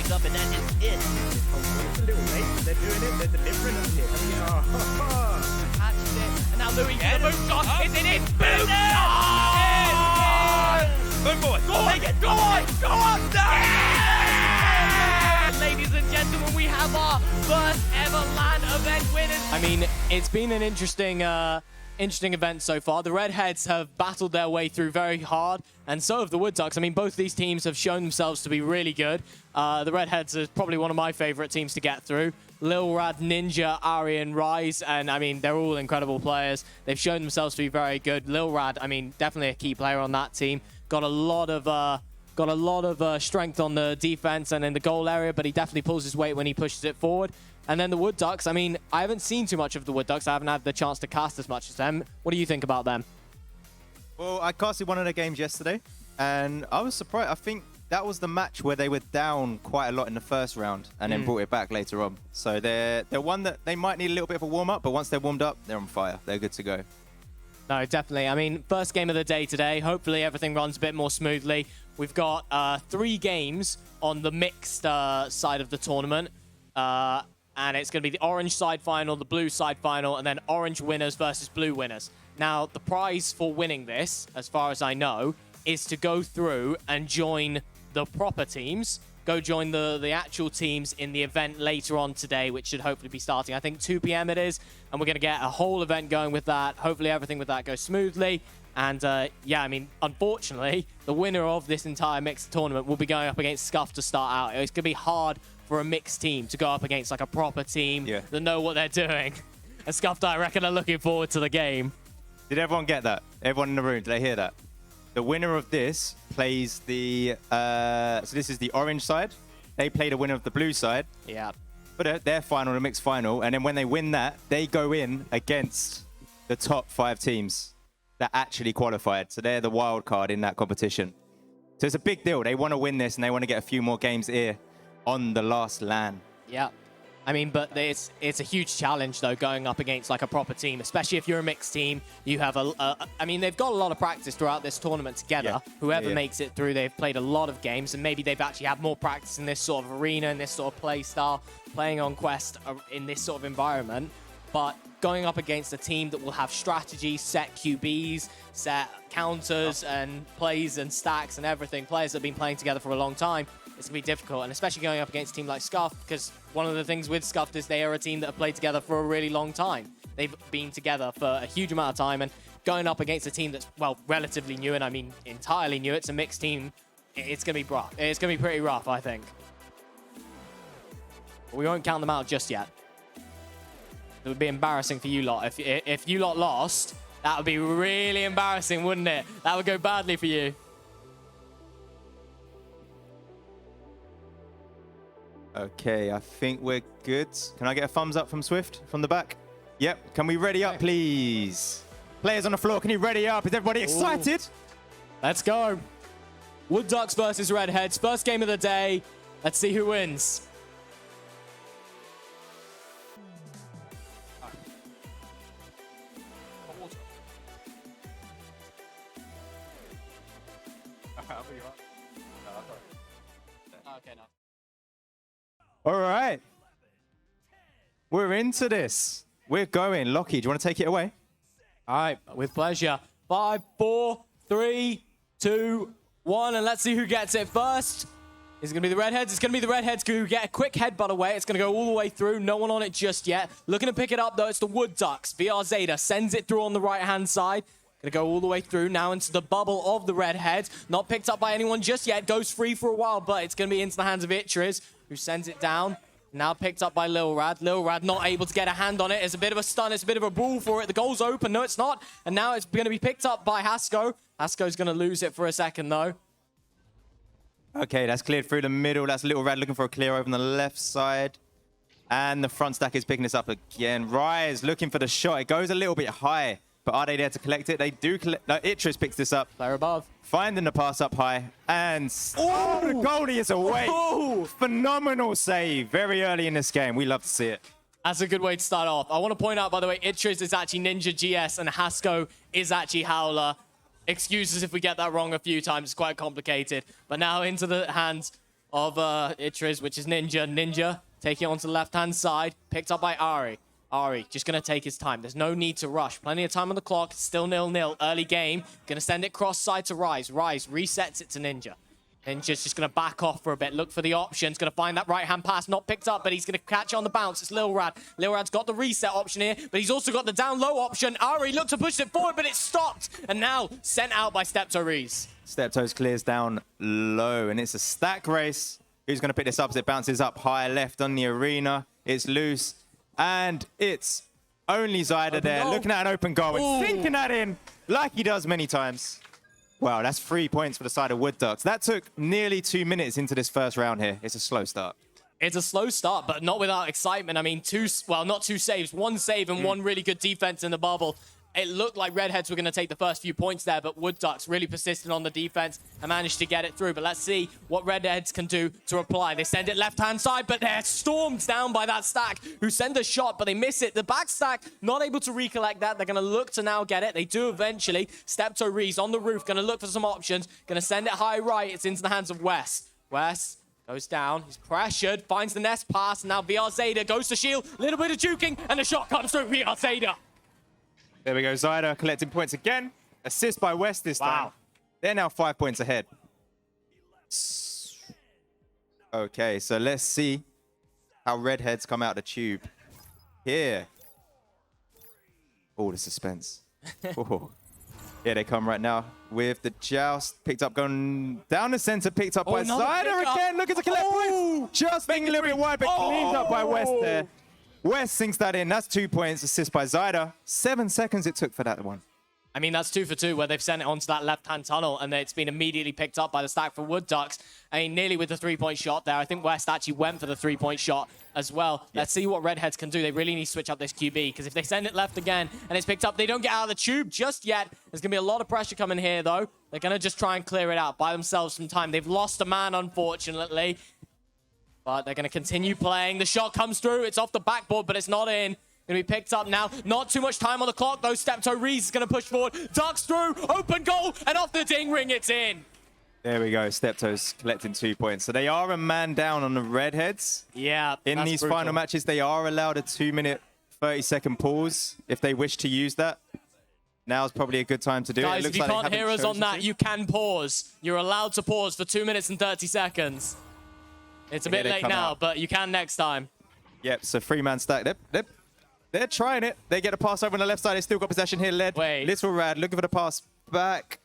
picked up, and that is it. It's a little late, but they're doing it. They're delivering them here. Catches it, and now Louis to the boom shot. Is it in? Boom shot! Boom boy. Go on! Go on! Go on! Ladies and gentlemen, we have our first ever LAN event winners. I mean, it's been an interesting event so far. The Redheads have battled their way through very hard, and so have the Wood Ducks. I mean, both these teams have shown themselves to be really good. The Redheads is probably one of my favorite teams to get through. Lil Rad, Ninja, Ari, and Rise, and I mean, they're all incredible players. They've shown themselves to be very good. Lil Rad, I mean, definitely a key player on that team. Got a lot of strength on the defense and in the goal area, but he definitely pulls his weight when he pushes it forward. And then the Wood Ducks, I mean, I haven't seen too much of the Wood Ducks. I haven't had the chance to cast as much as them. What do you think about them? Well, I casted one of their games yesterday, and I was surprised. I think that was the match where they were down quite a lot in the first round and then brought it back later on. So they're one that they might need a little bit of a warm-up, but once they're warmed up, they're on fire. They're good to go. No, definitely. I mean, first game of the day today. Hopefully everything runs a bit more smoothly. We've got 3 games on the mixed side of the tournament. And it's going to be the orange side final, the blue side final, and then orange winners versus blue winners. Now, the prize for winning this, as far as I know, is to go through and join the proper teams. Go join the actual teams in the event later on today, which should hopefully be starting, I think, 2 p.m. it is. And we're going to get a whole event going with that. Hopefully everything with that goes smoothly. And yeah, I mean, unfortunately, the winner of this entire mixed tournament will be going up against Scuff to start out. It's going to be hard for a mixed team to go up against like a proper team that know what they're doing. And Scuffed, I reckon, are looking forward to the game. Did everyone get that? Everyone in the room, did they hear that? The winner of this plays the... so this is the orange side. They play the winner of the blue side. Yeah. But their final, the mixed final. And then when they win that, they go in against the top 5 teams that actually qualified. So they're the wild card in that competition. So it's a big deal. They want to win this and they want to get a few more games here on the last LAN. Yeah. I mean, but it's a huge challenge, though, going up against like a proper team, especially if you're a mixed team. You have I mean, they've got a lot of practice throughout this tournament together. Whoever makes it through, they've played a lot of games, and maybe they've actually had more practice in this sort of arena, in this sort of play style, playing on Quest in this sort of environment. But going up against a team that will have strategy, set QBs, set counters and plays and stacks and everything, players that have been playing together for a long time, it's going to be difficult. And especially going up against a team like Scuffed, because one of the things with Scuffed is they are a team that have played together for a really long time. They've been together for a huge amount of time, and going up against a team that's, well, relatively new, and I mean entirely new, it's a mixed team, it's going to be rough. It's going to be pretty rough, I think. But we won't count them out just yet. It would be embarrassing for you lot. If you lot lost, that would be really embarrassing, wouldn't it? That would go badly for you. Okay, I think we're good. Can I get a thumbs up from Swift from the back? Yep. Can we ready up, please? Players on the floor, can you ready up? Is everybody excited? Let's go. Wood Ducks versus Redheads. First game of the day. Let's see who wins. Okay, no. All right. We're into this. We're going. Lockie, do you want to take it away? All right, with pleasure. 5, 4, 3, 2, 1, and let's see who gets it first. Is it going to be the Redheads? It's going to be the Redheads who get a quick headbutt away. It's going to go all the way through. No one on it just yet. Looking to pick it up, though, it's the Wood Ducks. VR Zeta sends it through on the right-hand side. Going to go all the way through now into the bubble of the Redheads. Not picked up by anyone just yet. Goes free for a while, but it's going to be into the hands of Itriz, who sends it down. Now picked up by Lil Rad. Lil Rad not able to get a hand on it. It's a bit of a stun. It's a bit of a brawl for it. The goal's open. No, it's not. And now it's going to be picked up by Hasko. Hasko's going to lose it for a second, though. Okay, that's cleared through the middle. That's Little Rad looking for a clear over on the left side. And the front stack is picking this up again. Rise looking for the shot. It goes a little bit high. But are they there to collect it? They do collect. No, Itriz picks this up. Player above. Finding the pass up high. And oh, the goalie is away. Ooh. Phenomenal save very early in this game. We love to see it. That's a good way to start off. I want to point out, by the way, Itriz is actually Ninja GS and Hasko is actually Howler. Excuses if we get that wrong a few times. It's quite complicated. But now into the hands of Itriz, which is Ninja. Ninja taking it onto the left-hand side, picked up by Ari. Ari just going to take his time. There's no need to rush. Plenty of time on the clock. It's still 0-0. Early game. Going to send it cross-side to Rise. Rise resets it to Ninja. Ninja's just going to back off for a bit. Look for the options. Going to find that right-hand pass. Not picked up, but he's going to catch it on the bounce. It's Lil Rad. Lil Rad's got the reset option here, but he's also got the down-low option. Ari looked to push it forward, but it stopped. And now sent out by Stepto Reese. Steptoes clears down low, and it's a stack race. Who's going to pick this up as it bounces up high left on the arena? It's loose, and it's only Zyder there, looking at an open goal and sinking that in like he does many times. Wow, that's 3 points for the side of Wood Ducks. That took nearly 2 minutes into this first round here. It's a slow start. It's a slow start, but not without excitement. I mean, not two saves, one save and one really good defense in the bubble. It looked like Redheads were going to take the first few points there, but Wood Ducks really persisted on the defense and managed to get it through. But let's see what Redheads can do to reply. They send it left-hand side, but they're stormed down by that stack, who send a shot, but they miss it. The back stack, not able to recollect that. They're going to look to now get it. They do eventually. Stepto Reese on the roof, going to look for some options. Going to send it high right. It's into the hands of West. West goes down. He's pressured. Finds the nest pass. And now VR Zeta goes to shield. Little bit of juking, and the shot comes through VR Zeta. There we go. Zyder collecting points again. Assist by West this time. They're now 5 points ahead. Okay, so let's see how Redheads come out the tube. Here. Oh, the suspense. Oh. Here they come right now with the joust. Picked up, going down the center. Picked up by Zyder again. Looking to collect points. Just being a little bit wide, but cleaned up by West there. West sinks that in. That's 2 points. Assist by Zyder. 7 seconds it took for that one. I mean, that's 2 for 2 where they've sent it onto that left-hand tunnel and it's been immediately picked up by the stack for Wood Ducks. I mean, nearly with the 3-point shot there. I think West actually went for the 3-point shot as well. Let's see what Redheads can do. They really need to switch up this QB because if they send it left again and it's picked up, they don't get out of the tube just yet. There's going to be a lot of pressure coming here, though. They're going to just try and clear it out, buy themselves some time. They've lost a man, unfortunately. But they're going to continue playing. The shot comes through. It's off the backboard, but it's not in. Going to be picked up now. Not too much time on the clock, though. Stepto Reese is going to push forward. Ducks through. Open goal. And off the ding ring, it's in. There we go. Stepto's collecting 2 points. So they are a man down on the Redheads. Yeah, in these brutal final matches, they are allowed a 2-minute, 30-second pause if they wish to use that. Now's probably a good time to do it. Guys, if you can't hear us on that, you can pause. You're allowed to pause for 2 minutes and 30 seconds. It's a bit late now, but you can next time. Yep, so 3-man stack. They're trying it. They get a pass over on the left side. They still got possession here. Led. Little Rad looking for the pass back.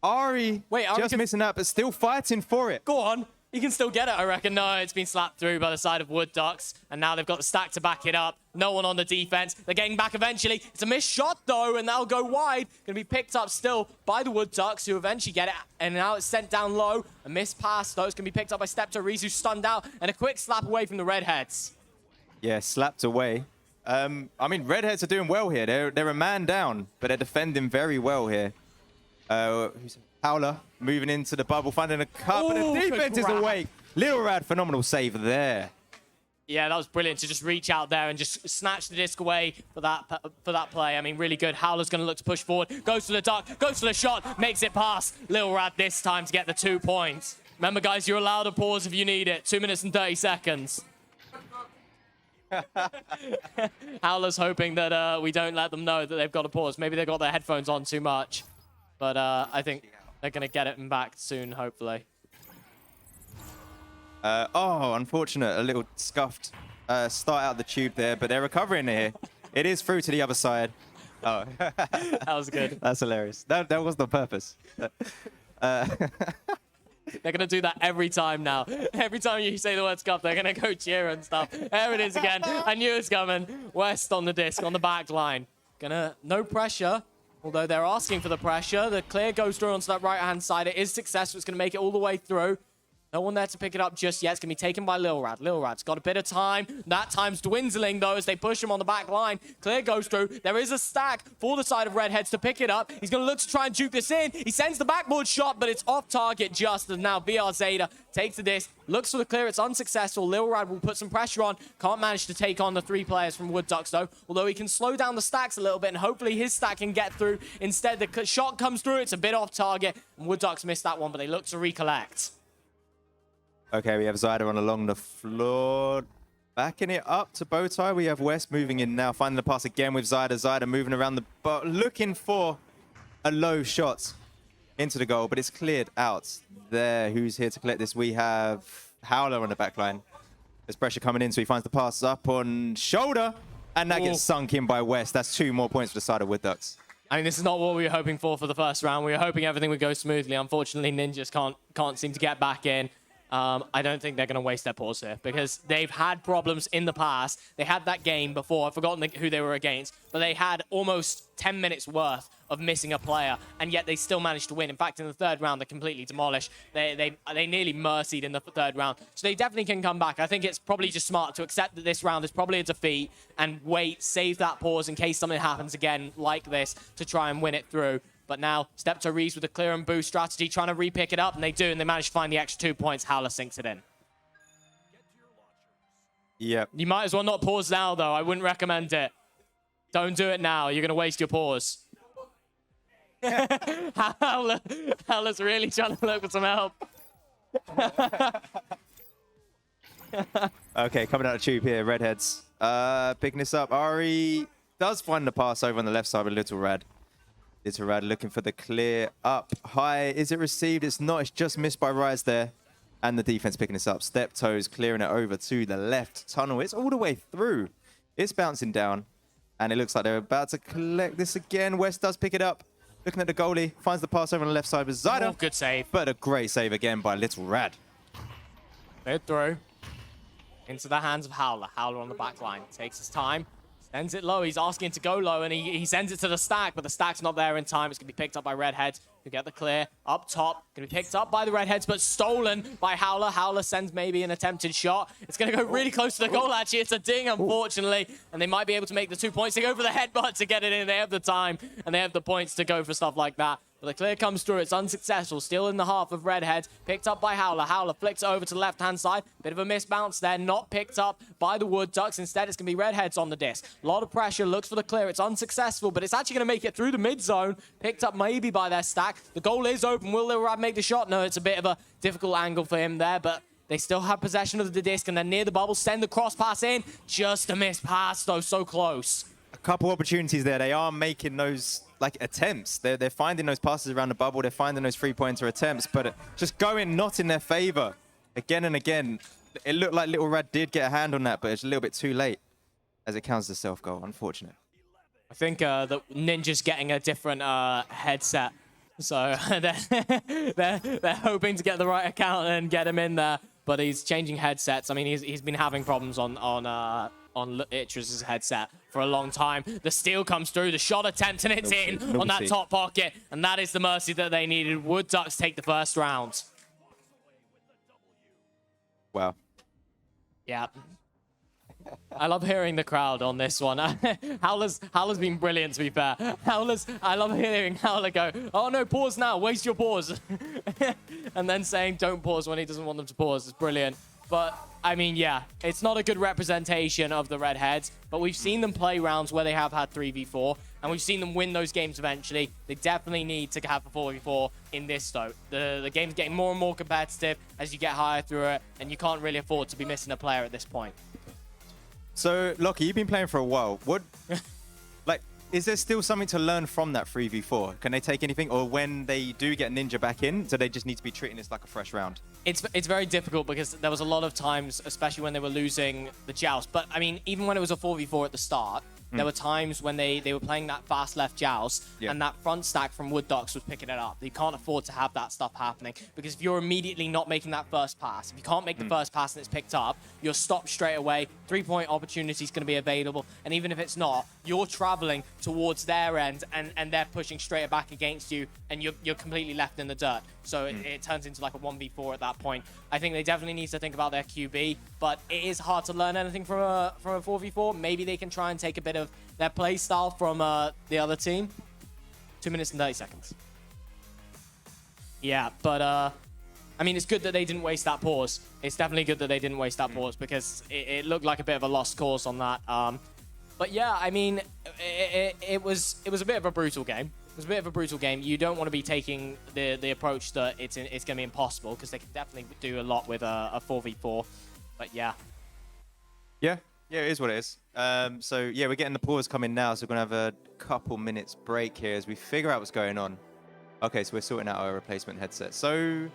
Ari just missing out, but still fighting for it. Go on. He can still get it, I reckon. No, it's been slapped through by the side of Wood Ducks. And now they've got the stack to back it up. No one on the defense. They're getting back eventually. It's a missed shot, though, and that'll go wide. Going to be picked up still by the Wood Ducks, who eventually get it. And now it's sent down low. A missed pass, though. It's going to be picked up by Stepto Reese, who's stunned out. And a quick slap away from the Redheads. Yeah, slapped away. I mean, Redheads are doing well here. They're a man down, but they're defending very well here. Howler moving into the bubble, finding a cup, and the defense is awake. Lil Rad, phenomenal save there. Yeah, that was brilliant to just reach out there and just snatch the disc away for that play. I mean, really good. Howler's going to look to push forward. Goes for the duck, goes for the shot, makes it past Lil Rad this time to get the 2 points. Remember, guys, you're allowed a pause if you need it. 2 minutes and 30 seconds. Howler's hoping that we don't let them know that they've got a pause. Maybe they've got their headphones on too much. But I think they're going to get it back soon, hopefully. Oh, unfortunate. A little scuffed start out the tube there, but they're recovering here. It is through to the other side. Oh. That was good. That's hilarious. That was the purpose. They're going to do that every time now. Every time you say the word scuff, they're going to go cheer and stuff. There it is again. I knew it was coming. West on the disc, on the back line. No pressure. Although they're asking for the pressure. The clear goes through onto that right-hand side. It is successful. It's going to make it all the way through. No one there to pick it up just yet. It's going to be taken by Lil Rad. Lil Rad's got a bit of time. That time's dwindling, though, as they push him on the back line. Clear goes through. There is a stack for the side of Redheads to pick it up. He's going to look to try and juke this in. He sends the backboard shot, but it's off target just as now VR Zeta takes the disc. Looks for the clear. It's unsuccessful. Lil Rad will put some pressure on. Can't manage to take on the 3 players from Wood Ducks, though. Although he can slow down the stacks a little bit, and hopefully his stack can get through. Instead, the shot comes through. It's a bit off target, and Wood Ducks missed that one, but they look to recollect. Okay, we have Zyder on along the floor. Backing it up to Bowtie. We have West moving in now. Finding the pass again with Zyder. Zyder moving around the but looking for a low shot into the goal, but it's cleared out there. Who's here to collect this? We have Howler on the back line. There's pressure coming in, so he finds the pass up on shoulder, and that gets sunk in by West. That's 2 more points for the side of Wood Ducks. I mean, this is not what we were hoping for the first round. We were hoping everything would go smoothly. Unfortunately, Ninjas can't seem to get back in. I don't think they're going to waste their pause here because they've had problems in the past. They had that game before. I've forgotten who they were against, but they had almost 10 minutes worth of missing a player, and yet they still managed to win. In fact, in the third round, they're completely demolished. They nearly mercied in the third round. So they definitely can come back. I think it's probably just smart to accept that this round is probably a defeat and wait, save that pause in case something happens again like this to try and win it through. But now, Stepto Reeves with a clear and boost strategy, trying to re-pick it up, and they do, and they manage to find the extra 2 points. Howler sinks it in. Yep. You might as well not pause now, though. I wouldn't recommend it. Don't do it now. You're going to waste your pause. Howler's really trying to look for some help. Okay, coming out of tube here, Redheads. Picking this up. Ari does find the pass over on the left side with Little Rad. Little Rad looking for the clear up high. Is it received? It's not. It's just missed by Rise there. And the defense picking this up. Step Toes clearing it over to the left tunnel. It's all the way through. It's bouncing down. And it looks like they're about to collect this again. West does pick it up. Looking at the goalie. Finds the pass over on the left side with Zyder. Oh, good save. But a great save again by Little Rad. Cleared through. Into the hands of Howler. Howler on the back line. Takes his time. Sends it low. He's asking to go low, and he sends it to the stack, but the stack's not there in time. It's going to be picked up by Redheads, who get the clear up top. Going to be picked up by the Redheads, but stolen by Howler. Howler sends maybe an attempted shot. It's going to go really close to the goal, actually. It's a ding, unfortunately, and they might be able to make the 2 points. They go for the headbutt to get it in. They have the time, and they have the points to go for stuff like that. But the clear comes through. It's unsuccessful. Still in the half of Redheads. Picked up by Howler. Howler flicks it over to the left-hand side. Bit of a misbounce there. Not picked up by the Wood Ducks. Instead, it's going to be Redheads on the disc. A lot of pressure. Looks for the clear. It's unsuccessful, but it's actually going to make it through the mid-zone. Picked up maybe by their stack. The goal is open. Will Lil Rad make the shot? No, it's a bit of a difficult angle for him there, but they still have possession of the disc, and they're near the bubble. Send the cross pass in. Just a missed pass, though. So close. A couple opportunities there. They are making those like attempts. They're finding those passes around the bubble. They're finding those 3-pointer attempts, but just going not in their favor again and again. It looked like Little Rad did get a hand on that, but it's a little bit too late as it counts as a self-goal. Unfortunate. I think that Ninja's getting a different headset, so they're hoping to get the right account and get him in there. But he's changing headsets. I mean, he's been having problems on Itch's headset for a long time. The steal comes through, the shot attempt, and it's in on that top pocket. And that is the mercy that they needed. Wood Ducks take the first round. Wow. Yeah. I love hearing the crowd on this one. Howler's been brilliant, to be fair. I love hearing Howler go, oh no, pause now, waste your pause. And then saying don't pause when he doesn't want them to pause. It's brilliant. But, I mean, yeah, it's not a good representation of the Redheads, but we've seen them play rounds where they have had 3v4, and we've seen them win those games eventually. They definitely need to have a 4v4 in this, though. The game's getting more and more competitive as you get higher through it, and you can't really afford to be missing a player at this point. So, Lockie, you've been playing for a while. What, like, is there still something to learn from that 3v4? Can they take anything? Or when they do get Ninja back in, do they just need to be treating this like a fresh round? It's very difficult because there was a lot of times, especially when they were losing the joust. But, I mean, even when it was a 4v4 at the start, there were times when they were playing that fast left joust, and that front stack from Wood Ducks was picking it up. You can't afford to have that stuff happening, because if you're immediately not making that first pass, if you can't make the first pass and it's picked up, you're stopped straight away. 3-point opportunity is going to be available, and even if it's not, you're traveling towards their end, and they're pushing straight back against you, and you're completely left in the dirt. So it turns into like a 1v4 at that point. I think they definitely need to think about their QB, but it is hard to learn anything from a 4v4. Maybe they can try and take a bit of their play style from the other team. 2 minutes and 30 seconds. Yeah, but I mean, it's good that they didn't waste that pause. It's definitely good that they didn't waste that pause, because it looked like a bit of a lost cause on that. But yeah, I mean, it was a bit of a brutal game. was a bit of a brutal game. You don't want to be taking the approach that it's going to be impossible, because they can definitely do a lot with a 4v4. But yeah. Yeah, it is what it is. So yeah, we're getting the pause coming now, so we're gonna have a couple minutes break here as we figure out what's going on. Okay, so we're sorting out our replacement headset. So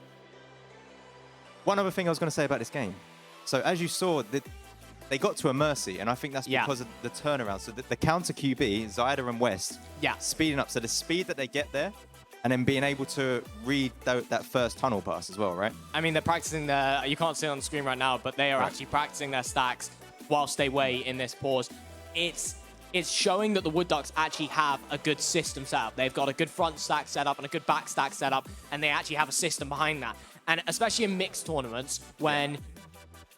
one other thing I was gonna say about this game. So as you saw, they got to a mercy, and I think that's because of the turnaround. So the counter QB, Zyda and West, speeding up. So the speed that they get there, and then being able to read that first tunnel pass as well, right? I mean, they're practicing you can't see it on the screen right now, but they are actually practicing their stacks whilst they wait in this pause. It's showing that the Wood Ducks actually have a good system set up. They've got a good front stack set up and a good back stack set up, and they actually have a system behind that. And especially in mixed tournaments, when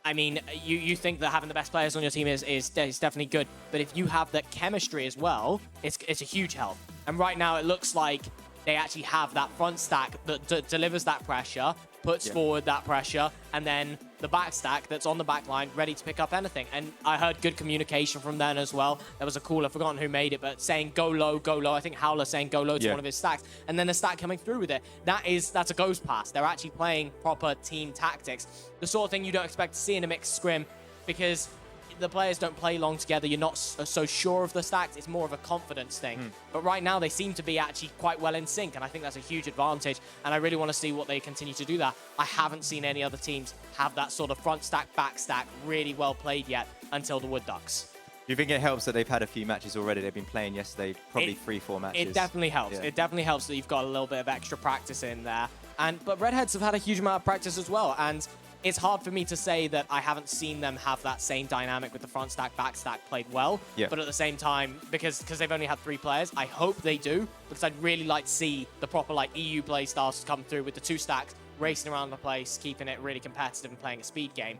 I mean, you think that having the best players on your team is definitely good, but if you have that chemistry as well, it's a huge help. And right now, it looks like they actually have that front stack that delivers that pressure, puts forward that pressure, and then the back stack that's on the back line ready to pick up anything. And I heard good communication from them as well. There was a call, I've forgotten who made it, but saying go low, go low. I think Howler saying go low to one of his stacks, and then the stack coming through with it. That's a ghost pass. They're actually playing proper team tactics. The sort of thing you don't expect to see in a mixed scrim, because the players don't play long together. You're not so sure of the stacks. It's more of a confidence thing. But right now, they seem to be actually quite well in sync, and I think that's a huge advantage. And I really want to see what they continue to do that. I haven't seen any other teams have that sort of front stack, back stack really well played yet until the Wood Ducks. Do you think it helps that they've had a few matches already? They've been playing yesterday, probably 3-4 matches. It definitely helps. Yeah. It definitely helps that you've got a little bit of extra practice in there. But Redheads have had a huge amount of practice as well. And it's hard for me to say that I haven't seen them have that same dynamic with the front stack, back stack played well. But at the same time, because they've only had 3 players, I hope they do, because I'd really like to see the proper EU play styles come through with the 2 stacks, racing around the place, keeping it really competitive and playing a speed game.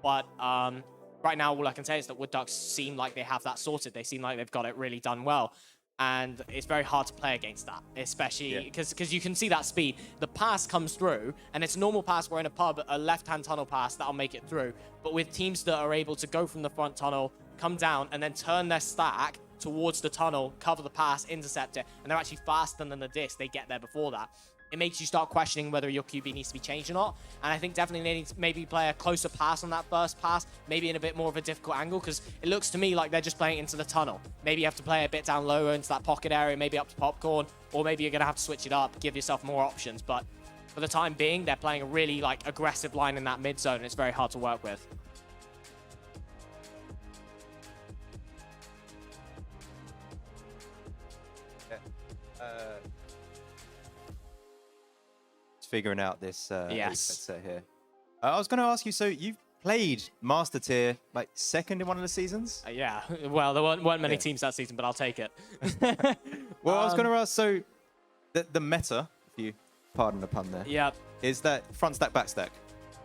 But right now, all I can say is that Wood Ducks seem like they have that sorted. They seem like they've got it really done well. And it's very hard to play against that, especially because you can see that speed. The pass comes through, and it's a normal pass. We're in a pub, a left-hand tunnel pass, that'll make it through. But with teams that are able to go from the front tunnel, come down, and then turn their stack towards the tunnel, cover the pass, intercept it, and they're actually faster than the disc. They get there before that. It makes you start questioning whether your QB needs to be changed or not. And I think definitely they need to maybe play a closer pass on that first pass, maybe in a bit more of a difficult angle, because it looks to me like they're just playing into the tunnel. Maybe you have to play a bit down lower into that pocket area, maybe up to popcorn, or maybe you're going to have to switch it up, give yourself more options. But for the time being, they're playing a really aggressive line in that mid zone, and it's very hard to work with. Figuring out this headset here. I was going to ask you, so you've played Master Tier, like, second in one of the seasons? Yeah, well, there weren't many teams that season, but I'll take it. Well, I was going to ask, so the meta, if you pardon the pun there, is that front stack, back stack.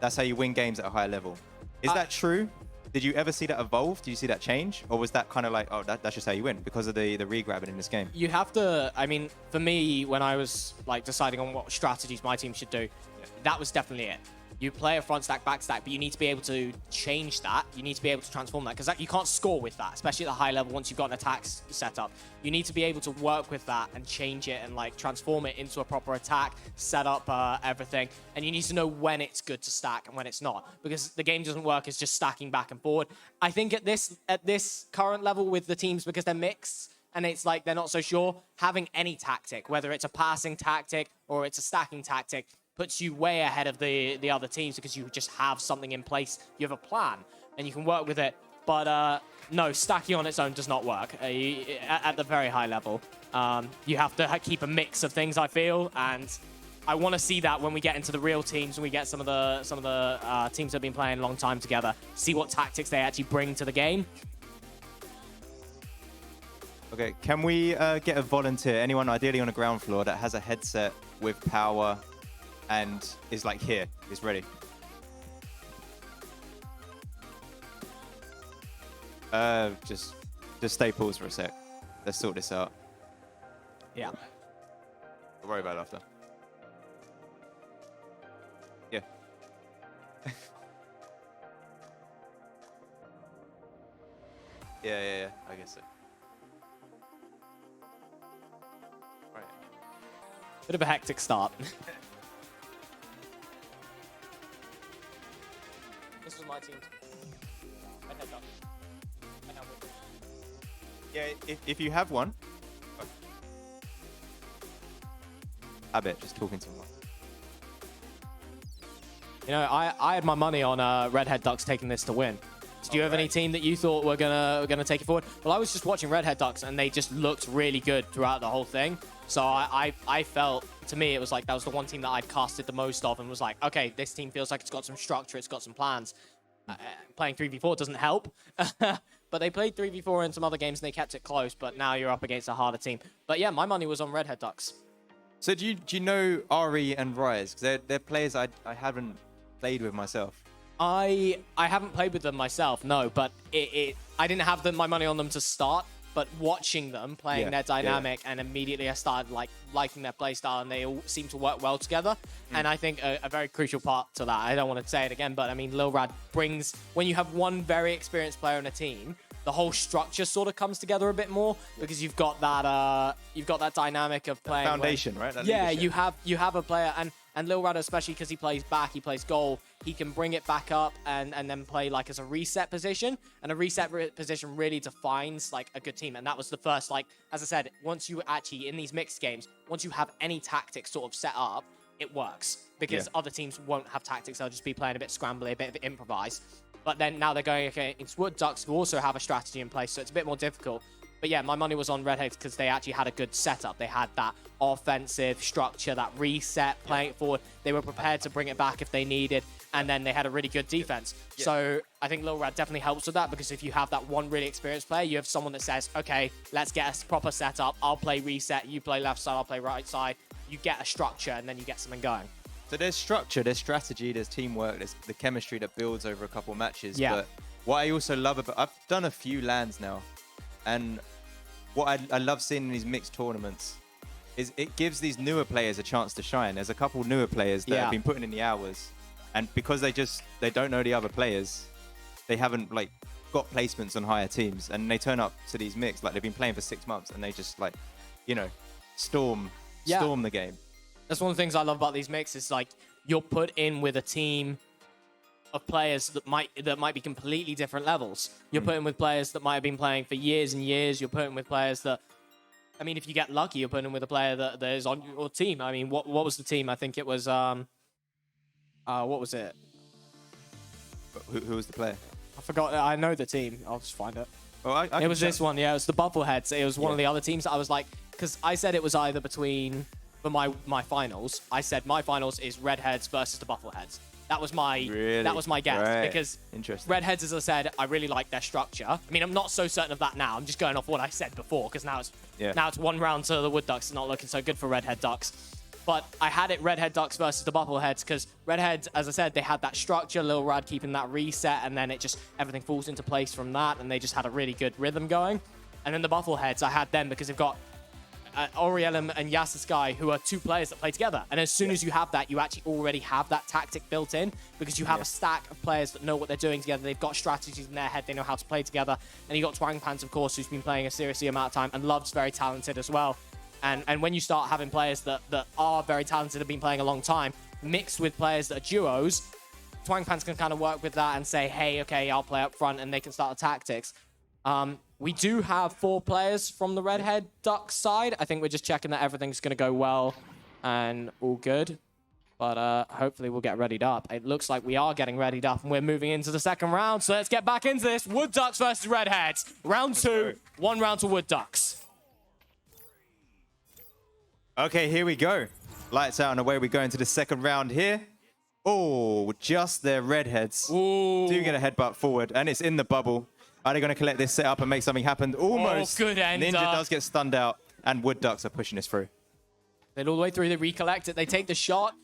That's how you win games at a high level. Is that true? Did you ever see that evolve? Did you see that change? Or was that kind of like, oh, that's just how you win because of the re-grabbing in this game? You have to, I mean, for me, when I was deciding on what strategies my team should do, that was definitely it. You play a front stack, back stack, but you need to be able to change that. You need to be able to transform that, because you can't score with that, especially at the high level once you've got an attack set up. You need to be able to work with that and change it and transform it into a proper attack, set up everything. And you need to know when it's good to stack and when it's not, because the game doesn't work as just stacking back and forward. I think at this current level with the teams, because they're mixed, and it's like they're not so sure, having any tactic, whether it's a passing tactic or it's a stacking tactic, puts you way ahead of the other teams, because you just have something in place. You have a plan, and you can work with it. But no, stacking on its own does not work at the very high level. You have to keep a mix of things, I feel, and I want to see that when we get into the real teams, when we get some of the teams that have been playing a long time together, see what tactics they actually bring to the game. Okay, can we get a volunteer, anyone ideally on the ground floor that has a headset with power and is here, is ready? Just stay paused for a sec. Let's sort this out. Yeah. Don't worry about it after. Yeah. yeah, I guess so. Right. Bit of a hectic start. This was my team. Red Head Duck. I have one. Yeah, if you have one. I bet just talking to someone. You know, I had my money on Red Head Ducks taking this to win. Do you have any team that you thought were gonna take it forward? Well, I was just watching Red Head Ducks, and they just looked really good throughout the whole thing. So I felt, to me, it was like that was the one team that I'd casted the most of, and was like, okay, this team feels like it's got some structure, it's got some plans. Playing 3v4 doesn't help, but they played 3v4 in some other games, and they kept it close. But now you're up against a harder team. But yeah, my money was on Red Head Ducks. So do you know Ari and Rise? Because they're players I haven't played with myself. I haven't played with them myself, no, but I didn't have my money on them to start, but watching them playing their dynamic, and immediately I started liking their playstyle, and they all seem to work well together. And I think a very crucial part to that, I don't want to say it again, but I mean, Lil Rad brings, when you have one very experienced player on a team, the whole structure sort of comes together a bit more, because you've got that dynamic of playing Foundation, right? That yeah, leadership. you have a player, and Lil Rad, especially because he plays back, he plays goal, he can bring it back up and then play like as a reset position. And a reset position really defines like a good team. And that was the first, like, as I said, once you actually, in these mixed games, once you have any tactics sort of set up, it works. Because other teams won't have tactics, they'll just be playing a bit scrambly, a bit of improvise. But then now they're going against Wood Ducks, who also have a strategy in place, so it's a bit more difficult. But yeah, my money was on Redheads because they actually had a good setup. They had that offensive structure, that reset, playing it forward. They were prepared to bring it back if they needed, and then they had a really good defense. Yeah. So I think Lil Rad definitely helps with that, because if you have that one really experienced player, you have someone that says, okay, let's get a proper setup. I'll play reset, you play left side, I'll play right side. You get a structure, and then you get something going. So there's structure, there's strategy, there's teamwork, there's the chemistry that builds over a couple of matches. Yeah. But what I also love about, I've done a few LANs now, and what I love seeing in these mixed tournaments is it gives these newer players a chance to shine. There's a couple newer players that have been putting in the hours, and because they don't know the other players, they haven't like got placements on higher teams, and they turn up to these mixed like they've been playing for 6 months, and they just like, you know, storm the game. That's one of the things I love about these mixes. Like, you're put in with a team of players that might be completely different levels. You're put in with players that might have been playing for years and years. You're put in with players that, I mean, if you get lucky, you're put in with a player that is on your team. I mean, what was the team? I think it was what was it? Who was the player? I forgot. I know the team. I'll just find it. Oh, it was this one. Yeah, it was the Bubbleheads. It was one of the other teams that I was like, because I said it was either between, for my finals, I said my finals is Redheads versus the Bubbleheads. That was my guess, because Redheads, as I said, I really like their structure. I mean, I'm not so certain of that now. I'm just going off what I said before, because now it's one round to the Wood Ducks. It's not looking so good for Redhead Ducks. But I had it Redhead Ducks versus the Bubbleheads, because Redheads, as I said, they had that structure, Lil Rad keeping that reset, and then everything falls into place from that, and they just had a really good rhythm going. And then the Bubbleheads, I had them because they've got Oriel and Yasser Sky, who are two players that play together. And as soon as you have that, you actually already have that tactic built in, because you have a stack of players that know what they're doing together. They've got strategies in their head. They know how to play together. And you got Twangpants, of course, who's been playing a serious amount of time, and Love's very talented as well. And when you start having players that are very talented, have been playing a long time, mixed with players that are duos, Twangpants can kind of work with that and say, hey, okay, I'll play up front, and they can start the tactics. We do have 4 players from the Redhead Ducks side. I think we're just checking that everything's going to go well and all good. But hopefully we'll get readied up. It looks like we are getting readied up, and we're moving into the second round. So let's get back into this. Wood Ducks versus Redheads. Round 2, 1 round to Wood Ducks. Okay, here we go. Lights out and away we go into the second round here. Oh, just their Redheads. Ooh. Do get a headbutt forward, and it's in the bubble. Are they going to collect this setup and make something happen? Almost. Oh, good ender. Ninja does get stunned out, and Wood Ducks are pushing this through. They're all the way through. They recollect it. They take the shot.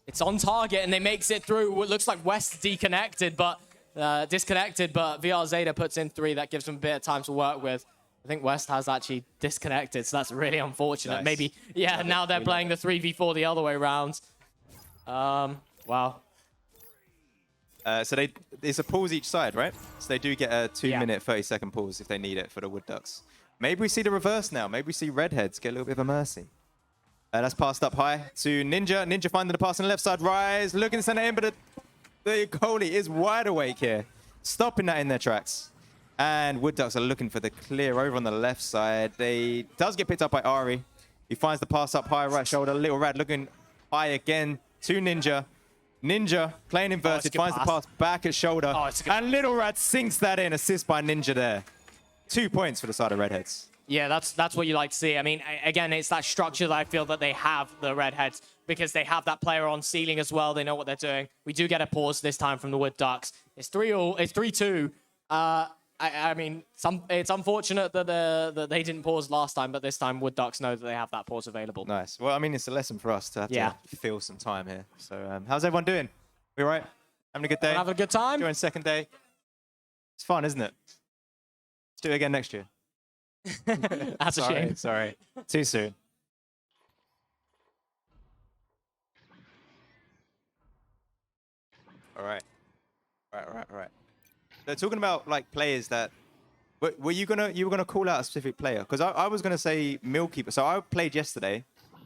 It's on target, and they makes it through. It looks like West disconnected, but VR Zeta puts in 3. That gives them a bit of time to work with. I think West has actually disconnected, so that's really unfortunate. Nice. Maybe, yeah, now they're playing the 3v4 the other way around. Wow. So it's a pause each side, right? So they do get a 2-minute, 30-second pause if they need it for the Wood Ducks. Maybe we see the reverse now. Maybe we see Redheads get a little bit of a mercy. That's passed up high to Ninja. Ninja finding the pass on the left side. Rise, looking to send it in, but the goalie is wide awake here. Stopping that in their tracks. And Wood Ducks are looking for the clear over on the left side. They does get picked up by Ari. He finds the pass up high, right shoulder. Little Rad looking high again to Ninja. Ninja playing inverted, finds the pass back at shoulder. And Little Rad sinks that in. Assist by Ninja there. 2 points for the side of Redheads. Yeah, that's what you like to see. I mean, again, it's that structure that I feel that they have, the Redheads, because they have that player on ceiling as well. They know what they're doing. We do get a pause this time from the Wood Ducks. It's 3-all. It's 3-2. I mean, it's unfortunate that they didn't pause last time, but this time Wood Ducks know that they have that pause available. Nice. Well, I mean, it's a lesson for us to have to fill some time here. So, how's everyone doing? We all right? Having a good day? Having a good time? Enjoying second day? It's fun, isn't it? Let's do it again next year. That's a shame. Sorry. Too soon. All right. They're talking about like players that were you gonna call out a specific player? Because I was gonna say Milky. So I played yesterday.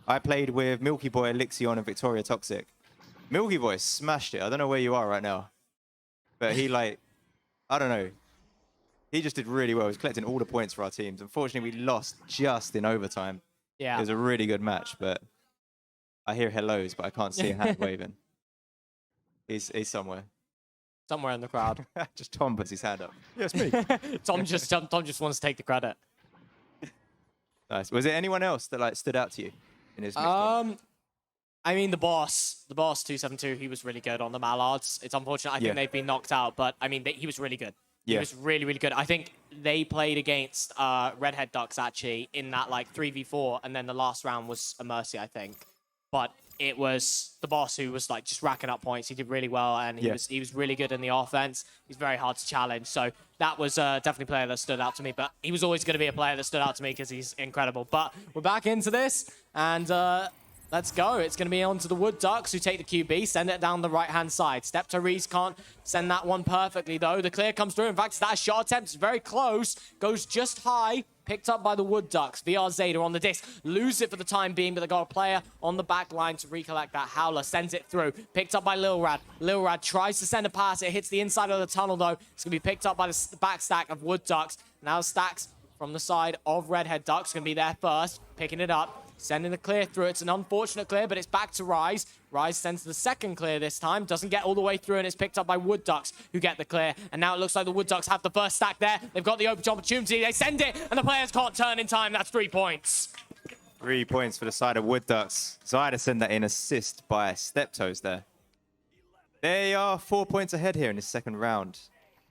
I played with Milky Boy, Elixion, and Victoria Toxic. Milky Boy smashed it. I don't know where you are right now, but he I don't know. He just did really well. He was collecting all the points for our teams. Unfortunately, we lost just in overtime. Yeah. It was a really good match, but I hear hellos, but I can't see a hand waving. He's somewhere. Somewhere in the crowd. Just Tom puts his hand up. Yes, me. Tom just wants to take the credit. Nice. Was there anyone else that stood out to you in his mixed I mean, the boss 272, he was really good on the Mallards. It's unfortunate. I think they've been knocked out, but I mean, he was really good. He was really, really good. I think they played against Redhead Ducks, actually, in that, 3v4, and then the last round was a Mercy, I think. But it was the boss who was, just racking up points. He did really well, and he was really good in the offense. He's very hard to challenge. So that was definitely a player that stood out to me. But he was always going to be a player that stood out to me because he's incredible. But we're back into this, and let's go. It's going to be on to the Wood Ducks, who take the QB, send it down the right-hand side. Step-to-Reese can't send that one perfectly, though. The clear comes through. In fact, that shot attempt is very close. Goes just high. Picked up by the Wood Ducks. VR Zeta on the disc. Lose it for the time being, but they got a player on the back line to recollect that. Howler sends it through. Picked up by Lil Rad. Lil Rad tries to send a pass. It hits the inside of the tunnel, though. It's going to be picked up by the back stack of Wood Ducks. Now Stacks from the side of Redhead Ducks. Going to be there first. Picking it up. Sending the clear through. It's an unfortunate clear, but it's back to Rise. Rise sends the second clear this time. Doesn't get all the way through, and it's picked up by Wood Ducks, who get the clear. And now it looks like the Wood Ducks have the first stack there. They've got the open opportunity. They send it, and the players can't turn in time. That's 3 points. 3 points for the side of Wood Ducks. Zyda send that in, assist by Steptoes there. They are 4 points ahead here in this second round.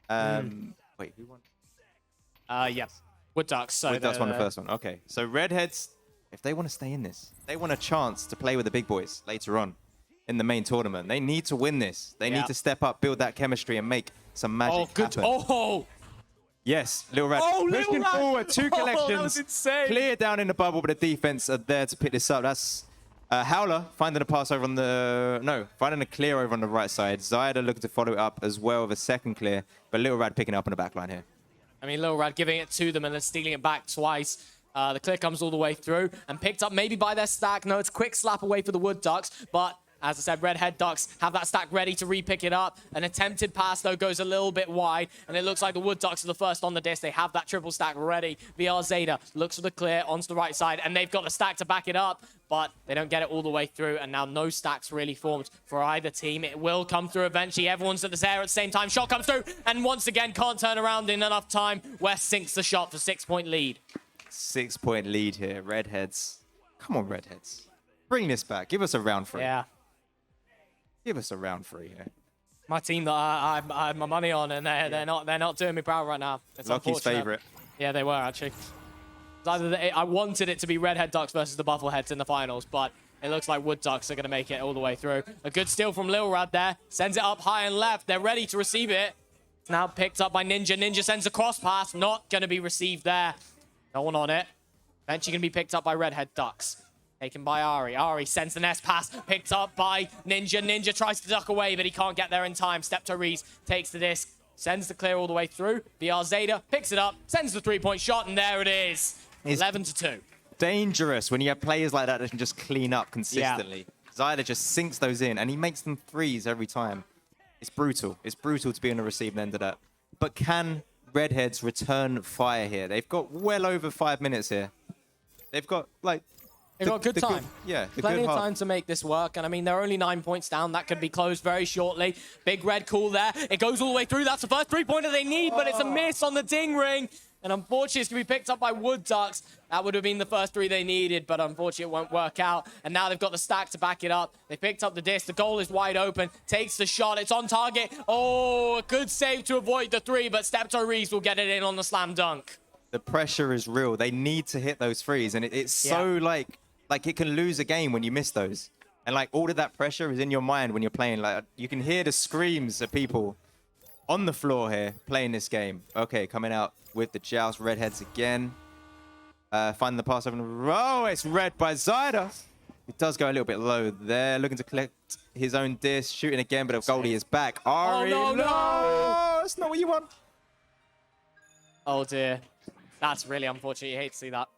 Wait, who won? Yep. Wood Ducks. So Wood Ducks won the first one. Okay, so Redheads, if they want to stay in this, they want a chance to play with the big boys later on in the main tournament. They need to win this. They need to step up, build that chemistry, and make some magic happen. Oh! Yes, Lil Rad pushing forward. 2 collections. That was insane. Clear down in the bubble, but the defense are there to pick this up. That's Howler finding a pass over on the... No, finding a clear over on the right side. Zyda looking to follow it up as well with a second clear, but Lil Rad picking up on the back line here. I mean, Lil Rad giving it to them and then stealing it back twice. The clear comes all the way through and picked up maybe by their stack. No, it's a quick slap away for the Wood Ducks, but as I said, Redhead Ducks have that stack ready to re-pick it up. An attempted pass, though, goes a little bit wide, and it looks like the Wood Ducks are the first on the disc. They have that triple stack ready. VR Zeta looks for the clear onto the right side, and they've got the stack to back it up, but they don't get it all the way through, and now no stacks really formed for either team. It will come through eventually. Everyone's at the air at the same time. Shot comes through, and once again, can't turn around in enough time. West sinks the shot for 6-point lead. 6-point lead here. Redheads. Come on, Redheads. Bring this back. Give us a round 3. Yeah. Give us a round 3 here. My team that I had my money on, and they're not doing me proud right now. It's Lucky's favorite. Yeah, they were actually. I wanted it to be Redhead Ducks versus the Buffleheads in the finals, but it looks like Wood Ducks are going to make it all the way through. A good steal from Lil Rad there. Sends it up high and left. They're ready to receive it. It's now picked up by Ninja. Ninja sends a cross pass. Not going to be received there. No one on it. Eventually going to be picked up by Redhead Ducks. Taken by Ari. Ari sends the nest pass. Picked up by Ninja. Ninja tries to duck away, but he can't get there in time. Step-to-Reese takes the disc. Sends the clear all the way through. VR Zeta picks it up. Sends the 3-point shot, and there it is. 11-2. dangerous when you have players like that that can just clean up consistently. Zyda just sinks those in, and he makes them freeze every time. It's brutal. It's brutal to be on the receiving end of that. But can Redheads return fire here? They've got well over 5 minutes here. They've got, like... They've got good time. good Plenty of half. time to make this work. And I mean, they're only 9 points down. That could be closed very shortly. Big red call there. It goes all the way through. That's the first three-pointer they need, but it's a miss on the ding ring. And unfortunately, it's going to be picked up by Wood Ducks. That would have been the first three they needed, but unfortunately, it won't work out. And now they've got the stack to back it up. They picked up the disc. The goal is wide open. Takes the shot. It's on target. Oh, a good save to avoid the three, but Stepto Reeves will get it in on the slam dunk. The pressure is real. They need to hit those threes, and it's so like it can lose a game when you miss those. And like all of that pressure is in your mind when you're playing. Like you can hear the screams of people on the floor here playing this game. Okay, coming out with the joust. Redheads again. Finding the pass over in a row. It's read by Zyda. It does go a little bit low there. Looking to collect his own disc. Shooting again, but Goldie is back. Ari, no. That's not what you want. Oh, dear. That's really unfortunate. You hate to see that.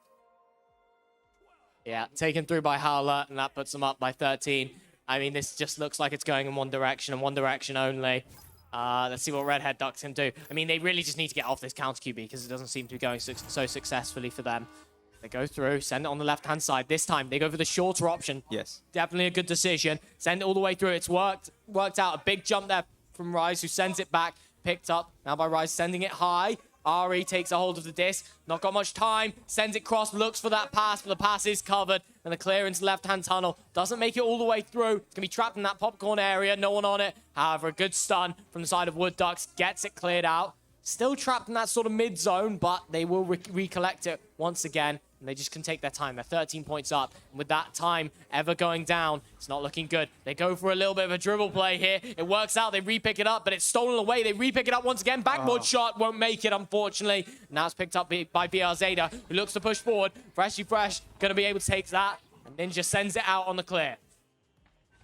Yeah, taken through by Howler, and that puts them up by 13. I mean, this just looks like it's going in one direction and one direction only. Let's see what Redhead Ducks can do. I mean, they really just need to get off this counter QB because it doesn't seem to be going so successfully for them. They go through, send it on the left-hand side. This time, they go for the shorter option. Yes. Definitely a good decision. Send it all the way through. It's worked out. A big jump there from Rise, who sends it back. Picked up now by Rise, sending it high. Ari takes a hold of the disc. Not got much time. Sends it cross. Looks for that pass, but the pass is covered. And the clearance left-hand tunnel doesn't make it all the way through. It's going to be trapped in that popcorn area. No one on it. However, a good stun from the side of Wood Ducks. Gets it cleared out. Still trapped in that sort of mid-zone, but they will recollect it once again. And they just can take their time. They're 13 points up. And with that time ever going down, it's not looking good. They go for a little bit of a dribble play here. It works out. They re-pick it up, but it's stolen away. They re-pick it up once again. Backboard shot won't make it, unfortunately. Now it's picked up by BR Zeta, who looks to push forward. Freshy Fresh going to be able to take that. And Ninja sends it out on the clear.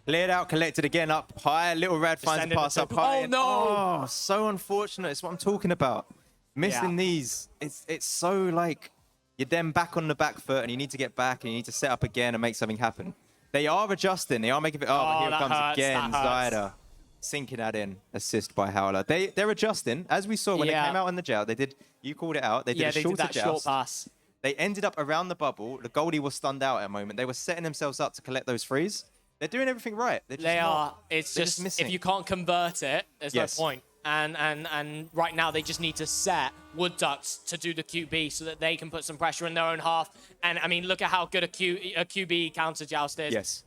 Cleared out, collected again up high. Little Rad finds the pass up high. Oh, no. Oh, so unfortunate. It's what I'm talking about. Missing these. It's so like... You're then back on the back foot, and you need to get back, and you need to set up again and make something happen. They are adjusting. They are making it. Oh, but here it comes again. Zyda sinking that in. Assist by Howler. They're adjusting, as we saw when they came out in the jail. They did. You called it out. They did a shorter short pass. They ended up around the bubble. The Goldie was stunned out at a moment. They were setting themselves up to collect those frees. They're doing everything right. They are. It's just missing. If you can't convert it, there's no point. And right now they just need to set Wood Ducks to do the QB so that they can put some pressure in their own half. And I mean, look at how good a QB counter joust is. Yes.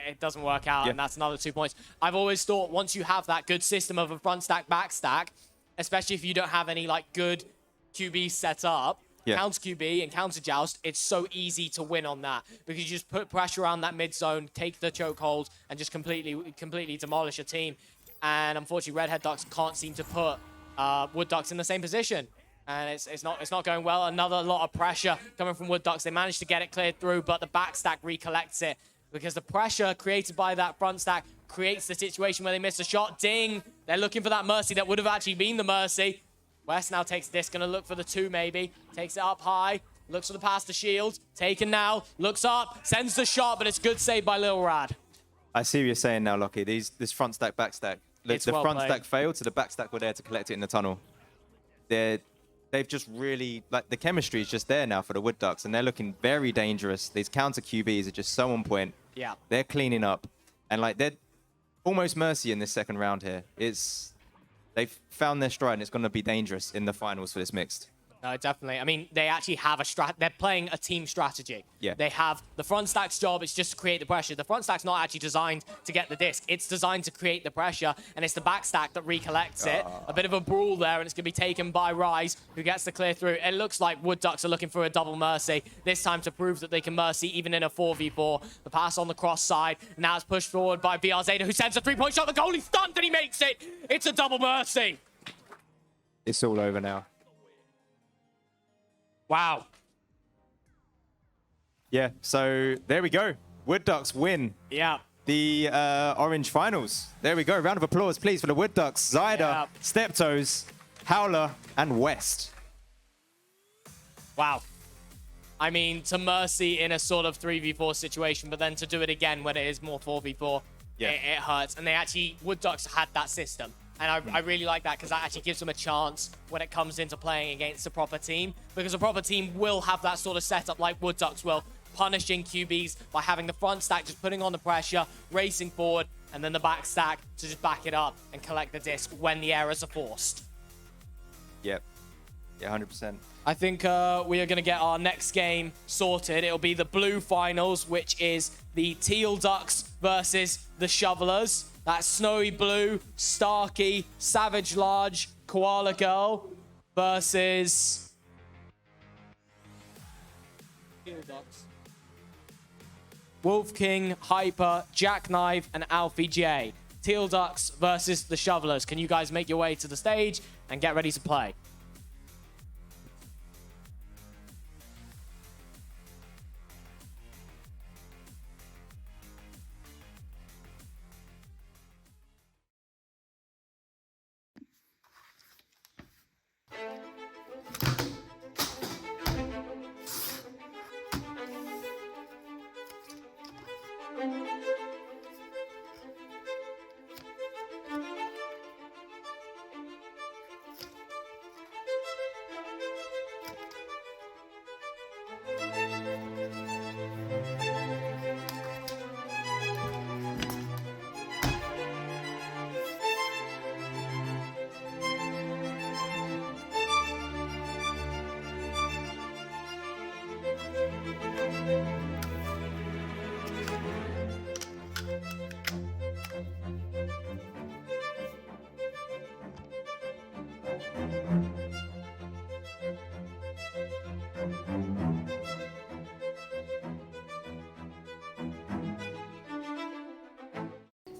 It doesn't work out, and that's another 2 points. I've always thought once you have that good system of a front stack, back stack, especially if you don't have any like good QB set up, counter QB and counter joust, it's so easy to win on that because you just put pressure around that mid zone, take the chokehold, and just completely demolish a team. And unfortunately, Redhead Ducks can't seem to put Wood Ducks in the same position. And it's not going well. Another lot of pressure coming from Wood Ducks. They managed to get it cleared through, but the back stack recollects it because the pressure created by that front stack creates the situation where they miss a shot. Ding! They're looking for that mercy that would have actually been the mercy. West now takes this, gonna look for the two maybe. Takes it up high, looks for the pass to Shield. Taken now, looks up, sends the shot, but it's good save by Lil Rad. I see what you're saying now, Lockie. This front stack, back stack. The well front played. stack failed, so the back stack were there to collect it in the tunnel. They've just really, like, the chemistry is just there now for the Wood Ducks, and they're looking very dangerous. These counter QBs are just so on point. Yeah. They're cleaning up, and like they're almost mercy in this second round here. They've found their stride, and it's going to be dangerous in the finals for this mixed. No, definitely. I mean, they actually have a they're playing a team strategy. Yeah. They have the front stack's job is just to create the pressure. The front stack's not actually designed to get the disc. It's designed to create the pressure, and it's the back stack that recollects it. A bit of a brawl there, and it's going to be taken by Rise, who gets the clear through. It looks like Wood Ducks are looking for a double mercy, this time to prove that they can mercy even in a 4v4. The pass on the cross side. Now it's pushed forward by BR Zeta, who sends a three-point shot. The goalie stunned, and he makes it. It's a double mercy. It's all over now. Wow. Yeah, so there we go. Wood Ducks win Yeah. the Orange Finals. There we go. Round of applause, please, for the Wood Ducks. Zyda, Steptoes, Howler, and West. Wow. I mean, to Mercy in a sort of 3v4 situation, but then to do it again when it is more 4v4, it hurts. And they actually, Wood Ducks had that system. And I really like that because that actually gives them a chance when it comes into playing against a proper team. Because a proper team will have that sort of setup like Wood Ducks will, punishing QBs by having the front stack just putting on the pressure, racing forward, and then the back stack to just back it up and collect the disc when the errors are forced. Yep. Yeah, 100%. I think we are going to get our next game sorted. It'll be the blue finals, which is the Teal Ducks versus the Shovelers. That's Snowy Blue, Starkey, Savage Large, Koala Girl versus Teal Ducks. Wolf King, Hyper, Jackknife, and Alfie J. Teal Ducks versus the Shovelers. Can you guys make your way to the stage and get ready to play?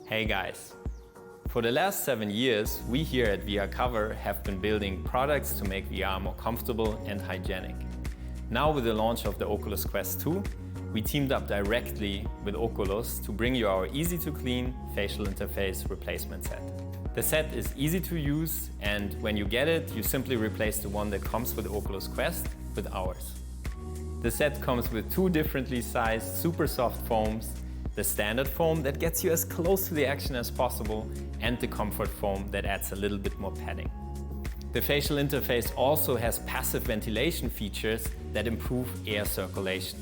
Hey guys! For the last 7 years, we here at VR Cover have been building products to make VR more comfortable and hygienic. Now with the launch of the Oculus Quest 2, we teamed up directly with Oculus to bring you our easy-to-clean facial interface replacement set. The set is easy to use, and when you get it, you simply replace the one that comes with the Oculus Quest with ours. The set comes with 2 differently sized super soft foams, the standard foam that gets you as close to the action as possible, and the comfort foam that adds a little bit more padding. The facial interface also has passive ventilation features that improve air circulation.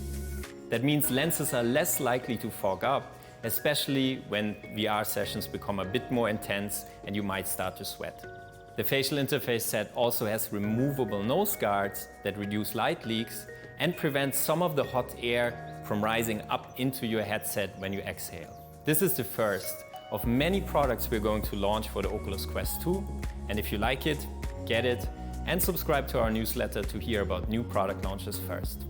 That means lenses are less likely to fog up, especially when VR sessions become a bit more intense and you might start to sweat. The facial interface set also has removable nose guards that reduce light leaks and prevent some of the hot air from rising up into your headset when you exhale. This is the first of many products we're going to launch for the Oculus Quest 2, and if you like it, get it, and subscribe to our newsletter to hear about new product launches first.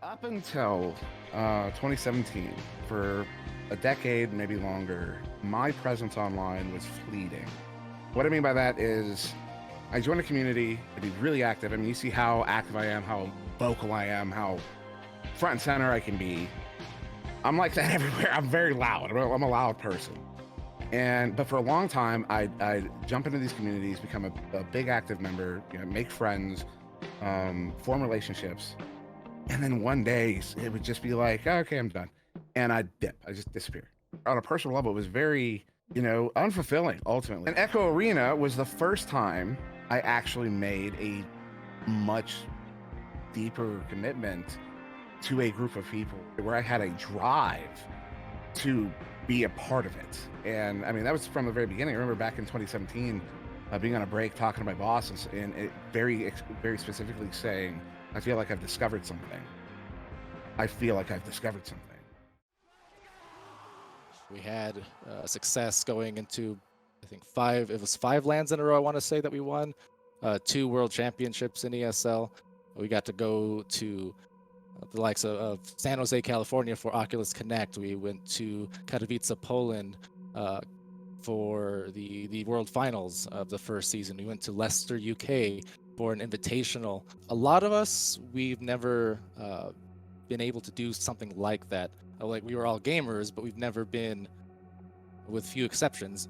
Up until 2017, for a decade, maybe longer, my presence online was fleeting. What I mean by that is I joined a community, I'd be really active. I mean, you see how active I am, how vocal I am, how front and center I can be. I'm like that everywhere. I'm very loud. I'm a loud person. But for a long time, I'd jump into these communities, become a big active member, make friends, form relationships. And then one day it would just be like, oh, okay, I'm done. And I'd dip, I just disappear. On a personal level, it was very, unfulfilling ultimately. And Echo Arena was the first time I actually made a much deeper commitment to a group of people where I had a drive to be a part of it. And I mean, that was from the very beginning. I remember back in 2017, being on a break, talking to my boss and it very specifically saying, I feel like I've discovered something. I feel like I've discovered something. We had success going into, I think, 5 LANs in a row, I want to say, that we won. 2 world championships in ESL. We got to go to the likes of San Jose, California for Oculus Connect. We went to Katowice, Poland for the World Finals of the first season. We went to Leicester, UK for an invitational. A lot of us, we've never been able to do something like that. Like, we were all gamers, but we've never been, with few exceptions,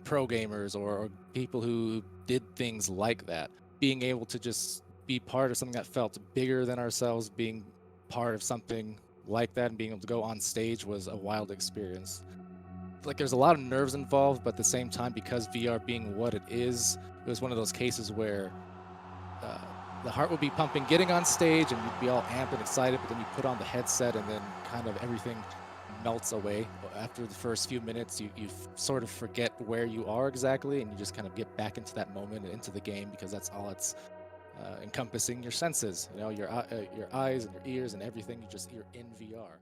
pro gamers or people who did things like that. Being able to just be part of something that felt bigger than ourselves, being part of something like that and being able to go on stage was a wild experience. Like, there's a lot of nerves involved, but at the same time, because VR being what it is, it was one of those cases where the heart would be pumping getting on stage and you'd be all amped and excited, but then you put on the headset and then kind of everything melts away. After the first few minutes, you sort of forget where you are exactly, and you just kind of get back into that moment and into the game, because that's all it's encompassing your senses, your eyes and your ears and everything. You're in VR.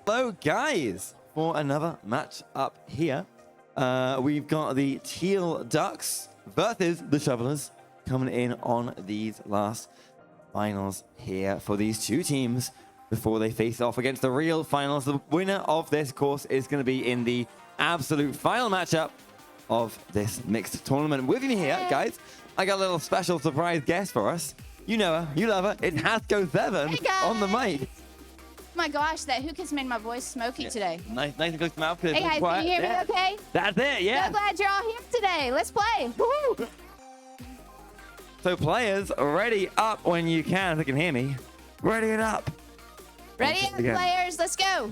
Hello, guys, for another match up here. We've got the Teal Ducks versus the Shovelers coming in on these last finals here for these two teams before they face off against the real finals. The winner of this course is going to be in the absolute final matchup of this mixed tournament. With me here, guys, I got a little special surprise guest for us. You know her, you love her. It's Hasco7 on the mic. Oh my gosh, that hook has made my voice smoky today. Nice and close to mouth. Hey guys, can you hear me okay? That's it, yeah. So glad you're all here today. Let's play. Woo! So players, ready up when you can, if you can hear me. Ready it up. Ready up, players, let's go.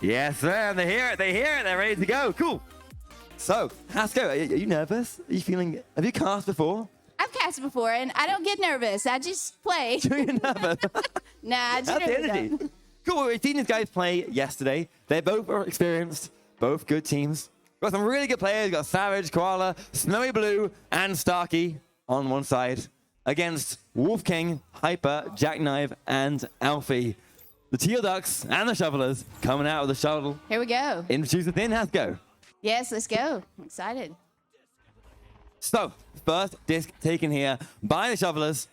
Yes, sir, they hear it, they're ready to go. Cool. So, Hasco, are you nervous? Are you feeling, have you cast before? I've cast before and I don't get nervous. I just play. Are you nervous? Nah, I just That's the never energy. don't. Cool, we've seen these guys play yesterday. They both are experienced, both good teams. Got some really good players. Got Savage, Koala, Snowy Blue, and Starkey on one side against Wolf King, Hyper, Jackknife, and Alfie. The Teal Ducks and the Shovelers coming out of the shuttle. Here we go. Introduce us in, Hasco. Yes, let's go. I'm excited. So, first disc taken here by the Shovelers.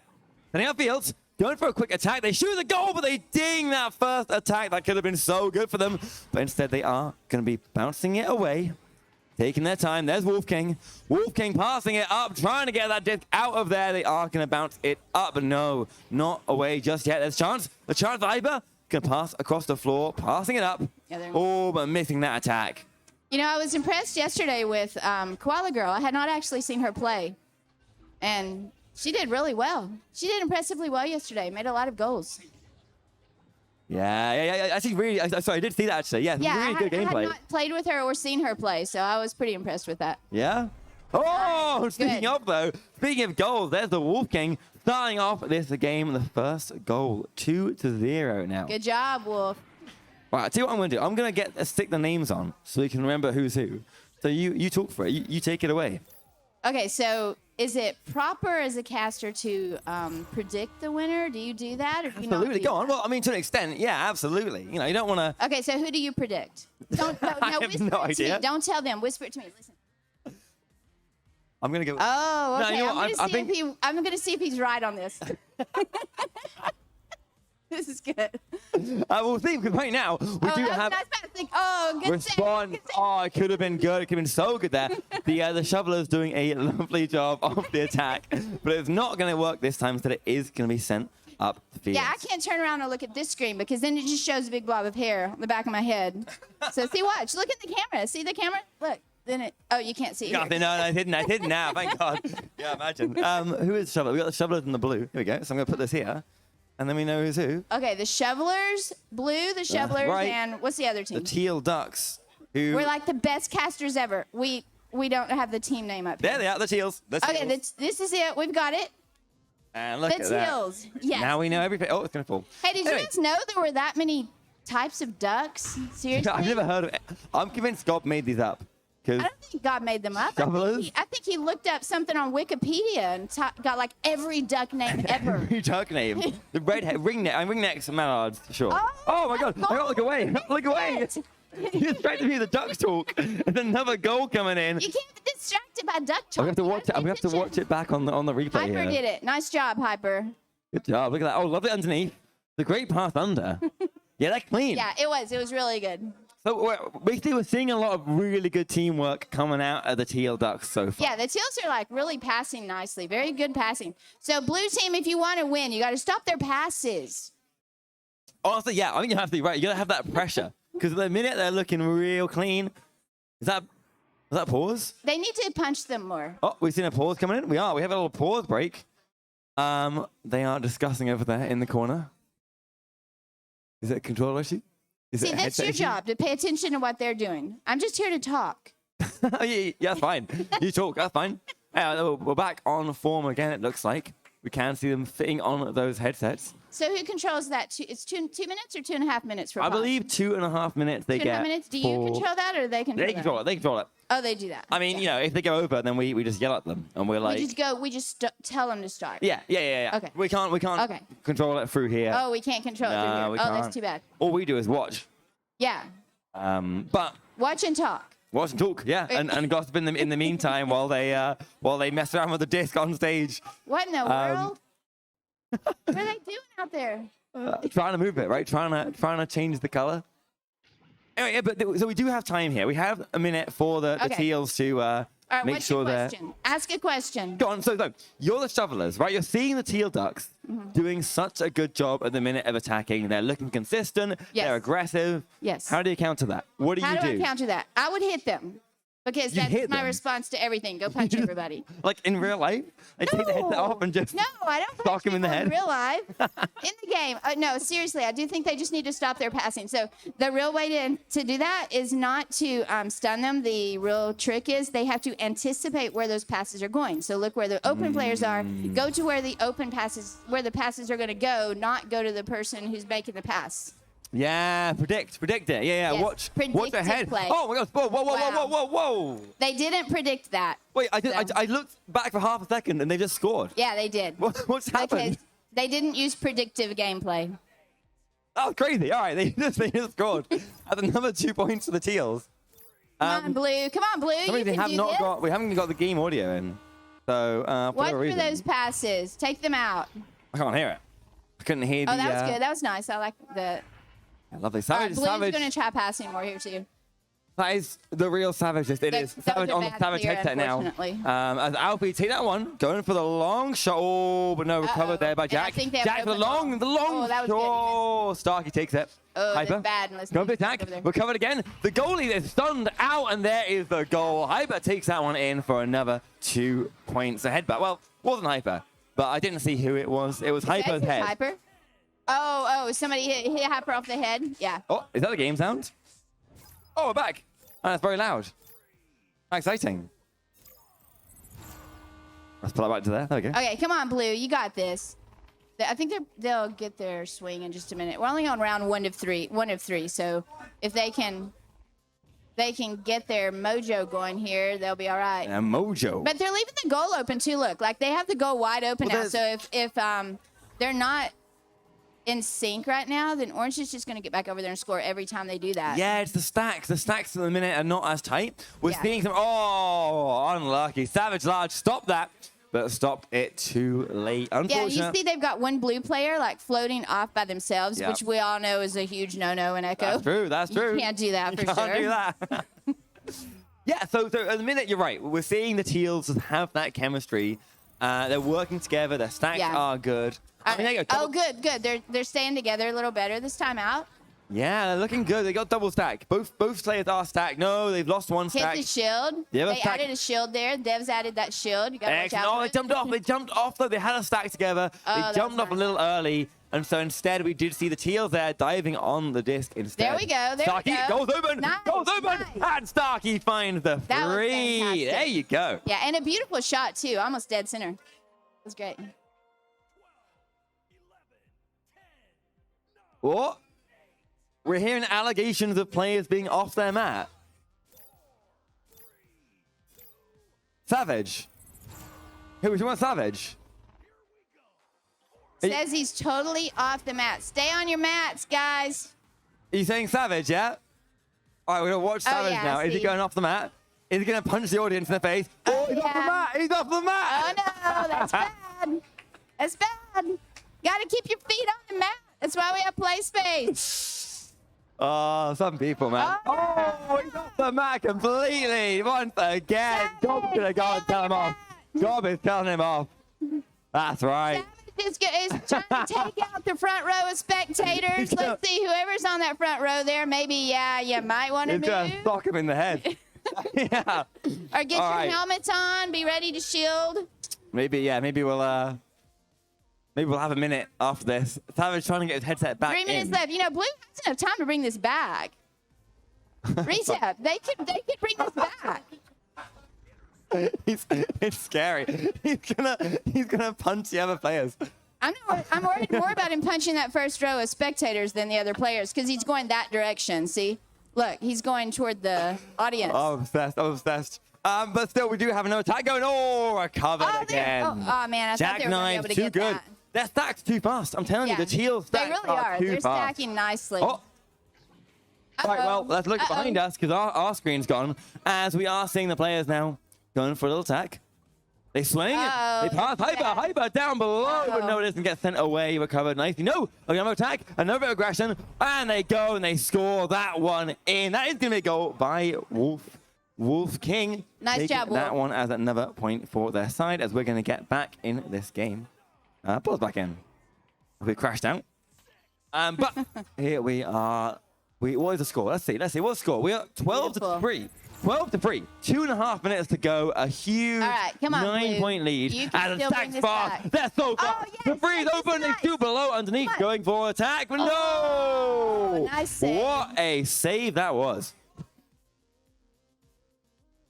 Setting up fields, going for a quick attack. They shoot the goal, but they ding that first attack. That could have been so good for them. But instead, they are going to be bouncing it away. Taking their time. There's Wolf King. Wolf King passing it up, trying to get that disc out of there. They are going to bounce it up. But no, not away just yet. There's chance. The chance for Hyper. Going to pass across the floor, passing it up. Oh, but missing that attack. You know, I was impressed yesterday with Koala Girl. I had not actually seen her play. And she did really well. She did impressively well yesterday. Made a lot of goals. Yeah. Actually, really, sorry, I did see that actually. Yeah, really good gameplay. I had not played with her or seen her play, so I was pretty impressed with that. Yeah? Oh, speaking of though, speaking of goals, there's the Wolf King starting off this game, the first goal, 2-0 now. Good job, Wolf. Right, I'll tell you what I'm going to do. I'm going to stick the names on so we can remember who's who. So you talk for it. You take it away. Okay, so is it proper as a caster to predict the winner? Do you do that? Or do you not Absolutely. do Go on. that? Well, I mean, to an extent, yeah, absolutely. You know, you don't want to... Okay, so who do you predict? Don't, no, I have whisper no it to idea. me. Don't tell them. Whisper it to me. Listen. I'm going to go... Oh, okay. No, you know what? I'm going to see if he's right on this. This is good. We'll see, because right now, we do have... Nice pass. Good response. save. Oh, it could have been good. It could have been so good there. The Shoveler's doing a lovely job of the attack, but it's not going to work this time. Instead, it is going to be sent up the field. Yeah, I can't turn around and look at this screen because then it just shows a big blob of hair on the back of my head. So see, watch. Look at the camera. See the camera? Look. Then it. Oh, you can't see it. No, it's hidden now. Thank God. Yeah, imagine. Who is the Shoveler? We got the Shovelers in the blue. Here we go. So I'm going to put this here, and then we know who's who. Okay, the Shovelers, blue, the Shovelers, right. and what's the other team? The Teal Ducks. Who? We're like the best casters ever. We don't have the team name up here. There they are, the Teals. The Teals. Okay, this is it. We've got it. And look The at that. Teals. Yes. Now we know everything. Oh, it's going to fall. Hey, did Anyway. you guys know there were that many types of ducks? Seriously? I've never heard of it. I'm convinced God made these up. I don't think God made them up. Shovelers? I think he looked up something on Wikipedia and got like every duck name ever. Every duck name. The redhead, ringnecks, mallards, sure. Oh my God. I got to look away. Look away. You distracted me with the ducks talk. And another goal coming in. You can't be distracted by duck talk. I'm going to watch it. I'm going to have to watch it back on the replay Hyper here. did it. Nice job, Hyper. Good job. Look at that. Oh, lovely underneath. The great pass under. Yeah, that's clean. Yeah, it was. It was really good. So basically, we're seeing a lot of really good teamwork coming out of the Teal Ducks so far. Yeah, the Teals are like really passing nicely. Very good passing. So blue team, if you want to win, you got to stop their passes. Honestly, yeah, I think you have to be right. You got to have that pressure. Because the minute they're looking real clean, is that pause? They need to punch them more. Oh, we've seen a pause coming in. We have a little pause break. They are discussing over there in the corner. Is it a controller issue? See, that's your job, to pay attention to what they're doing. I'm just here to talk. Yeah, that's fine. You talk, that's fine. We're back on form again, it looks like. We can see them fitting on those headsets. So who controls that? It's two minutes or 2.5 minutes for I pause? believe 2.5 minutes they 2.5 get. minutes? Do you control that or they control They control it. They control it. Oh, they do that. I mean, you know, if they go over, then we just yell at them and we're like, we just tell them to start. yeah. Okay. We can't Okay. control it through here. Oh, we can't control it through No, here. we Oh, can't. that's too bad. All we do is watch. Yeah. But Watch and talk. watch and talk, yeah, and gossip in the meantime while they mess around with the disc on stage, What in the world? What are they doing out there? trying to move it, right? Trying to change the color. Anyway, yeah, but so we do have time here. We have a minute for the Okay. teals to All right, make what's sure your they're. question? Ask a question. Go on. So you're the shovelers, right? You're seeing the teal ducks Mm-hmm. doing such a good job at the minute of attacking. They're looking consistent. Yes. They're aggressive. Yes. How do you counter that? What do How you do do? I counter that? I would hit them because You that's hit my them? response to everything. Go punch everybody. Like in real life, they take the headset No. off and just No, I don't punch sock him in the people head. real life. In the game. No, seriously, I do think they just need to stop their passing. So the real way to do that is not to stun them. The real trick is they have to anticipate where those passes are going. So look where the open players are. Go to where the where the passes are going to go, not go to the person who's making the pass. Yeah, predict it. Yeah. Yes, Watch predictive ahead. play. Oh my gosh! Whoa! They didn't predict that. Wait, I So- looked back for half a second and they just scored. Yeah, they did. What's happened? Because they didn't use predictive gameplay. That was crazy. All right, they just scored. That's another 2 points for the teals. Come on, Blue. Come on, Blue. Somebody You they can have do not this. got. We haven't got the game audio in. So for Watch whatever for reason, those passes. Take them out. I can't hear it. I couldn't hear the. Oh, that was good. That was nice. I like the. Lovely. Savage. Blue's Savage. going to try passing more here, too. That is the real Savage. It is. That was Savage a on the bad Savage clear, headset now. unfortunately. As Alfie take that one, going for the long shot. Oh, but no, recovered there by And I Jack. think they have Jack to for the open long Oh, that was good. He shot. Starkey takes it. Oh, Hyper. that's bad. Unless Going for the over attack. there. Recovered again. The goalie is stunned out, and there is the goal. Hyper takes that one in for another 2 points. A headbutt. Well, wasn't Hyper, but I didn't see who it was. It was Hyper's That's head. Hyper. Oh, somebody hit Hyper off the head. Yeah. Oh, is that the game sound? Oh, we're back. Oh, that's very loud. How exciting. Let's pull that back to there. There we go. Okay, come on, Blue. You got this. I think they'll get their swing in just a minute. We're only on round one of three. So if they can get their mojo going here, they'll be all right. And mojo. But they're leaving the goal open too. Look, like they have the goal wide open Well, now. So if they're not in sync right now, then Orange is just going to get back over there and score every time they do that. Yeah, it's the stacks. The stacks at the minute are not as tight. We're Yeah. seeing some. Oh, unlucky. Savage Large, stop that. But stop it too late. Yeah, Unfortunately. you see they've got one blue player like floating off by themselves, Yeah. which we all know is a huge no-no in Echo. That's true. That's true. You can't do that for You sure. can't do that. Yeah, so at the minute, you're right. We're seeing the teals have that chemistry. They're working together. Their stacks Yeah. are good. I mean, there you go. Oh, good. They're staying together a little better this time out. Yeah, they're looking good. They got double stack. Both players are stacked. No, they've lost one Hit stack. the shield. The other They stack- added a shield there. Dev's added that shield. You gotta watch Excellent. out. Oh, for they it. jumped off. They jumped off, though. They had a stack together. Oh, They that jumped was off a nice. little early. And so instead, we did see the teals there diving on the disc instead. There we go. There Starkey, we go. goals open. Nice, Goals open. nice. And Starkey finds the That was three. fantastic. There you go. Yeah, and a beautiful shot too. Almost dead center. It was great. What? We're hearing allegations of players being off their mat. Savage. Who want Savage? Are you- Says he's totally off the mat. Stay on your mats, guys. Are you saying Savage, yeah? All right, we're going to watch Oh, Savage yeah, now. Is he see. going off the mat? Is he going to punch the audience in the face? Oh, he's off the yeah. mat. He's off the Oh mat. no, that's bad. That's bad. Gotta keep your feet on the mat. That's why we have play space. Oh, some people, man. Oh, he's off the mat completely. Once again. Gob's going to go and tell him off. Gob is telling him off. That's right. Savage is trying to take out the front row of spectators. Let's see, whoever's on that front row there, maybe, yeah, you might want to He's going to move. sock him in the head. Yeah. Or get All your right. helmets on, be ready to shield. Maybe we'll have a minute after this. Savage trying to get his headset back 3 minutes in. left. You know, Blue hasn't enough time to bring this back. Reset. They could bring this back. It's scary. He's gonna punch the other players. I'm worried more about him punching that first row of spectators than the other players because he's going that direction. See, look, he's going toward the audience. Oh, I'm obsessed. But still, we do have another attack going. Oh, recovered again. Oh man, I thought they were going to be able to too get good. that. That stack's too fast. I'm telling Yeah. you, the teal They stacks really are are. too They're fast. stacking nicely. Oh, Right, well, let's look behind us because our screen's gone. As we are seeing the players now going for a little attack. They swing. They pass. Hyper down below. But no, it doesn't get sent away. Recovered nicely. No, another attack. Another bit of aggression. And they go and they score that one in. That is going to be a goal by Wolf King. Nice job, Wolf. That one as another point for their side as we're going to get back in this game. Pulls back in. We crashed out. But here we are. What is the score? Let's see. What's the score? We are 12 to 3. 12 to 3. 2.5 minutes to go. A huge 9-point lead. And attack fast. They're so fast. The free is open. They shoot below underneath. Going for attack. But no! Nice save. What a save that was.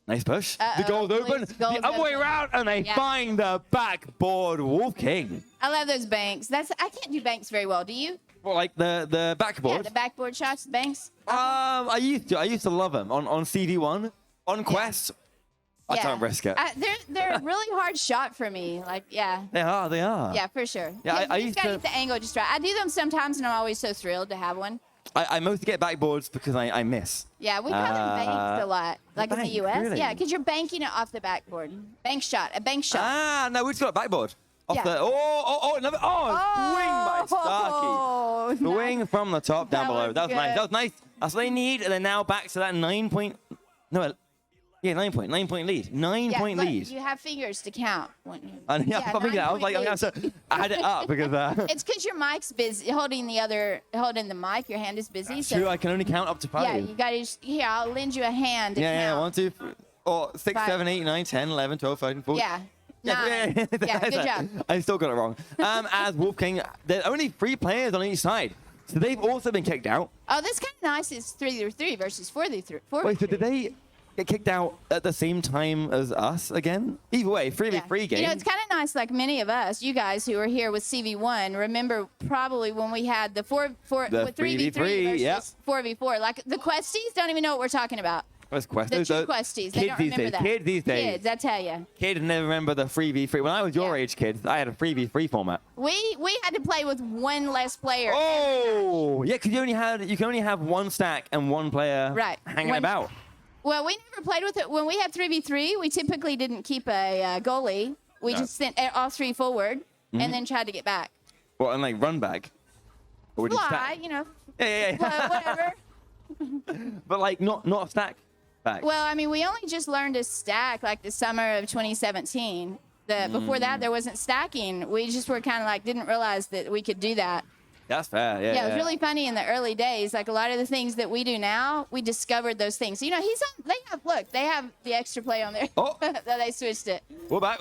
Nice push. The goal's open. The other way around. And they find the backboard. Wolf King. I love those banks. I can't do banks very well. Do you? Well, like the backboard? Yeah, the backboard shots, banks. I used to love them on CD1, on Quest. I can't risk it. They're a really hard shot for me. Like, yeah. They are. Yeah, for sure. Yeah, I you used gotta to. get the angle just right. I do them sometimes, and I'm always so thrilled to have one. I mostly get backboards because I miss. Yeah, we call them banks a lot, like in the U.S. Really? Yeah, because you're banking it off the backboard. Bank shot, a bank shot. Ah, no, we just got a backboard. Off Yeah. the another swing by Starkey. Swing from the top down below. That was nice. That was nice. That's what they need. And they're now back to that 9-point. No, yeah, 9-point lead. 9-point lead. You have fingers to count. And I was like, I have to add it up because. It's because your mic's busy holding the mic. Your hand is busy. True, I can only count up to 5. Yeah, you gotta. Here, I'll lend you a hand. Yeah, count. 1, 2, 3, 4, 6, 5. 7, 8, 9, 10, 11, 12, 13, 14. Yeah. 9. Yeah, good job. I still got it wrong. As Wolf King, there are only 3 players on each side. So they've also been kicked out. Oh, this kind of nice is 3v3 versus 4v3. Wait, so did they get kicked out at the same time as us again? Either way, 3v3 game. You know, it's kind of nice, like many of us, you guys who are here with CV1, remember probably when we had the 3v3 versus 4v4. Like the questies don't even know what we're talking about. What's Questies? The true questies. They don't remember that. Kids these days. Kids, I tell you. Kids never remember the 3v3. When I was your age, kids, I had a 3v3 format. We had to play with one less player. Oh, yeah, because you can only have one stack and one player hanging about. Well, we never played with it. When we had 3v3, we typically didn't keep a goalie. We just sent all 3 forward and then tried to get back. Well, and like run back. Or Fly, you know. Yeah. Whatever. But like not a stack back. Well, I mean, we only just learned to stack like the summer of 2017. Before that, there wasn't stacking. We just were kind of like didn't realize that we could do that. That's fair. Yeah. It was really funny in the early days. Like a lot of the things that we do now, we discovered those things. You know, they have the extra play on there. Oh. that they switched it. We're back.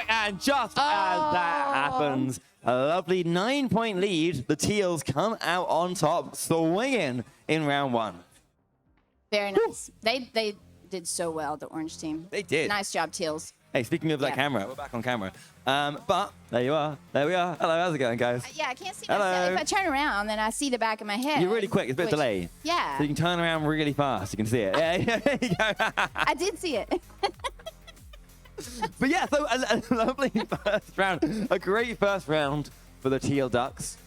And just as that happens, a lovely 9-point lead. The Teals come out on top, swinging in round 1. Very nice. They did so well, the orange team. They did. Nice job, Teals. Hey, speaking of that camera, we're back on camera. But there you are. There we are. Hello, how's it going, guys? Yeah, I can't see myself. If I turn around, then I see the back of my head. You're really quick. It's a bit of delay. Yeah. So you can turn around really fast. You can see it. Yeah, there you go. I did see it. But yeah, so a lovely first round. A great first round for the Teal Ducks.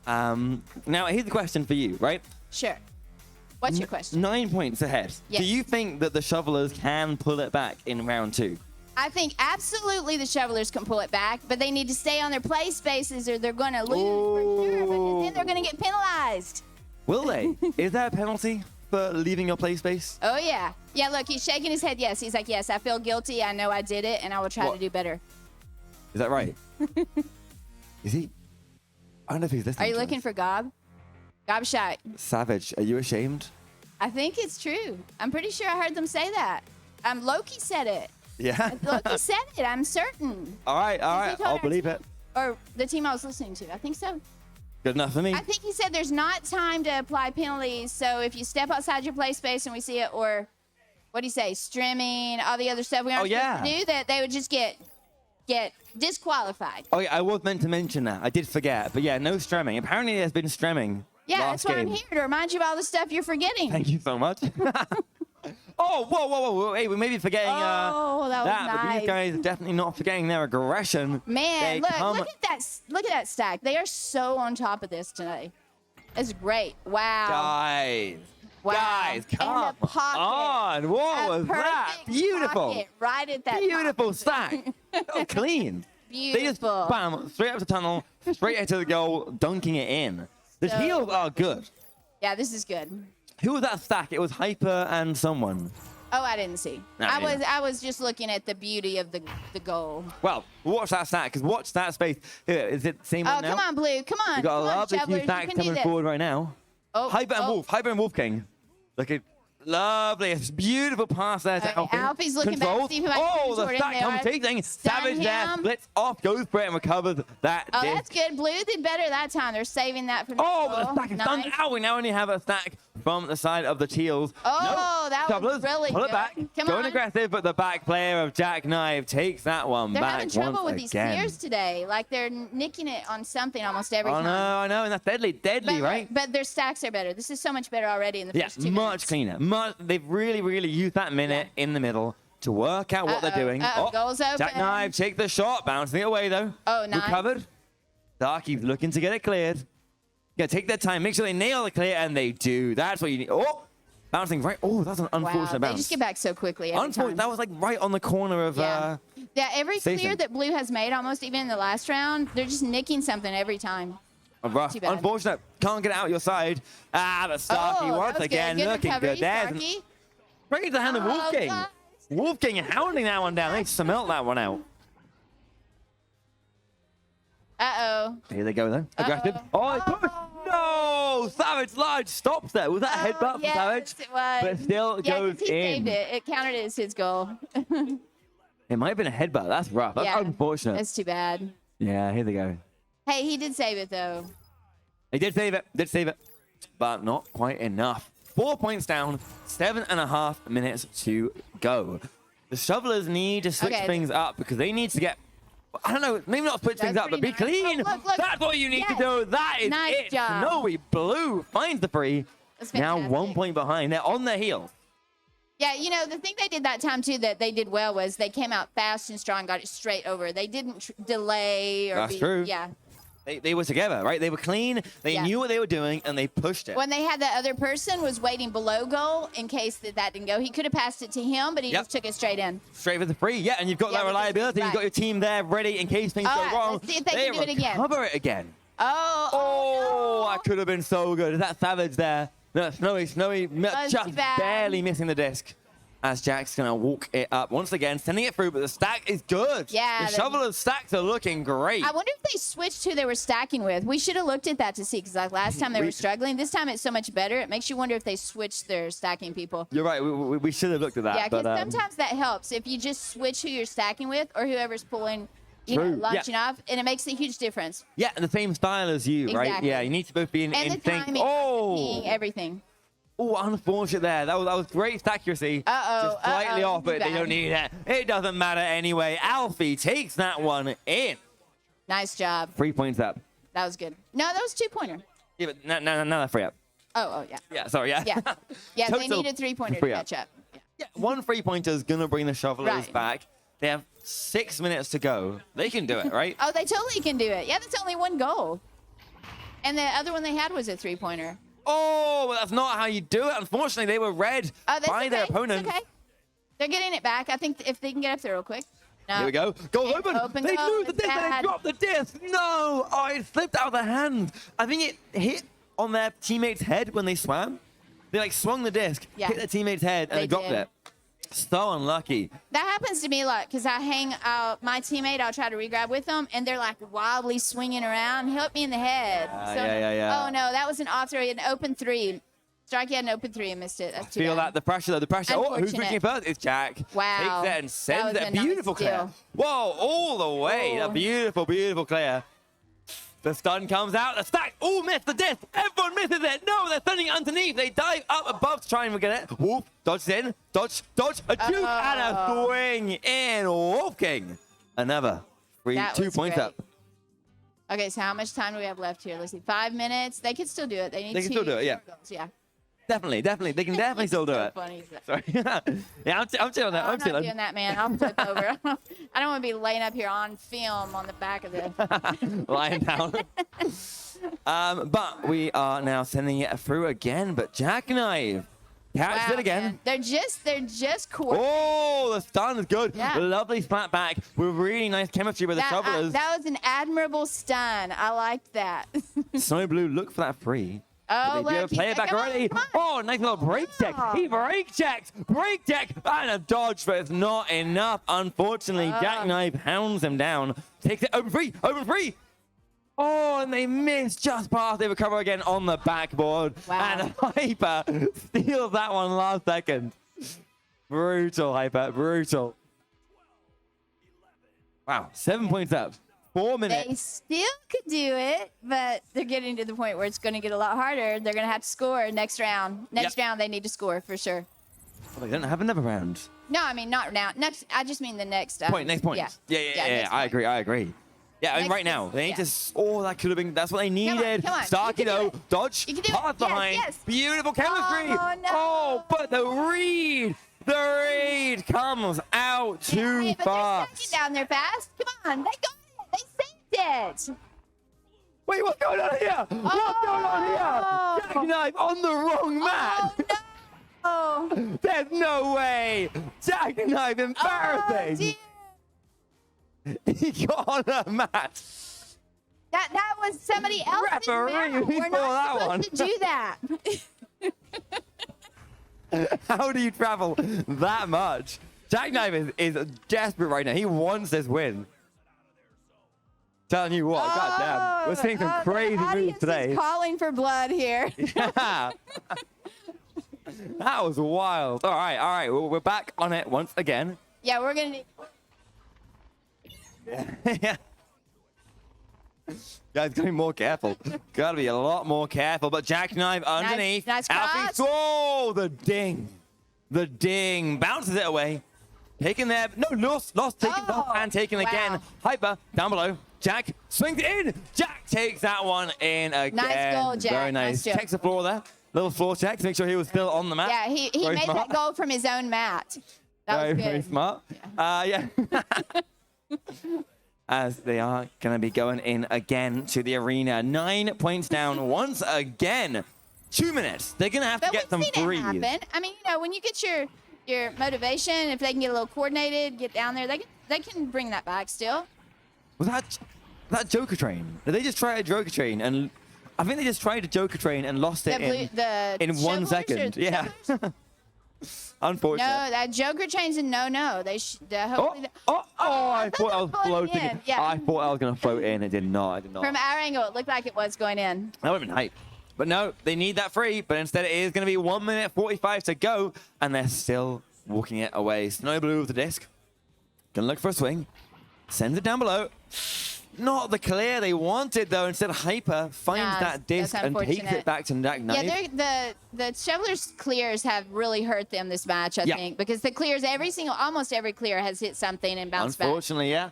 Now, here's the question for you, right? Sure. What's your question? 9 points ahead. Yes. Do you think that the Shovelers can pull it back in round 2? I think absolutely the Shovelers can pull it back, but they need to stay on their play spaces or they're going to lose for sure, but then they're going to get penalized. Will they? Is there a penalty for leaving your play space? Oh, yeah. Yeah, look, he's shaking his head yes. He's like, yes, I feel guilty. I know I did it, and I will try to do better. Is that right? Is he? I don't know if he's listening. Are you looking for Gob? Gobshite. Savage, are you ashamed? I think it's true. I'm pretty sure I heard them say that. Loki said it. Yeah? Loki said it. I'm certain. All right. I'll believe it. Or the team I was listening to. I think so. Good enough for me. I think he said there's not time to apply penalties. So if you step outside your play space and we see it, or what do you say, streaming, all the other stuff we aren't supposed to do, that they would just get disqualified. Oh, yeah, I was meant to mention that. I did forget. But yeah, no streaming. Apparently there's been streaming. Yeah, last that's why game. I'm here, to remind you of all the stuff you're forgetting. Thank you so much. Oh, whoa. Hey, we may be forgetting that was but nice. these guys are definitely not forgetting their aggression. Man, They look at that stack. They are so on top of this today. That's great. Wow. Guys. Wow. Guys, come And the pocket. on. What A was that? perfect Beautiful. pocket right at that Beautiful pocket. stack. So clean. They just, Beautiful. bam, straight up the tunnel, straight into the goal, dunking it in. The So heels are good. Yeah, this is good. Who was that stack? It was Hyper and someone. Oh, I didn't see. No, I was just looking at the beauty of the goal. Well, watch that stack, because watch that space. Here, is it the same Oh, one now? come on, Blue. Come on. We've got a Come on, lovely few Shovelers. You stacks can do coming this. forward right now. Oh, Hyper and oh. Wolf. Hyper and Wolf King. Look at lovely. It's a beautiful pass there to Okay, Alfie. Alfie's looking back to Controls. see who I can Oh, the short in stack there. comes taking. Stun Savage there. him. Splits off, goes for it, and recovers that Oh, disc. that's good. Blue did better that time. They're saving that for the Oh, but the goal. stack is done. Nice. Ow, we now only have a stack from the side of the Teals. Oh, that was Shovelers, really pull it good. back. Come Going on. aggressive, but the back player of Jackknife takes that one They're back having trouble once with these again. clears today. Like they're nicking it on something almost every Oh, time. no, I know, and that's deadly, But, right? but their stacks are better. This is so much better already in the Yeah, first 2 much minutes. cleaner. They've really used that minute in the middle to work out what they're doing. Goal's open. Jackknife, take the shot, bouncing it away though. Oh, nice. Recovered. Darky's looking to get it cleared. Yeah, take their time, make sure they nail the clear, and they do. That's what you need. Oh, bouncing right. Oh, that's an unfortunate Wow, bounce. they just get back so quickly every Unfortunate. time. That was like right on the corner of. Yeah, every clear station. that Blue has made, almost even in the last round, they're just nicking something every time. Rough. Too bad. Unfortunate. Can't get it out your side. Ah, the Starkey that once was again good. Good looking recovery, good. There's Starkey. praise the hand of Wolf King. guys. Wolf King hounding that one down. They smelt that one out. Uh-oh. Here they go, though. Aggressive. Oh, he pushed. No! Savage Large stops there. Was that a headbutt from yes, Savage? it was. But it still Yeah, 'cause goes he in. saved it. It counted as his goal. It might have been a headbutt. That's rough. That's Yeah, unfortunate. That's too bad. Yeah, here they go. Hey, he did save it, though. They did save it. But not quite enough. 4 points down. 7.5 minutes to go. The Shovelers need to switch Okay. things up because they need to get... I don't know, maybe not switch things That's up, but be pretty nice. clean. Oh, look. That's what you need to Yes. do. That is Nice it. job. Snowy Blue finds the free. That's Now fantastic. 1 point behind. They're on their heels. Yeah, you know, the thing they did that time, too, that they did well was they came out fast and strong, got it straight over. They didn't delay or That's be... true. Yeah. They were together, right? They were clean. They Yeah. knew what they were doing, and they pushed it. When they had the other person was waiting below goal in case that didn't go. He could have passed it to him, but he Yep. just took it straight in. Straight for the free. Yeah, and you've got Yeah, that because- reliability. You've right. got your team there ready in case things All go right, wrong. let's see if they can do it again. Recover it again. Oh, That could have been so good. Is that Savage there? No, Snowy That's just too bad. barely missing the disc. As Jack's going to walk it up once again, sending it through, but the stack is good. Yeah, The they- Shoveler's stacks are looking great. I wonder if they switched who they were stacking with. We should have looked at that to see, because like last time they were struggling. This time it's so much better. It makes you wonder if they switched their stacking people. You're right. We should have looked at that. Yeah, because but, sometimes that helps if you just switch who you're stacking with or whoever's pulling, True, yeah. launching off, and it makes a huge difference. Yeah, and the same style as you, right? Exactly. Yeah, you need to both be in And the sync. timing, Oh! everything. Oh, unfortunate there. That was great accuracy. Uh-oh, Just slightly uh-oh, off, but they bad. don't need it. It doesn't matter anyway. Alfie takes that one in. Nice job. 3 points up. That was good. No, that was 2-pointer. Yeah, but now they're free up. Oh, yeah. Yeah, sorry, yeah. Yeah. Yeah, they Total need a 3-pointer to free up. catch up. Yeah. Yeah, 1 3-pointer is going to bring the Shovelers Right. back. They have 6 minutes to go. They can do it, right? Oh, they totally can do it. Yeah, that's only one goal. And the other one they had was a 3-pointer. Oh, well, that's not how you do it. Unfortunately, they were read Oh, that's by okay. their That's opponent. okay. They're getting it back. I think if they can get up there real quick. No. Here we go. Goal And open. They goal. lose the It's disc and they bad. drop the disc. No. Oh, it slipped out of their hand. I think it hit on their teammate's head when they swam. They like swung the disc, Yeah. hit their teammate's head, and They they dropped did. it. So unlucky. That happens to me a lot because I hang out my teammate. I'll try to regrab with them, and they're like wildly swinging around. Hit me in the head. Yeah. Oh no, that was an off throw. An open 3. Strikey had an open 3 and missed it. That's too Feel bad. that the pressure though. The pressure. Oh, who's Unfortunate. reaching first? It's Jack. Wow. Takes it and That sends was it. a nice Beautiful clear. steal. Whoa, all the way. Oh. A beautiful clear. The stun comes out. The stack. Oh, missed the disc. Everyone misses it. No, they're sending it underneath. They dive up above to try and get it. Wolf dodges in. Dodge. A juke and a swing in. Wolf King. Another. That 2 was points great. up. Okay, so how much time do we have left here? Let's see. 5 minutes. They could still do it. They need They can two still do it, yeah. goals. Yeah. Definitely. They can definitely still do So it. funny. Sorry. Yeah, I'm chilling there. I'm I'm not chilling. doing that, man. I'll flip over. I don't want to be laying up here on film on the back of the. Lying down. But we are now sending it through again. But Jackknife catches it again. Man. They're just coordinated. Oh, the stun is good. Yeah. Lovely flat back with really nice chemistry with the shovelers. That was an admirable stun. I liked that. Snow Blue, look for that free. Oh, Did they look. play it back already? Oh, nice little break check. He break checked, and a dodge, but it's not enough. Unfortunately, Jackknife hounds him down. Takes it open free. Oh, and they miss just past. They recover again on the backboard. Wow. And Hyper steals that one last second. Brutal, Hyper, brutal. Wow, 7 points up. 4 minutes. They still could do it, but they're getting to the point where it's going to get a lot harder. They're going to have to score next round. Next round, they need to score for sure. Oh, they don't have another round. No, I mean not now. Next, I just mean the next Next point. Yeah. I agree. Yeah, I mean, right now, they need to. Oh, that could have been. That's what they needed. Come on. Starky though, dodge, You can do it. pass behind. Yes. Beautiful chemistry. Oh, no. Oh, but the read comes out too Hey, but far. they're stuck down there fast. Come on, they got it. They saved it. Wait, what's going on here? What's going on here? Jackknife on the wrong mat. Oh no. There's no way. Jackknife embarrassing. He got on a mat. That was somebody else's Referee, mat. we We're saw that not one. supposed to do that. How do you travel that much? Jackknife is desperate right now. He wants this win. Telling you what, goddamn, we're seeing some crazy moves today. Is calling for blood here. Yeah. That was wild. All right. We're back on it once again. Yeah, we're gonna need. Yeah. Guys, gotta be more careful. Gotta be a lot more careful. But Jackknife underneath. Nice cross. Oh, the ding. The ding. Bounces it away. Taken there. No, lost. Taken off and taken again. Hyper down below. Jack swings it in. Jack takes that one in again. Nice goal, Jack. Very nice. Nice Checks the floor there. Little floor check to make sure he was still on the mat. Yeah, he Very made smart. that goal from his own mat. That was good. Very smart. Yeah. As they are going to be going in again to the arena. 9 points down once again. 2 minutes. They're going to have to get some we've seen it breathe. happen. I mean, you know, when you get your motivation, if they can get a little coordinated, get down there, they can bring that back still. Was that Joker train? Did they just try a Joker train? And I think they just tried a Joker train and lost it in 1 second. Yeah. Unfortunate. No, that Joker train's a no-no. They hopefully. I thought I was floating. in. Yeah. I thought I was going to float in. It did not. From our angle, it looked like it was going in. That would have been hype. But no, they need that free. But instead, it is going to be 1 minute 45 to go. And they're still walking it away. Snow Blue with the disc. Gonna look for a swing. Sends it down below. Not the clear they wanted, though. Instead, Hyper finds that disc and takes it back to Jackknife. Yeah, the Shovelers clears have really hurt them this match, I think, because the clears, almost every clear has hit something and bounced back. Unfortunately, yeah.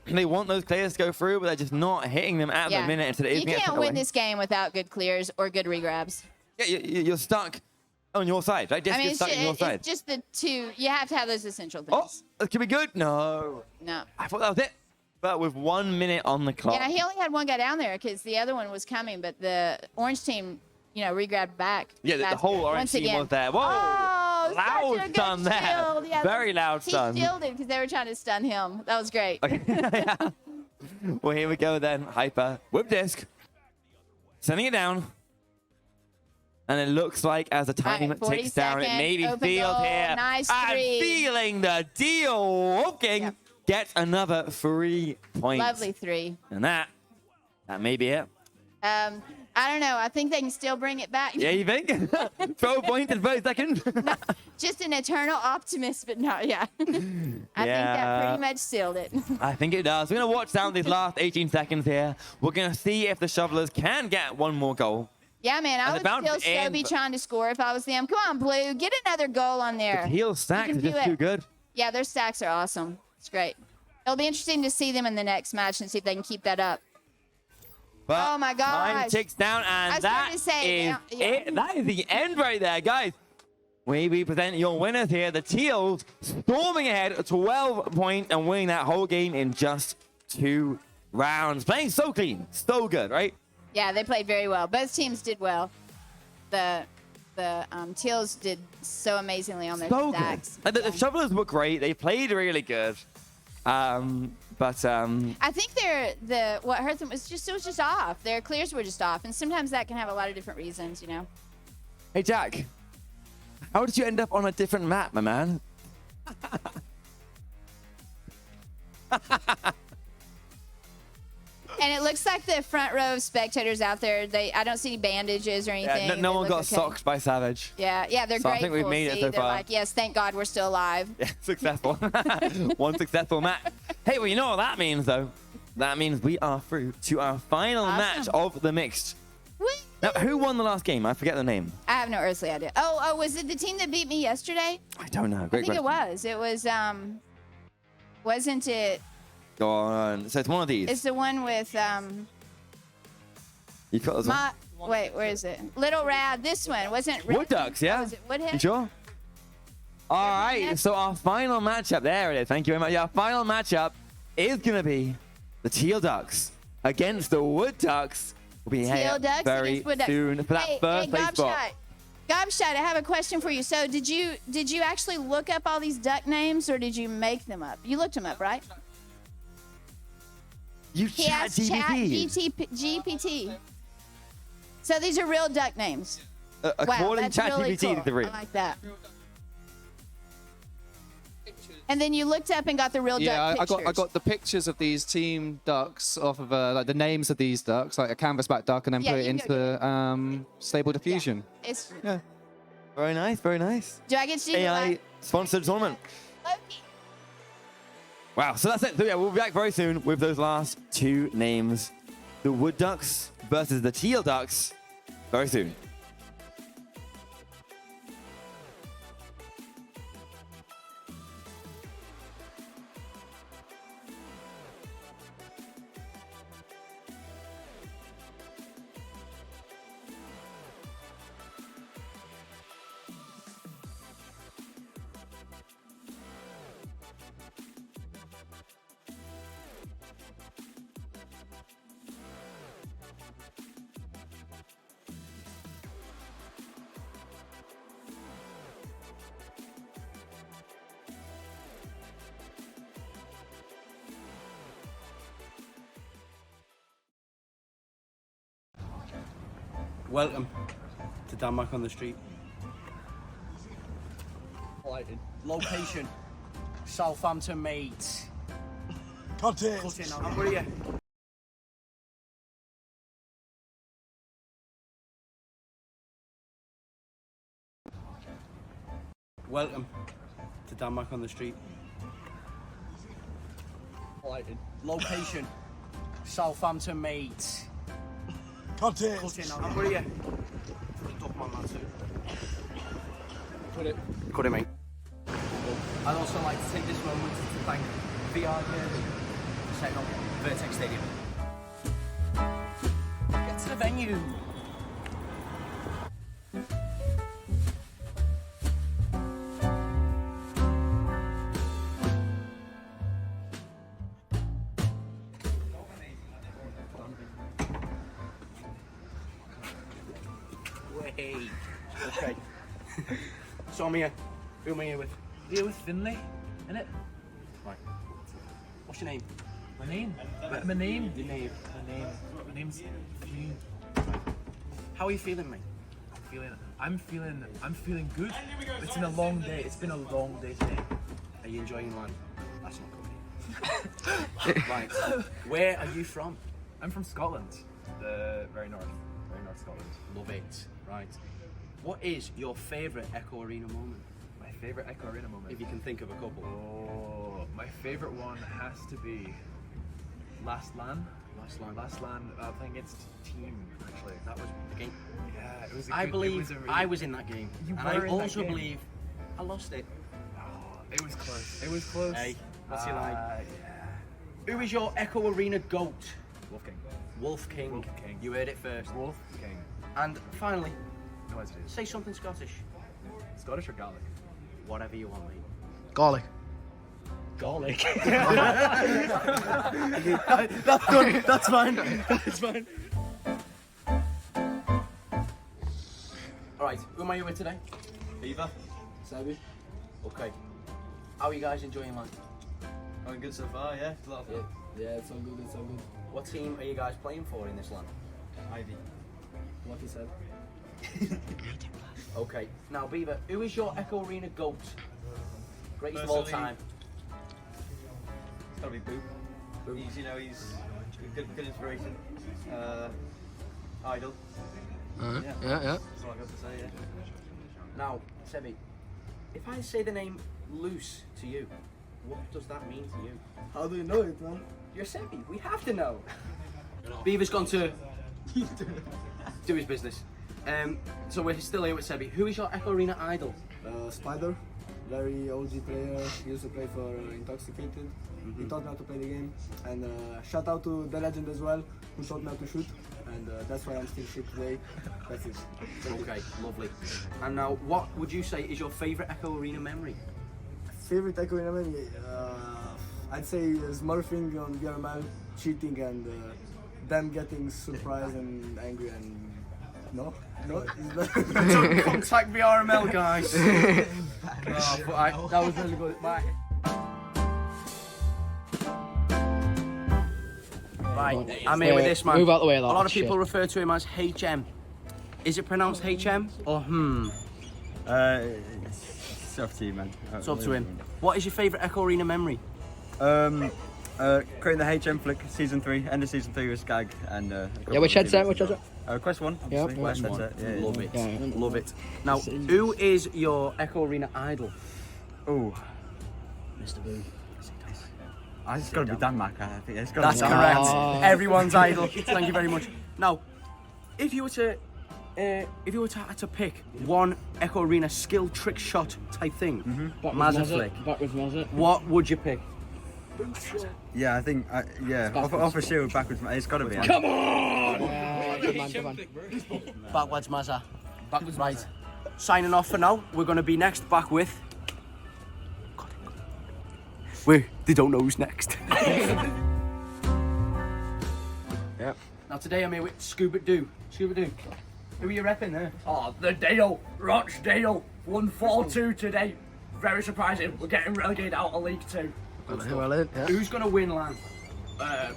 They want those clears to go through, but they're just not hitting them at the minute. Instead, you can't win this game without good clears or good regrabs. Yeah, you're stuck on your side, right? Disc is stuck on your side. It's just the two. You have to have those essential things. Oh, that could be good. No. I thought that was it. But with 1 minute on the clock. Yeah, he only had one guy down there because the other one was coming, but the orange team, regrabbed back. Yeah, the whole orange team was there. Whoa! Loud stun there. Yeah, very loud stun. He shielded because they were trying to stun him. That was great. Okay. Yeah. Well, here we go then. Hyper. Whip disc. Sending it down. And it looks like as the time ticks down, it may be Field here. Nice and feeling the deal. Walking. Yep. Gets another 3 points. Lovely 3. And that may be it. I don't know. I think they can still bring it back. Yeah, you think? 12 points in 30 seconds? No, just an eternal optimist, but no, I think that pretty much sealed it. I think it does. We're going to watch down these last 18 seconds here. We're going to see if the Shovelers can get one more goal. Yeah, man, I would still be trying to score if I was them. Come on, Blue. Get another goal on there. The heel stacks are just too good. Yeah, their stacks are awesome. It's great. It'll be interesting to see them in the next match and see if they can keep that up. But oh my gosh. Time ticks down, and that is it. That is the end right there, guys. We present your winners here. The Teals storming ahead, 12 points, and winning that whole game in just 2 rounds. Playing so clean, so good, right? Yeah, they played very well. Both teams did well. The Teals did so amazingly on their stacks. Good. The Shovelers were great. They played really good. I think what hurt them was it was just off. Their clears were just off, and sometimes that can have a lot of different reasons, you know. Hey Jack, how did you end up on a different map, my man? And it looks like the front row of spectators out there, I don't see any bandages or anything. Yeah, no one got okay. socked by Savage. Yeah, they're So grateful. I think we've made it so They're far. like, yes, thank God we're still alive. Yeah, successful. One successful match. Hey, well, you know what that means, though? That means we are through to our final match of the mixed. Whee! Now, who won the last game? I forget the name. I have no earthly idea. Oh, was it the team that beat me yesterday? I don't know. I Great think question. it was. Wasn't it? Go on. So it's one of these. It's the one with You got this one? Wait, where is it? Little Rad. This one wasn't. Wood Ducks, yeah. Was it Woodhead? You sure? All right. Woodhead? So our final matchup. There it is. Thank you very much. Yeah, our final matchup is going to be the Teal Ducks against the Wood Ducks. We'll be Teal here Ducks very against Wood Ducks. soon for that first place spot. Gobshot, I have a question for you. So did you actually look up all these duck names, or did you make them up? You looked them up, right? You He chat asked GPT. GPT. So these are real duck names. Wow, According that's to chat really GPT, cool. the real. I like that. And then you looked up and got the real duck pictures. I got the pictures of these team ducks off of like the names of these ducks, like a canvasback duck, and then put it into the Stable Diffusion. Yeah. Very nice, very nice. Do I get to do AI sponsored tournament. Loki? Wow, so that's it. So yeah, we'll be back very soon with those last two names. The Wood Ducks versus the Teal Ducks. Very soon. Welcome to Denmark on the street. Location, Southampton, mate. Cut it. I'm with you. Welcome to Denmark on the street. Location, Southampton, mate. Cut it. I'm with you. Duckman man too. Cut it, mate. I'd also like to take this moment to thank VR Gaming for setting up Vertex Stadium. Get to the venue. Wait. Okay. So I'm here. Who am I here with? Here with Finlay, innit? Right. What's your name? My name? My name? Your name. My name's Finlay. How are you feeling, mate? I'm feeling good. It's been a long day. It's been a long day today. Are you enjoying your land? That's not good. Right. Where are you from? I'm from Scotland, the very north Scotland. Love it. Right. What is your favourite Echo Arena moment? My favourite Echo Arena moment? If you can think of a couple. Oh, my favourite one has to be Last LAN. Last LAN playing against Team, actually. That was the game. Yeah, it was I believe I was in that game. You and were I in that also game. believe I lost it. Oh, it was close. It was close. Hey, what's your like? Yeah. Who is your Echo Arena GOAT? Wolf King. Wolf King. Wolf King. You heard it first. Wolf King. And finally, No hesitation. say something Scottish. Scottish or Gaelic? Whatever you want, mate. Garlic. Garlic. That's done. That's fine. That's fine. Right, who am I here with today? Beaver. Sabi. Okay. How are you guys enjoying life? Going good so far, yeah. It's a lot of fun. Yeah, it's all good, it's all good. What team are you guys playing for in this land? Ivy. What he said. Okay, now Beaver, who is your Echo Arena GOAT? Greatest of all time. It's gotta be Boo. He's, you know, he's good inspiration. Idol. Yeah. That's all I got to say, yeah. Now, Sebi, if I say the name Loose to you, what does that mean to you? How do you know it, man? You're Sebi, we have to know. Beaver's gone to do his business. So we're still here with Sebi. Who is your Echo Arena idol? Spider, very OG player, he used to play for Intoxicated. He taught me how to play the game. And shout out to the legend as well, who taught me how to shoot. And that's why I'm still shoot today. That's it. Okay, lovely. And now, what would you say is your favourite Echo Arena memory? Favorite Echo Arena memory? I'd say smurfing on VRML, cheating, and them getting surprised and angry and... No? Don't contact VRML, guys. That was really good. Bye. Right, I'm here with this man. Move out the way, a lot of people refer to him as HM. Is it pronounced HM or It's up to you, man. It's up to him. What is your favourite Echo Arena memory? Creating the HM flick, season 3, end of season 3 with Skag and Yeah, which headset? Which headset? Quest 1. Yeah, Quest Quest 1. Yeah, Love it. Yeah. Love it. Now, who is your Echo Arena idol? Oh, Mr. Boo. it's got to be Dan Mac. I think it's got That's to be correct. Oh. Everyone's idol. Thank you very much. Now, if you were to have to pick one Echo Arena skill trick shot type thing, Mazza flick, Backwards Mazza. what would you pick? Yeah, I think. Off a shield backwards. It's got to be. Come on! Good man, good man. Backwards Mazza. Backwards right. Signing off for now. We're going to be next back with. They don't know who's next. Yep. Now today I'm here with Scuba Doo. Scuba Doo. Who are you repping there? Oh, the Dale, Rochdale, 1-4-2 today. Very surprising. We're getting relegated out of League 2. Who's going to win LAN?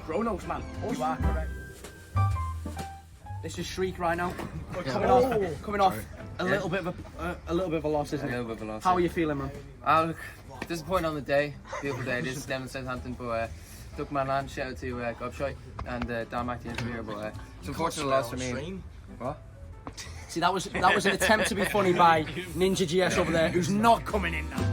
Kronos, man. You are correct. This is Shriek right now. We're coming off a little bit of a loss, isn't it? A little bit of a loss. How are you feeling, man? Look, disappointing on the day. Beautiful day. This is down in Southampton, but Duckman LAN. Shout out to Gobshite and Dan Mac, the engineer. But it's unfortunate loss for me. What? See, that was an attempt to be funny by Ninja GS over there, who's not coming in now.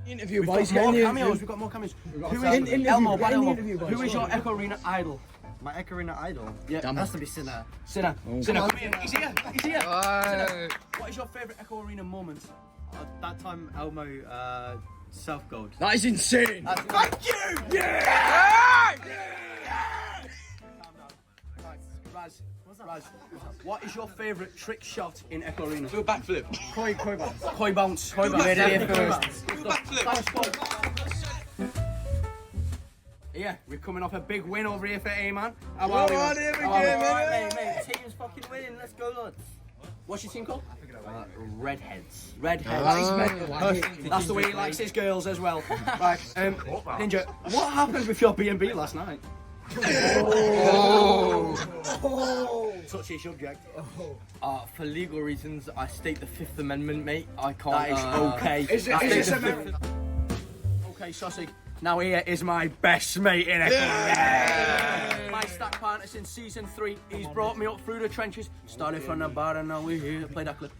Interview, We've boys. got more cameos. We've got more cameos. Who is Elmo? Who is your Echo Arena idol? My Echo Arena idol? Yeah, has to be Sinner. Sinner. Sinner, come here. He's here. He's here. Sinner. What is your favourite Echo Arena moment? That time Elmo self-gold. That is insane. Thank you. Yeah. Raz, what is your favourite trick shot in Echo Arena? Do a backflip. Koi bounce. Koi bounce. You heard it here first. Yeah, we're coming off a big win over here for A-Man. How are we, man? Mate, team's fucking winning. Let's go, lads. What's your team called? Redheads. Redheads. That's the way he likes his girls as well. Right, Ninja, what happened with your B&B last night? Touchy subject. For legal reasons, I state the Fifth Amendment, mate. I can't. That is okay. Is this amendment? Okay, Sossig. Now here is my best mate in Echo. My stack partner since season 3. He's brought me up through the trenches. Started from the bar and now we're here. Play that clip.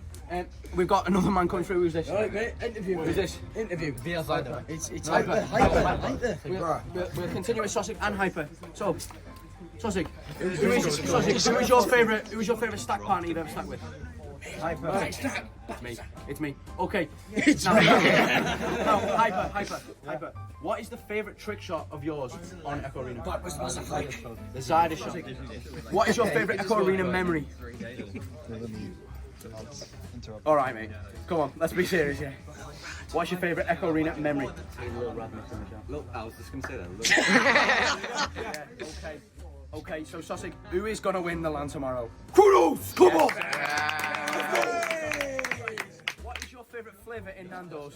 We've got another man coming through. Who's this? Alright, mate. Interview. Who's this? Interview. Hyper. It's Hyper. We'll continue with Sossig and Hyper. So, Sossig, who is your favourite stack partner you've ever stacked with? Hyper. It's me. Okay. Now, Hyper. What is the favourite trick shot of yours on Echo Arena? The Zyda shot. What is your favourite Echo Arena memory? All right, mate. Come on, let's be serious here. What's your favourite Echo Arena memory? Look, I was just going to say that. Yeah, okay, so Sossig, who is going to win the LAN tomorrow? Kudos! Come on! flavour in Nando's?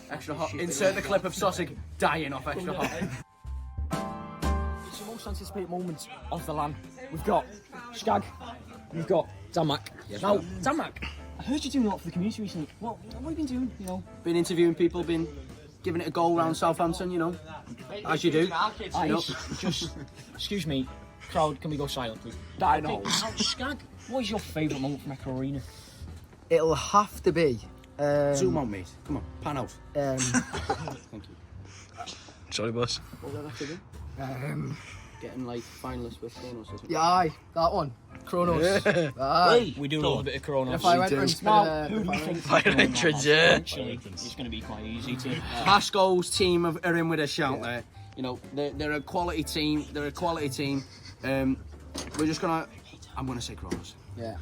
Extra hot. Insert the clip of Sossig dying off extra hot. It's the most anticipated moment of the LAN. We've got Skag, we've got Danmac. Now, Danmac, I heard you doing a lot for the community recently. What have you been doing, you know? Been interviewing people, been giving it a go around Southampton, you know, as you do. You know. Just, excuse me, crowd, can we go silent, please? Dino. Now, Skag, what is your favourite moment from Echo Arena? It'll have to be. Zoom on, mate. Come on, pan out. Thank you. Sorry, boss. What did I have to do? Getting like finalists with Kronos or something. Yeah, aye, that one. Kronos. Aye. We do love a bit of Kronos. If I went and spent Now, who do you think yeah. it's going to be quite easy to... Pasco's team are in with a shout there. You know, they're a quality team. They're a quality team. We're just gonna... I'm gonna say Kronos. Yeah.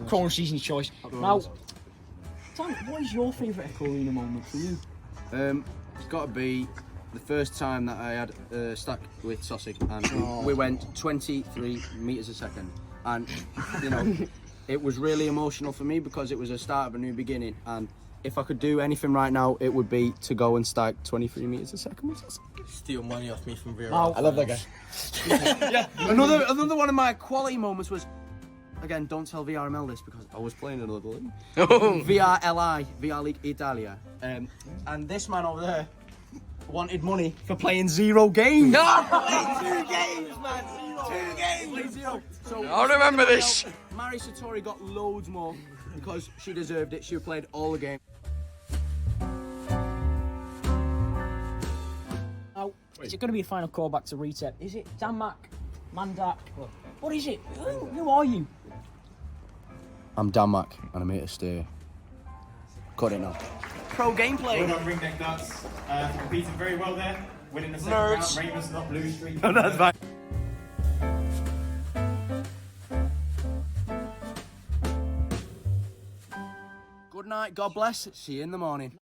Kronos season's choice. Now, Dan, what is your favourite Echo Arena moment for you? It's got to be the first time that I had a stack with Sossig, and we went 23 meters a second, and you know, it was really emotional for me because it was a start of a new beginning, and if I could do anything right now, it would be to go and stack 23 meters a second with Sossig. Steal money off me from VR. Wow. I love that guy. Yeah. Another one of my quality moments was, again, don't tell VRML this because I was playing another league. VR League Italia, and this man over there wanted money for playing 0 games. No! 2 games, man. 2 games. Played 0. So I remember this. Mari Satori got loads more because she deserved it. She played all the games. Now, is it going to be a final callback to Retep? Is it Danmac? Mandak? What is it? Who are you? I'm Danmac and I'm here to stay. Cut it now. Pro gameplay. Well done, Ringneck Ducks. Competing very well there. Winning the second round. Ravens not blue streak. Oh, that's fine. Good night. God bless. See you in the morning.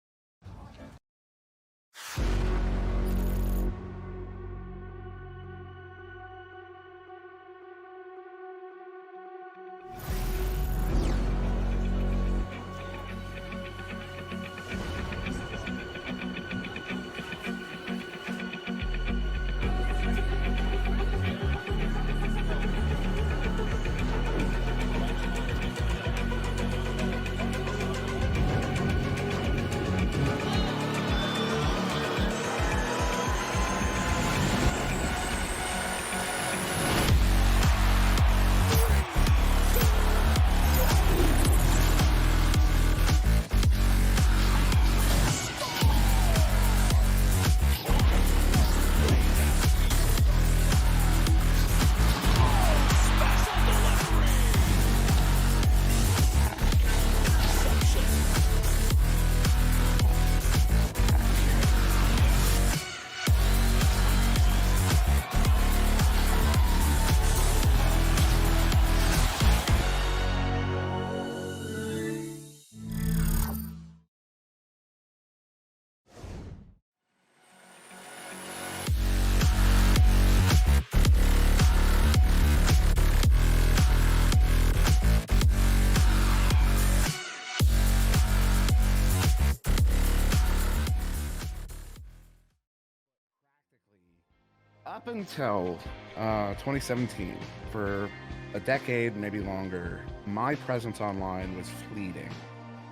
Up until 2017, for a decade, maybe longer, my presence online was fleeting.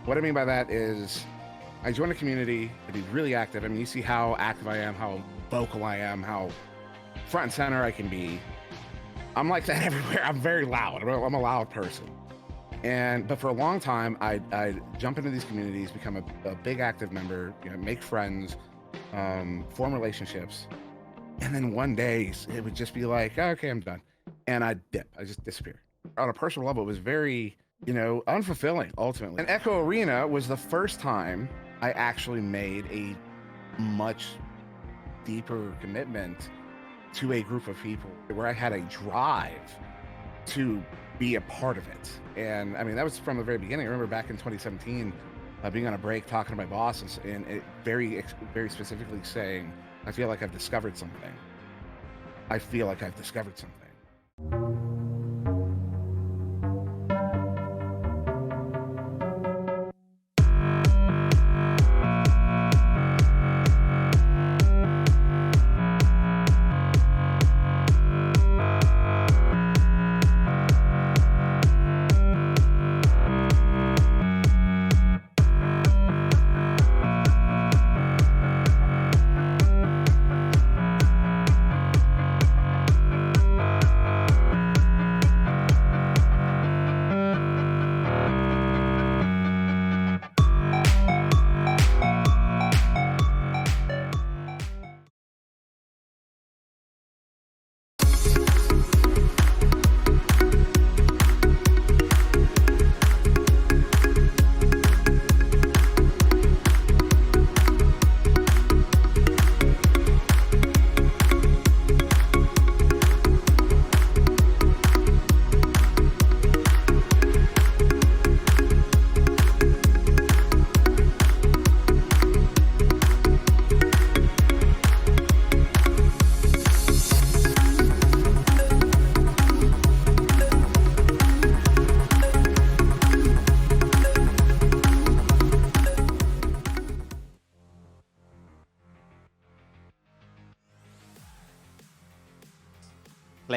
What I mean by that is I joined a community to be really active. I mean, you see how active I am, how vocal I am, how front and center I can be. I'm like that everywhere. I'm very loud. I'm a loud person. But for a long time, I'd jump into these communities, become a big active member, you know, make friends, form relationships. And then one day it would just be like, oh, okay, I'm done. And I'd dip, I just disappear. On a personal level, it was very, you know, unfulfilling ultimately. And Echo Arena was the first time I actually made a much deeper commitment to a group of people where I had a drive to be a part of it. And I mean, that was from the very beginning. I remember back in 2017, being on a break, talking to my boss and it very specifically saying, I feel like I've discovered something. I feel like I've discovered something.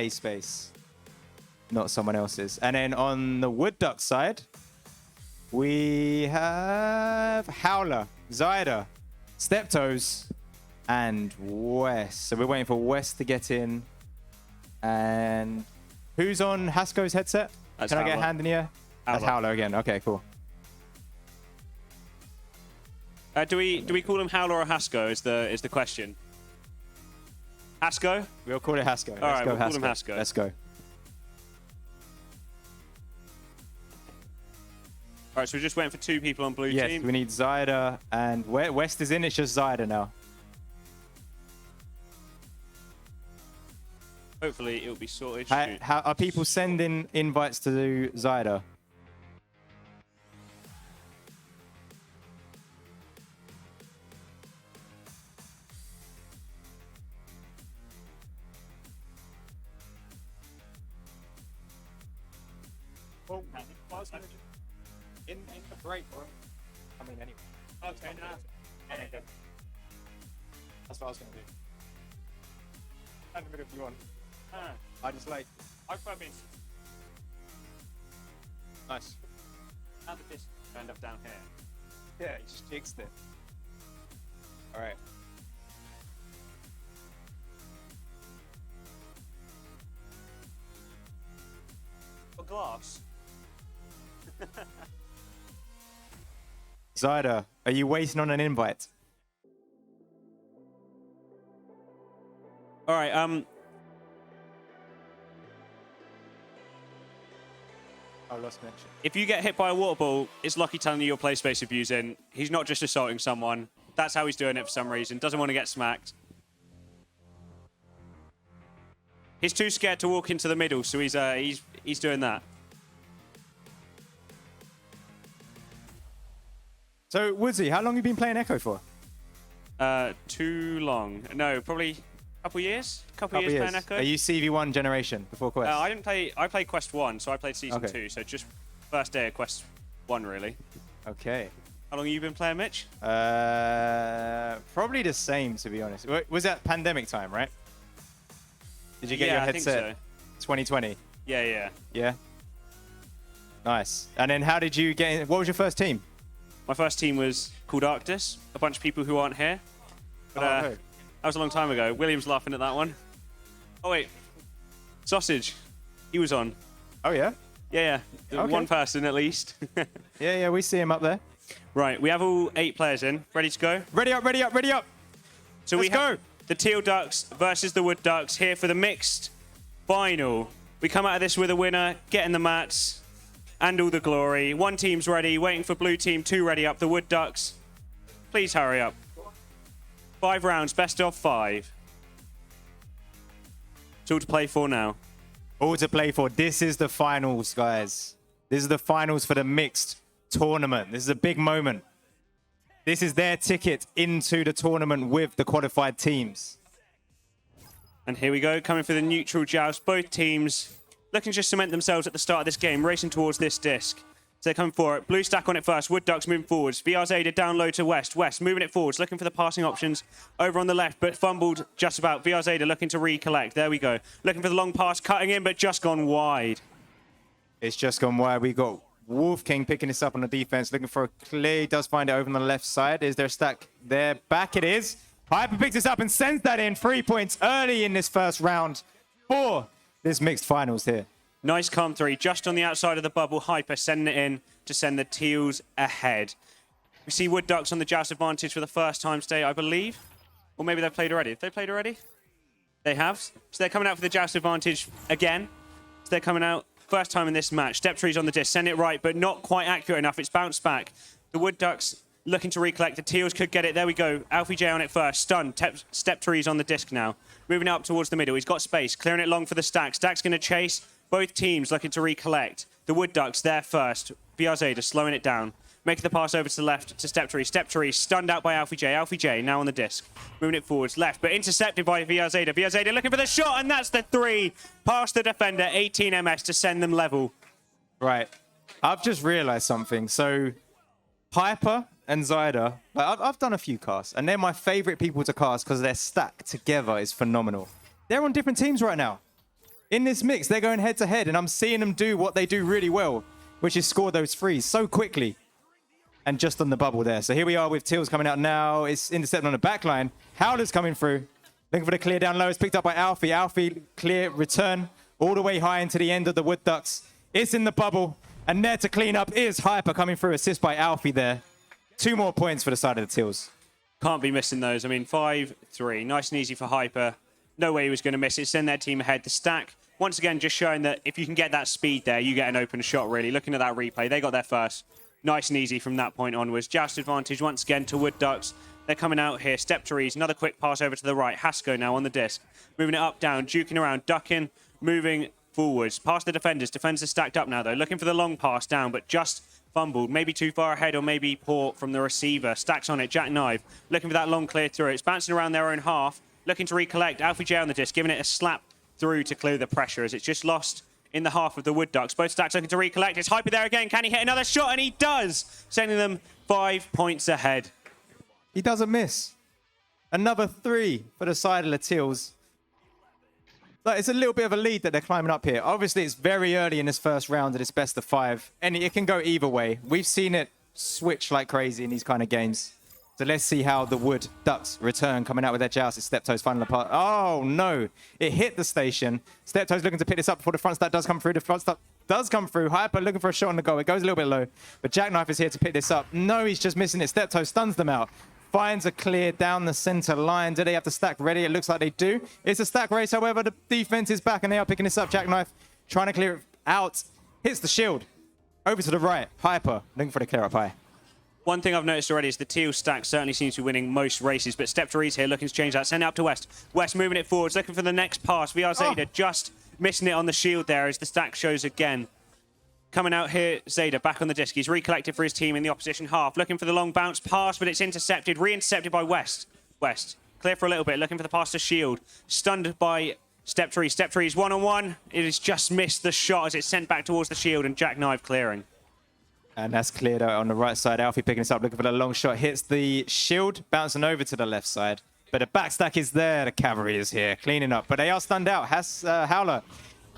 play space, not someone else's. And then on the Wood Duck side, we have Howler, Zyder, Steptoes, and West. So we're waiting for West to get in. And who's on Hasko's headset? That's Can I get a Howler. hand in here? That's Howler again. Okay, cool. Do we call him Howler or Hasko? Is the question? Hasko? We'll call it Hasko. All right, we'll call him Hasko. Let's go. All right, so we're just waiting for 2 people on blue Yes, team. we need Zyder, and West is in. It's just Zyder now. Hopefully, it'll be sorted. How are people sending invites to Zyder? In the break room. I mean, anyway. Okay, now. That's what I was going to do. Stand in the middle if you want. I just like. I've got this. Nice. How did this end up down here? Yeah, you just jinxed it. Alright. A glass. Zyder, are you waiting on an invite? All right. I lost connection. If you get hit by a water ball, it's Lucky telling you your play space abusing. He's not just assaulting someone. That's how he's doing it for some reason. Doesn't want to get smacked. He's too scared to walk into the middle, so he's doing that. So, Woodsy, how long have you been playing Echo for? Too long. No, probably a couple years. Couple years playing Echo. Are you CV1 generation before Quest? I didn't play. I played Quest 1, so I played Season Okay. 2. So just first day of Quest 1, really. Okay. How long have you been playing, Mitch? Probably the same, to be honest. Was that pandemic time, right? Did you get Yeah, your I think headset? so. 2020. Yeah, yeah. Yeah. Nice. And then how did you get in? What was your first team? My first team was called Arctis. A bunch of people who aren't here. But, Oh, no. that was a long time ago. William's laughing at that one. Oh, wait. Sausage. He was on. Oh, yeah? Yeah, yeah. Okay. One person at least. Yeah, we see him up there. Right, we have all 8 players in. Ready to go? Ready up, ready up, ready up. So Let's we have the Teal Ducks versus the Wood Ducks here for the mixed final. We come out of this with a winner, getting the mats and all the glory. One team's ready, waiting for blue team 2 ready up. The Wood Ducks, please hurry up. 5 rounds, best of 5. It's all to play for now. All to play for. This is the finals, guys. This is the finals for the mixed tournament. This is a big moment. This is their ticket into the tournament with the qualified teams. And here we go, coming for the neutral joust. Both teams looking to cement themselves at the start of this game, racing towards this disc. So they're coming for it. Blue stack on it first. Wood Ducks moving forwards. VR Zeta down low to West. West moving it forwards, looking for the passing options over on the left, but fumbled just about. VR Zeta looking to recollect. There we go. Looking for the long pass, cutting in, but just gone wide. It's just gone wide. We got Wolf King picking this up on the defense, looking for a clear. He does find it over on the left side. Is there a stack there? Back it is. Hyper picks this up and sends that in. 3 points early in this first round for this mixed finals here. Nice calm 3, just on the outside of the bubble. Hyper sending it in to send the Teals ahead. We see Wood Ducks on the joust advantage for the first time today, I believe. Or maybe they've played already. Have they played already? They have. So they're coming out for the joust advantage again. So they're coming out first time in this match. Step trees on the disc, send it right, but not quite accurate enough. It's bounced back. The Wood Ducks looking to recollect. The Teals could get it. There we go. Alfie J on it first. Stunned. Step trees on the disc now. Moving up towards the middle. He's got space. Clearing it long for the stack. Stack's going to chase. Both teams looking to recollect. The Wood Ducks there first. VR Zeta slowing it down. Making the pass over to the left to Step Tree. Step Tree stunned out by Alfie J. Alfie J now on the disc. Moving it forwards left, but intercepted by VR Zeta. VR Zeta looking for the shot, and that's the 3. Past the defender. 18 MS to send them level. Right. I've just realized something. So Hyper and Zyder, like I've done a few casts, and they're my favorite people to cast because their stack together is phenomenal. They're on different teams right now. in this mix, they're going head to head, and I'm seeing them do what they do really well, which is score those threes so quickly and just on the bubble there. So here we are with Teals coming out now. It's intercepted on the back line. Howler's coming through, looking for the clear down low. It's picked up by Alfie. Alfie, clear, return all the way high into the end of the Wood Ducks. It's in the bubble, and there to clean up is Hyper coming through, assist by Alfie there. 2 more points for the side of the Teals. Can't be missing those. I mean, 5-3. Nice and easy for Hyper. No way he was going to miss it. Send their team ahead. The stack, once again, just showing that if you can get that speed there, you get an open shot, really. Looking at that replay, they got there first. Nice and easy from that point onwards. Joust advantage once again to Wood Ducks. They're coming out here. Step to Rees. Another quick pass over to the right. Hasko now on the disc. Moving it up, down, juking around, ducking, moving forwards. Past the defenders. Defenders are stacked up now, though. Looking for the long pass down, but just fumbled. Maybe too far ahead or maybe poor from the receiver. Stacks on it. Jackknife. Looking for that long clear through. It's bouncing around their own half. Looking to recollect. Alfie J on the disc. Giving it a slap through to clear the pressure as it's just lost in the half of the Wood Ducks. Both stacks looking to recollect. It's Hyper there again. Can he hit another shot? And he does. Sending them 5 points ahead. He doesn't miss. Another 3 for the side of the Teals. But it's a little bit of a lead that they're climbing up here. Obviously, it's very early in this first round of this best of 5. And it can go either way. We've seen it switch like crazy in these kind of games. So let's see how the Wood Ducks return, coming out with their joust. It's Steptoes final apart. Oh, no. It hit the station. Steptoes looking to pick this up before the front stack does come through. The front stack does come through. Hyper looking for a shot on the goal. It goes a little bit low. But Jackknife is here to pick this up. No, he's just missing it. Steptoes stuns them out. Finds a clear down the center line. Do they have the stack ready? It looks like they do. It's a stack race. However, the defense is back and they are picking this up. Jackknife trying to clear it out. Hits the shield. Over to the right. Hyper looking for the clear up high. One thing I've noticed already is the teal stack certainly seems to be winning most races, but Step Rees here looking to change that. Send it up to West. West moving it forwards, looking for the next pass. VR Zeta just missing it on the shield there as the stack shows again. Coming out here, Zeta back on the disc. He's recollected for his team in the opposition half. Looking for the long bounce pass, but it's intercepted. Re-intercepted by West. West, clear for a little bit. Looking for the pass to Shield. Stunned by Step Trees. Step Trees one-on-one. It has just missed the shot as it's sent back towards the Shield and Jackknife clearing. And that's cleared out on the right side. Alfie picking this up, looking for the long shot. Hits the Shield, bouncing over to the left side. But the back stack is there. The cavalry is here, cleaning up. But they are stunned out. Howler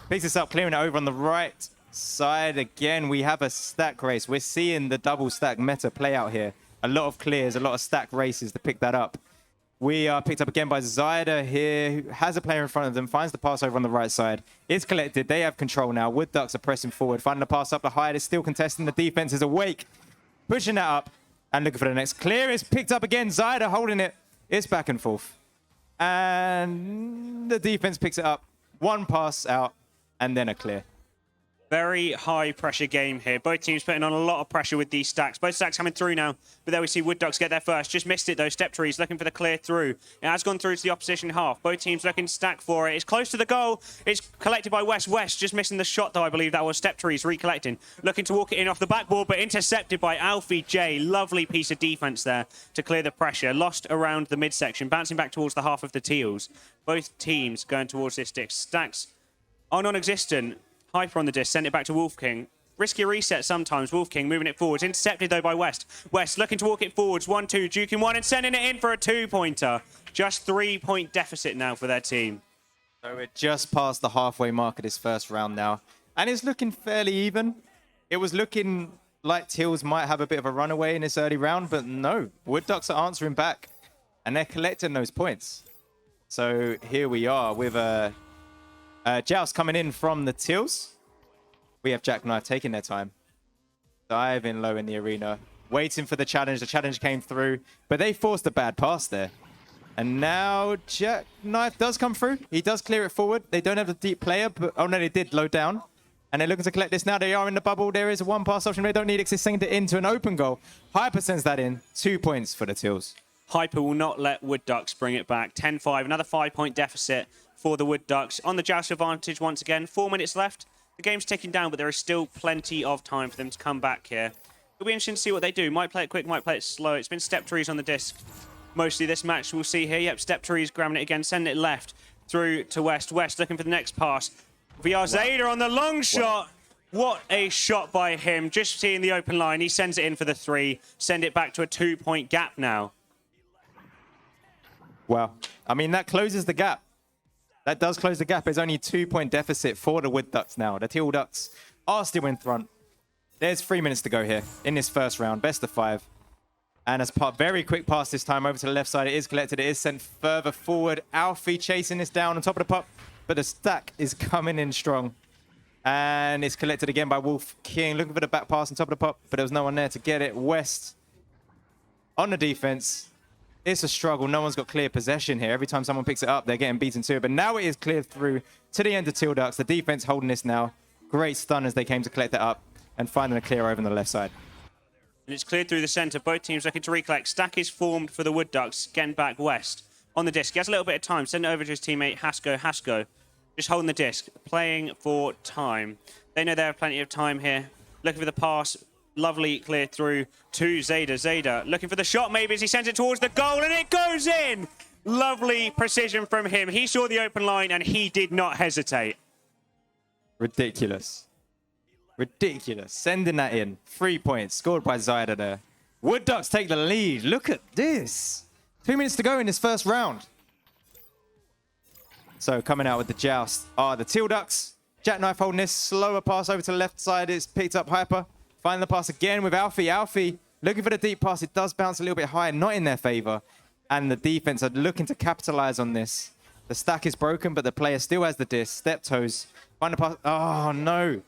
picks this up, clearing it over on the right side. Again, we have a stack race. We're seeing the double stack meta play out here. A lot of clears, a lot of stack races to pick that up. We are picked up again by Zyda here, who has a player in front of them, finds the pass over on the right side. It's collected. They have control now. Wood Ducks are pressing forward, finding the pass up the high. They're still contesting. The defense is awake, pushing that up and looking for the next clear. It's picked up again. Zyda holding it. It's back and forth. And the defense picks it up. One pass out and then a clear. Very high pressure game here. Both teams putting on a lot of pressure with these stacks. Both stacks coming through now. But there we see Wood Ducks get there first. Just missed it though. Step Trees looking for the clear through. It has gone through to the opposition half. Both teams looking to stack for it. It's close to the goal. It's collected by West. West just missing the shot though. I believe that was Step Trees recollecting. Looking to walk it in off the backboard, but intercepted by Alfie J. Lovely piece of defense there to clear the pressure. Lost around the midsection. Bouncing back towards the half of the Teals. Both teams going towards this stick. Stacks are non-existent. Hyper on the disc, send it back to Wolf King. Risky reset sometimes. Wolf King moving it forwards. Intercepted though by West. West looking to walk it forwards. 1-2, juking one and sending it in for a 2-pointer. Just 3-point deficit now for their team. So we're just past the halfway mark of this first round now. And it's looking fairly even. It was looking like Teals might have a bit of a runaway in this early round, but no. Wood Ducks are answering back and they're collecting those points. So here we are with a joust coming in from the Teals. We have Jackknife taking their time. Diving low in the arena. Waiting for the challenge. The challenge came through. But they forced a bad pass there. And now Jackknife does come through. He does clear it forward. They don't have the deep player. But oh no, they did low down. And they're looking to collect this now. They are in the bubble. There is a one pass option. They don't need it. They send it into an open goal. Hyper sends that in. 2 points for the Teals. Hyper will not let Wood Ducks bring it back. 10-5. Another 5-point deficit for the Wood Ducks. On the joust advantage once again. 4 minutes left. The game's ticking down, but there is still plenty of time for them to come back here. It'll be interesting to see what they do. Might play it quick, might play it slow. It's been Step Trees on the disc. Mostly this match we'll see here. Yep, Step Trees grabbing it again, sending it left through to West. West looking for the next pass. VR Zeta on the long shot. What a shot by him. Just seeing the open line. He sends it in for the 3. Send it back to a 2-point gap now. Wow. I mean, that closes the gap. That does close the gap. It's only a 2-point deficit for the Wood Ducks now. The Teal Ducks are still in front. There's 3 minutes to go here in this first round. Best of 5. And as part, very quick pass this time over to the left side. It is collected. It is sent further forward. Alfie chasing this down on top of the pop. But the stack is coming in strong. And it's collected again by Wolf King. Looking for the back pass on top of the pop. But there was no one there to get it. West on the defense. It's a struggle. No one's got clear possession here. Every time someone picks it up, they're getting beaten to it. But now it is cleared through to the end of Teal Ducks. The defense holding this now. Great stun as they came to collect it up and finding a clear over on the left side. And it's cleared through the centre. Both teams looking to recollect. Stack is formed for the Wood Ducks. Getting back West on the disc. He has a little bit of time. Send it over to his teammate Hasko. Hasko just holding the disc. Playing for time. They know they have plenty of time here. Looking for the pass. Lovely clear through to Zeta. Zeta looking for the shot maybe as he sends it towards the goal and it goes in. Lovely precision from him. He saw the open line and he did not hesitate. Ridiculous. Ridiculous. Sending that in. 3 points. Scored by Zeta there. Wood Ducks take the lead. Look at this. 2 minutes to go in this first round. So coming out with the joust are the Teal Ducks. Jackknife holding this. Slower pass over to the left side. It's picked up Hyper. Finding the pass again with Alfie. Alfie looking for the deep pass. It does bounce a little bit higher, not in their favor. And the defense are looking to capitalize on this. The stack is broken, but the player still has the disc. Step toes. Find the pass. Oh, no.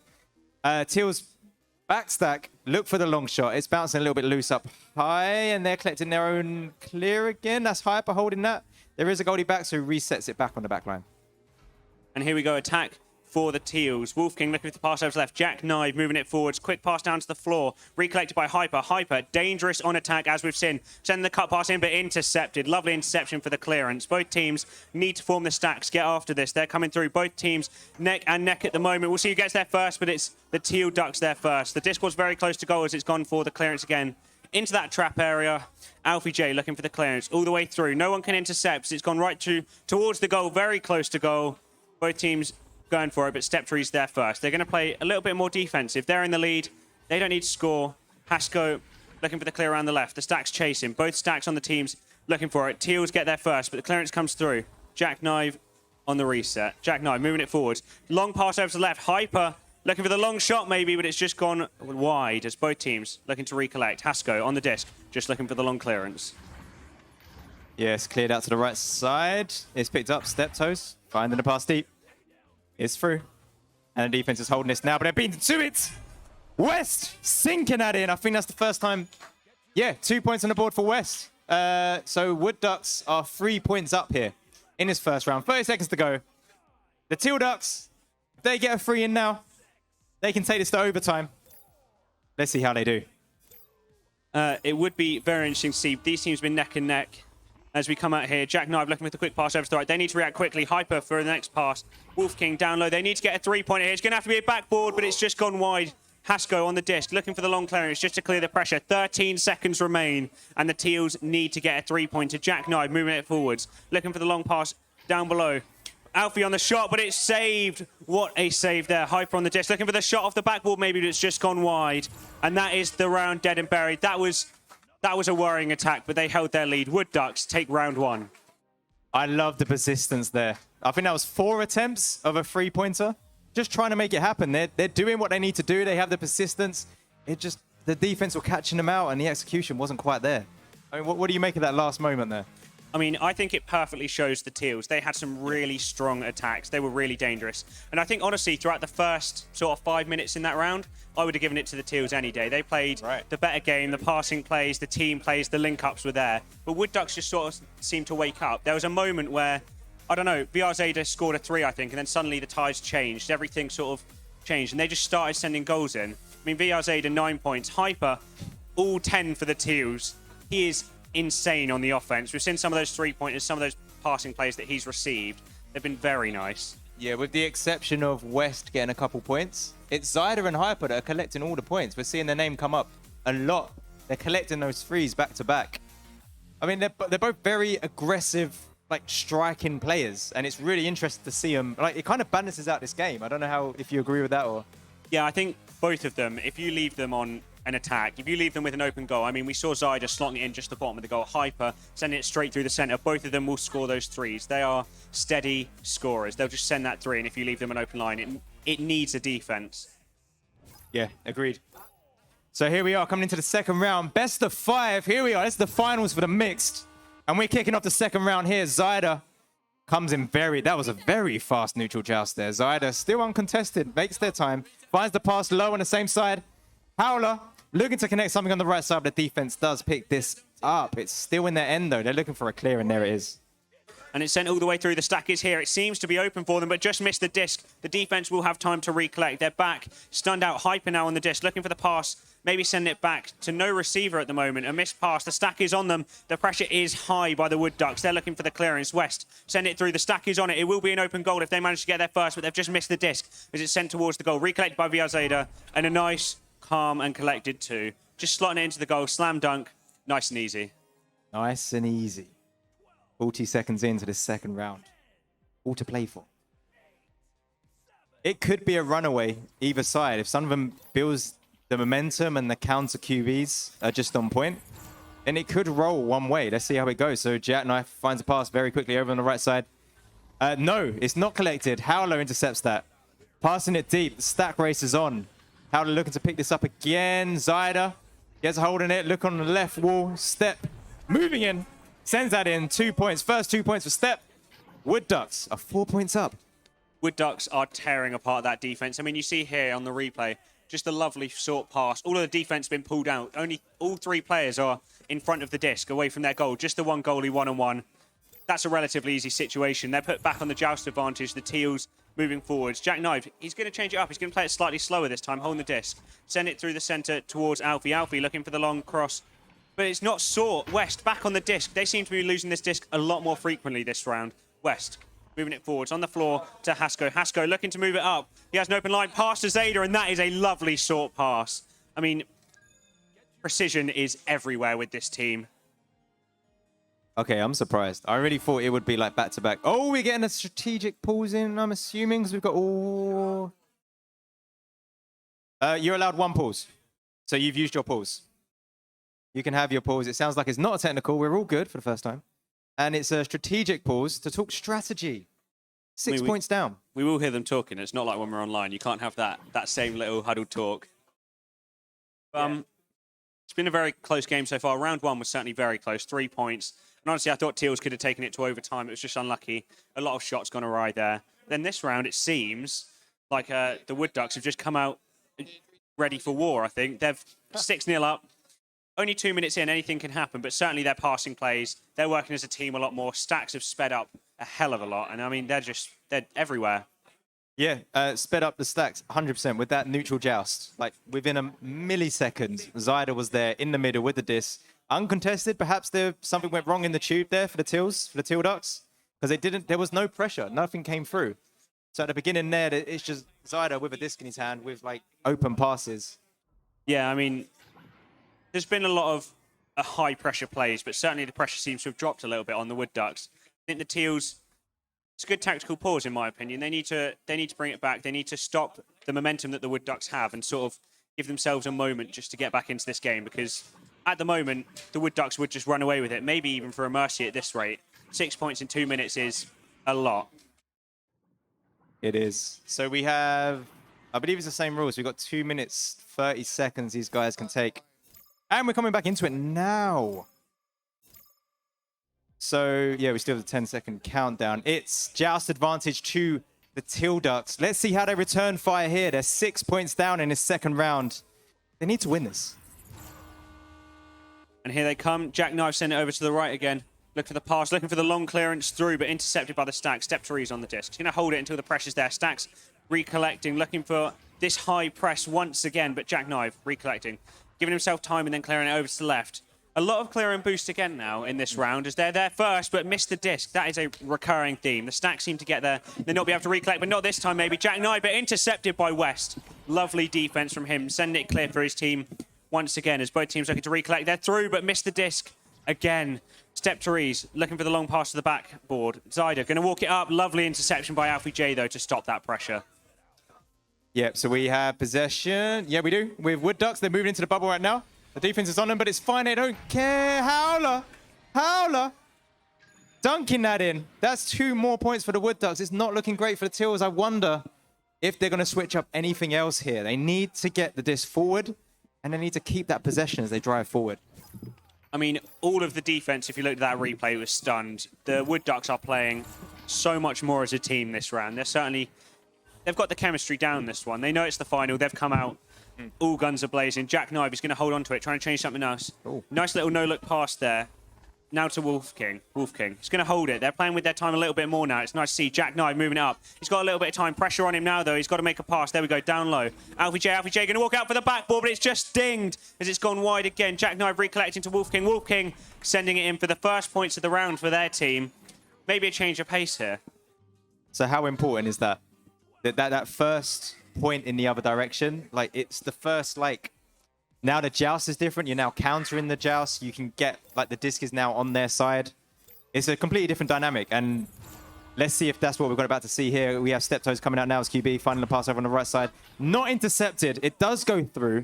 Teal's back stack. Look for the long shot. It's bouncing a little bit loose up high, and they're collecting their own clear again. That's Hyper holding that. There is a goalie back, so he resets it back on the back line. And here we go. Attack for the Teals. Wolf King looking for the pass over to left. Jackknife moving it forwards. Quick pass down to the floor. Recollected by Hyper. Hyper dangerous on attack as we've seen. Sending the cut pass in but intercepted. Lovely interception for the clearance. Both teams need to form the stacks. Get after this. They're coming through. Both teams neck and neck at the moment. We'll see who gets there first, but it's the Teal Ducks there first. The disc was very close to goal as it's gone for the clearance again. Into that trap area. Alfie J looking for the clearance all the way through. No one can intercept. It's gone right towards the goal. Very close to goal. Both teams going for it, but Steptree's there first. They're going to play a little bit more defensive. They're in the lead. They don't need to score. Hasko looking for the clear around the left. The stack's chasing. Both stacks on the teams looking for it. Teals get there first, but the clearance comes through. Jackknife on the reset. Jackknife moving it forwards. Long pass over to the left. Hyper looking for the long shot maybe, but it's just gone wide as both teams looking to recollect. Hasko on the disc, just looking for the long clearance. Yes, cleared out to the right side. It's picked up. Step toes. Finding the pass deep. It's through. And the defense is holding this now, but they're beaten to it. West sinking that in. I think that's the first time. Yeah, 2 points on the board for West. So Wood Ducks are 3 points up here in this first round. 30 seconds to go. The Teal Ducks, they get a 3 in now. They can take this to overtime. Let's see how they do. It would be very interesting to see. These teams have been neck and neck as we come out here. Jackknife looking for the quick pass over to the right. They need to react quickly. Hyper for the next pass. Wolf King down low. They need to get a 3-pointer here. It's going to have to be a backboard, but it's just gone wide. Hasko on the disc, looking for the long clearance just to clear the pressure. 13 seconds remain, and the Teals need to get a 3-pointer. Jackknife moving it forwards, looking for the long pass down below. Alfie on the shot, but it's saved. What a save there. Hyper on the disc, looking for the shot off the backboard maybe, but it's just gone wide. And that is the round dead and buried. That was a worrying attack, but they held their lead. Wood Ducks take round 1. I love the persistence there. I think that was 4 attempts of a 3-pointer. Just trying to make it happen. They're doing what they need to do. They have the persistence. The defense were catching them out and the execution wasn't quite there. I mean, what do you make of that last moment there? I mean, I think it perfectly shows the Teals. They had some really strong attacks. They were really dangerous. And I think, honestly, throughout the first sort of 5 minutes in that round, I would have given it to the Teals any day. They played the better game, the passing plays, the team plays, the link-ups were there. But Wood Ducks just sort of seemed to wake up. There was a moment where, I don't know, VR Zeta scored a 3, I think, and then suddenly the tides changed. Everything sort of changed, and they just started sending goals in. I mean, VR Zeta, 9 points. Hyper, all 10 for the Teals. He is insane on the offense. We've seen some of those 3-pointers, some of those passing plays that he's received. They've been very nice. Yeah, with the exception of West getting a couple points, it's Zyder and Hyper that are collecting all the points. We're seeing their name come up a lot. They're collecting those 3s back to back. I mean, they're both very aggressive, like, striking players, and it's really interesting to see them. Like, it kind of balances out this game. I don't know if you agree with that or... Yeah, I think both of them, if you leave them on an attack. If you leave them with an open goal, I mean, we saw Zyder slotting it in just the bottom of the goal. Hyper sending it straight through the center. Both of them will score those threes. They are steady scorers. They'll just send that three, and if you leave them an open line, it needs a defense. Yeah, agreed. So here we are coming into the second round. Best of 5. Here we are. It's the finals for the mixed. And we're kicking off the second round here. Zyder comes in that was a very fast neutral joust there. Zyder still uncontested, makes their time, finds the pass low on the same side. Howler looking to connect something on the right side, but the defense does pick this up. It's still in their end though. They're looking for a clear, and there it is. And it's sent all the way through. The stack is here. It seems to be open for them, but just missed the disc. The defense will have time to recollect. They're back, stunned out. Hyper now on the disc, looking for the pass. Maybe send it back to no receiver at the moment. A missed pass. The stack is on them. The pressure is high by the Wood Ducks. They're looking for the clearance. West, send it through. The stack is on it. It will be an open goal if they manage to get there first, but they've just missed the disc as it's sent towards the goal. Recollected by VR Zeta, and a nice, calm, and collected 2. Just slotting it into the goal. Slam dunk. Nice and easy. Nice and easy. 40 seconds into the second round. All to play for. It could be a runaway either side. If some of them builds the momentum and the counter QBs are just on point, then it could roll one way. Let's see how it goes. So Jackknife finds a pass very quickly over on the right side. No, it's not collected. Howler intercepts that. Passing it deep. The stack race is on. Howler looking to pick this up again. Zyder gets a hold on it. Look on the left wall. Step. Moving in. Sends that in. 2 points. First 2 points for Step. Wood Ducks are 4 points up. Wood Ducks are tearing apart that defense. I mean, you see here on the replay, just a lovely short pass. All of the defense has been pulled out. Only all 3 players are in front of the disc, away from their goal. Just the one goalie, one-on-one. That's a relatively easy situation. They're put back on the joust advantage. The Teals moving forwards. Jackknife, he's going to change it up. He's going to play it slightly slower this time, holding the disc. Send it through the center towards Alfie. Alfie looking for the long cross. But it's not sought. West back on the disc. They seem to be losing this disc a lot more frequently this round. West moving it forwards on the floor to Hasko. Hasko looking to move it up. He has an open line pass to Zeta, and that is a lovely short pass. I mean, precision is everywhere with this team. Okay, I'm surprised. I really thought it would be like back-to-back. Oh, we're getting a strategic pause in, I'm assuming, because we've got all... You're allowed 1 pause. So you've used your pause. You can have your pause. It sounds like it's not a technical. We're all good for the first time. And it's a strategic pause to talk strategy. 6 points down. We will hear them talking. It's not like when we're online. You can't have that same little huddled talk. It's been a very close game so far. Round 1 was certainly very close. 3 points. And honestly, I thought Teals could have taken it to overtime. It was just unlucky. A lot of shots gone awry there. Then this round, it seems like the Wood Ducks have just come out ready for war, I think. They're 6-0 up. Only 2 minutes in, anything can happen, but certainly their passing plays, they're working as a team a lot more. Stacks have sped up a hell of a lot, and I mean, they're everywhere. Yeah, sped up the stacks 100% with that neutral joust. Like, within a millisecond, Zyder was there in the middle with the disc. Uncontested, perhaps something went wrong in the tube there for the Teal Ducks, because there was no pressure, nothing came through. So at the beginning there, it's just Zyder with a disc in his hand with, like, open passes. Yeah, I mean... There's been a lot of high-pressure plays, but certainly the pressure seems to have dropped a little bit on the Wood Ducks. I think the Teals, it's a good tactical pause, in my opinion. They need to bring it back. They need to stop the momentum that the Wood Ducks have and sort of give themselves a moment just to get back into this game, because at the moment, the Wood Ducks would just run away with it, maybe even for a mercy at this rate. 6 points in 2 minutes is a lot. It is. So we have, I believe it's the same rules. We've got 2 minutes, 30 seconds these guys can take. And we're coming back into it now. So, yeah, we still have the 10-second countdown. It's joust advantage to the Teal Ducks. Let's see how they return fire here. They're 6 points down in this second round. They need to win this. And here they come. Jackknife send it over to the right again. Look for the pass, looking for the long clearance through, but intercepted by the Stack. Step Therese on the disc. He's going to hold it until the pressure's there. Stack's recollecting, looking for this high press once again, but Jackknife recollecting. Giving himself time and then clearing it over to the left. A lot of clear and boost again now in this round as they're there first, but missed the disc. That is a recurring theme. The Stacks seem to get there. They'll not be able to recollect, but not this time maybe. Jackknife, but intercepted by West. Lovely defense from him. Sending it clear for his team once again as both teams looking to recollect. They're through, but missed the disc again. Step Therese looking for the long pass to the backboard. Zyder going to walk it up. Lovely interception by Alfie J, though, to stop that pressure. Yep, so we have possession. Yeah, we do. With Wood Ducks, they're moving into the bubble right now. The defense is on them, but it's fine. They don't care. Howler. Dunking that in. That's 2 more points for the Wood Ducks. It's not looking great for the Teals. I wonder if they're going to switch up anything else here. They need to get the disc forward, and they need to keep that possession as they drive forward. I mean, all of the defense, if you looked at that replay, was stunned. The Wood Ducks are playing so much more as a team this round. They've got the chemistry down this one. They know it's the final. They've come out. All guns are blazing. Jackknife is going to hold on to it, trying to change something else. Ooh. Nice little no-look pass there. Now to Wolf King. He's going to hold it. They're playing with their time a little bit more now. It's nice to see Jackknife moving it up. He's got a little bit of time. Pressure on him now, though. He's got to make a pass. There we go, down low. Alfie J going to walk out for the backboard, but it's just dinged as it's gone wide again. Jackknife recollecting to Wolf King. Wolf King sending it in for the first points of the round for their team. Maybe a change of pace here. So how important is that? That first point in the other direction, like it's the first, like, now the joust is different. You're now countering the joust. You can get, like, the disc is now on their side. It's a completely different dynamic. And let's see if that's what we're about to see here. We have Steptoes coming out now as QB, finding the pass over on the right side. Not intercepted. It does go through.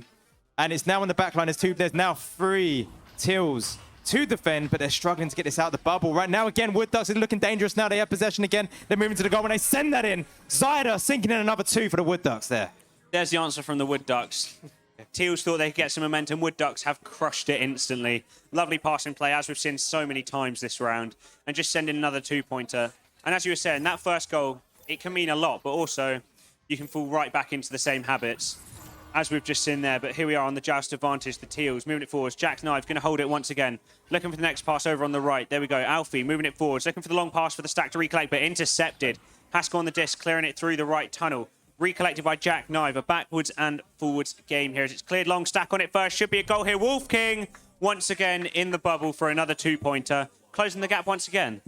And it's now on the back line. There's now 3 Teals to defend, but they're struggling to get this out of the bubble. Right now, again, Wood Ducks is looking dangerous now. They have possession again. They're moving to the goal, and they send that in. Zyder sinking in another 2 for the Wood Ducks there. There's the answer from the Wood Ducks. Teals thought they could get some momentum. Wood Ducks have crushed it instantly. Lovely passing play, as we've seen so many times this round. And just sending another 2-pointer. And as you were saying, that first goal, it can mean a lot, but also you can fall right back into the same habits, as we've just seen there. But here we are on the joust advantage. The Teals moving it forwards. Jackknife going to hold it once again. Looking for the next pass over on the right. There we go. Alfie moving it forwards. Looking for the long pass for the stack to recollect, but intercepted. Haskell on the disc, clearing it through the right tunnel. Recollected by Jackknife. A backwards and forwards game here as it's cleared. Long stack on it first. Should be a goal here. Wolf King once again in the bubble for another 2-pointer. Closing the gap once again.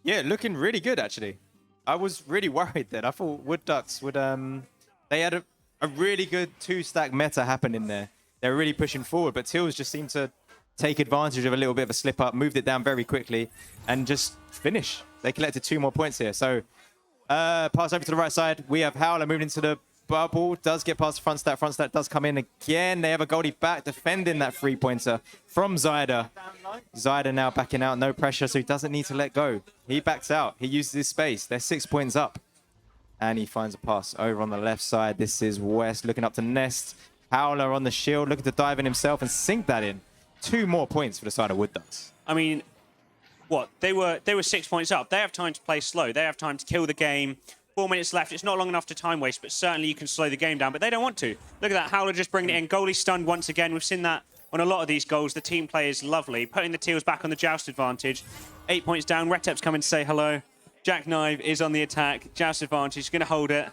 Yeah, looking really good, actually. I was really worried then. I thought Wood Ducks would... They had a really good 2-stack meta happen in there. They were really pushing forward, but Teals just seemed to take advantage of a little bit of a slip up, moved it down very quickly, and just finish. They collected 2 more points here. So, pass over to the right side. We have Howler moving into the bubble. Does get past the front stack. Front stack does come in again. They have a goalie back defending that 3-pointer from Zyder. Zyder now backing out. No pressure, so he doesn't need to let go. He backs out. He uses his space. They're 6 points up. And he finds a pass over on the left side. This is West looking up to Nest. Howler on the shield, looking to dive in himself and sink that in. 2 more points for the side of Wood Ducks. I mean, what? They were 6 points up. They have time to play slow. They have time to kill the game. 4 minutes left. It's not long enough to time waste, but certainly you can slow the game down. But they don't want to. Look at that. Howler just bringing it in. Goalie stunned once again. We've seen that on a lot of these goals. The team play is lovely. Putting the Teals back on the joust advantage. 8 points down. Retep's coming to say hello. Jackknife is on the attack. Joust advantage. He's going to hold it.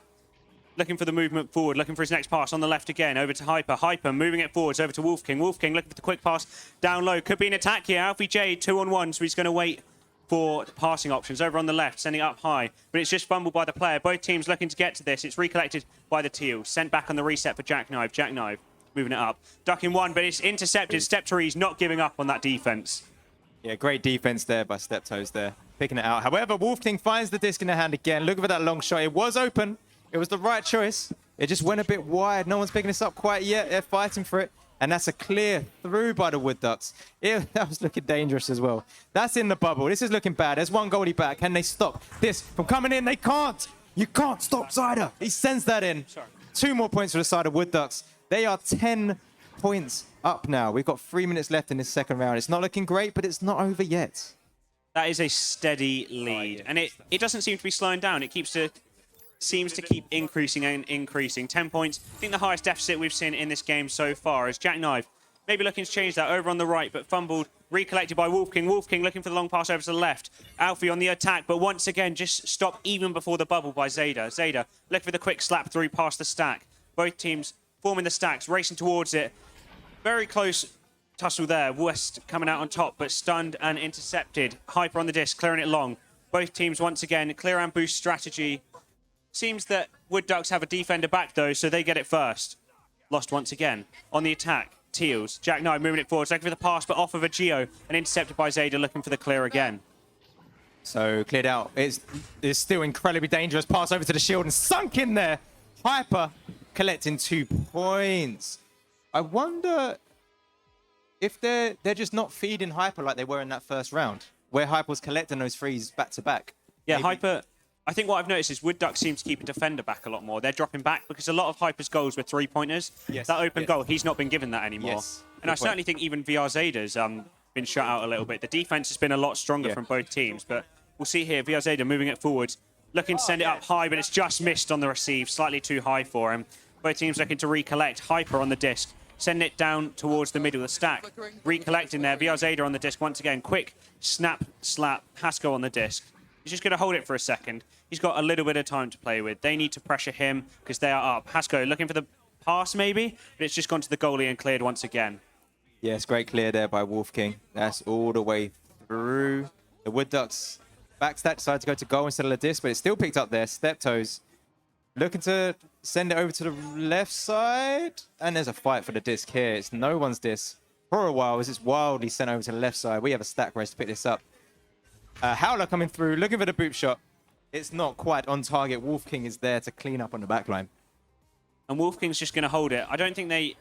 Looking for the movement forward. Looking for his next pass on the left again. Over to Hyper. Hyper moving it forwards. Over to Wolf King. Wolf King looking for the quick pass down low. Could be an attack here. Alfie J 2-on-1. So he's going to wait for the passing options. Over on the left. Sending it up high. But it's just fumbled by the player. Both teams looking to get to this. It's recollected by the Teals. Sent back on the reset for Jackknife. Jackknife moving it up. Ducking one, but it's intercepted. Steptoes not giving up on that defense. Yeah, great defense there by Steptoes there. Picking it out. However, Wolf King finds the disc in the hand again. Looking for that long shot. It was open. It was the right choice. It just went a bit wide. No one's picking this up quite yet. They're fighting for it. And that's a clear through by the Wood Ducks. That was looking dangerous as well. That's in the bubble. This is looking bad. There's one goalie back. Can they stop this from coming in? They can't. You can't stop Zyder. He sends that in. Sorry. 2 more points for the side of Wood Ducks. They are 10 points up now. We've got 3 minutes left in this second round. It's not looking great, but it's not over yet. That is a steady lead. And it doesn't seem to be slowing down. It seems to keep increasing and increasing. 10 points. I think the highest deficit we've seen in this game so far is Jackknife. Maybe looking to change that over on the right, but fumbled. Recollected by Wolf King. Wolf King looking for the long pass over to the left. Alfie on the attack, but once again, just stopped even before the bubble by Zayda. Zayda looking for the quick slap through past the stack. Both teams forming the stacks, racing towards it. Very close tussle there. West coming out on top, but stunned and intercepted. Hyper on the disc, clearing it long. Both teams once again, clear and boost strategy. Seems that Wood Ducks have a defender back though, so they get it first. Lost once again. On the attack, Teals. Jackknife moving it forward, looking for the pass, but off of a Geo, and intercepted by Zayda, looking for the clear again. So cleared out. It's still incredibly dangerous. Pass over to the shield and sunk in there. Hyper collecting 2 points. I wonder if they're just not feeding Hyper like they were in that first round, where Hyper was collecting those threes back to back. Yeah, Maybe. Hyper. I think what I've noticed is Wood Ducks seem to keep a defender back a lot more. They're dropping back because a lot of Hyper's goals were 3-pointers. Yes, That open yes. goal, he's not been given that anymore. Yes, And I good point. certainly think even VR Zeta's been shut out a little bit. The defense has been a lot stronger from both teams, but we'll see here. VR Zeta moving it forward, looking to send it up high, but it's just missed on the receive, slightly too high for him. Both teams looking to recollect. Hyper on the disc, send it down towards the middle of the stack. Recollecting there, VR Zeta on the disc once again. Quick snap, slap, Hasko on the disc. He's just going to hold it for a second. He's got a little bit of time to play with. They need to pressure him because they are up. Hasko looking for the pass maybe, but it's just gone to the goalie and cleared once again. Yes, great clear there by Wolf King. That's all the way through. The Wood Ducks backstat decided to go to goal instead of the disc, but it's still picked up there. Step toes. Looking to send it over to the left side. And there's a fight for the disc here. It's no one's disc. For a while, as it's wildly sent over to the left side. We have a stack race to pick this up. Howler coming through, looking for the boot shot. It's not quite on target. Wolf King is there to clean up on the back line. And Wolf King's just going to hold it. I don't think they...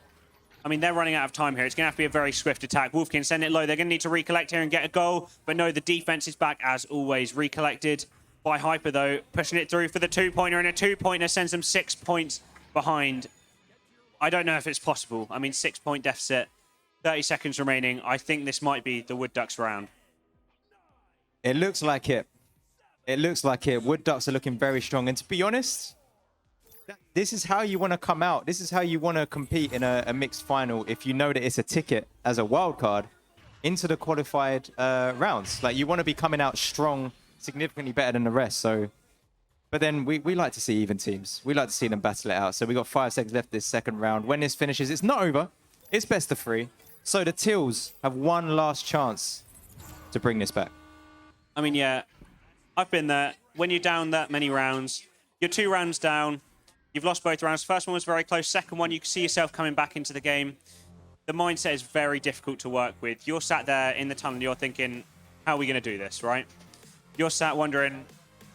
I mean, they're running out of time here. It's going to have to be a very swift attack. Wolf King send it low. They're going to need to recollect here and get a goal. But no, the defense is back as always. Recollected by Hyper, though. Pushing it through for the 2-pointer. And a 2-pointer sends them 6 points behind. I don't know if it's possible. I mean, 6-point deficit. 30 seconds remaining. I think this might be the Wood Ducks round. It looks like it. It looks like it. Wood Ducks are looking very strong. And to be honest, this is how you want to come out. This is how you want to compete in a mixed final if you know that it's a ticket as a wild card into the qualified rounds. Like, you want to be coming out strong, significantly better than the rest. So, but then we like to see even teams. We like to see them battle it out. So we got 5 seconds left this second round. When this finishes, it's not over. It's best of 3. So the Teals have one last chance to bring this back. I mean, yeah, I've been there. When you're down that many rounds, you're 2 rounds down. You've lost both rounds. First one was very close. Second one, you can see yourself coming back into the game. The mindset is very difficult to work with. You're sat there in the tunnel. You're thinking, how are we going to do this, right? You're sat wondering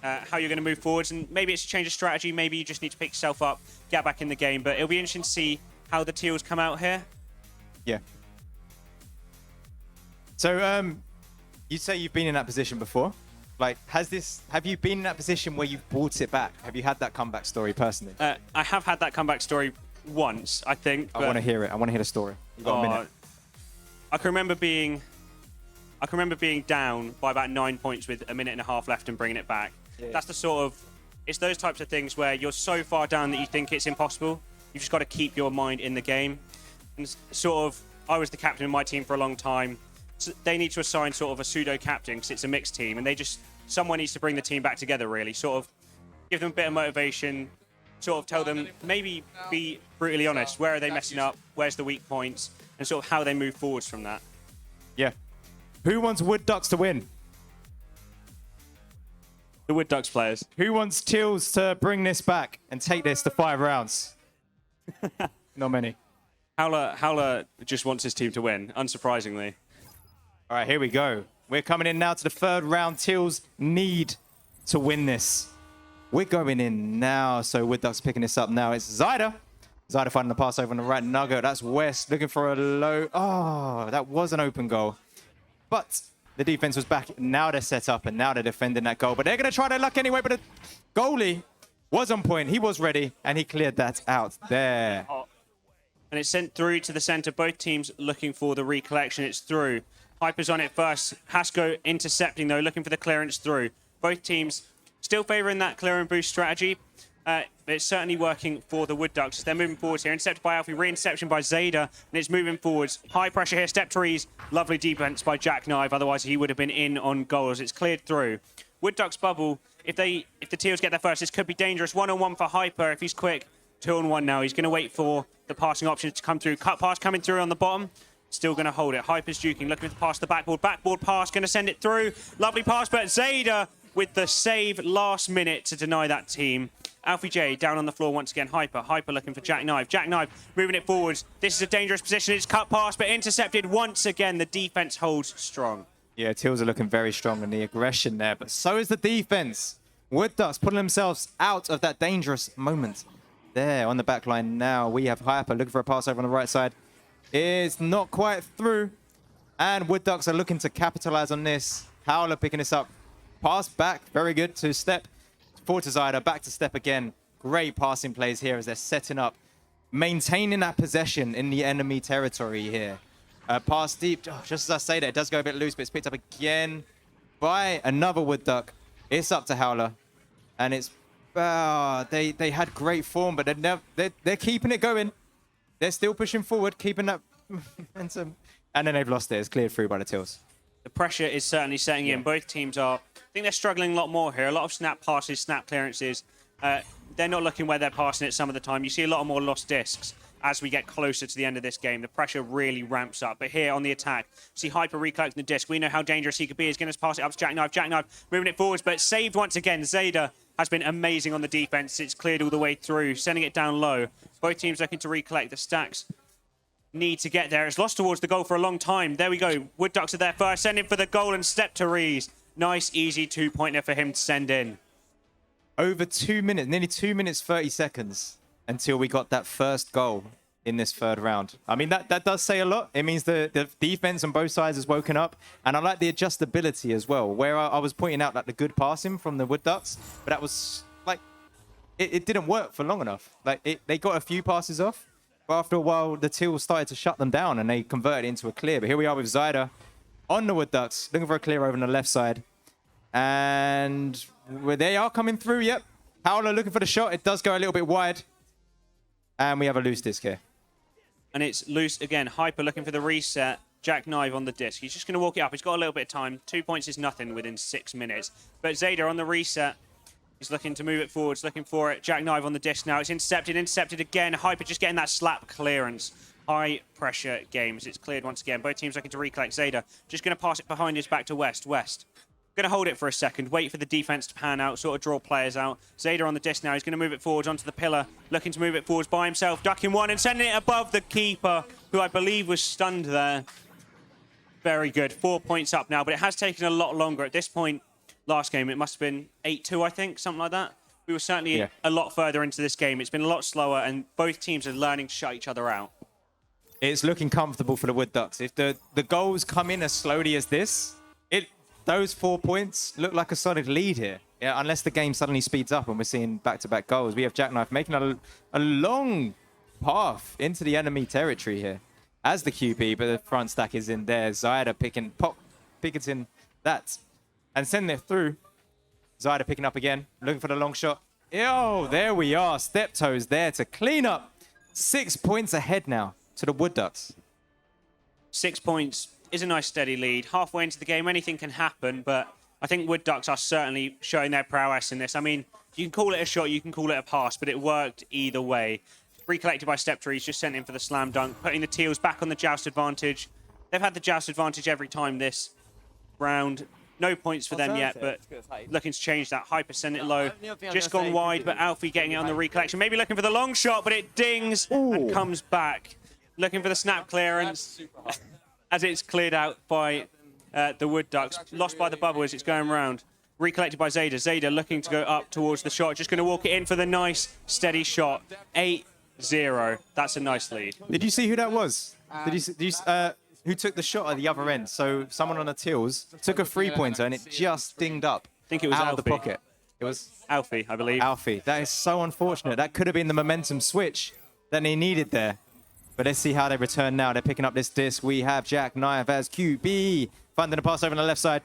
how you're going to move forwards. And maybe it's a change of strategy. Maybe you just need to pick yourself up, get back in the game. But it'll be interesting to see how the Teals come out here. Yeah. So, you say you've been in that position before. Like, have you been in that position where you've brought it back? Have you had that comeback story personally? I have had that comeback story once, I think. I want to hear it. I want to hear the story. You've got a minute. I can remember being down by about 9 points with a minute and a half left and bringing it back. Yeah. That's the sort of, it's those types of things where you're so far down that you think it's impossible. You've just got to keep your mind in the game. And sort of, I was the captain of my team for a long time. So they need to assign sort of a pseudo captain because it's a mixed team, and someone needs to bring the team back together, really. Sort of give them a bit of motivation, sort of tell them, maybe be brutally honest. Where are they messing up? Where's the weak points? And sort of how they move forwards from that. Yeah. Who wants Wood Ducks to win? The Wood Ducks players. Who wants Teals to bring this back and take this to 5 rounds? Not many. Howler just wants his team to win, unsurprisingly. All right, here we go. We're coming in now to the 3rd round. Teals need to win this. We're going in now. So Wood Ducks picking this up now. It's Zyda. Zyda finding the pass over on the right nugget. That's West looking for a low. Oh, that was an open goal. But the defense was back. Now they're set up and now they're defending that goal. But they're going to try their luck anyway. But the goalie was on point. He was ready and he cleared that out there. And it's sent through to the center. Both teams looking for the recollection. It's through. Hyper's on it first. Hasko intercepting, though, looking for the clearance through. Both teams still favoring that clear and boost strategy. But it's certainly working for the Wood Ducks. They're moving forwards here. Intercepted by Alfie, re-interception by Zeta, and it's moving forwards. High pressure here, step trees. Lovely defense by Jackknife. Otherwise, he would have been in on goals. It's cleared through. Wood Ducks bubble. If the Teals get there first, this could be dangerous. 1-on-1 for Hyper if he's quick. 2-on-1 now. He's going to wait for the passing options to come through. Cut pass coming through on the bottom. Still going to hold it. Hyper's juking, looking to pass the backboard. Backboard pass, going to send it through. Lovely pass, but Zeta with the save last minute to deny that team. Alfie J down on the floor once again. Hyper looking for Jackknife. Jackknife moving it forwards. This is a dangerous position. It's cut pass, but intercepted once again. The defense holds strong. Yeah, Teals are looking very strong in the aggression there, but so is the defense. Wood Ducks putting themselves out of that dangerous moment. there on the back line now. We have Hyper looking for a pass over on the right side. It's not quite through. And Wood Ducks are looking to capitalize on this. Howler picking this up. Pass back. Very good to Step. Forward to Zyder. Back to Step again. Great passing plays here as they're setting up. Maintaining that possession in the enemy territory here. Pass deep. Oh, just as I say that, it does go a bit loose, but it's picked up again by another Wood Duck. It's up to Howler. And it's... they had great form, but they're keeping it going. They're still pushing forward, keeping that momentum. And then they've lost it. It's cleared through by the Tills. The pressure is certainly setting in. Both teams are... I think they're struggling a lot more here. A lot of snap passes, snap clearances. They're not looking where they're passing it some of the time. You see a lot more lost discs as we get closer to the end of this game. The pressure really ramps up. But here on the attack, see Hyper recollecting the disc. We know how dangerous he could be. He's going to pass it up to Jackknife. Jackknife moving it forwards, but saved once again. Zayda has been amazing on the defense. It's cleared all the way through, sending it down low. Both teams looking to recollect. The stacks need to get there. It's lost towards the goal for a long time. There we go. Wood Ducks are there first. Sending for the goal and Step to Rees. Nice, easy two-pointer for him to send in. Over 2 minutes, nearly 2 minutes, 30 seconds until we got that first goal in this third round. I mean, that does say a lot. It means the defense on both sides has woken up. And I like the adjustability as well, where I was pointing out like the good passing from the Wood Ducks, but that was like, it didn't work for long enough. Like they got a few passes off, but after a while, the Tills started to shut them down and they converted it into a clear. But here we are with Zyder on the Wood Ducks, looking for a clear over on the left side. And they are coming through, yep. Howler looking for the shot. It does go a little bit wide. And we have a loose disc here. And it's loose again. Hyper looking for the reset. Jackknife on the disc. He's just going to walk it up. He's got a little bit of time. 2 points is nothing within 6 minutes. But Zayda on the reset. He's looking to move it forwards, looking for it. Jackknife on the disc now. It's intercepted again. Hyper just getting that slap clearance. High pressure games. It's cleared once again. Both teams looking to recollect. Zayda just going to pass it behind his back to West. West going to hold it for a second, wait for the defense to pan out, sort of draw players out. Zayda on the disc now. He's going to move it forwards onto the pillar, looking to move it forwards by himself, ducking one and sending it above the keeper, who I believe was stunned there. Very good. 4 points up now, but it has taken a lot longer. At this point, last game, it must have been 8-2, I think, something like that. We were certainly a lot further into this game. It's been a lot slower, and both teams are learning to shut each other out. It's looking comfortable for the Wood Ducks. If the goals come in as slowly as this, those 4 points look like a solid lead here. Yeah, unless the game suddenly speeds up and we're seeing back-to-back goals. We have Jackknife making a long path into the enemy territory here as the QB, but the front stack is in there. Zyder picketing that and sending it through. Zyder picking up again, looking for the long shot. Yo, there we are. Step toes there to clean up. 6 points ahead now to the Wood Ducks. 6 points is a nice steady lead. Halfway into the game, anything can happen, but I think Wood Ducks are certainly showing their prowess in this. I mean, you can call it a shot, you can call it a pass, but it worked either way. Recollected by Step Trees, just sent in for the slam dunk, putting the Teals back on the joust advantage. They've had the joust advantage every time this round. No points for them yet, but looking to change that. Hyper send it low. Just gone wide, but Alfie getting it on the recollection. Maybe looking for the long shot, but it dings and comes back. Looking for the snap clearance as it's cleared out by the Wood Ducks. Lost by the bubble as it's going round. Recollected by Zayda. Zayda looking to go up towards the shot. Just going to walk it in for the nice, steady shot. 8-0. That's a nice lead. Did you see who that was? Who took the shot at the other end? So someone on the Tills took a three-pointer and it just dinged up. I think it was out Alfie. of the pocket. It was Alfie, I believe. Alfie. That is so unfortunate. That could have been the momentum switch that he needed there. But let's see how they return now. They're picking up this disc. We have Jackknife as QB. Finding the pass over on the left side.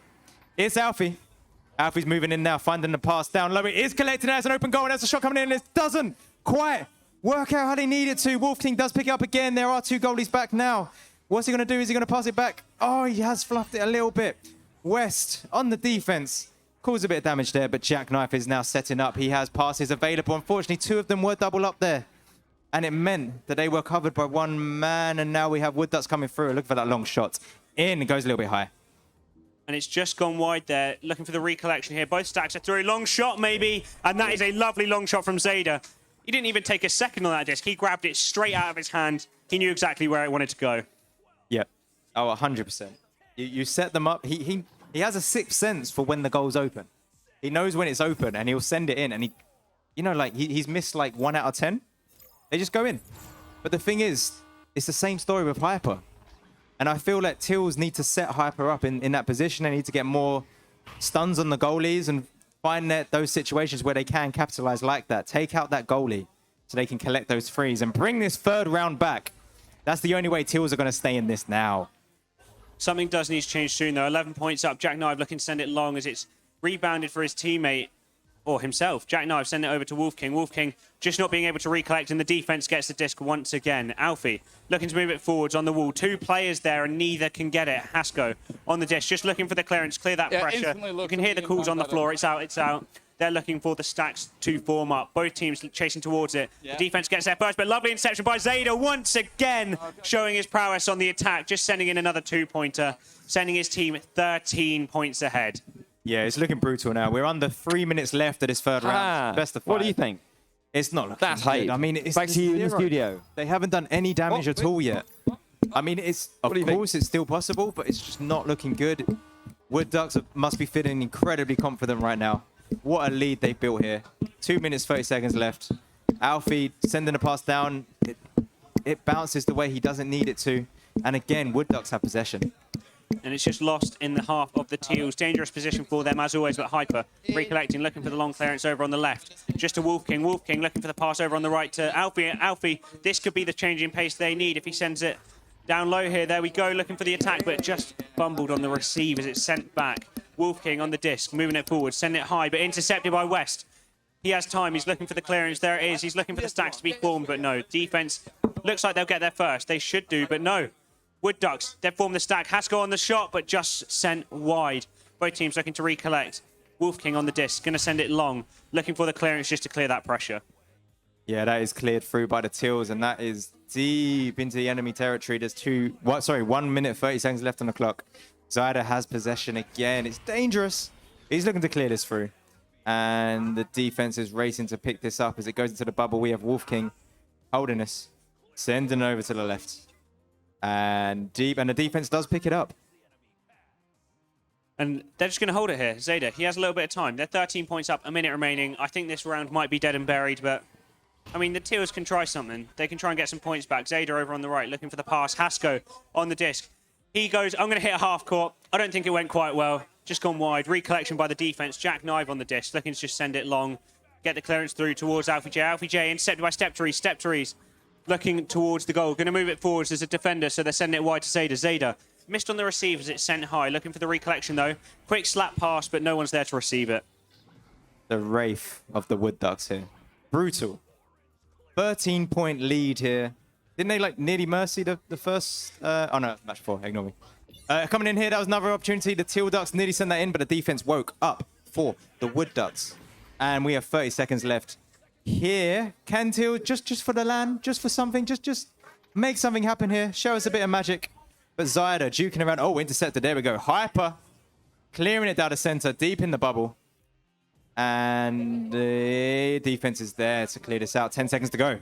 It's Alfie. Alfie's moving in now, finding the pass down low. It is collected as an open goal, and there's a shot coming in, and it doesn't quite work out how they need it to. Wolf King does pick it up again. There are two goalies back now. What's he going to do? Is he going to pass it back? Oh, he has fluffed it a little bit. West on the defense. Caused a bit of damage there, but Jackknife is now setting up. He has passes available. Unfortunately, two of them were double up there. And it meant that they were covered by one man, and now we have Wood Ducks coming through. Look for that long shot. In, it goes a little bit high. And it's just gone wide there. Looking for the recollection here. Both stacks are through. Long shot, maybe. And that is a lovely long shot from Zayda. He didn't even take a second on that disc. He grabbed it straight out of his hand. He knew exactly where it wanted to go. Yep. Oh, 100%. You set them up. He has a sixth sense for when the goal's open. He knows when it's open, and he'll send it in. And he, you know, like he's missed like 1 out of 10 They just go in. But the thing is, it's the same story with Hyper. And I feel like Teals need to set Hyper up in that position. They need to get more stuns on the goalies and find those situations where they can capitalize like that. Take out that goalie so they can collect those threes and bring this third round back. That's the only way Teals are going to stay in this now. Something does need to change soon, though. 11 points up. Jackknife looking to send it long as it's rebounded for his teammate. Or himself. Jackknife send it over to Wolf King. Wolf King just not being able to recollect, and the defense gets the disc once again. Alfie looking to move it forwards on the wall. 2 players there, and neither can get it. Hasko on the disc, just looking for the clearance, clear that pressure. You can hear the calls on the floor. It's out, it's out. They're looking for the stacks to form up. Both teams chasing towards it. The defense gets there first, but lovely interception by Zayda once again, showing his prowess on the attack, just sending in another 2-pointer, sending his team 13 points ahead. Yeah, it's looking brutal now. We're under 3 minutes left of this third round. Best of 5. What do you think? It's not looking That's good. hype. I mean, it's back to you in the zero. studio. They haven't done any damage at all yet. I mean, it's of course it's still possible, but it's just not looking good. Wood Ducks must be feeling incredibly confident right now. What a lead they built here. 2 minutes, 30 seconds left. Alfie sending a pass down. It bounces the way he doesn't need it to. And again, Wood Ducks have possession. And it's just lost in the half of the Teals. Dangerous position for them as always, but Hyper recollecting, looking for the long clearance over on the left. Just to Wolf King. Wolf King looking for the pass over on the right to Alfie. Alfie, this could be the change in pace they need if he sends it down low here. There we go, looking for the attack, but just fumbled on the receive as it's sent back. Wolf King on the disc, moving it forward, sending it high, but intercepted by West. He has time, he's looking for the clearance, there it is. He's looking for the stacks to be formed, but no. Defense looks like they'll get there first. They should do, but no. Wood Ducks, they've formed the stack. Hasko on the shot, but just sent wide. Both teams looking to recollect. Wolf King on the disc, going to send it long. Looking for the clearance just to clear that pressure. Yeah, that is cleared through by the Teals, and that is deep into the enemy territory. There's 1 minute, 30 seconds left on the clock. Zyda has possession again. It's dangerous. He's looking to clear this through. And the defense is racing to pick this up as it goes into the bubble. We have Wolf King holding this, sending over to the left. And deep, and the defense does pick it up. And they're just going to hold it here. Zayda, he has a little bit of time. They're 13 points up, a minute remaining. I think this round might be dead and buried, but I mean, the Teals can try something. They can try and get some points back. Zayda over on the right, looking for the pass. Hasko on the disc. He goes, I'm going to hit a half court. I don't think it went quite well. Just gone wide. Recollection by the defense. Jackknife on the disc, looking to just send it long. Get the clearance through towards Alfie J. Alfie J intercepted by Stepteries. Stepteries looking towards the goal. Going to move it forwards as a defender, so they're sending it wide to Zayda. Zayda missed on the receive as it's sent high. Looking for the recollection, though. Quick slap pass, but no one's there to receive it. The Wraith of the Wood Ducks here. Brutal. 13-point lead here. Didn't they, like, nearly mercy the first... oh, no, match 4. Ignore me. Coming in here, that was another opportunity. The Teal Ducks nearly sent that in, but the defense woke up for the Wood Ducks. And we have 30 seconds left. Here, can Teal, just for the LAN, just for something, just make something happen here. Show us a bit of magic. But Zyda juking around. Oh, intercepted. There we go. Hyper clearing it down the center, deep in the bubble. And the defense is there to clear this out. 10 seconds to go.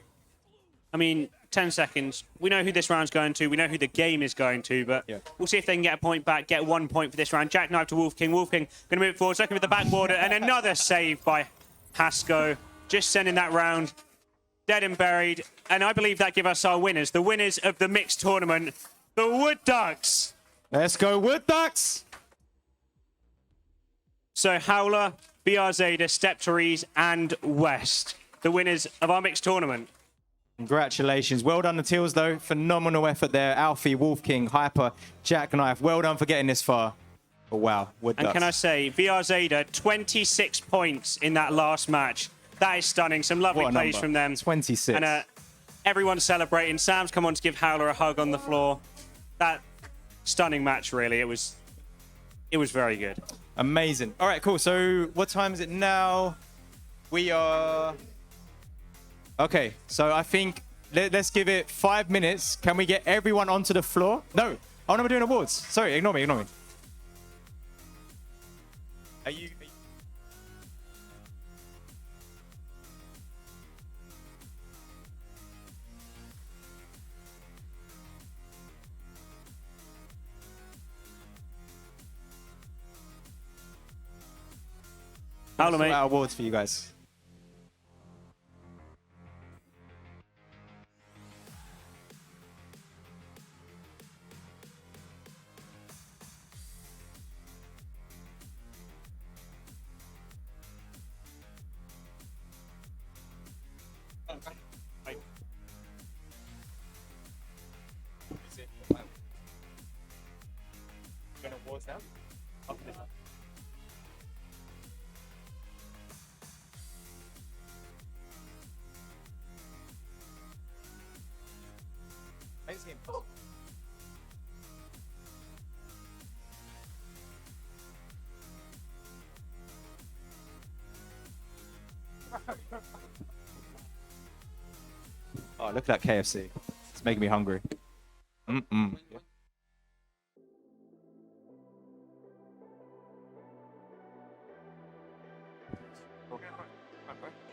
I mean, 10 seconds. We know who this round's going to. We know who the game is going to, but we'll see if they can get a point back, get 1 point for this round. Jackknife to Wolf King. Wolf King going to move forward, looking for the backboarder, and another save by Hasko. Just sending that round dead and buried. And I believe that gives us our winners. The winners of the mixed tournament, the Wood Ducks. Let's go, Wood Ducks. So Howler, BR Zayda, Stepteries, and West, the winners of our mixed tournament. Congratulations. Well done, the Teals, though. Phenomenal effort there. Alfie, Wolf King, Hyper, Jackknife. Well done for getting this far. Oh, wow. Wood Ducks. And can I say, VR Zayda, 26 points in that last match. That is stunning. Some lovely plays from them. 26. And everyone's celebrating. Sam's come on to give Howler a hug on the floor. That stunning match, really. It was very good. Amazing. All right, cool. So what time is it now? We are... Okay, so I think let's give it 5 minutes. Can we get everyone onto the floor? No. Oh, no, we're doing awards. Sorry, ignore me. Are you... Howler, mate. Awards for you guys. Oh, look at that KFC. It's making me hungry. Mm-mm.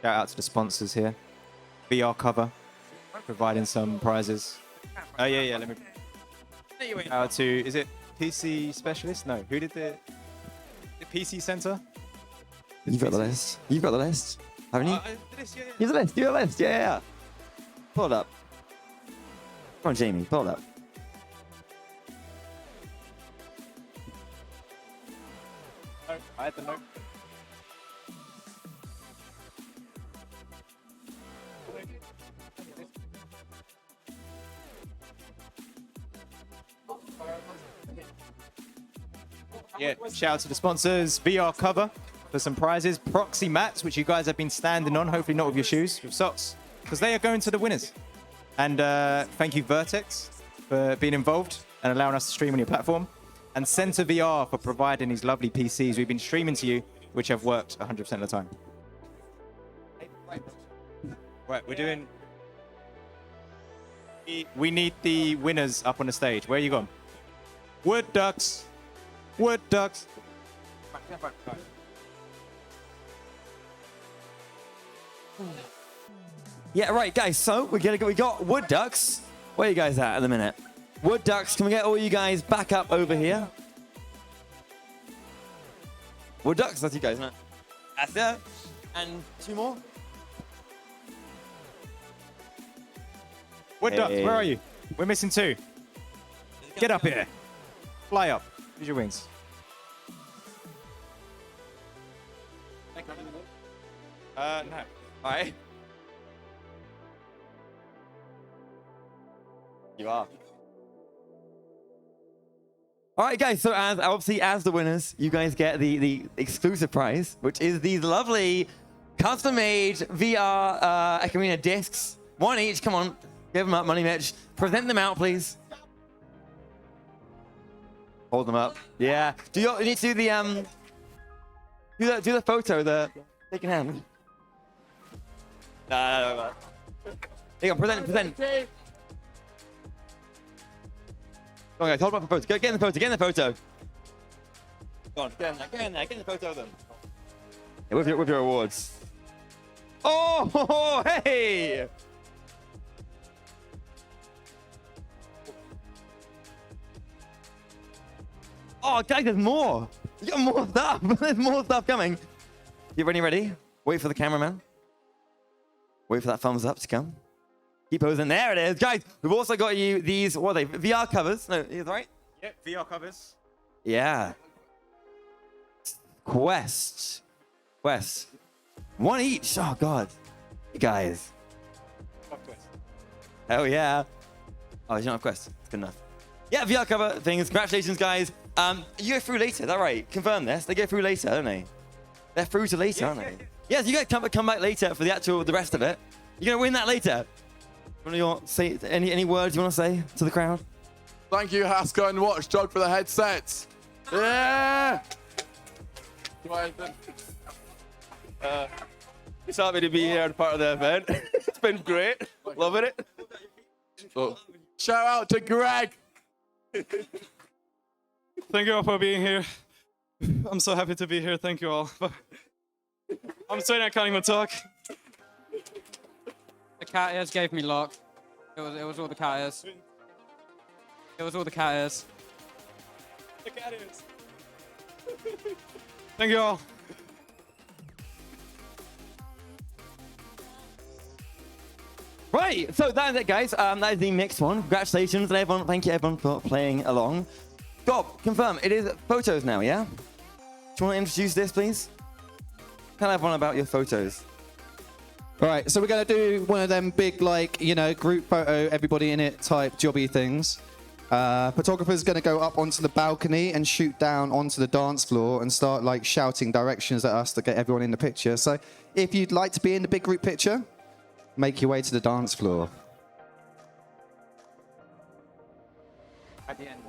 Shout out to the sponsors here. VR Cover, providing some prizes. Oh, yeah, let me... Shout out to, is it PC Specialist? No, who did the PC Center? You've got the list. You've got the list, haven't you? Yeah. You have the list. You have the list. Yeah. Pull it up. Come on, Jamie. Pull it up. No, I had the note. Yeah, shout out to the sponsors, VR Cover for some prizes, proxy mats, which you guys have been standing on, hopefully not with your shoes, with socks, because they are going to the winners. And thank you, Vertex, for being involved and allowing us to stream on your platform. And Center VR for providing these lovely PCs we've been streaming to you, which have worked 100% of the time. Right, we're doing... We need the winners up on the stage. Where are you gone? Wood Ducks. Wood Ducks. Yeah, right, guys. So we got Wood Ducks. Where are you guys at the minute? Wood Ducks, can we get all you guys back up over here? Wood Ducks, that's you guys, isn't it? That's it. And two more. Wood Ducks, where are you? We're missing two. Get up here. Fly up. Use your wings. No. All right. You are. All right, guys. So as the winners, you guys get the exclusive prize, which is these lovely custom-made VR Ekarina discs. One each. Come on, give them up, Money Mitch. Present them out, please. Hold them up. Yeah. You need to do the do the photo, the taking hand. No. Here you go. Present. Go on, guys. Hold them up for photo. Get in the photo. Get in the photo. Go on. Get in there. Get in the photo of them. Yeah, with your awards. Oh, hey! Oh, guys, there's more. You got more stuff. There's more stuff coming. You ready? Wait for the cameraman. Wait for that thumbs up to come. Keep posing. There it is. Guys, we've also got you these, what are they? VR covers. No, is that right? Yep, VR covers. Yeah. Quest. One each. Oh, God. You guys. Hell yeah. Oh, you don't have Quest. It's good enough. Yeah, VR cover things. Congratulations, guys. You go through later. Is that right? Confirm this. They go through later, don't they? They're through to later, aren't they? Yes, you guys come back later for the rest of it. You're going to win that later. You want to say any words you want to say to the crowd? Thank you, Haskell and Watchdog, for the headsets. Yeah! It's happy to be here and part of the event. It's been great. Loving it. Oh. Shout out to Greg. Thank you all for being here. I'm so happy to be here. Thank you all. I'm sorry I can't even talk. The cat ears gave me luck. It was all the cat ears. It was all the cat ears. The cat ears. Thank you all. Right, so that is it, guys. That is the mixed one. Congratulations, and everyone. Thank you, everyone, for playing along. Gob, confirm. It is photos now, yeah? Do you want to introduce this, please? Tell everyone about your photos. All right, so we're going to do one of them big, like, group photo, everybody in it type jobby things. Photographer's going to go up onto the balcony and shoot down onto the dance floor and start, like, shouting directions at us to get everyone in the picture. So if you'd like to be in the big group picture, make your way to the dance floor. At the end.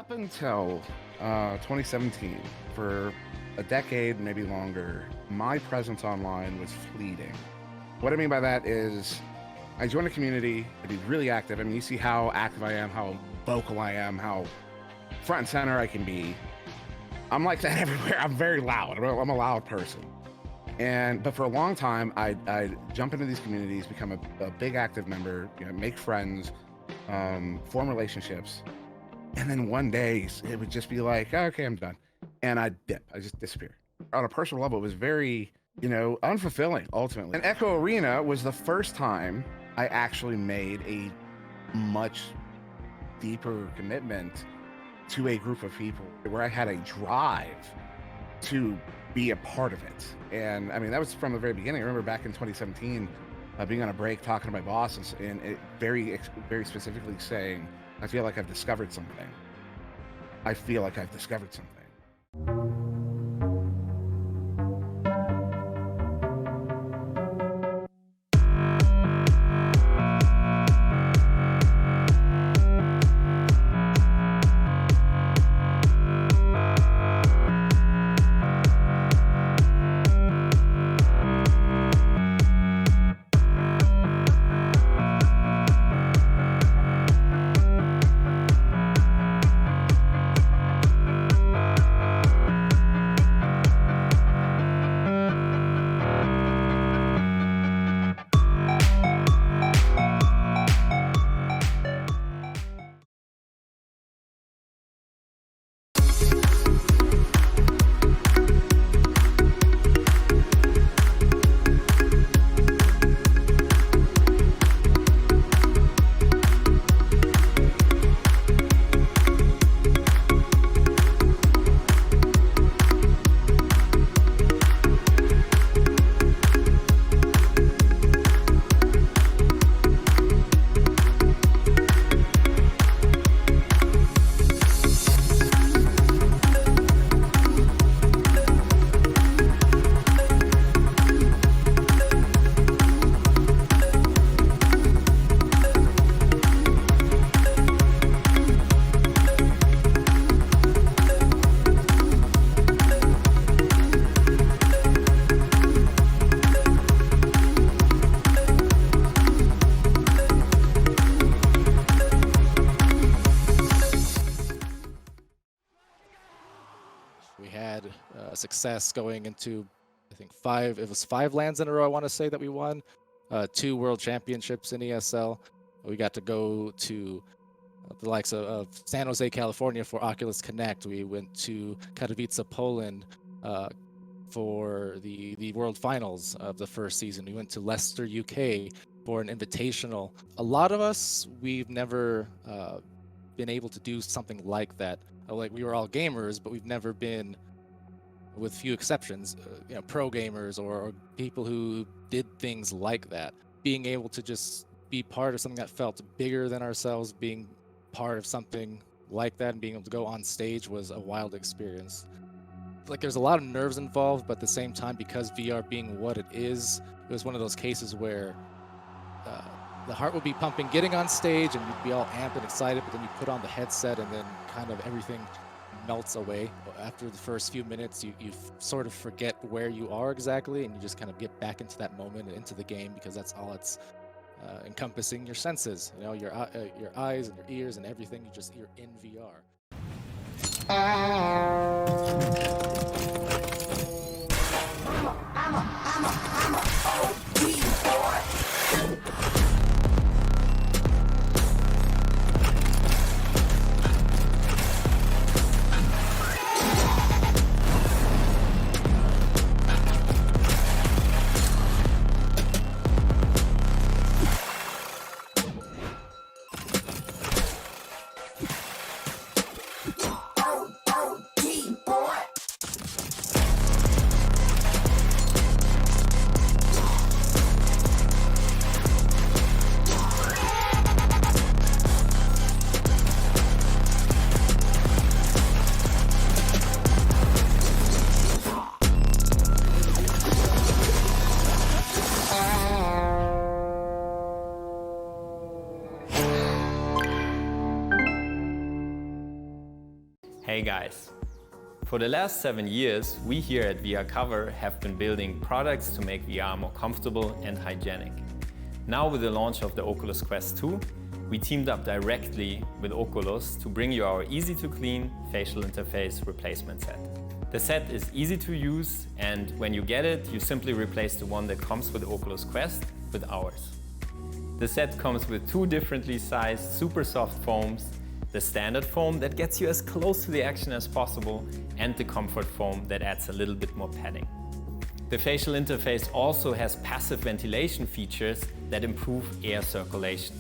Up until 2017, for a decade, maybe longer, my presence online was fleeting. What I mean by that is I joined a community, I'd be really active. I mean, you see how active I am, how vocal I am, how front and center I can be. I'm like that everywhere. I'm very loud. I'm a loud person. But for a long time, I'd jump into these communities, become a big active member, make friends, form relationships. And then one day it would just be like, oh, okay, I'm done. And I'd dip, I just disappear. On a personal level, it was very, unfulfilling ultimately. And Echo Arena was the first time I actually made a much deeper commitment to a group of people where I had a drive to be a part of it. And I mean, that was from the very beginning. I remember back in 2017, being on a break, talking to my boss and it very specifically saying, I feel like I've discovered something. I feel like I've discovered something. Success going into, I think, five LANs in a row, I want to say, that we won. 2 world championships in ESL. We got to go to the likes of San Jose, California for Oculus Connect. We went to Katowice, Poland for the World Finals of the first season. We went to Leicester, UK for an invitational. A lot of us, we've never been able to do something like that. Like, we were all gamers, but we've never been, with few exceptions, pro gamers or people who did things like that. Being able to just be part of something that felt bigger than ourselves, being part of something like that and being able to go on stage was a wild experience. Like, there's a lot of nerves involved, but at the same time, because VR being what it is, it was one of those cases where the heart would be pumping getting on stage and you'd be all amped and excited, but then you put on the headset and then kind of everything melts away. After the first few minutes, you sort of forget where you are exactly, and you just kind of get back into that moment and into the game, because that's all it's encompassing your senses. Your eyes and your ears and everything. You're in VR. Hey guys. For the last 7 years, we here at VR Cover have been building products to make VR more comfortable and hygienic. Now with the launch of the Oculus Quest 2, we teamed up directly with Oculus to bring you our easy-to-clean facial interface replacement set. The set is easy to use, and when you get it, you simply replace the one that comes with Oculus Quest with ours. The set comes with 2 differently sized super soft foams, the standard foam that gets you as close to the action as possible, and the comfort foam that adds a little bit more padding. The facial interface also has passive ventilation features that improve air circulation.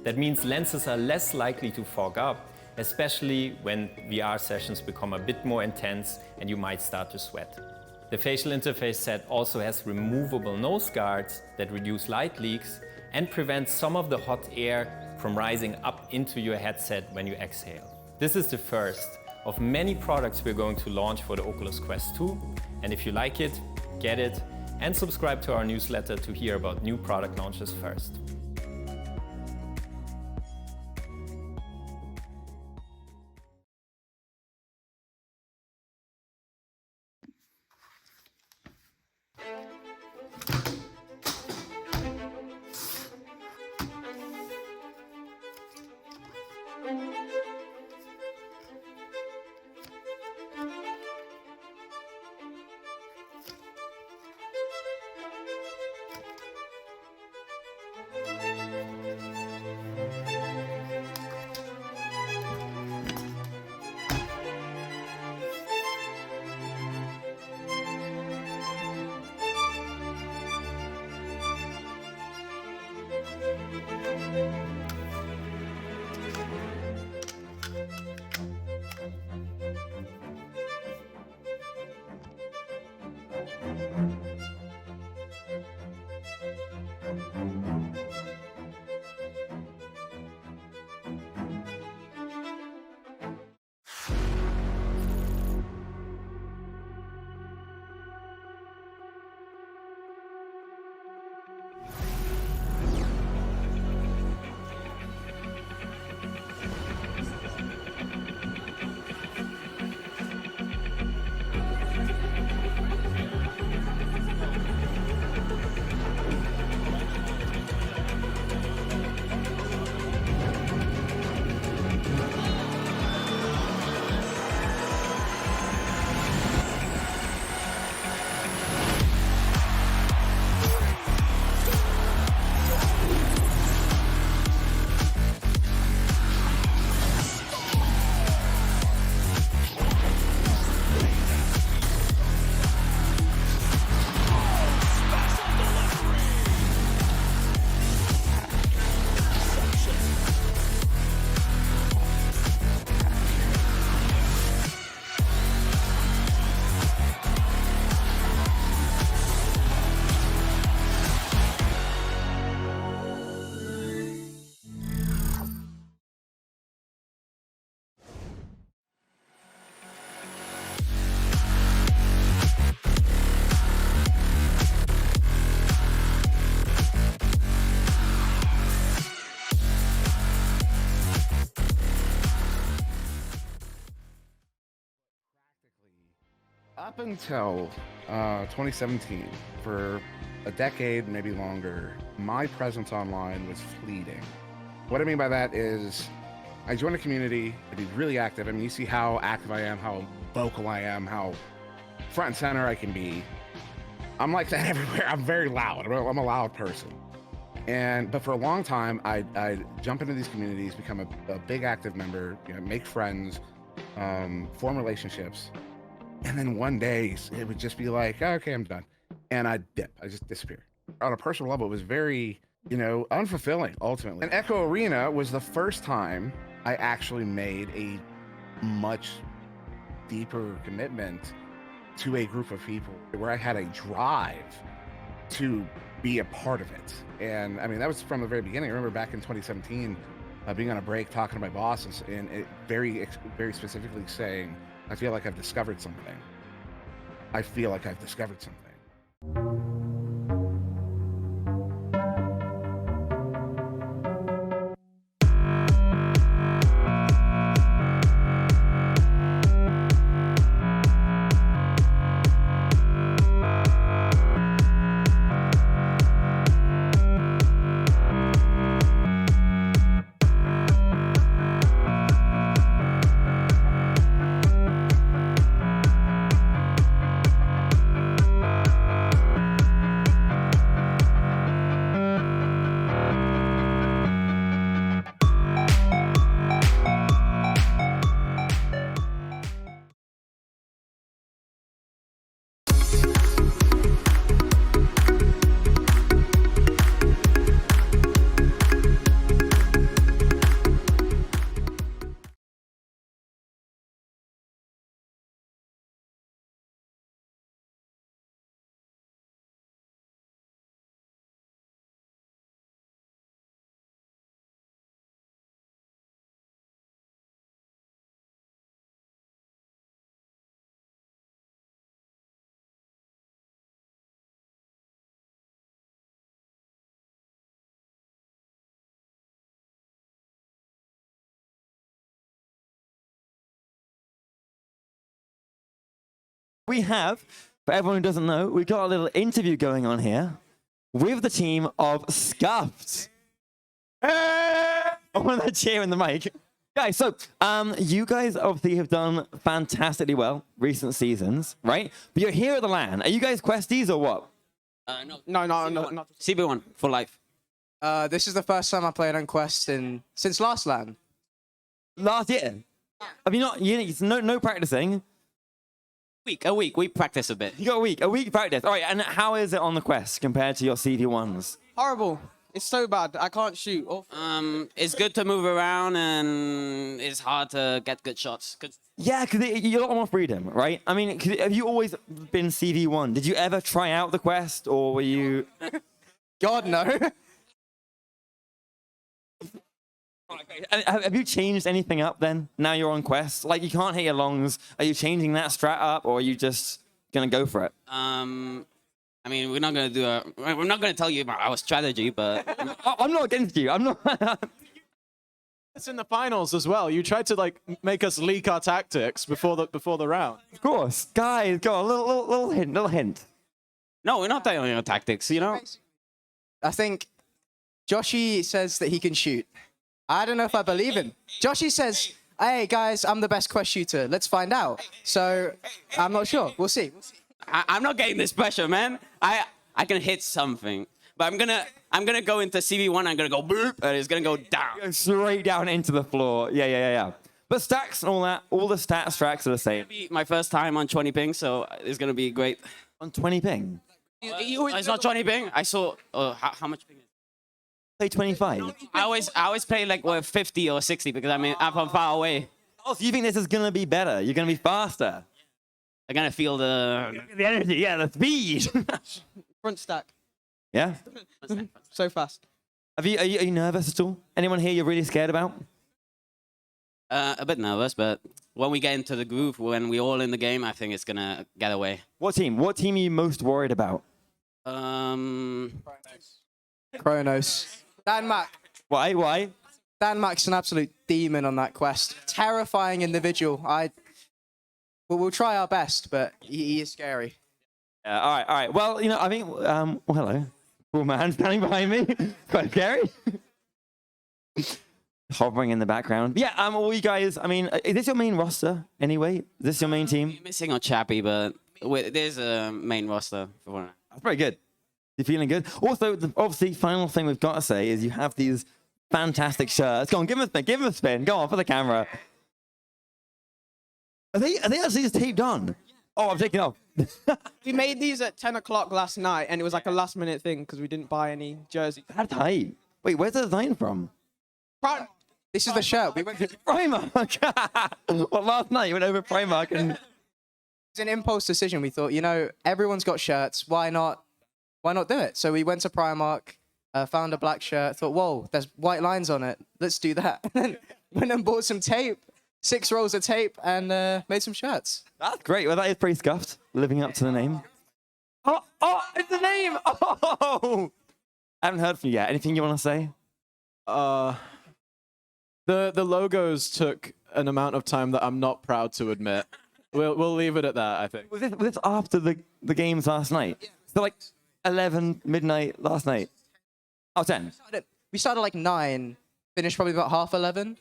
That means lenses are less likely to fog up, especially when VR sessions become a bit more intense and you might start to sweat. The facial interface set also has removable nose guards that reduce light leaks and prevent some of the hot air from rising up into your headset when you exhale. This is the first of many products we're going to launch for the Oculus Quest 2, and if you like it, get it, and subscribe to our newsletter to hear about new product launches first. Up until 2017, for a decade, maybe longer, my presence online was fleeting. What I mean by that is I joined a community to be really active. I mean, you see how active I am, how vocal I am, how front and center I can be. I'm like that everywhere. I'm very loud. I'm a loud person. But for a long time, I'd jump into these communities, become a big active member, make friends, form relationships. And then one day it would just be like, oh, okay, I'm done. And I'd dip, I just disappear. On a personal level, it was very, unfulfilling ultimately. And Echo Arena was the first time I actually made a much deeper commitment to a group of people where I had a drive to be a part of it. And I mean, that was from the very beginning. I remember back in 2017, being on a break, talking to my boss and it very specifically saying, I feel like I've discovered something. I feel like I've discovered something. we have, for everyone who doesn't know, we've got a little interview going on here with the team of Scuffed. I want to cheer in the mic. Guys, so you guys obviously have done fantastically well recent seasons, right? But you're here at the LAN. Are you guys questies or what? No, not CB1 for life. This is the first time I played on Quest since last LAN. Last year? Have you not? No practicing. A week. We practice a bit. You got a week practice. All right, and how is it on the Quest compared to your CV1s? Horrible. It's so bad. I can't shoot. It's good to move around and it's hard to get good shots. Yeah, because you're a lot more freedom, right? I mean, have you always been CV1? Did you ever try out the Quest, or were you... God, no. And have you changed anything up then? Now you're on Quest? Like, you can't hit your longs. Are you changing that strat up, or are you just going to go for it? I mean, we're not going to tell you about our strategy, but... I'm not against you. I'm not... It's in the finals as well. You tried to like make us leak our tactics before the round. Of course. Guys, go on. Little hint. No, we're not telling you tactics, you know? I think Joshy says that he can shoot. I don't know if I believe him. Joshy says, hey, guys, I'm the best Quest shooter. Let's find out. So, I'm not sure. We'll see. I'm not getting this pressure, man. I can hit something. But I'm gonna go into CV1, I'm gonna go boop, and it's gonna go down. Go straight down into the floor. Yeah. But stacks and all that, all the stacks are the same. It's gonna be my first time on 20 ping, so it's gonna be great. On 20 ping? It's not 20 ping. I saw, how much ping is it? Play 25. I always play like 50 or 60 because I'm from far away. Oh, so you think this is gonna be better? You're gonna be faster? I'm gonna feel the energy, yeah, the speed. Front stack. Yeah? So fast. Are you nervous at all? Anyone here you're really scared about? A bit nervous, but when we get into the groove, when we're all in the game, I think it's gonna get away. What team? What team are you most worried about? Kronos. Danmark. Why? Danmark's an absolute demon on that Quest. Terrifying individual. We'll try our best, but he is scary. Yeah, all right. Well, you know, I think, well, hello. Cool man standing behind me. Quite scary. Hovering in the background. Yeah, all you guys, I mean, is this your main roster anyway? Is this your main team? We're missing on Chappie, but there's a main roster. That's pretty good. You feeling good? Also, obviously, final thing we've got to say is you have these fantastic shirts. Go on, give them a spin. Go on, for the camera. Are they actually just taped on? Oh, I'm taking off. We made these at 10 o'clock last night, and it was like a last-minute thing because we didn't buy any jerseys. How tight. Wait, where's the design from? This is the shirt. We went to Primark. Well, last night you went over Primark and... It's an impulse decision. We thought, you know, everyone's got shirts. Why not do it? So we went to Primark, found a black shirt, thought, whoa, there's white lines on it. Let's do that. And then went and bought some tape, 6 rolls of tape, and made some shirts. That's great. Well, that is pretty scuffed, living up to the name. Oh, it's the name! Oh! I haven't heard from you yet. Anything you want to say? The logos took an amount of time that I'm not proud to admit. We'll leave it at that, I think. Was this after the games last night? Yeah. So like 11 midnight last night? Oh, 10. We started like 9, finished probably about half 11.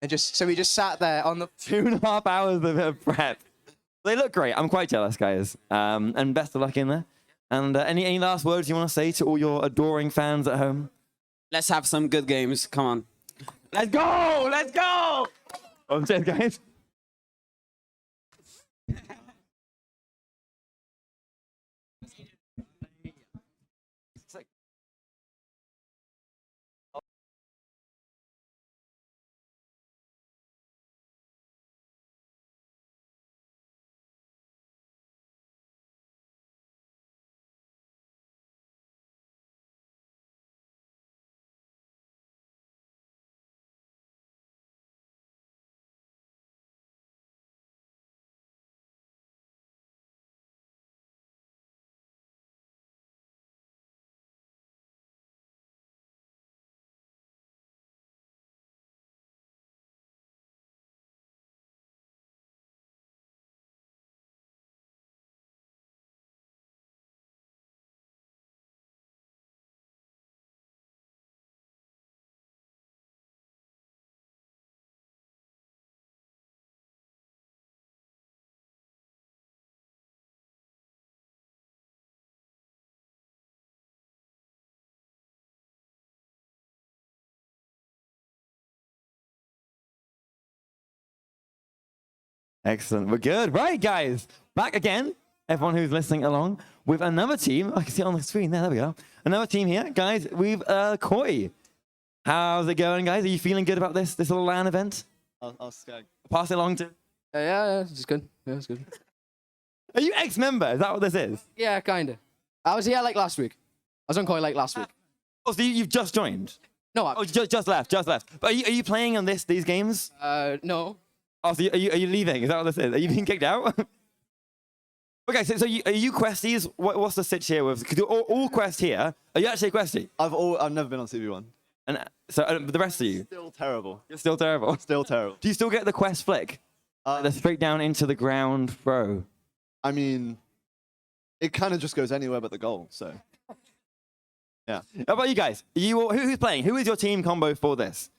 And so we just sat there on the 2.5 hours of prep. They look great. I'm quite jealous, guys. And best of luck in there. And any last words you want to say to all your adoring fans at home? Let's have some good games. Come on. Let's go! Let's go! Oh, cheers, guys. Excellent. We're good. Right, guys. Back again. Everyone who's listening along with another team. I can see it on the screen there. There we go. Another team here. Guys, we've Koi. How's it going, guys? Are you feeling good about this little LAN event? I'll pass it along to... yeah, it's good. Yeah, it's good. Are you ex-member? Is that what this is? Yeah, kind of. I was here like last week. I was on Koi like last week. Oh, so you've just joined? No, just left. But are you playing on these games? No. Oh, so are you leaving? Is that what this is? Are you being kicked out? Okay, so are you questies? What's the sitch here with? Because you're all quest here. Are you actually a questie? I've never been on CB1. And so the rest of you? Still terrible. You're still terrible? Still terrible. Do you still get the quest flick? The straight down into the ground throw? I mean, it kind of just goes anywhere but the goal, so. Yeah. How about you guys? Who's playing? Who is your team combo for this?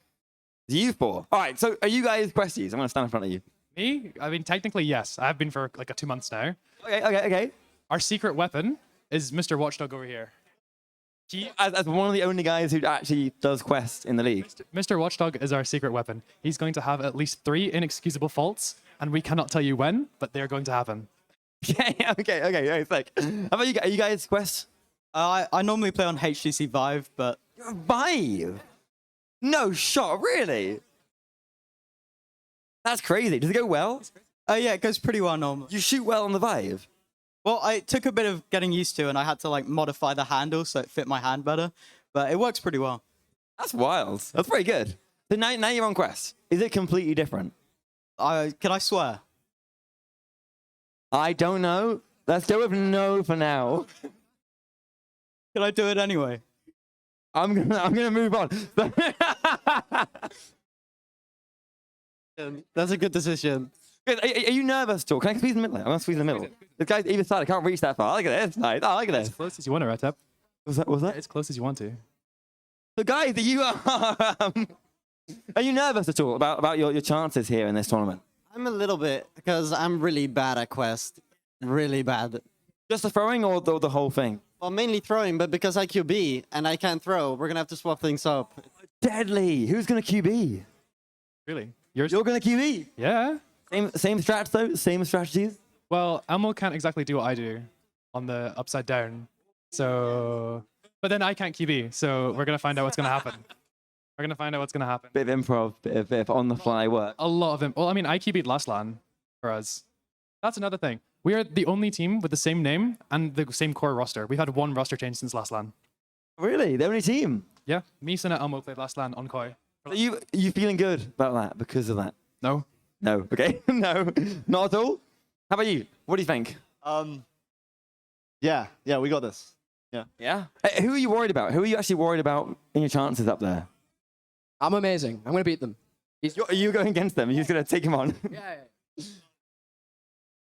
You four. All right, so are you guys questies? I'm going to stand in front of you. Me? I mean, technically, yes. I've been for like 2 months now. Okay. Our secret weapon is Mr. Watchdog over here. As one of the only guys who actually does quests in the league. Mr. Watchdog is our secret weapon. He's going to have at least 3 inexcusable faults, and we cannot tell you when, but they're going to happen. Okay. It's like, how about you guys? Are you guys quest? I normally play on HTC Vive, but... Vive? No shot, really? That's crazy. Does it go well? Yeah, it goes pretty well normally. You shoot well on the Vive? Well, it took a bit of getting used to, and I had to like modify the handle so it fit my hand better, but it works pretty well. That's wild. That's pretty good. So now you're on quest. Is it completely different? Can I swear? I don't know. Let's go with no for now. Can I do it anyway? I'm gonna move on. That's a good decision. Are you nervous at all? Can I squeeze in the middle? I'm gonna squeeze in the middle. The guy's either side. I can't reach that far. Look at this. Nice. Oh, look at this. As close as you want to, Retep. Was that? As close as you want to. So guys, are you nervous at all about your chances here in this tournament? I'm a little bit, because I'm really bad at Quest. Really bad. Just the throwing or the whole thing? Well, mainly throwing, but because I QB and I can't throw, we're going to have to swap things up. Deadly. Who's going to QB? Really? You're going to QB? Yeah. Same strats though? Same strategies? Well, Elmo can't exactly do what I do on the upside down. So, but then I can't QB. So we're going to find out what's going to happen. We're going to find out what's going to happen. Bit of improv, bit of on the fly work. A lot of them. Well, I mean, I QB'd last LAN for us. That's another thing. We are the only team with the same name and the same core roster. We've had 1 roster change since last LAN. Really? The only team? Yeah. Me, Sana, Elmo played last LAN on Koi. Are you feeling good about that because of that? No. No. Okay. No. Not at all? How about you? What do you think? Yeah, we got this. Yeah. Yeah? Hey, who are you worried about? Who are you actually worried about in your chances up there? I'm amazing. I'm going to beat them. Are you going against them? Are you just going to take him on? Yeah.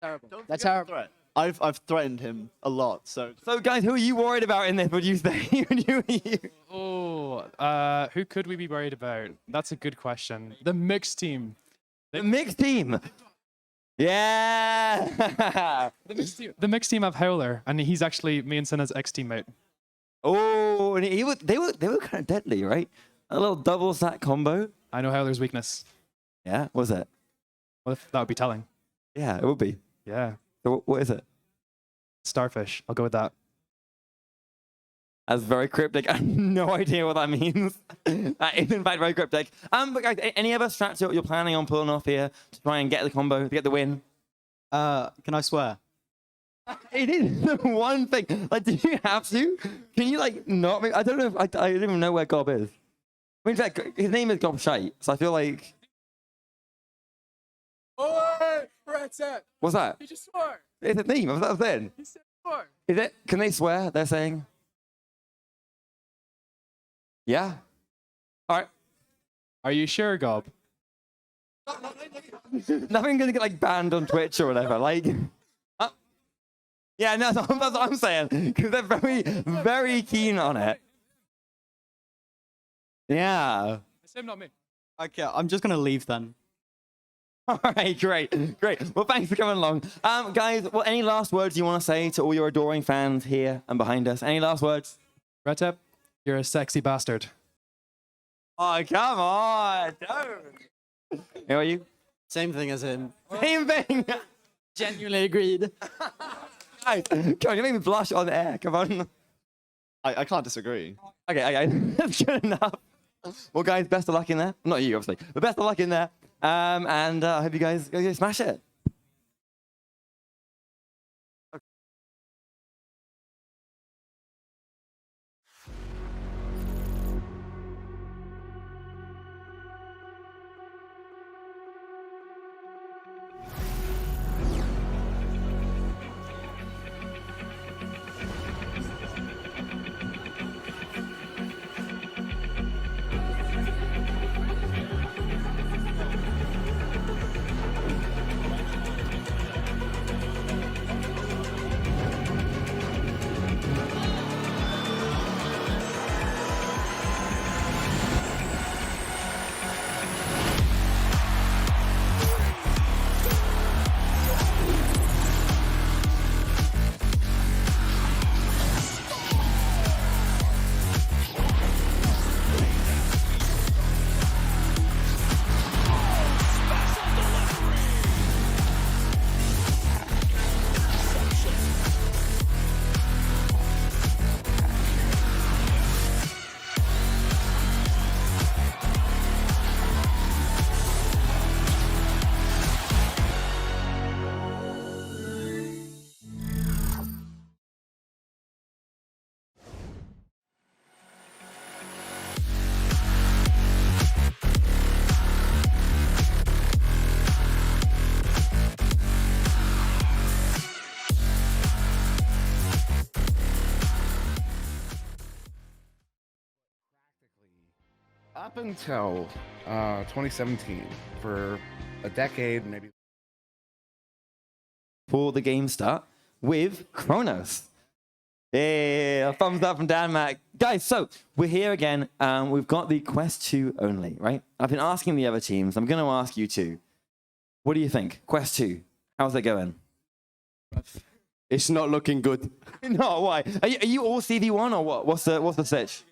Terrible. That's terrible. I've threatened him a lot, so... So, guys, who are you worried about in this, would you say? Who could we be worried about? That's a good question. The mixed team. The mixed team? Yeah! The mixed team have Howler, and he's actually me and Senna's ex-teammate. Oh, and they were kind of deadly, right? A little double sack combo. I know Howler's weakness. Yeah? What was it? Well, that would be telling. Yeah, it would be. Yeah. So what is it? Starfish. I'll go with that. That's very cryptic. I have no idea what that means. That is, in fact, very cryptic. But guys, any other strats you're planning on pulling off here to try and get the combo, to get the win? Can I swear? It is the one thing. Like, do you have to? Can you, like, not... I don't know if... I don't even know where Gob is. I mean, in fact, his name is Gob Shite, so I feel like... Oh, Retep. What's that? He just swore. It's a theme. What's that saying? He said swore. Is it? Can they swear? They're saying... Yeah. All right. Are you sure, Gob? Nothing gonna get like banned on Twitch or whatever. Like, yeah, no, that's what I'm saying because they're very, very keen on it. Yeah. It's him, not me. Okay, I'm just gonna leave then. All right, great. Well, thanks for coming along, guys. Well, any last words you want to say to all your adoring fans here and behind us? Any last words? Retep, you're a sexy bastard. Oh, come on, don't. Who are you? Same thing as him. Same thing. Genuinely agreed. Guys, come on, you make me blush on air. Come on. I can't disagree. Okay, that's good enough. Well, guys, best of luck in there. Not you, obviously, but best of luck in there. And I hope you guys go smash it. Up until 2017, for a decade, maybe. For the game start with Kronos. Yeah, a thumbs up from Dan Mac. Guys, so we're here again. We've got the Quest 2 only, right? I've been asking the other teams. I'm going to ask you two. What do you think? Quest 2, how's it going? It's not looking good. No, why? Are you all CV1 or what? What's the sitch?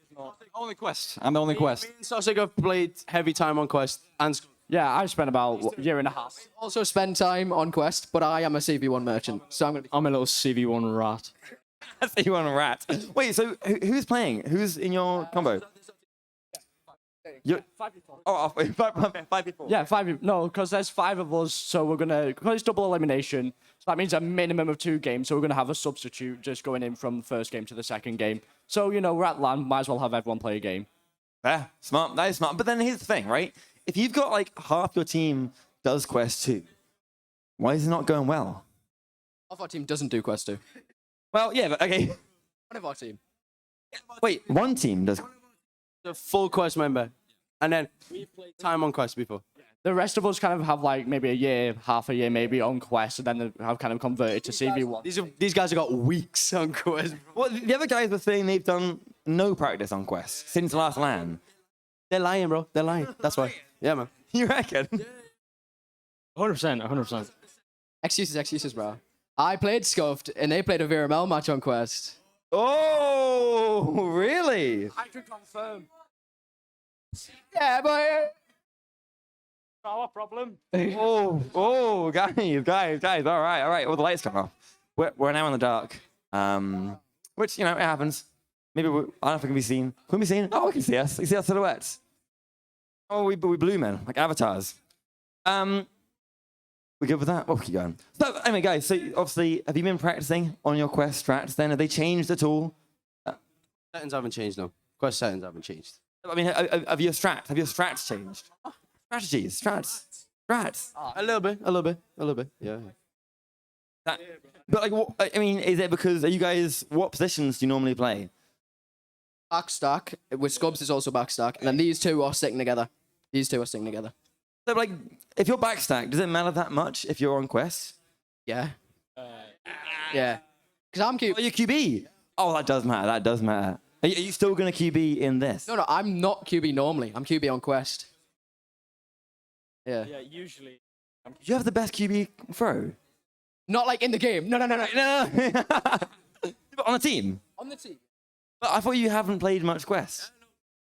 Only Quest. I'm the only Quest. Me and Sosik have played heavy time on Quest. And Yeah, I've spent about a year and a half. Also spend time on Quest, but I am a CV1 merchant, so I'm a little CV1 rat. CV1 rat. Wait, so who's playing? Who's in your combo? Five people. Oh, five people. Yeah, 5 people. No, because there's 5 of us, so we're gonna. Because it's double elimination, so that means a minimum of 2 games. So we're gonna have a substitute just going in from the first game to the second game. So we're at LAN, might as well have everyone play a game. Fair, smart. That is smart. But then here's the thing, right? If you've got like half your team does Quest 2, why is it not going well? Half our team doesn't do Quest 2. Well, yeah, but okay. One of our team. Wait, one team does. The full Quest member. And then we've played time on Quest before. The rest of us kind of have like maybe a year, half a year maybe on Quest, and then they have kind of converted to CV1. These guys have got weeks on Quest. Well, the other guys were saying they've done no practice on Quest since last LAN. They're lying, bro. They're lying. That's why. Yeah, man. You reckon? 100%. Excuses, bro. I played Scuffed, and they played a VRML match on Quest. Oh, really? I can confirm. Yeah, but... Our problem. oh, guys. All right. Well, the lights come off. We're now in the dark. Which, it happens. Maybe I don't know if we can be seen. Can we be seen? Oh, we can see us. You see our silhouettes. Oh, we blue men, like avatars. We good with that? Oh, keep going. So, anyway, guys, so obviously, have you been practicing on your Quest strats then? Have they changed at all? Settings haven't changed, no. Quest settings haven't changed. I mean, have your strats changed? Strategies, strats. A little bit. Yeah. But like, is it because what positions do you normally play? Backstack with Scubs is also backstack, and then these two are sticking together. So like, if you're backstack, does it matter that much if you're on Quest? Yeah. Yeah. Because I'm QB. Oh, you're QB. Oh, that does matter. Are you still gonna QB in this? No, I'm not QB normally. I'm QB on Quest. Yeah. Yeah, usually. You have the best QB throw. Not like in the game. No. But on the team. On the team. But I thought you haven't played much Quest.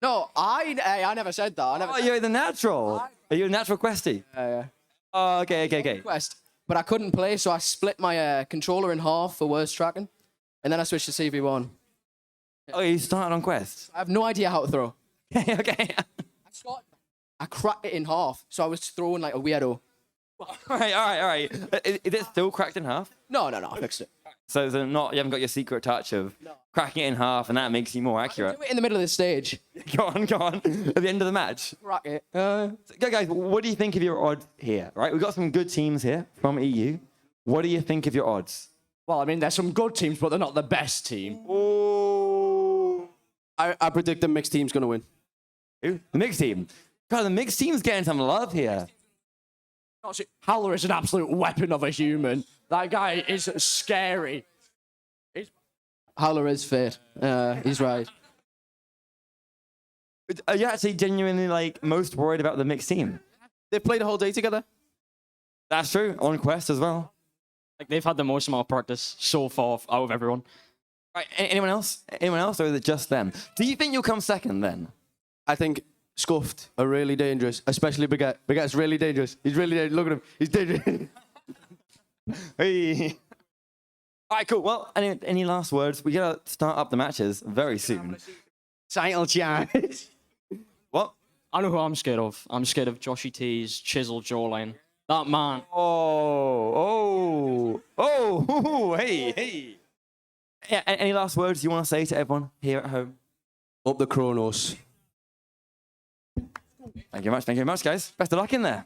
No, I never said that. You're the natural. Are you a natural Questy? Yeah. Oh, okay. Quest, but I couldn't play, so I split my controller in half for worse tracking, and then I switched to CV1. Oh, you started on Quest? I have no idea how to throw. Okay. I cracked it in half, so I was throwing like a weirdo. All right. Is it still cracked in half? No, I fixed it. So you haven't got your secret touch of cracking it in half, and that makes you more accurate. Do it in the middle of the stage. Go on. At the end of the match. Crack it. Guys, what do you think of your odds here? Right, we've got some good teams here from EU. What do you think of your odds? Well, I mean, there's some good teams, but they're not the best team. I predict the mixed team's going to win. Who? The mixed team. God, the mixed team's getting some love here. Howler is an absolute weapon of a human. That guy is scary. Howler is fit. He's right. Are you actually genuinely like most worried about the mixed team? They've played a whole day together. That's true. On Quest as well. Like they've had the most amount of practice so far out of everyone. Right. Anyone else? Anyone else, or is it just them? Do you think you'll come second then? I think Scuffed are really dangerous, especially Baguette. Baguette's really dangerous. He's really dangerous. Look at him. He's dangerous. Hey. All right, cool. Well, any last words? We gotta start up the matches very soon. Title chance. What? I know who I'm scared of. I'm scared of Joshy T's chiseled jawline. That man. Hey. Yeah, any last words you want to say to everyone here at home? Up the Kronos. Thank you very much, guys. Best of luck in there.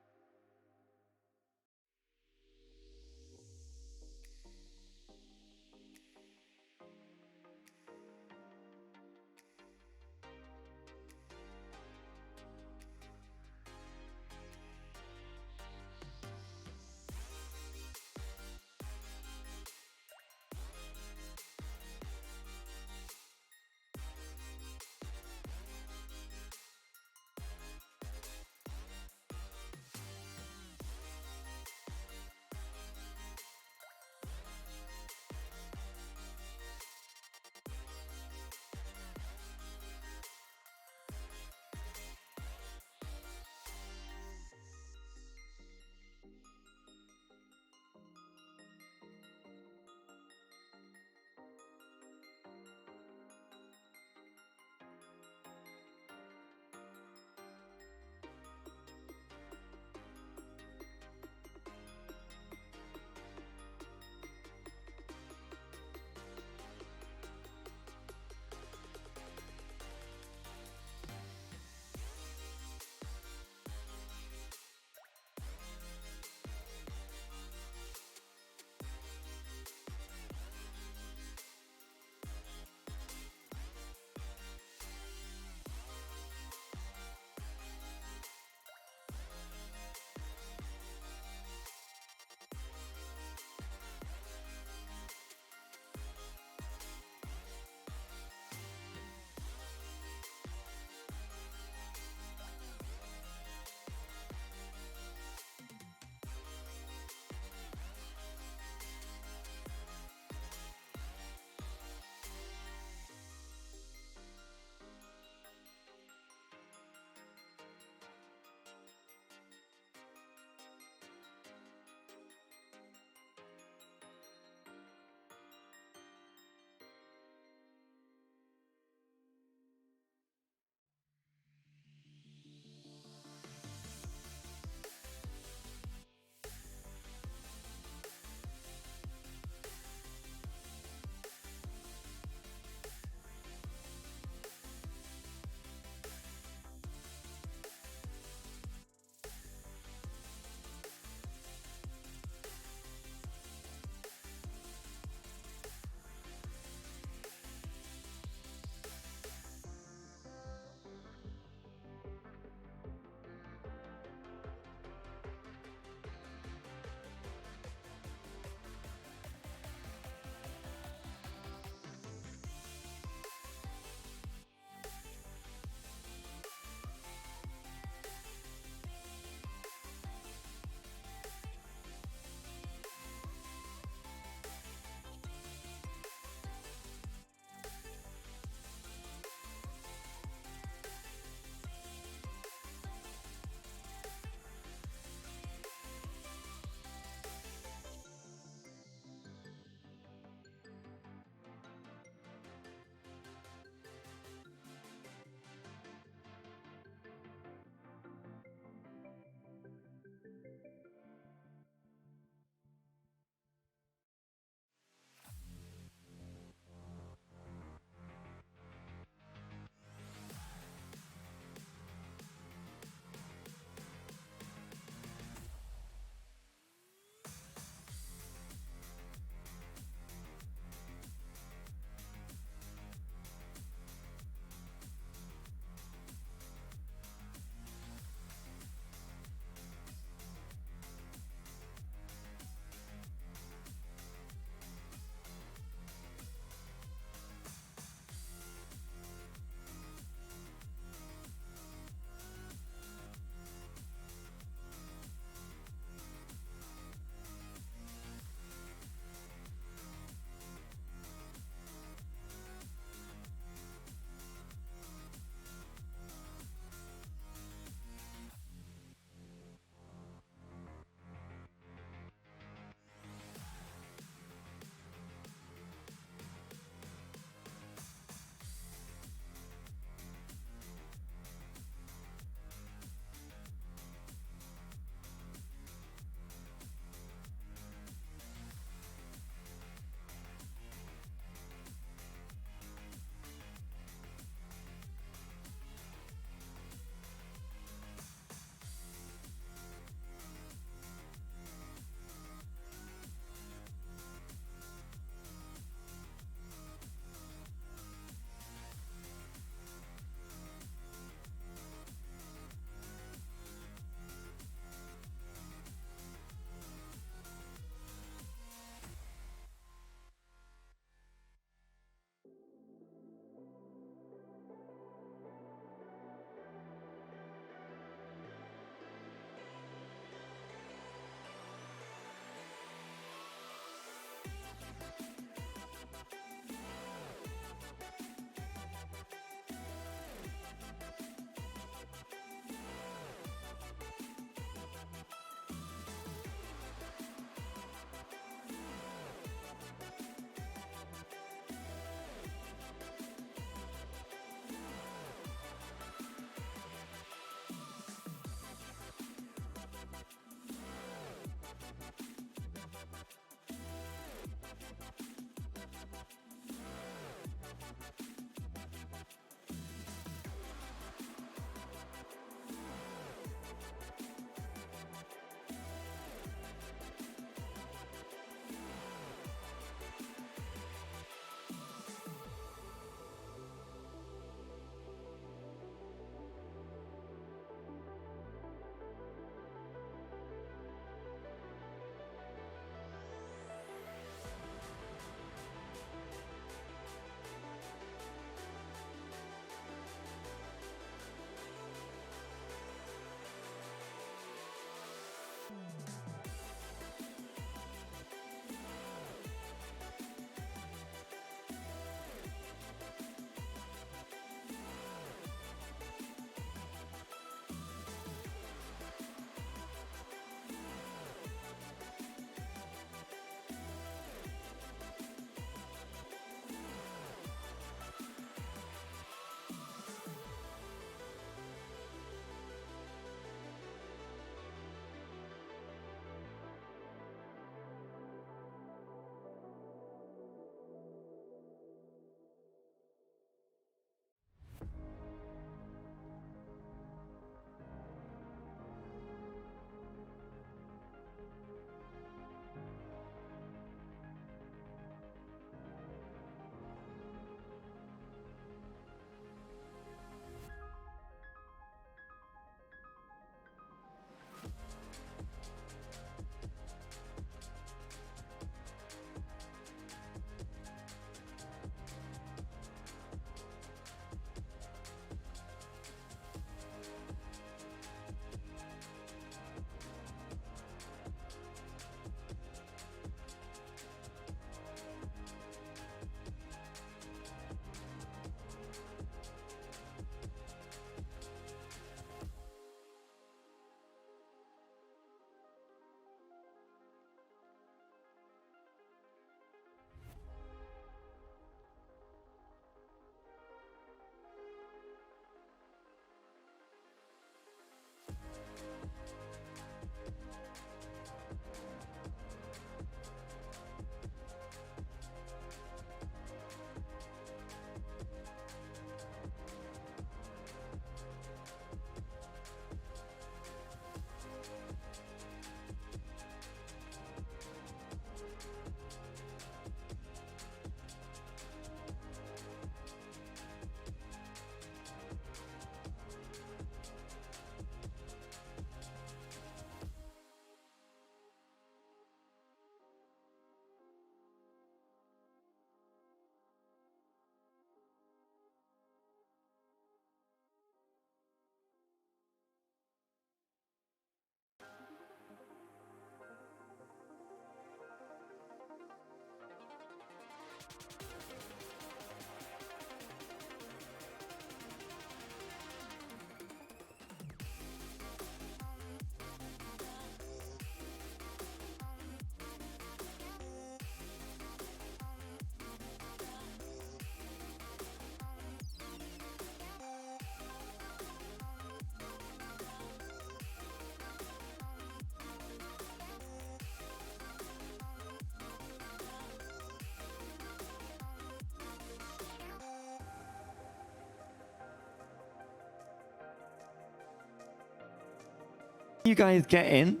You guys get in.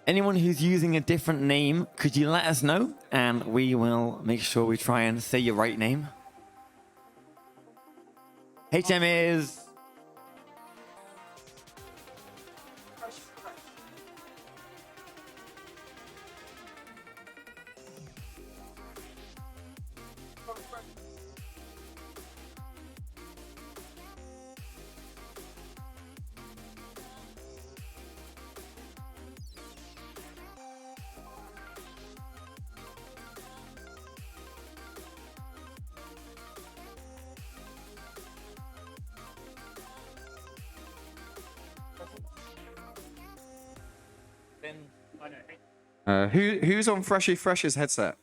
Anyone who's using a different name, could you let us know? And we will make sure we try and say your right name. HM is... Who's on Freshy Fresh's headset?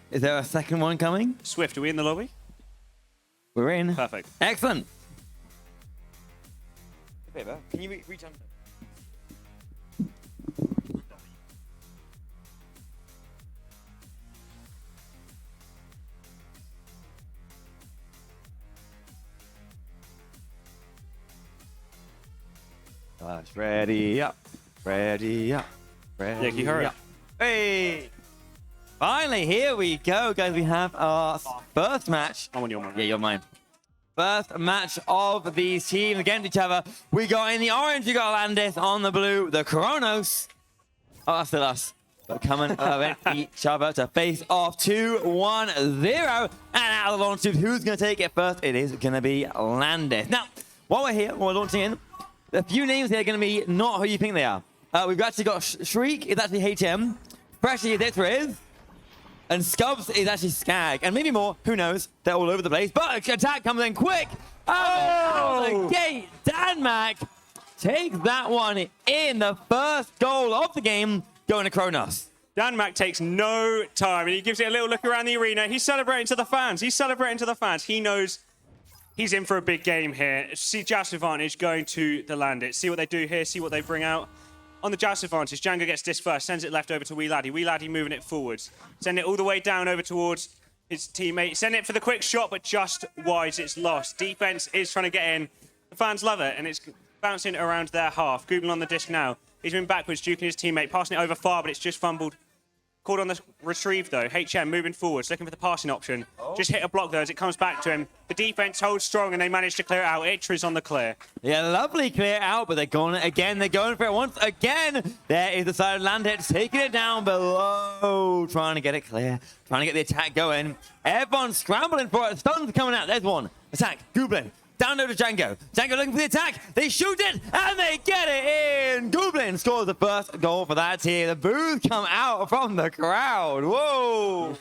Is there a second one coming? Swift, are we in the lobby? We're in. Perfect. Excellent. Can you reach under? Ready up. Ready up. Ready Yeah, can you hurry? up. Hey! Finally, here we go, guys. We have our first match. I want your money. Yeah, you're mine. First match of these teams against each other. We got in the orange, we got Landis. On the blue, the Kronos. Oh, that's still us. But coming against each other to face off 2-1-0. And out of the launch tube, who's going to take it first? It is going to be Landis. Now, while we're here, while we're launching in, a few names here are going to be not who you think they are. We've actually got Shriek, is actually HM. Freshly is Riz. And Scubs is actually Skag. And maybe more, who knows? They're all over the place. But attack comes in quick. Oh, the gate. Danmac takes that one in. The first goal of the game going to Kronos. Danmac takes no time, and he gives it a little look around the arena. He's celebrating to the fans. He's celebrating to the fans. He knows he's in for a big game here. See Joust advantage going to the Landit. See what they do here. See what they bring out. On the Joust advantage, Django gets this first, sends it left over to Wee Laddie. Wee Laddie moving it forwards. Send it all the way down over towards his teammate. Send it for the quick shot, but just wide, it's lost. Defense is trying to get in. The fans love it, and it's bouncing around their half. Googling on the disc now. He's been backwards, duking his teammate, passing it over far, but it's just fumbled. Called on the retrieve, though. HM moving forwards, looking for the passing option. Just hit a block, though, as it comes back to him. The defense holds strong, and they manage to clear it out. Itra's on the clear. Yeah, lovely clear out, but they're going again. They're going for it once again. There is the side of Landit, taking it down below, trying to get it clear, trying to get the attack going. Everyone's scrambling for it. Stuns coming out. There's one. Attack. Goblin. Down over to Django. Django looking for the attack. They shoot it, and they get it in. Goblin scores the first goal for that team. The boos come out from the crowd. Whoa.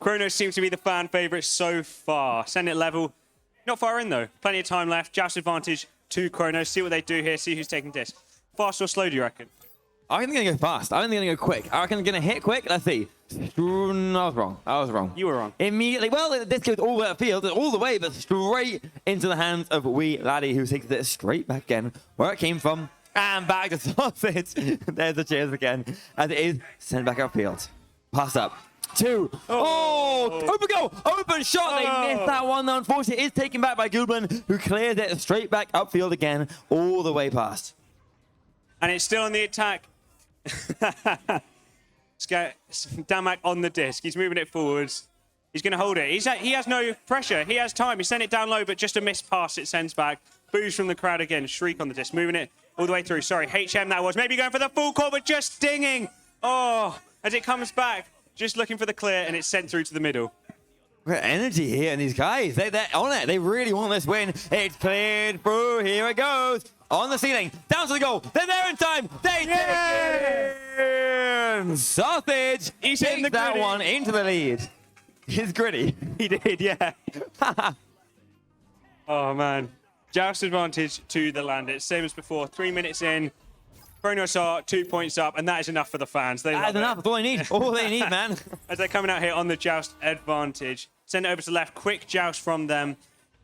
Kronos seems to be the fan favorite so far. Send it level. Not far in, though. Plenty of time left. Joust advantage to Kronos. See what they do here. See who's taking this. Fast or slow, do you reckon? I think they're going to go fast. I think they're going to go quick. I reckon they're going to hit quick. Let's see. No, I was wrong. I was wrong. You were wrong. Immediately. Well, this goes all the way upfield, all the way, but straight into the hands of Wee Laddie, who takes it straight back again where it came from. And back to Sausage. There's the cheers again. As it is sent back upfield. Pass up. 2. Oh! Open goal! Open shot! They missed that one, though. Unfortunately, it is taken back by Goblin, who clears it straight back upfield again, all the way past. And it's still on the attack. Damak on the disc. He's moving it forwards. He's going to hold it. He has no pressure. He has time. He sent it down low, but just a missed pass it sends back. Boos from the crowd again. Shriek on the disc. Moving it all the way through. Sorry, HM that was. Maybe going for the full court, but just dinging. Oh, as it comes back. Just looking for the clear, and it's sent through to the middle. Great energy here, and these guys, they're on it. They really want this win. It's cleared through. Here it goes. On the ceiling. Down to the goal. They're there in time. They take it in. Sausage. He takes that one into the lead. He's gritty. He did, yeah. Oh, man. Joust advantage to the Landit. Same as before. 3 minutes in. Kronos are 2 points up, and that is enough for the fans. That's enough. That's all they need. All they need, man. As they're coming out here on the Joust advantage. Send it over to the left. Quick Joust from them.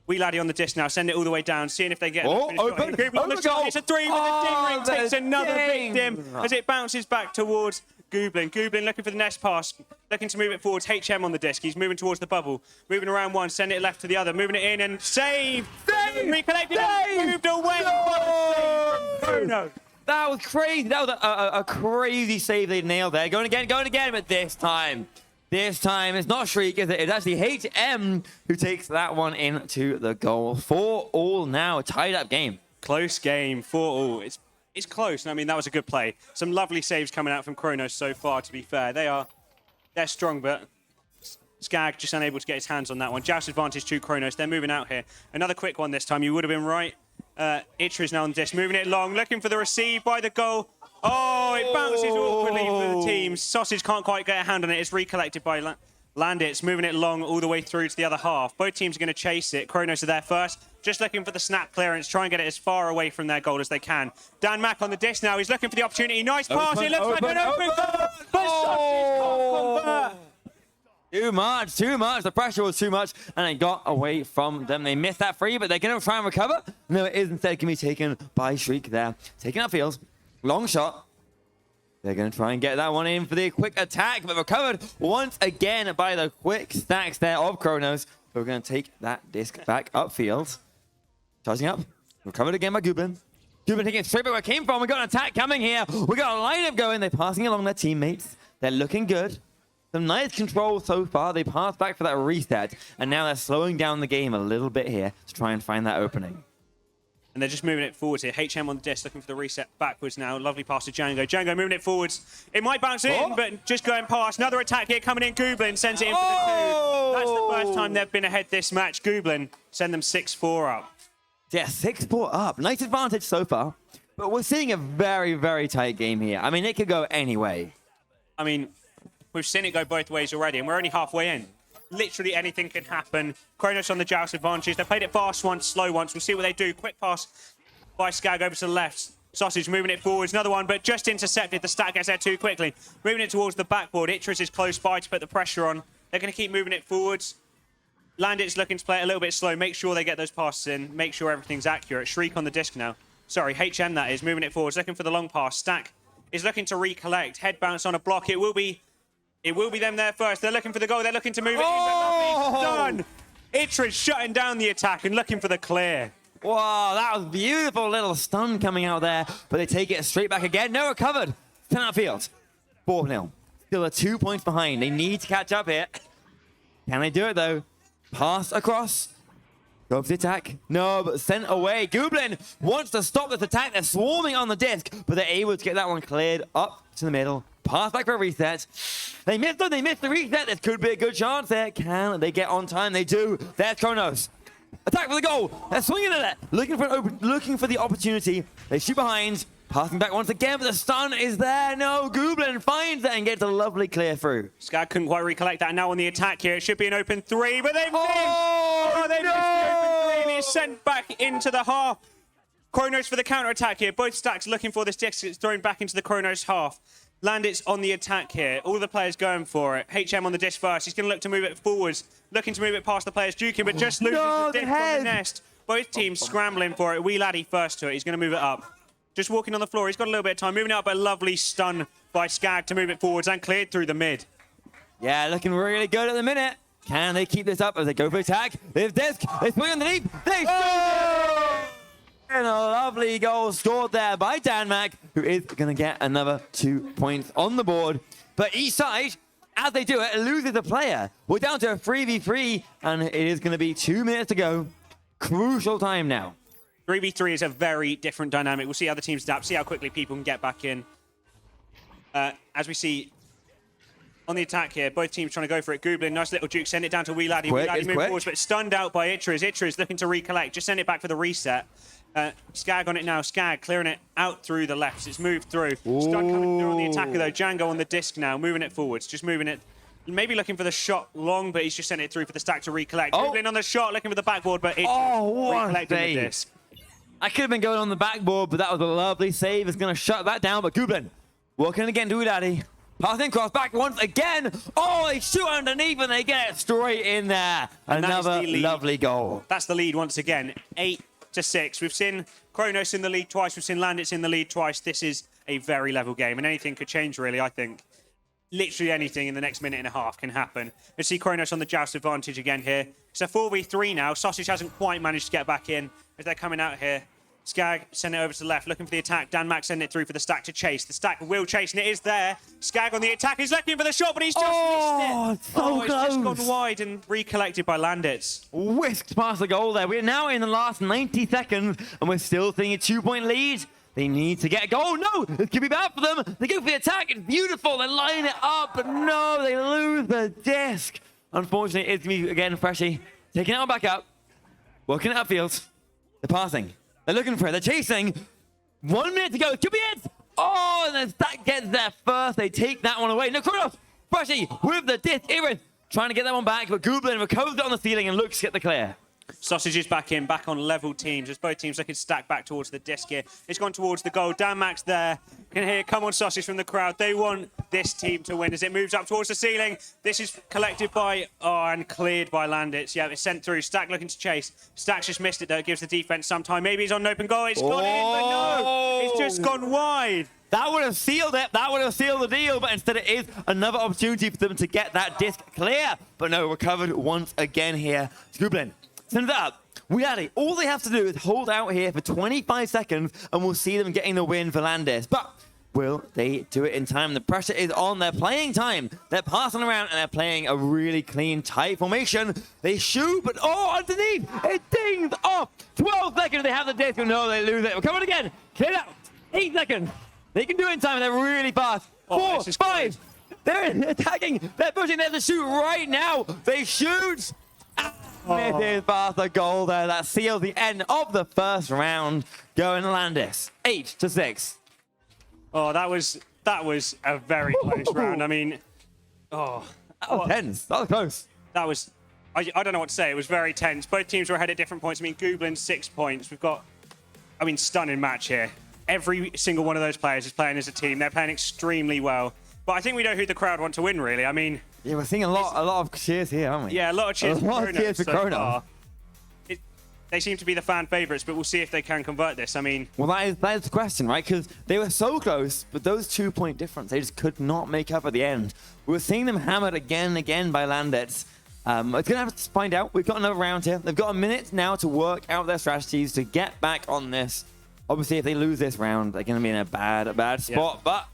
Wee Laddie on the disc now. Send it all the way down. Seeing if they get open on the shot. It's a 3 with a ding ring. Takes another victim as it bounces back towards Goblin. Goblin looking for the next pass. Looking to move it forwards. HM on the disc. He's moving towards the bubble. Moving around one. Send it left to the other. Moving it in and save. Recollected and moved away. No. That was crazy. That was a crazy save they nailed there. Going again, but this time it's not Shriek, is it? It's actually HM who takes that one into the goal. 4-4 now, a tied up game. Close game, 4-4. It's close, and I mean, that was a good play. Some lovely saves coming out from Kronos so far, to be fair. They're strong, but Skag just unable to get his hands on that one. Joust advantage to Kronos. They're moving out here. Another quick one this time. You would have been right. Itra is now on the disc, moving it long, looking for the receive by the goal. Oh, it bounces awkwardly for the team. Sausage can't quite get a hand on it. It's recollected by Landits, moving it long all the way through to the other half. Both teams are going to chase it. Kronos are there first, just looking for the snap clearance, try and get it as far away from their goal as they can. Dan Mack on the disc now. He's looking for the opportunity. Nice pass. It looks like an open goal, but Sausage can't convert. Too much. The pressure was too much, and it got away from them. They missed that free, but they're going to try and recover. No, it is instead going to be taken by Shriek there. Taking upfield. Long shot. They're going to try and get that one in for the quick attack, but recovered once again by the quick stacks there of Kronos. We're going to take that disc back upfield. Charging up. Recovered again by Goblin. Goblin taking it straight back where it came from. We got an attack coming here. We got a lineup going. They're passing along their teammates. They're looking good. Some nice control so far. They passed back for that reset, and now they're slowing down the game a little bit here to try and find that opening. And they're just moving it forwards here. HM on the disc, looking for the reset backwards now. Lovely pass to Django. Django moving it forwards. It might bounce in, but just going past. Another attack here coming in. Gooblin sends it in for the 2. That's the first time they've been ahead this match. Gooblin send them 6-4 up. Yeah, 6-4 up. Nice advantage so far. But we're seeing a very, very tight game here. I mean, it could go any way. I mean, we've seen it go both ways already, and we're only halfway in. Literally anything can happen. Kronos on the joust advantage. They played it fast once, slow once. We'll see what they do. Quick pass by Skag over to the left. Sausage moving it forwards. Another one, but just intercepted. The stack gets there too quickly. Moving it towards the backboard. Itris is close by to put the pressure on. They're going to keep moving it forwards. Landit's looking to play it a little bit slow. Make sure they get those passes in. Make sure everything's accurate. Shriek on the disc now. Sorry, HM that is. Moving it forwards. Looking for the long pass. Stack is looking to recollect. Head bounce on a block. It will be them there first. They're looking for the goal. They're looking to move it in. But done. Itris shutting down the attack and looking for the clear. Wow, that was beautiful little stun coming out there, but they take it straight back again. No, recovered. 10 outfield. 4-0. Still 2 points behind. They need to catch up here. Can they do it though? Pass across. Go for the attack. No, but sent away. Gooblin wants to stop this attack. They're swarming on the disc, but they're able to get that one cleared up to the middle. Pass back for a reset. They missed them. They missed the reset. This could be a good chance there. Can they get on time? They do. There's Kronos. Attack for the goal. They're swinging at it. Looking for the opportunity. They shoot behind. Passing back once again, but the stun is there. No, Gooblin finds it and gets a lovely clear through. Skag couldn't quite recollect that. Now on the attack here. It should be an open 3, but they've missed. They missed the open 3, and it's sent back into the half. Kronos for the counter-attack here. Both stacks looking for this disc. It's thrown back into the Kronos half. Landit's on the attack here. All the players going for it. HM on the disc first. He's going to look to move it forwards. Looking to move it past the players juking, but just loses the disc on the nest. Both teams scrambling for it. Wee Laddie first to it. He's going to move it up. Just walking on the floor. He's got a little bit of time. Moving it up, a lovely stun by Skag to move it forwards and cleared through the mid. Yeah, looking really good at the minute. Can they keep this up as they go for attack? There's disc. They swing underneath. They shoot! And a lovely goal scored there by Danmac, who is going to get another 2 points on the board. But each side, as they do it, loses a player. We're down to a 3v3, and it is going to be 2 minutes to go. Crucial time now. 3v3 is a very different dynamic. We'll see how the teams adapt, see how quickly people can get back in. As we see on the attack here, both teams trying to go for it. Gooblin, nice little juke, send it down to Wee Laddie. Wee Laddie moving forwards, but stunned out by Itris. Itris looking to recollect, just send it back for the reset. Skag on it now. Skag clearing it out through the left. It's moved through. Stun coming through on the attacker though. Django on the disc now, moving it forwards, just moving it. Maybe looking for the shot long, but he's just sent it through for the stack to recollect. Gooblin on the shot, looking for the backboard, but it's recollecting the disc. I could have been going on the backboard, but that was a lovely save. It's going to shut that down, but Gooblin working again to Wee Laddie. Passing cross back once again. Oh, they shoot underneath and they get it straight in there. Another lovely goal. That's the lead once again. 8-6. We've seen Kronos in the lead twice. We've seen Landitz in the lead twice. This is a very level game, and anything could change, really, I think. Literally anything in the next minute and a half can happen. We see Kronos on the joust advantage again here. It's a 4v3 now. Sausage hasn't quite managed to get back in as they're coming out here. Skag send it over to the left, looking for the attack. Danmac sending it through for the stack to chase. The stack will chase, and it is there. Skag on the attack. He's looking for the shot, but he's just missed it. So it's just gone wide and recollected by Landitz. Whisked past the goal there. We're now in the last 90 seconds, and we're still seeing a 2-point lead. They need to get a goal. No, this could be bad for them. They go for the attack. It's beautiful. They line it up, but no, they lose the disc. Unfortunately, it's me again, Freshie. Taking it on back up. Working it upfield. They're passing. They're looking for it. They're chasing. 1 minute to go. It could be it. Oh, and then that gets there first. They take that one away. No, Kronos. Freshie with the disc. Iris trying to get that one back, but Gooblin recovers it on the ceiling and looks to get the clear. Sausage is back in, back on level teams. As both teams looking to stack back towards the disc here. It's gone towards the goal. Danmax there. Can hear, come on, Sausage from the crowd. They want this team to win as it moves up towards the ceiling. This is collected by, and cleared by Landitz. Yeah, it's sent through. Stack looking to chase. Stack's just missed it, though. It gives the defense some time. Maybe he's on an open goal. It's gone in, but no. It's just gone wide. That would have sealed it. That would have sealed the deal, but instead it is another opportunity for them to get that disc clear. But no, recovered once again here. Gooblin sends it up. Wee Laddie, all they have to do is hold out here for 25 seconds and we'll see them getting the win for Landis. But Will they do it in time? The pressure is on. They're playing time. They're passing around and they're playing a really clean, tight formation. They shoot, but underneath, it dings off. 12 seconds, they have the disc. No, they lose it. We're coming again. Clear it out. 8 seconds. They can do it in time. They're really fast. 4, 5. They're attacking. They're pushing. They have to shoot right now. They shoot. This is past the goal there. That seals the end of the first round. Going to Landis. 8-6. Oh, that was a very close round. I mean, that was tense. That was close. That was, I don't know what to say. It was very tense. Both teams were ahead at different points. I mean, Goblin 6 points. We've got, stunning match here. Every single one of those players is playing as a team. They're playing extremely well. But I think we know who the crowd want to win, really. I mean, yeah, we're seeing a lot of cheers here, aren't we? Yeah, a lot of cheers for Chrono. They seem to be the fan favourites, but we'll see if they can convert this. I mean... Well, that is the question, right? Because they were so close, but those 2-point difference, they just could not make up at the end. We were seeing them hammered again and again by Landits. We're going to have to find out. We've got another round here. They've got a minute now to work out their strategies to get back on this. Obviously, if they lose this round, they're going to be in a bad spot, but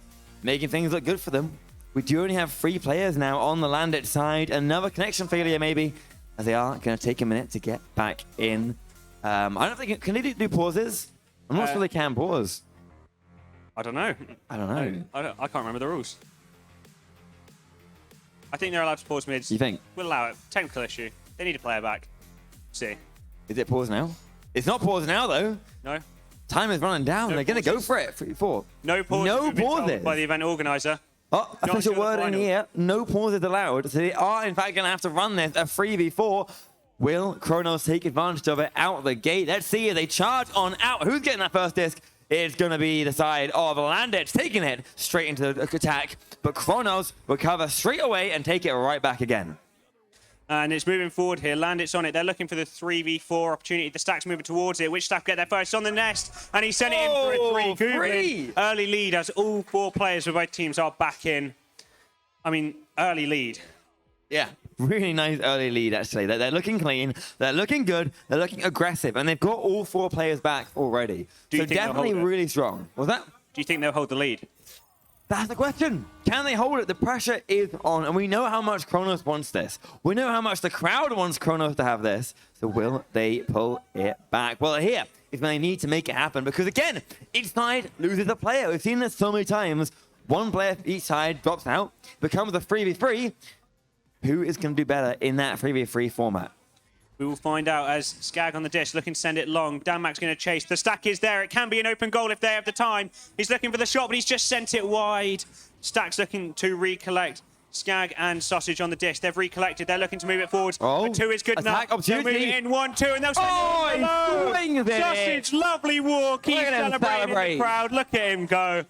making things look good for them. We do only have 3 players now on the Landit side. Another connection failure, maybe, as they are going to take a minute to get back in. I don't think... Can they do pauses? I'm not sure they can pause. I don't know. I don't know. I can't remember the rules. I think they're allowed to pause mids. You think? We'll allow it. Technical issue. They need a player back. See. Is it pause now? It's not pause now, though. No. Time is running down. They're going to go for it. 3-4. No pauses. No pauses. By the event organizer. Oh, official word in here. No pauses allowed. So they are, in fact, going to have to run this a 3v4. Will Kronos take advantage of it out the gate? Let's see if they charge on out. Who's getting that first disc? It's going to be the side of Landits taking it straight into the attack. But Kronos recover straight away and take it right back again. And it's moving forward here. Landits on it. They're looking for the 3v4 opportunity. The Stack's moving towards it. Which Stack get there first? On the nest. And he sent it in for a 3. Googling. Early lead as all 4 players for both teams are back in. Early lead. Yeah, really nice early lead, actually. They're looking clean. They're looking good. They're looking aggressive. And they've got all 4 players back already. So definitely really strong. Was that? Do you think they'll hold the lead? That's the question. Can they hold it? The pressure is on. And we know how much Kronos wants this. We know how much the crowd wants Kronos to have this. So will they pull it back? Well, here is when they need to make it happen. Because, again, each side loses a player. We've seen this so many times. 1 player for each side drops out, becomes a 3v3. Who is going to do better in that 3v3 format? We will find out as Skag on the dish, looking to send it long. Danmark's going to chase. The Stack is there. It can be an open goal if they have the time. He's looking for the shot, but he's just sent it wide. Stack's looking to recollect. Skag and Sausage on the dish. They've recollected. They're looking to move it forward. A 2 is good enough. They'll move it in 1-2, and they'll send it below. Sausage, lovely walk. He's celebrating in the crowd. Look at him go.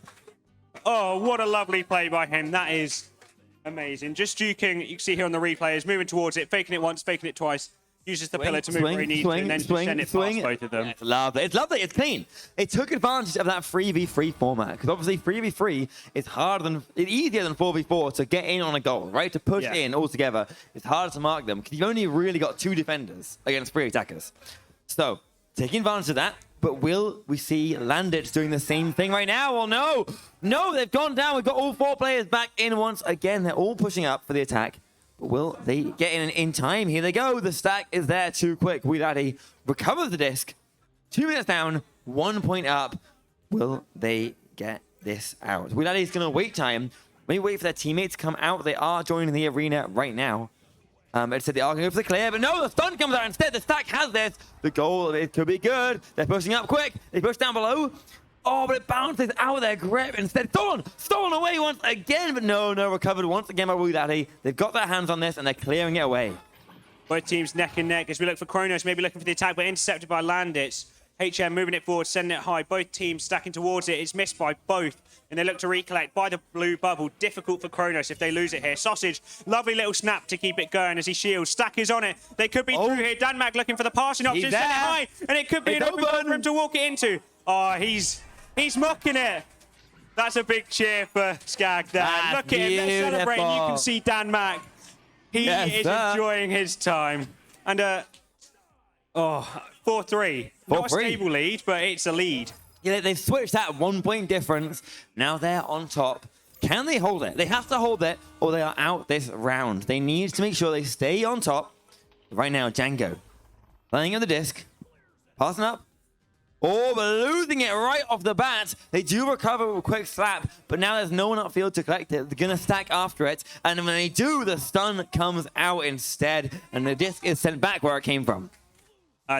Oh, what a lovely play by him. That is... amazing. Just juking, you can see here on the replay, is moving towards it, faking it once, faking it twice, uses the pillar to move where he needs to, and then just send it past both of them. It's lovely. It's lovely. It's clean. It took advantage of that 3v3 format, because obviously 3v3 is easier than 4v4 to get in on a goal, right? To push in all together. It's harder to mark them, because you've only really got 2 defenders against 3 attackers. So, taking advantage of that, but will we see Landits doing the same thing right now? Well, no. No, they've gone down. We've got all 4 players back in once again. They're all pushing up for the attack. But will they get in time? Here they go. The Stack is there too quick. Weedaddy recovers the disc. 2 minutes down, 1 point up. Will they get this out? Weedaddy's going to wait time. Maybe wait for their teammates to come out. They are joining the arena right now. It said they are going to go for the clear, but no, the stun comes out instead. The Stack has this. The goal, it could be good. They're pushing up quick. They push down below. Oh, but it bounces out of their grip instead. Stolen away once again, but no, recovered once again by Weedaddy. They've got their hands on this and they're clearing it away. Both teams neck and neck as we look for Kronos, maybe looking for the attack, but intercepted by Landits. HM moving it forward, sending it high. Both teams stacking towards it. It's missed by both. And they look to recollect by the blue bubble. Difficult for Kronos if they lose it here. Sausage, lovely little snap to keep it going as he shields. Stack is on it. They could be through here. Danmark looking for the passing option. Send it high. And it could be an open goal for him to walk it into. Oh, he's mocking it. That's a big cheer for Skag there. Look at him. They're celebrating. You can see Danmark. He is enjoying his time. And 4-3. Not a stable lead, but it's a lead. They've switched that 1 point difference. Now they're on top. Can they hold it? They have to hold it or they are out this round. They need to make sure they stay on top. Right now, Django laying on the disc, passing up. Oh, but losing it right off the bat. They do recover with a quick slap, but now there's no one upfield to collect it. They're going to stack after it. And when they do, the stun comes out instead, and the disc is sent back where it came from.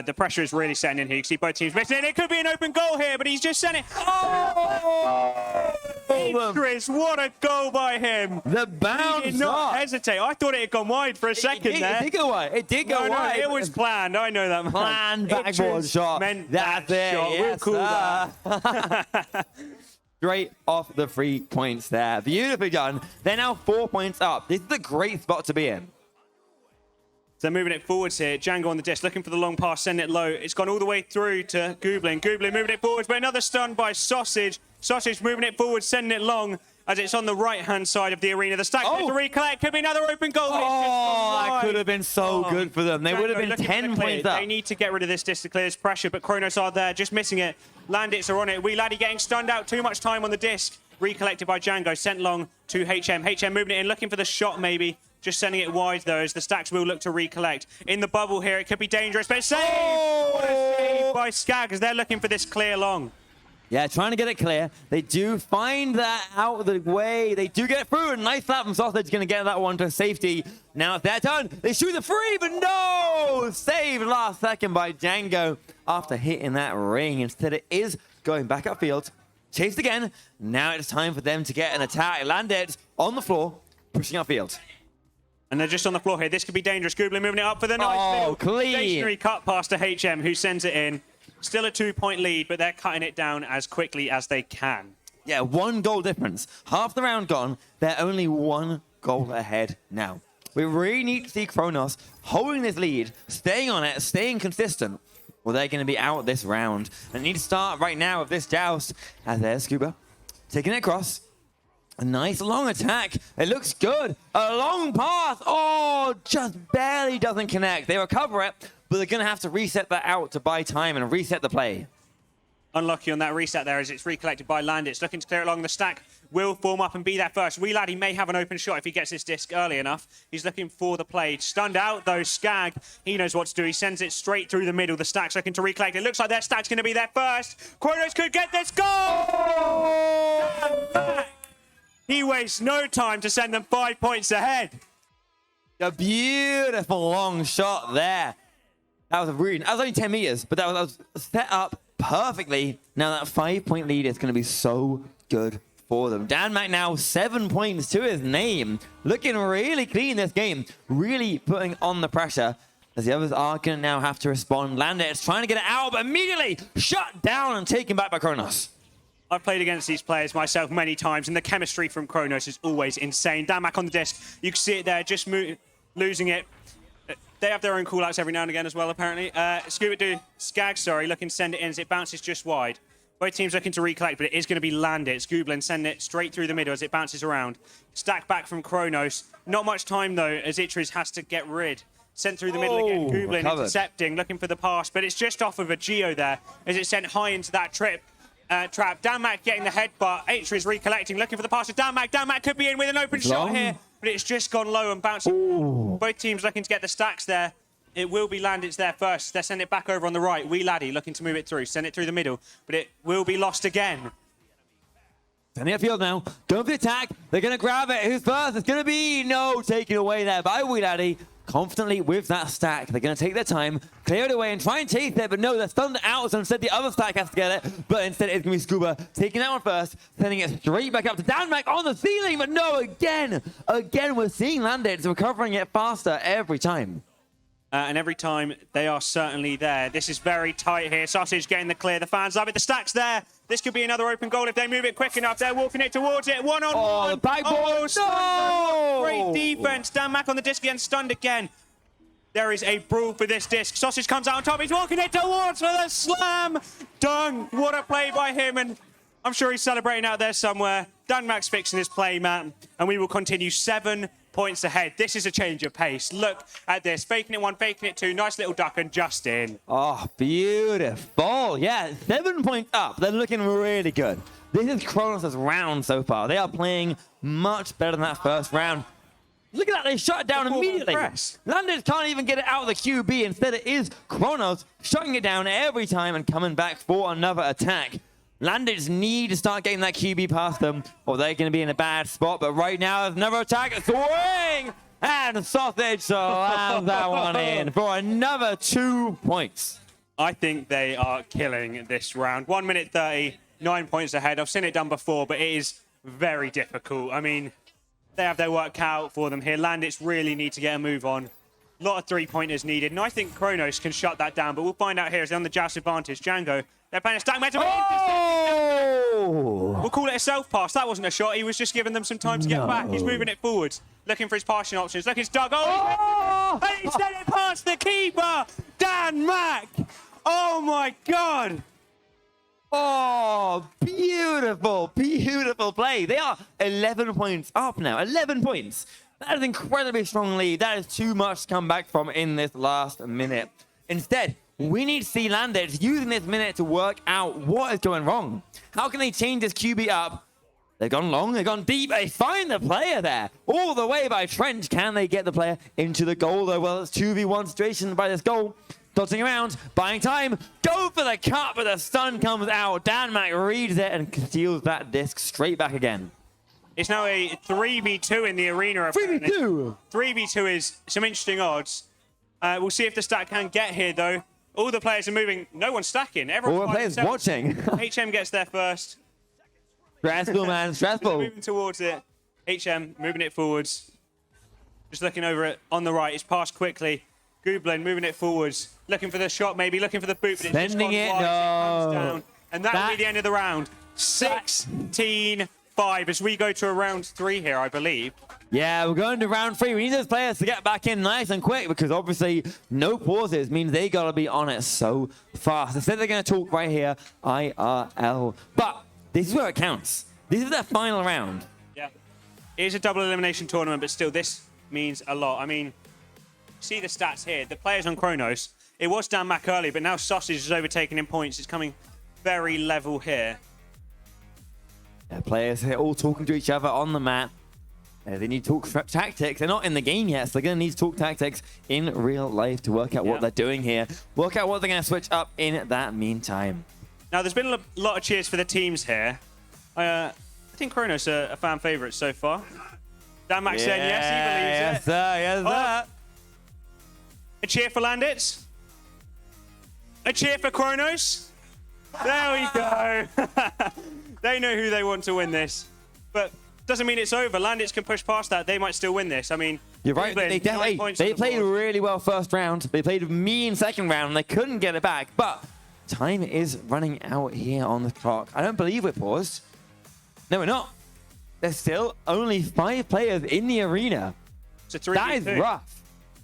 The pressure is really setting in here. You can see both teams missing it. It could be an open goal here, but he's just sent it. Oh! Chris, what a goal by him. The bounce. He did not hesitate. I thought it had gone wide for a second there. It did go wide. It did go wide. No, it was planned. I know that. Planned backboard shot. That's it. Shot. Yes, We'll call that. Straight off the 3 points there. Beautifully done. They're now 4 points up. This is a great spot to be in. So they're moving it forwards here. Django on the disc, looking for the long pass, sending it low. It's gone all the way through to Gooblin. Gooblin moving it forwards, but another stun by Sausage. Sausage moving it forward, sending it long as it's on the right-hand side of the arena. The stack to recollect. Could be another open goal. Oh, that could have been so good for them. They would have been 10 points up. They need to get rid of this disc to clear this pressure, but Kronos are there, just missing it. Landits are on it. Wee Laddie getting stunned out. Too much time on the disc. Recollected by Django, sent long to HM. HM moving it in, looking for the shot maybe. Just sending it wide, though, as the stacks will look to recollect. In the bubble here, it could be dangerous, but it's saved! What a save by Skag, as they're looking for this clear long. Yeah, trying to get it clear. They do find that out of the way. They do get through. A nice slap from Sausage, going to get that one to safety. Now, if they're done, they shoot the free, but no! Saved last second by Django after hitting that ring. Instead, it is going back upfield. Chased again. Now it's time for them to get an attack. Landed on the floor, pushing upfield. And they're just on the floor here. This could be dangerous. Goobler moving it up for the nice little stationary cut pass to HM, who sends it in. Still a 2 point lead, but they're cutting it down as quickly as they can. Yeah, 1 goal difference. Half the round gone. They're only 1 goal ahead now. We really need to see Kronos holding this lead, staying on it, staying consistent, or they're going to be out this round. And need to start right now with this joust. As there's Scuba taking it across. A nice long attack. It looks good. A long pass. Oh, just barely doesn't connect. They recover it, but they're going to have to reset that out to buy time and reset the play. Unlucky on that reset there as it's recollected by Landits. Looking to clear it along the stack. Will form up and be there first. Wee Laddie may have an open shot if he gets this disc early enough. He's looking for the play. Stunned out, though, Skag. He knows what to do. He sends it straight through the middle. The stack's looking to recollect. It looks like their stack's going to be there first. Kronos could get this goal! He wastes no time to send them 5 points ahead. A beautiful long shot there. That was only 10 meters, but that was set up perfectly. Now that 5 point lead is going to be so good for them. Danmark now 7 points to his name. Looking really clean this game. Really putting on the pressure. As the others are going to now have to respond. Landis trying to get it out, but immediately shut down and taken back by Kronos. I've played against these players myself many times, and the chemistry from Kronos is always insane. Danmark on the disc. You can see it there, just losing it. They have their own call-outs every now and again as well, apparently. Skag, looking to send it in as it bounces just wide. Both teams looking to recollect, but it is going to be Landit. Gooblin sending it straight through the middle as it bounces around. Stack back from Kronos. Not much time, though, as Itris has to get rid. Sent through the middle again. Gooblin intercepting, looking for the pass, but it's just off of a Geo there as it's sent high into that trap. Danmark getting the headbutt. Itris recollecting, looking for the pass to Danmark. Danmark could be in with an open shot here, but it's just gone low and bouncing. Ooh. Both teams looking to get the stacks there. It will be Landits there first. They're sending it back over on the right. Wee Laddie looking to move it through. Send it through the middle, but it will be lost again. Sending it field now. Going for the attack. They're going to grab it. Who's first? It's going to be taken away there by Wee Laddie. Confidently with that stack. They're going to take their time, clear it away, and try and chase it, but no, they're stunned out, so instead the other stack has to get it, but instead it's going to be Scuba taking that one first, sending it straight back up to Danmark on the ceiling, but no, again we're seeing Landits recovering it faster every time. And every time they are certainly there. This is very tight here. Sausage getting the clear. The fans love it. The stack's there. This could be another open goal if they move it quick enough. They're walking it towards it. One-on-one. Oh, the backboard. No! Great defense. Danmark on the disc again. Stunned again. There is a brawl for this disc. Sausage comes out on top. He's walking it towards for the slam dunk. What a play by him. And I'm sure he's celebrating out there somewhere. Danmark's fixing his play, Matt. And we will continue 7 points ahead. This is a change of pace. Look at this. Faking it 1, faking it 2. Nice little duck and just in. Oh, beautiful. Yeah, 7 points up. They're looking really good. This is Kronos' round so far. They are playing much better than that first round. Look at that, they shut it down immediately. Landers can't even get it out of the QB. Instead, it is Kronos shutting it down every time and coming back for another attack. Landers need to start getting that QB past them, or they're going to be in a bad spot. But right now, there's another attack. Swing! And Sausage slams that one in for another 2 points. I think they are killing this round. 1 minute 30, 9 points ahead. I've seen it done before, but it is very difficult. I mean, they have their work cut out for them here. Landits really need to get a move on. A lot of three-pointers needed, and I think Kronos can shut that down, but we'll find out here as they're on the joust advantage. Django, they're playing a stack metal. Oh! We'll call it a self-pass. That wasn't a shot. He was just giving them some time to get back. He's moving it forwards, looking for his passing options. Look, it's Doug. Oh! And he sent it past the keeper, Dan Mack. Oh, my God. Oh, beautiful, beautiful play. They are 11 points up now. 11 points. That is incredibly strong lead. That is too much to come back from in this last minute. Instead, we need to see Landers using this minute to work out what is going wrong. How can they change this QB up? They've gone long, they've gone deep. They find the player there. All the way by Trench. Can they get the player into the goal, though? Well, it's 2v1 situation by this goal. Dodging around, buying time, go for the cut, but the stun comes out. Dan Mack reads it and steals that disc straight back again. It's now a 3v2 in the arena. 3v2? 3v2 is some interesting odds. We'll see if the stack can get here, though. All the players are moving. No one's stacking. Everyone's All the players watching. HM gets there first. Stressful, man, stressful. Moving towards it. HM moving it forwards. Just looking over it on the right. It's passed quickly. Gublin moving it forwards, looking for the shot, maybe looking for the boot, but it's just gone wide. It comes down, and that'll be the end of the round. 16-5 as we go to a round 3 here, I believe. Yeah, we're going to round 3. We need those players to get back in nice and quick because obviously no pauses means they got to be on it so fast. Instead, they're going to talk right here, IRL. But this is where it counts. This is their final round. Yeah, it is a double elimination tournament, but still, this means a lot. I mean, see the stats here. The players on Kronos, it was Dan Mack early, but now Sausage is overtaken in points. It's coming very level here. Yeah, players here all talking to each other on the mat. They need to talk tactics. They're not in the game yet, so they're going to need to talk tactics in real life to work out what they're doing here. Work out what they're going to switch up in that meantime. Now, there's been a lot of cheers for the teams here. I think Kronos are a fan favourite so far. Dan Mack saying yes, he believes it. Yes, sir, yes, sir. A cheer for Landits. A cheer for Kronos. There we go. They know who they want to win this. But doesn't mean it's over. Landits can push past that. They might still win this. I mean, you're right. They played really well first round. They played mean second round, and they couldn't get it back. But time is running out here on the clock. I don't believe we're paused. No, we're not. There's still only 5 players in the arena. It's a 3v2. That is rough.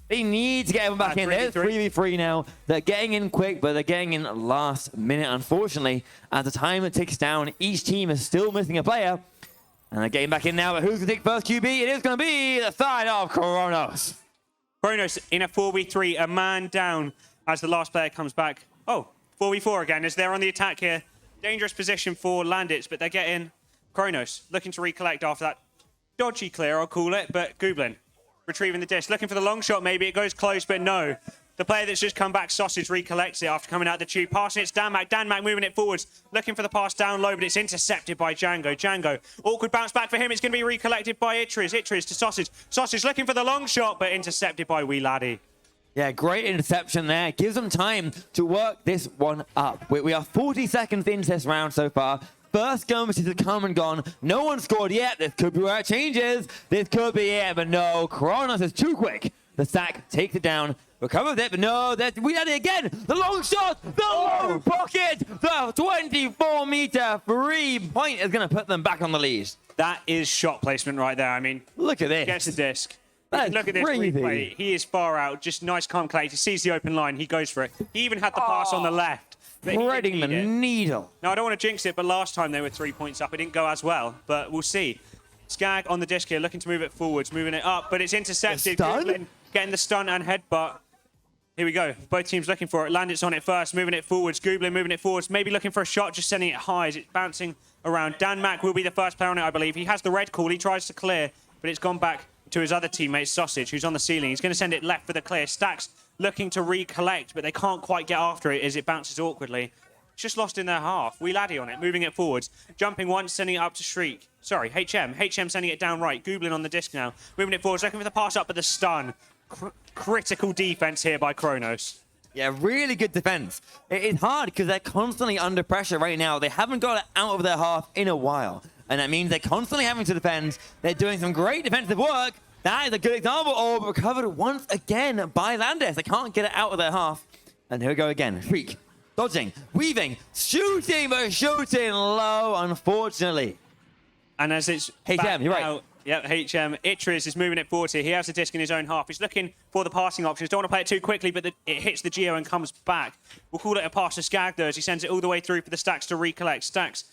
They need to get everyone back in. There's 3v3 now. They're getting in quick, but they're getting in last minute. Unfortunately, as the time ticks down, each team is still missing a player. And they're getting back in now, but who's going to take first QB? It is going to be the side of Kronos. Kronos in a 4v3, a man down as the last player comes back. Oh, 4v4 again as they're on the attack here. Dangerous position for Landits, but they're getting Kronos looking to recollect after that dodgy clear, I'll call it, but Gublin retrieving the disc, looking for the long shot, maybe it goes close, but no. The player that's just come back, Sausage, recollects it after coming out the tube. Passing it's Dan Mack. Dan Mack moving it forwards, looking for the pass down low, but it's intercepted by Django. Django, awkward bounce back for him. It's going to be recollected by Itriz. Itriz to Sausage. Sausage looking for the long shot, but intercepted by Wee Laddie. Yeah, great interception there. Gives them time to work this one up. We are 40 seconds into this round so far. First skirmishes have come and gone. No one scored yet. This could be where it changes. This could be it, but no. Kronos is too quick. The sack takes it down. Recovers it, but no. We had it again. The long shot. The low pocket. The 24-meter 3-point is going to put them back on the lead. That is shot placement right there. I mean, look at this. Gets the disc. That look at this replay. He is far out. Just nice, calm collect. He sees the open line. He goes for it. He even had the pass on the left. Threading the needle. Now, I don't want to jinx it, but last time they were 3 points up. It didn't go as well, but we'll see. Skag on the disc here, looking to move it forwards, moving it up, but it's intercepted. Stun? Gooblin getting the stun and headbutt. Here we go. Both teams looking for it. Landit's on it first, moving it forwards. Gooblin moving it forwards, maybe looking for a shot, just sending it high as it's bouncing around. Danmac will be the first player on it, I believe. He has the red call. He tries to clear, but it's gone back to his other teammate, Sausage, who's on the ceiling. He's going to send it left for the clear. Stacks looking to recollect, but they can't quite get after it as it bounces awkwardly. It's just lost in their half. Wee Laddie on it, moving it forwards. Jumping once, sending it up to Shriek. Sorry, HM. HM sending it down right. Gooblin on the disc now. Moving it forwards, looking for the pass up, but the stun. Critical defense here by Kronos. Yeah, really good defense. It is hard because they're constantly under pressure right now. They haven't got it out of their half in a while. And that means they're constantly having to defend. They're doing some great defensive work. That is a good example. Oh, recovered once again by Landis. They can't get it out of their half. And here we go again. Freak. Dodging, weaving, shooting, but shooting low, unfortunately. And as it's HM, you're right. Yep, HM. Itriz is moving it forward here. He has the disc in his own half. He's looking for the passing options. Don't want to play it too quickly, but it hits the Geo and comes back. We'll call it a pass to Skag though, as he sends it all the way through for the Stacks to recollect. Stacks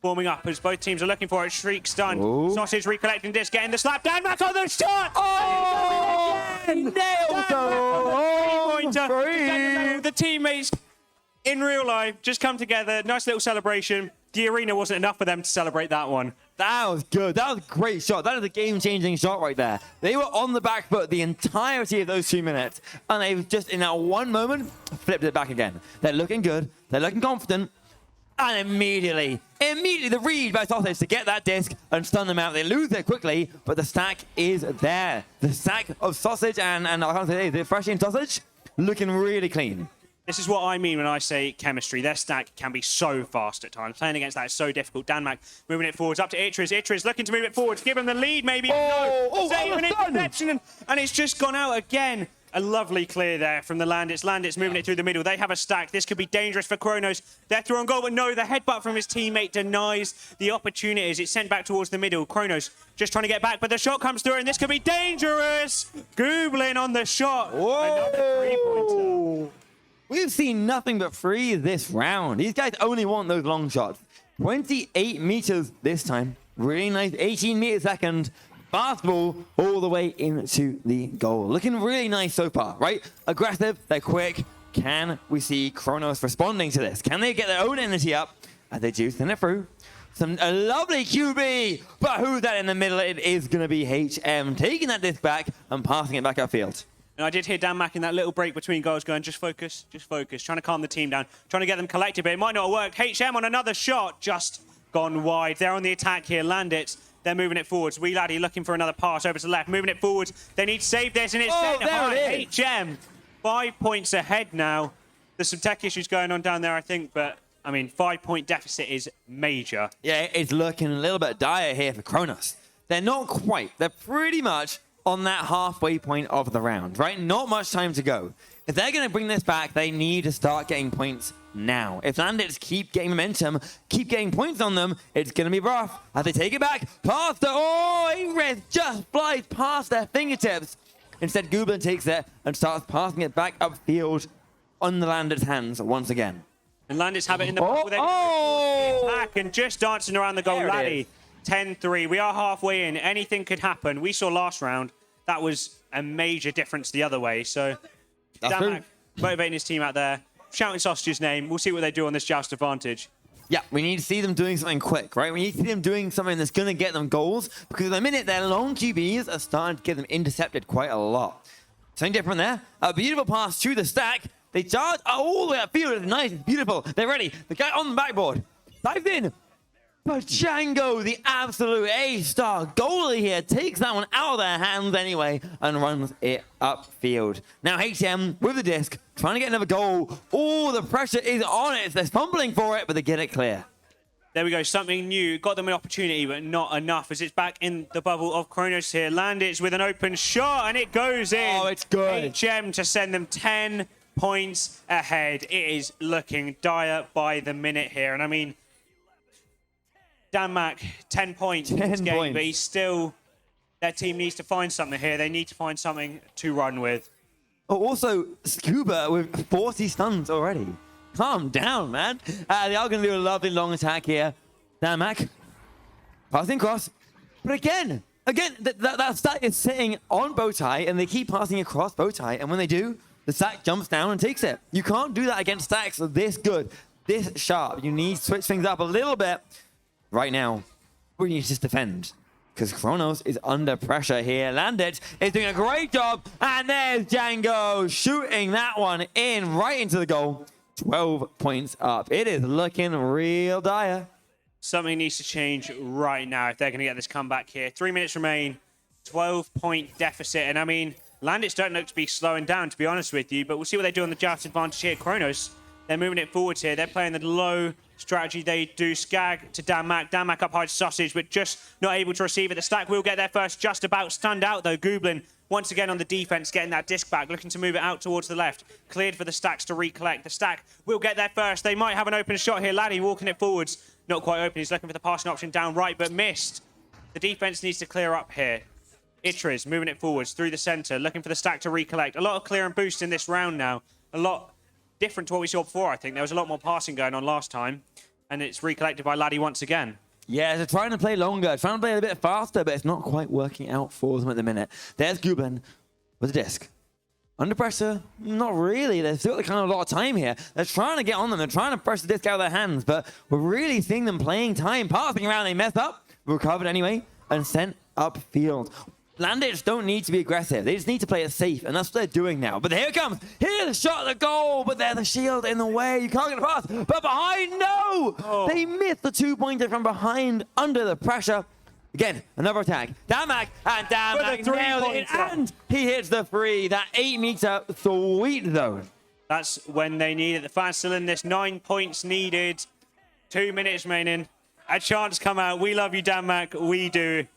forming up as both teams are looking for it. Shriek stun. Ooh. Sausage recollecting disc, getting the slap. Danmac on the shot! Oh! Nailed it! The teammates in real life just come together. Nice little celebration. The arena wasn't enough for them to celebrate that one. That was good. That was a great shot. That is a game-changing shot right there. They were on the back foot the entirety of those 2 minutes, and they've just, in that one moment, flipped it back again. They're looking good. They're looking confident. And immediately the read by Sausage to get that disc and stun them out. They lose it quickly, but the stack is there. The stack of Sausage and I can't say, is it Freshy and Sausage? Looking really clean. This is what I mean when I say chemistry. Their stack can be so fast at times. Playing against that is so difficult. Danmac moving it forwards up to Itriz. Itriz looking to move it forwards. Give him the lead, maybe. Save an interception, and it's just gone out again. A lovely clear there from the Landits. Landits moving it through the middle. They have a stack. This could be dangerous for Kronos. They're through on goal, but no, the headbutt from his teammate denies the opportunities. It's sent back towards the middle. Kronos just trying to get back, but the shot comes through, and this could be dangerous. Gooblin on the shot. Another 3-pointer. We've seen nothing but free this round. These guys only want those long shots. 28 meters this time. Really nice 18 meters second. Fast ball all the way into the goal. Looking really nice so far, right? Aggressive, they're quick. Can we see Kronos responding to this? Can they get their own energy up as they do send it through? A lovely QB, but who's that in the middle? It is going to be HM taking that disc back and passing it back upfield. And I did hear Danmac in that little break between goals going, just focus, trying to calm the team down, trying to get them collected, but it might not work. HM on another shot, just gone wide. They're on the attack here, Landits. They're moving it forwards. Wee Laddie looking for another pass over to the left, moving it forwards. They need to save this, and it's sent high. HM, 5 points ahead now. There's some tech issues going on down there, I think, but, I mean, 5-point deficit is major. Yeah, it's looking a little bit dire here for Kronos. They're not quite. They're pretty much on that halfway point of the round, right? Not much time to go. If they're going to bring this back, they need to start getting points now. If Landits keep getting momentum, keep getting points on them, it's going to be rough. As they take it back, past the... Oh, Ingrid just flies past their fingertips. Instead, Gooblin takes it and starts passing it back upfield on the Landits' hands once again. And Landits have it in the back with the attack and just dancing around the goal. Laddie, 10-3. We are halfway in. Anything could happen. We saw last round. That was a major difference the other way. So, Danmac motivating his team out there, shouting Sausage's name. We'll see what they do on this joust advantage. Yeah, we need to see them doing something quick, right? We need to see them doing something that's going to get them goals, because at the minute, their long QBs are starting to get them intercepted quite a lot. Something different there. A beautiful pass to the stack. They charge all the way upfield. It's nice. It's beautiful. They're ready. The guy on the backboard dives in. But Django, the absolute A-star goalie here, takes that one out of their hands anyway and runs it upfield. Now HM with the disc, trying to get another goal. Oh, the pressure is on it. They're fumbling for it, but they get it clear. There we go, something new. Got them an opportunity, but not enough, as it's back in the bubble of Kronos here. Landits with an open shot, and it goes in. Oh, it's good. HM to send them 10 points ahead. It is looking dire by the minute here. And I mean, Danmac, 10 points in this game, but he's still... Their team needs to find something here. They need to find something to run with. Oh, also, Scuba with 40 stuns already. Calm down, man. They are going to do a lovely long attack here. Danmac, passing cross. But again, that stack is sitting on Bowtie, and they keep passing across Bowtie, and when they do, the stack jumps down and takes it. You can't do that against stacks this good, this sharp. You need to switch things up a little bit. Right now, we need to just defend, because Kronos is under pressure here. Landit is doing a great job, and there's Django shooting that one in right into the goal. 12 points up. It is looking real dire. Something needs to change right now if they're going to get this comeback here. 3 minutes remain, 12-point deficit. And I mean, Landits don't look to be slowing down, to be honest with you, but we'll see what they do on the joust advantage here. Kronos, they're moving it forwards here. They're playing the low strategy. They do Skag to Danmak. Danmak up high Sausage, but just not able to receive it. The stack will get there first, just about stunned out though. Gublin once again on the defense, getting that disc back, looking to move it out towards the left. Cleared for the stacks to recollect. The stack will get there first. They might have an open shot here. Laddie walking it forwards. Not quite open. He's looking for the passing option down right, but missed. The defense needs to clear up here. Itriz moving it forwards through the center, looking for the stack to recollect. A lot of clear and boost in this round now. A lot different to what we saw before, I think. There was a lot more passing going on last time, and it's recollected by Laddie once again. Yeah, they're trying to play longer, trying to play a bit faster, but it's not quite working out for them at the minute. There's Gublin with the disc. Under pressure? Not really. They've still got kind of a lot of time here. They're trying to get on them. They're trying to press the disc out of their hands, but we're really seeing them playing time. Passing around, they mess up, recovered anyway, and sent upfield. Landits don't need to be aggressive. They just need to play it safe, and that's what they're doing now. But here it comes. Here's the shot, the goal, but there's the shield in the way. You can't get a pass. But behind, no! Oh. They missed the two-pointer from behind under the pressure. Again, another attack. Danmak, and Danmak nailed it, and he hits the free. That 8-meter sweet zone. That's when they need it. The fans still in this. 9 points needed. 2 minutes remaining. A chance come out. We love you, Danmak. We do.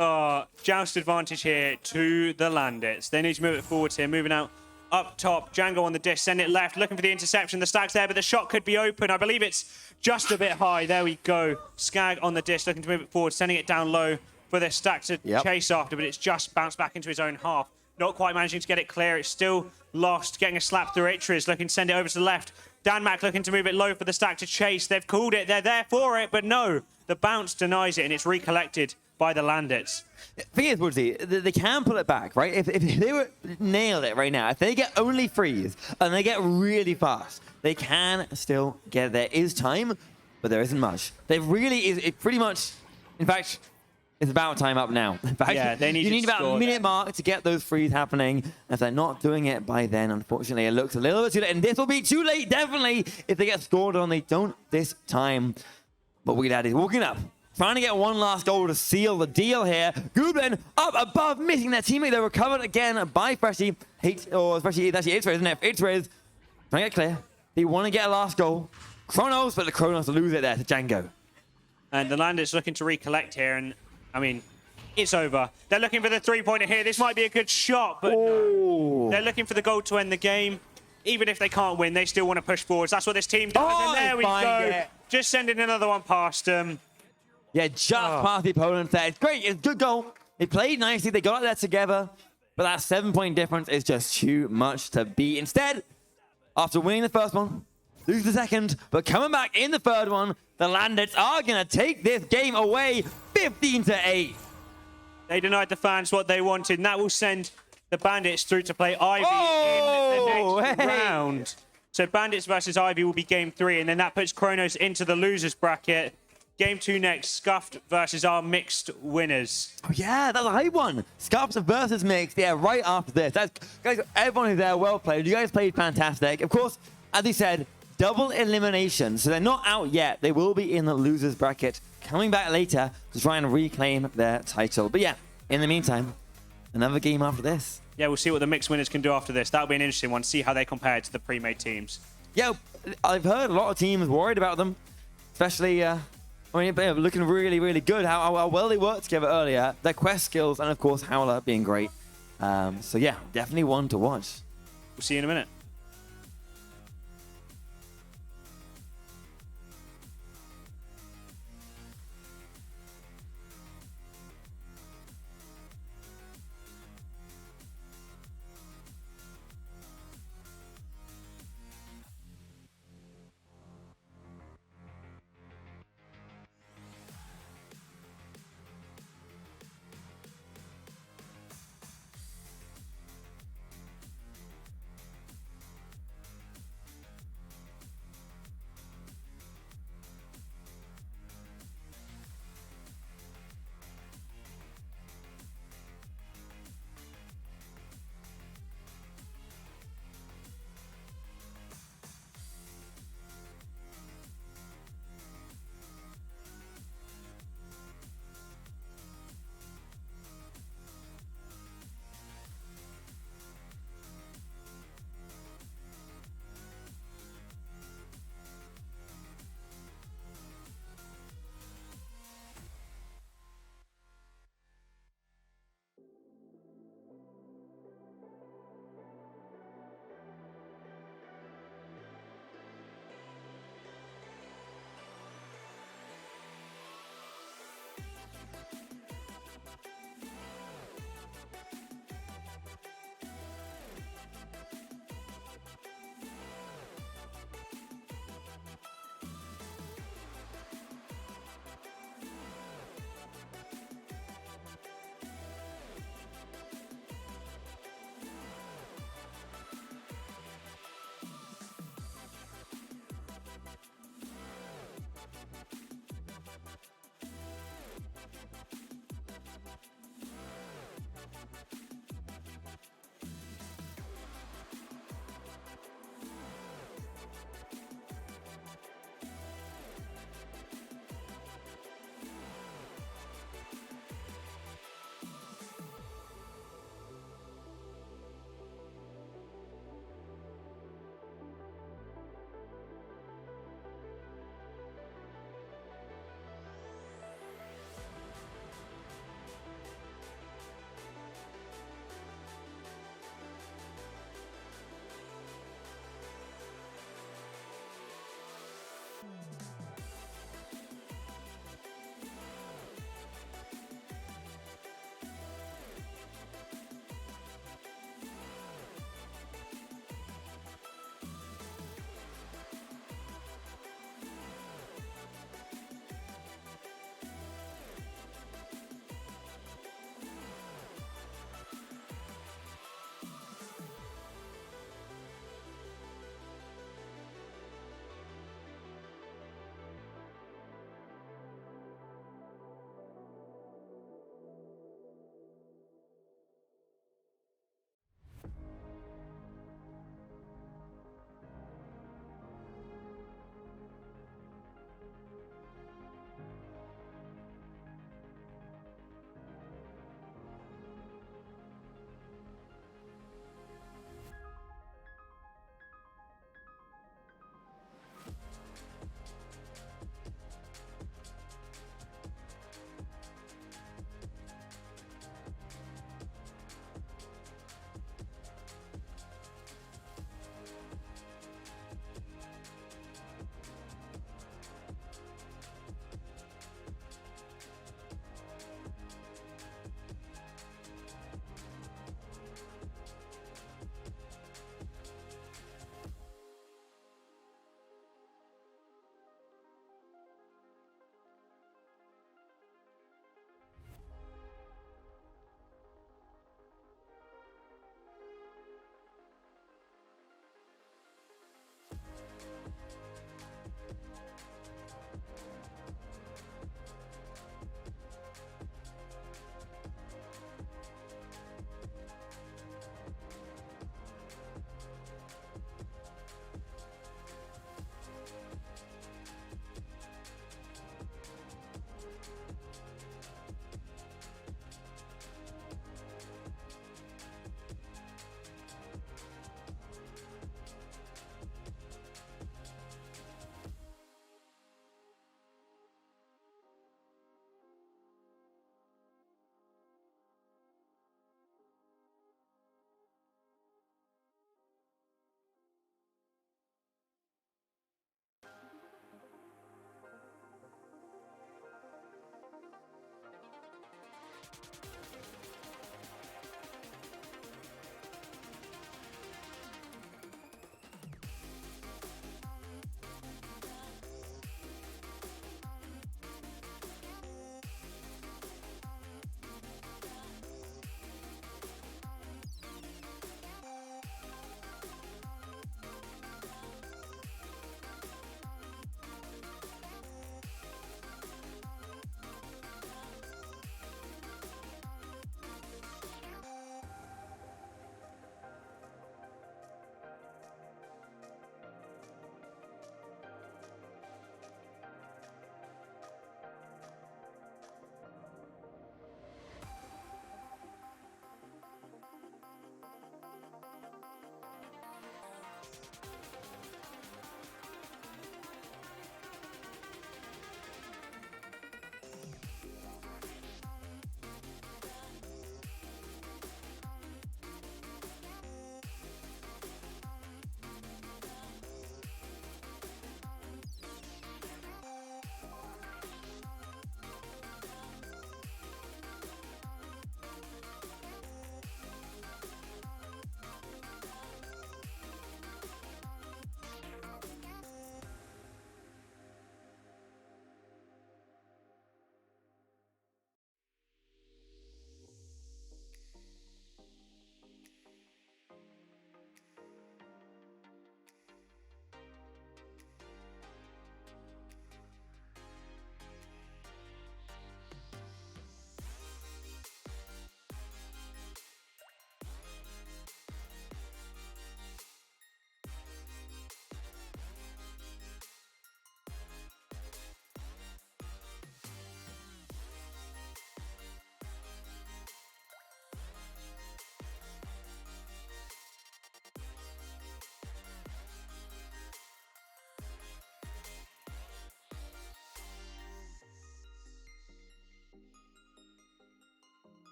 Oh, joust advantage here to the Landits. They need to move it forwards here. Moving out up top. Django on the disc. Send it left. Looking for the interception. The stack's there, but the shot could be open. I believe it's just a bit high. There we go. Skag on the disc. Looking to move it forward. Sending it down low for the stack to chase after, but it's just bounced back into his own half. Not quite managing to get it clear. It's still lost. Getting a slap through Itriz. Looking to send it over to the left. Danmak looking to move it low for the stack to chase. They've called it. They're there for it, but no. The bounce denies it, and it's recollected by the Landits. The thing is, Woodsy, they can pull it back, right? If they were nailed it right now, if they get only freeze and they get really fast, they can still get there. Is time, but there isn't much. They really is. It pretty much, in fact, it's about time up now. In fact, yeah, they you need about a minute mark to get those frees happening. If they're not doing it by then, unfortunately, it looks a little bit too late. And this will be too late, definitely, if they get scored on. They don't this time. But Weedad is walking up, trying to get one last goal to seal the deal here. Gublin up above, missing their teammate. They're recovered again by Freshie. Especially, it's actually Itriz, isn't it? Itriz trying to get clear. They want to get a last goal. Kronos, but the Kronos lose it there to Django. And the Landits looking to recollect here, and I mean, it's over. They're looking for the three-pointer here. This might be a good shot, but no. They're looking for the goal to end the game. Even if they can't win, they still want to push forwards. That's what this team does. And there we go. Just sending another one past them. Yeah, just past the opponent there. It's great. It's a good goal. They played nicely. They got it there together. But that 7-point difference is just too much to beat. Instead, after winning the first one, lose the second, but coming back in the third one, the Landits are going to take this game away 15-8. They denied the fans what they wanted, and that will send the Bandits through to play Ivy in the next round. So Bandits versus Ivy will be game 3, and then that puts Kronos into the losers bracket. Game 2 next, Scuffed versus our mixed winners. Oh yeah, that's a hype one. Scuffed versus mixed, yeah, right after this. Guys, everyone who's there, well played. You guys played fantastic. Of course, as he said, double elimination. So they're not out yet. They will be in the losers bracket, coming back later to try and reclaim their title. But yeah, in the meantime, another game after this. Yeah, we'll see what the mixed winners can do after this. That'll be an interesting one. See how they compare to the pre-made teams. Yeah, I've heard a lot of teams worried about them, especially, I mean, looking really, really good. How well they worked together earlier. Their quest skills, and of course, Howler being great. So yeah, definitely one to watch. We'll see you in a minute.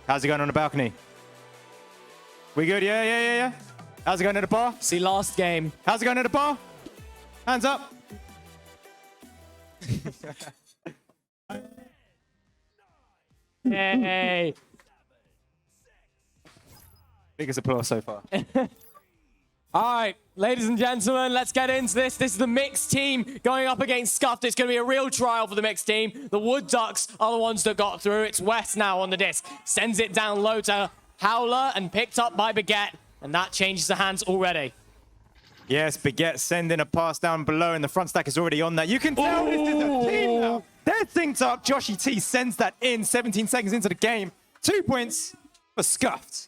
How's it going on the balcony? We good? Yeah. How's it going at the bar? See, last game. How's it going at the bar? Hands up. Hey. Biggest applause so far. All right, ladies and gentlemen, let's get into this. This is the mixed team going up against Scuffed. It's going to be a real trial for the mixed team. The Wood Ducks are the ones that got through. It's West now on the disc. Sends it down low to Howler and picked up by Baguette. And that changes the hands already. Yes, Baguette sending a pass down below, and the front stack is already on that. You can tell this is a team now. They're synced up. Joshy T sends that in 17 seconds into the game. 2 points for Scuffed.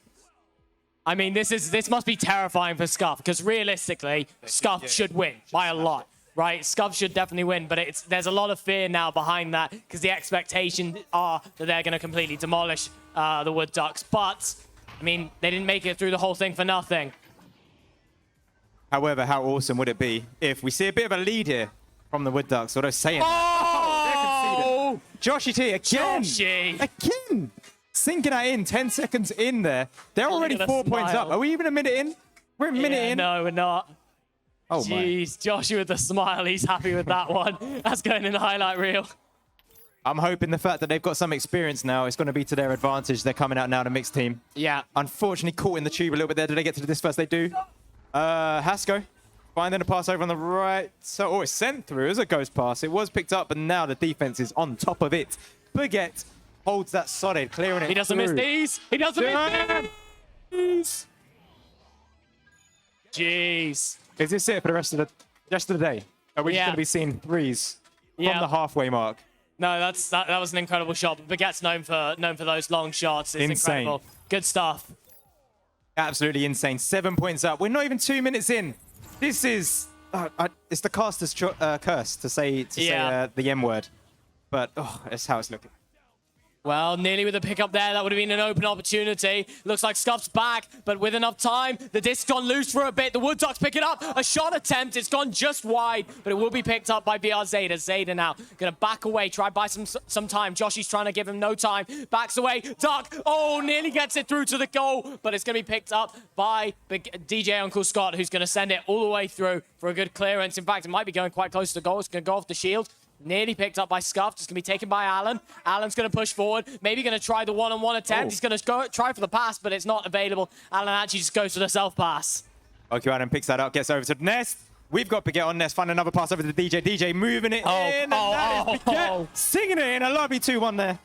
I mean, this must be terrifying for Scuff, because realistically, Scuff should win by a lot, right? Scuff should definitely win, but there's a lot of fear now behind that, because the expectations are that they're going to completely demolish the Wood Ducks. But, I mean, they didn't make it through the whole thing for nothing. However, how awesome would it be if we see a bit of a lead here from the Wood Ducks? Although saying that. Joshy T again. Again. Sinking that in, 10 seconds in there. They're already 4 points up. Are we even a minute in? We're a minute in. No, we're not. Oh, jeez, Joshy with the smile. He's happy with that one. That's going in the highlight reel. I'm hoping the fact that they've got some experience now is going to be to their advantage. They're coming out now, the mixed team. Yeah. Unfortunately, caught in the tube a little bit there. Did they get to this first? They do. Hasko finding a pass over on the right. So, it's sent through as a ghost pass. It was picked up, but now the defense is on top of it. Baguette holds that solid, clearing it. He doesn't miss these. He doesn't miss these. Jeez. Is this it for the rest of the day? Are we just going to be seeing threes from the halfway mark? No, that was an incredible shot. But Baguette's known for those long shots. It's Insane. incredible. Good stuff. Absolutely insane. 7 points up. We're not even 2 minutes in. This is it's the caster's curse to say the M word, but that's how it's looking. Well, nearly with a pickup there. That would have been an open opportunity. Looks like Scuff's back, but with enough time, the disc's gone loose for a bit. The Wood Ducks pick it up. A shot attempt. It's gone just wide, but it will be picked up by VR Zeta. Zeta now going to back away, try buy some time. Joshy's trying to give him no time. Backs away. Duck. Oh, nearly gets it through to the goal, but it's going to be picked up by DJ Uncle Scott, who's going to send it all the way through for a good clearance. In fact, it might be going quite close to the goal. It's going to go off the shield. Nearly picked up by Scuff. It's going to be taken by Alan. Alan's going to push forward. Maybe going to try the one-on-one attempt. He's going to try for the pass, but it's not available. Alan actually just goes for the self-pass. Okay, Alan picks that up, gets over to Nest. We've got Baguette on Nest. Find another pass over to DJ. DJ moving it in. And that is Baguette singing it in. A lovely 2-1 there.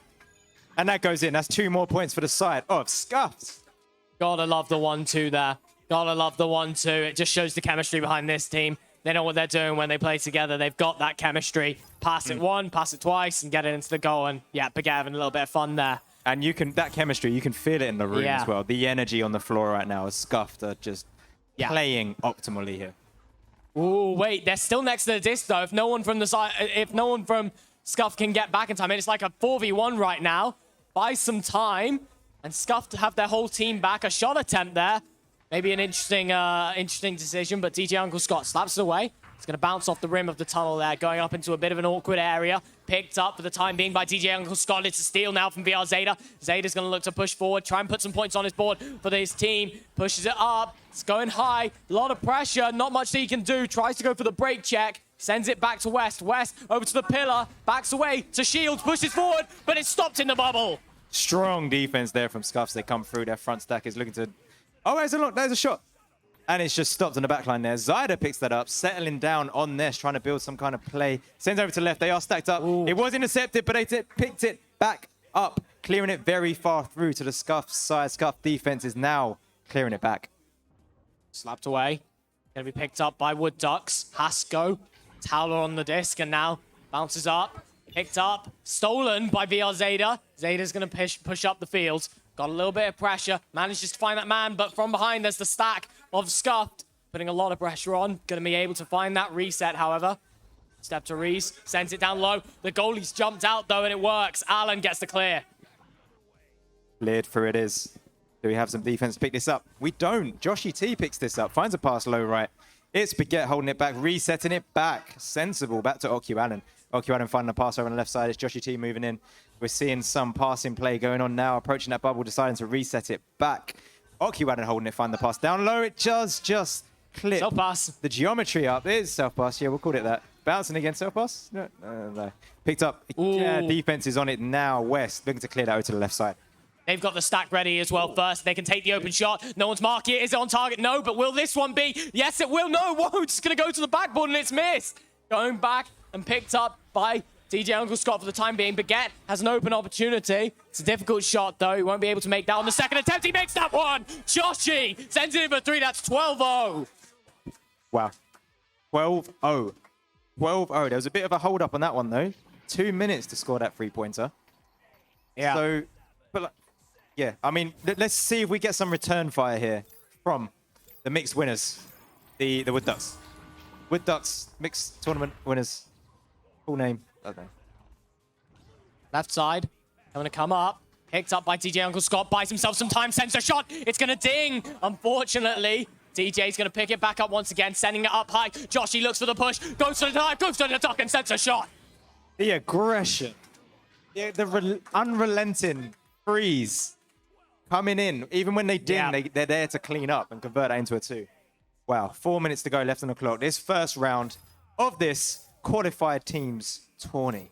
And that goes in. That's 2 more points for the side of Scuffed. Gotta love the 1-2 there. Gotta love the 1-2. It just shows the chemistry behind this team. They know what they're doing when they play together. They've got that chemistry. Pass it one, pass it twice, and get it into the goal. And yeah, Baguette having a little bit of fun there. And that chemistry, you can feel it in the room as well. The energy on the floor right now is Scuffed are just playing optimally here. Ooh, wait, they're still next to the disc though. If no one from Scuff can get back in time, it's like a 4v1 right now. Buy some time, and Scuff to have their whole team back. A shot attempt there. Maybe an interesting decision, but DJ Uncle Scott slaps it away. It's going to bounce off the rim of the tunnel there, going up into a bit of an awkward area. Picked up for the time being by DJ Uncle Scott. It's a steal now from VR Zeta. Zeta's going to look to push forward, try and put some points on his board for his team. Pushes it up. It's going high. A lot of pressure. Not much that he can do. Tries to go for the break check. Sends it back to West. West over to the pillar. Backs away to Shields. Pushes forward, but it's stopped in the bubble. Strong defense there from Scuffs. They come through. Their front stack is looking to... Oh, there's a shot. And it's just stopped in the backline there. Zyda picks that up, settling down on Nest, trying to build some kind of play. Sends over to left. They are stacked up. Ooh. It was intercepted, but they picked it back up, clearing it very far through to the Scuff side. Scuff defense is now clearing it back. Slapped away. Going to be picked up by Wood Ducks. Hasko. Towler on the disc, and now bounces up. Picked up. Stolen by VR Zeta. Zeta's going to push up the field. Got a little bit of pressure. Manages to find that man, but from behind there's the stack of Scuffed. Putting a lot of pressure on. Going to be able to find that reset, however. Step to Reese. Sends it down low. The goalie's jumped out, though, and it works. Alan gets the clear. Cleared through it is. Do we have some defense to pick this up? We don't. Joshy T picks this up. Finds a pass low right. It's Baguette holding it back. Resetting it back. Sensible. Back to Oku Allen. Okiwaden finding a pass over on the left side. It's Joshi T moving in. We're seeing some passing play going on now. Approaching that bubble, deciding to reset it back. Okiwaden holding it, find the pass down low. It does just clip the geometry up. It is self-pass. Yeah, we'll call it that. Bouncing against self-pass? No. Picked up. Yeah, defense is on it now. West looking to clear that over to the left side. They've got the stack ready as well first. They can take the open shot. No one's marking it. Is it on target? No, but will this one be? Yes, it will. No, whoa, it's going to go to the backboard and it's missed. Going back and picked up by DJ Uncle Scott for the time being. Baguette has an open opportunity. It's a difficult shot, though. He won't be able to make that on the second attempt. He makes that one. Joshi sends it in for 3. That's 12-0. Wow. 12-0. 12-0. There was a bit of a hold up on that one, though. 2 minutes to score that 3-pointer. Yeah. So, but yeah, I mean, let's see if we get some return fire here from the mixed winners, the Wood Ducks. Wood Ducks mixed tournament winners. Full name. I don't know. Left side. Going to come up. Picked up by DJ Uncle Scott. Buys himself some time. Sends a shot. It's going to ding. Unfortunately, DJ's going to pick it back up once again. Sending it up high. Joshi looks for the push. Goes to the dive. Goes to the duck and sends a shot. The aggression. The unrelenting freeze. Coming in, even when they ding, they're there to clean up and convert that into a 2. Wow, 4 minutes to go left on the clock. This first round of this qualified teams tourney.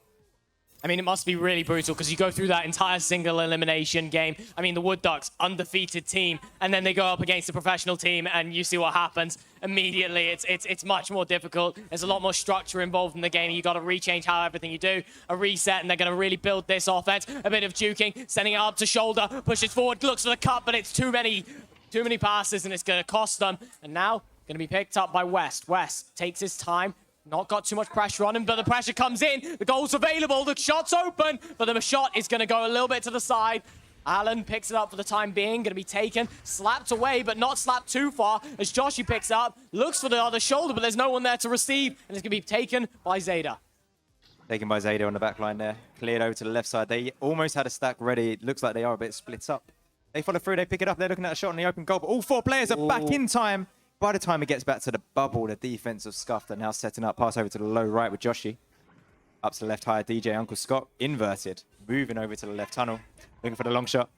I mean, it must be really brutal because you go through that entire single elimination game. I mean, the Wood Ducks, undefeated team, and then they go up against a professional team, and you see what happens immediately. It's much more difficult. There's a lot more structure involved in the game. You got to rechange how everything you do, a reset, and they're going to really build this offense. A bit of juking, sending it up to shoulder, pushes forward, looks for the cut, but it's too many passes, and it's going to cost them. And now going to be picked up by West. West takes his time. Not got too much pressure on him, but the pressure comes in. The goal's available. The shot's open, but the shot is going to go a little bit to the side. Allen picks it up for the time being. Going to be taken, slapped away, but not slapped too far as Joshi picks it up. Looks for the other shoulder, but there's no one there to receive, and it's going to be taken by Zeta. Taken by Zeta on the back line there. Cleared over to the left side. They almost had a stack ready. It looks like they are a bit split up. They follow through. They pick it up. They're looking at a shot in the open goal, but all 4 players are back in time. By the time it gets back to the bubble, the defense of Scuffed are now setting up. Pass over to the low right with Joshi. Up to the left high, DJ Uncle Scott. Inverted. Moving over to the left tunnel. Looking for the long shot.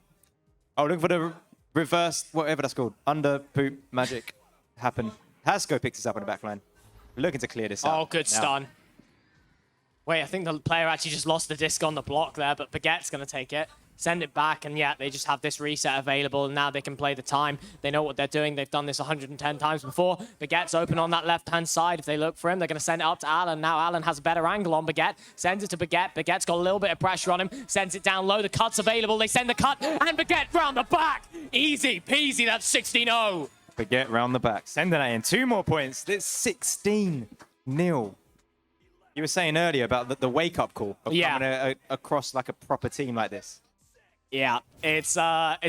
Oh, looking for the reverse, whatever that's called. Under poop magic happen. Hasco picks this up on the back line. Looking to clear this up. Oh, good stun. Wait, I think the player actually just lost the disc on the block there, but Baguette's going to take it. Send it back, and yeah, they just have this reset available, and now they can play the time. They know what they're doing. They've done this 110 times before. Baguette's open on that left-hand side. If they look for him, they're going to send it up to Allen. Now Allen has a better angle on Baguette. Sends it to Baguette. Baguette's got a little bit of pressure on him. Sends it down low. The cut's available. They send the cut, and Baguette round the back. Easy peasy. That's 16-0. Baguette round the back. Sending that in. 2 more points. It's 16-0. You were saying earlier about the wake-up call of coming across like a proper team like this. Yeah, it's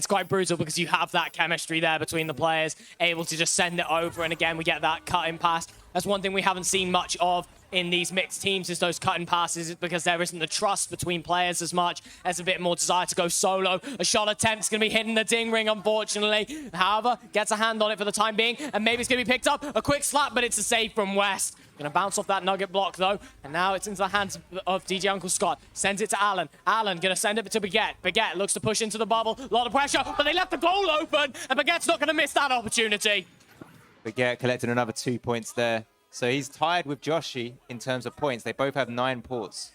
quite brutal because you have that chemistry there between the players, able to just send it over, and again, we get that cutting pass. That's one thing we haven't seen much of in these mixed teams is those cutting passes because there isn't the trust between players as much. There's a bit more desire to go solo. A shot attempt's going to be hitting the ding ring, unfortunately. However, gets a hand on it for the time being, and maybe it's going to be picked up. A quick slap, but it's a save from West. Going to bounce off that nugget block, though. And now it's into the hands of DJ Uncle Scott. Sends it to Allen. Allen going to send it to Baguette. Baguette looks to push into the bubble. A lot of pressure, but they left the goal open. And Baguette's not going to miss that opportunity. Baguette collecting another 2 points there. So he's tied with Joshi in terms of points. They both have 9 points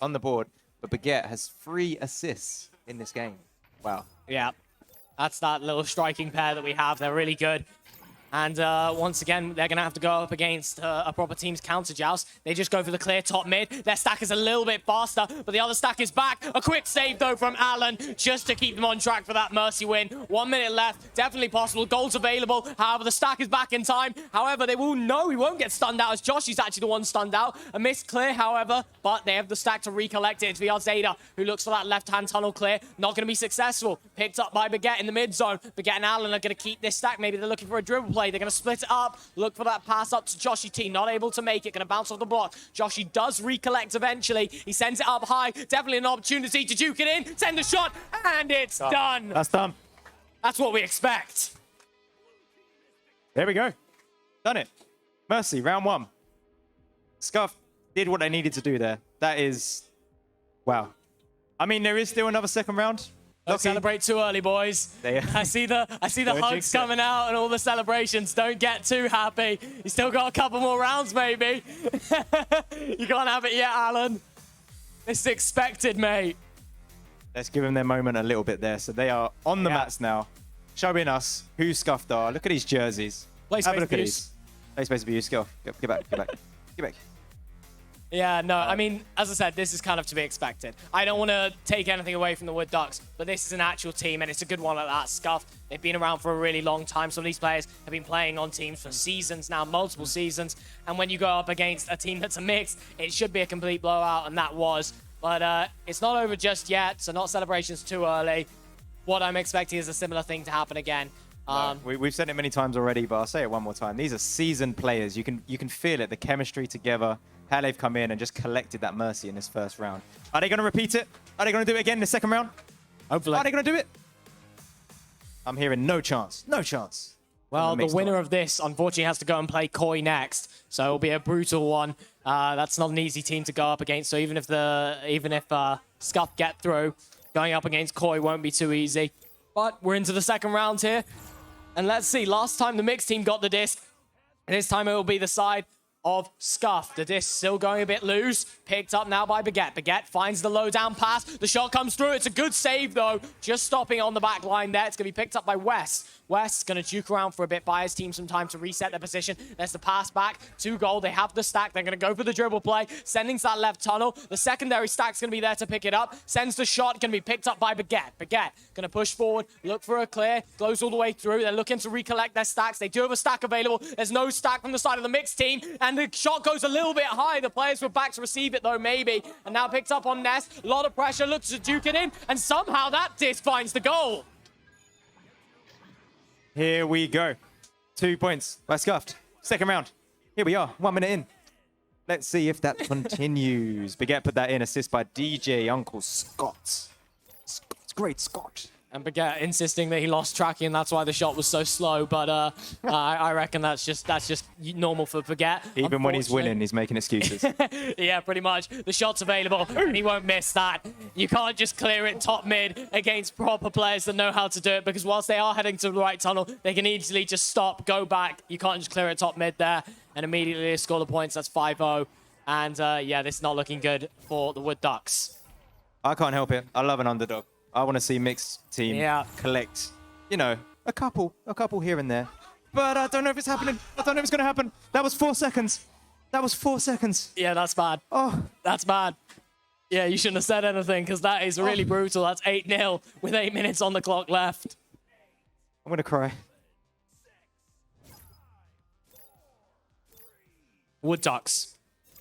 on the board. But Baguette has 3 assists in this game. Wow. Yeah. That's that little striking pair that we have. They're really good. And once again, they're going to have to go up against a proper team's counter joust. They just go for the clear top mid. Their stack is a little bit faster, but the other stack is back. A quick save, though, from Allen, just to keep them on track for that Mercy win. 1 minute left. Definitely possible. Goals available. However, the stack is back in time. However, they will know he won't get stunned out as Joshi's actually the one stunned out. A missed clear, however, but they have the stack to recollect it. It's VR Zeta who looks for that left-hand tunnel clear. Not going to be successful. Picked up by Baguette in the mid zone. Baguette and Allen are going to keep this stack. Maybe they're looking for a dribble play. They're going to split it up. Look for that pass up to Joshi T. Not able to make it. Going to bounce off the block. Joshi does recollect eventually. He sends it up high. Definitely an opportunity to juke it in. Send the shot. And it's done. That's done. That's what we expect. There we go. Done it. Mercy, round 1. Scuff did what they needed to do there. That is, wow. I mean, there is still another second round. Don't celebrate too early, boys. I see the Don't hugs jinx it. coming out and all the celebrations. Don't get too happy. You still got a couple more rounds, maybe. You can't have it yet, Alan. This is expected, mate. Let's give them their moment a little bit there. So they are on the mats now, showing us who Scuffed are. Look at these jerseys. Play Have a space look at abuse. these. Play space abuse. Go. Get back. Get back. Get back. Yeah, no, I mean, as I said, this is kind of to be expected. I don't want to take anything away from the Wood Ducks, but this is an actual team, and it's a good one at that. Scuff, they've been around for a really long time. Some of these players have been playing on teams for seasons now, multiple seasons. And when you go up against a team that's a mix, it should be a complete blowout, and that was. But it's not over just yet, so not celebrations too early. What I'm expecting is a similar thing to happen again. We've said it many times already, but I'll say it one more time. These are seasoned players. You can feel it, the chemistry together, how they've come in and just collected that Mercy in this first round. Are they going to repeat it? Are they going to do it again in the second round? Hopefully. Are they going to do it? I'm hearing no chance. No chance. Well, the winner of this, unfortunately, has to go and play Koi next. So it'll be a brutal one. That's not an easy team to go up against. So even if Scuff get through, going up against Koi won't be too easy. But we're into the second round here. And let's see, last time the mixed team got the disc, and this time it will be the side of Scuff. The disc still going a bit loose. Picked up now by Baguette. Baguette finds the low down pass. The shot comes through. It's a good save, though. Just stopping on the back line there. It's going to be picked up by West. West's going to juke around for a bit, buy his team some time to reset their position. There's the pass back to goal. They have the stack. They're going to go for the dribble play. Sending to that left tunnel. The secondary stack's going to be there to pick it up. Sends the shot. Going to be picked up by Baguette. Baguette going to push forward. Look for a clear. Goes all the way through. They're looking to recollect their stacks. They do have a stack available. There's no stack from the side of the mixed team. And the shot goes a little bit high. The players were back to receive it, though, maybe. And now picked up on Ness. A lot of pressure. Looks to duke it in. And somehow that disc finds the goal. Here we go. 2 points by Scuffed. Second round. Here we are. 1 minute in. Let's see if that continues. Baguette put that in. Assist by DJ Uncle Scott. Scott's great, Scott. And Baguette insisting that he lost tracking, and that's why the shot was so slow. But I reckon that's just normal for Baguette. Even when he's winning, he's making excuses. Yeah, pretty much. The shot's available, and he won't miss that. You can't just clear it top mid against proper players that know how to do it, because whilst they are heading to the right tunnel, they can easily just stop, go back. You can't just clear it top mid there, and immediately they score the points. That's 5-0. And yeah, this is not looking good for the Wood Ducks. I can't help it. I love an underdog. I want to see mixed team collect, you know, a couple here and there. But I don't know if it's happening. I don't know if it's going to happen. That was 4 seconds. That was 4 seconds. Yeah, that's bad. Oh, that's bad. Yeah, you shouldn't have said anything, because that is really brutal. That's 8-0 with 8 minutes on the clock left. I'm going to cry. Wood Ducks.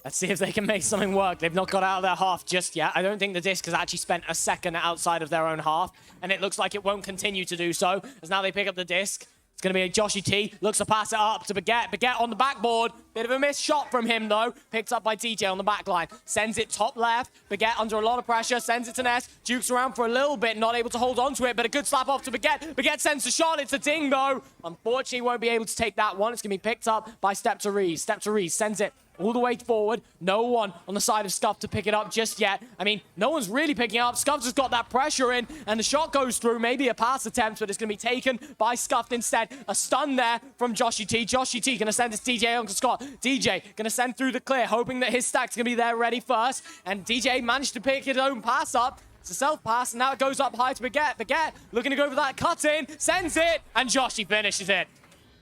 Let's see if they can make something work. They've not got out of their half just yet. I don't think the disc has actually spent a second outside of their own half, and it looks like it won't continue to do so, as now they pick up the disc. It's going to be a Joshy T. Looks to pass it up to Baguette. Baguette on the backboard. Bit of a missed shot from him, though. Picked up by DJ on the back line. Sends it top left. Baguette under a lot of pressure. Sends it to Ness. Dukes around for a little bit. Not able to hold on to it, but a good slap off to Baguette. Baguette sends the shot. It's a ding, though. Unfortunately, won't be able to take that one. It's going to be picked up by Step to Reese. Step to Reese sends it all the way forward. No one on the side of Scuff to pick it up just yet. I mean, no one's really picking it up. Scuff just got that pressure in, and the shot goes through. Maybe a pass attempt, but it's going to be taken by Scuff instead. A stun there from Joshy T. Joshy T going to send it to DJ Uncle Scott. DJ going to send through the clear, hoping that his stack's going to be there ready first. And DJ managed to pick his own pass up. It's a self-pass, and now it goes up high to Baguette. Baguette looking to go for that cut-in, sends it, and Joshy finishes it.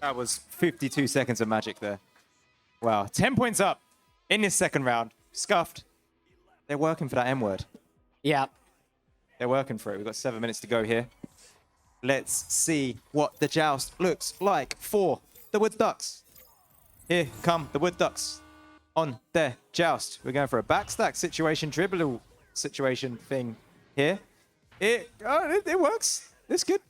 That was 52 seconds of magic there. Wow, 10 points up. In this second round, Scuffed, they're working for that M word. Yeah. They're working for it. We've got 7 minutes to go here. Let's see what the joust looks like for the Wood Ducks. Here come the Wood Ducks on their joust. We're going for a backstack situation, dribble situation thing here. It works. It's good.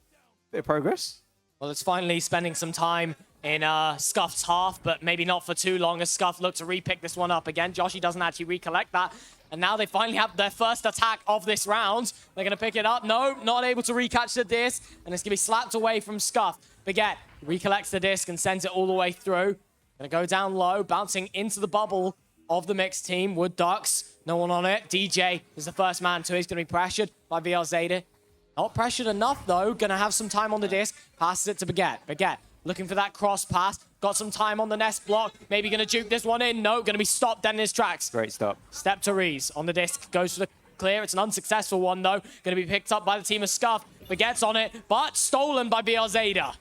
Bit of progress. Well, it's finally spending some time in Scuff's half, but maybe not for too long as Scuff look to re-pick this one up again. Joshy doesn't actually recollect that. And now they finally have their first attack of this round. They're going to pick it up. No, not able to recatch the disc. And it's going to be slapped away from Scuff. Baguette recollects the disc and sends it all the way through. Going to go down low, bouncing into the bubble of the mixed team. Wood Ducks, no one on it. DJ is the first man to it. He's going to be pressured by VL Zeta. Not pressured enough, though. Going to have some time on the disc. Passes it to Baguette. Baguette looking for that cross pass. Got some time on the nest block. Maybe going to juke this one in. No, going to be stopped dead in his tracks. Great stop. Step to Reese on the disc. Goes for the clear. It's an unsuccessful one, though. Going to be picked up by the team of Scuff. Baguette's on it, but stolen by BR Zeta.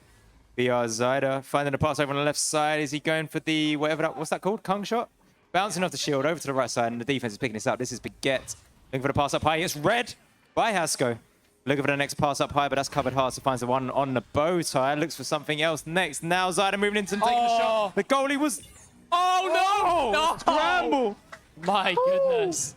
BR Zeta finding a pass over on the left side. Is he going for the, whatever that, what's that called? Kung shot? Bouncing off the shield over to the right side, and the defense is picking this up. This is Baguette. Looking for the pass up high. It's read by Hasko. Looking for the next pass up high, but that's covered hard, so finds the one on the bow tie. Looks for something else next. Now Zyda moving into and taking the shot. The goalie was... Oh, no! No! Scramble! My goodness.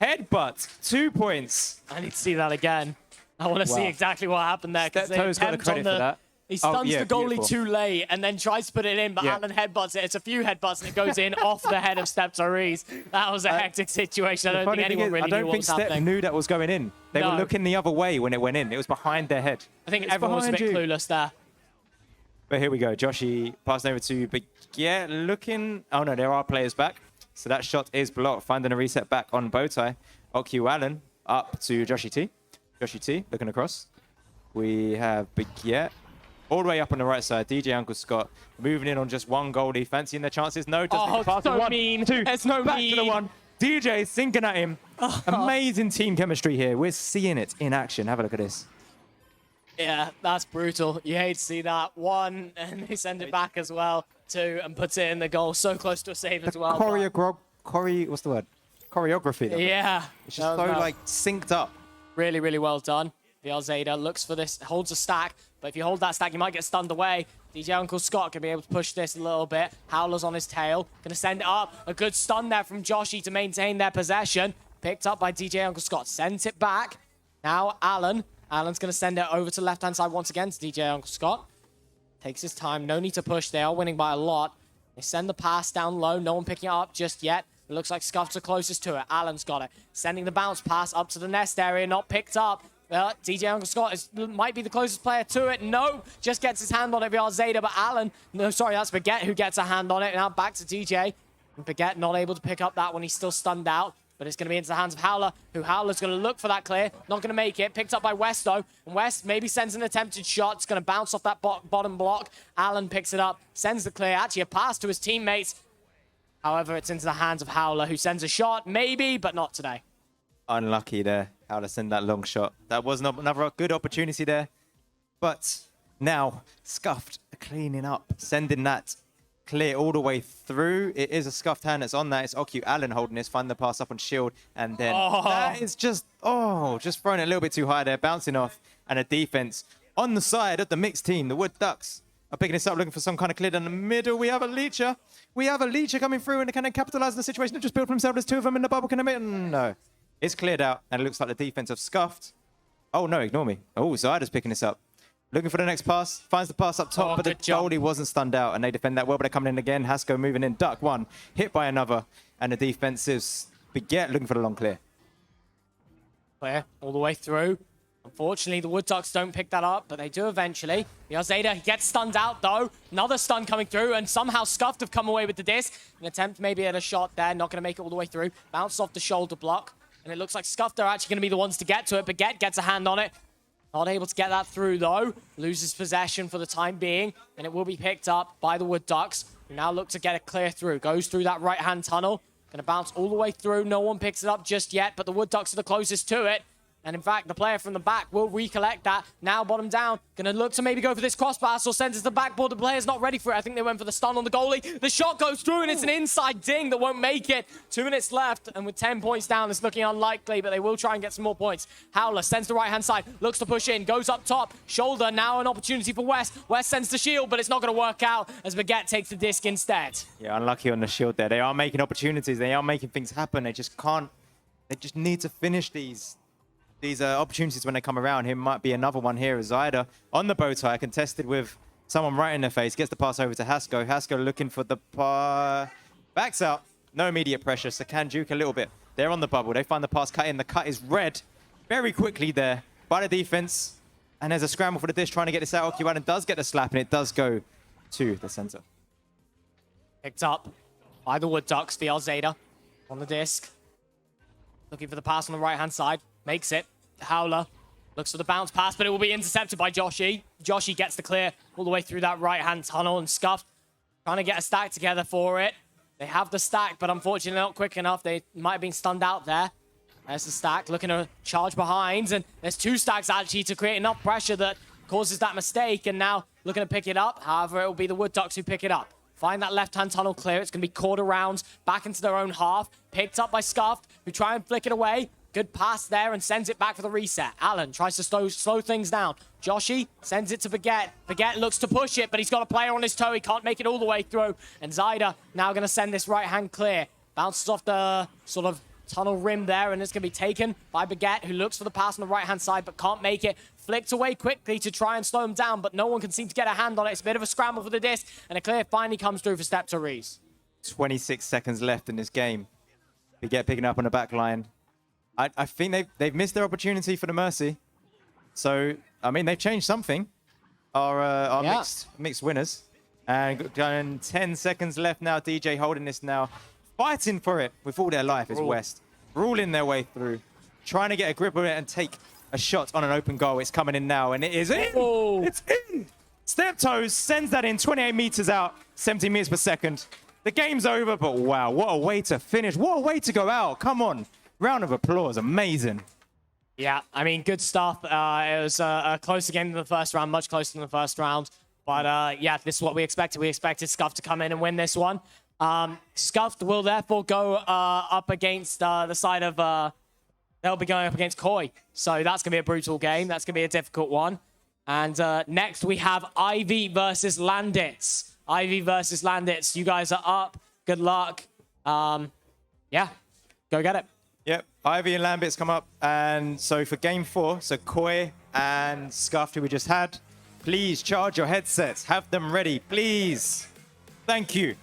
Headbutt. 2 points. I need to see that again. I want to see exactly what happened there. Steptoe's got the credit for that. He stuns the goalie beautiful. too late and then tries to put it in, but Alan headbutts it. It's a few headbutts and it goes in off the head of Stepto Reese. That was a hectic situation. I don't think anyone really knew what was happening. Step knew that was going in. They were looking the other way when it went in. It was behind their head. I think everyone was a bit clueless there. But here we go. Joshi passing over to Baguette, looking... Oh, no, there are players back. So that shot is blocked. Finding a reset back on Bowtie. Okyu Allen up to Joshi T. Joshi T looking across. We have Baguette all the way up on the right side. DJ Uncle Scott moving in on just one goalie. Fancying their chances. No, just pass so one, mean. two, It's no back mean. to the one. DJ sinking at him. Amazing team chemistry here. We're seeing it in action. Have a look at this. Yeah, that's brutal. You hate to see that. One, and they send it back as well. Two, and puts it in the goal. So close to a save as well. What's the word? Choreography. Yeah. It's just so like synced up. Really, really well done. VL Zeta looks for this, holds a stack, but if you hold that stack, you might get stunned away. DJ Uncle Scott can be able to push this a little bit. Howler's on his tail. Gonna send it up. A good stun there from Joshi to maintain their possession. Picked up by DJ Uncle Scott. Sends it back. Now Alan. Alan's gonna send it over to the left-hand side once again to DJ Uncle Scott. Takes his time. No need to push. They are winning by a lot. They send the pass down low. No one picking it up just yet. It looks like Scuff's are closest to it. Alan's got it. Sending the bounce pass up to the nest area. Not picked up. DJ Uncle Scott might be the closest player to it. No, just gets his hand on it via Zeta, but Alan, no, sorry, that's Baguette who gets a hand on it. Now back to DJ. And Baguette not able to pick up that one. He's still stunned out, but it's going to be into the hands of Howler, who Howler's going to look for that clear. Not going to make it. Picked up by West, though. And West maybe sends an attempted shot. It's going to bounce off that bottom block. Alan picks it up, sends the clear. Actually, a pass to his teammates. However, it's into the hands of Howler, who sends a shot. Maybe, but not today. Unlucky there. How to send that long shot. That was another good opportunity there. But now, Scuffed cleaning up, sending that clear all the way through. It is a Scuffed hand that's on that. It's Okyu Allen holding this, find the pass up on shield. And then that is just throwing it a little bit too high there, bouncing off. And a defense on the side of the mixed team, the Wood Ducks, are picking this up, looking for some kind of clear down the middle. We have a Leecher. We have a Leecher coming through, and they kind of capitalize on the situation. They just build for themselves. There's two of them in the bubble. Can they make? No. It's cleared out, and it looks like the defense have Scuffed. Oh, no, ignore me. Oh, Zyda's picking this up. Looking for the next pass. Finds the pass up top, but the goalie wasn't stunned out, and they defend that well, but they're coming in again. Hasko moving in. Duck one. Hit by another. And the defensives Baguette looking for the long clear. Clear all the way through. Unfortunately, the Wood Ducks don't pick that up, but they do eventually. Zeta gets stunned out, though. Another stun coming through, and somehow Scuffed have come away with the disc. An attempt maybe at a shot there. Not going to make it all the way through. Bounce off the shoulder block. And it looks like Scuffed are actually going to be the ones to get to it. Baguette gets a hand on it. Not able to get that through, though. Loses possession for the time being. And it will be picked up by the Wood Ducks, who now look to get it clear through. Goes through that right-hand tunnel. Going to bounce all the way through. No one picks it up just yet, but the Wood Ducks are the closest to it. And in fact, the player from the back will recollect that. Now bottom down. Going to look to maybe go for this cross pass or sends it to the backboard. The player's not ready for it. I think they went for the stun on the goalie. The shot goes through and it's an inside ding that won't make it. 2 minutes left, and with 10 points down, it's looking unlikely, but they will try and get some more points. Howler sends the right-hand side, looks to push in, goes up top. Shoulder, now an opportunity for West. West sends the shield, but it's not going to work out as Baguette takes the disc instead. Yeah, unlucky on the shield there. They are making opportunities. They are making things happen. They just can't. They just need to finish these opportunities when they come around. Here might be another one here as Zyda on the bow tie, contested with someone right in their face. Gets the pass over to Hasko. Hasko looking for the backs out. No immediate pressure, so can juke a little bit. They're on the bubble. They find the pass cut in. The cut is read very quickly there by the defense. And there's a scramble for the dish trying to get this out. Okyu Allen does get the slap, and it does go to the center. Picked up by the Wood Ducks. VL Zeta on the disc. Looking for the pass on the right-hand side. Makes it. Howler looks for the bounce pass, but it will be intercepted by Joshi. Joshi gets the clear all the way through that right-hand tunnel, and Scuffed trying to get a stack together for it. They have the stack, but unfortunately not quick enough. They might have been stunned out there. There's the stack looking to charge behind, and there's 2 stacks actually to create enough pressure that causes that mistake, and now looking to pick it up. However, it will be the Wood Ducks who pick it up. Find that left-hand tunnel clear. It's going to be quarter rounds back into their own half. Picked up by Scuffed, who try and flick it away. Good pass there and sends it back for the reset. Allen tries to slow things down. Joshi sends it to Baguette. Baguette looks to push it, but he's got a player on his toe. He can't make it all the way through. And Zyda now going to send this right-hand clear. Bounces off the sort of tunnel rim there, and it's going to be taken by Baguette, who looks for the pass on the right-hand side, but can't make it. Flicked away quickly to try and slow him down, but no one can seem to get a hand on it. It's a bit of a scramble for the disc, and a clear finally comes through for Step to Reese. 26 seconds left in this game. Baguette picking up on the back line. I think they've missed their opportunity for the Mercy. So, I mean, they've changed something. Our mixed winners. And 10 seconds left now. DJ holding this now. Fighting for it with all their life is West. Ruling their way through. Trying to get a grip of it and take a shot on an open goal. It's coming in now, and it is in! Oh. It's in! Steptoes sends that in 28 meters out, 70 meters per second. The game's over, but wow, what a way to finish. What a way to go out. Come on. Round of applause. Amazing. Yeah, I mean, good stuff. It was a closer game than the first round, much closer than the first round. But yeah, this is what we expected. We expected Scuffed to come in and win this one. Scuffed will therefore go up against the side of... they'll be going up against Koi. So that's going to be a brutal game. That's going to be a difficult one. And next we have Ivy versus Landits. Ivy versus Landits. You guys are up. Good luck. Yeah, go get it. Yep, Ivy and Lambits come up. And so for game 4, so Koi and Scuffed, who we just had, please charge your headsets. Have them ready, please. Thank you.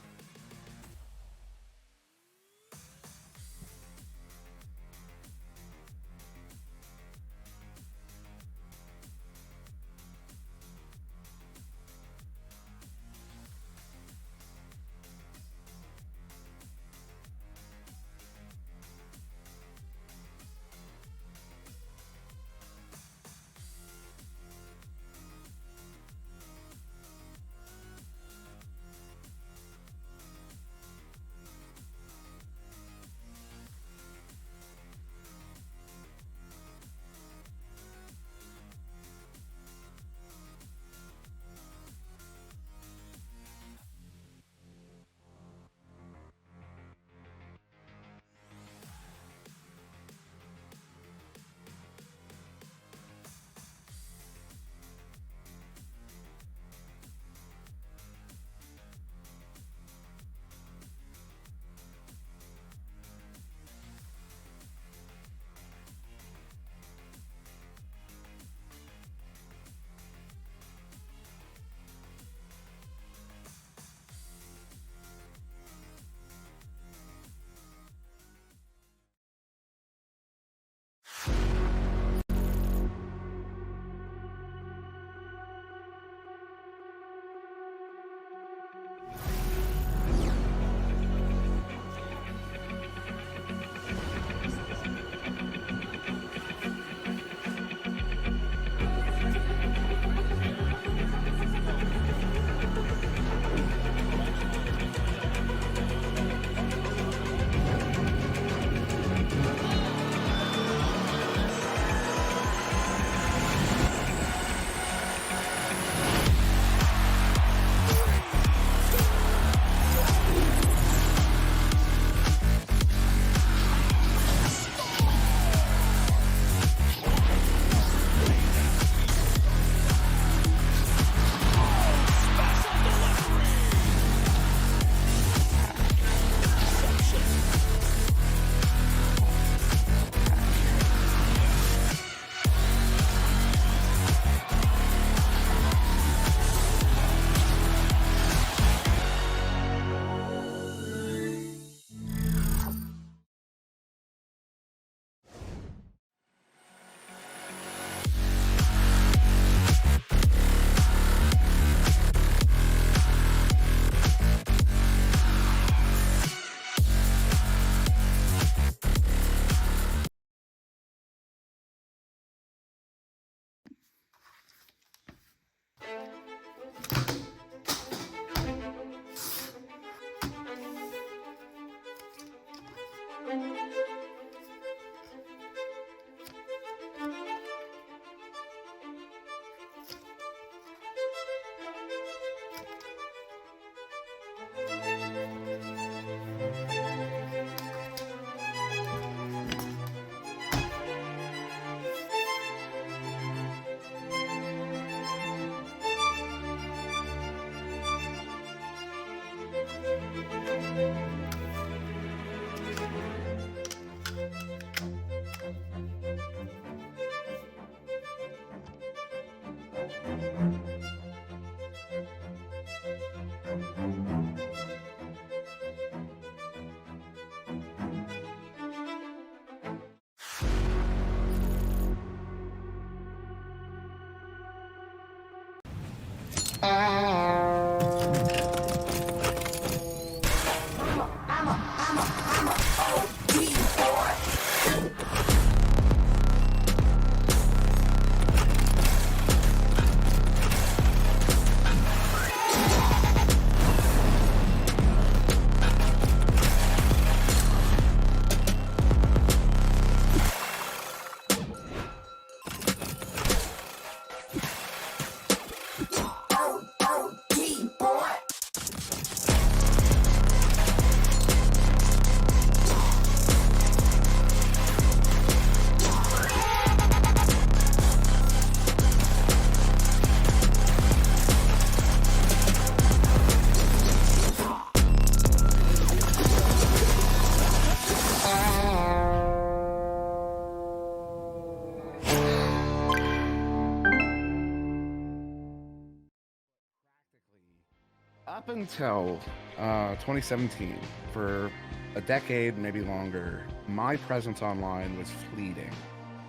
Up until 2017, for a decade, maybe longer, my presence online was fleeting.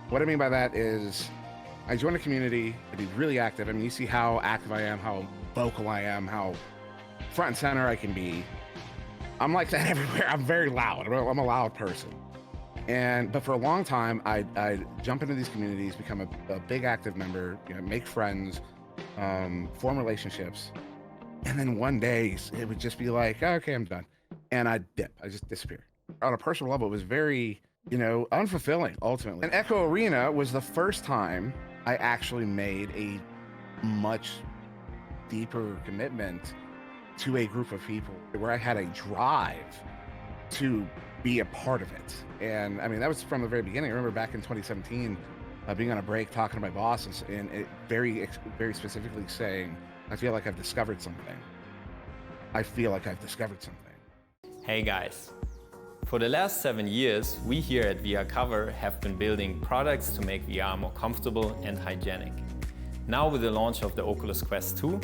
What I mean by that is I joined a community, I'd be really active. I mean, you see how active I am, how vocal I am, how front and center I can be. I'm like that everywhere. I'm very loud. I'm a loud person. But for a long time, I'd jump into these communities, become a big active member, make friends, form relationships. And then one day it would just be like, oh, okay, I'm done. And I'd dip, I just disappear. On a personal level, it was very, unfulfilling ultimately. And Echo Arena was the first time I actually made a much deeper commitment to a group of people where I had a drive to be a part of it. And I mean, that was from the very beginning. I remember back in 2017, being on a break, talking to my boss and it very specifically saying, I feel like I've discovered something. I feel like I've discovered something. Hey guys. For the last 7 years, we here at VR Cover have been building products to make VR more comfortable and hygienic. Now with the launch of the Oculus Quest 2,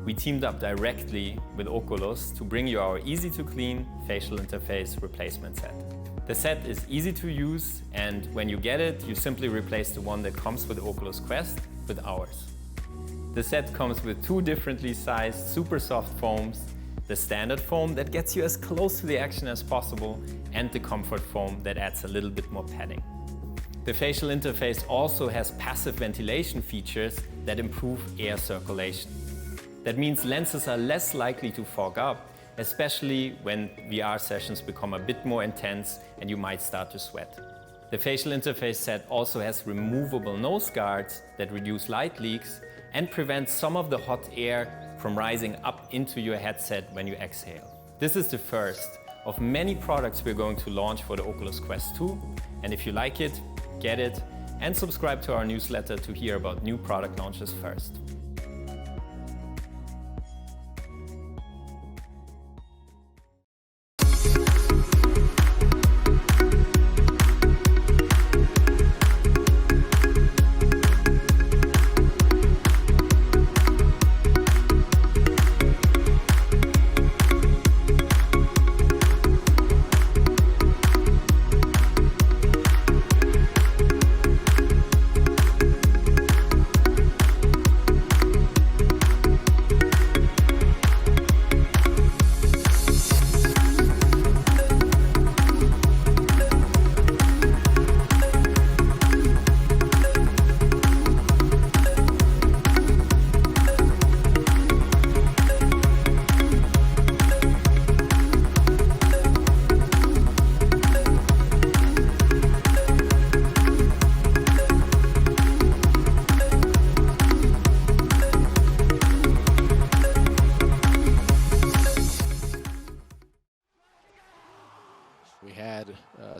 we teamed up directly with Oculus to bring you our easy-to-clean facial interface replacement set. The set is easy to use, and when you get it, you simply replace the one that comes with the Oculus Quest with ours. The set comes with 2 differently sized super soft foams, the standard foam that gets you as close to the action as possible, and the comfort foam that adds a little bit more padding. The facial interface also has passive ventilation features that improve air circulation. That means lenses are less likely to fog up, especially when VR sessions become a bit more intense and you might start to sweat. The facial interface set also has removable nose guards that reduce light leaks and prevent some of the hot air from rising up into your headset when you exhale. This is the first of many products we're going to launch for the Oculus Quest 2, and if you like it, get it, and subscribe to our newsletter to hear about new product launches first.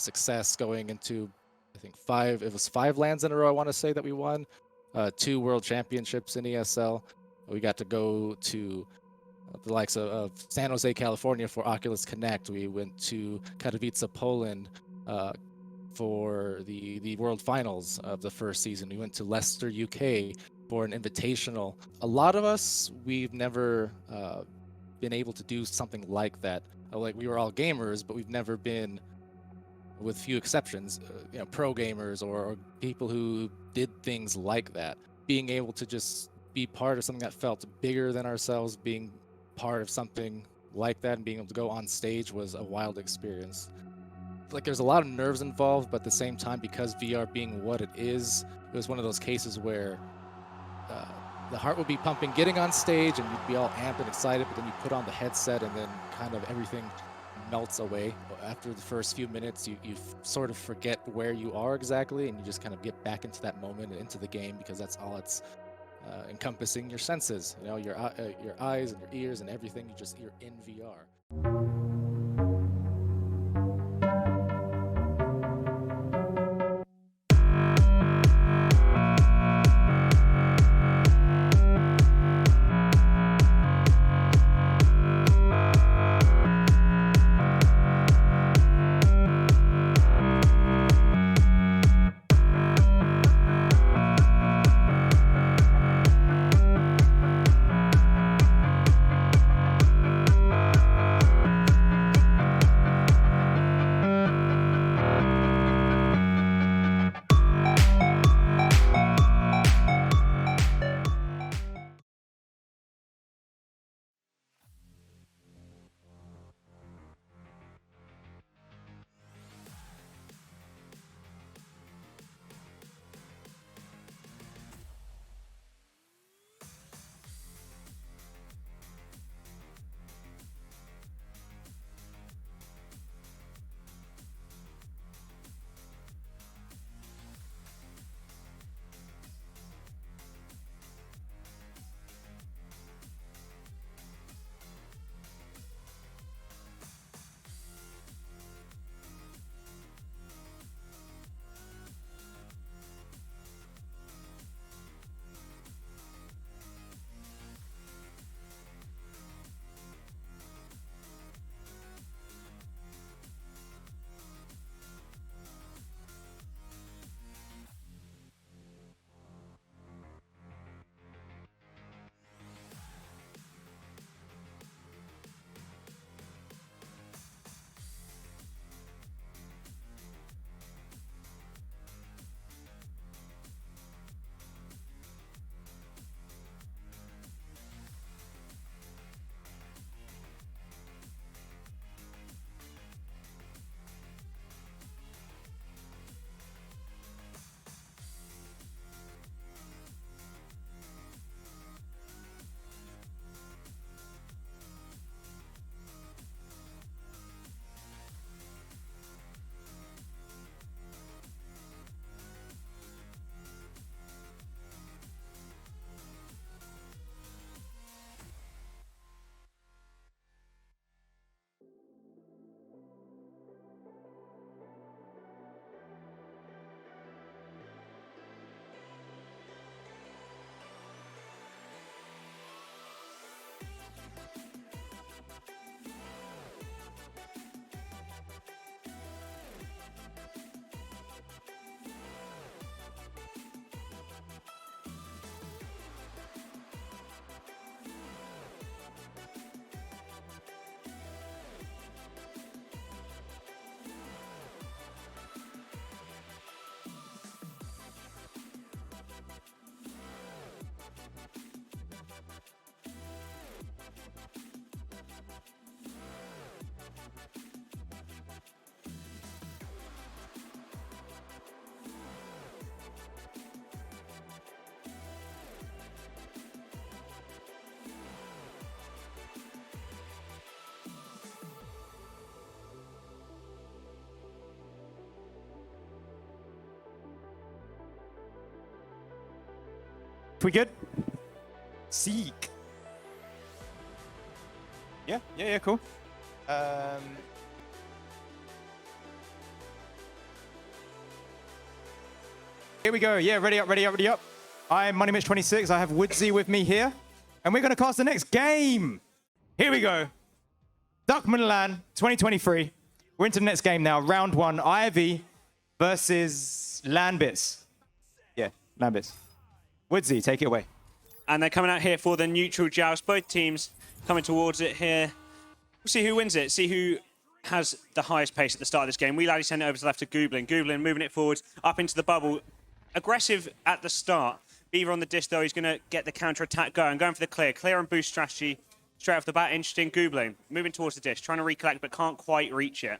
success going into, I think, five LANs in a row, I want to say, that we won. 2 world championships in ESL. We got to go to the likes of San Jose, California for Oculus Connect. We went to Katowice, Poland for the World Finals of the first season. We went to Leicester, UK for an invitational. A lot of us, we've never been able to do something like that. Like, we were all gamers, but we've never been, with few exceptions, pro gamers or people who did things like that. Being able to just be part of something that felt bigger than ourselves, being part of something like that and being able to go on stage was a wild experience. Like, there's a lot of nerves involved, but at the same time, because VR being what it is, it was one of those cases where the heart would be pumping getting on stage and you'd be all amped and excited, but then you put on the headset and then kind of everything melts away. After the first few minutes, you sort of forget where you are exactly, and you just kind of get back into that moment and into the game, because that's all it's encompassing your senses, your eyes and your ears and everything. You're in VR. We good? Seek. Yeah, cool. Here we go. Yeah, ready up, ready up, ready up. I'm MoneyMitch26. I have Woodsy with me here. And we're going to cast the next game. Here we go. Duckman LAN 2023. We're into the next game now. Round 1. Ivy versus Landbits. Yeah, Landbits. Woodsy, take it away. And they're coming out here for the neutral joust. Both teams coming towards it here. We'll see who wins it. See who has the highest pace at the start of this game. Weelady sent it over to the left to Gooblin. Gooblin moving it forwards up into the bubble. Aggressive at the start. Beaver on the disc, though. He's going to get the counter-attack going. Going for the clear. Clear and boost strategy. Straight off the bat, interesting. Gooblin moving towards the disc. Trying to recollect, but can't quite reach it.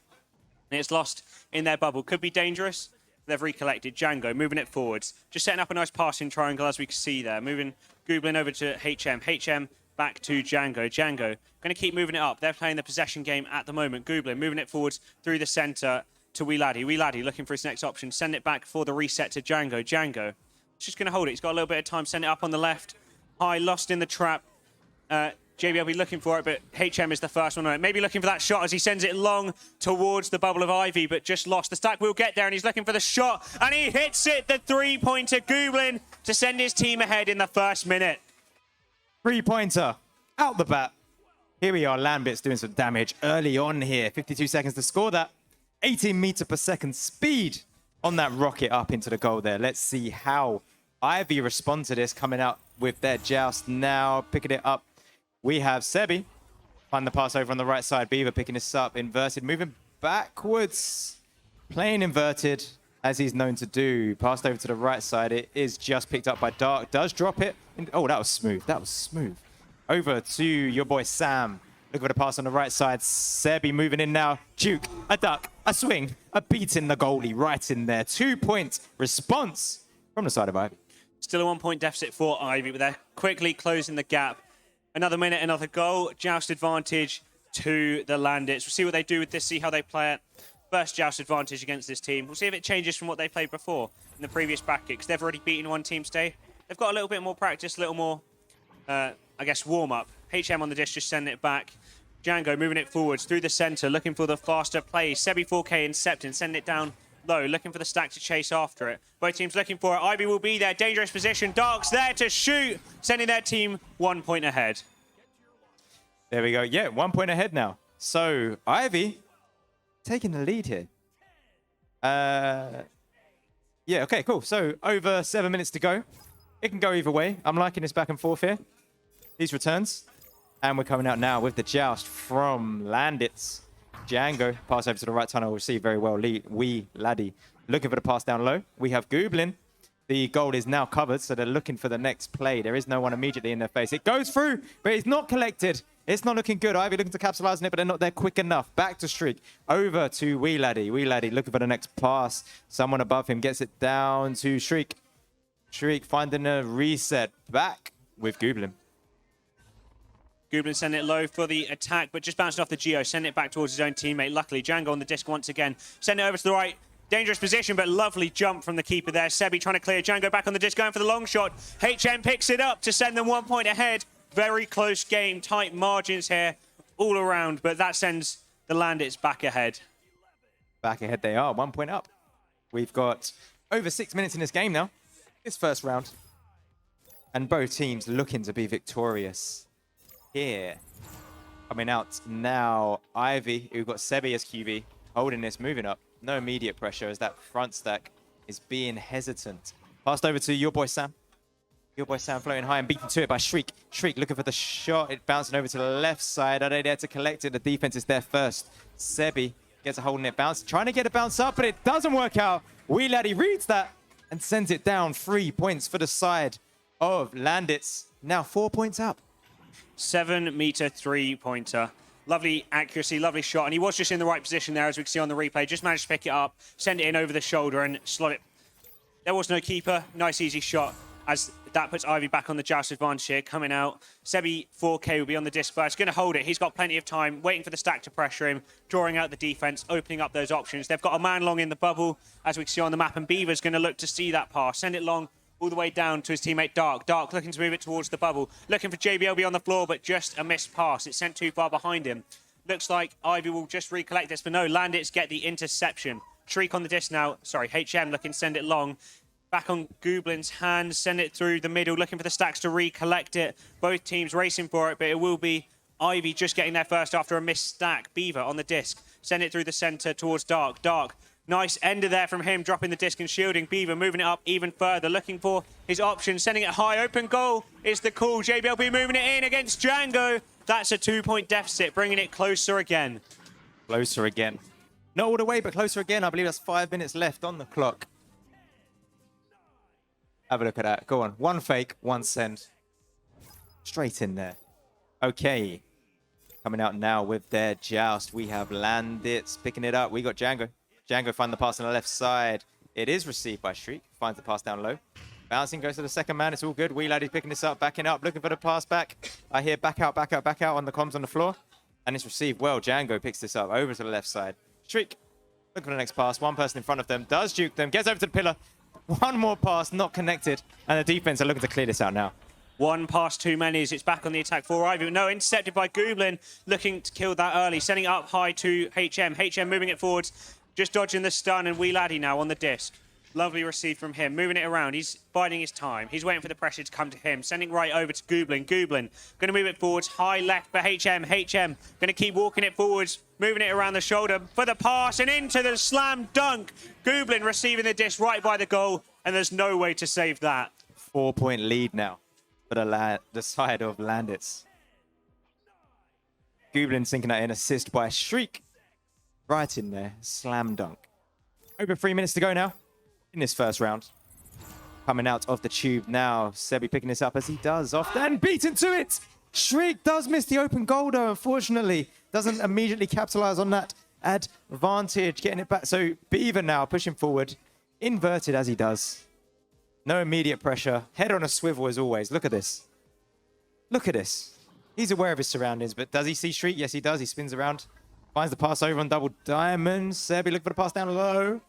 And it's lost in their bubble. Could be dangerous. They've recollected. Django moving it forwards. Just setting up a nice passing triangle, as we can see there. Moving Gooblin over to HM. HM back to Django. Django going to keep moving it up. They're playing the possession game at the moment. Gooblin moving it forwards through the center to Weelady. Weelady looking for his next option. Send it back for the reset to Django. Django just going to hold it. He's got a little bit of time. Send it up on the left. High, lost in the trap. JBL looking for it, but HM is the first one on it. Maybe looking for that shot as he sends it long towards the bubble of Ivy, but just lost. The stack will get there, and he's looking for the shot, and he hits it, the three-pointer. Gooblin to send his team ahead in the first minute. Three-pointer out the bat. Here we are, Landbits doing some damage early on here. 52 seconds to score that. 18 meter per second speed on that rocket up into the goal there. Let's see how Ivy respond to this, coming out with their joust now, picking it up. We have Sebi. Find the pass over on the right side. Beaver picking this up. Inverted. Moving backwards. Playing inverted, as he's known to do. Passed over to the right side. It is just picked up by Dark. Does drop it. Oh, that was smooth. That was smooth. Over to your boy Sam. Look for the pass on the right side. Sebi moving in now. Duke. A duck. A swing. A beat in the goalie. Right in there. 2-point response from the side of Ivy. Still a 1-point deficit for Ivy, but they're quickly closing the gap. Another minute, another goal. Joust advantage to the Landits. We'll see what they do with this, see how they play it. First joust advantage against this team. We'll see if it changes from what they played before in the previous bracket, because they've already beaten one team today. They've got a little bit more practice, a little more, I guess, warm-up. HM on the dish, just sending it back. Django moving it forwards through the center, looking for the faster play. Sebi 4K Incepting, sending it down low, looking for the stack to chase after it. Both teams looking for it. Ivy will be there. Dangerous position. Dark's there to shoot, sending their team 1 point ahead. There we go. Yeah, 1 point ahead now. So Ivy taking the lead here. Yeah, okay, cool. So over 7 minutes to go. It can go either way. I'm liking this back and forth here. These returns. And we're coming out now with the joust from Landits. Django, pass over to the right tunnel, receive very well. Weelady looking for the pass down low. We have Gooblin. The goal is now covered, so they're looking for the next play. There is no one immediately in their face. It goes through, but it's not collected. It's not looking good. Ivy looking to capitalize on it, but they're not there quick enough. Back to Streak. Over to Weelady. Weelady looking for the next pass. Someone above him gets it down to Shriek. Shriek finding a reset. Back with Gooblin. Gooblin sending it low for the attack, but just bouncing off the Geo, sending it back towards his own teammate. Luckily, Django on the disc once again. Sending it over to the right. Dangerous position, but lovely jump from the keeper there. Sebi trying to clear. Django back on the disc, going for the long shot. HM picks it up to send them 1 point ahead. Very close game, tight margins here all around, but that sends the Landits back ahead. Back ahead they are, 1 point up. We've got over 6 minutes in this game now, this first round. And both teams looking to be victorious here. Coming out now, Ivy, who've got Sebi as QB, holding this, moving up. No immediate pressure as that front stack is being hesitant. Passed over to your boy Sam. Your boy Sam floating high and beaten to it by Shriek. Shriek looking for the shot. It bouncing over to the left side. Are they there to collect it? The defense is there first. Sebi gets a hold in it. Bounce. Trying to get a bounce up, but it doesn't work out. Weelady reads that and sends it down. 3 points for the side of Landits. Now 4 points up. 7 meter three-pointer. Lovely accuracy, lovely shot. And he was just in the right position there, as we can see on the replay. Just managed to pick it up, send it in over the shoulder and slot it. There was no keeper. Nice, easy shot. As that puts Ivy back on the joust advantage here, coming out. Sebi 4K will be on the disc first. Going to hold it. He's got plenty of time, waiting for the stack to pressure him, drawing out the defense, opening up those options. They've got a man long in the bubble, as we can see on the map, and Beaver's going to look to see that pass. Send it long all the way down to his teammate Dark. Dark looking to move it towards the bubble. Looking for JBLB on the floor, but just a missed pass. It's sent too far behind him. Looks like Ivy will just recollect this, but no, Landits get the interception. Shriek on the disc now. Sorry, HM looking to send it long. Back on Goblin's hands, send it through the middle, looking for the stacks to recollect it. Both teams racing for it, but it will be Ivy just getting there first after a missed stack. Beaver on the disc, send it through the center towards Dark. Dark, nice ender there from him, dropping the disc and shielding. Beaver moving it up even further, looking for his option, sending it high. Open goal is the call. JBLB moving it in against Django. That's a 2-point deficit, bringing it closer again. Closer again. Not all the way, but closer again. I believe that's 5 minutes left on the clock. Have a look at that. Go on. One fake, one send. Straight in there. Okay. Coming out now with their joust. We have Landits picking it up. We got Django. Django find the pass on the left side. It is received by Shriek. Finds the pass down low. Bouncing, goes to the second man. It's all good. Wee Laddie picking this up, backing up, looking for the pass back. I hear back out, back out, back out on the comms on the floor. And it's received well. Django picks this up over to the left side. Shriek, looking for the next pass. One person in front of them does juke them. Gets over to the pillar. One more pass, not connected. And the defense are looking to clear this out now. One pass too many as it's back on the attack for Ivy. No, intercepted by Goblin, looking to kill that early. Sending it up high to HM. HM moving it forwards, just dodging the stun. And Wee Laddie now on the disc. Lovely receive from him, moving it around. He's biding his time. He's waiting for the pressure to come to him. Sending right over to Goblin. Goblin going to move it forwards. High left for HM. HM going to keep walking it forwards, moving it around the shoulder for the pass and into the slam dunk. Goblin receiving the disc right by the goal, and there's no way to save that. 4-point lead now for the side of Landits. Goblin sinking that in, assist by Shriek. Right in there, slam dunk. Over 3 minutes to go now in this first round. Coming out of the tube now. Sebi picking this up as he does. Off and beaten to it. Shriek does miss the open goal though, unfortunately. Doesn't immediately capitalize on that advantage. Getting it back. So Beaver now pushing forward. Inverted as he does. No immediate pressure. Head on a swivel as always. Look at this. Look at this. He's aware of his surroundings, but does he see Shriek? Yes, he does. He spins around. Finds the pass over on double diamond. Sebi looking for the pass down low.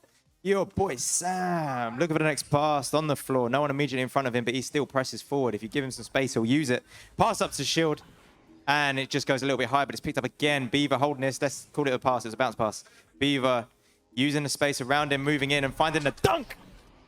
Your boy Sam looking for the next pass on the floor. No one immediately in front of him, but he still presses forward. If you give him some space, he'll use it. Pass up to Shield, and it just goes a little bit high, but it's picked up again. Beaver holding this. Let's call it a pass. It's a bounce pass. Beaver using the space around him, moving in and finding the dunk.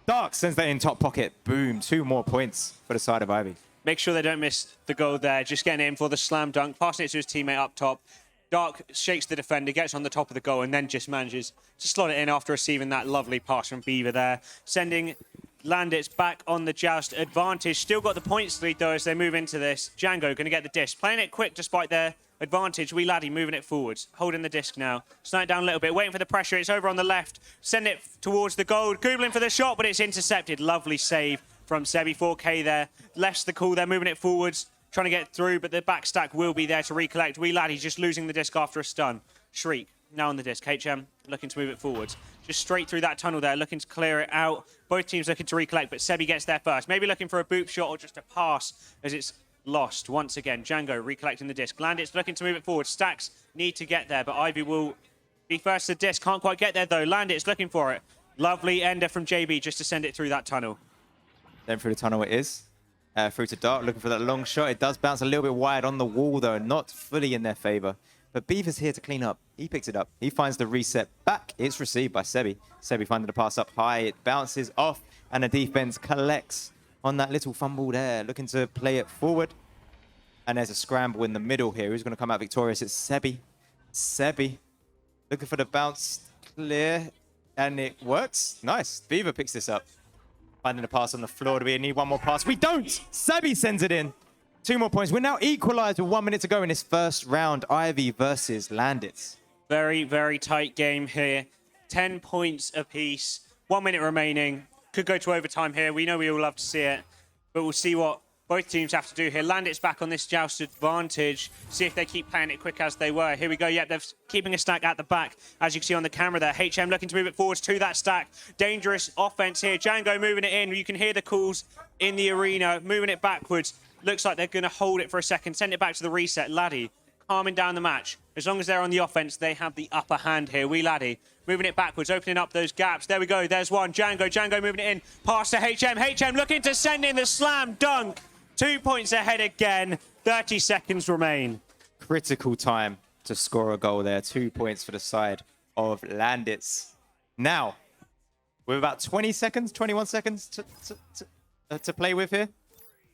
Dark sends that in top pocket. Boom. 2 more points for the side of Ivy. Make sure they don't miss the goal there. Just getting in for the slam dunk, passing it to his teammate up top. Dark shakes the defender, gets on the top of the goal, and then just manages to slot it in after receiving that lovely pass from Beaver there. Sending Landits back on the joust advantage. Still got the points lead, though, as they move into this. Django going to get the disc. Playing it quick despite their advantage. Wee Laddie moving it forwards. Holding the disc now. Slowing it down a little bit. Waiting for the pressure. It's over on the left. Send it towards the goal. Googling for the shot, but it's intercepted. Lovely save from Sebi. 4K there. Left's the call. They're moving it forwards. Trying to get through, but the back stack will be there to recollect. Wee Laddie just losing the disc after a stun. Shriek now on the disc. HM looking to move it forwards. Just straight through that tunnel there, looking to clear it out. Both teams looking to recollect, but Sebi gets there first. Maybe looking for a boop shot or just a pass as it's lost once again. Django recollecting the disc. Landits looking to move it forward. Stacks need to get there, but Ivy will be first to the disc. Can't quite get there though. Landits looking for it. Lovely ender from JB just to send it through that tunnel. Then through the tunnel it is. Through to Dark, looking for that long shot. It does bounce a little bit wide on the wall, though. Not fully in their favor. But Beaver's here to clean up. He picks it up. He finds the reset back. It's received by Sebi. Sebi finding the pass up high. It bounces off, and the defense collects on that little fumble there. Looking to play it forward. And there's a scramble in the middle here. Who's going to come out victorious? It's Sebi. Sebi looking for the bounce clear, and it works. Nice. Beaver picks this up. Finding the pass on the floor. Do we need one more pass? We don't! Sebi sends it in. 2 more points. We're now equalized with 1 minute to go in this first round. Ivy versus Landits. Very, very tight game here. 10 points apiece. 1 minute remaining. Could go to overtime here. We know we all love to see it. But we'll see what both teams have to do here. Landits back on this joust advantage. See if they keep playing it quick as they were. Here we go. Yep, they're keeping a stack at the back. As you can see on the camera there. HM looking to move it forwards to that stack. Dangerous offense here. Django moving it in. You can hear the calls in the arena. Moving it backwards. Looks like they're going to hold it for a second. Send it back to the reset. Laddie calming down the match. As long as they're on the offense, they have the upper hand here. Wee Laddie moving it backwards, opening up those gaps. There we go. There's one. Django moving it in. Pass to HM. HM looking to send in the slam dunk. 2 points ahead again. 30 seconds remain. Critical time to score a goal there. 2 points for the side of Landits. Now, with about 20 seconds, 21 seconds to play with here.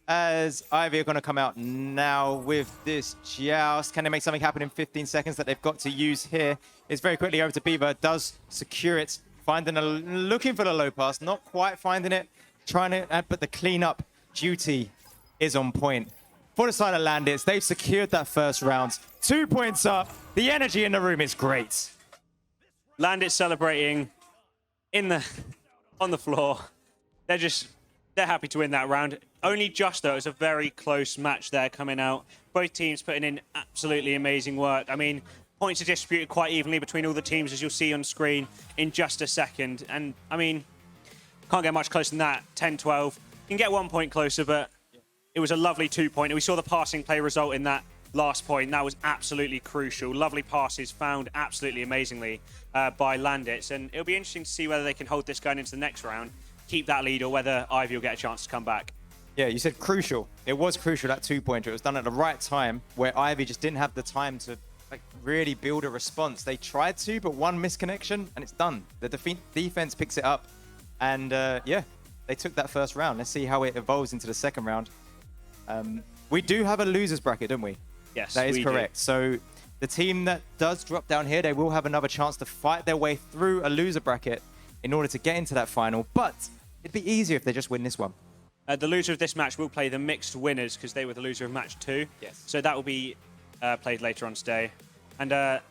As Ivy are going to come out now with this joust. Can they make something happen in 15 seconds that they've got to use here? It's very quickly over to Beaver. Does secure it. Looking for the low pass. Not quite finding it. Trying to, but the cleanup duty is on point. For the side of Landits, they've secured that first round. 2 points up. The energy in the room is great. Landits celebrating on the floor. They're happy to win that round. Only just, though, it was a very close match there coming out. Both teams putting in absolutely amazing work. I mean, points are distributed quite evenly between all the teams, as you'll see on screen in just a second. And, I mean, can't get much closer than that. 10-12. You can get 1 point closer, but it was a lovely 2-pointer. We saw the passing play result in that last point. That was absolutely crucial. Lovely passes found absolutely amazingly by Landits. And it'll be interesting to see whether they can hold this going into the next round, keep that lead, or whether Ivy will get a chance to come back. Yeah, you said crucial. It was crucial, that 2-pointer. It was done at the right time where Ivy just didn't have the time to really build a response. They tried to, but one misconnection and it's done. The defense picks it up. And yeah, they took that first round. Let's see how it evolves into the second round. We do have a loser's bracket, don't we? Yes, that is we correct. do. So the team that does drop down here, they will have another chance to fight their way through a loser bracket in order to get into that final. But it'd be easier if they just win this one. The loser of this match will play the mixed winners because they were the loser of match 2. Yes. So that will be played later on today. And I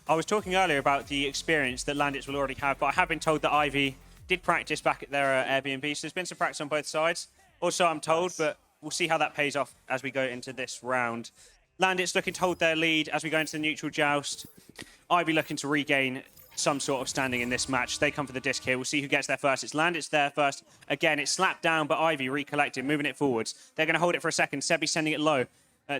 was talking earlier about the experience that Landits will already have, but I have been told that Ivy did practice back at their Airbnb. So there's been some practice on both sides. Also, I'm told, but we'll see how that pays off as we go into this round. Landits looking to hold their lead as we go into the neutral joust. Ivy looking to regain some sort of standing in this match. They come for the disc here. We'll see who gets there first. It's Landits there first. Again, it's slapped down, but Ivy recollected, moving it forwards. They're going to hold it for a second. Sebi sending it low.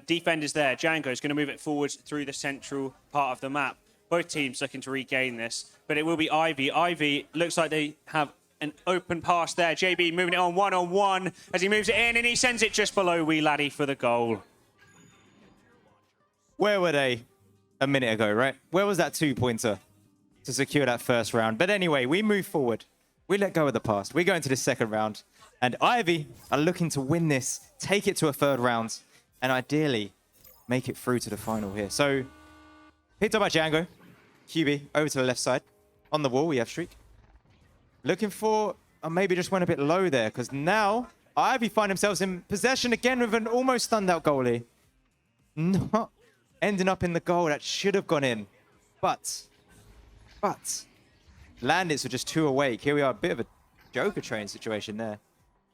Defender's there. Django's going to move it forwards through the central part of the map. Both teams looking to regain this, but it will be Ivy. Ivy looks like they have an open pass there. JB moving it on one as he moves it in, and he sends it just below Wee Laddie for the goal. Where were they a minute ago, right? Where was that 2-pointer to secure that first round? But anyway, we move forward. We let go of the past. We go into the second round. And Ivy are looking to win this, take it to a third round, and ideally make it through to the final here. So, picked up by Django. QB over to the left side. On the wall, we have Shriek. Looking for, maybe just went a bit low there, because now Ivy find themselves in possession again with an almost stunned out goalie. Not ending up in the goal that should have gone in. But Landits were just too awake. Here we are, a bit of a Joker train situation there.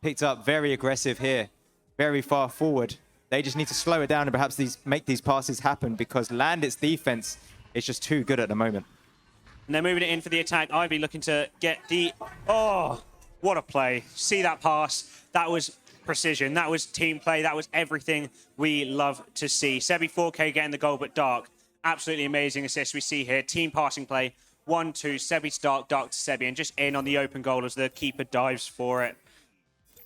Picked up very aggressive here, very far forward. They just need to slow it down and perhaps make these passes happen because Landits' defense is just too good at the moment. And they're moving it in for the attack. Ivy looking to get the... Oh, what a play. See that pass? That was precision. That was team play. That was everything we love to see. Sebi 4K getting the goal, but Dark. Absolutely amazing assist we see here. Team passing play. 1-2. Sebi to Dark, Dark to Sebi. And just in on the open goal as the keeper dives for it.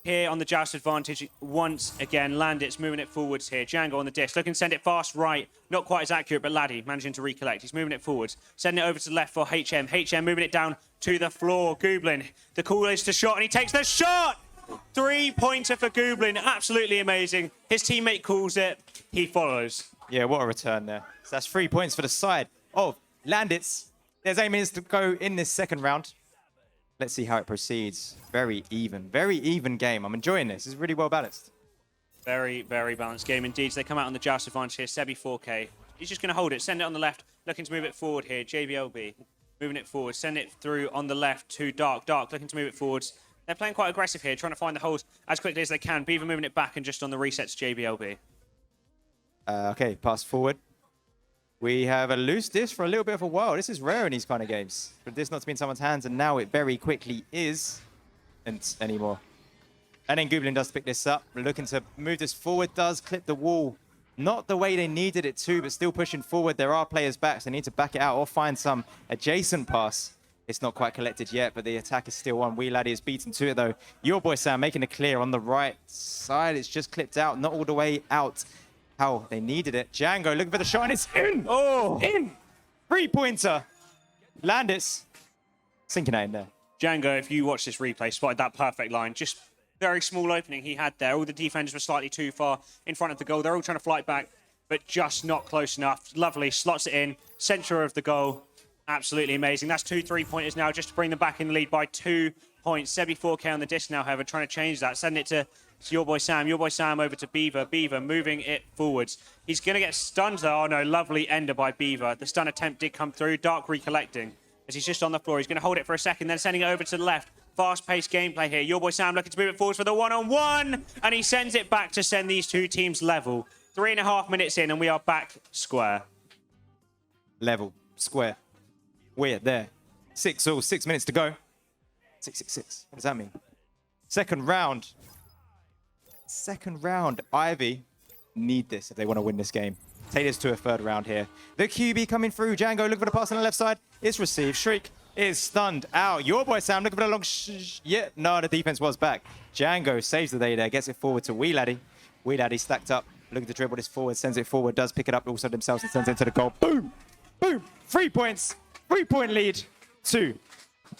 Here on the joust advantage, once again, Landits moving it forwards here. Django on the disc, looking to send it fast right. Not quite as accurate, but Laddie managing to recollect. He's moving it forwards, sending it over to the left for HM. HM moving it down to the floor. Gooblin, the call is to shot, and he takes the shot! 3-pointer for Gooblin, absolutely amazing. His teammate calls it, he follows. Yeah, what a return there. So that's 3 points for the side of Landits. Their aim is to go in this second round. Let's see how it proceeds. Very even game. I'm enjoying this. It's really well balanced. Very, very balanced game indeed. So they come out on the joust advantage here. Sebi 4K. He's just going to hold it. Send it on the left. Looking to move it forward here. JBLB moving it forward. Send it through on the left to Dark. Dark looking to move it forwards. They're playing quite aggressive here, trying to find the holes as quickly as they can. Beaver moving it back and just on the resets JBLB. Okay, pass forward. We have a loose disc for a little bit of a while. This is rare in these kind of games. For this not to be in someone's hands, and now it very quickly is. And anymore. And then Gooblin does pick this up. Looking to move this forward, does clip the wall. Not the way they needed it to, but still pushing forward. There are players back, so they need to back it out or find some adjacent pass. It's not quite collected yet, but the attack is still on. Wee Laddie is beaten to it, though. Your boy Sam making it clear on the right side. It's just clipped out, not all the way out. How they needed it. Django looking for the shot, and it's in! Oh! In! 3-pointer! Landits sinking that in there. Django, if you watch this replay, spotted that perfect line. Just very small opening he had there. All the defenders were slightly too far in front of the goal. They're all trying to flight back, but just not close enough. Lovely, slots it in, center of the goal. Absolutely amazing. That's 2 3-pointers now, just to bring them back in the lead by 2 points. Sebi 4K on the disc now, however, trying to change that. Send it to your boy Sam. Your boy Sam over to Beaver. Beaver moving it forwards. He's going to get stunned though. Oh no, lovely ender by Beaver. The stun attempt did come through. Dark recollecting as he's just on the floor. He's going to hold it for a second, then sending it over to the left. Fast-paced gameplay here. Your boy Sam looking to move it forwards for the one-on-one, and he sends it back to send these two teams level. 3.5 minutes in, and we are back square. Level, square. We're there. 6-all, 6 minutes to go. 6-6-6. What does that mean? Second round. Second round. Ivy need this if they want to win this game. Take this to a third round here. The QB coming through. Django looking for the pass on the left side. It's received. Shriek is stunned out. Your boy Sam looking for the long yeah, no, the defense was back. Django saves the day there. Gets it forward to Wee Laddie. Wee Laddie stacked up. Looking to dribble this forward. Sends it forward. Does pick it up also themselves and sends it to the goal. Boom. Boom. 3 points. 3-point lead to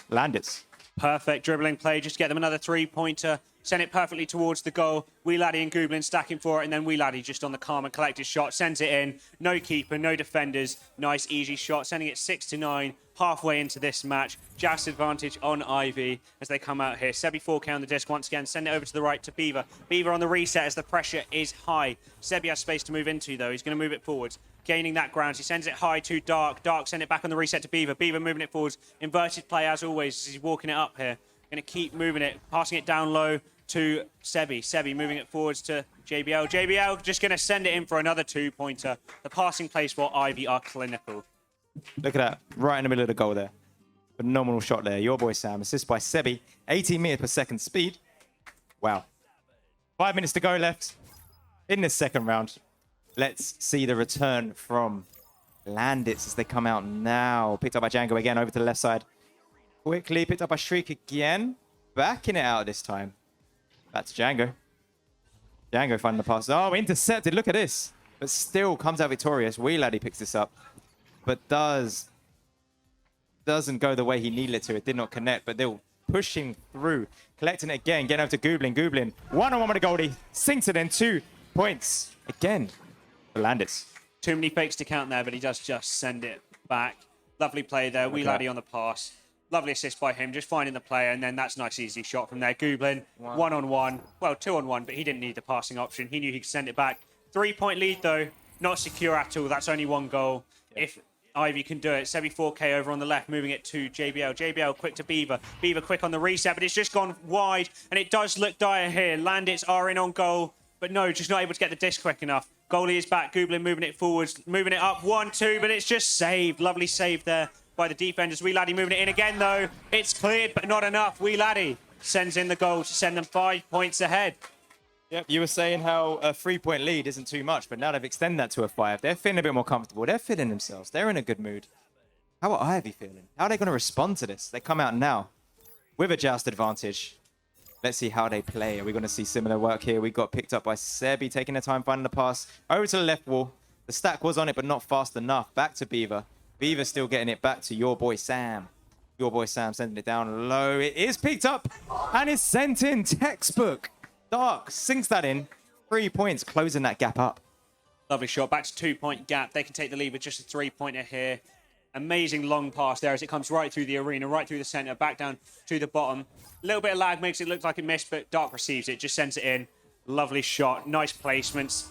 Landis. Perfect dribbling play. Just get them another 3-pointer. Send it perfectly towards the goal. Wee Laddie and Gooblin stacking for it. And then Wee Laddie just on the calm and collected shot. Sends it in. No keeper, no defenders. Nice, easy shot. Sending it 6-9. Halfway into this match. Joust advantage on Ivy as they come out here. Sebi 4K on the disc once again. Send it over to the right to Beaver. Beaver on the reset as the pressure is high. Sebi has space to move into though. He's going to move it forwards. Gaining that ground. He sends it high to Dark. Dark send it back on the reset to Beaver. Beaver moving it forwards. Inverted play as always as he's walking it up here. Going to keep moving it. Passing it down low to Sebi. Sebi moving it forwards to JBL. JBL just going to send it in for another 2-pointer. The passing plays for Ivy are clinical. Look at that. Right in the middle of the goal there. Phenomenal shot there. Your boy Sam. Assist by Sebi. 18 meters per second speed. Wow. 5 minutes to go left in this second round. Let's see the return from Landits as they come out now. Picked up by Django again over to the left side. Quickly picked up by Shriek again. Backing it out this time. That's Django. Django finding the pass. Oh, intercepted. Look at this. But still comes out victorious. Wee Laddie picks this up. But doesn't go the way he needed it to. It did not connect, but they'll push him through. Collecting it again. Getting over to Gooblin. Gooblin. One-on-one with the goalie. Sinks it in. 2 points. Again for Landis. Too many fakes to count there, but he does just send it back. Lovely play there. Wee Laddie on the pass. Lovely assist by him, just finding the player, and then that's a nice, easy shot from there. Gooblin, one-on-one. Well, 2-on-1, but he didn't need the passing option. He knew he could send it back. 3-point lead, though. Not secure at all. That's only 1 goal. Yeah. If Ivy can do it. Sebi 4K over on the left, moving it to JBL. JBL quick to Beaver. Beaver quick on the reset, but it's just gone wide, and it does look dire here. Landits are in on goal, but no, just not able to get the disc quick enough. Goalie is back. Gooblin moving it forwards, moving it up. 1-2, but it's just saved. Lovely save there by the defenders. Wee Laddie moving it in again, though. It's cleared, but not enough. Wee Laddie sends in the goal to send them 5 points ahead. Yep, you were saying how a 3-point lead isn't too much, but now they've extended that to a 5. They're feeling a bit more comfortable. They're feeling themselves. They're in a good mood. How are Ivy feeling? How are they going to respond to this? They come out now with a Joust advantage. Let's see how they play. Are we going to see similar work here? We got picked up by Sebi, taking their time finding the pass. Over to the left wall. The stack was on it, but not fast enough. Back to Beaver. Beaver still getting it back to your boy Sam. Your boy Sam sending it down low. It is picked up and is sent in. Textbook. Dark sinks that in. 3 points, closing that gap up. Lovely shot. Back to 2-point gap. They can take the lead with just a 3-pointer here. Amazing long pass there as it comes right through the arena, right through the center, back down to the bottom. A little bit of lag makes it look like it missed, but Dark receives it, just sends it in. Lovely shot. Nice placements.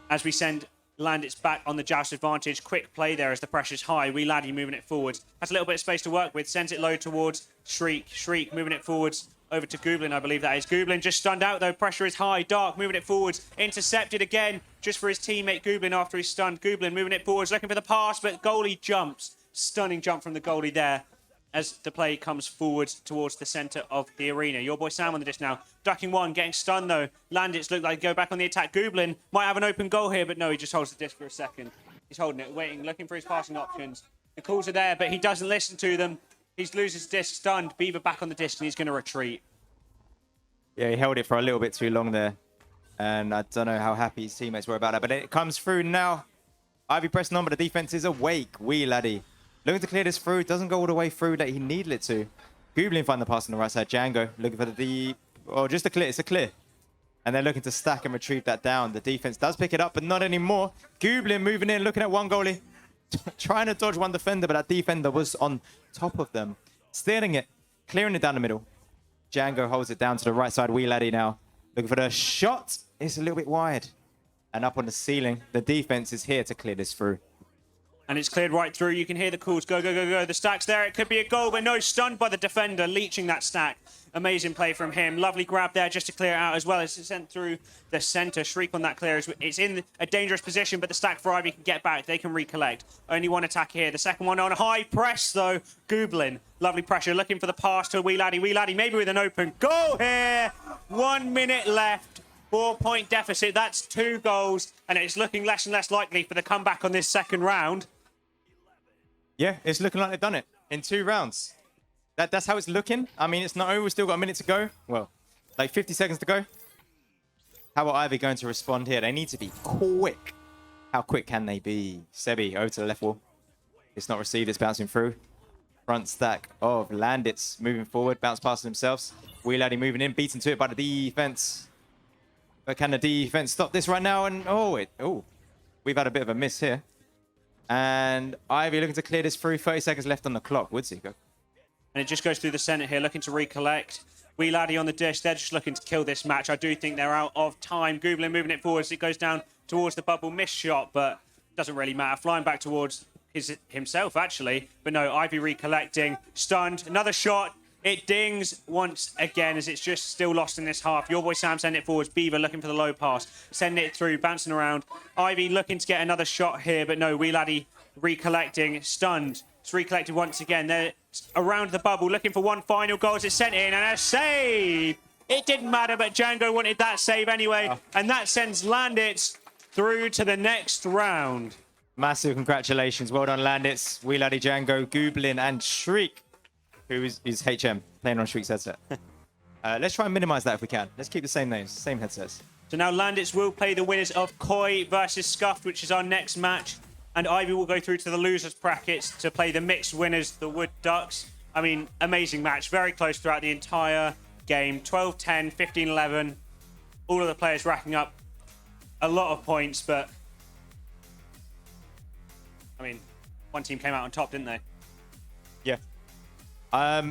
As we send Landits back on the Joust advantage. Quick play there as the pressure's high. Wee Laddie moving it forwards. Has a little bit of space to work with. Sends it low towards Shriek. Shriek moving it forwards over to Gooblin, I believe that is. Gooblin just stunned out, though. Pressure is high. Dark moving it forwards. Intercepted again, just for his teammate Gooblin after he's stunned. Gooblin moving it forwards, looking for the pass, but goalie jumps. Stunning jump from the goalie there as the play comes forward towards the center of the arena. Your boy Sam on the disc now. Ducking one, getting stunned, though. Landits look like go back on the attack. Gooblin might have an open goal here, but no, he just holds the disc for a second. He's holding it, waiting, looking for his passing options. The calls are there, but he doesn't listen to them. He loses his disc, stunned. Beaver back on the disc, and he's going to retreat. Yeah, he held it for a little bit too long there. And I don't know how happy his teammates were about that. But it comes through now. Ivy pressing on, but the defense is awake. Wee Laddie looking to clear this through. Doesn't go all the way through that he needed it to. Gooblin find the pass on the right side. Django looking for the just a clear. It's a clear. And they're looking to stack and retrieve that down. The defense does pick it up, but not anymore. Gooblin moving in, looking at one goalie. Trying to dodge one defender, but that defender was on top of them. Steering it, clearing it down the middle. Django holds it down to the right side. Wee Laddie now looking for the shot. It's a little bit wide. And up on the ceiling, the defense is here to clear this through. And it's cleared right through. You can hear the calls. Go, go, go, go. The stack's there. It could be a goal, but no, stunned by the defender, leeching that stack. Amazing play from him. Lovely grab there just to clear it out as well. It's sent through the center. Shriek on that clear. It's in a dangerous position, but the stack for Ivy can get back. They can recollect. Only one attack here. The second one on high press, though. Gooblin. Lovely pressure. Looking for the pass to Wee Laddie. Wee Laddie maybe with an open goal here. 1 minute left. 4-point deficit. That's 2 goals. And it's looking less and less likely for the comeback on this second round. Yeah, it's looking like they've done it in 2 rounds. That's how it's looking. I mean, it's not over. We've still got a minute to go. Well, like 50 seconds to go. How are Ivy going to respond here? They need to be quick. How quick can they be? Sebi over to the left wall. It's not received. It's bouncing through. Front stack of Landits moving forward. Bounce past themselves. Wee Laddie moving in. Beaten to it by the defense. But can the defense stop this right now? And we've had a bit of a miss here. And Ivy looking to clear this through. 30 seconds left on the clock. Woodsy, go. And it just goes through the center here, looking to recollect. Wee Laddie on the dish. They're just looking to kill this match. I do think they're out of time. Gooblin moving it forwards. It goes down towards the bubble. Missed shot, but doesn't really matter. Flying back towards himself, actually. But no, Ivy recollecting. Stunned. Another shot. It dings once again as it's just still lost in this half. Your boy Sam sending it forwards. Beaver looking for the low pass. Sending it through, bouncing around. Ivy looking to get another shot here, but no, Wee Laddie recollecting. Stunned. It's recollected once again. They're around the bubble looking for one final goal as it's sent in, and a save. It didn't matter, but Django wanted that save anyway, and that sends Landits through to the next round. Massive congratulations. Well done, Landits, Wee Laddie, Django, Gooblin, and Shriek, who is HM, playing on Shriek's headset. Let's try and minimize that if we can. Let's keep the same names, same headsets. So now Landits will play the winners of Koi versus Scuffed, which is our next match. And Ivy will go through to the losers brackets to play the mixed winners, the Wood Ducks. I mean, amazing match. Very close throughout the entire game. 12-10, 15-11. All of the players racking up a lot of points, but... I mean, one team came out on top, didn't they? Yeah.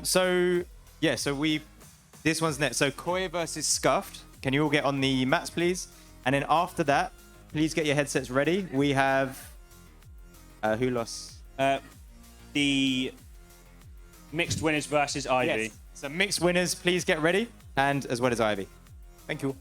So this one's next. So Koi versus Scuffed. Can you all get on the mats, please? And then after that, please get your headsets ready. We have... who lost? The mixed winners versus Ivy. Yes. So mixed winners, please get ready. And as well as Ivy. Thank you.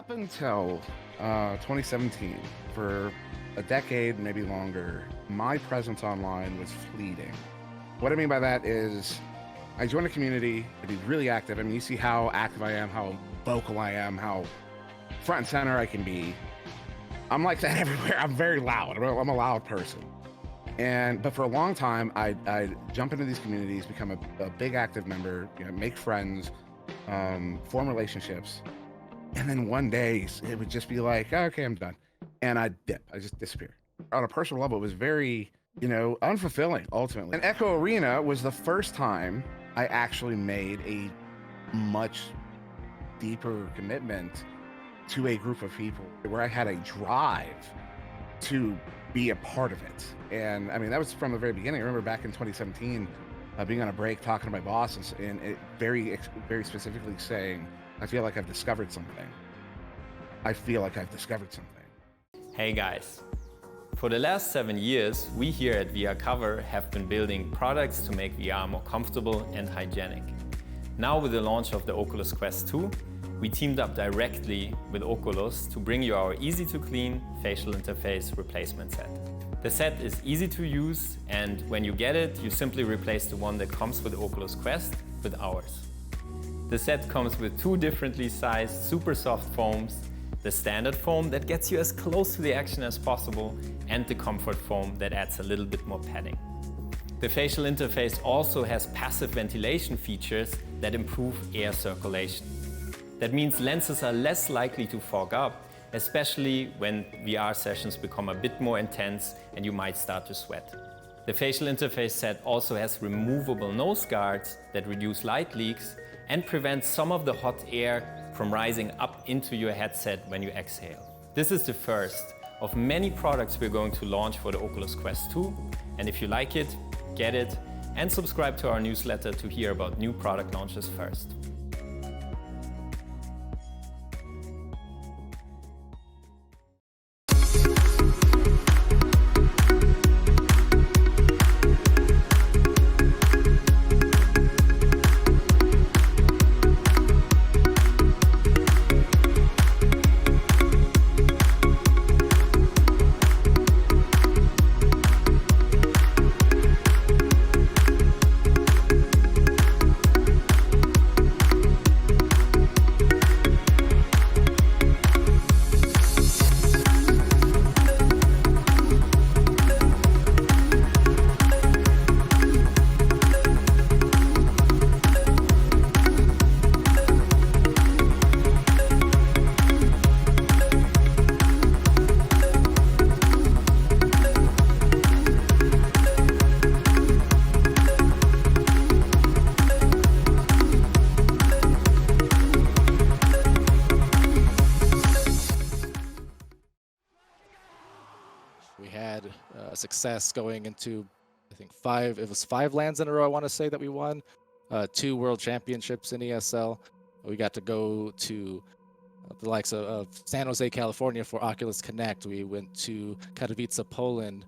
Up until 2017, for a decade, maybe longer, my presence online was fleeting. What I mean by that is I joined a community to be really active. I mean, you see how active I am, how vocal I am, how front and center I can be. I'm like that everywhere. I'm very loud. I'm a loud person. But for a long time, I'd jump into these communities, become a big active member, make friends, form relationships. And then one day it would just be like, oh, okay, I'm done. And I'd dip. I just disappear. On a personal level, it was very, unfulfilling ultimately. And Echo Arena was the first time I actually made a much deeper commitment to a group of people where I had a drive to be a part of it. And I mean, that was from the very beginning. I remember back in 2017, being on a break, talking to my boss and it very specifically saying, I feel like I've discovered something. I feel like I've discovered something. Hey guys. For the last 7 years, we here at VR Cover have been building products to make VR more comfortable and hygienic. Now with the launch of the Oculus Quest 2, we teamed up directly with Oculus to bring you our easy-to-clean facial interface replacement set. The set is easy to use, and when you get it, you simply replace the one that comes with Oculus Quest with ours. The set comes with 2 differently sized super soft foams, the standard foam that gets you as close to the action as possible, and the comfort foam that adds a little bit more padding. The facial interface also has passive ventilation features that improve air circulation. That means lenses are less likely to fog up, especially when VR sessions become a bit more intense and you might start to sweat. The facial interface set also has removable nose guards that reduce light leaks and prevent some of the hot air from rising up into your headset when you exhale. This is the first of many products we're going to launch for the Oculus Quest 2, and if you like it, get it, and subscribe to our newsletter to hear about new product launches first. Success going into, I think, 5 LANs in a row, I want to say, that we won. 2 world championships in ESL. We got to go to the likes of San Jose, California for Oculus Connect. We went to Katowice, Poland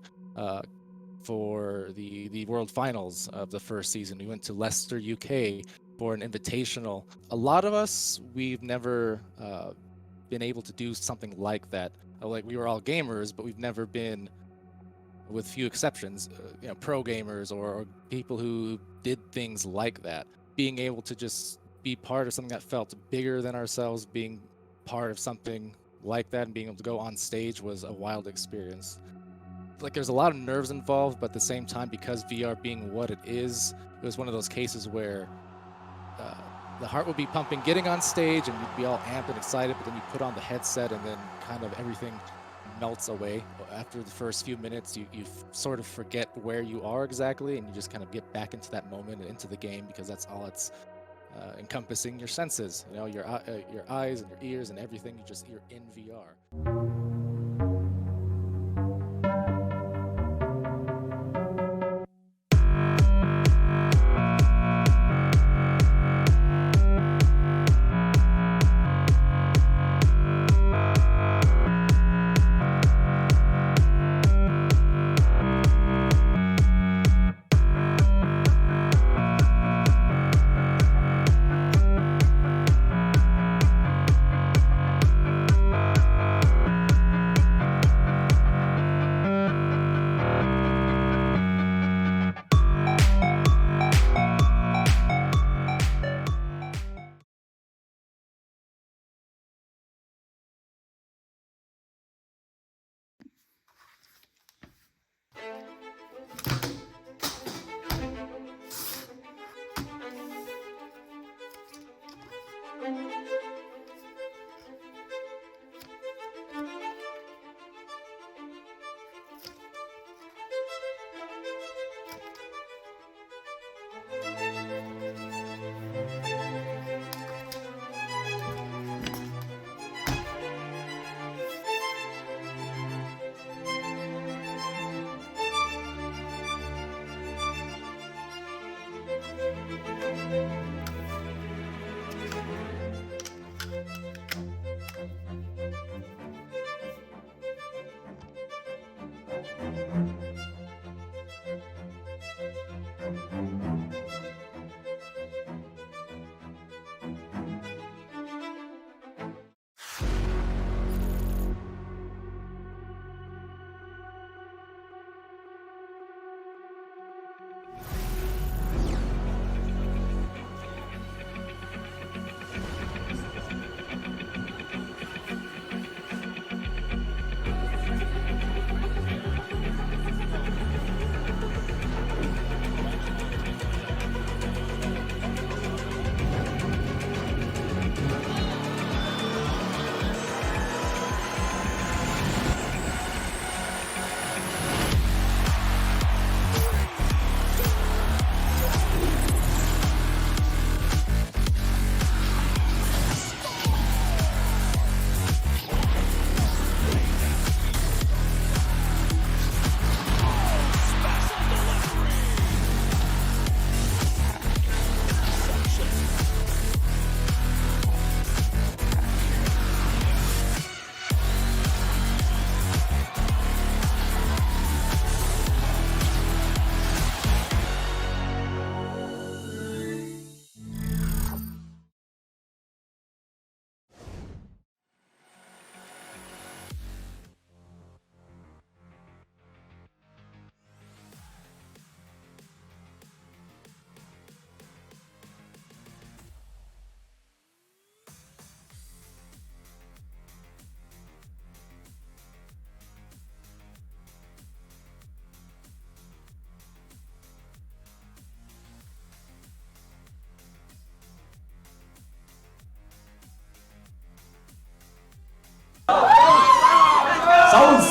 for the World Finals of the first season. We went to Leicester, UK for an invitational. A lot of us, we've never been able to do something like that. Like, we were all gamers, but we've never been, with few exceptions, pro gamers or people who did things like that. Being able to just be part of something that felt bigger than ourselves, being part of something like that and being able to go on stage was a wild experience. Like, there's a lot of nerves involved, but at the same time, because VR being what it is, it was one of those cases where the heart would be pumping getting on stage and you'd be all amped and excited, but then you put on the headset and then kind of everything melts away. After the first few minutes, you sort of forget where you are exactly, and you just kind of get back into that moment and into the game, because that's all it's encompassing your senses. Your eyes and your ears and everything. You're in VR.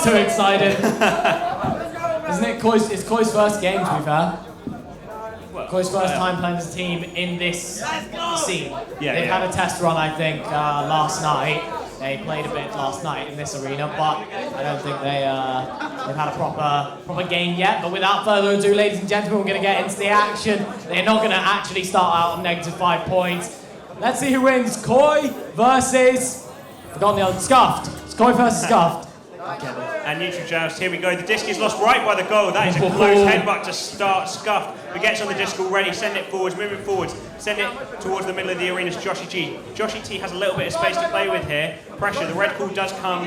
so excited. Isn't it Koi's, it's Koi's first game, to be fair. Koi's first time playing as a team in this scene. They've had a test run, I think, last night. They played a bit last night in this arena, but I don't think they've had a proper game yet. But without further ado, ladies and gentlemen, we're going to get into the action. They're not going to actually start out on -5 points. Let's see who wins. Koi versus... Forgotten the other. Scuffed. It's Koi versus Scuffed. And neutral joust, here we go. The disc is lost right by the goal. That is a close headbutt to start. Scuffed, but gets on the disc already. Send it forwards, move it forwards. Send it towards the middle of the arena to Joshy G. Joshy T has a little bit of space to play with here. Pressure, the red call does come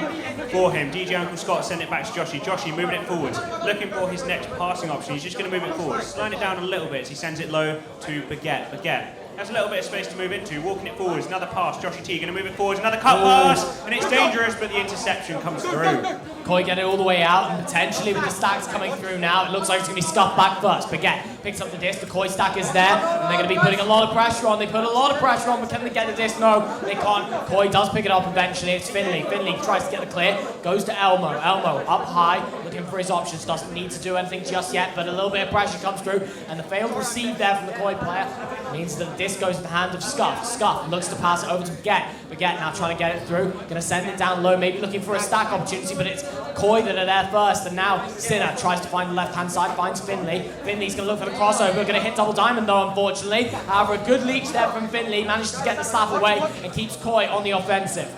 for him. DJ Uncle Scott send it back to Joshy. Joshy moving it forwards, looking for his next passing option. He's just going to move it forwards, slowing it down a little bit as he sends it low to Baguette. Baguette has a little bit of space to move into, walking it forwards, another pass, Joshy T going to move it forwards, another cut pass, and it's dangerous, but the interception comes through. Koi get it all the way out, and potentially with the stacks coming through now, it looks like it's going to be Scuffed back first. Baguette picks up the disc, the Koi stack is there, and they're going to be putting a lot of pressure on. They put a lot of pressure on, but can they get the disc? No, they can't. Koi does pick it up eventually. It's Finley. Finley tries to get the clear, goes to Elmo. Elmo up high, looking for his options, doesn't need to do anything just yet, but a little bit of pressure comes through, and the failed receive there from the Koi player means that the disc goes to the hand of Scuff. Scuff looks to pass it over to Baguette. Baguette now trying to get it through, going to send it down low, maybe looking for a stack opportunity, but it's Koi that are there first, and now Sinner tries to find the left-hand side, finds Finley. Finley's going to look for the crossover, going to hit double diamond though, unfortunately. However, a good leech there from Finley, manages to get the slap away and keeps Koi on the offensive.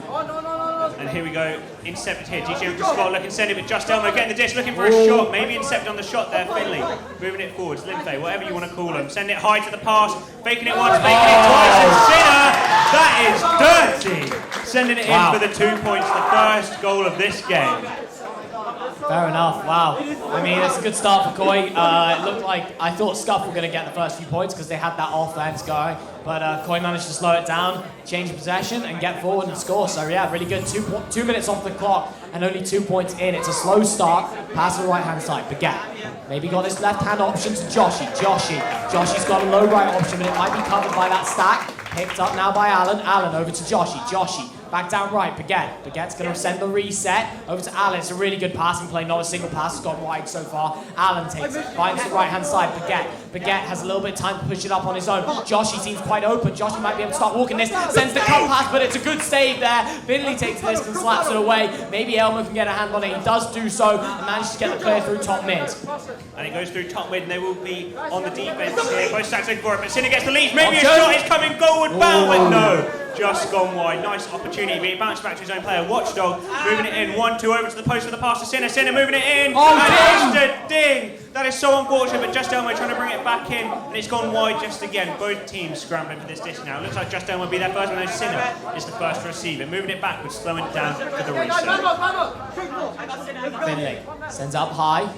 And here we go, intercepted here. DJ Uncle Scott looking to send it, but just Elmo getting the disc, looking for a shot. Maybe intercepted on the shot there, Finley. Moving it forwards, Linfey, whatever you want to call him. Send it high to the pass, faking it once, faking it twice, and Sinner, that is dirty. Sending it in for the 2 points, the first goal of this game. Fair enough, wow. I mean, it's a good start for Koi. It looked like, I thought Scuff were going to get the first few points because they had that offense going, but Koi managed to slow it down, change possession, and get forward and score. So yeah, really good. 2 minutes off the clock and only 2 points in. It's a slow start, pass to the right-hand side. Baguette maybe got his left-hand option to Joshy. Joshy's got a low right option, but it might be covered by that stack. Picked up now by Alan. Alan over to Joshy. Joshy back down right. Baguette's going to send the reset over to Alan. It's a really good passing play. Not a single pass has gone wide so far. Alan takes it, finds the right-hand side. Baguette has a little bit of time to push it up on his own. Joshy seems quite open. Joshy might be able to start walking this. Sends the cut pass, but it's a good save there. Finley takes this and slaps it away. Maybe Elmo can get a hand on it. He does do so and manages to get the clear through top mid. And it goes through top mid, and they will be on the defense here. Both stacks looking for it, but Sinner gets the lead. Maybe a shot is coming goalward bound, but no. Just gone wide. Nice opportunity, but he bounced back to his own player. Watchdog moving it in. 1-2 over to the post for the pass to Sinner. Sinner moving it in. And it's a ding. That is so unfortunate, but Just Elmo trying to bring it back in, and it's gone wide just again. Both teams scrambling for this disc now. Looks like Just Elmo will be there first, but no, Sinner is the first to receive it. Moving it backwards, slowing it down for the reset. Finley sends up high.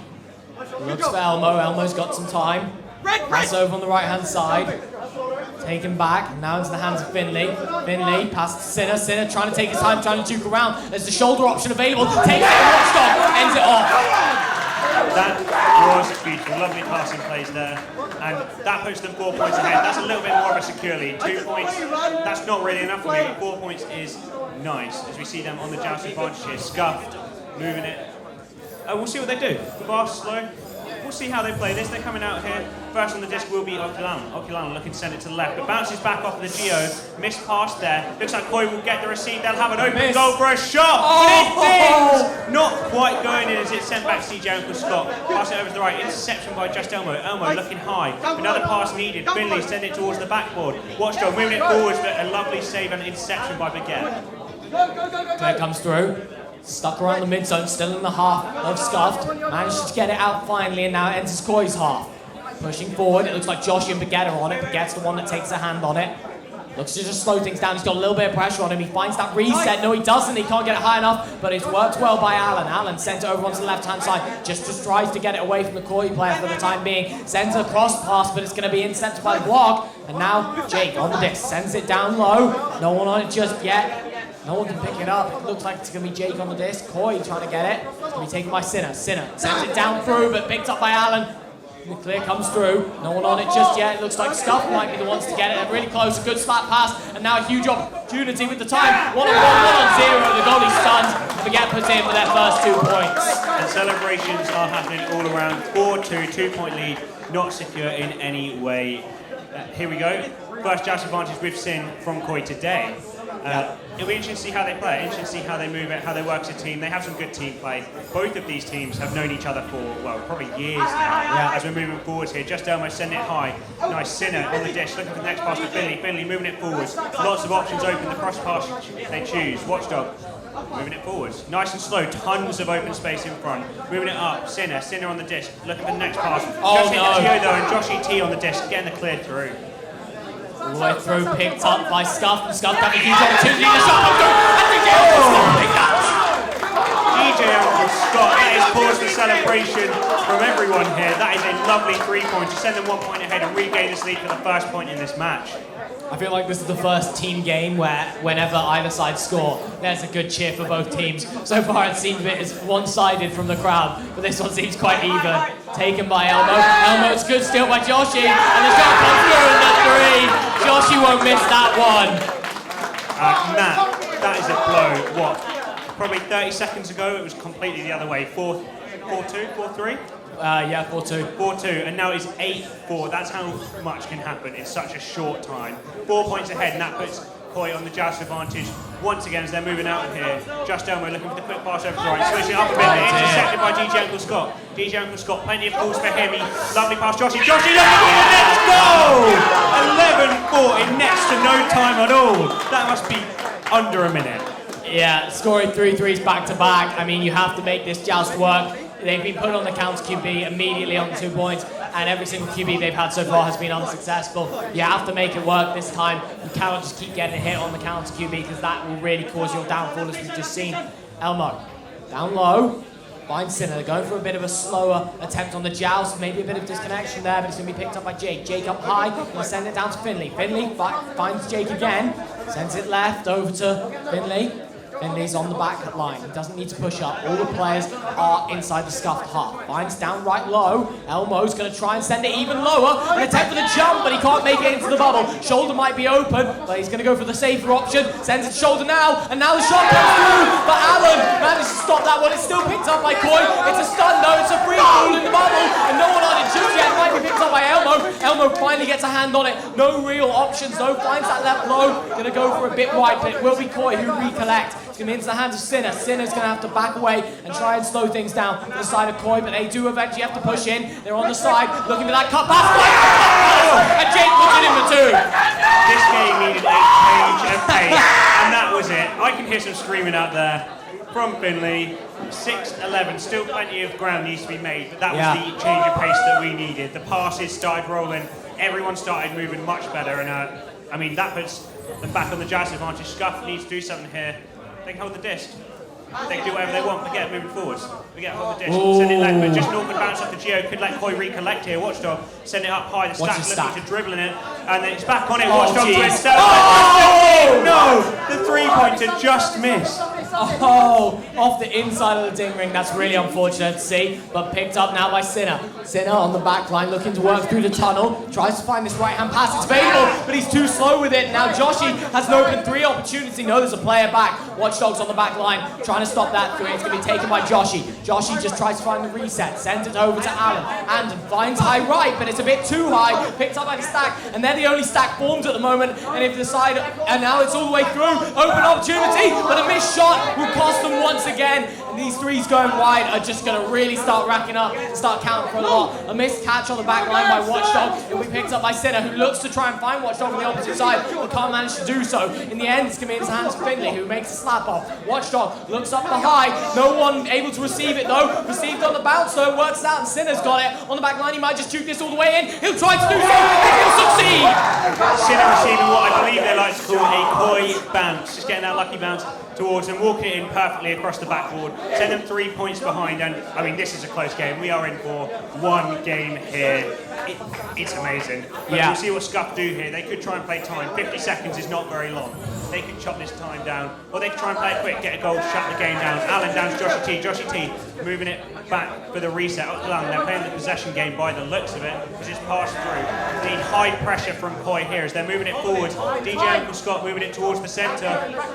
Looks for Elmo. Elmo's got some time. Pass over on the right-hand side. Taken back, now into the hands of Finley. Finley passes to Sinner. Sinner trying to take his time, trying to juke around. There's the shoulder option available. Takes it, Watchdog ends it off. That was beautiful, lovely passing plays there. And that puts them 4 points ahead. That's a little bit more of a secure lead. 2 points, that's not really enough for me, but 4 points is nice. As we see them on the joust advantage here. Scuffed, moving it. We'll see what they do. Fast, slow. We'll see how they play this. They're coming out here. First on the disc will be Oculana. Oculana looking to send it to the left, but bounces back off the Geo. Missed pass there. Looks like Koi will get the receive. They'll have an open goal for a shot. But it dings! Not quite going in as it's sent back to DJ Uncle Scott. Pass it over to the right. Interception by Just Elmo. Elmo looking high. Another pass needed. Finley send it towards the backboard. Watchdog moving it forwards, but a lovely save and interception by Baguette. There comes through. Stuck around the mid zone, still in the half of Scuffed. Managed to get it out finally, and now it enters Koi's half. Pushing forward, it looks like Joshy and Baguette are on it. Baguette's the one that takes a hand on it. Looks to just slow things down. He's got a little bit of pressure on him. He finds that reset. No, he doesn't. He can't get it high enough, but it's worked well by Alan. Alan sends it over onto the left-hand side. Just tries to get it away from the Koi player for the time being. Sends a cross pass, but it's going to be intercepted by the block. And now Jake on the disc sends it down low. No one on it just yet. No one can pick it up. It looks like it's going to be Jake on the disc. Koi trying to get it. It's going to be taken by Sinner. Sinner sends it down through, but picked up by Alan. The clear comes through. No one on it just yet. It looks like Scuff might be the ones to get it. They're really close. A good slap pass. And now a huge opportunity with the time. 1-on-1, 1-on-0. The goalie's stunned. Forget puts in for their first 2 points. And celebrations are happening all around. 4-2, 2-point lead. Not secure in any way. Here we go. First joust advantage with Sin from Koi today. It'll be interesting to see how they play, interesting to see how they move it, how they work as a team. They have some good team play. Both of these teams have known each other for, well, probably years now. As we're moving forwards here, just almost sending it high. Nice Sinner on the dish, looking for the next pass to Finley. Finley moving it forwards. Lots of options open, the cross pass they choose. Watchdog moving it forwards. Nice and slow, tons of open space in front. Moving it up, Sinner on the dish, looking for the next pass. Just hit the Geo though, and Josh E.T. on the dish, getting the clear through. All the way through, picked up by Scuff, and Scuff having a huge opportunity. The shot comes through, and DJ Uncle Scott picked that. DJ Uncle Scott, that is pause for celebration from everyone here. That is a lovely 3-point to send them 1 point ahead and regain this lead for the first point in this match. I feel like this is the first team game where whenever either side score, there's a good cheer for both teams. So far it seems a bit one-sided from the crowd, but this one seems quite even. Taken by Elmo. Elmo's good steal by Joshi, and the shot comes through in the 3. Joshi won't miss that one. Matt, that is a blow. What? Probably 30 seconds ago, it was completely the other way. 4-2, 4-3? Yeah, 4-2. 4-2, and now it's 8-4. That's how much can happen in such a short time. 4 points ahead, and that puts Koi on the joust advantage once again as they're moving out here. Just Elmo looking for the quick pass over to right, switching up a bit, intercepted by DJ Uncle Scott. DJ Uncle Scott, plenty of calls for him. Lovely pass, Joshy. Joshy looking for the next goal! 11-4 in next to no time at all. That must be under a minute. Yeah, scoring 3 threes back to back. I mean, you have to make this joust work. They've been put on the counter QB immediately on 2 points, and every single QB they've had so far has been unsuccessful. You have to make it work this time. You cannot just keep getting hit on the counter QB because that will really cause your downfall, as we've just seen. Elmo, down low, finds Sinner. They're going for a bit of a slower attempt on the joust, maybe a bit of disconnection there, but it's going to be picked up by Jake. Jake up high, going to send it down to Finley. Finley finds Jake again, sends it left over to Finley. Finley's on the back line. He doesn't need to push up. All the players are inside the scuffed half. Finds down right low. Elmo's going to try and send it even lower. An attempt for the jump, but he can't make it into the bubble. Shoulder might be open, but he's going to go for the safer option. Sends it shoulder now, and now the shot comes through. But Allen managed to stop that one. It's still picked up by Koi. It's a stun though. It's a free ball in the bubble, and no one on it just yet. It might be picked up by Elmo. Elmo finally gets a hand on it. No real options though. Finds that left low. Going to go for a bit wide, but it will be Koi who recollect. It's going to be into the hands of Sinner. Sinner's going to have to back away and try and slow things down to the side of Koi, but they do eventually have to push in. They're on the side, looking for that cut pass. And Jake puts it in for 2. This game needed a change of pace, and that was it. I can hear some screaming out there from Finley. 6-11, still plenty of ground needs to be made, but that was the change of pace that we needed. The passes started rolling, everyone started moving much better, and I mean, that puts them back on the joust advantage. Scuff needs to do something here. They can hold the disc. They can do whatever they want. Forget moving forwards. Forget hold the disc. Send it left, but just north and bounce off the Geo. Could let Koi recollect here. Watchdog send it up high. The stack looking to dribbling it, and then it's back on it. Watchdog twist. No, the 3-pointer just missed. Oh, off the inside of the ding ring. That's really unfortunate to see, but picked up now by Sinner. Sinner on the back line, looking to work through the tunnel. Tries to find this right-hand pass. It's available, but he's too slow with it. Now Joshi has an open 3 opportunity. No, there's a player back. Watchdog's on the back line, trying to stop that 3. It's going to be taken by Joshi. Joshi just tries to find the reset, sends it over to Allen. Anden finds high right, but it's a bit too high. Picked up by the stack, and they're the only stack formed at the moment. And if the side, and now it's all the way through. Open opportunity, but a missed shot will cost them once again. And these 3s going wide are just going to really start racking up and start counting for a lot. A missed catch on the back line by Watchdog. It will be picked up by Sinner, who looks to try and find Watchdog on the opposite side, but can't manage to do so. In the end, it's going to be in the hands of Finley, who makes a slap off. Watchdog looks up the high. No one able to receive it though. Received on the bounce, so it works out, and Sinner's got it. On the back line, he might just juke this all the way in. He'll try to do so, and he'll succeed! Sinner receiving what I believe they like to call a Koi bounce. Just getting that lucky bounce towards them, walking it in perfectly across the backboard, send them 3 points behind, and I mean, this is a close game. We are in for one game here. It's amazing. But we'll see what Scuff do here. They could try and play time. 50 seconds is not very long. they could chop this time down, or they could try and play it quick, get a goal, shut the game down. Alan down to Joshy T. Joshy T moving it back for the reset. They're playing the possession game by the looks of it, because it's passed through. They need high pressure from Koi here as they're moving it forward. DJ Uncle Scott moving it towards the centre.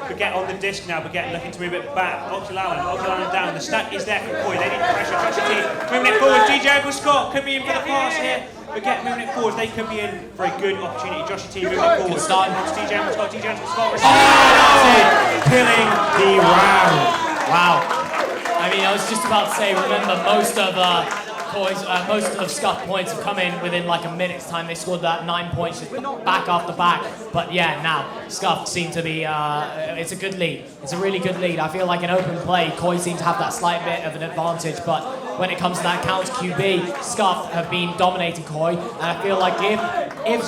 Baguette on the disc now. Baguette looking to move it back. Oculan down. The stack is there for Koi. They need pressure. Joshy T moving it forward. DJ Uncle Scott could be in for the pass here. Baguette moving it forward. They could be in for a good opportunity. Joshy T moving it forward. Good start. DJ Uncle Scott. DJ Uncle Scott. Killing the round. Wow. I mean, I was just about to say, remember, most of Scuff points have come in within like a minute's time. They scored that 9 points just back after back. But yeah, now Scuff seem to be, it's a good lead. It's a really good lead. I feel like in open play, Koi seem to have that slight bit of an advantage, but when it comes to that counter QB, Scuff have been dominating Koi, and I feel like if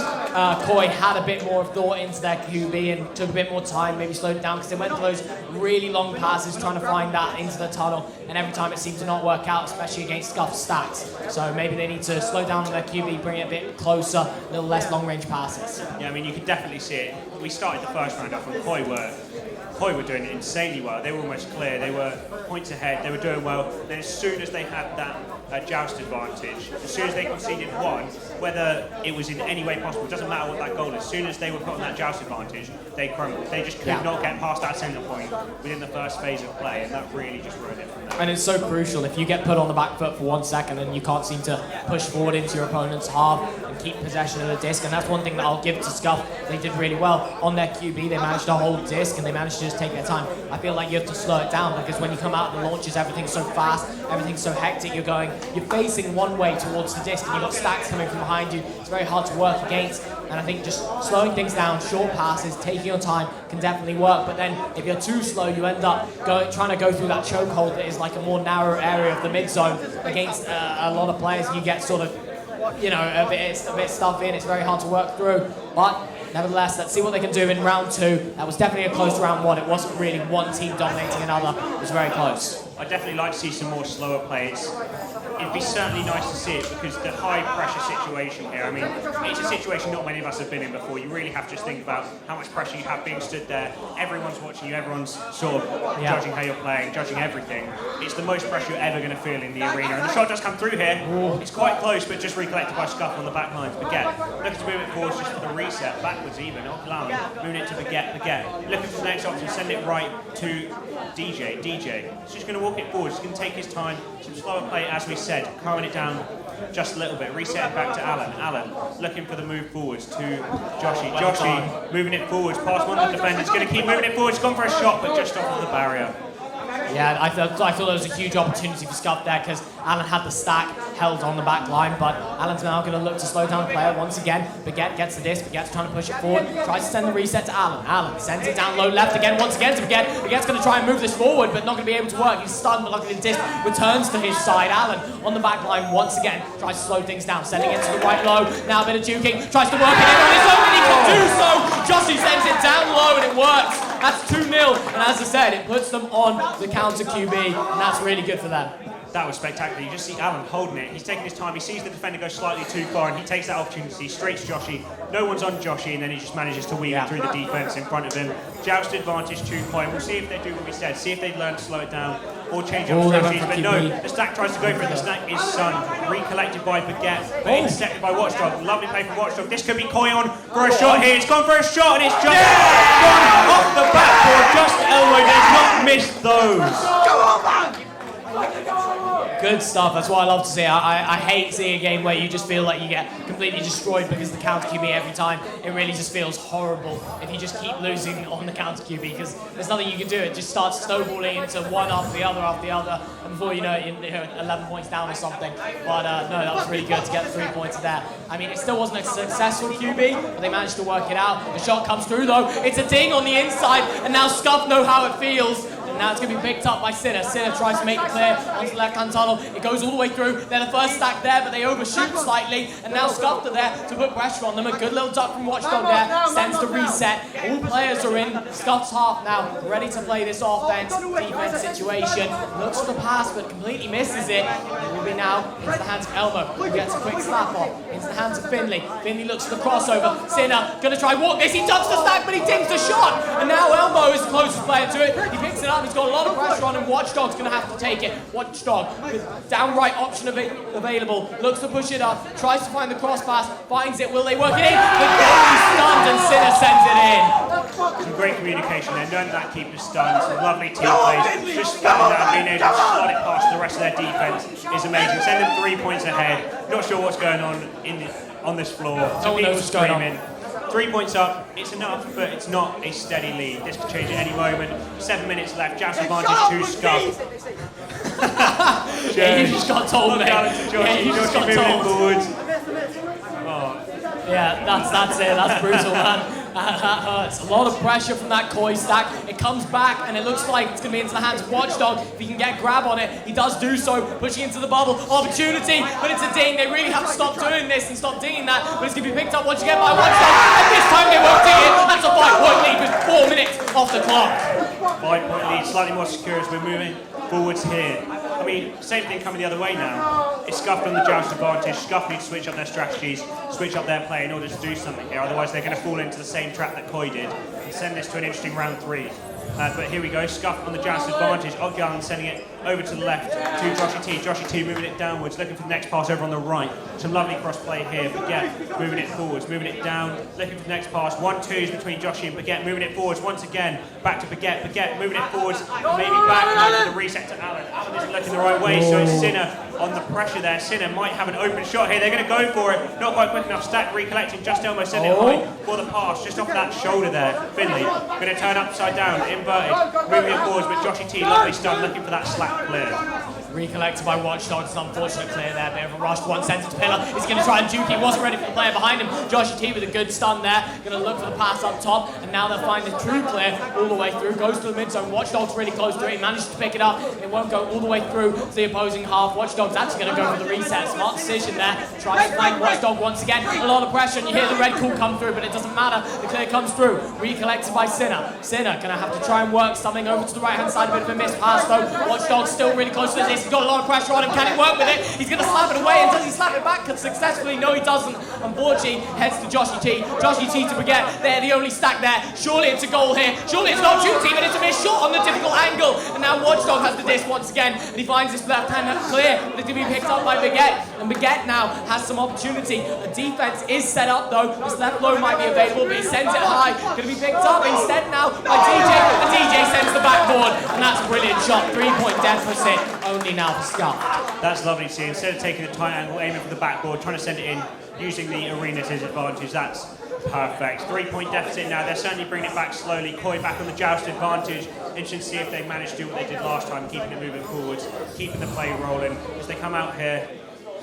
Koi had a bit more thought into their QB and took a bit more time, maybe slowed it down, because they went for those really long passes trying to find that into the tunnel, and every time it seemed to not work out, especially against Scuff stacks. So maybe they need to slow down on their QB, bring it a bit closer, a little less long-range passes. Yeah, I mean, you could definitely see it. We started the first round off and Koi were doing it insanely well. They were almost clear. They were points ahead. They were doing well. Then as soon as they had that joust advantage, as soon as they conceded one, whether it was in any way possible, it doesn't matter what that goal is, as soon as they were put on that joust advantage, they crumbled. They just could not get past that centre point within the first phase of play, and that really just ruined it from there. And it's so crucial. If you get put on the back foot for 1 second and you can't seem to push forward into your opponent's half and keep possession of the disc, and that's one thing that I'll give to Scuff. They did really well on their QB. They managed to hold disc and they managed to just take their time. I feel like you have to slow it down, because when you come out of the launches, everything's so fast, everything's so hectic. You're facing one way towards the disc, and you've got stacks coming from behind you. It's very hard to work against, and I think just slowing things down, short passes, taking your time can definitely work. But then if you're too slow, you end up trying to go through that chokehold that is like a more narrow area of the mid zone against a lot of players, and you get sort of, you know, a bit stuff in. It's very hard to work through, but nevertheless, let's see what they can do in round two. That was definitely a close round one. It wasn't really one team dominating another. It was very close. I'd definitely like to see some more slower plays. It'd be certainly nice to see it, because the high pressure situation here, I mean, it's a situation not many of us have been in before. You really have to just think about how much pressure you have being stood there. Everyone's watching you, everyone's sort of judging how you're playing, judging everything. It's the most pressure you're ever going to feel in the arena. And the shot does come through here. It's quite close, but just recollected by Scuff on the back line to Baguette. Looking to move it forwards just for the reset, backwards even. Oculan moving it to Baguette. Looking for the next option, send it right to DJ. He's just going to walk it forward. He's going to take his time. Some slower play, as we said, calming it down just a little bit. Reset it back to Alan. Alan looking for the move forwards to Joshy. Joshy moving it forwards, past one of the defenders. Going to keep moving it forwards. He's gone for a shot, but just off of the barrier. Yeah, I thought there was a huge opportunity for Scuff there, because Alan had the stack held on the back line, but Alan's now going to look to slow down the player once again. Baguette gets the disc. Baguette's trying to push it forward, tries to send the reset to Alan. Alan sends it down low left again, once again to Baguette. Baguette's going to try and move this forward, but not going to be able to work. He's stunned, but luckily the disc returns to his side. Alan on the back line once again tries to slow things down, sending it to the right low. Now a bit of juking, tries to work it in on his own, and he can do so. Joshy sends it down low, and it works. That's 2-0, and as I said, it puts them on the counter QB, and that's really good for them. That was spectacular. You just see Alan holding it. He's taking his time. He sees the defender go slightly too far, and he takes that opportunity straight to Joshy. No one's on Joshy, and then he just manages to weave it through the defense in front of him. Joust advantage 2 point. We'll see if they do what we said. See if they learn to slow it down or change up strategies. But no, the stack tries to go for it. The stack is Sun. Recollected by Baguette, but intercepted by Watchdog. Lovely play from Watchdog. This could be Koi on for a shot here. It's gone for a shot, and it's just gone off the backboard. Just elbowed. It's not missed those. Go on, man! Good stuff. That's what I love to see. I hate seeing a game where you just feel like you get completely destroyed because the counter QB every time. It really just feels horrible if you just keep losing on the counter QB, because there's nothing you can do. It just starts snowballing into one after the other, and before you know it, you're 11 points down or something. But no, that was really good to get the 3 points there. I mean, it still wasn't a successful QB, but they managed to work it out. The shot comes through though. It's a ding on the inside, and now Scuff know how it feels. And now it's going to be picked up by Sinner. Sinner tries to make it clear onto the left-hand tunnel. It goes all the way through. They're the first stack there, but they overshoot slightly. And now Scuffed are there to put pressure on them. A good little duck from Watchdog there. Sends the reset. All players are in Scuffed's half now, ready to play this offense-defense situation. Looks for the pass, but completely misses it. It will be now into the hands of Elmo, who gets a quick slap off. Into the hands of Finley. Finley looks for the crossover. Sinner gonna try walk this. He ducks the stack, but he dings the shot. And now Elmo is the closest player to it. He picks it up. He's got a lot of pressure on him. Watchdog's gonna have to take it. Watchdog with downright option available. Looks to push it up. Tries to find the cross pass. Finds it. Will they work it in? The goal is stunned and Sinner sends it in. Some great communication there. None of that keeper stunned. Some lovely team plays. Just spamming that and being able to slot it past the rest of their defense is amazing. Send them 3 points ahead. Not sure what's going on on this floor. Some people screaming. 3 points up, it's enough, but it's not a steady lead. This could change at any moment. 7 minutes left, Joust advantage to Scuff. Yeah, you just got told, mate. Yeah, you just got told. Forwards. Yeah, that's it. That's brutal, man. That hurts. A lot of pressure from that Koi stack. It comes back, and it looks like it's going to be into the hands of Watchdog. If he can get a grab on it, he does do so, pushing into the bubble. Opportunity, but it's a ding. They really have to stop doing this and stop dinging that, but it's going to be picked up once again by Watchdog, and this time they won't ding it. That's a 5-point lead with 4 minutes off the clock. 5-point lead, slightly more secure as we're moving forwards here. I mean, same thing coming the other way now. It's Scuffed on the Joust advantage. Scuffed need to switch up their strategies, switch up their play in order to do something here. Otherwise, they're going to fall into the same trap that Koi did and send this to an interesting round 3. But here we go, Scuffed on the Joust advantage. Ogyan sending it over to the left to Joshy T. Joshy T moving it downwards, looking for the next pass over on the right. Some lovely cross play here. Baguette moving it forwards, moving it down, looking for the next pass. 1-2s between Joshy and Baguette, moving it forwards once again. Back to Baguette. Baguette moving it forwards, maybe back to the reset to Alan. Alan isn't looking the right way, so it's Sinner on the pressure there. Sinner might have an open shot here. They're going to go for it. Not quite quick enough. Stack recollecting. Just Elmo sending it high for the pass. Just off that shoulder there. Finley going to turn upside down, inverted, moving it forwards, but Joshy T, lovely stun, looking for that slap clear. Recollected by Watchdog. It's an unfortunate clear there. Bit of a rush. One sends it to Pillar. He's going to try and juke. He wasn't ready for the player behind him. Joshy T with a good stun there. Going to look for the pass up top. And now they'll find the true clear all the way through. Goes to the mid zone. Watchdog's really close to it. He manages to pick it up. It won't go all the way through to the opposing half. Watchdog's actually going to go for the reset. Smart decision there. Tries to find Watchdog once again. A lot of pressure. And you hear the red call come through. But it doesn't matter. The clear comes through. Recollected by Sinner. Sinner going to have to try and work something over to the right hand side. A bit of a missed pass though. Watchdog's still really close to this. He's got a lot of pressure on him. Can it work with it? He's going to slap it away, and does he slap it back successfully? No, he doesn't. Unfortunately, heads to Joshy T. Joshy T to Baguette. They're the only stack there. Surely it's a goal here. Surely it's not June T, but it's a missed shot on the difficult angle. And now Watchdog has the disc once again, and he finds his left hand clear, but it's going to be picked up by Baguette. And Baguette now has some opportunity. The defense is set up though. This left low might be available, but he sends it high. Going to be picked up instead now by DJ. The DJ sends the backboard, and that's a brilliant shot. 3-point deficit only now for Scuff. That's lovely to see. Instead of taking the tight angle, aiming for the backboard, trying to send it in, using the arena to his advantage, that's perfect. 3-point deficit now. They're certainly bringing it back slowly. Koi back on the Joust advantage. Interesting to see if they manage to do what they did last time, keeping it moving forwards, keeping the play rolling. As they come out here,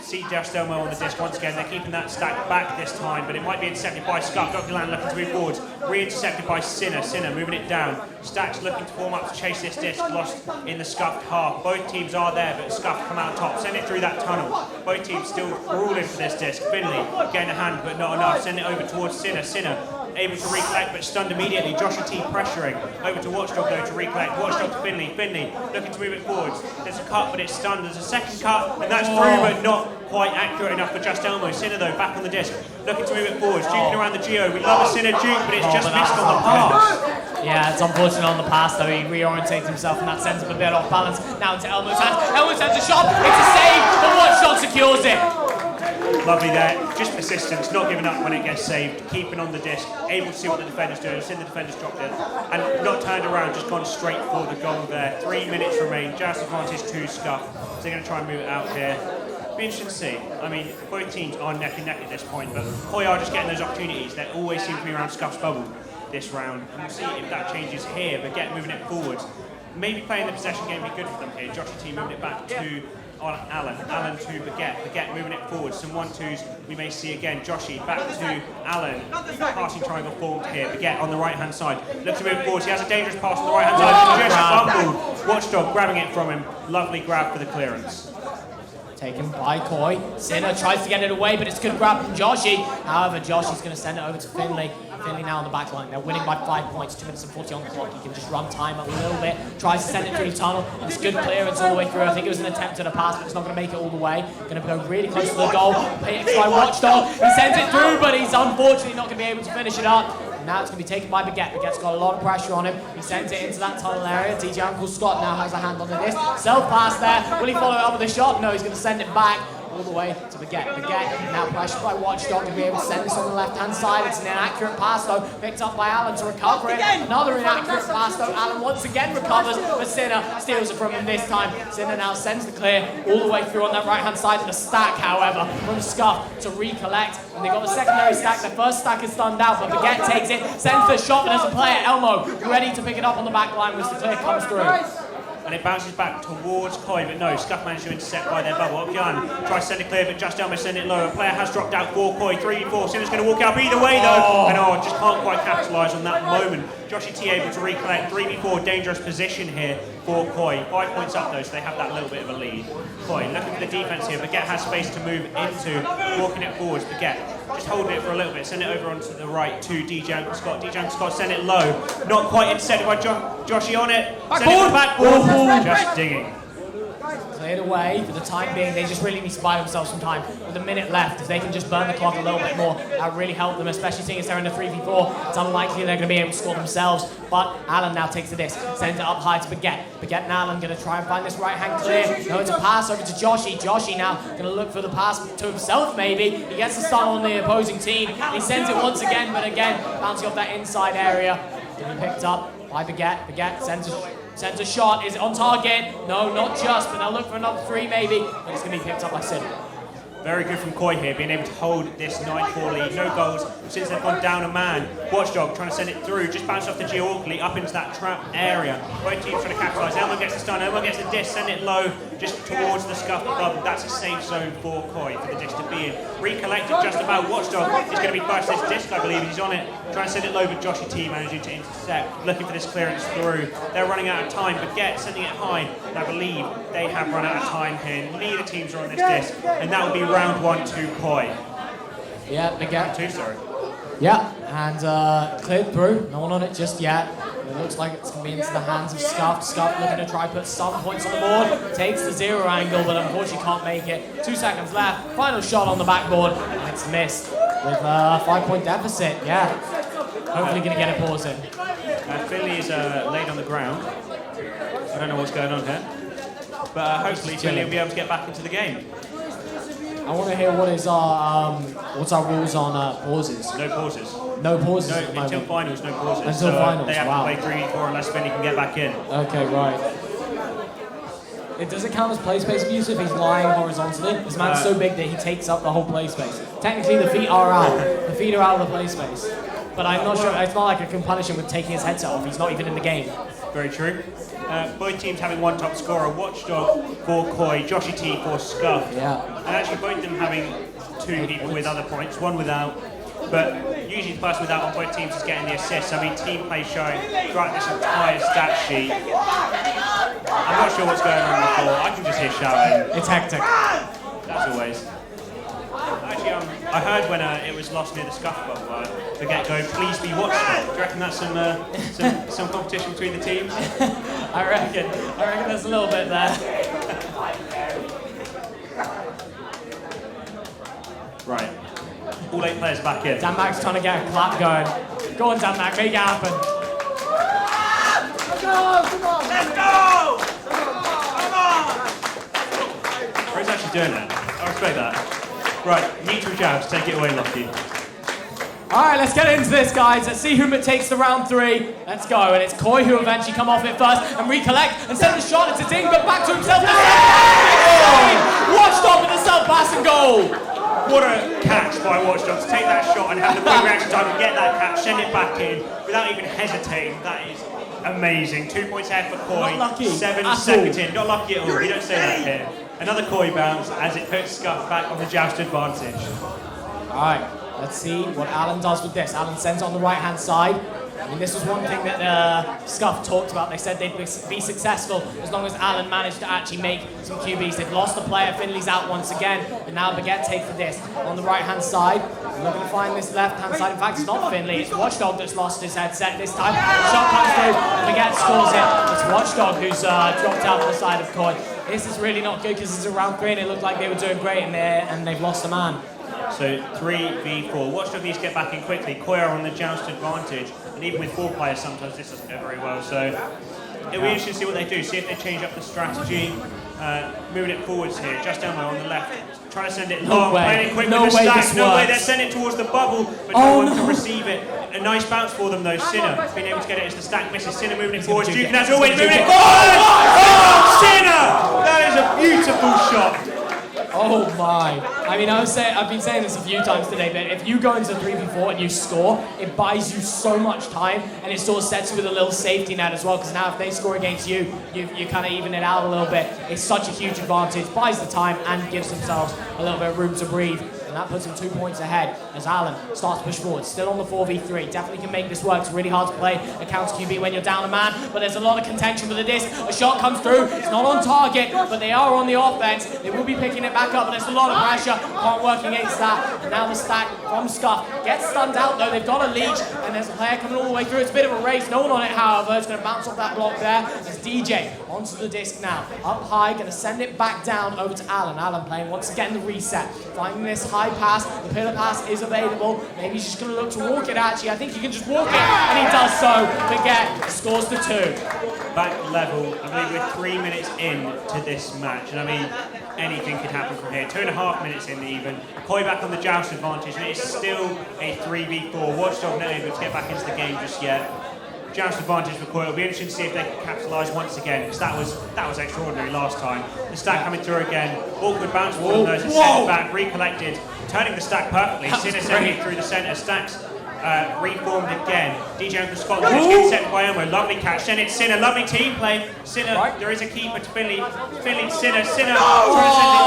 see Just Elmo on the disc once again. They're keeping that stack back this time, but it might be intercepted by Scuff. Dr. Land looking to move forwards. Re-intercepted by Sinner. Sinner moving it down. Stack's looking to form up to chase this disc. Lost in the Scuffed half. Both teams are there, but Scuff come out top. Send it through that tunnel. Both teams still brawling for this disc. Finley getting a hand, but not enough. Send it over towards Sinner. Sinner able to recollect, but stunned immediately. Joshy T pressuring. Over to Watchdog though to recollect. Watchdog to Finley. Finley looking to move it forwards. There's a cut, but it's stunned. There's a second cut, and that's through, but not quite accurate enough for Just Elmo. Sinner though, back on the disc, looking to move it forwards, juking around the Geo. We love a Sinner juke, but it's just missed on the pass. Yeah, it's unfortunate on the pass though. He reorientates himself and that sends him a bit off balance. Now into Elmo's hands. Elmo sends a shot. It's a save, but Watchdog secures it. Lovely there, just persistence, not giving up when it gets saved, keeping on the disc, able to see what the defender's doing, seen the defender's dropped it, and not turned around, just gone straight for the goal there. 3 minutes remain, Joust advantage to Scuff, so they're going to try and move it out here. Be interesting to see. I mean, both teams are neck and neck at this point, but Koi are just getting those opportunities. They always seem to be around Scuff's bubble this round, and we'll see if that changes here, but moving it forwards. Maybe playing the possession game would be good for them here. Joshy T moving it back to on Alan. Alan to Baguette. Baguette moving it forward. Some 1-2s we may see again. Joshy back to Alan. Passing triangle formed here. Baguette on the right-hand side. Looks to move forward. He has a dangerous pass on the right-hand side. Just fumbled. Watchdog grabbing it from him. Lovely grab for the clearance. Taken by Koi. Sinner tries to get it away, but it's a good grab from Joshy. However, Joshy's going to send it over to Finley. Finley now on the back line. They're winning by 5 points, 2 minutes and 40 on the clock. He can just run time a little bit. Tries to send it through the tunnel. And it's good clearance all the way through. I think it was an attempt at a pass, but it's not going to make it all the way. Going to go really close to the goal. Pay by Watchdog. He sends it through, but he's unfortunately not going to be able to finish it up. Now it's going to be taken by Baguette. Baguette's got a lot of pressure on him. He sends it into that tunnel area. DJ Uncle Scott now has a hand on this. Self-pass there. Will he follow it up with a shot? No, he's going to send it back all the way to Baguette. Baguette now pressured by Watchdog to be able to send this on the left-hand side. It's an inaccurate pass though, picked up by Alan to recover it. Another inaccurate pass though. Alan once again recovers, but Sinner steals it from him this time. Sinner now sends the clear all the way through on that right-hand side to the stack, however, from Scuff to recollect. And they got the secondary stack. The first stack is stunned out, but Baguette takes it, sends the shot, but there's a player, Elmo, ready to pick it up on the back line as the clear comes through. And it bounces back towards Koi, but no, Scuff managed to intercept by their bubble. Opyan tries to send it clear, but just Elmo send it low. A player has dropped out for Koi, 3-4. Sinner's going to walk out either way though, and just can't quite capitalise on that moment. Joshy T able to recollect, 3v4, dangerous position here for Koi. 5 points up though, so they have that little bit of a lead. Koi looking for the defence here. Baguette has space to move into, walking it forwards. Baguette just holding it for a little bit, send it over onto the right to DJ Uncle Scott. DJ Uncle Scott send it low, not quite intercepted by Joshy on it. Backboard! Just digging. Cleared away for the time being. They just really need to buy themselves some time. With a minute left, if they can just burn the clock a little bit more, that would really help them, especially seeing as they're in a 3v4. It's unlikely they're going to be able to score themselves. But Alan now takes the disc, sends it up high to Baguette. Baguette and Alan going to try and find this right hand clear. No, it's a pass over to Joshy. Joshy now going to look for the pass to himself, maybe. He gets the stun on the opposing team. He sends it once again, but again, bouncing off that inside area. To be picked up by Baguette. Baguette sends a shot. Is it on target? No, not just, but they'll look for another 3 maybe. But it's going to be picked up by Sid. Very good from Koi here, being able to hold this 9-4 lead. No goals since they've gone down a man. Watchdog trying to send it through, just bounced off the Georgly up into that trap area. Both teams trying to capitalise. Elmo gets the stun, Elmo gets the disc, send it low, just towards the Scuff bubble. That's a safe zone for Koi for the disc to be in. Recollected just about. Watchdog is going to be first this disc, I believe. He's on it. Trying to send it low, but Joshy T managing to intercept. Looking for this clearance through. They're running out of time. Baguette sending it high. And I believe they have run out of time here. Neither teams are on this disc. And that will be round 1 to Koi. Yeah, Baguette. 2, sorry. Yeah, and cleared through. No one on it just yet. It looks like it's going to be into the hands of Scuff. Scuff looking to try put some points on the board. Takes the 0 angle, but unfortunately can't make it. 2 seconds left. Final shot on the backboard. And it's missed with a 5-point deficit. Yeah. Hopefully going to get it pausing. Finley is laid on the ground. I don't know what's going on here. But hopefully Finley will be able to get back into the game. I want to hear what's our rules on pauses. No pauses. No pauses. No, until finals, no pauses. Until so, finals, they have wow. to play 3v4 unless Finley can get back in. Okay, right. Does it count as play space abuse if he's lying horizontally? This man's so big that he takes up the whole play space. Technically, the feet are out. The feet are out of the play space. But I'm not sure. It's not like I can punish him with taking his headset off. He's not even in the game. Very true. Both teams having one top scorer, Watchdog for Koi, Joshy T for Scuff. Yeah. And actually both of them having 2 people with other points, one without. But usually the person without on both teams is getting the assists. I mean, team play showing throughout this entire stat sheet. I'm not sure what's going on the floor. I can just hear shouting. It's hectic. As always. Actually, I heard when it was lost near the Scuff bubble, the get-go, please be Watchdog. Do you reckon that's some competition between the teams? I reckon there's a little bit there. Right. All 8 players back in. Danmak's trying to get a clap going. Go on, Danmak, make it happen. Let's go! Come on! Let's go! Come on! He's actually doing it. I respect that. Right, neutral jabs. Take it away, Lockie. All right, let's get into this, guys. Let's see whom it takes to round 3. Let's go. And it's Koi who eventually come off it first and recollect and send the shot. It's a ding, but back to himself. Watchdog with the self-pass and goal. What a catch by Watchdog to take that shot and have the quick reaction time and get that catch, send it back in without even hesitating. That is amazing. 2 points ahead for Koi. Not lucky. 7 at seconds all. in. Not lucky at all. You don't say that here. Another Koi bounce as it puts Scuff back on the Joust advantage. All right, let's see what Alan does with this. Alan sends on the right-hand side. I mean, this was one thing that Scuff talked about. They said they'd be successful as long as Alan managed to actually make some QBs. They've lost a player. Finley's out once again, and now Baguette take for this. On the right-hand side, we're looking to find this left-hand side. In fact, it's not Finley. It's Watchdog that's lost his headset this time. The shot comes through, and Baguette scores it. It's Watchdog who's dropped out to the side of Koi. This is really not good because it's a round 3, and it looked like they were doing great in there, and they've lost a man. So 3v4. Watchdog needs to get back in quickly. Koi are on the Joust advantage, and even with 4 players, sometimes this doesn't go very well. So it'll be interesting to see what they do. See if they change up the strategy. Moving it forwards here. Just Elmo on the left, trying to send it long, playing it quick with the stack. No way, they're sending it towards the bubble, but no one can receive it. A nice bounce for them though. Sinner being able to get it as the stack misses. Sinner moving it forwards. Duke as always moving it forward. Oh, Sinner! That is a beautiful shot. Oh my. I mean, I've been saying this a few times today, but if you go into 3v4 and you score, it buys you so much time, and it sort of sets you with a little safety net as well, because now if they score against you, you kind of even it out a little bit. It's such a huge advantage, buys the time, and gives themselves a little bit of room to breathe. And that puts them 2 points ahead as Alan starts to push forward. Still on the 4v3. Definitely can make this work. It's really hard to play a counter QB when you're down a man, but there's a lot of contention for the disc. A shot comes through. It's not on target, but they are on the offense. They will be picking it back up, but there's a lot of pressure. Can't work against that. And now the stack from Scuff gets stunned out though. They've got a leech, and there's a player coming all the way through. It's a bit of a race. No one on it, however. It's going to bounce off that block there. There's DJ onto the disc now. Up high, going to send it back down over to Alan. Alan playing once again the reset. Finding this high pass. The pillar pass is available. Maybe he's just going to look to walk it, actually. I think he can just walk it, and he does so. Baguette scores the 2. Back level. I believe we're 3 minutes in to this match, and I mean, anything could happen from here. 2.5 minutes in even. Koi back on the Joust advantage, and it's still a 3v4. Watchdog not able to get back into the game just yet. Joust advantage for Koi. It'll be interesting to see if they can capitalise once again, because that was extraordinary last time. The stack coming through again. Awkward bounce for them, though. It's sent back, recollected, turning the stack perfectly. Sinner sending it through the centre. Stacks reformed again. DJ Uncle Scott just gets set by Elmo. Lovely catch. Send it Sinner. Lovely team play. Sinner, there is a keeper to Finley. Finley, Sinner. Sinner trying to send it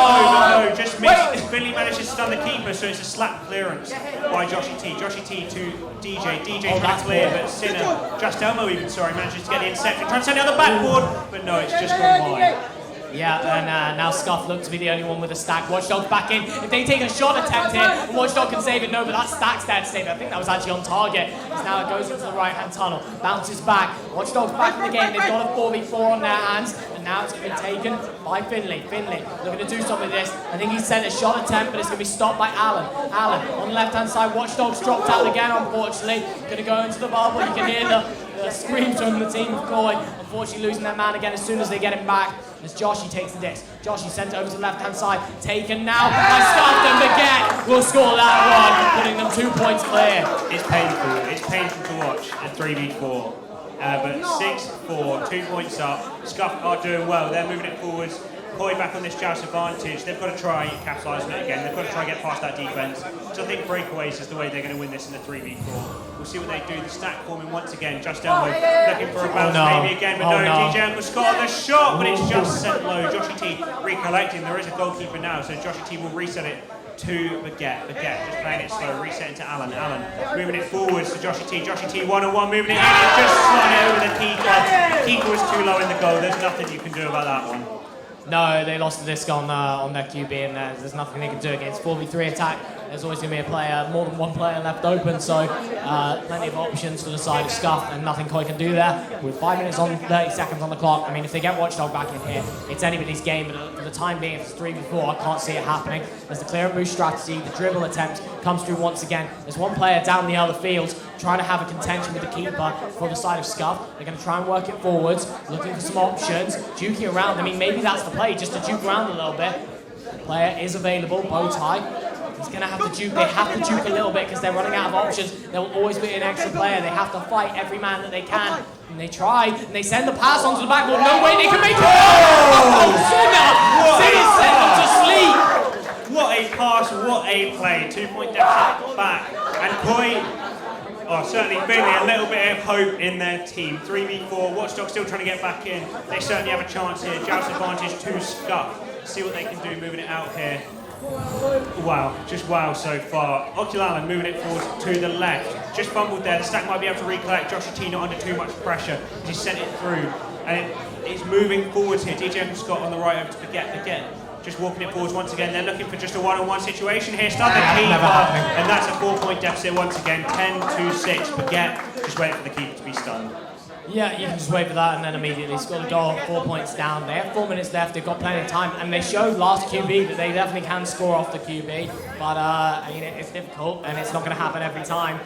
over. No, just missed. Finley managed to stun the keeper, so it's a slap clearance by Joshy T. Joshy T to DJ. DJ trying to clear, but Sinner, just Elmo even, sorry, manages to get the interception. Trying to send it on the backboard, but no, it's just gone wide. Yeah, and now Scuff looks to be the only one with a stack. Watchdog's back in. If they take a shot attempt here, Watchdog can save it. No, but that stack's there to save it. I think that was actually on target. As now it goes into the right-hand tunnel. Bounces back. Watchdog's back in the game. They've got a 4v4 on their hands. And now it's going to be taken by Finley. Finley looking to do something with this. I think he sent a shot attempt, but it's going to be stopped by Alan. Alan on the left-hand side. Watchdog's dropped out again, unfortunately. Going to go into the bubble. You can hear the screams from the team of Koi. Unfortunately losing their man again as soon as they get him back. As Joshy takes the disc. Joshy sent it over to the left-hand side. Taken now by Scuff, and Baguette will score that one, putting them 2 points clear. It's painful. It's painful to watch a 3v4. But 6-4, 2 points up. Scuff are doing well. They're moving it forwards. Koi back on this Joust advantage. They've got to try and capitalise on it again. They've got to try and get past that defence. So I think breakaways is the way they're going to win this in the 3v4. We'll see what they do. The stack forming once again. Just Elmo looking for a bounce maybe again, but no. DJ Uncle Scott on the shot, but it's just sent low. Joshy T recollecting. There is a goalkeeper now, so Joshy T will reset it to Baguette. Baguette just playing it slow, resetting to Alan. Alan moving it forwards to Joshy T. Joshy T one-on-one, moving it in and just sliding it over the keeper. The keeper was too low in the goal. There's nothing you can do about that one. No, they lost the disc on their QB, and there's nothing they can do against 4v3 attack. There's always going to be a player, more than one player left open, so plenty of options for the side of Scuff, and nothing Koi can do there. With 5 minutes on, 30 seconds on the clock, I mean, if they get Watchdog back in here, it's anybody's game, but for the time being, if it's 3v4, I can't see it happening. There's the clear and boost strategy, the dribble attempt comes through once again. There's one player down the other field trying to have a contention with the keeper for the side of Scuff. They're going to try and work it forwards, looking for some options, juking around. I mean, maybe that's the play, just to juke around a little bit. The player is available, bow tie. He's going to have to juke. They have to juke a little bit because they're running out of options. There will always be an extra player. They have to fight every man that they can. And they try, and they send the pass onto the backboard. No way, they can make it! Oh, Sinner! Sinner sent them to sleep! What a pass, what a play. 2 point deficit back. And Koi, certainly Finley, a little bit of hope in their team. 3v4, Watchdog still trying to get back in. They certainly have a chance here. Joust advantage to Scuff. See what they can do moving it out here. Wow, just wow so far. Oculallen moving it forward to the left. Just fumbled there. The stack might be able to recollect. Joshie T not under too much pressure. He sent it through. And it's moving forwards here. DJ Uncle Scott on the right over to Forget again. Just walking it forwards once again. They're looking for just a one-on-one situation here. Start the keeper. And that's a 4-point deficit once again. 10-6. Forget. Just wait for the keeper to be stunned. Yeah, you can just wait for that and then immediately score the goal, 4 points down. They have 4 minutes left, they've got plenty of time, and they showed last QB that they definitely can score off the QB, but I mean, it's difficult and it's not going to happen every time.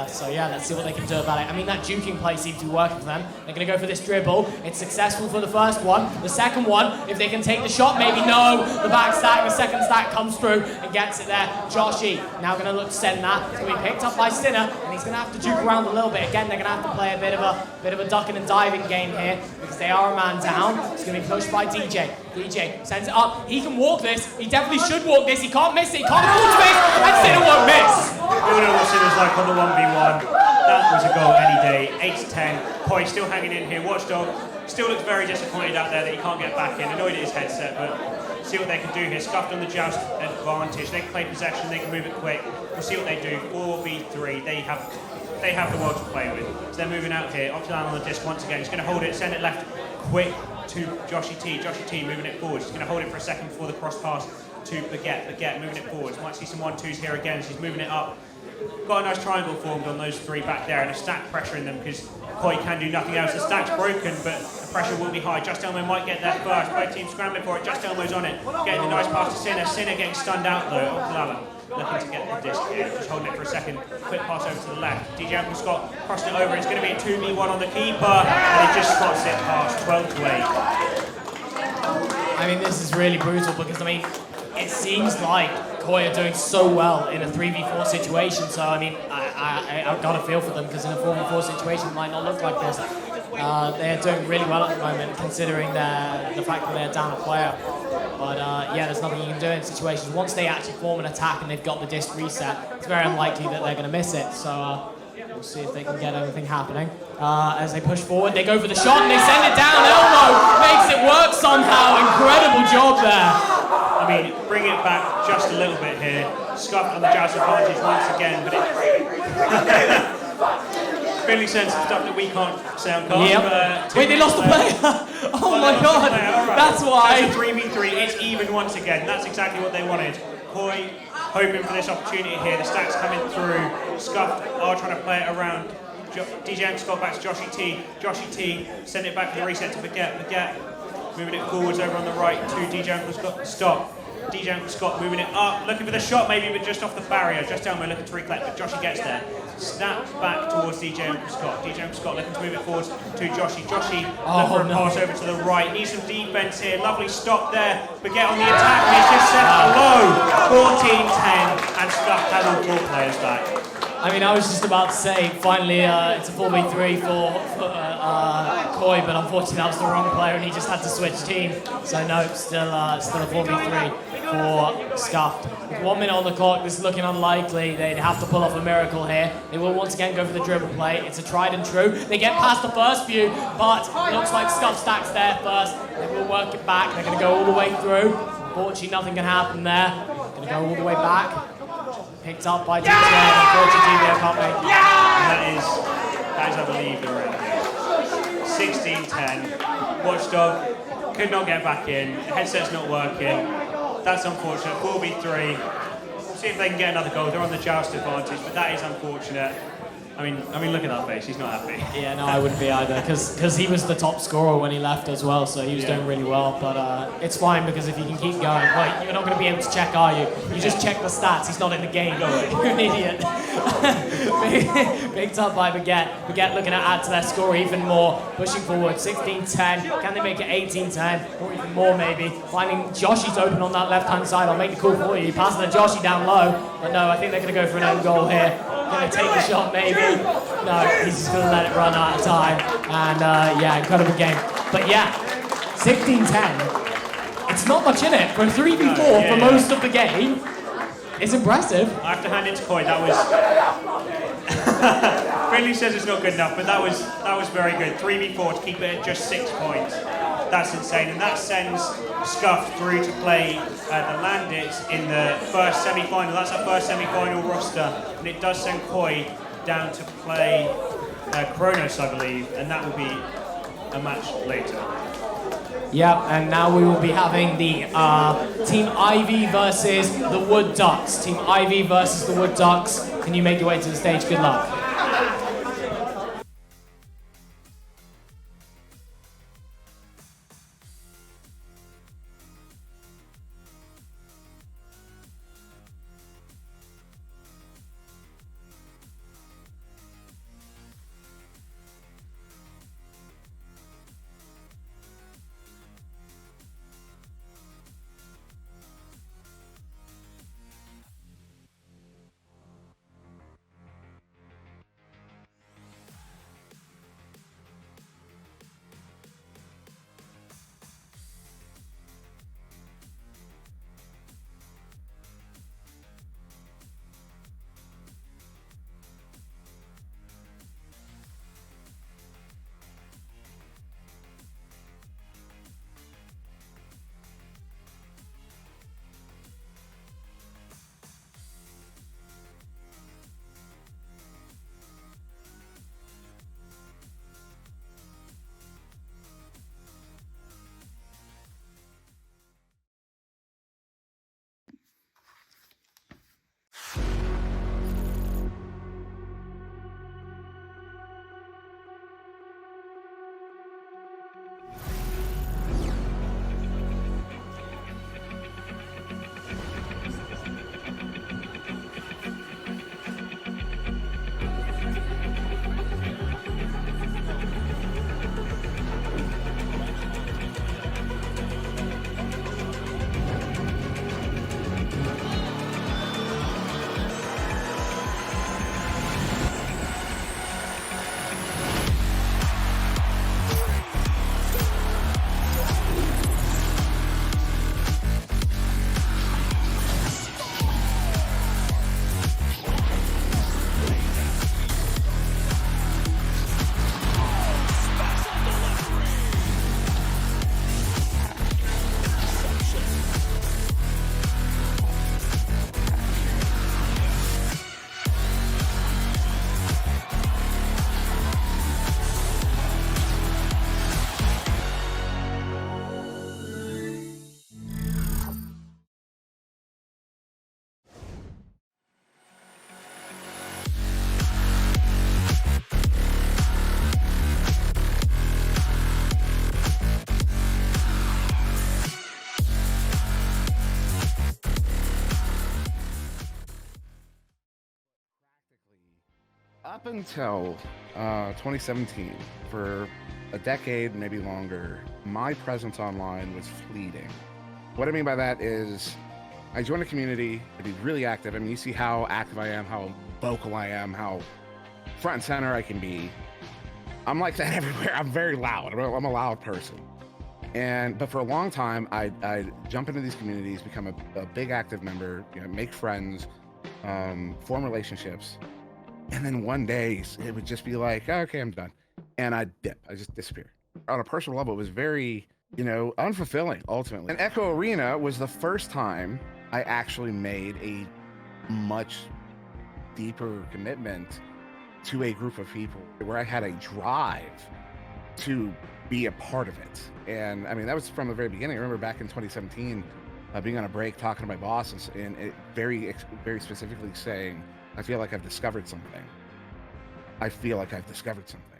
So yeah, let's see what they can do about it. I mean, that juking play seems to be working for them. They're going to go for this dribble. It's successful for the first one. The second one, if they can take the shot, maybe no. The back stack, the second stack comes through and gets it there. Joshie now going to look to send that. It's going to be picked up by Sinner, and he's going to have to juke around a little bit. Again, they're going to have to play a bit of a ducking and diving game here because they are a man down. It's going to be pushed by DJ. DJ sends it up. He can walk this. He definitely should walk this. He can't miss it. He can't afford to miss. And Sinner won't miss. We all know what Sinner's like on the 1v1. That was a goal any day. 8-10. Koi still hanging in here. Watchdog still looks very disappointed out there that he can't get back in. Annoyed at his headset, but see what they can do here. Scuffed on the joust advantage. They can play possession. They can move it quick. We'll see what they do. 4v3. They have the world to play with. So they're moving out here. Oculan on the disc once again. He's going to hold it, send it left quick to Joshie T. Joshie T moving it forward. He's going to hold it for a second before the cross pass to Baguette. Baguette moving it forward. Might see some 1-2s here again. She's moving it up. Got a nice triangle formed on those three back there and a stack pressuring them because Koi can do nothing else. The stack's broken, but the pressure will be high. Just Elmo might get there first. Both teams scrambling for it. Just Elmo's on it. Getting a nice pass to Sinner. Sinner getting stunned out though. Oculan looking to get the disc here. Just holding it for a second. Quick pass over to the left. DJ Uncle Scott crossing it over. It's going to be a 2v1 on the keeper. And he just spots it past 12-8. I mean, this is really brutal because, I mean, it seems like Koi are doing so well in a 3v4 situation. So, I mean, I've got a feel for them because in a 4v4 situation it might not look like this. They're doing really well at the moment considering the fact that they're down a player. But yeah, there's nothing you can do in situations. Once they actually form an attack and they've got the disc reset, it's very unlikely that they're going to miss it. So we'll see if they can get anything happening. As they push forward, they go for the shot and they send it down. Elmo makes it work somehow. Incredible job there. I mean, bring it back just a little bit here. Scuffed on the joust advantage once again, but it... Really sensitive stuff that we can't say on cast. Yep. Wait, they lost the player! Oh my god! Right. That's why! It's a 3v3, it's even once again. That's exactly what they wanted. Koi hoping for this opportunity here. The stacks coming through. Scuffed are trying to play it around. DJ Uncle Scott back to Joshie T. Joshie T send it back for the reset to Baguette. Baguette moving it forwards over on the right to DJ Uncle Scott. Stop. DJ Uncle Scott moving it up, looking for the shot maybe, but just off the barrier. Just Elmo looking to recollect, but Joshie gets there. Snap back towards DJ Uncle Scott. DJ Uncle Scott looking to move it forwards to Joshie. Joshie looking for a pass over to the right. Needs some defense here. Lovely stop there. Baguette on the attack. He's just set low. 14-10, and Scuff has all 4 players back. I mean, I was just about to say, finally, it's a 4v3 for Koi, but unfortunately that was the wrong player and he just had to switch team. So no, still a 4v3 for Scuffed. With 1 minute on the clock, this is looking unlikely. They'd have to pull off a miracle here. They will once again go for the dribble play. It's a tried and true. They get past the first few, but it looks like Scuff stacks there first. They will work it back. They're going to go all the way through. Unfortunately, nothing can happen there. Going to go all the way back. Picked up by DJ, unfortunately they can't make it. That is, I believe, the round. 16-10. Watchdog could not get back in. The headset's not working. That's unfortunate. 4v3. See if they can get another goal. They're on the joust advantage, but that is unfortunate. I mean, look at that face. He's not happy. Yeah, no, I wouldn't be either, because he was the top scorer when he left as well, so he was doing really well. But it's fine because if you can keep going, well, you're not going to be able to check, are you? You just check the stats. He's not in the game. You're an idiot. Picked up by Baguette. Baguette looking to add to their score even more, pushing forward. 16-10. Can they make it 18-10 or even more maybe? Finding Joshie's open on that left-hand side. I'll make the call for you. Passing the Joshie down low, but no, I think they're going to go for an own goal here. Going to take the shot maybe. No, he's just going to let it run out of time. And yeah, incredible game. But yeah, 16-10. It's not much in it for a 3v4 for most of the game. It's impressive. I have to hand it to Koi. That was... Finley says it's not good enough, but that was very good. 3v4 to keep it at just 6 points. That's insane, and that sends Scuffed through to play the Landits in the first semi-final. That's our first semi-final roster, and it does send Koi down to play Kronos, I believe, and that will be a match later. Yep, and now we will be having the Team Ivy versus the Wood Ducks. Team Ivy versus the Wood Ducks. Can you make your way to the stage? Good luck. Up until 2017, for a decade, maybe longer, my presence online was fleeting. What I mean by that is I joined a community to be really active. I mean, you see how active I am, how vocal I am, how front and center I can be. I'm like that everywhere. I'm very loud. I'm a loud person. But for a long time, I jump into these communities, become a big active member, make friends, form relationships. And then one day it would just be like, oh, okay, I'm done. And I'd dip. I just disappear. On a personal level, it was very, unfulfilling ultimately. And Echo Arena was the first time I actually made a much deeper commitment to a group of people where I had a drive to be a part of it. And I mean, that was from the very beginning. I remember back in 2017, being on a break, talking to my boss and it very specifically saying, I feel like I've discovered something. I feel like I've discovered something.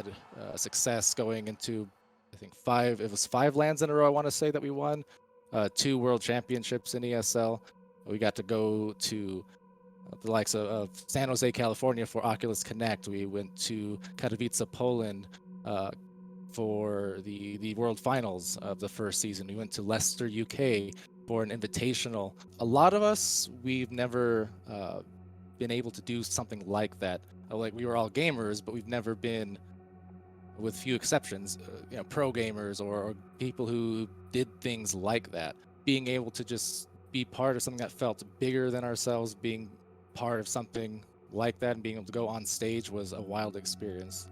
had success going into, I think, five LANs in a row, I want to say, that we won. 2 world championships in ESL. We got to go to the likes of San Jose, California for Oculus Connect. We went to Katowice, Poland for the World Finals of the first season. We went to Leicester, UK for an invitational. A lot of us, we've never been able to do something like that. Like, we were all gamers, but we've never been, with few exceptions, pro gamers or people who did things like that. Being able to just be part of something that felt bigger than ourselves, being part of something like that and being able to go on stage was a wild experience.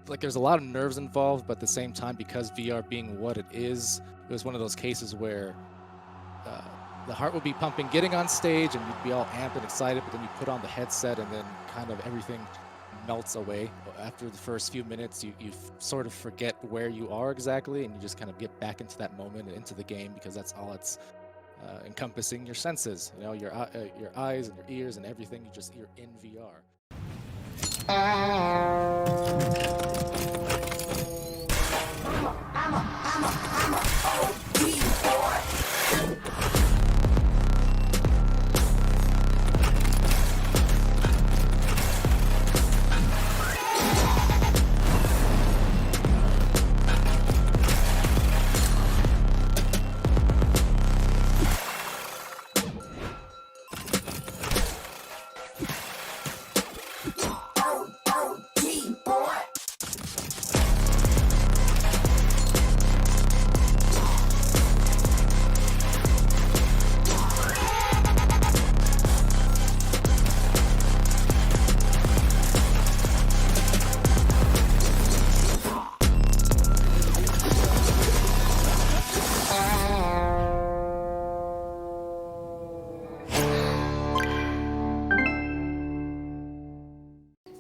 Like, there's a lot of nerves involved, but at the same time, because VR being what it is, it was one of those cases where the heart would be pumping getting on stage and you'd be all amped and excited, but then you put on the headset and then kind of everything melts away. After the first few minutes, you sort of forget where you are exactly, and you just kind of get back into that moment and into the game, because that's all it's encompassing your senses, your eyes and your ears and everything. You're in VR.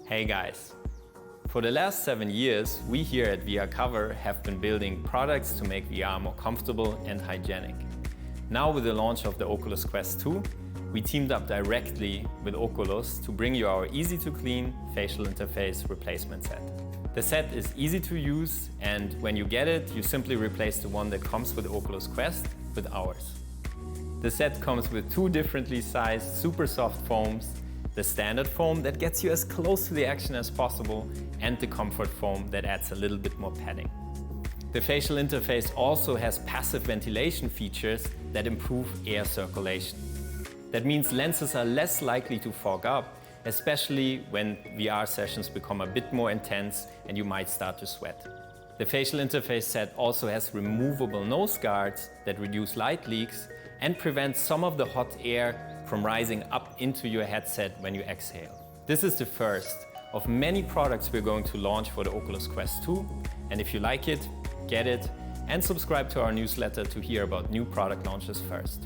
Hey guys! For the last 7 years, we here at VR Cover have been building products to make VR more comfortable and hygienic. Now, with the launch of the Oculus Quest 2, we teamed up directly with Oculus to bring you our easy-to-clean facial interface replacement set. The set is easy to use, and when you get it, you simply replace the one that comes with Oculus Quest with ours. The set comes with 2 differently sized super soft foams, the standard foam that gets you as close to the action as possible, and the comfort foam that adds a little bit more padding. The facial interface also has passive ventilation features that improve air circulation. That means lenses are less likely to fog up, especially when VR sessions become a bit more intense and you might start to sweat. The facial interface set also has removable nose guards that reduce light leaks and prevent some of the hot air from rising up into your headset when you exhale. This is the first of many products we're going to launch for the Oculus Quest 2, and if you like it, get it, and subscribe to our newsletter to hear about new product launches first.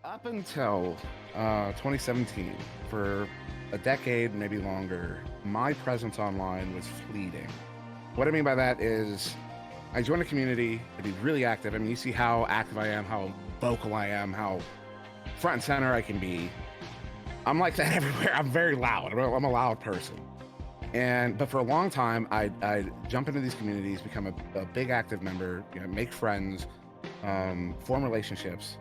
Up until 2017, for a decade, maybe longer, my presence online was fleeting. What I mean by that is I joined a community to be really active. I mean, you see how active I am, how vocal I am, how front and center I can be. I'm like that everywhere. I'm very loud. I'm a loud person. But for a long time, I'd jump into these communities, become a big active member, make friends, form relationships.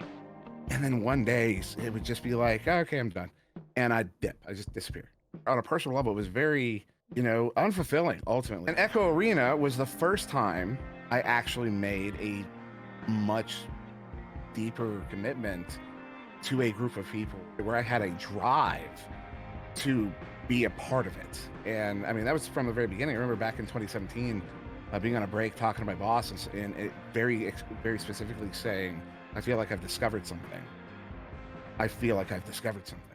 And then one day it would just be like, oh, okay, I'm done. And I'd dip. I just disappear. On a personal level, it was very, unfulfilling ultimately. And Echo Arena was the first time I actually made a much deeper commitment to a group of people where I had a drive to be a part of it. And I mean, that was from the very beginning. I remember back in 2017, being on a break, talking to my boss and it very specifically saying, I feel like I've discovered something. I feel like I've discovered something.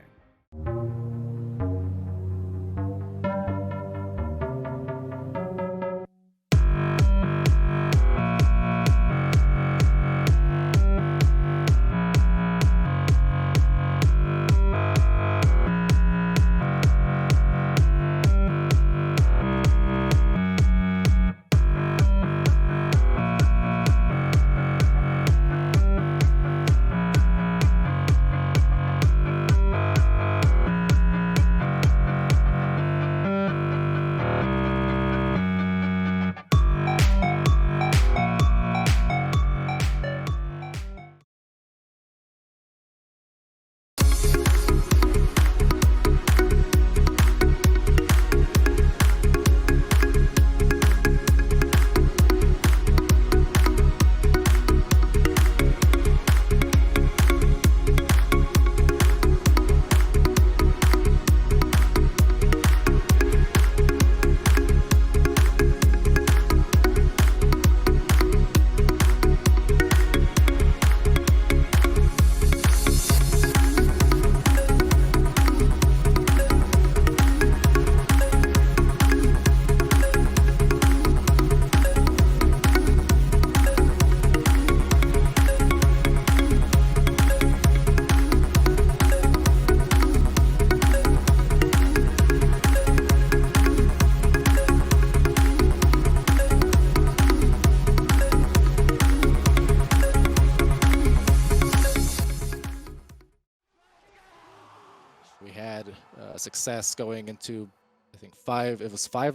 We had success going into, I think, five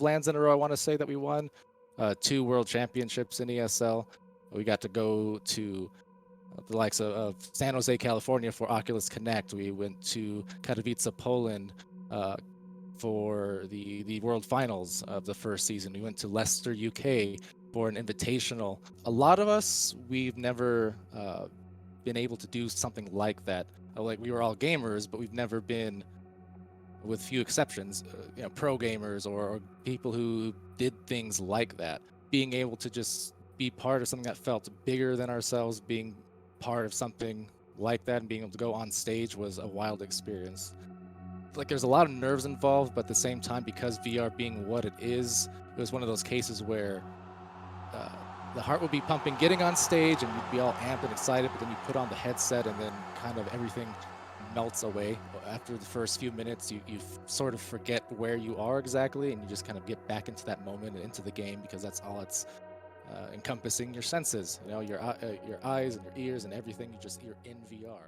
LANs in a row, I want to say, that we won. 2 world championships in ESL. We got to go to the likes of San Jose, California for Oculus Connect. We went to Katowice, Poland for the World Finals of the first season. We went to Leicester, UK for an invitational. A lot of us, we've never been able to do something like that. Like, we were all gamers, but we've never been, with few exceptions, pro gamers or people who did things like that. Being able to just be part of something that felt bigger than ourselves, being part of something like that and being able to go on stage was a wild experience. Like, there's a lot of nerves involved, but at the same time, because VR being what it is, it was one of those cases where the heart would be pumping getting on stage and you'd be all amped and excited, but then you put on the headset and then kind of everything melts away. After the first few minutes, you sort of forget where you are exactly, and you just kind of get back into that moment and into the game, because that's all it's encompassing your senses, your eyes and your ears and everything. You're in VR.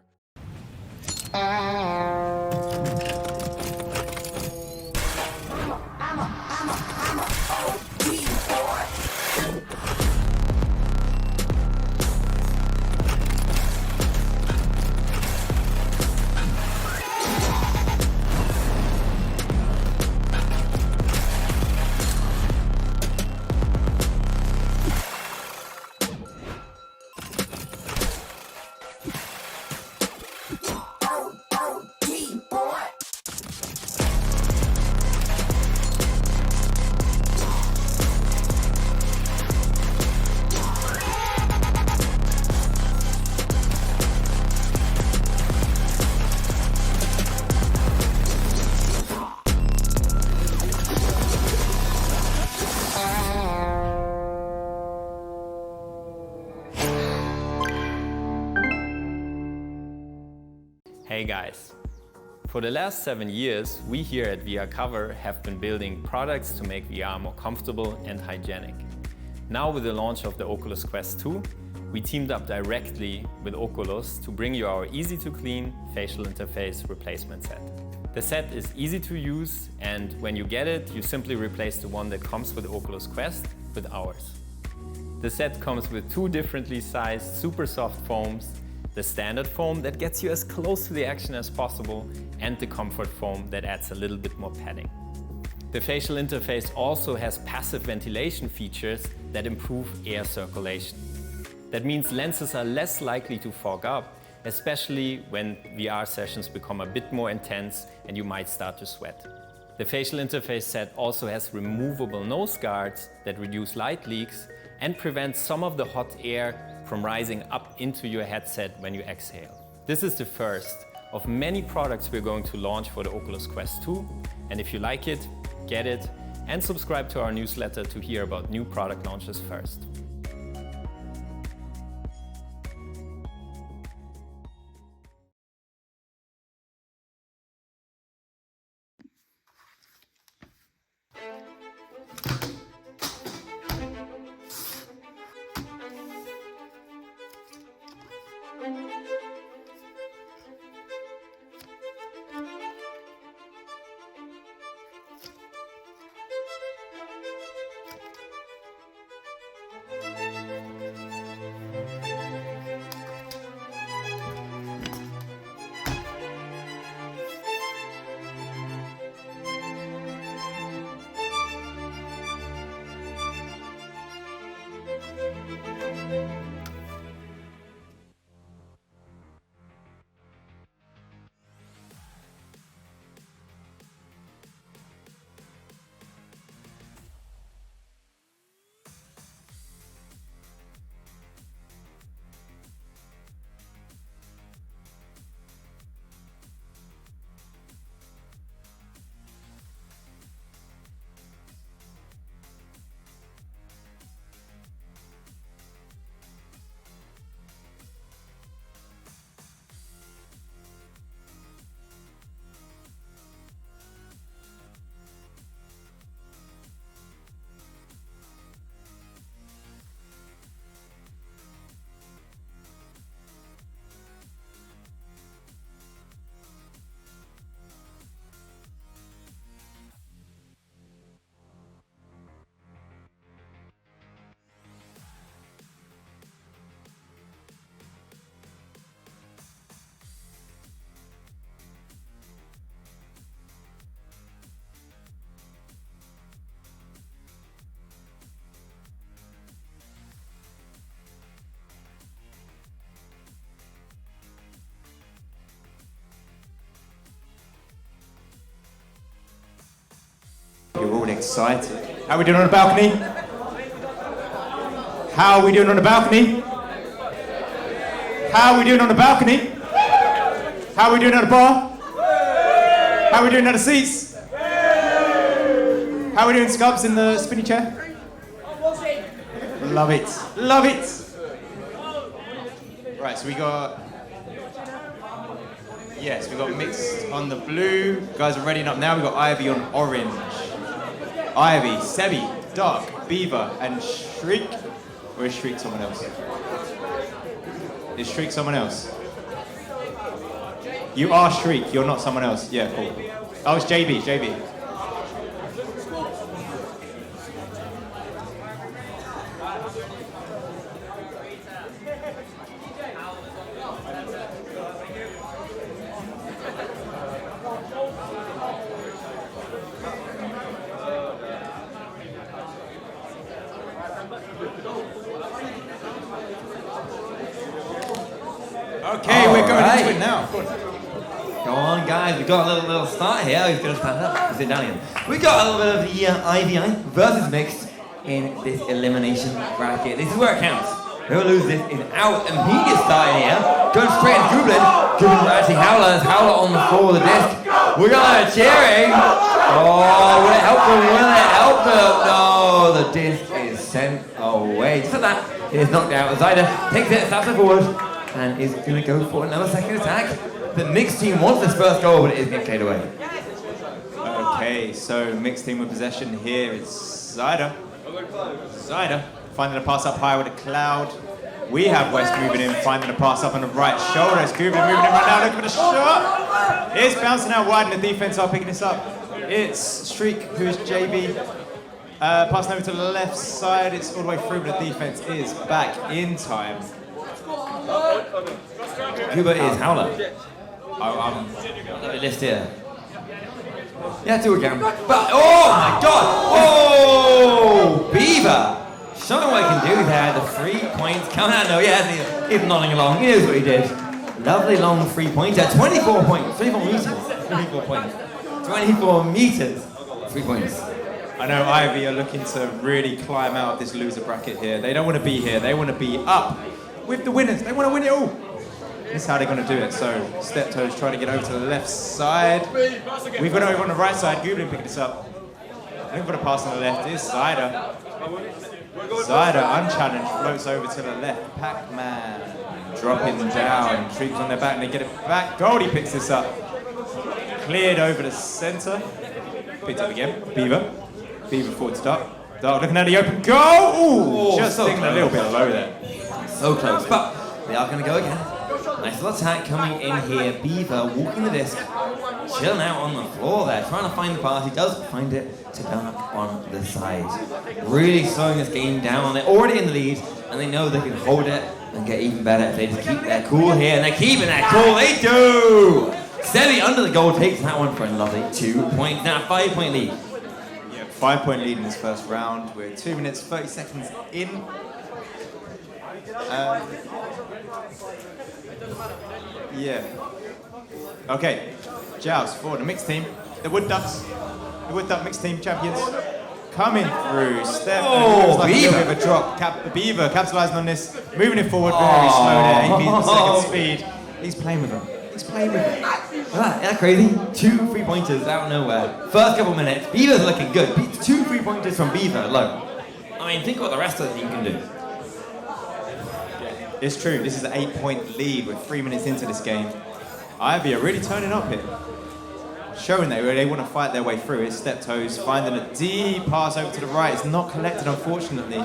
Hey guys. For the last 7 years, we here at VR Cover have been building products to make VR more comfortable and hygienic. Now with the launch of the Oculus Quest 2, we teamed up directly with Oculus to bring you our easy-to-clean facial interface replacement set. The set is easy to use, and when you get it, you simply replace the one that comes with the Oculus Quest with ours. The set comes with 2 differently sized super soft foams, the standard foam that gets you as close to the action as possible, and the comfort foam that adds a little bit more padding. The facial interface also has passive ventilation features that improve air circulation. That means lenses are less likely to fog up, especially when VR sessions become a bit more intense and you might start to sweat. The facial interface set also has removable nose guards that reduce light leaks and prevent some of the hot air from rising up into your headset when you exhale. This is the first of many products we're going to launch for the Oculus Quest 2, and if you like it, get it, and subscribe to our newsletter to hear about new product launches first. You're all excited. How are we doing on the balcony? How are we doing on the balcony? How are we doing on the balcony? How are we doing on the bar? How are we doing on the seats? How are we doing, Scubs, in the spinny chair? Love it. Love it. Right, so we got... Yes, we got mixed on the blue. Guys are readying up now. We got Ivy on orange. Ivy, Sebi, Dark, Beaver, and Shriek. Or is Shriek someone else? Is Shriek someone else? You are Shriek, you're not someone else. Yeah, cool. Oh, it's JB, JB. Okay, we're going into it now. Go on, guys. We've got a little start here. Who's going to stand up? Sit down again. We got a little bit of the IVI versus mixed in this elimination bracket. This is where it counts. Whoever loses this is out, and he gets started here. Going straight into Goblin. Goblin actually Howler. Howler on the floor with the disc. We got a cheering. Oh, will it help them? Will it help them? No, the disc is sent away. Just like that, it is knocked out. Zyda takes it, snaps it forward, and is going to go for another second attack. The mixed team wants this first goal, but it is getting played away. Okay, so mixed team with possession here. It's Zyder. Zyder finding a pass up high with a cloud. We have West moving in, finding a pass up on the right shoulder. It's Goobler moving in right now, looking for the shot. It's bouncing out wide, and the defense are picking this up. It's Streak, who's JB. Passing over to the left side. It's all the way through, but the defense is back in time. Cuba is Howler. Let me list here. Yeah, do it again. But, oh my god! Oh! Beaver! Showing what he can do there. The 3 points coming out. No, yeah, he's nodding along. He knows what he did. Lovely long 3-pointer. 24 points. 24 meters. 24 points. 24 meters. 3 points. I know Ivy are looking to really climb out of this loser bracket here. They don't want to be here. They want to be up with the winners. They want to win it all. This is how they're going to do it. So Steptoes trying to get over to the left side. We've got over on the right side. Goobling picking this up. Looking for the pass on the left is Zyder. Zyder, unchallenged, floats over to the left. Pac-Man dropping down. Treeks on their back and they get it back. Goldie picks this up. Cleared over the center. Picked up again. Beaver. Beaver forward to Dark. Dark looking at the open goal. Ooh, just so thinking a little bit low there. So close, but they are going to go again. Nice little attack coming in here. Beaver walking the disc, chilling out on the floor there, trying to find the pass. He does find it to Dark on the side. Really slowing this game down. They're already in the lead, and they know they can hold it and get even better if they just keep their cool here. And they're keeping their cool. They do! Sevi under the goal takes that one for a lovely 2 points. Now 5-point lead. Yeah, 5-point lead in this first round. We're 2 minutes, 30 seconds in. Yeah. Okay. Joust for the mixed team. The Wood Ducks. The Wood Duck mixed team champions. Coming through. Step. Oh, like Beaver. a little bit of a drop. Beaver capitalizing on this. Moving it forward very slow there. 8 meters per second speed. He's playing with them. He's playing with them. Isn't that crazy? 2 3-pointers out of nowhere. First couple minutes, Beaver's looking good. 2 3-pointers from Beaver alone. I mean, think what the rest of the team can do. It's true. This is an 8-point lead. We're 3 minutes into this game. Ivy are really turning up here. Showing that they want to fight their way through. It's Steptoes finding a deep pass over to the right. It's not collected, unfortunately.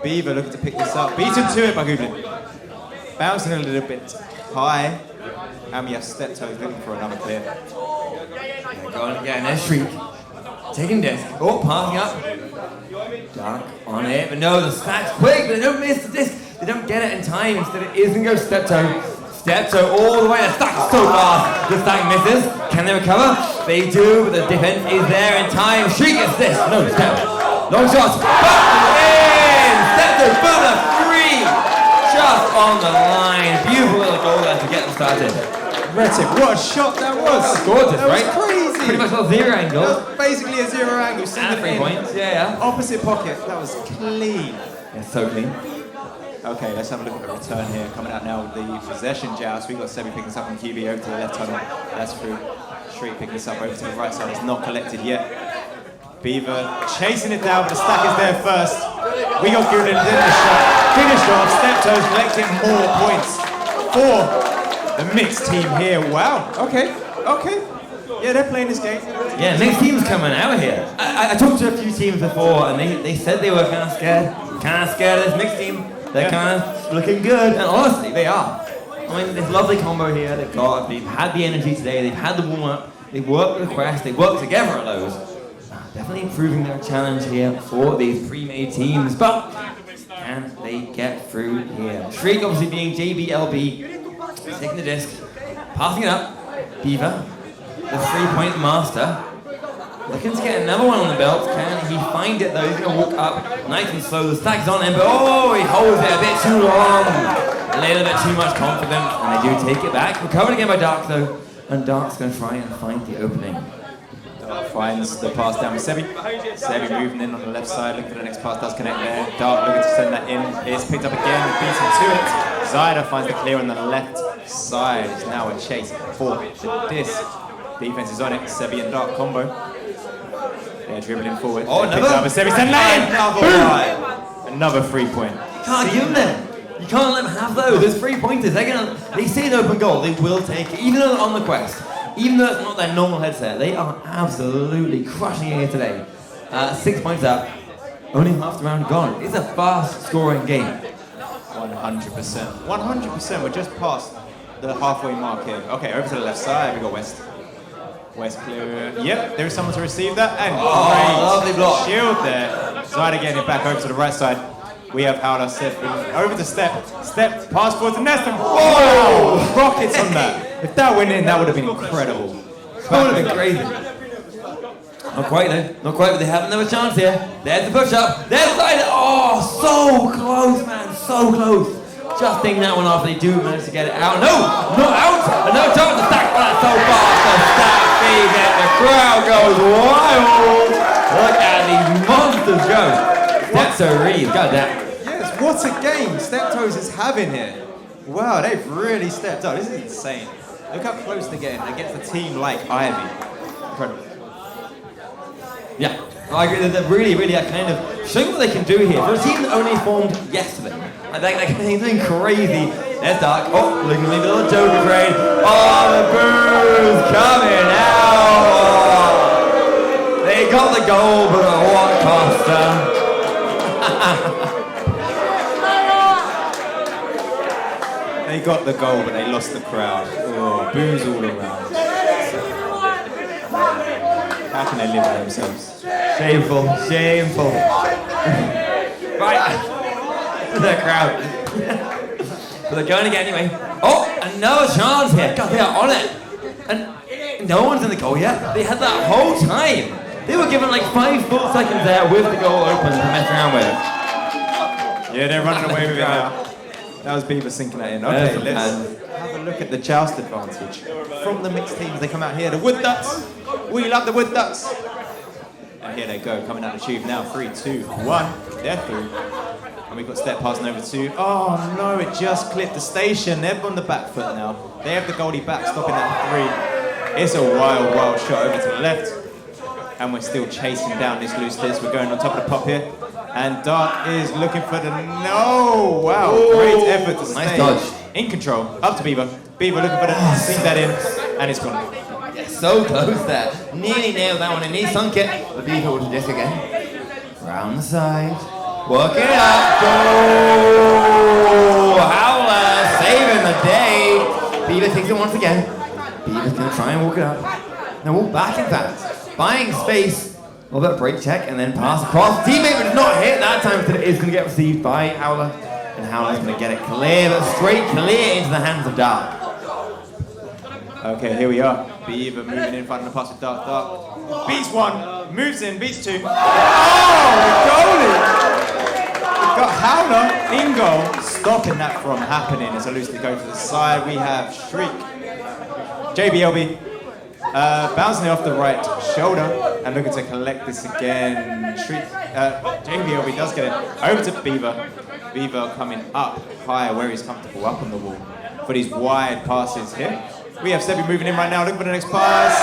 Beaver looking to pick this up. Beaten to it by Goobling. Bouncing a little bit high. And we have Steptoes looking for another clear. Going again, there's Shriek. Taking disc. Oh, passing up. Dark on it, but no, the stack's quick, but they don't miss the disc. They don't get it in time. Instead, it is going to go Steptoe. Steptoe all the way. The stack is so fast. The stack misses. Can they recover? They do, but the defense is there in time. Shriek gets this. No, Step. Long shots. Back in. Steptoe for the 3. Just on the line. Beautiful little goal there to get them started. Retic, what a shot that was! That was gorgeous, that right? Was crazy! Pretty much a 0 angle. That was basically a 0 angle. And 3 points, yeah. Opposite pocket, that was clean. Yeah, so clean. Okay, let's have a look at the return here. Coming out now with the possession joust. We got Sebi picking this up on QB over to the left tunnel. That's through. Street picking this up over to the right side. It's not collected yet. Beaver chasing it down, but the stack is there first. We got Gooden in the shot. Finished off. Steptoes collecting more points for the mixed team here. Wow. Okay. Okay. Yeah, they're playing this game. Yeah, mixed teams coming out here. I talked to a few teams before, and they said they were kind of scared. Kind of scared of this mixed team. They're kind of looking good, and honestly, they are. I mean, this lovely combo here they've got. They've had the energy today. They've had the warm-up. They've worked with Quest. They've worked together at Lowe's. Definitely improving their challenge here for these pre-made teams. But can they get through here? Shriek obviously being JBLB. Taking the disc. Passing it up. Beaver. The 3-point master. Looking to get another one on the belt. Can he find it though? He's going to walk up nice and slow. The stag's on him, but oh, he holds it a bit too long. A little bit too much confidence. And they do take it back. Recovered again by Dark though. And Dark's going to try and find the opening. Dark finds the pass down with Sebi. Sebi moving in on the left side, looking for the next pass, does connect there. Dark looking to send that in. It's picked up again, beaten to it. Zyder finds the clear on the left side. It's now a chase for the disc. Defense is on it. Sebi and Dark combo. They're dribbling forward. Oh, another? Sebi send that in. Another 3-point. Can't give him there. You can't let them have those. There's 3 pointers. They see an open goal, they will take it. Even though they're on the quest, even though it's not their normal headset, they are absolutely crushing it here today. 6 points up. Only half the round gone. It's a fast scoring game. 100%. 100%. We're just past the halfway mark here. Okay, over to the left side. We got West. West clear. Yep, there is someone to receive that. And lovely block. Shield there. Side again, it back over to the right side. We have Howler Step over to Step. Step, pass forward to Neston. Whoa! Rockets on that. If that went in, that would have been incredible. That would have been crazy. Not quite though. Not quite, but they have another chance here. There's the push up. There's the side. Oh, so close, man. So close. Just think that one off. They do manage to get it out. No! Not out! Another chance to stack. Oh, that's so fast. The stack sees it. The crowd goes wild. Look at these monsters go. That's so real. God damn. Yes, what a game Steptoes is having here. Wow, they've really stepped up. This is insane. Look how close they're getting against a team like Ivy. Incredible. Yeah, I agree that they're really, really kind of showing what they can do here. For a team that only formed yesterday, I think they're something crazy. There's Dark. Oh, looking maybe a little Joker trade. Oh, the boos coming out. They got the goal, but at what cost? They got the goal, but they lost the crowd. Oh, boos all around. How can they live with themselves? Shameful, shameful. Right, the crowd. But they're going again anyway. Oh, another chance here. God, they are on it. And no one's in the goal yet. They had that whole time. They were given like 5 full seconds there with the goal open to mess around with it. Yeah, they're running away with it now. That was Beaver sinking that in. Okay, let's have a look at the joust advantage. From the mixed teams, they come out here. The Wood Ducks. We love the Wood Ducks. And here they go, coming out the tube now. 3, 2, 1. They're through. And we've got Step passing over to... Oh, no, it just clipped the station. They're on the back foot now. They have the goalie back, stopping that 3. It's a wild, wild shot over to the left. And we're still chasing down this loose disc. We're going on top of the pop here. And Dark is looking for the... No! Wow, great effort to stay. Nice dodge. In control. Up to Beaver. Beaver looking for the... Sink that in. And it's gone. So close there. Nearly nailed that one and he sunk it. The Beaver will do this again. Round the side. Work it up. Goal! Howler saving the day. Beaver takes it once again. Beaver's going to try and walk it up. Now walk back in fact. Buying space. A little bit of break check and then pass across. Teammate but does not hit that time, so it is going to get received by Howler. And Howler's going to get it clear, but straight clear into the hands of Dark. Okay, here we are. Beaver moving in front of the pass with Dark. Dark beats 1, moves in, beats 2. Oh, the goalie! We've got Howler in goal, stopping that from happening. It's a loose to go to the side. We have Shriek. JBLB bouncing it off the right shoulder and looking to collect this again. Shriek. JBLB does get it over to Beaver. Beaver coming up higher where he's comfortable, up on the wall for these wide passes here. We have Sebi moving in right now, looking for the next pass.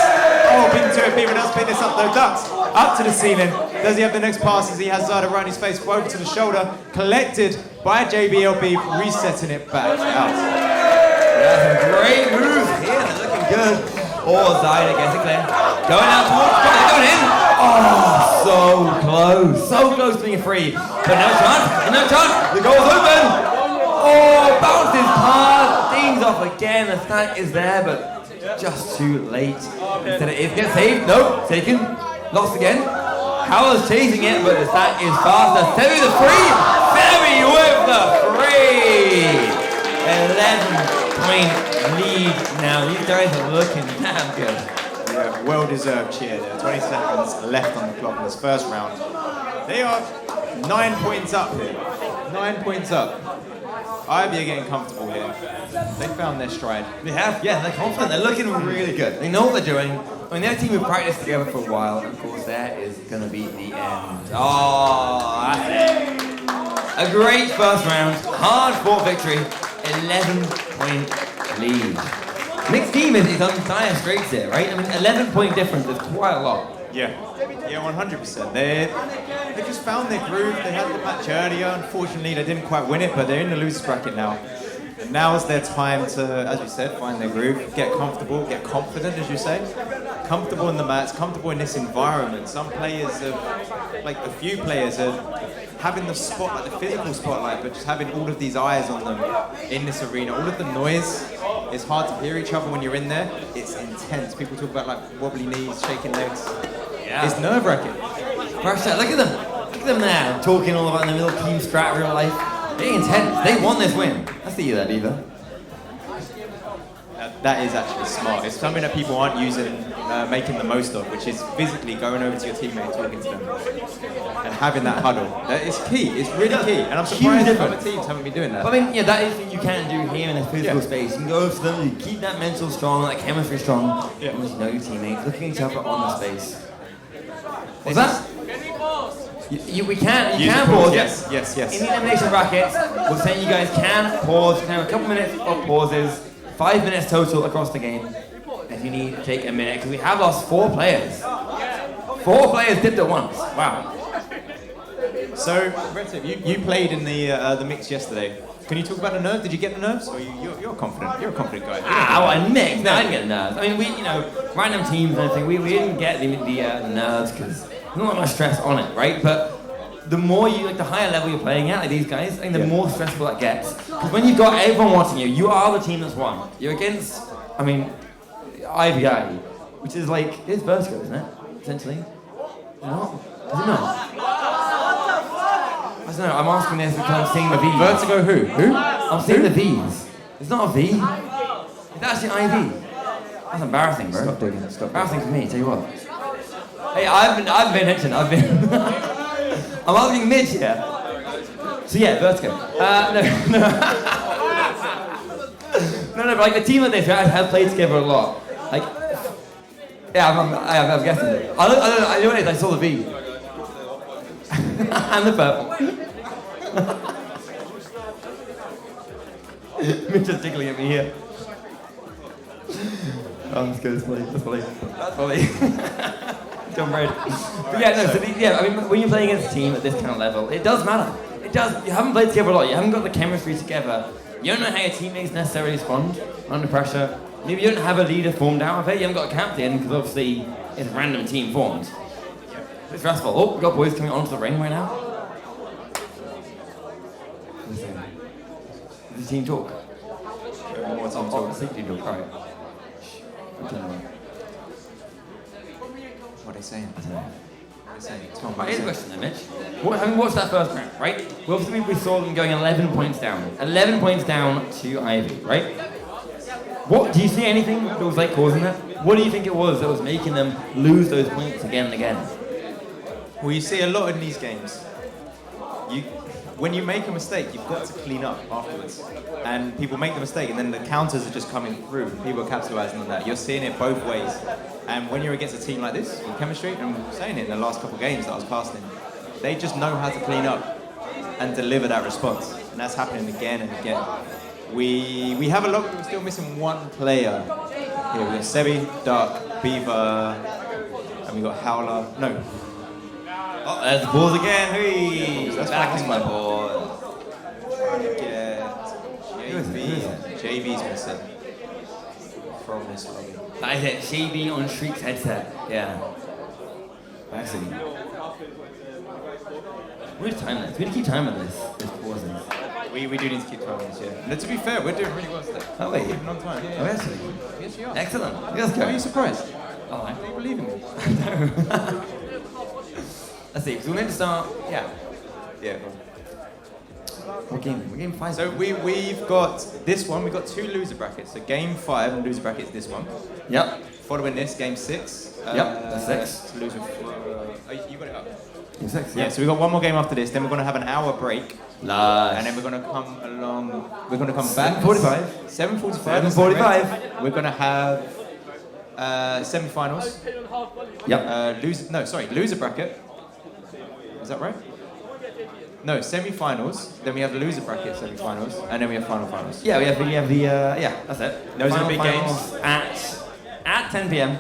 Oh, beaten to it. Beaver does pick this up though. Ducks up to the ceiling. Does he have the next passes? He has Zada around his face, over to the shoulder. Collected by JBLB, resetting it back out. Yeah, some great moves here. They're looking good. Oh, Zada gets it clear. Going out towards, going in. Oh, so close. So close to being free. But no chance. No chance. The goal's open. Oh, bounces past, things off again. The stack is there, but just too late. Instead it gets saved. Nope, taken. Lost again. Howler's chasing it, but the stack is faster. Sebi the free. Sebi with the free. 11-point lead now. These guys are looking damn good. Yeah, well-deserved cheer there. 20 seconds left on the clock in this first round. They are 9 points up here. 9 points up. Ivy are getting comfortable here. They found their stride. They have, yeah, they're confident. They're looking really good. They know what they're doing. I mean, their team have practiced together for a while, and of course, that is going to be the end. Oh, that's it. A great first round, hard-fought victory, 11-point lead. Mixed team is on dire straits here, right? I mean, 11-point difference is quite a lot. Yeah, 100%. They just found their groove. They had the match earlier. Unfortunately, they didn't quite win it, but they're in the losers bracket now. And now is their time to, as you said, find their groove, get comfortable, get confident, as you say. Comfortable in the mats, comfortable in this environment. Some players like a few players are having the spotlight, the physical spotlight, but just having all of these eyes on them in this arena. All of the noise. It's hard to hear each other when you're in there. It's intense. People talk about like wobbly knees, shaking legs. Yeah. It's nerve-wracking. First shot, look at them. Look at them now, talking all about the little team strat real life. They're intense. They won this win. I see that, Eva. That is actually smart. It's something that people aren't using, making the most of, which is physically going over to your teammate and talking to them. And having that huddle. It's key. It's really key. And I'm surprised that other teams haven't been doing that. I mean, yeah, that is what you can do here in a physical space. You can go over to them, you keep that mental strong, that chemistry strong. Yeah. And just know your teammates, looking at each other on the space. What's that? We can pause. Yes. In the elimination brackets, we're saying you guys can pause. Can have a couple minutes of pauses. 5 minutes total across the game. If you need to take a minute, because we have lost 4 players. 4 players dipped at once. Wow. So, Red, you played in the mix yesterday. Can you talk about the nerves? Did you get the nerves? Or you're confident? You're a confident guy. A mix? No, I didn't get the nerves. I mean, random teams and everything. We didn't get the nerves because there's not much stress on it, right? But the more the higher level you're playing at, like these guys, I think the more stressful that gets. Because when you've got everyone watching you, you are the team that's won. You're against, IVI, which is it's Vertigo, isn't it? Essentially. Is it not? Is it not? I don't know, I'm asking this because I'm seeing the V's. Vertigo who? Who? I'm seeing the V's. It's not a V. It's actually IV. That's embarrassing, bro. Stop doing it. Stop. Embarrassing for me, tell you what. Hey, I've been attention. I'm asking Mitch here. So yeah, Vertigo. No, but the team like this, I have played together a lot. I'm guessing it. I know what it is, I saw the V. And the purple. Mitch is tickling at me here. Oh, that's good, that's funny. John Braid. But yeah, no, when you're playing against a team at this kind of level, it does matter. It does. You haven't played together a lot, you haven't got the chemistry together. You don't know how your teammates necessarily respond under pressure. Maybe you don't have a leader formed out of it, you haven't got a captain, because obviously it's a random team formed. It's stressful. Oh, we've got boys coming onto the ring right now. Does the team talk? More team talk. Team talk, alright. What are they saying? Here's a question then, Mitch. Having watched that first round, right? We saw them going 11 points down. 11 points down to Ivy, right? What, do you see anything that was causing that? What do you think it was that was making them lose those points again and again? Well, you see a lot in these games. When you make a mistake, you've got to clean up afterwards. And people make the mistake, and then the counters are just coming through. People are capitalizing on that. You're seeing it both ways. And when you're against a team like this, with chemistry, and I'm saying it in the last couple of games that I was casting, they just know how to clean up and deliver that response. And that's happening again and again. We have a lot, but we're still missing one player. Here we've got Sebi, Duck, Beaver, and we've got Howler. No. Oh, there's the balls again. Hey, that's back in my ball. Trying to get JV's missing from this lobby. That is it. JB on Shriek's headset. Yeah. I see. We need to time this. We need to keep time with this. Pauses. We do need to keep time with this, yeah. No, to be fair, we're doing really well today. Oh, wait. Keeping on time. Oh, actually. Yes, you are. Excellent. Let's go. Are you surprised? Oh, Do you believe in me? Let's see. So we're going to start. Yeah. What game? We're game 5. So we've got this one. We've got 2 loser brackets. So game 5 and loser brackets this one. Yep. Following this, game 6. That's 6. To lose with, you got it up. Game 6. Yeah. So we've got one more game after this. Then we're going to have an hour break. Nice. And then we're going to come along. We're going to come back. 7:45. 7:45. We're going to have semi-finals. Yep. Loser bracket. Is that right? No, semi-finals. Then we have the loser bracket semi-finals, and then we have finals. Yeah, we have the that's it. Those are the big finals games at 10 p.m.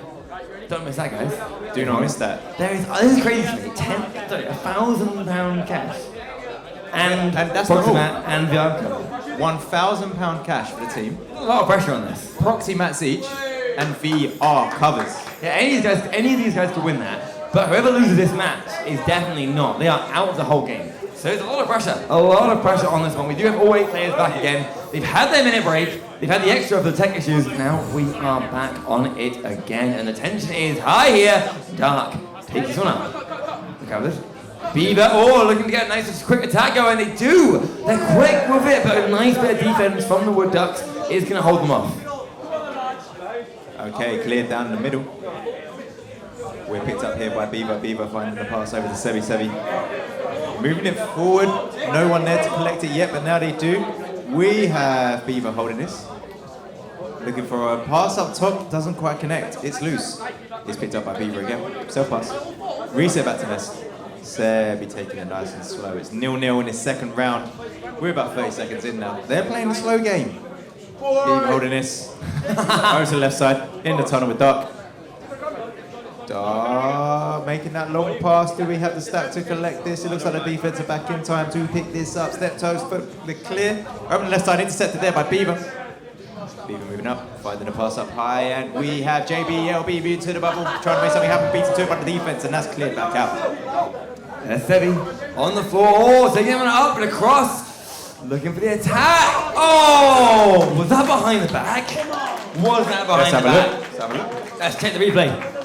Don't miss that, guys. Do not miss that. There is, this is crazy to me. £1,000 cash. And that's not all. Proximat and Bianca. £1,000 cash for the team. A lot of pressure on this. Proxy mats each and VR covers. Yeah, any of these guys could win that. But whoever loses this match is definitely not. They are out of the whole game. So there's a lot of pressure. A lot of pressure on this one. We do have all 8 players back again. They've had their minute break. They've had the extra of the tech issues. Now we are back on it again. And the tension is high here. Dark takes this one out. Look at this. Beaver, looking to get a nice quick attack going. They do. They're quick with it, but a nice bit of defense from the Wood Ducks is going to hold them off. Okay, cleared down the middle. We're picked up here by Beaver. Beaver finding the pass over to Sebi. Sebi moving it forward. No one there to collect it yet, but now they do. We have Beaver holding this. Looking for a pass up top. Doesn't quite connect. It's loose. It's picked up by Beaver again. Self pass. Reset back to Nest. Sebi taking it nice and slow. It's 0-0 in his second round. We're about 30 seconds in now. They're playing a slow game. Beaver holding this. Over to the left side. In the tunnel with Duck. Making that long pass. Do we have the stack to collect this? It looks like the defense are back in time to pick this up. Step toes, foot the clear. Over the left side, intercepted there by Beaver. Beaver moving up, finding the pass up high, and we have JBLB moving to the bubble, trying to make something happen, beating to it by the defense, and that's cleared back out. There's Sebi on the floor, taking him up and across, looking for the attack. Oh, was that behind the back? Was that behind the back? Let's have a look. Let's check the replay.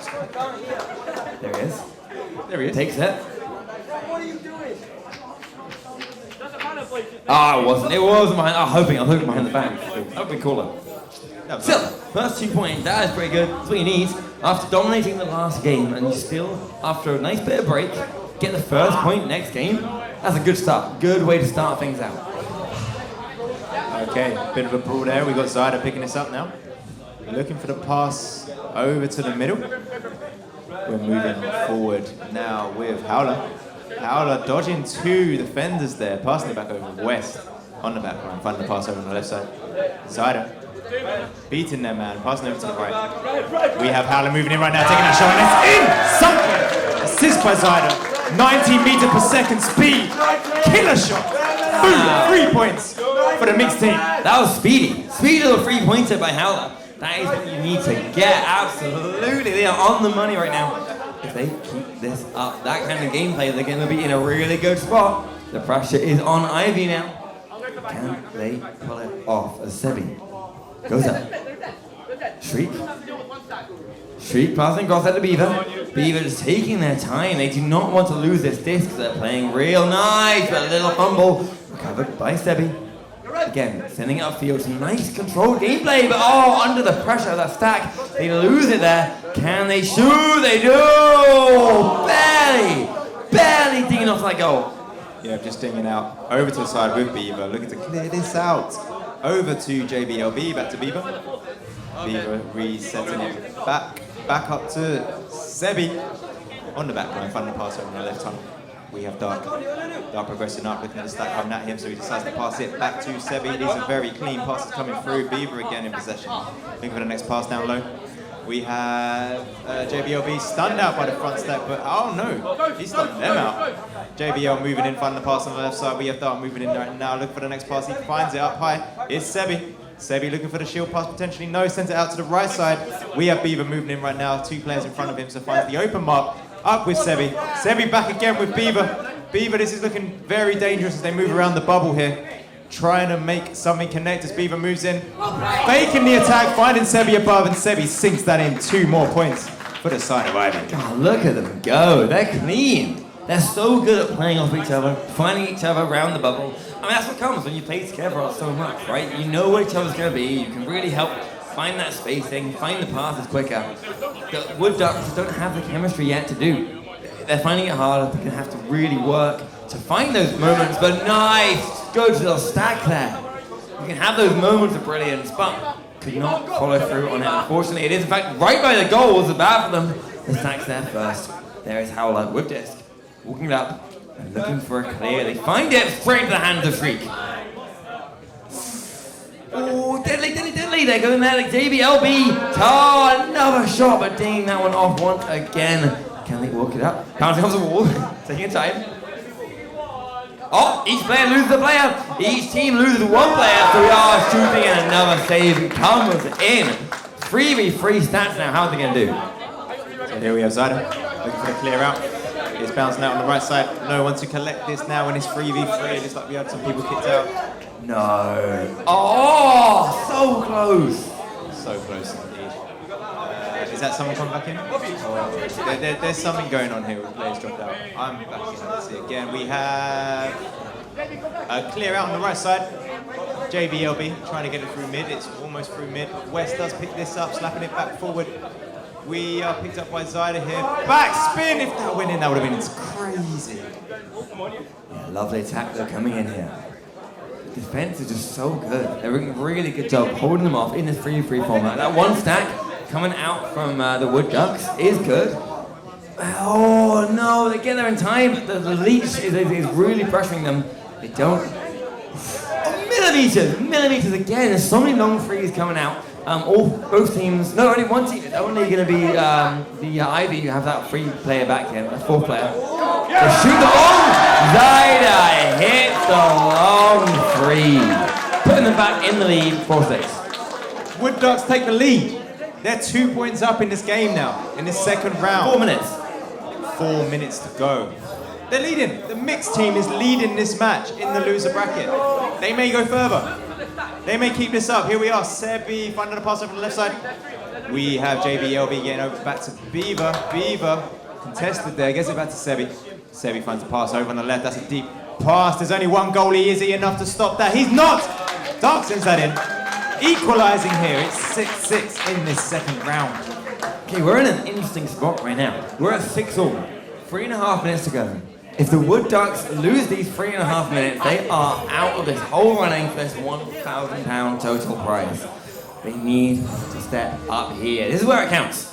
There he is. There he is. Takes it. Ah, it wasn't. It wasn't behind. I'm hoping behind the back. That would be cooler. Still, first 2 points. That is pretty good. That's what you need after dominating the last game, and you still, after a nice bit of break, get the first point next game. That's a good start. Good way to start things out. Okay, bit of a brawl there. We got Zyda picking this up now. Looking for the pass over to the middle. We're moving forward now with Howler. Howler dodging 2 defenders there, passing it back over West on the back line, finding the pass over on the left side. Zyda beating their man, passing over to the right. We have Howler moving in right now, taking that shot, and it's in! Something! Assist by Zyda. 19 meter per second speed. Killer shot. Boom! 3 points for the mixed team. That was speedy. Speedy little 3-pointer by Howler. That is what you need to get. Absolutely. They are on the money right now. If they keep this up, that kind of gameplay, they're going to be in a really good spot. The pressure is on Ivy now. Can they pull it off as Sebi goes up? Shriek. Shriek passing across at the Beaver. Beaver is taking their time. They do not want to lose this disc. They're playing real nice, but a little fumble. Recovered by Sebi. Again, sending it upfield. Some nice controlled gameplay, but under the pressure of that stack, they lose it there. Can they shoot? They do! Barely digging off that goal. Yeah, just dinging out. Over to the side with Beaver, looking to clear this out. Over to JBLB, back to Beaver. Beaver resetting it back up to Sebi. On the back line, finding the pass over on the left tunnel. We have Dark. Dark progressing up, looking at the stack coming at him, so he decides to pass it back to Sebi. These are very clean passes coming through. Beaver again in possession. Looking for the next pass down low. We have JBLB stunned out by the front stack, but oh no, he stunned them out. JBL moving in, finding the pass on the left side. We have Dark moving in right now, looking for the next pass. He finds it up high. It's Sebi. Sebi looking for the shield pass, potentially no, sends it out to the right side. We have Beaver moving in right now, 2 players in front of him, so finds the open mark. Up with Sebi. Sebi back again with Beaver. Beaver, this is looking very dangerous as they move around the bubble here. Trying to make something connect as Beaver moves in. Faking the attack, finding Sebi above, and Sebi sinks that in. 2 more points for the side of Ivy. God, look at them go. They're clean. They're so good at playing off each other, finding each other around the bubble. I mean, that's what comes when you play together so much, right? You know where each other's going to be. You can really help find that spacing, find the passes quicker. The Wood Ducks don't have the chemistry yet to do. They're finding it harder. They're going to have to really work to find those moments, but nice. Go to the stack there. You can have those moments of brilliance, but could not follow through on it. Unfortunately, it is in fact right by the goal. Was bad for them. The stack's there first. There is Howler with disc, walking it up and looking for a clear. They find it straight into the hands of Shriek. Oh, deadly. lead. They're going there like JBLB. Oh, another shot, but dinging that one off once again. Can they walk it up? Bouncing off the wall, taking time. Oh, each player loses a player. Each team loses one player. So we are shooting and another save comes in. 3v3 stats now. How are they going to do? So here we have Zyda looking for the clear out. It's bouncing out on the right side. No one to collect this now when it's 3v3. It looks like we had some people kicked out. No. Oh, so close. So close indeed. Is that someone coming back in? There's something going on here with players dropped out. I'm back in. Let's see again. We have a clear out on the right side. JBLB trying to get it through mid. It's almost through mid. West does pick this up, slapping it back forward. We are picked up by Zyda here. Back spin! If that went in, that would have been crazy. Yeah, lovely attack though coming in here. Defense is just so good. They're doing a really good job holding them off in this 3v3 format. That one stack coming out from the Wood Ducks is good. Oh no, they get there in time. The leech is really pressuring them. They don't. Oh, millimeters again. There's so many long threes coming out. Both teams, no, only one team. It's only going to be the Ivy who have that free player back here, the fourth player. They shoot the long. Zyda hits the long three, putting them back in the lead, 4-6. Wood Ducks take the lead. They're 2 points up in this game now, in this second round. 4 minutes. 4 minutes to go. They're leading. The mixed team is leading this match in the loser bracket. They may go further. They may keep this up. Here we are. Sebi finding a pass over the left side. We have JBLB getting over back to Beaver. Beaver contested there. Gets it back to Sebi. Sebi finds a pass over on the left. That's a deep pass. There's only one goalie. Is he enough to stop that? He's not! Dark sends that in. Equalising here. It's 6-6 in this second round. Okay, we're in an interesting spot right now. We're at 6-all. 3.5 minutes to go. If the Wood Ducks lose these 3.5 minutes, they are out of this whole running for this £1,000 total prize. They need to step up here. This is where it counts.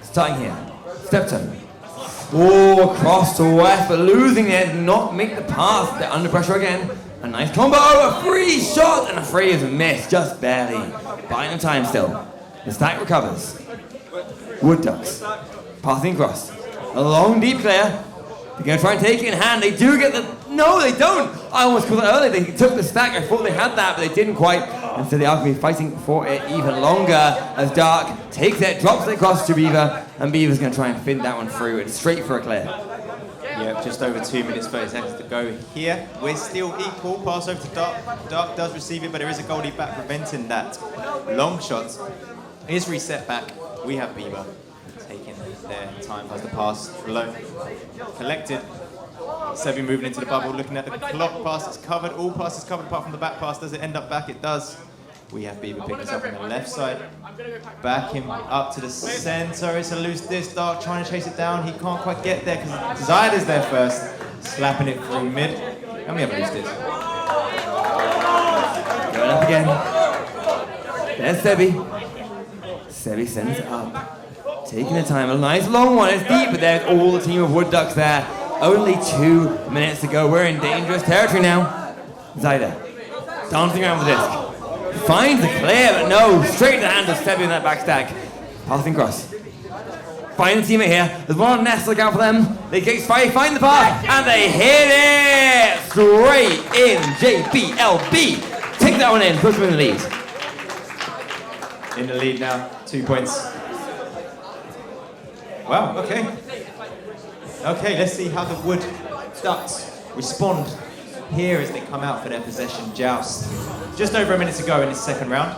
Starting here. Step toe. Oh, across to West, but losing it did not make the pass. They're under pressure again. A nice combo, a free shot, and a free is missed, just barely. Buying them time still. The stack recovers. Wood Ducks. Passing across. A long, deep clear. They're going to try and take it in hand. They do get the... No, they don't. I almost called it earlier. They took the stack. I thought they had that, but they didn't quite. And so they are going to be fighting for it even longer as Dark takes it, drops it across to Beaver, and Beaver's going to try and fin that one through. It's straight for a clear. Yep, just over 2 minutes, 30 seconds to go here. We're still equal. Pass over to Dark. Dark does receive it, but there is a goalie back preventing that. Long shots. Is reset back. We have Beaver taking their time as the pass low. Collected. Sebi moving into the bubble, looking at the clock. Pass is covered. All passes covered apart from the back pass. Does it end up back? It does. We have Beaver pick this up on the left side. Back him up to the center. It's a loose disc. Dark trying to chase it down. He can't quite get there because Zyda's there first. Slapping it through mid. And we have a loose disc. Going up again. There's Sebi. Sebi sends it up. Taking the time. A nice long one. It's deep, but there's all the team of Wood Ducks there. Only 2 minutes to go. We're in dangerous territory now. Zyda. Dancing around with the disc. Finds the clear, but no. Straight to the hand of Sebi in that back stack. Passing cross. Find the teammate here. There's one on Nest. Look out for them. They get find the pass, and they hit it! Straight in. JBLB. Take that one in. Push them in the lead. In the lead now. 2 points. Wow, okay. Okay, let's see how the Wood Ducks respond here as they come out for their possession joust. Just over a minute to go in this second round.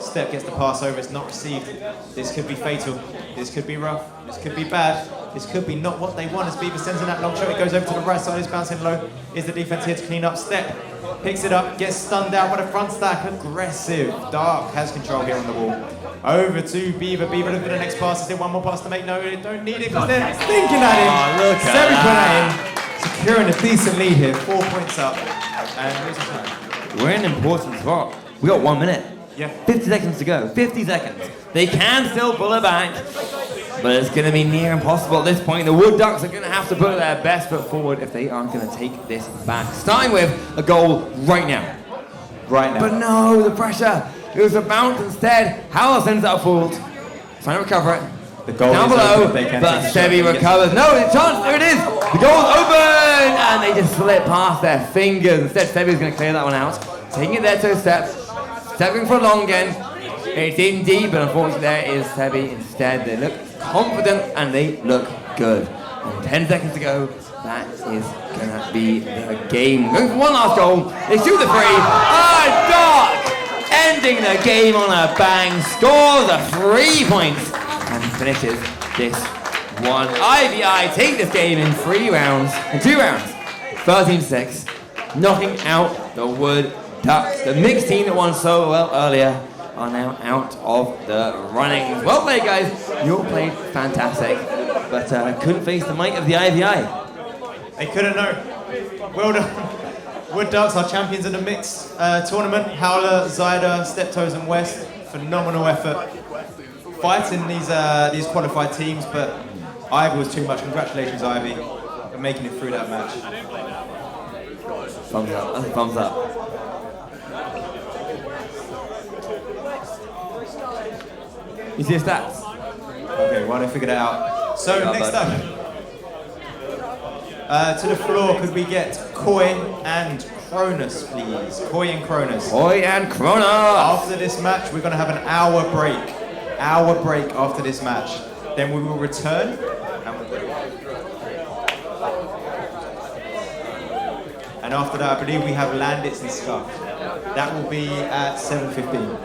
Step gets the pass over, it's not received. This could be fatal. This could be rough. This could be bad. This could be not what they want as Beaver sends in that long shot. It goes over to the right side, it's bouncing low. Is the defense here to clean up? Step picks it up, gets stunned down by the front stack. Aggressive. Dark has control here on the wall. Over to Beaver. Beaver looking for the next pass. Is there one more pass to make? No, they don't need it because they're thinking at him. Look at that. Securing a decent lead here. 4 points up. And losing time. We're in an important spot. We got 1 minute. Yeah. 50 seconds to go. 50 seconds. They can still pull it back, but it's going to be near impossible at this point. The Wood Ducks are going to have to put their best foot forward if they aren't going to take this back. Starting with a goal right now. Right now. But no, the pressure. It was a bounce instead. Howell sends it upfield. Trying to recover it. The goal down is below, open if they can but take a shot. Sebi recovers. No, it's a chance. There it is. The goal's open, and they just slip past their fingers. Instead, Sebi's going to clear that one out. Taking it there to a step. Stepping for a long again. It's in deep, but unfortunately there is Sebi instead. They look confident and they look good. And 10 seconds to go. That is going to be the game. Going for one last goal. They shoot the free. Dark ending the game on a bang. Scores a 3 points and finishes this one. IVI take this game in 2 rounds, 13-6, knocking out the Wood Ducks. The mixed team that won so well earlier are now out of the running. Well played, guys. You all played fantastic, but couldn't face the might of the IVI. They couldn't know. Well done. Wood Ducks are champions in the mixed tournament. Howler, Zyder, Steptoes and West. Phenomenal effort fighting these qualified teams, but Ivy was too much. Congratulations, Ivy, for making it through that match. Thumbs up. That's a thumbs up. You see the stats? Okay, why don't I figure that out? So next up, to the floor, could we get Koi and Cronus, please? Koi and Cronus. Koi and Cronus! After this match, we're going to have an hour break. Hour break after this match. Then we will return. And after that, I believe we have Landits and Scuff. That will be at 7:15.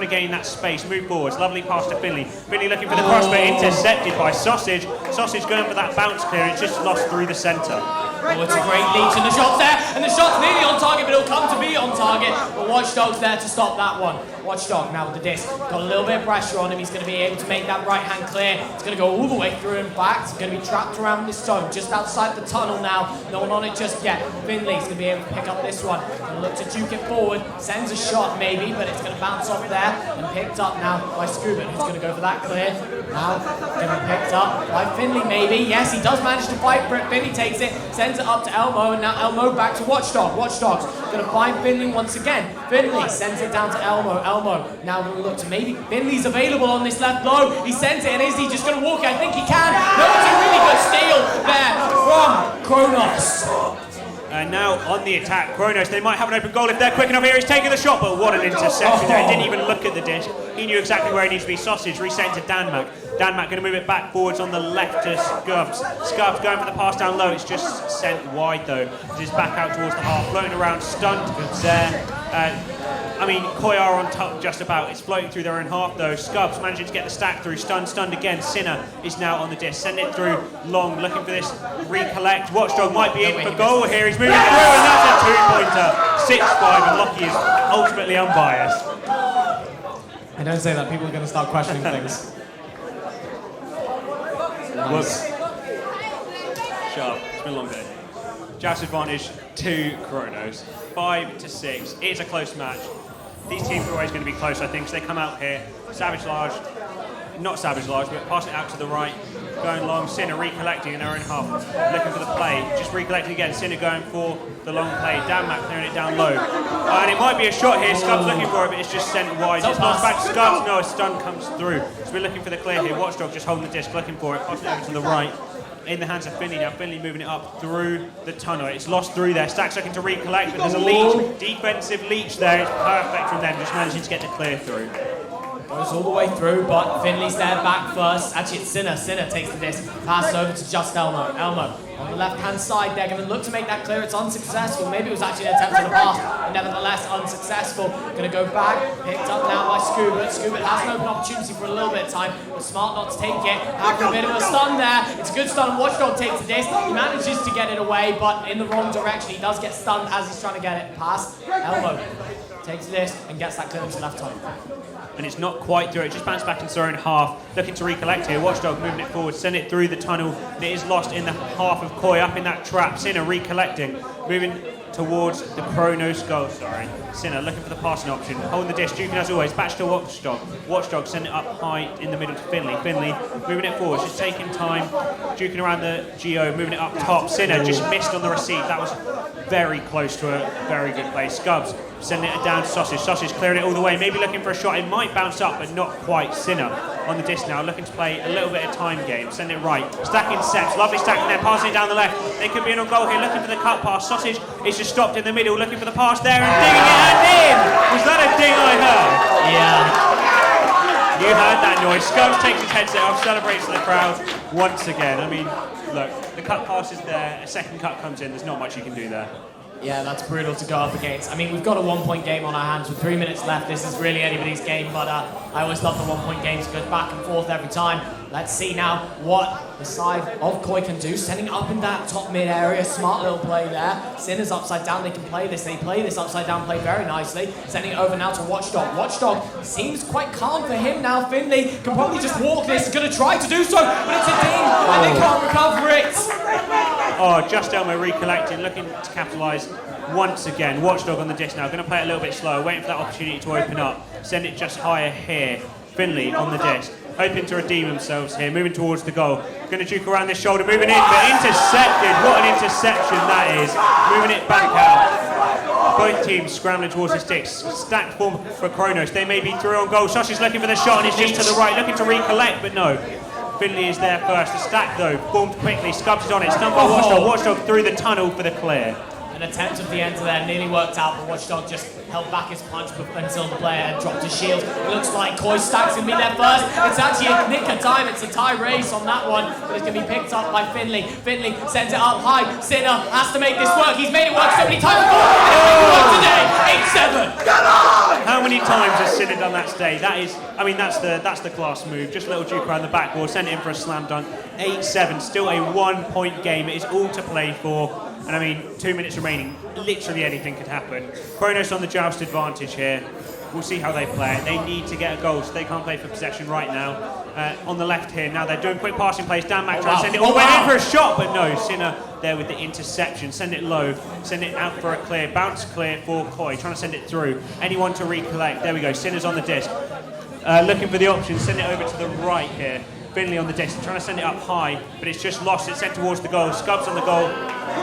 to gain that space, move forwards, lovely pass to Finley. Finley looking for the cross, but intercepted by Sausage. Sausage going for that bounce clearance, just lost through the centre. Oh, it's a great leech, and the shot's there, and the shot's nearly on target, but it'll come to be on target. But Watchdog's there to stop that one. Watchdog now with the disc, got a little bit of pressure on him. He's going to be able to make that right hand clear. It's going to go all the way through and back. It's going to be trapped around this zone, just outside the tunnel now. No one on it just yet. Finley's going to be able to pick up this one. Going to look to juke it forward. Sends a shot maybe, but it's going to bounce off there and picked up now by Scuba, who's going to go for that clear. Now going to be picked up by Finley maybe. Yes, he does manage to fight for it. Finley takes it, sends it up to Elmo, and now Elmo back to Watchdog. Watchdog's going to find Finley once again. Finley sends it down to Elmo. Elmo now going to look to maybe Finley's available on this left blow. He sends it, and is he just going to walk it? I think he can. No, it's a really good steal there from Kronos. And now on the attack, Kronos, they might have an open goal if they're quick enough here. He's taking the shot, but what an interception there. He didn't even look at the disc. He knew exactly where he needs to be. Sausage resetting to Danmak. Danmak going to move it back forwards on the left to Scubs. Scubs going for the pass down low. It's just sent wide though. It's back out towards the half, floating around, stunned there. I mean, Koyar on top just about. It's floating through their own half though. Scubs managing to get the stack through. Stunned again. Sinner is now on the disc. Send it through long, looking for this recollect. Watchdog might be in for goal here. He's moving through, and that's a two-pointer. 6-5, and Lockie is ultimately unbiased. I don't say that. People are going to start questioning things. Whoops. Sharp. It's been a long day. Joust advantage to Kronos. 5-6. It's a close match. These teams are always going to be close, I think, so they come out here. Savage Large, not Savage Large, but passing it out to the right. Going long, Sinner recollecting in their own half. Looking for the play. Just recollecting again. Sinner going for the long play. Danmak clearing it down low. And it might be a shot here. Scubs looking for it, but it's just sent wide. It's lost back to Scubs. No, a stun comes through. So we're looking for the clear here. Watchdog just holding the disc, looking for it. Passing it over to the right. In the hands of Finley now. Finley moving it up through the tunnel. It's lost through there. Stack's looking to recollect, but there's a leech. Defensive leech there. It's perfect from them. Just managing to get the clear through. Goes all the way through, but Finley's there back first. Actually, it's Sinner. Sinner takes the disc. Pass over to just Elmo. Elmo on the left-hand side. They're going to look to make that clear. It's unsuccessful. Maybe it was actually an attempt at a pass, but nevertheless unsuccessful. Going to go back. Picked up now by Scuba. Scuba has an open opportunity for a little bit of time, but smart not to take it. After a bit of a stun there. It's a good stun. Watchdog takes the disc. He manages to get it away, but in the wrong direction. He does get stunned as he's trying to get it past. Elmo takes this and gets that clearance left time. And it's not quite through. It just bounced back into their own half. Looking to recollect here. Watchdog moving it forward. Send it through the tunnel. And it is lost in the half of Koi up in that trap. Sinner recollecting. Moving towards the Kronos goal. Sinner looking for the passing option. Holding the disc. Duking as always. Back to Watchdog. Watchdog send it up high in the middle to Finley. Finley moving it forward. Just taking time. Duking around the Geo. Moving it up top. Sinner just missed on the receive. That was very close to a very good play. Scubs sending it down to Sausage. Sausage clearing it all the way. Maybe looking for a shot. It might bounce up, but not quite. Sinner on the disc now, looking to play a little bit of time game. Send it right. Stacking steps. Lovely stacking there. Passing it down the left. They could be in on goal here. Looking for the cut pass. Sausage is just stopped in the middle. Looking for the pass there and dinging it and in. Was that a ding I heard? Yeah. You heard that noise. Scubs takes his headset off, celebrates to the crowd once again. I mean, look, the cut pass is there. A second cut comes in. There's not much you can do there. Yeah, that's brutal to go up against. I mean, we've got a 1-point game on our hands with 3 minutes left. This is really anybody's game, but I always love the 1-point games. It goes back and forth every time. Let's see now what the side of Koi can do. Sending up in that top mid area. Smart little play there. Sinner's upside down. They can play this. They play this upside down play very nicely. Sending it over now to Watchdog. Watchdog seems quite calm for him now. Finley can probably just walk this. He's going to try to do so, but it's a ding, and they can't recover it. Oh, just Elmo recollecting, looking to capitalise once again. Watchdog on the disc now, going to play it a little bit slower, waiting for that opportunity to open up. Send it just higher here. Finley on the disc, hoping to redeem themselves here, moving towards the goal. Going to juke around this shoulder, moving in, but intercepted. What an interception that is. Moving it back out. Both teams scrambling towards the sticks. Stacked form for Kronos. They may be through on goal. Sausage looking for the shot, and it's just to the right, looking to recollect, but no. Finley is there first. The stack though, formed quickly. Scubs is on it. Stunned by Watchdog. Watchdog through the tunnel for the clear. An attempt at the enter there nearly worked out, but Watchdog just held back his punch until the player had dropped his shield. It looks like Koi's stack's going to be there first. It's actually a nick of time. It's a tie race on that one, but it's going to be picked up by Finley. Finley sends it up high. Sinner has to make this work. He's made it work so many times before, and it's going to work today. 8-7. Come on! How many times has Sinner done that today? That is, I mean, that's the class move. Just a little juke around the backboard, send it in for a slam dunk. 8-7, still a 1-point game. It is all to play for. And I mean, 2 minutes remaining, literally anything could happen. Kronos on the joust advantage here. We'll see how they play it. They need to get a goal, so they can't play for possession right now. On the left here, now they're doing quick passing plays. Dan Mac trying to send it all the way in for a shot, but no, Sinner there with the interception. Send it low, send it out for a clear. Bounce clear for Koi, trying to send it through. Anyone to recollect. There we go, Sinner's on the disc. Looking for the option, send it over to the right here. Finley on the disc, trying to send it up high, but it's just lost. It's sent towards the goal. Scubs on the goal,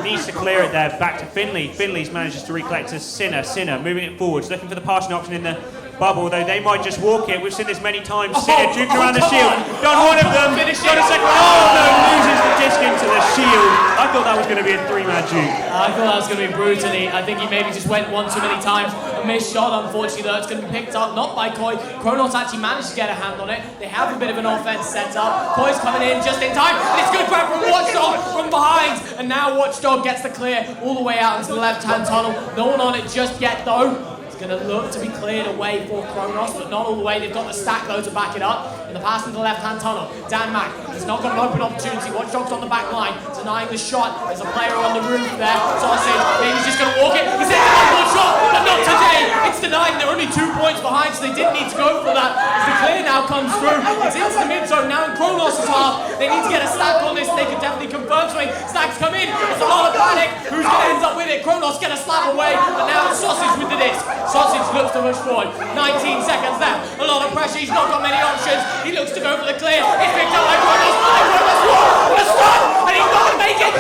needs to clear it there. Back to Finley. Finley's manages to recollect to Sinner. Sinner moving it forwards, looking for the passing option in the bubble, though they might just walk it. We've seen this many times. Sinner juking around the shield. Done one of them. Got a second one. Oh no, loses the disc into the shield. I thought that was going to be a 3-man juke. I thought that was going to be brutally. I think he maybe just went one too many times. A missed shot, unfortunately, though. It's going to be picked up, not by Koi. Kronos actually managed to get a hand on it. They have a bit of an offense set up. Koi's coming in just in time. And it's good grab from Watchdog from behind. And now Watchdog gets the clear all the way out into the left-hand tunnel. No one on it just yet, though. Going to look to be cleared away for Kronos, but not all the way. They've got the stack though to back it up. And the pass into the left-hand tunnel. Dan Mac has not got an open opportunity. Watchdog's on the back line, denying the shot. There's a player on the roof there. Sausage, maybe he's just going to walk it. He's in the one shot, but not today. It's denied. They're only 2 points behind, so they didn't need to go for that. As the clear now comes through, it's into the mid zone now in Kronos' half. They need to get a stack on this. They can definitely confirm something. Stacks come in. There's a lot of panic. Who's going to end up with it? Kronos get a slap away, but now it's Sausage with the disc. Sausage looks to rush forward. 19 seconds left. A lot of pressure. He's not got many options. He looks to go for the clear. It's picked up by Kronos. Kronos with a stun, and he's not going to make it.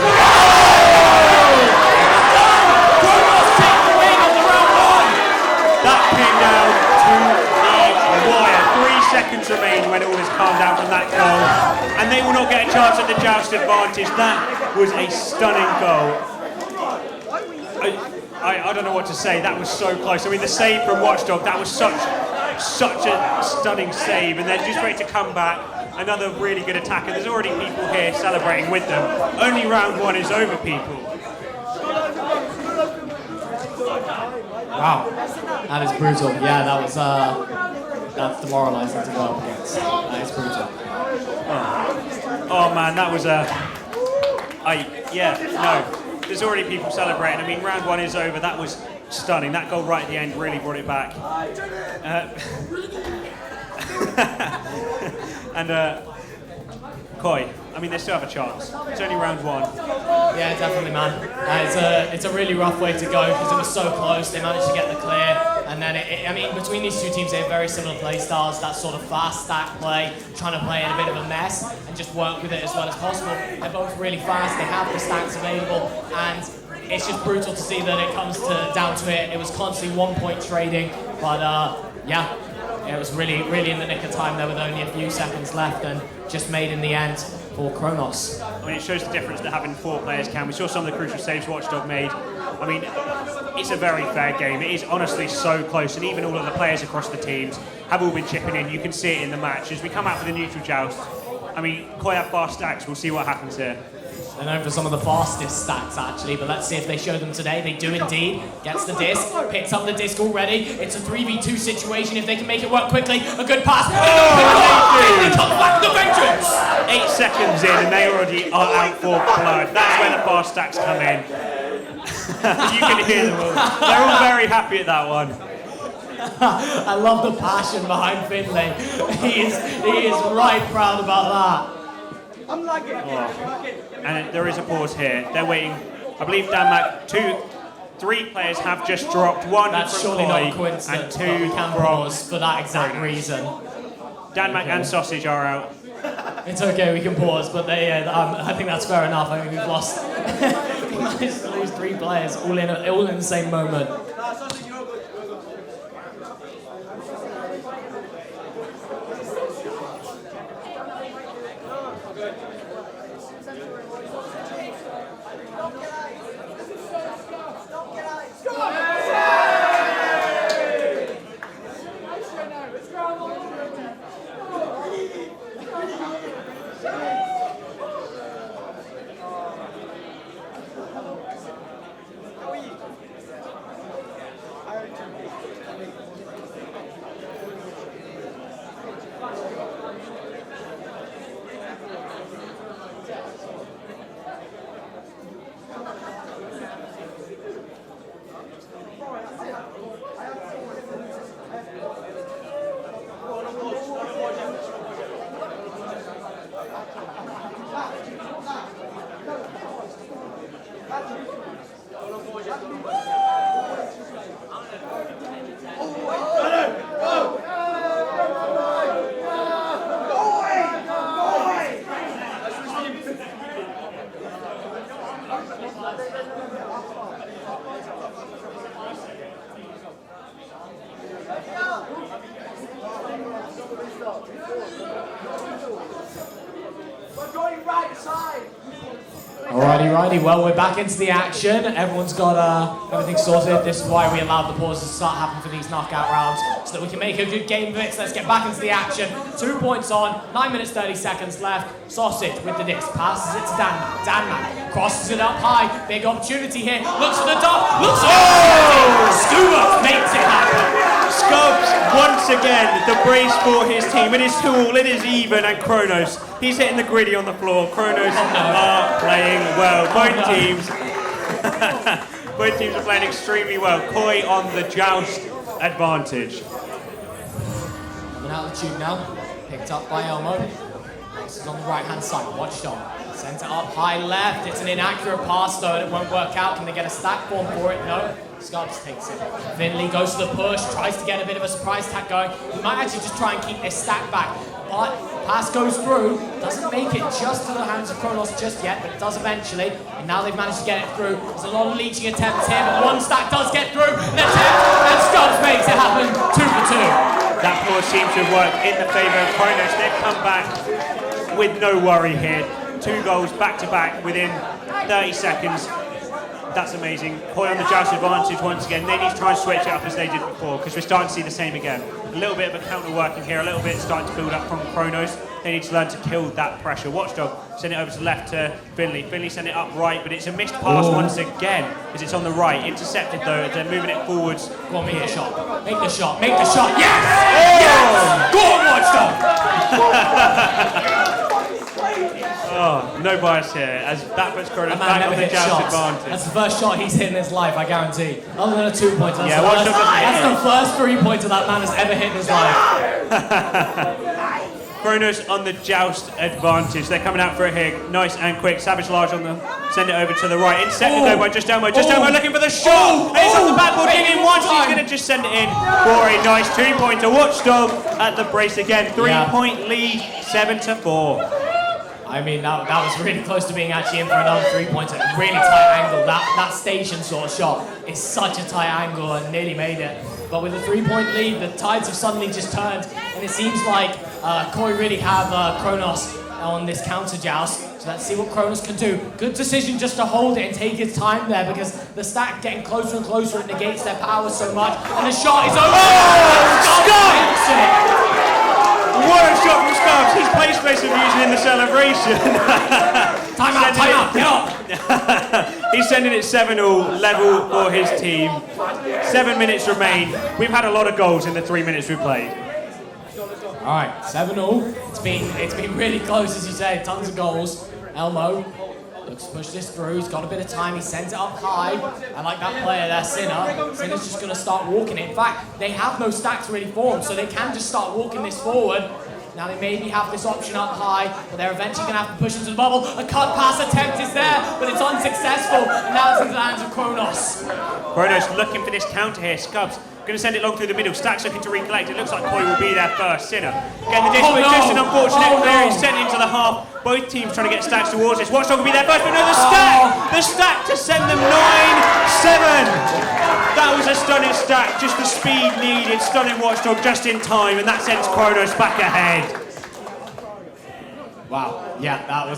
Kronos take the win on the round one. That came down to the wire. 3 seconds remain when all is calmed down from that goal. And they will not get a chance at the joust advantage. That was a stunning goal. I don't know what to say. That was so close. I mean, the save from Watchdog, that was such a stunning save. And then just ready to come back. Another really good attacker. There's already people here celebrating with them. Only round one is over, people. Wow. That is brutal. Yeah, that was that's demoralizing to go up against. That is brutal. Oh man, that was there's already people celebrating. I mean, round one is over. That was stunning. That goal right at the end really brought it back. And Koi, I mean, they still have a chance. It's only round one. Yeah, definitely, man. It's a really rough way to go because it was so close. They managed to get the clear, and then I mean, between these two teams, they have very similar play styles. That sort of fast stack play, trying to play in a bit of a mess and just work with it as well as possible. They're both really fast. They have the stacks available, and it's just brutal to see that it comes down to it. It was constantly 1 point trading, but yeah. It was really, really in the nick of time there with only a few seconds left and just made in the end for Kronos. I mean, it shows the difference that having 4 players can. We saw some of the crucial saves Watchdog made. I mean, it's a very fair game. It is honestly so close, and even all of the players across the teams have all been chipping in. You can see it in the match. As we come out for the neutral joust, I mean, Koi have fast stacks. We'll see what happens here. They're known for some of the fastest stacks, actually, but let's see if they show them today. They do indeed. Gets the disc, picks up the disc already. It's a 3v2 situation. If they can make it work quickly, a good pass. Finley comes back with the vengeance. 8 seconds in, and they already are out for blood. That's where the fast stacks come in. You can hear them all. They're all very happy at that one. I love the passion behind Finley. He is right proud about that. I'm lagging. And there is a pause here. They're waiting. I believe Denmark, 3 players have just dropped. One That's from surely Koi not a coincidence, and 2 but we can from pause for that exact reason. Denmark and Sausage are out. It's okay, we can pause, but I think that's fair enough. I mean, we've lost. We managed to lose 3 players all in the same moment. Alrighty, well, we're back into the action. Everyone's got everything sorted. This is why we allowed the pauses to start happening for these knockout rounds, so that we can make a good game of it. So let's get back into the action. 2 points on, 9 minutes 30 seconds left. Sausage with the disc, passes it to Danmark. Danmark crosses it up high. Big opportunity here. Looks for the dot. Looks for the Scuba makes it happen. Scubs, once again, the brace for his team. It is 2-all, it is even, and Kronos, he's hitting the griddy on the floor. Kronos are playing well. Both teams both teams are playing extremely well. Koi on the joust advantage. Coming out of the tube now, picked up by Elmo. This is on the right-hand side, watched on. Sent it up high left. It's an inaccurate pass though, and it won't work out. Can they get a stack form for it? No. Scubs takes it. Finley goes to the push, tries to get a bit of a surprise attack going. He might actually just try and keep this stack back. But pass goes through, doesn't make it just to the hands of Kronos just yet, but it does eventually. And now they've managed to get it through. There's a lot of leeching attempts here, but one stack does get through. An attempt, and Scubs makes it happen. 2 for 2. That pause seems to have worked in the favour of Kronos. They've come back with no worry here. 2 goals back to back within 30 seconds. That's amazing. Koi on the joust advantage once again. They need to try and switch it up as they did before, because we're starting to see the same again. A little bit of a counter working here, a little bit starting to build up from Kronos. They need to learn to kill that pressure. Watchdog send it over to the left to Finley. Finley sent it up right, but it's a missed pass once again, as it's on the right. Intercepted though, as they're moving it forwards. Go on, make the shot. Make the shot. Make the shot. Yes! Yes! Go on, Watchdog! Oh, no bias here, as that puts Kronos back on the joust advantage. That's the first shot he's hit in his life, I guarantee. Other than a 2-pointer. Yeah, that's the first 3-pointer that man has ever hit in his life. Kronos on the joust advantage. They're coming out for it here, nice and quick. Savage Large on them. Send it over to the right. Intercepted though by Just Elmo. Just Elmo looking for the shot. And it's on the backboard. Getting in once. He's going to just send it in for a nice 2-pointer. Watchdog at the brace again. 3-point lead, 7 to 4. I mean, that was really close to being actually in for another 3-pointer. Really tight angle. That station sort of shot is such a tight angle and nearly made it. But with a 3-point lead, the tides have suddenly just turned. And it seems like Koi really have Kronos on this counter joust. So let's see what Kronos can do. Good decision just to hold it and take his time there, because the stack getting closer and closer, it negates their power so much. And the shot is over. What a shot from Scubs! His play space of using in the celebration. Time out, get up! He's sending it 7-all, level for his team. 7 minutes remain. We've had a lot of goals in the 3 minutes we've played. Alright, 7-all. It's been really close, as you say, tons of goals. Elmo looks to push this through. He's got a bit of time. He sends it up high. I like that player there, Sinner. Sinner's just going to start walking it. In fact, they have no stacks really formed, so they can just start walking this forward. Now they maybe have this option up high, but they're eventually going to have to push into the bubble. A cut pass attempt is there, but it's unsuccessful. And now it's into the hands of Kronos. Kronos looking for this counter here. Scubs going to send it long through the middle. Stacks looking to recollect. It looks like Koi will be there first. Sinner getting the dish, but just an unfortunate clear. It's sent into the half. Both teams trying to get stacks towards this. Watchdog will be there first, but no, the stack! The stack to send them 9-7. That was a stunning stack. Just the speed needed. Stunning Watchdog just in time, and that sends Kronos back ahead. Wow. Yeah, that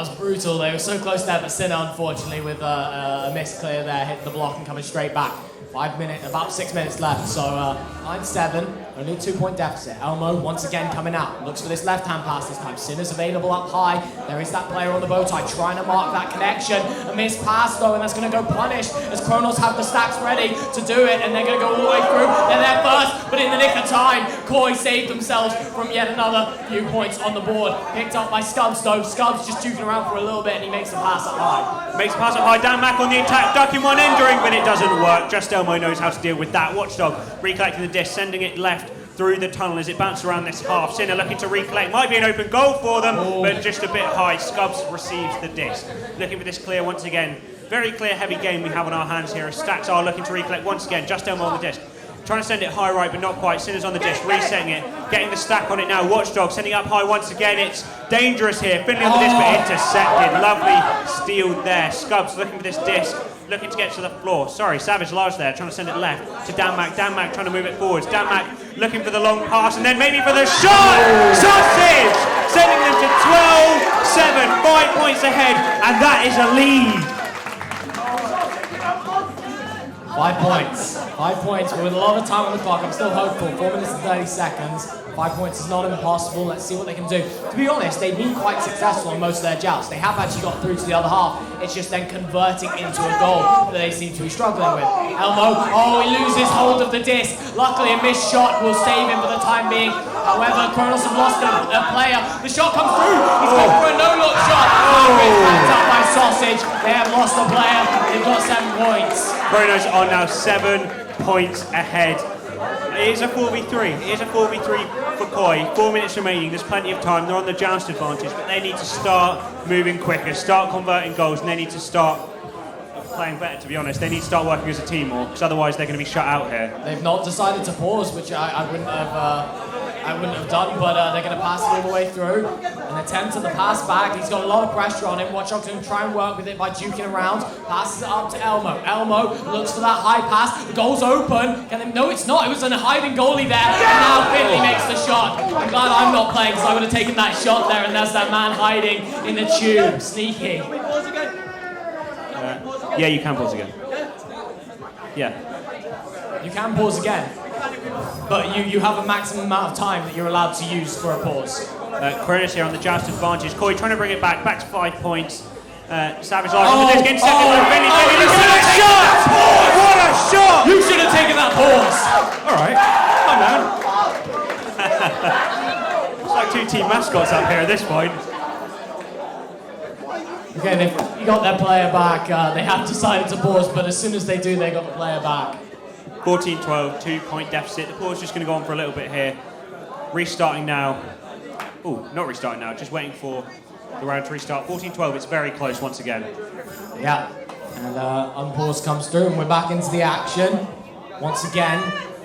was brutal. They were so close there, but Sinner, unfortunately, with a miss clear there, hit the block and coming straight back. About 6 minutes left, so 9-7, only a 2-point deficit. Elmo once again coming out, looks for this left-hand pass this time. Sinner's available up high. There is that player on the bow tie trying to mark that connection. A missed pass though, and that's going to go punished as Kronos have the stacks ready to do it, and they're going to go all the way through. They're there first, but in the nick of time, Koi saved themselves from yet another few points on the board. Picked up by Scubs though. Scubs just juking around for a little bit, and he makes the pass up high. Makes the pass up high. Dan Mack on the attack, ducking one, entering, but it doesn't work. Just Elmo knows how to deal with that. Watchdog recollecting the disc, sending it left through the tunnel as it bounces around this half. Sinner looking to recollect. Might be an open goal for them, but just a bit high. Scubs receives the disc. Looking for this clear once again. Very clear, heavy game we have on our hands here. Stacks are looking to recollect once again. Just Elmo on the disc. Trying to send it high right, but not quite. Sinner's on the disc, resetting it. Getting the stack on it now. Watchdog sending up high once again. It's dangerous here. Finley on the disc, but intercepted. Lovely steal there. Scubs looking for this disc. Looking to get to the floor. Sorry, Savage Large there, trying to send it left to Danmac. Danmac trying to move it forwards. Danmac looking for the long pass, and then maybe for the shot! Sausage! Sending them to 12-7, 5 points ahead, and that is a lead. 5 points. 5 points, but with a lot of time on the clock, I'm still hopeful. 4 minutes and 30 seconds. 5 points is not impossible. Let's see what they can do. To be honest, they've been quite successful in most of their jousts. They have actually got through to the other half. It's just then converting into a goal that they seem to be struggling with. Elmo, he loses hold of the disc. Luckily, a missed shot will save him for the time being. However, Kronos have lost a player. The shot comes through. He's going for a no-look shot. It's backed up by Sausage. They have lost a player. They've got 7 points. Kronos are now 7 points ahead. It is a 4v3. It is a 4v3 for Koi. 4 minutes remaining. There's plenty of time. They're on the joust advantage, but they need to start moving quicker, start converting goals, and they need to start playing better, to be honest. They need to start working as a team more, because otherwise they're going to be shut out here. They've not decided to pause, which I wouldn't have done, but they're going to pass it all the way through. An attempt at the pass back. He's got a lot of pressure on him. Watchdog's going to try and work with it by juking around. Passes it up to Elmo. Elmo looks for that high pass. The goal's open. No, it's not. It was a hiding goalie there. And now Finley makes the shot. I'm glad I'm not playing, because I would have taken that shot there, and that's that man hiding in the tube. Sneaky. Yeah, you can pause again. Yeah. You can pause again. But you have a maximum amount of time that you're allowed to use for a pause. Kronos here on the joust advantage. Koi trying to bring it back to 5 points. Savage Large on the disc, intercepted by Finley. What a shot! What a shot! You should have taken that pause. All right, calm down. It's like 2 team mascots up here at this point. Okay, they've got their player back. They have decided to pause, but as soon as they do, they got the player back. 14-12, 2-point deficit. The pause is just going to go on for a little bit here. Restarting now. Oh, not restarting now, just waiting for the round to restart. 14-12, it's very close once again. Yeah, and unpause comes through, and we're back into the action. Once again,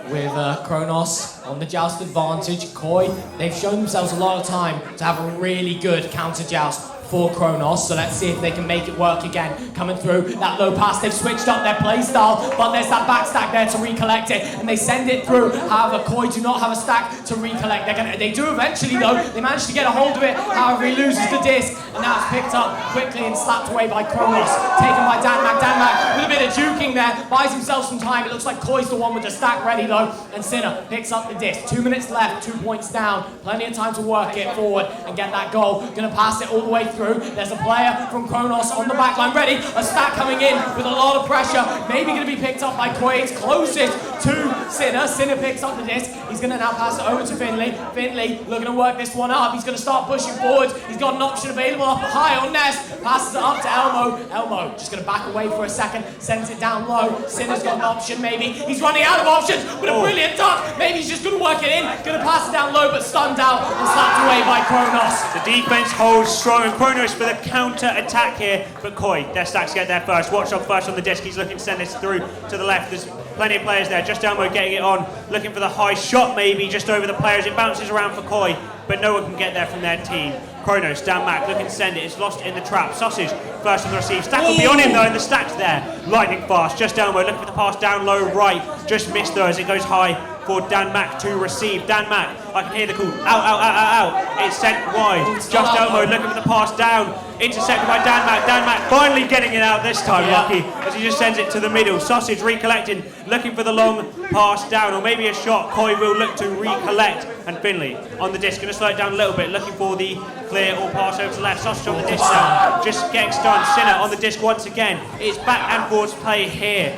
with Kronos on the joust advantage. Koi, they've shown themselves a lot of time to have a really good counter joust for Kronos, so let's see if they can make it work again. Coming through, that low pass, they've switched up their play style, but there's that back stack there to recollect it, and they send it through. However, Koi do not have a stack to recollect. They do eventually though, they manage to get a hold of it, however he loses the disc, and now it's picked up quickly and slapped away by Kronos. Taken by Danmac. Danmac with a bit of juking there, buys himself some time. It looks like Koi's the one with the stack ready though, and Sinner picks up the disc. 2 minutes left, 2 points down, plenty of time to work it forward and get that goal. Gonna pass it all the way through. There's a player from Kronos on the back line ready. A stack coming in with a lot of pressure. Maybe going to be picked up by Koi. It's closest to Sinner. Sinner picks up the disc. He's going to now pass it over to Finley. Finley looking to work this one up. He's going to start pushing forwards. He's got an option available up high on Nest. Passes it up to Elmo. Elmo just going to back away for a second. Sends it down low. Sinner's got an option maybe. He's running out of options with a brilliant duck. Maybe he's just going to work it in. Going to pass it down low but stunned out and slapped away by Kronos. The defense holds strong, and Kronos for the counter attack here, but Koi, their stacks get there first. Watchdog first on the disc. He's looking to send this through to the left. There's plenty of players there. Just Elmo getting it on, looking for the high shot maybe just over the players. It bounces around for Koi, but no one can get there from their team. Kronos, Danmac looking to send it. It's lost in the trap. Sausage first on the receive. Stack will be on him though, and the stack's there. Lightning fast. Just Elmo looking for the pass down low right. Just missed though as it goes high for Danmac to receive. Danmac, I can hear the call. Out. It's sent wide. Just Elmo looking for the pass down. Intercepted by Danmac. Danmac finally getting it out this time, lucky, as he just sends it to the middle. Sausage recollecting, looking for the long pass down, or maybe a shot. Koi will look to recollect, and Finley on the disc, going to slow it down a little bit, looking for the clear or pass over to the left. Sausage on the disc now, just getting stunned. Sinner on the disc once again. It's back and forwards play here.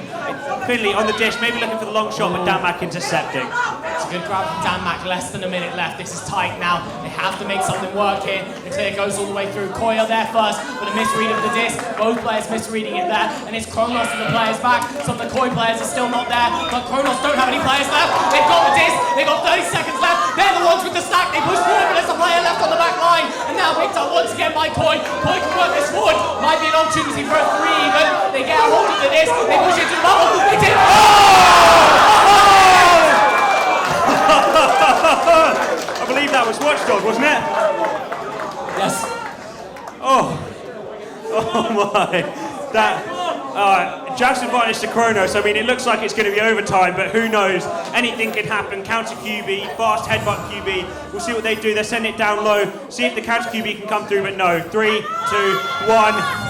Finley on the disc, maybe looking for the long shot, but Danmac intercepting. It's a Good grab from Danmark, less than a minute left. This is tight now. They have to make something work here. The clear goes all the way through. Koya there first, but a misread of the disc. Both players misreading it there, and it's Kronos and the players back. Some of the Koi players are still not there, but Kronos don't have any players left. They've got the disc, they've got 30 seconds left. They're the ones with the stack. They push forward, but there's a player left on the back line, and now picked up once again by Koi. Koi can work this forward. Might be an opportunity for a 3 even. They get a hold of the disc, they push it to the bubble. They did. I believe that was Watchdog, wasn't it? Yes. Oh my. Joust advantage to Kronos. I mean, it looks like it's going to be overtime, but who knows? Anything can happen. Counter QB, fast headbutt QB. We'll see what they do. They send it down low. See if the counter QB can come through, but no. 3, 2, 1.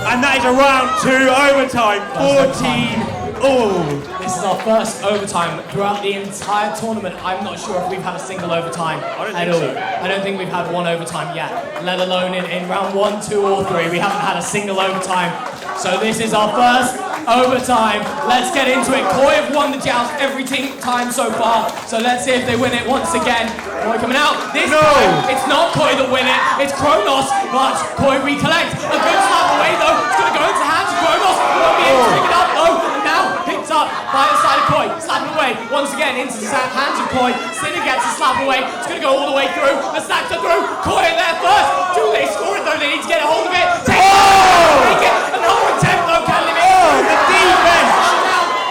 And that is a round 2 overtime. 14. Oh. This is our first overtime throughout the entire tournament. I'm not sure if we've had a single overtime at all. So. I don't think we've had one overtime yet, let alone in round 1, 2, or 3. We haven't had a single overtime. So this is our first overtime. Let's get into it. Koi have won the joust every time so far. So let's see if they win it once again. Koi coming out. This time, it's not Koi that win it. It's Kronos, but Koi recollect. A good slap away though. It's going to go into hands of Kronos. He won't be able to pick it up though. And now picked up by the side of Koi. Slapping away once again into the hands of Koi. Sinner gets a slap away. It's going to go all the way through. The snacks are through. Koi are there first. Do they score it though? They need to get a hold of it. Take it. Another attempt though. Can limit. The defense.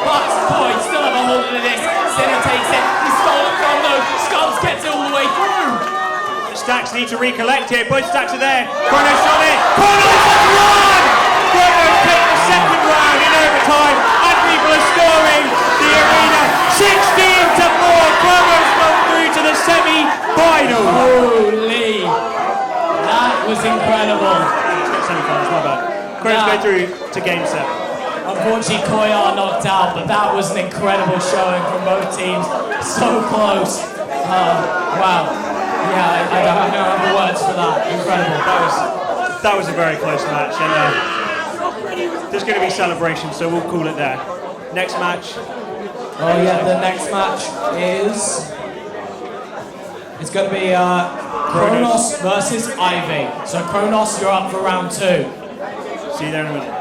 But Koi still have a hold of this. Sinner takes it. He's stolen from though. Skulls gets it all the way through. The stacks need to recollect it. Both stacks are there. Kronos on it. Kronos has won! Kronos take the second round in overtime, and people are scoring the arena. 16 to 4. Kronos gone through to the semi-final. Holy. That was incredible. Semi-finals, my bad. Kronos go through to game 7. Unfortunately, Koi are knocked out, but that was an incredible showing from both teams. So close. Wow. Yeah, I don't have the words for that. Incredible. That was a very close match, and there's going to be celebration, so we'll call it there. Next match. Oh yeah, the next match is... It's going to be Kronos versus Ivy. So Kronos, you're up for round 2. See you there in a minute.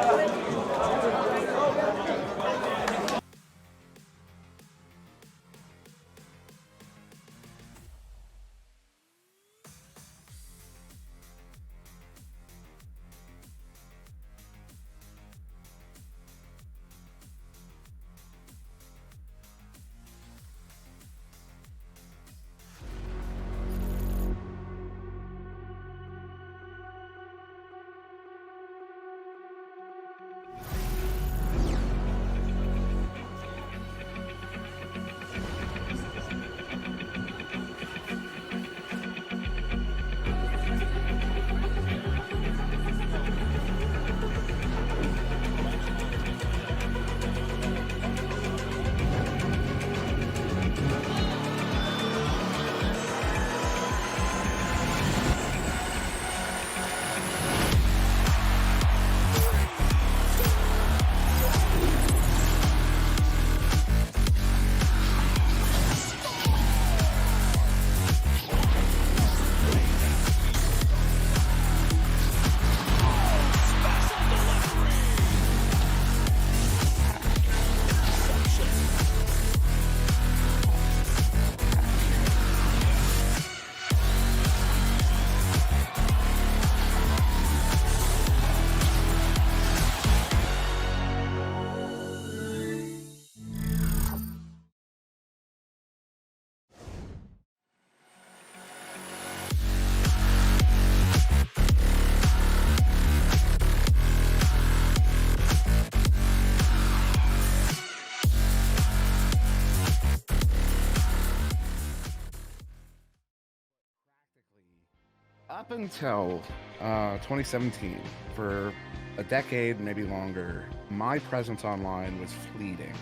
Up until 2017, for a decade, maybe longer, my presence online was fleeting.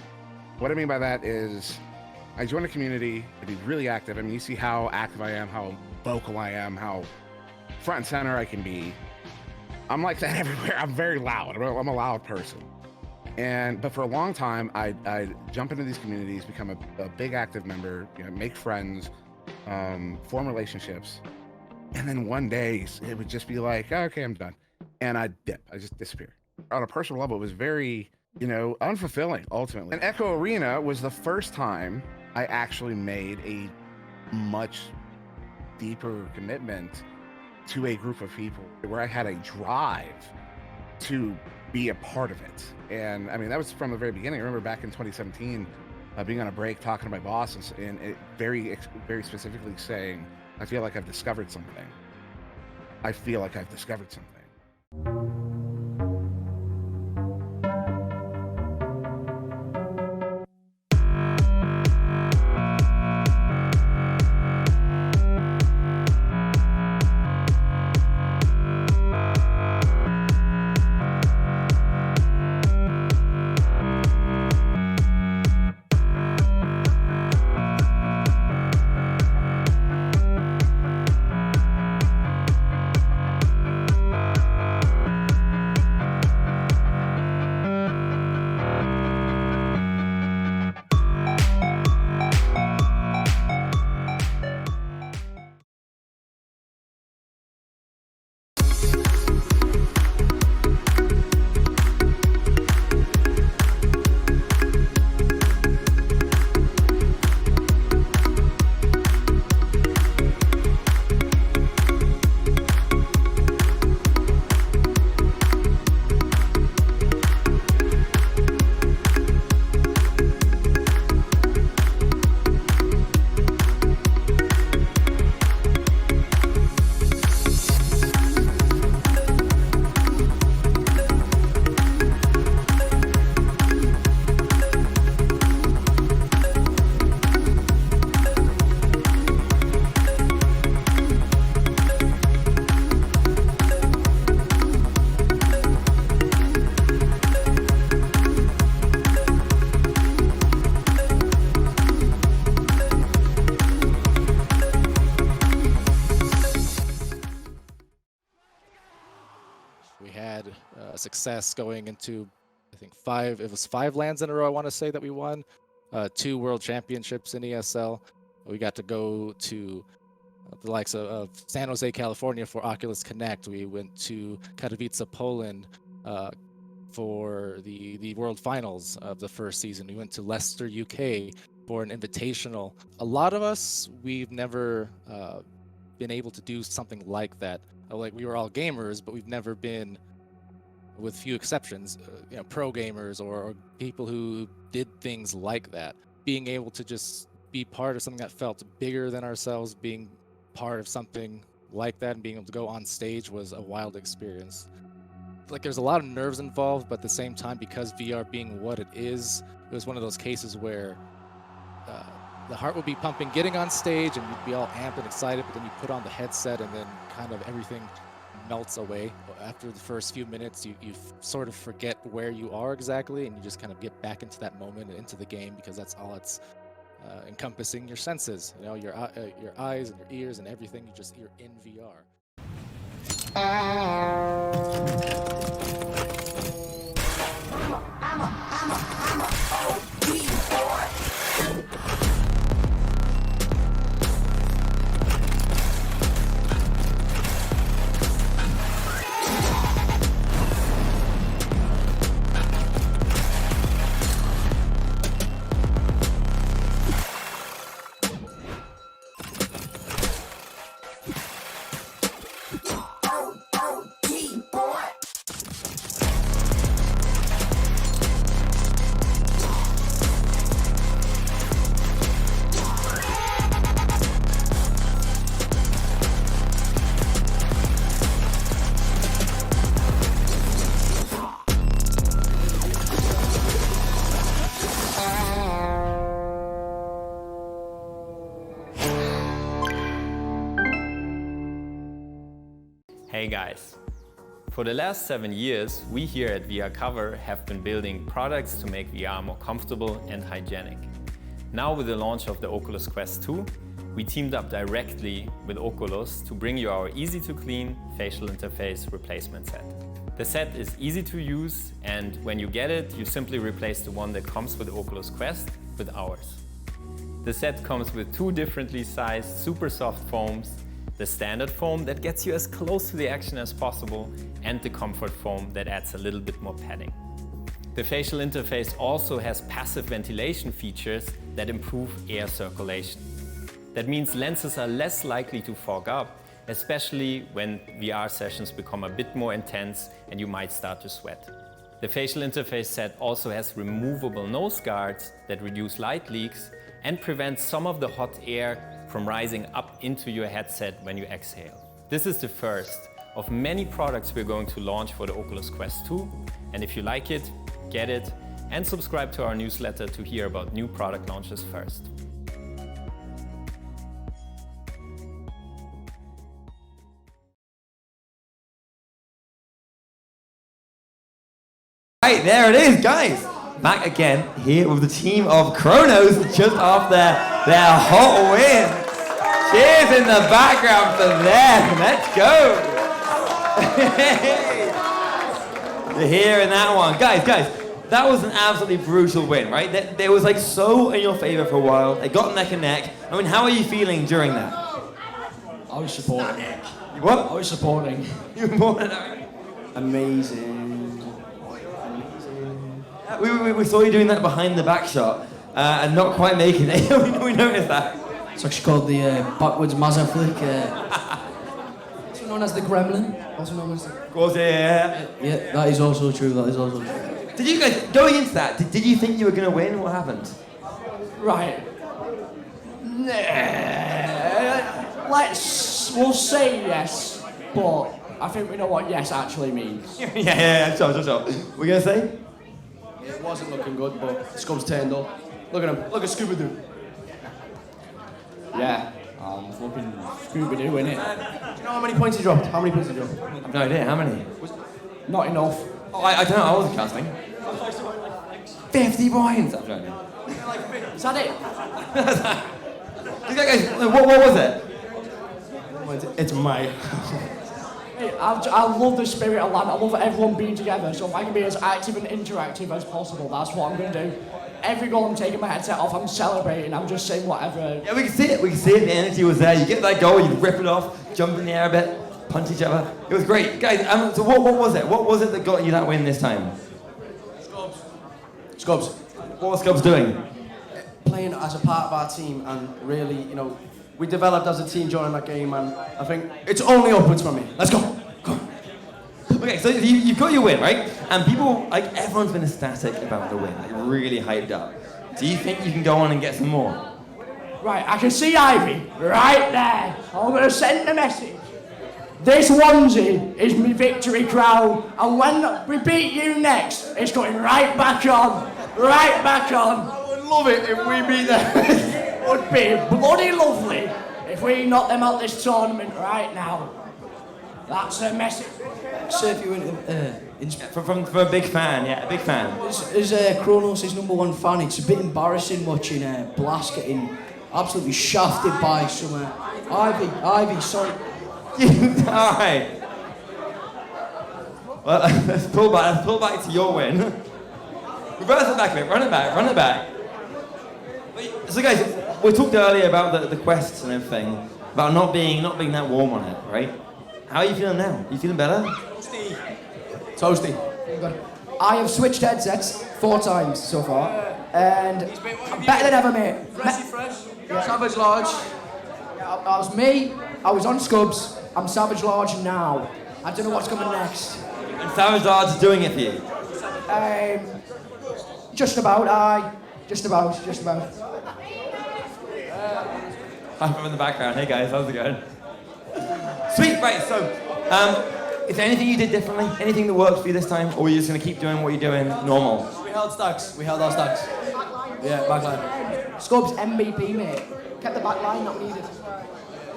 What I mean by that is I joined a community to be really active. I mean, you see how active I am, how vocal I am, how front and center I can be. I'm like that everywhere. I'm very loud. I'm a loud person. But for a long time, I'd jump into these communities, become a big active member, make friends, form relationships. And then one day it would just be like, oh, okay, I'm done. And I'd dip, I just disappear. On a personal level, it was very, unfulfilling ultimately. And Echo Arena was the first time I actually made a much deeper commitment to a group of people where I had a drive to be a part of it. And I mean, that was from the very beginning. I remember back in 2017, being on a break, talking to my boss and it very specifically saying, I feel like I've discovered something. I feel like I've discovered something. We had success going into, I think, five LANs in a row, I want to say, that we won. 2 world championships in ESL. We got to go to the likes of San Jose, California for Oculus Connect. We went to Katowice, Poland for the World Finals of the first season. We went to Leicester, UK for an invitational. A lot of us, we've never been able to do something like that. Like, we were all gamers, but we've never been, with few exceptions, pro gamers or people who did things like that. Being able to just be part of something that felt bigger than ourselves, being part of something like that and being able to go on stage was a wild experience. Like, there's a lot of nerves involved, but at the same time, because VR being what it is, it was one of those cases where the heart would be pumping getting on stage and you'd be all amped and excited, but then you put on the headset and then kind of everything melts away. After the first few minutes, you sort of forget where you are exactly, and you just kind of get back into that moment and into the game, because that's all it's encompassing your senses, your eyes and your ears and everything. You're in VR. Hey guys, for the last 7 years, we here at VR Cover have been building products to make VR more comfortable and hygienic. Now with the launch of the Oculus Quest 2, we teamed up directly with Oculus to bring you our easy to clean facial interface replacement set. The set is easy to use, and when you get it, you simply replace the one that comes with the Oculus Quest with ours. The set comes with 2 differently sized super soft foams, the standard foam that gets you as close to the action as possible, and the comfort foam that adds a little bit more padding. The facial interface also has passive ventilation features that improve air circulation. That means lenses are less likely to fog up, especially when VR sessions become a bit more intense and you might start to sweat. The facial interface set also has removable nose guards that reduce light leaks and prevent some of the hot air from rising up into your headset when you exhale. This is the first of many products we're going to launch for the Oculus Quest 2, and if you like it, get it, and subscribe to our newsletter to hear about new product launches first. Right, there it is, guys. Back again here with the team of Chronos just after their hot win. Cheers in the background for them. Let's go. You're hearing that one. Guys, that was an absolutely brutal win, right? They was like so in your favor for a while. They got neck and neck. I mean, how are you feeling during that? I was supporting. What? I was supporting. You were more than Amazing. We saw you doing that behind the back shot and not quite making it. we noticed that. It's actually called the backwards Mazza flick. Also known as the Gremlin. Also known as the... Of course, yeah. Yeah, that is also true. That is also true. Did you guys, going into that, did you think you were going to win? What happened? Right. We'll say yes, but I think we know what yes actually means. yeah, sure. We're going to say? It wasn't looking good, but Scubs turned up. Look at him. Look at Scooby-Doo. Yeah. Fucking Scooby-Doo, innit? Do you know how many points he dropped? How many points he dropped? I've no idea. How many? Not enough. Oh, I don't know. I wasn't counting. 50 points. I've no idea. Is that it? Guys, what was it? It's my... Hey, I love the spirit of LAN. I love everyone being together. So if I can be as active and interactive as possible, that's what I'm going to do. Every goal I'm taking my headset off, I'm celebrating. I'm just saying whatever. Yeah, we can see it. The energy was there. You get that goal, you rip it off, jump in the air a bit, punch each other. It was great. Guys, so what was it? What was it that got you that win this time? Scubs. What was Scubs doing? Playing as a part of our team and really, we developed as a team during that game, and I think it's only upwards from me. Let's go. Okay, so you've got your win, right? And people, everyone's been ecstatic about the win, really hyped up. Do you think you can go on and get some more? Right, I can see Ivy right there. I'm going to send a message. This onesie is my victory crown, and when we beat you next, it's going right back on. Right back on. I would love it if we beat them. It would be bloody lovely if we knock them out this tournament right now. That's a message. So if you went from a big fan, yeah, a big fan. As Kronos' #1 fan, it's a bit embarrassing watching Blast getting absolutely shafted by some Ivy, sorry. All right. Well, let's pull back to your win. Reverse it back a bit, run it back. So guys, we talked earlier about the quests and everything, about not being that warm on it, right? How are you feeling now? You feeling better? Toasty. I have switched headsets 4 times so far, and I'm better than ever, mate. Fresh. Yeah. Savage Large. Yeah, that was me. I was on Scubs. I'm Savage Large now. I don't know what's coming next. And Savage Large is doing it for you? Just about. I'm from in the background. Hey guys, how's it going? Sweet, right, so, is there anything you did differently? Anything that worked for you this time? Or are you just going to keep doing what you're doing normal? We held stacks. We held our stacks. Yeah, backline. Scubs MVP, mate. Kept the back line not needed.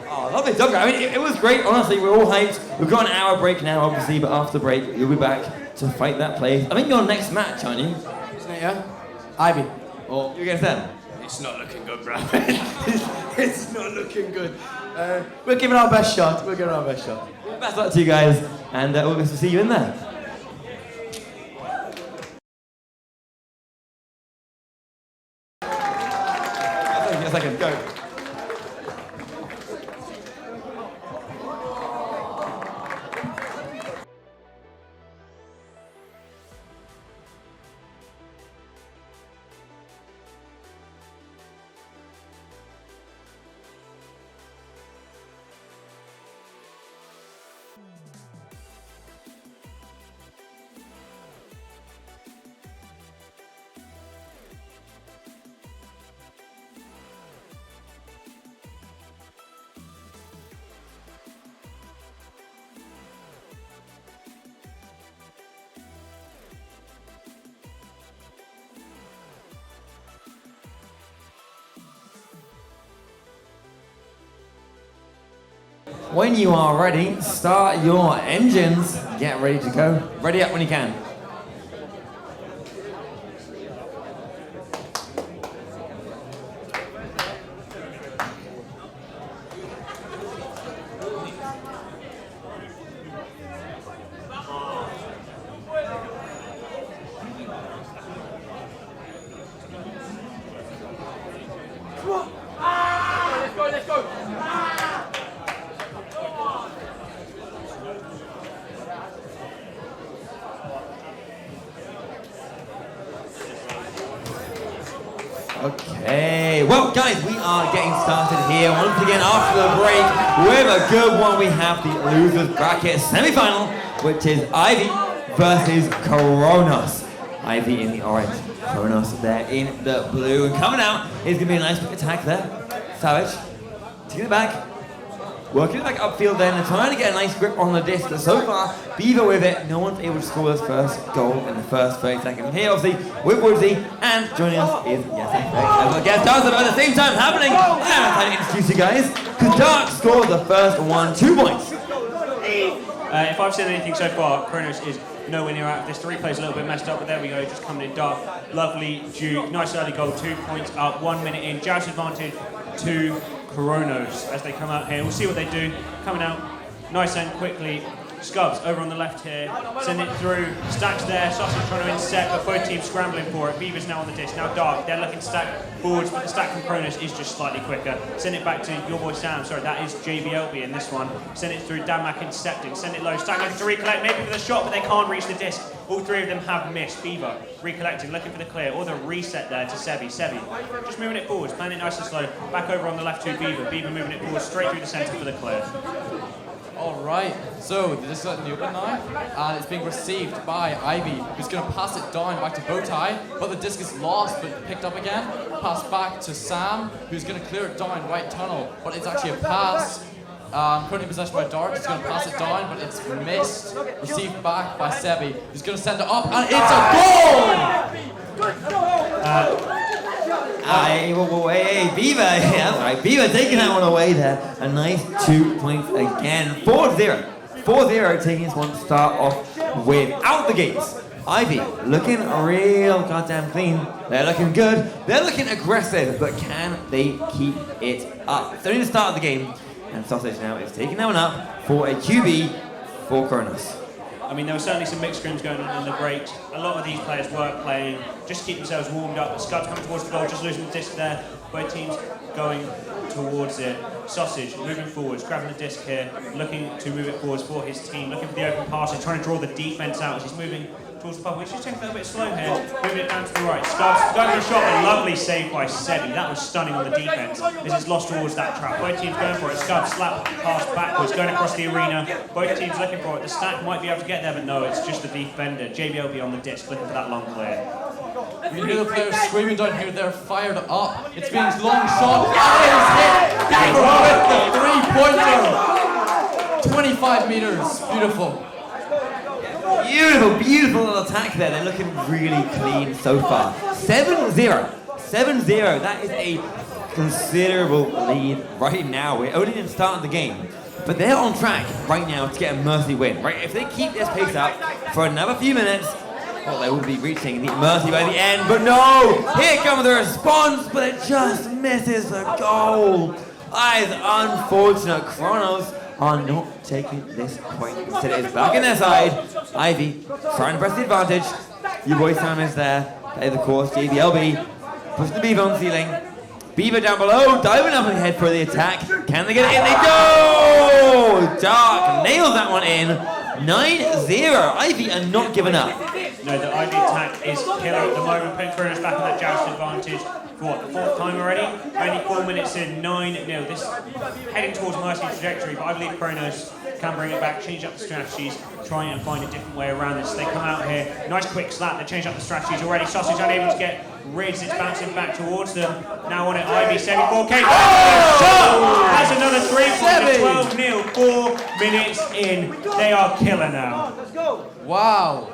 Oh, lovely job, guys. I mean, it was great. Honestly, we're all hyped. We've got an hour break now, obviously, but after break, you'll be back to fight that place. I think you're next match, aren't you? Isn't it, yeah? Ivy. Oh, you against them? It's not looking good, bro. It's not looking good. We're giving our best shot. Best luck to you guys, and we'll see you in there. a second. Go. When you are ready, start your engines. Get ready to go. Ready up when you can. Let's go. Okay, well guys, we are getting started here once again after the break with a good one. We have the losers bracket semi-final, which is Ivy versus Kronos. Ivy in the orange, Kronos there in the blue, and coming out is going to be a nice quick attack there. Savage, taking it back, working it back upfield then, and trying to get a nice grip on the disc. But so far, Beaver with it, no one's able to score his first goal in the first 30 seconds. Here, obviously, with Woodsy, and joining us is Yes, guest stars at the same time happening. I'm trying to introduce you guys, because Dark scored the first one, 2 points. If I've seen anything so far, Kronos is nowhere near out of this. The replay's a little bit messed up, but there we go, just coming in Dark. Lovely Duke, nice early goal, 2 points up, 1 minute in. Joust advantage to Kronos as they come out here. We'll see what they do. Coming out nice and quickly. Scubs over on the left here, send it through, Stacks there, Sausage trying to intercept, but both teams scrambling for it. Beaver's now on the disc, now Dark, they're looking to stack forwards, but the stack from Kronos is just slightly quicker. Send it back to your boy Sam, sorry, that is JBLB in this one. Send it through, Damak intercepting, send it low, Stack looking to recollect, maybe with a shot, but they can't reach the disc. All 3 of them have missed. Beaver recollecting, looking for the clear, or the reset there to Sebi. Sebi just moving it forwards, playing it nice and slow, back over on the left to Beaver. Beaver moving it forward, straight through the centre for the clear. Alright, so the disc is in the open now, and it's being received by Ivy, who's going to pass it down back to Bowtie, but the disc is lost but picked up again. Pass back to Sam, who's going to clear it down right tunnel, but it's actually a pass. Currently possessed by Dark, he's going to pass it down, but it's missed. Received back by Sebi, who's going to send it up, and it's a goal! Hey, Beaver, yeah, that's right. Beaver taking that one away there. A nice 2 points again. 4-0. 4-0 taking this one to start off with. Out the gates. Ivy looking real goddamn clean. They're looking good. They're looking aggressive, but can they keep it up? It's only the start of the game, and Sausage now is taking that one up for a QB for Kronos. I mean, there were certainly some mixed scrims going on in the break. A lot of these players were playing just to keep themselves warmed up. But Scud's coming towards the goal, just losing the disc there. Both teams going towards it. Sausage moving forwards, grabbing the disc here, looking to move it forwards for his team, looking for the open passes, trying to draw the defense out as he's moving towards the pub, which is taking a little bit slow here. Moving it down to the right. Scud's going for a shot, a lovely save by Sebi. That was stunning on the defense. This is lost towards that trap. Both teams going for it. Scud slap pass backwards, going across the arena. Both teams looking for it. The stack might be able to get there, but no, it's just the defender. JBLB on the disc, looking for that long clear. You can hear the players screaming down here, they're fired up. It's being long shot, and it's hit! Beaver with the 3-pointer! 25 meters, beautiful. Beautiful, beautiful little attack there. They're looking really clean so far. 7-0. 7-0. That is a considerable lead right now. We're only in the start of the game. But they're on track right now to get a Mercy win. Right? If they keep this pace up for another few minutes, well, they will be reaching the Mercy by the end. But no! Here comes the response, but it just misses the goal. That is unfortunate. Kronos are not taking this point. Instead, it's back in their side. Ivy trying to press the advantage. Your boy Sam is there. That is, of course, JBLB. Pushing the Beaver on the ceiling. Beaver down below, diving up ahead for the attack. Can they get it in? They go! Dark nails that one in. 9-0. Ivy are not giving up. No, the Ivy attack is killer at the moment, putting Kronos back on that joust advantage for what, the 4th time already? Only 4 minutes in, 9-0. This heading towards Mercy's trajectory, but I believe Kronos can bring it back, change up the strategies, try and find a different way around this. They come out here, nice quick slap, they change up the strategies already. Sausage unable to get Rids, it's bouncing back towards them. Now on it, Ivy, 74k. Oh! That's another 3 points, 12-0, 4 minutes in. They are killer now. Wow.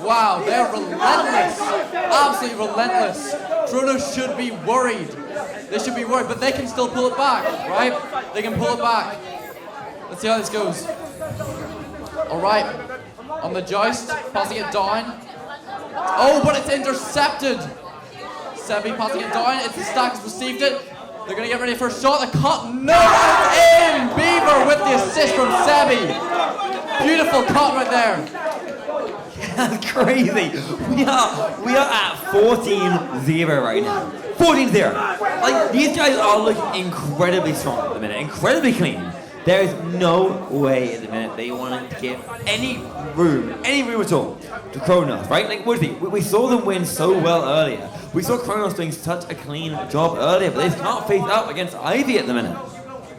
Wow, they're relentless. Absolutely relentless. Kronos should be worried. They should be worried, but they can still pull it back, right? They can pull it back. Let's see how this goes. All right, on the joust, passing it down. Oh, but it's intercepted. Sebi passing it down. It's the Stack has received it. They're going to get ready for a shot. The cut. No, in! Beaver with the assist from Sebi. Beautiful cut right there. That's crazy. We are at 14-0 right now. 14-0. Like, these guys are looking incredibly strong at the minute. Incredibly clean. There is no way at the minute they want to give any room at all to Kronos, right? Like, what is it? We saw them win so well earlier. We saw Kronos doing such a clean job earlier, but they can't face up against Ivy at the minute.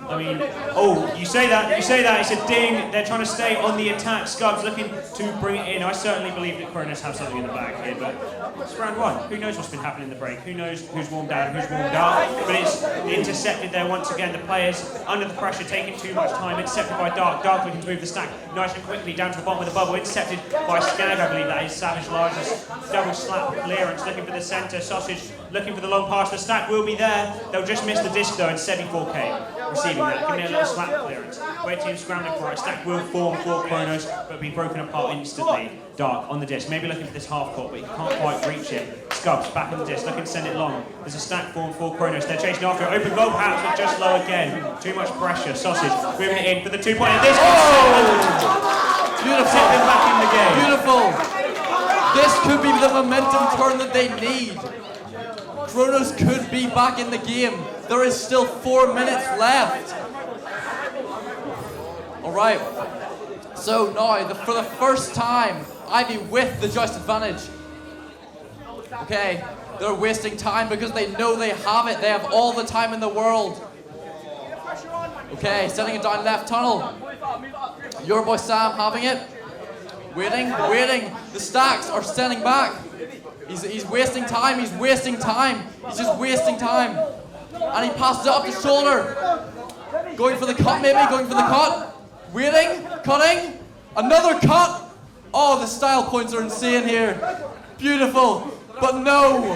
I mean, oh, you say that, it's a ding. They're trying to stay on the attack. Scubs looking to bring it in. I certainly believe that Kronos have something in the bag here, but it's round 1. Who knows what's been happening in the break? Who knows who's warmed down, who's warmed up? But it's intercepted there once again. The players under the pressure, taking too much time. Intercepted by Dark. Dark looking to move the Stack nice and quickly down to the bottom of the bubble. Intercepted by Skag, I believe that is Savage largest. Double slap clearance, looking for the center. Sausage looking for the long pass. The Stack will be there. They'll just miss the disc though, and 74k receiving that. Giving it a little slap clearance. Both teams scrambling for it. Stack will form for Kronos, but be broken apart instantly. Dark on the disc, maybe looking for this half court, but he can't quite reach it. Scubs back on the disc, looking to send it long. There's a Stack form for Kronos. They're chasing after it. Open goal perhaps, but just low again. Too much pressure. Sausage moving it in for the 2-point. And this beautiful. Set them back in the game. Beautiful. This could be the momentum turn that they need. Kronos could be back in the game. There is still 4 minutes left. All right. So now, for the first time, Ivy with the joust advantage. Okay, they're wasting time because they know they have it. They have all the time in the world. Okay, setting it down left tunnel. Your boy Sam having it. Waiting. The Stacks are standing back. He's wasting time. He's just wasting time. And he passes it up the shoulder. Going for the cut, Waiting, cutting. Another cut. Oh, the style points are insane here. Beautiful. But no.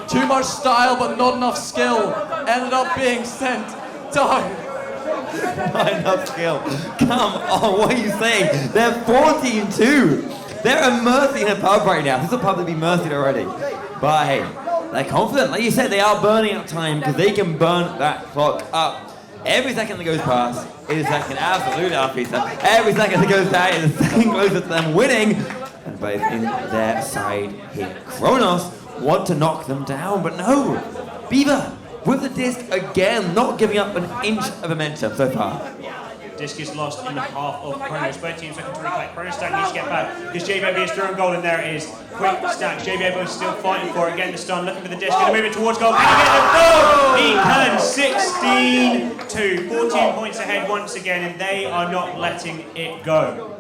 Too much style, but not enough skill. Ended up being sent down. Not enough skill. Come on, what are you saying? They're 14-2. They're a Mercy in a pub right now. This will probably be Mercy already. But hey, they're confident. Like you said, they are burning up time because they can burn that clock up. Every second that goes past is a second. Absolutely, Arpisa. Every second that goes by is a second closer to them winning. And both in their side here. Kronos want to knock them down, but no. Beaver with the disc again, not giving up an inch of momentum so far. Disc is lost in the half of Kronos. Both teams looking to recollect. Kronos Stack needs to get back because JBAB is through goal, and there it is. Quick Stack. JBAB is still fighting for it. Getting the stun, looking for the disc. Going to move it towards goal. Can he get the goal? He can. 16-2. 14 points ahead once again, and they are not letting it go.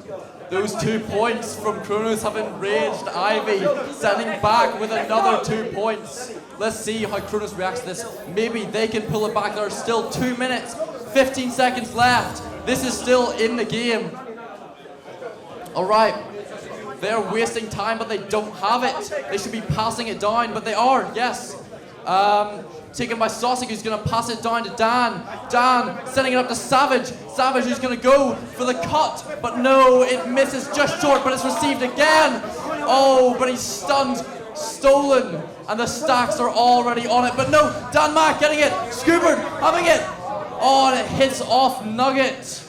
Those 2 points from Kronos have enraged Ivy, sending back with another 2 points. Let's see how Kronos reacts to this. Maybe they can pull it back. There are still 2 minutes, 15 seconds left. This is still in the game. All right. They're wasting time, but they don't have it. They should be passing it down, but they are, yes. Taken by Sausage, who's going to pass it down to Dan. Dan sending it up to Savage. Savage who's going to go for the cut, but no, it misses just short, but it's received again. Oh, but he's stunned, stolen, and the Stacks are already on it. But no, Dan Mack getting it. Scoobert having it. Oh, and it hits off Nugget.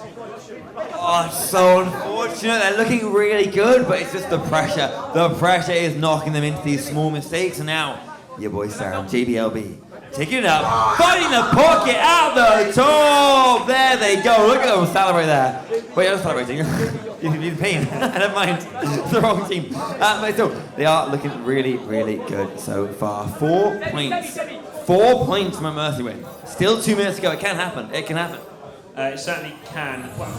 Oh, it's so unfortunate. They're looking really good, but it's just the pressure. The pressure is knocking them into these small mistakes. And now, your boy Sam, JBLB, Taking it up, finding the pocket at the top. There they go. Look at them celebrate there. Wait, I'm celebrating. You're pain. Never mind. It's the wrong team. But still, they are looking really, really good so far. 4 points. 4 points from a Mercy win. Still 2 minutes to go. It can happen. It can happen. It certainly can. Well,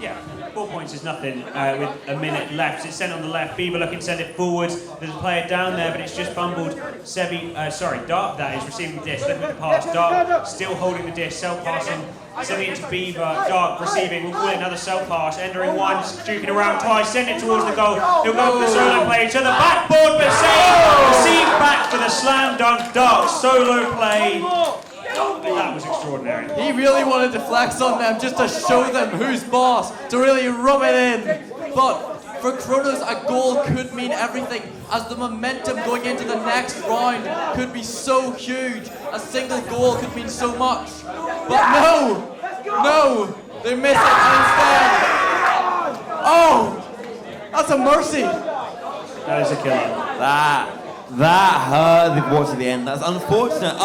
yeah, 4 points is nothing with a minute left. It's sent on the left. Beaver looking to send it forwards. There's a player down there, but it's just fumbled. Dark that is receiving the disc. Looking at the pass. Dark still holding the disc. Self-passing. Sending it to Beaver. Dark receiving. We'll call it another self-pass. Entering once. Juking around twice. Send it towards the goal. He'll go for the solo play to the backboard, but saved. Received back for the slam dunk. Dark solo play. That was extraordinary. He really wanted to flex on them just to show them who's boss, to really rub it in. But for Kronos, a goal could mean everything, as the momentum going into the next round could be so huge. A single goal could mean so much. But no, they miss it, and instead, oh, that's a mercy. That is a killer. That hurt the watch at the end. That's unfortunate.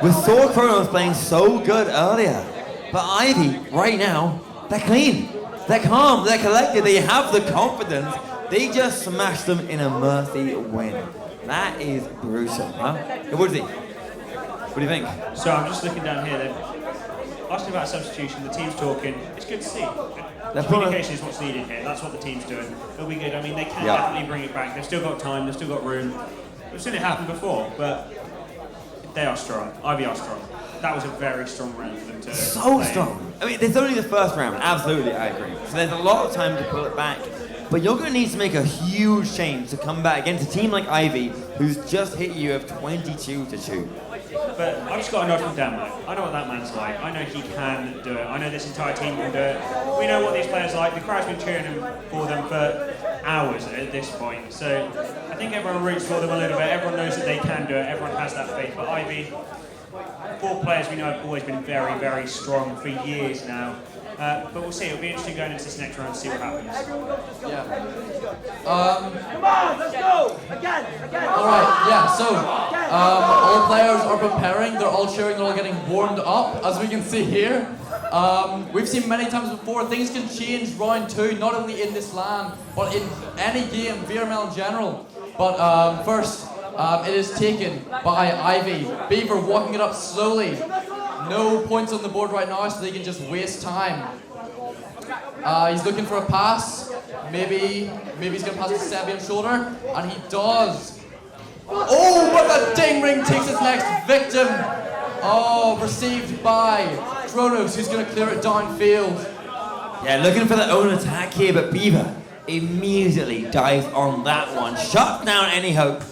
We saw Kronos playing so good earlier, but Ivy, right now, they're clean. They're calm, they're collected, they have the confidence. They just smashed them in a Mercy win. That is gruesome, huh? What do you think? So I'm just looking down here. They're asking about substitution. The team's talking. It's good to see. Communication is what's needed here. That's what the team's doing. It'll be good. I mean, they can definitely bring it back. They've still got time. They've still got room. We've seen it happen before, but they are strong. Ivy are strong. That was a very strong round for them to play. Strong. I mean, there's only the first round. Absolutely, I agree. So there's a lot of time to pull it back. But you're going to need to make a huge change to come back against a team like Ivy, who's just hit you of 22-2. But I've just got a nod from Denmark. I know what that man's like. I know he can do it. I know this entire team can do it. We know what these players like. The crowd's been cheering for them for hours at this point. So I think everyone roots for them a little bit. Everyone knows that they can do it. Everyone has that faith. But Ivy, 4 players we know have always been very, very strong for years now. But we'll see. It'll be interesting going into this next round to see what happens. Come on, let's go! Again! Alright, yeah, so all players are preparing, they're all cheering, they're all getting warmed up, as we can see here. We've seen many times before, things can change round 2, not only in this LAN, but in any game, VRML in general. But first, it is taken by Ivy. Beaver walking it up slowly. No points on the board right now, so they can just waste time. He's looking for a pass. Maybe he's gonna pass to Sebian's shoulder, and he does. Oh, but the ding ring takes its next victim. Oh, received by Kronos, who's gonna clear it downfield. Yeah, looking for their own attack here, but Beaver immediately dives on that one. Shut down any hope.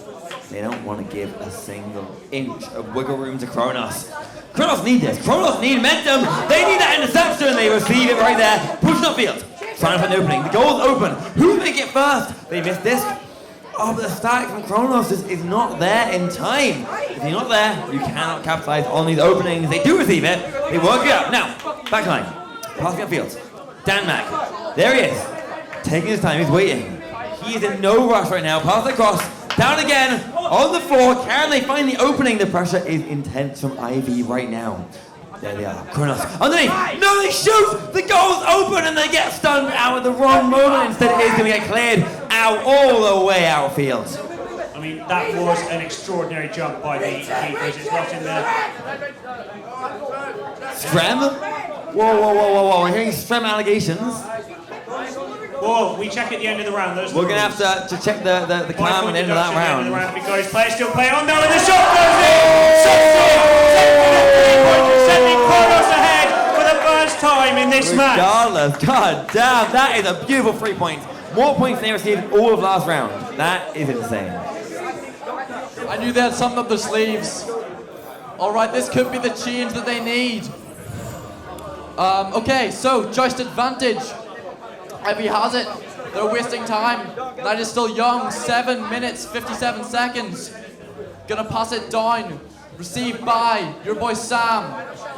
They don't want to give a single inch of wiggle room to Kronos. Kronos need this. Kronos need momentum. They need that interception. They receive it right there. Pushing upfield. Trying to find an opening. The goal's open. Who make it first? They missed this. Oh, but the stack from Kronos is not there in time. If you're not there, you cannot capitalize on these openings. They do receive it. They work it up. Now, backline. Passing upfield. Danmark. There he is. Taking his time. He's waiting. He is in no rush right now. Pass across. Down again, on the floor. Can they find the opening? The pressure is intense from Ivy right now. There they are. Kronos underneath. No, they shoot. The goal's open and they get stunned out at the wrong moment. Instead, it is going to get cleared out all the way outfield. I mean, that was an extraordinary jump by the keepers. It's not in there. Strem? Whoa. We're hearing Strem allegations. Whoa, we check at the end of the round. Those We're going to have to check the clam at the end of that round. Because players still play on. No, and the shot goes in. Sending Kronos ahead for the first time in this match. Regardless, god damn, that is a beautiful 3 points. More points than they received all of last round. That is insane. I knew they had something up their sleeves. Alright, this could be the change that they need. Okay, so joust advantage. Ivy has it. They're wasting time. Night is still young. 7 minutes, 57 seconds. Gonna pass it down. Received by your boy Sam,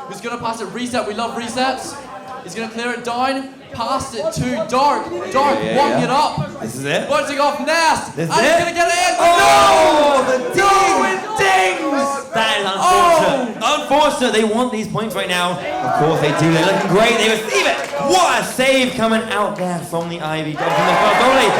who's gonna pass it reset. We love resets. He's gonna clear it down. Passed it to Dark. Dark walking it up. This is it. Bouncing off Nest. This is and it. he's gonna get it in. Oh, the ding. No, it dings. That faster. They want these points right now. Of course they do. They're looking great. They receive it. What a save coming out there from the Ivy. From the goalie.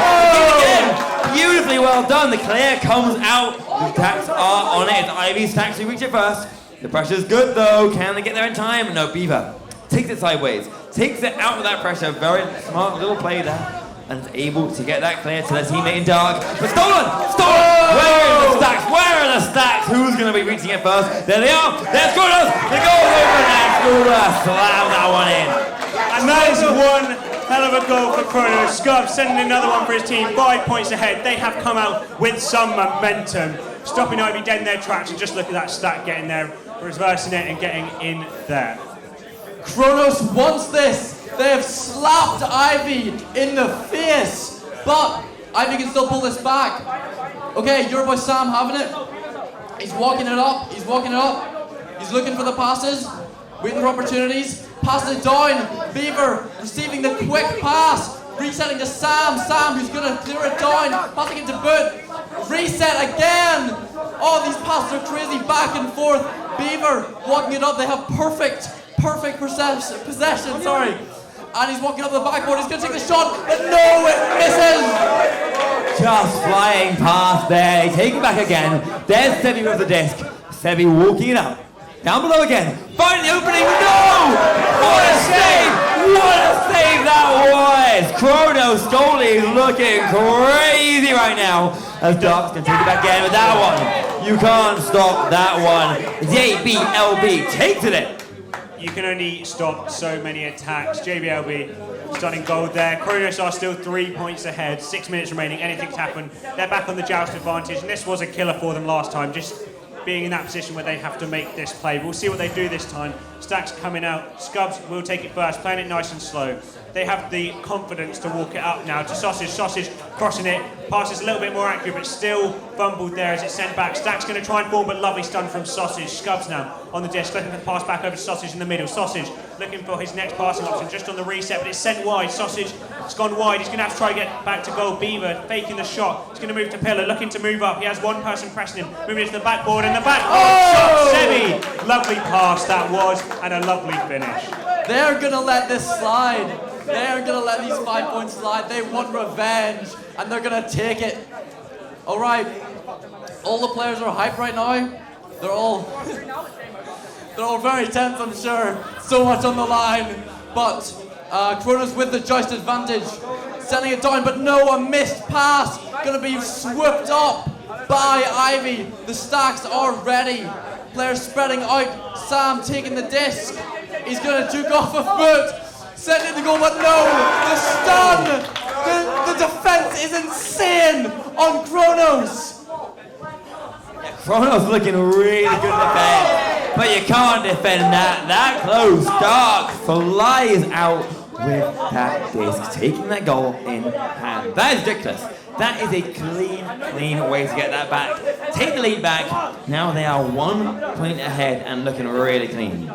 Again. Beautifully well done. The clear comes out. The stacks are on it. The Ivy stacks to reach it first. The pressure's good though. Can they get there in time? No, Beaver takes it sideways. Takes it out of that pressure. Very smart little play there. And is able to get that clear to their teammate in dark. But stolen! Stolen! Where are the stacks? Where are the stacks? Who's going to be reaching it first? There they are! There's Kronos! The goal open and Skula slam that one in. And that is one hell of a goal for Kronos. Scubs sending another one for his team, 5 points ahead. They have come out with some momentum, stopping Ivy dead in their tracks. And just look at that stack getting there, reversing it and getting in there. Kronos wants this. They have slapped Ivy in the face, but Ivy can still pull this back. Okay, your boy Sam having it. He's walking it up. He's walking it up. He's looking for the passes, waiting for opportunities. Passes it down. Beaver receiving the quick pass, resetting to Sam. Sam, who's gonna clear it down, passing it to Boot. Reset again. Oh, these passes are crazy, back and forth. Beaver walking it up. They have perfect possession. Sorry. And he's walking up the backboard, he's going to take the shot, but no, it misses! Just flying past there, they take it back again. There's Sebi with the disc. Sebi walking it up. Down below again, finding the opening, no! What a save! What a save that was! Kronos goalie looking crazy right now. As Ducks can take it back again with that one. You can't stop that one. JBLB takes it. You can only stop so many attacks. JBLB stunning goal there. Kronos are still 3 points ahead. 6 minutes remaining. Anything's happened. They're back on the joust advantage, and this was a killer for them last time. Just being in that position where they have to make this play. We'll see what they do this time. Stacks coming out. Scubs will take it first, playing it nice and slow. They have the confidence to walk it up now to Sausage. Sausage crossing it. Passes a little bit more accurate, but still fumbled there as it's sent back. Stack's going to try and form, but lovely stun from Sausage. Scubs now on the disc, looking for the pass back over to Sausage in the middle. Sausage looking for his next passing option, just on the reset, but it's sent wide. Sausage, it's gone wide. He's going to have to try and get back to goal. Beaver faking the shot. He's going to move to Pillar, looking to move up. He has one person pressing him, moving into the backboard, and the backboard shot. Sebi, lovely pass that was, and a lovely finish. They're going to let this slide. They're going to let these 5 points slide. They want revenge, and they're going to take it. All right. All the players are hyped right now. They're all very tense, I'm sure. So much on the line. But Kronos with the joust advantage. Sending it down, but no, a missed pass. Going to be swooped up by Ivy. The stacks are ready. Players spreading out. Sam taking the disc. He's going to juke off a foot. Send it to goal, but no! The stun! The defense is insane on Kronos! Kronos looking really good defense, but you can't defend that. That close. Dark flies out with that disc, taking that goal in hand. That is ridiculous. That is a clean way to get that back. Take the lead back. Now they are 1 point ahead and looking really clean.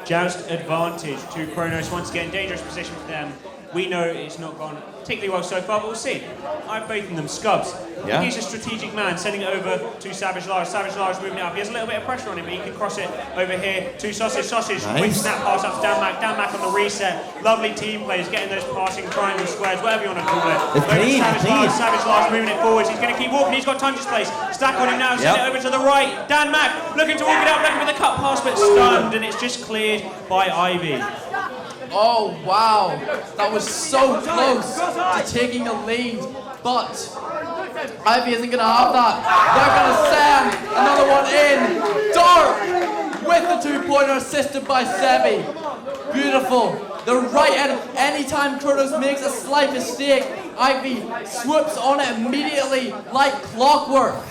Joust advantage to Kronos. Once again, dangerous position for them. We know it's not gone particularly well so far, but we'll see. I have faith in them. Scubs. Yeah. He's a strategic man, sending it over to Savage Large. Savage Large moving it up. He has a little bit of pressure on him, but he can cross it over here to Sausage. Sausage wins that pass up to Dan Mac on the reset. Lovely team players getting those passing triangle squares, whatever you want to call it. It's clean, Savage Large moving it forwards. He's going to keep walking. He's got Tunge's place. Stack on him now. Send it over to the right. Dan Mac looking to walk it out, looking for the cut pass, but stunned, and it's just cleared by Ivy. Oh, wow. That was so close to taking a lead, but Ivy isn't going to have that. They're going to send another one in. Dark with the two-pointer assisted by Sebi. Beautiful. The right end. Anytime Kronos makes a slight mistake, Ivy swoops on it immediately like clockwork.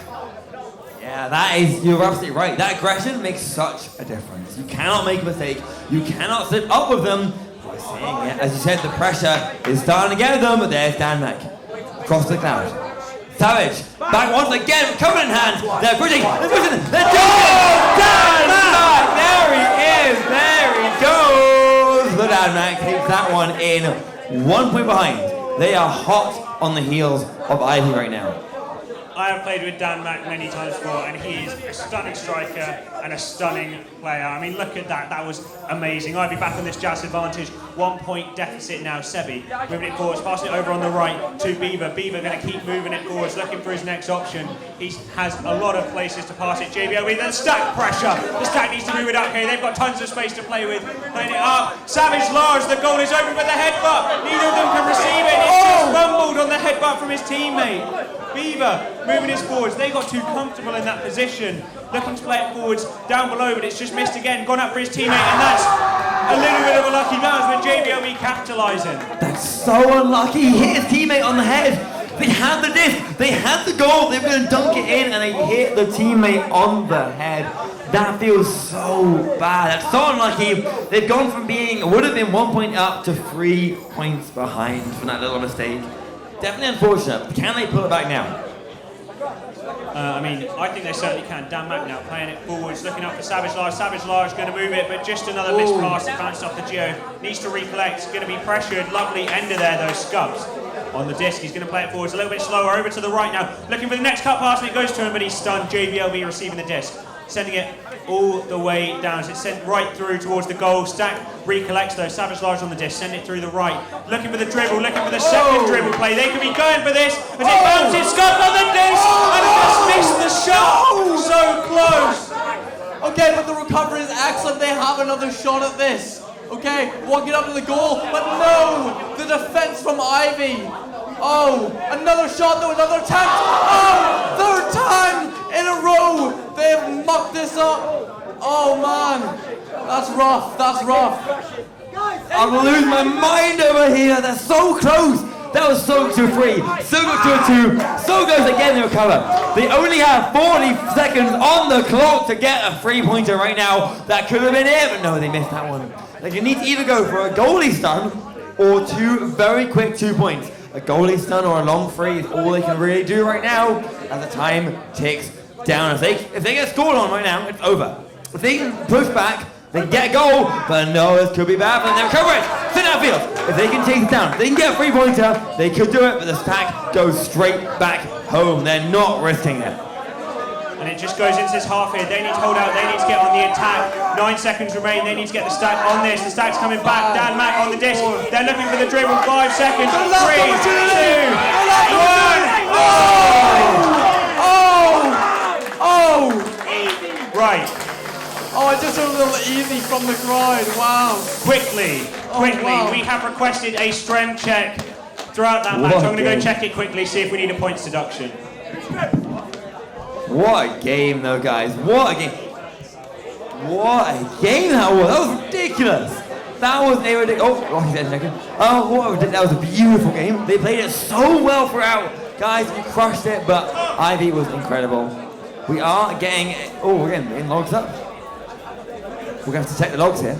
Yeah, that is, you're absolutely right. That aggression makes such a difference. You cannot make a mistake. You cannot slip up with them. We're seeing it. As you said, the pressure is starting to get them, but there's Dan Mac. Across the cloud. Savage, back once again, covered in hand. They're bridging, they're doing Dan Mac! There he is, there he goes! The Dan Mac takes that one in. 1 point behind. They are hot on the heels of Ivy right now. I have played with Dan Mack many times before, and he is a stunning striker and a stunning player. I mean, look at that. That was amazing. Ivy back on this Jazz advantage. 1 point deficit now. Sebi moving it forwards, passing it over on the right to Beaver. Beaver going to keep moving it forwards, looking for his next option. He has a lot of places to pass it. JBLB, then stack pressure. The stack needs to move it up here. They've got tons of space to play with. Playing it up. Savage Lars, the goal is open with the headbutt. Neither of them can receive it. It's just fumbled on the headbutt from his teammate. Beaver moving his forwards. They got too comfortable in that position. Looking to play it forwards down below, but it's just missed again. Gone up for his teammate, and that's a little bit of a lucky bounce when JBLB capitalising. That's so unlucky. He hit his teammate on the head. They had the disc. They had the goal. They were going to dunk it in, and they hit the teammate on the head. That feels so bad. That's so unlucky. They've gone from being, would have been 1 point up to 3 points behind from that little mistake. Definitely unfortunate. Can they pull it back now? I mean, I think they certainly can. Dan Mack now playing it forwards, looking up for Savage Lars. Savage Lars going to move it, but just another missed pass that bounced off the Geo. Needs to recollect, going to be pressured. Lovely ender there, though, Scubs. On the disc, he's going to play it forwards a little bit slower, over to the right now. Looking for the next cut pass, and it goes to him, but he's stunned. JBLB receiving the disc. Sending it all the way down. So it's sent right through towards the goal. Stack recollects though. Savage Lars on the disc. Send it through the right. Looking for the dribble. Looking for the second dribble play. They could be going for this. As it bounces. Scott on the disc. And he just missed the shot. So close. Okay, but the recovery is excellent. They have another shot at this. Okay, walking up to the goal. But no! The defense from Ivy. Oh, another shot though, another attempt. Oh, third time in a row. They've mucked this up. Oh man, that's rough, that's rough. I'm gonna lose my mind over here. They're so close. That was so to a 3, so good to a 2, so goes again the recover. They only have 40 seconds on the clock to get a 3-pointer right now. That could have been it, but no, they missed that one. Like you need to either go for a goalie stun or 2 very quick 2 points. A goalie stun or a long 3 is all they can really do right now as the time ticks down. If they get scored on right now, it's over. If they can push back, they can get a goal, but no, this could be bad for them. They recover it, sit down field. If they can chase it down, if they can get a 3-pointer, they could do it, but the stack goes straight back home. They're not risking it. And it just goes into this half here. They need to hold out. They need to get on the attack. 9 seconds remain. They need to get the stack on this. The stack's coming back. Dan Mack on the disc. They're looking for the dribble. 5 seconds. 3, 2, 1. Oh! Right. Oh, it just went a little easy from the crowd. Wow. Quickly. Wow. We have requested a strength check throughout that match. I'm going to go check it quickly, see if we need a points deduction. What a game, though, guys. What a game. What a game that was. That was ridiculous. That was a ridiculous. Oh, he's in a second. Oh, what a ridiculous. That was a beautiful game. They played it so well throughout. Guys, you crushed it, but Ivy was incredible. We are getting. Oh, we're getting logs up. We're going to have to check the logs here.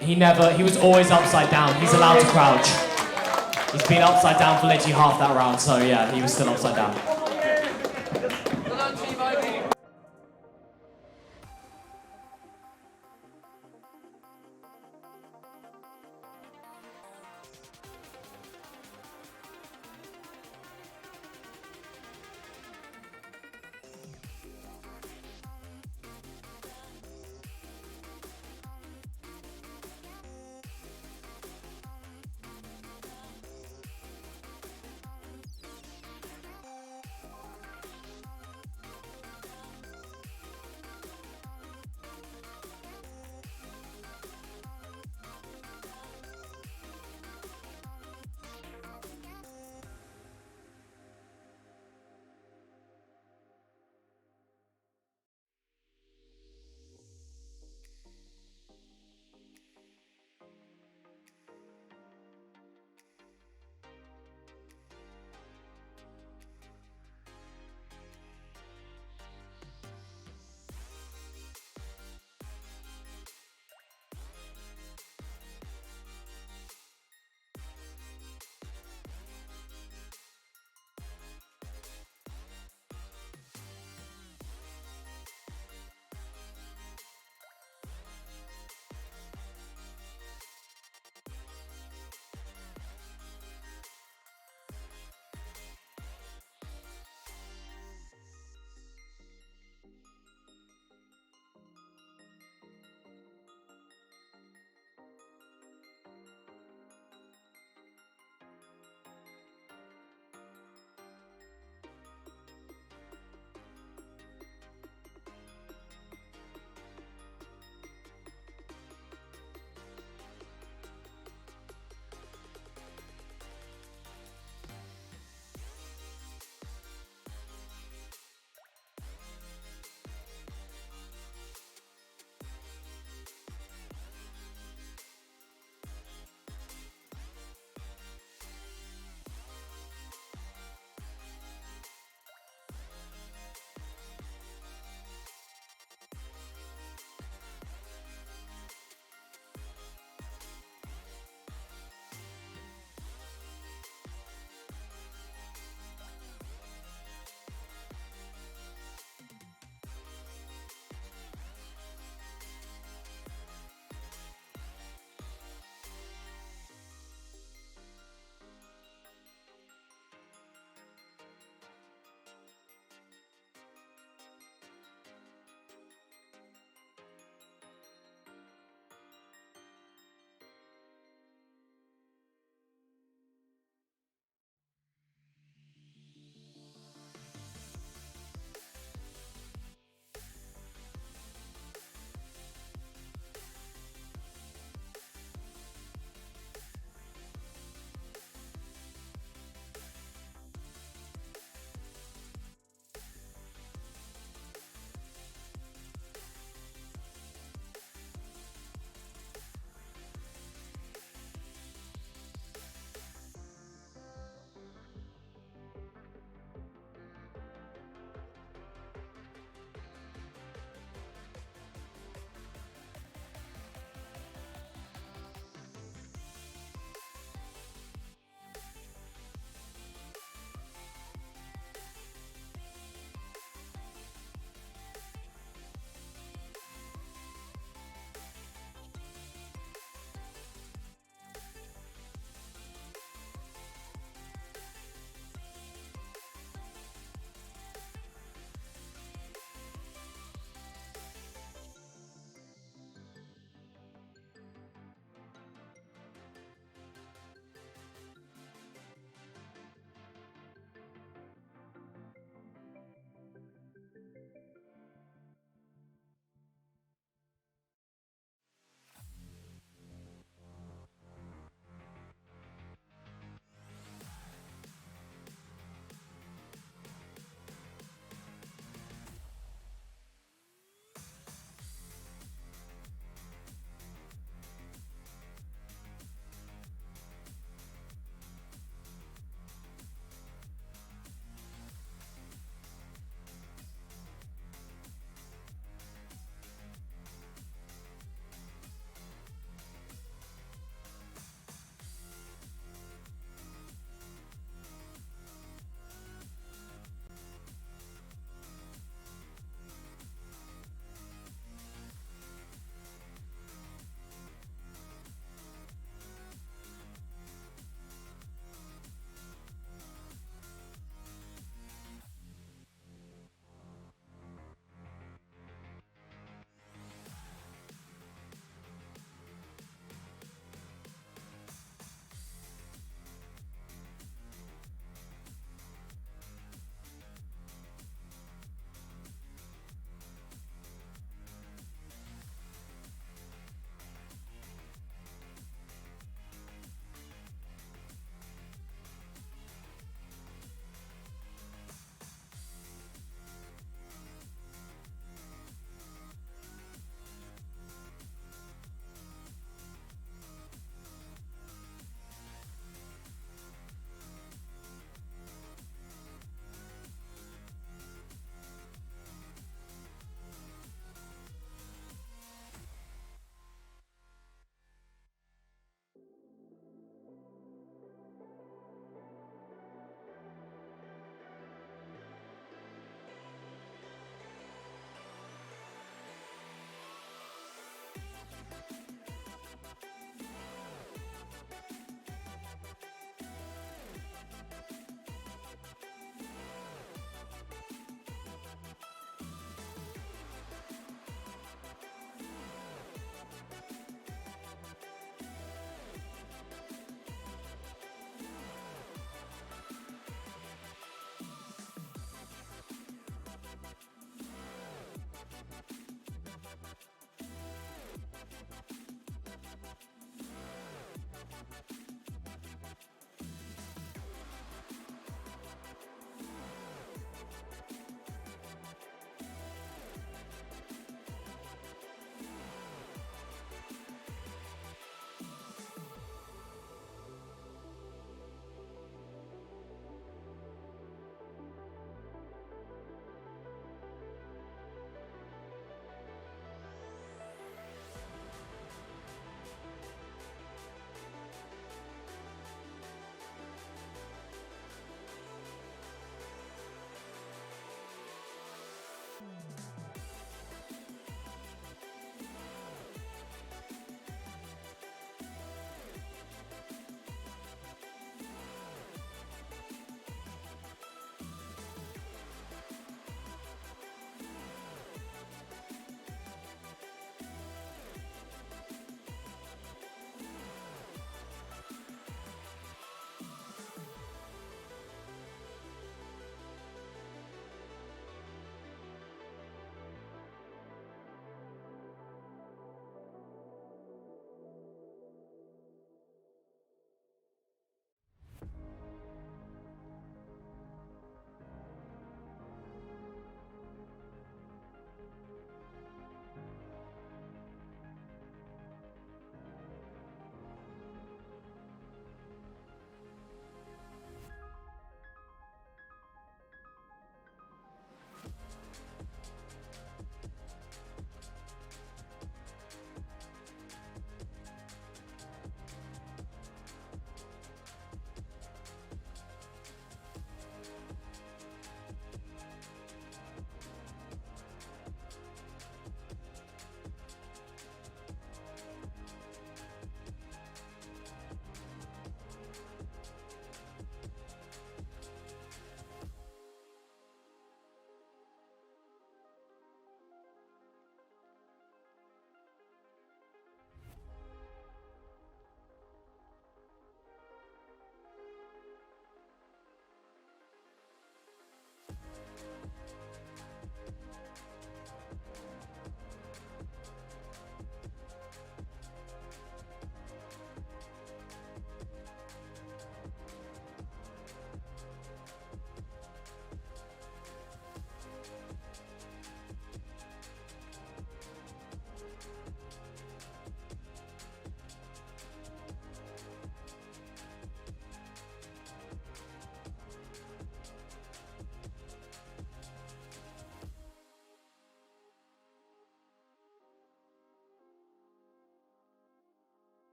he was always upside down. He's allowed to crouch. He's been upside down for literally half that round, so yeah, he was still upside down.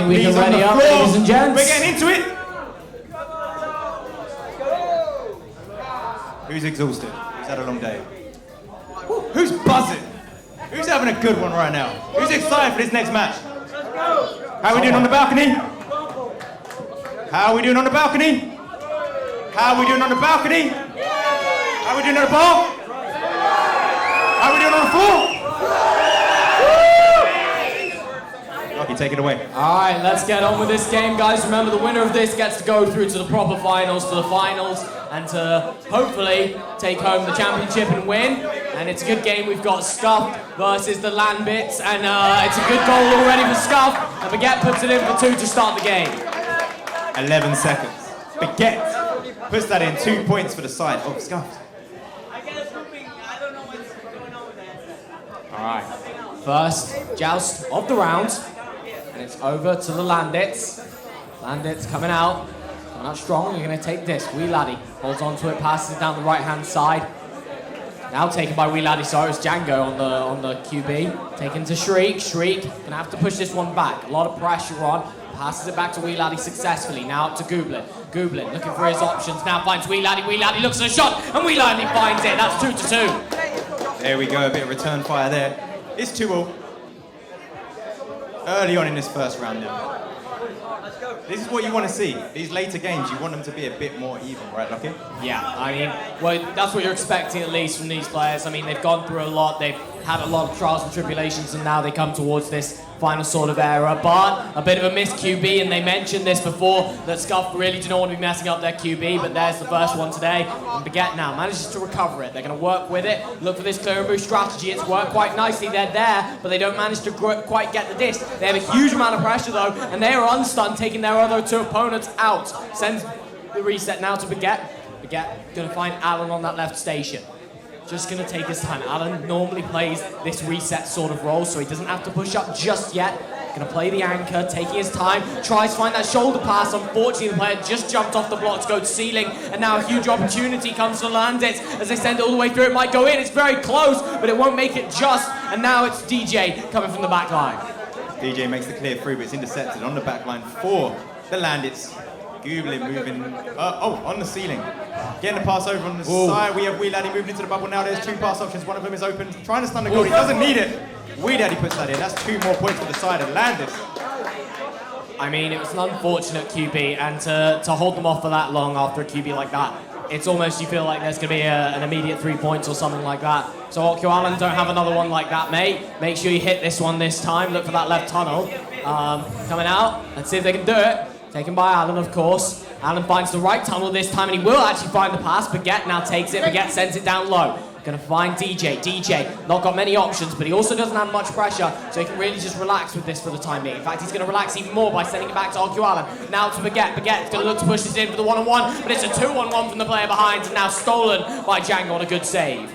think we can Knees on ready the up, floor. ladies and gents. We're getting into it. Who's exhausted? Who's had a long day? Who's buzzing? Who's having a good one right now? Who's excited for this next match? How are we doing on the balcony? How are we doing on the balcony? How are we doing on the balcony? How are we doing on the bar? How are we doing on the floor? Lucky, take it away. All right, let's get on with this game, guys. Remember, the winner of this gets to go through to the proper finals, to the finals, and to hopefully take home the championship and win. And it's a good game. We've got Scuff versus the Land Bits, and it's a good goal already for Scuff. And Baguette puts it in for 2 to start the game. 11 seconds. Baguette puts that in, 2 points for the side of Scuff. All right, first joust of the round, and it's over to the Landits. Landits coming out strong. You're going to take this. Wee Laddie holds on to it, passes it down the right-hand side. Now taken by Wee Laddie, sorry, it's Django on the QB. Taken to Shriek. Shriek gonna have to push this one back. A lot of pressure on. Passes it back to Wee Laddie successfully. Now up to Gooblin. Gooblin looking for his options. Now finds Wee Laddie. Wee Laddie looks at a shot, and Wee Laddie finds it. That's 2 to 2. There we go, a bit of return fire there. It's 2-all. Early on in this first round now. This is what you want to see. These later games, you want them to be a bit more even, right, Lucky? Yeah, I mean, well, that's what you're expecting at least from these players. I mean, they've gone through a lot, they've had a lot of trials and tribulations, and now they come towards this final sort of era. But a bit of a missed QB, and they mentioned this before, that Scuff really do not want to be messing up their QB, but there's the first one today. And Baguette now manages to recover it. They're going to work with it, look for this clear and boost strategy. It's worked quite nicely. They're there, but they don't manage to quite get the disc. They have a huge amount of pressure, though, and they are unstunned, taking their other 2 opponents out. Sends the reset now to Baguette. Baguette going to find Alan on that left station. Just going to take his time. Alan normally plays this reset sort of role, so he doesn't have to push up just yet. Going to play the anchor, taking his time, tries to find that shoulder pass. Unfortunately, the player just jumped off the block to go to ceiling, and now a huge opportunity comes to Landits as they send it all the way through. It might go in, it's very close, but it won't make it just, and now it's DJ coming from the back line. DJ makes the clear through, but it's intercepted on the back line for the Landits. Gooblin moving, on the ceiling. Getting the pass over on the side. We have Wee Laddie moving into the bubble now. There's 2 pass options. One of them is open. Trying to stun the goal. He doesn't need it. Wee Laddie puts that in. That's 2 more points for the side of Landis. I mean, it was an unfortunate QB, and to hold them off for that long after a QB like that, it's almost, you feel like there's going to be an immediate 3 points or something like that. So Okyo Allen, don't have another one like that, mate. Make sure you hit this one this time. Look for that left tunnel. Coming out. Let's see if they can do it. Taken by Allen, of course. Allen finds the right tunnel this time, and he will actually find the pass. Baguette now takes it. Baguette sends it down low. Gonna find DJ. DJ, not got many options, but he also doesn't have much pressure, so he can really just relax with this for the time being. In fact, he's gonna relax even more by sending it back to Okyo Allen. Now to Baguette. Baguette's gonna look to push this in for the 1-on-1, but it's a 2-on-1 from the player behind, and now stolen by Django on a good save.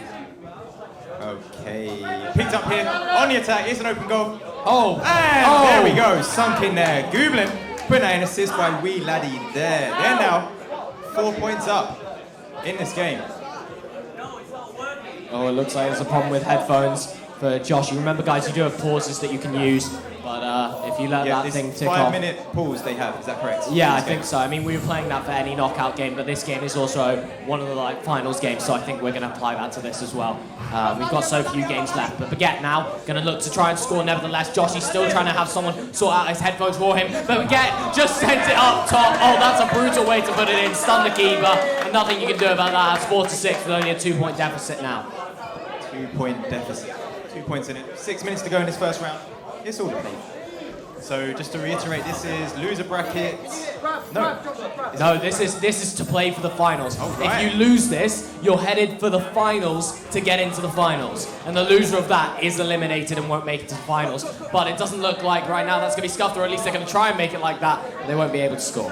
Okay, picked up here on the attack. It's an open goal. Oh, and there we go, sunk in there. Gooblin putting an assist by Wee Laddie there. They're now 4 points up in this game. Oh, it looks like there's a problem with headphones for Josh. You remember, guys, you do have pauses that you can use, but if you let that thing tick off... 5-minute pause they have, is that correct? Yeah, I think so. I mean, we were playing that for any knockout game, but this game is also one of the finals games, so I think we're going to apply that to this as well. We've got so few games left, but Baguette now going to look to try and score nevertheless. Josh, he's still trying to have someone sort out his headphones for him, but Baguette just sends it up top. Oh, that's a brutal way to put it in. Stun the keeper, and nothing you can do about that. It's 4-6 with only a 2-point deficit now. 2-point deficit. 2 points in it. 6 minutes to go in this first round. It's all to play. So just to reiterate, this is loser bracket. No, this is to play for the finals. Oh, right. If you lose this, you're headed for the finals to get into the finals, and the loser of that is eliminated and won't make it to the finals. But it doesn't look like right now that's going to be scuffed, or at least they're going to try and make it like that, but they won't be able to score.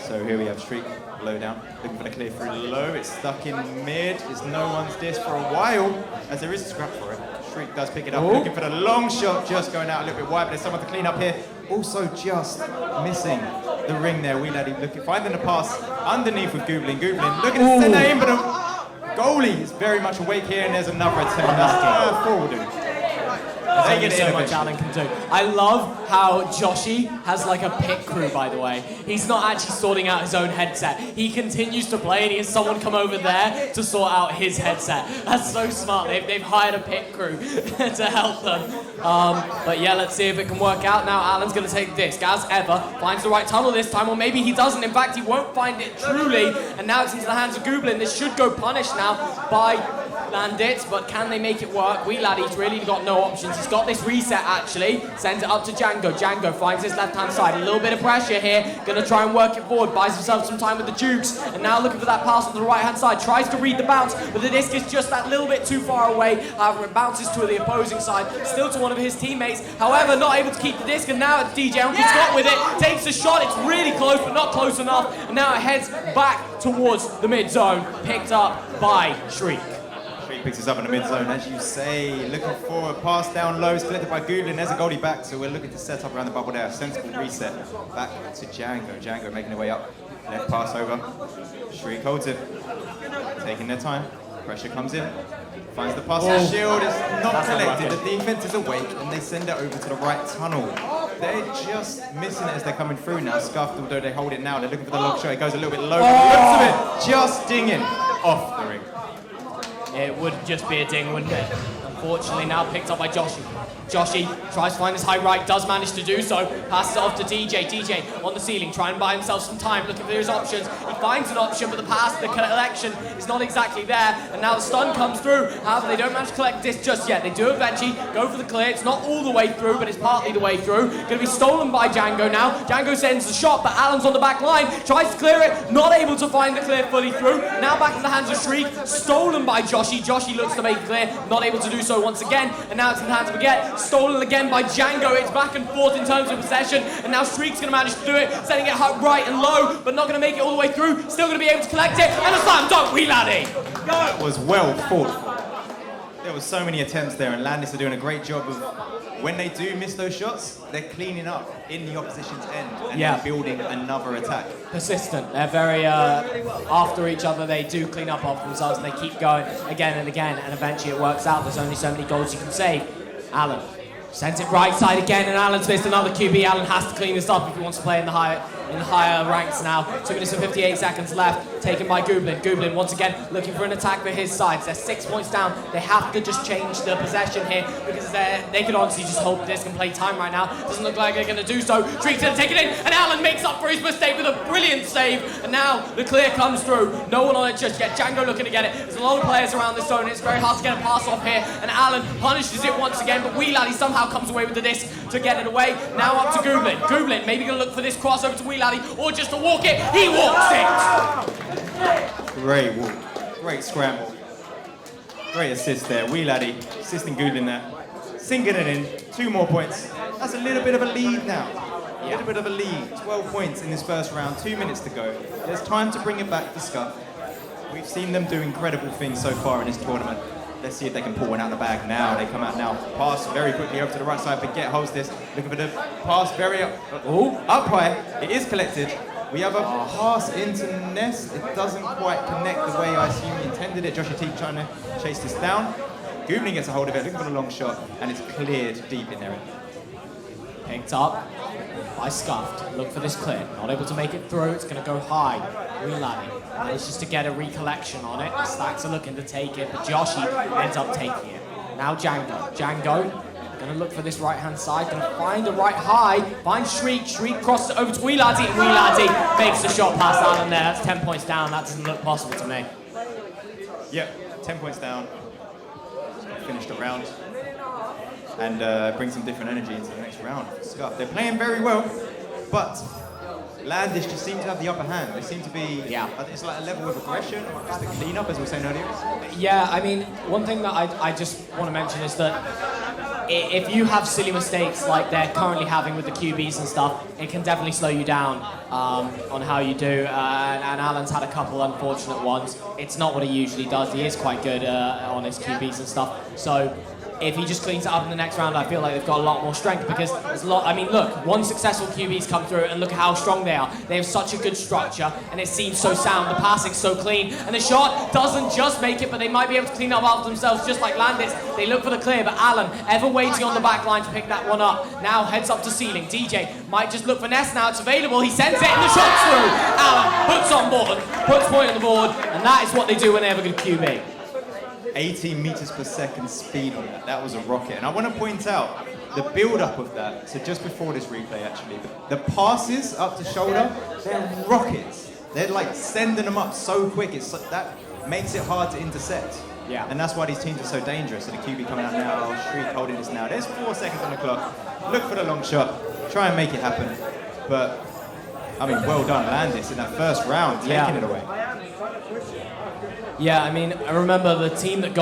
So here we have Streak low down, looking for the clear through low. It's stuck in mid. It's no one's disc for a while, as there is a scrap for it. Shriek does pick it up, looking for the long shot, just going out a little bit wide, but there's someone to clean up here. Also just missing the ring there. Wee Laddie looking, finding the pass underneath with Gooblin. Gooblin looking to send that in, but the goalie is very much awake here, and there's another attempt. That's 4 will do. There's only so much Alan can do. I love how Joshi has like a pit crew, by the way. He's not actually sorting out his own headset. He continues to play and he has someone come over there to sort out his headset. That's so smart. They've hired a pit crew to help them. But yeah, let's see if it can work out. Now Alan's going to take disc as ever. Finds the right tunnel this time, or maybe he doesn't. In fact, he won't find it truly. And now it's into the hands of Gooblin. This should go punished now by Landit, but can they make it work? Weelady's really got no options. He's got this reset actually. Sends it up to Django. Django finds his left-hand side. A little bit of pressure here. Gonna try and work it forward. Buys himself some time with the Dukes. And now looking for that pass on the right-hand side. Tries to read the bounce, but the disc is just that little bit too far away. However, it bounces to the opposing side. Still to one of his teammates. However, not able to keep the disc. And now it's DJ Uncle Scott with it. Takes a shot. It's really close, but not close enough. And now it heads back towards the mid-zone. Picked up by Shriek. Picks us up in the mid zone, as you say, looking for a pass down low, collected by Goodlin. There's a goalie back, so we're looking to set up around the bubble there. Sensible reset back to Django. Django making their way up, left pass over. Shriek holds it, taking their time. Pressure comes in, finds the pass. The shield is not collected. The defense is awake, and they send it over to the right tunnel. They're just missing it as they're coming through now. Scuffed, although they hold it now. They're looking for the long shot. It goes a little bit low. Looks of it, just dinging off the ring. It would just be a ding, wouldn't it? Unfortunately, now picked up by Joshi. Joshi tries to find his high right, does manage to do so. Passes it off to DJ. DJ on the ceiling, trying to buy himself some time, looking for his options. He finds an option, but the pass, the collection is not exactly there. And now the stun comes through. However, they don't manage to collect this just yet. They do eventually go for the clear. It's not all the way through, but it's partly the way through. Going to be stolen by Django now. Django sends the shot, but Alan's on the back line. Tries to clear it, not able to find the clear fully through. Now back in the hands of Shriek. Stolen by Joshi. Joshi looks to make it clear, not able to do so once again. And now it's in the hands of Baguette. Stolen again by Django. It's back and forth in terms of possession, and now Shriek's going to manage to do it, sending it right and low, but not going to make it all the way through. Still going to be able to collect it, and a slam dunk, Weeladdie! That was well fought. There were so many attempts there, and Landis are doing a great job of, when they do miss those shots, they're cleaning up in the opposition's end and then building another attack. Persistent. They're very, after each other, they do clean up after themselves, and they keep going again and again, and eventually it works out. There's only so many goals you can save. Alan sends it right side again, and Alan's missed another QB. Alan has to clean this up if he wants to play in the higher ranks now. 2 minutes and 58 seconds left, taken by Gooblin. Gooblin once again looking for an attack for his sides. They're 6 points down. They have to just change the possession here because they could honestly just hold this and play time right now. Doesn't look like they're going to do so. Shriek's going to take it in, and Alan makes up for his mistake with a brilliant save. And now the clear comes through. No one on it just yet. Django looking to get it. There's a lot of players around this zone. It's very hard to get a pass off here. And Alan punishes it once again, but Weeladdie somehow comes away with the disc to get it away. Now up to Gooblin. Gooblin maybe going to look for this crossover to Weeladdie, or just to walk it. He walks it! Great walk. Great scramble. Great assist there. Weeladdie assisting Gooblin there. Sinking it in. 2 more points. That's a little bit of a lead now. A little bit of a lead. 12 points in this first round. 2 minutes to go. There's time to bring it back for Scuff. We've seen them do incredible things so far in this tournament. Let's see if they can pull one out of the bag now. They come out now. Pass very quickly over to the right side. Baguette holds this. Looking for the pass very up high. It is collected. We have a pass into Nest. It doesn't quite connect the way I assume he intended it. Joshua T trying to chase this down. Gooblin gets a hold of it, looking for the long shot, and it's cleared deep in there. Picked up by Scuffed. Look for this clear. Not able to make it through. It's going to go high. Weeladdie manages to get a recollection on it. Stacks are looking to take it, but Joshi ends up taking it. Now Django. Django going to look for this right-hand side. Going to find the right high. Finds Shriek. Shriek crosses it over to Weeladdie. Weeladdie makes the shot past Alan there. That's 10 points down. That doesn't look possible to me. Yep, 10 points down. Finished the round. And bring some different energy into the next round. Scuff. They're playing very well, but Landish just seem to have the upper hand. They seem to be, it's like a level of aggression, or just the cleanup, as we were saying earlier. Yeah, I mean, one thing that I just want to mention is that if you have silly mistakes like they're currently having with the QBs and stuff, it can definitely slow you down on how you do. And Alan's had a couple unfortunate ones. It's not what he usually does. He is quite good on his QBs and stuff. So if he just cleans it up in the next round, I feel like they've got a lot more strength because there's a lot. I mean, look, one successful QB's come through, and look at how strong they are. They have such a good structure, and it seems so sound. The passing's so clean, and the shot doesn't just make it, but they might be able to clean up after themselves, just like Landis. They look for the clear, but Alan, ever waiting on the back line to pick that one up, now heads up to ceiling. DJ might just look for Ness now. It's available. He sends it, and the shot's through. Alan puts on board, puts point on the board, and that is what they do when they have a good QB. 18 meters per second speed on that. That was a rocket. And I want to point out the build-up of that. So just before this replay, actually, the passes up to shoulder, they're rockets. They're like sending them up so quick. That makes it hard to intercept. Yeah. And that's why these teams are so dangerous. So the QB coming out now, Streak holding this now. There's 4 seconds on the clock. Look for the long shot. Try and make it happen. But, I mean, well done, Landis, in that first round, taking it away. Yeah, I mean, I remember the team that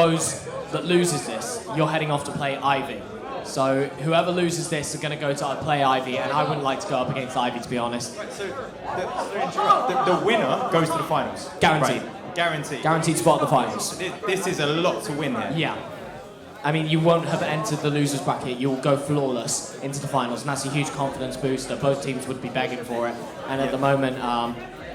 loses this, you're heading off to play Ivy. So whoever loses this are going to go to play Ivy, and I wouldn't like to go up against Ivy, to be honest. Right, so the winner goes to the finals. Guaranteed. Right. Guaranteed. Guaranteed spot at the finals. This is a lot to win here. Yeah. I mean, you won't have entered the losers bracket. You'll go flawless into the finals, and that's a huge confidence booster. Both teams would be begging for it, and at the moment,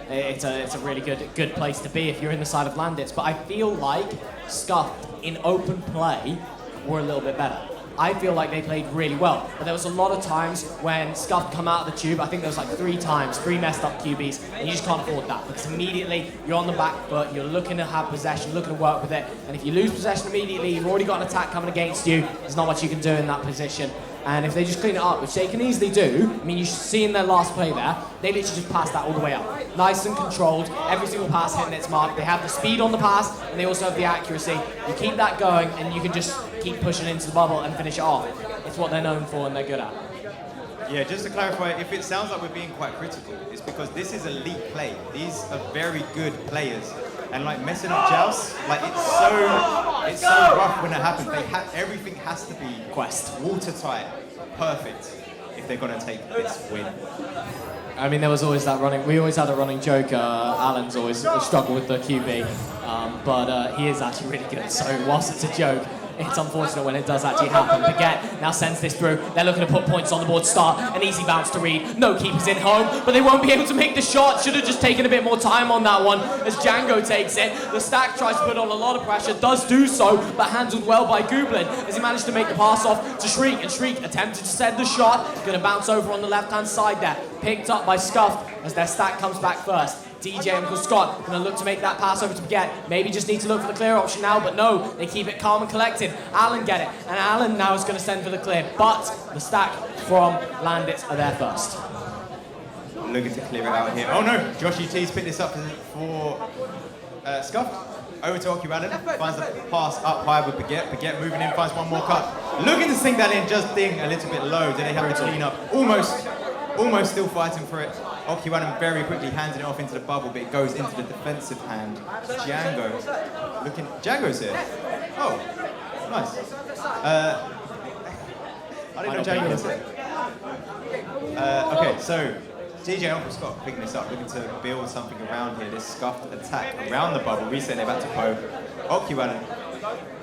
it's a really good place to be if you're in the side of Landis. But I feel like Scuffed in open play were a little bit better. I feel like they played really well. But there was a lot of times when Scuffed come out of the tube, I think there was like 3 times, 3 messed up QBs, and you just can't afford that because immediately you're on the back foot, you're looking to have possession, looking to work with it, and if you lose possession immediately, you've already got an attack coming against you, there's not much you can do in that position. And if they just clean it up, which they can easily do, I mean, you should see in their last play there, they literally just passed that all the way up. Nice and controlled, every single pass hitting its mark. They have the speed on the pass, and they also have the accuracy. You keep that going, and you can just keep pushing into the bubble and finish it off. It's what they're known for and they're good at. Yeah, just to clarify, if it sounds like we're being quite critical, it's because this is elite play. These are very good players. And like messing up Joust, like it's so rough when it happens. Everything has to be watertight, perfect, if they're gonna take this win. I mean, there was always that we always had a running joke, Alan's always struggled with the QB, but he is actually really good, so whilst it's a joke, it's unfortunate when it does actually happen. Baguette now sends this through. They're looking to put points on the board. Start an easy bounce to Reed. No keepers in home, but they won't be able to make the shot. Should have just taken a bit more time on that one as Django takes it. The stack tries to put on a lot of pressure, does do so, but handled well by Gooblin as he managed to make the pass off to Shriek, and Shriek attempted to send the shot. Going to bounce over on the left-hand side there. Picked up by Scuffed as their stack comes back first. DJ Uncle Scott going to look to make that pass over to Baguette. Maybe just need to look for the clear option now, but no, they keep it calm and collected. Alan get it, and Alan now is going to send for the clear, but the stack from Landis are there first. Looking to clear it out here. Oh no, Joshy T's picked this up for Scuffed. Over to Okiwalan, finds the pass up high with Baguette. Baguette moving in, finds one more cut. Looking to sink that in, just ding a little bit low. Do they have to clean up? Almost still fighting for it. Okiwalan very quickly handing it off into the bubble, but it goes into the defensive hand. Django's here. Oh, nice. I didn't know Django was here. Okay, so DJ Uncle Scott picking this up, looking to build something around here. This Scuffed attack around the bubble. Reset it back to Poe. Okiwalan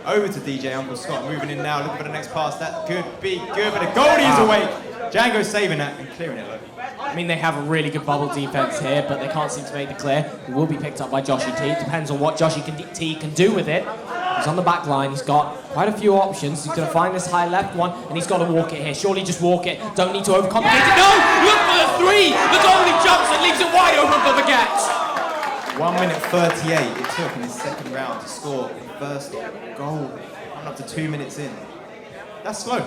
over to DJ Uncle Scott, moving in now, looking for the next pass. That could be good, but the Goldie is awake. Django's saving that and clearing it low. I mean, they have a really good bubble defense here, but they can't seem to make the clear. It will be picked up by Joshy T. It depends on what Joshy T can do with it. He's on the back line. He's got quite a few options. He's going to find this high left one, and he's got to walk it here. Surely just walk it. Don't need to overcomplicate it. No! Look for the 3! The Goldie jumps and leaves it wide open for Baguette. 1 minute 38 it took in the second round to score the first goal. Coming up to 2 minutes in. That's slow.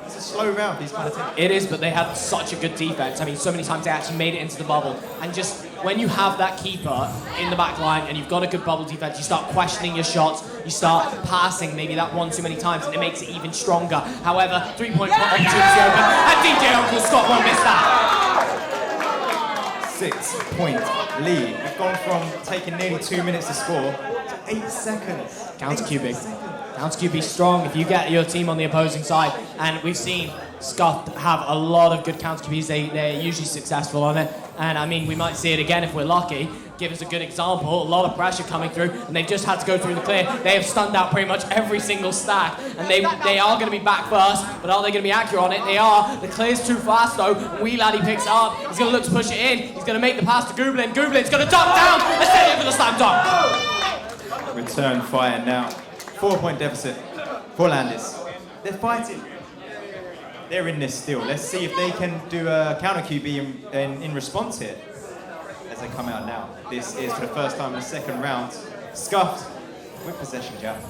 It's a slow round, these kind of things. It is, but they had such a good defense. I mean, so many times they actually made it into the bubble. And just when you have that keeper in the back line and you've got a good bubble defense, you start questioning your shots, you start passing maybe that one too many times, and it makes it even stronger. However, 3-point opportunity open, and DJ Uncle Scott won't miss that. 6-point lead. We've gone from taking nearly 2 minutes to score to 8 seconds. Counter QB. Counter QB strong if you get your team on the opposing side, and we've seen Scuffed have a lot of good counter QBs. They're usually successful on it. And I mean, we might see it again if we're lucky. Give us a good example. A lot of pressure coming through, and they've just had to go through the clear. They have stunned out pretty much every single stack, and they are going to be back first, but are they going to be accurate on it? They are. The clear's too fast though. Wee Laddie picks it up. He's going to look to push it in. He's going to make the pass to Gooblin. Gooblin's going to dunk down and set it for the slam dunk. Return fire now. 4-point deficit for Landis. They're fighting. They're in this still. Let's see if they can do a counter QB in response here. As they come out now. This is for the first time in the second round. Scuffed with possession, Jack.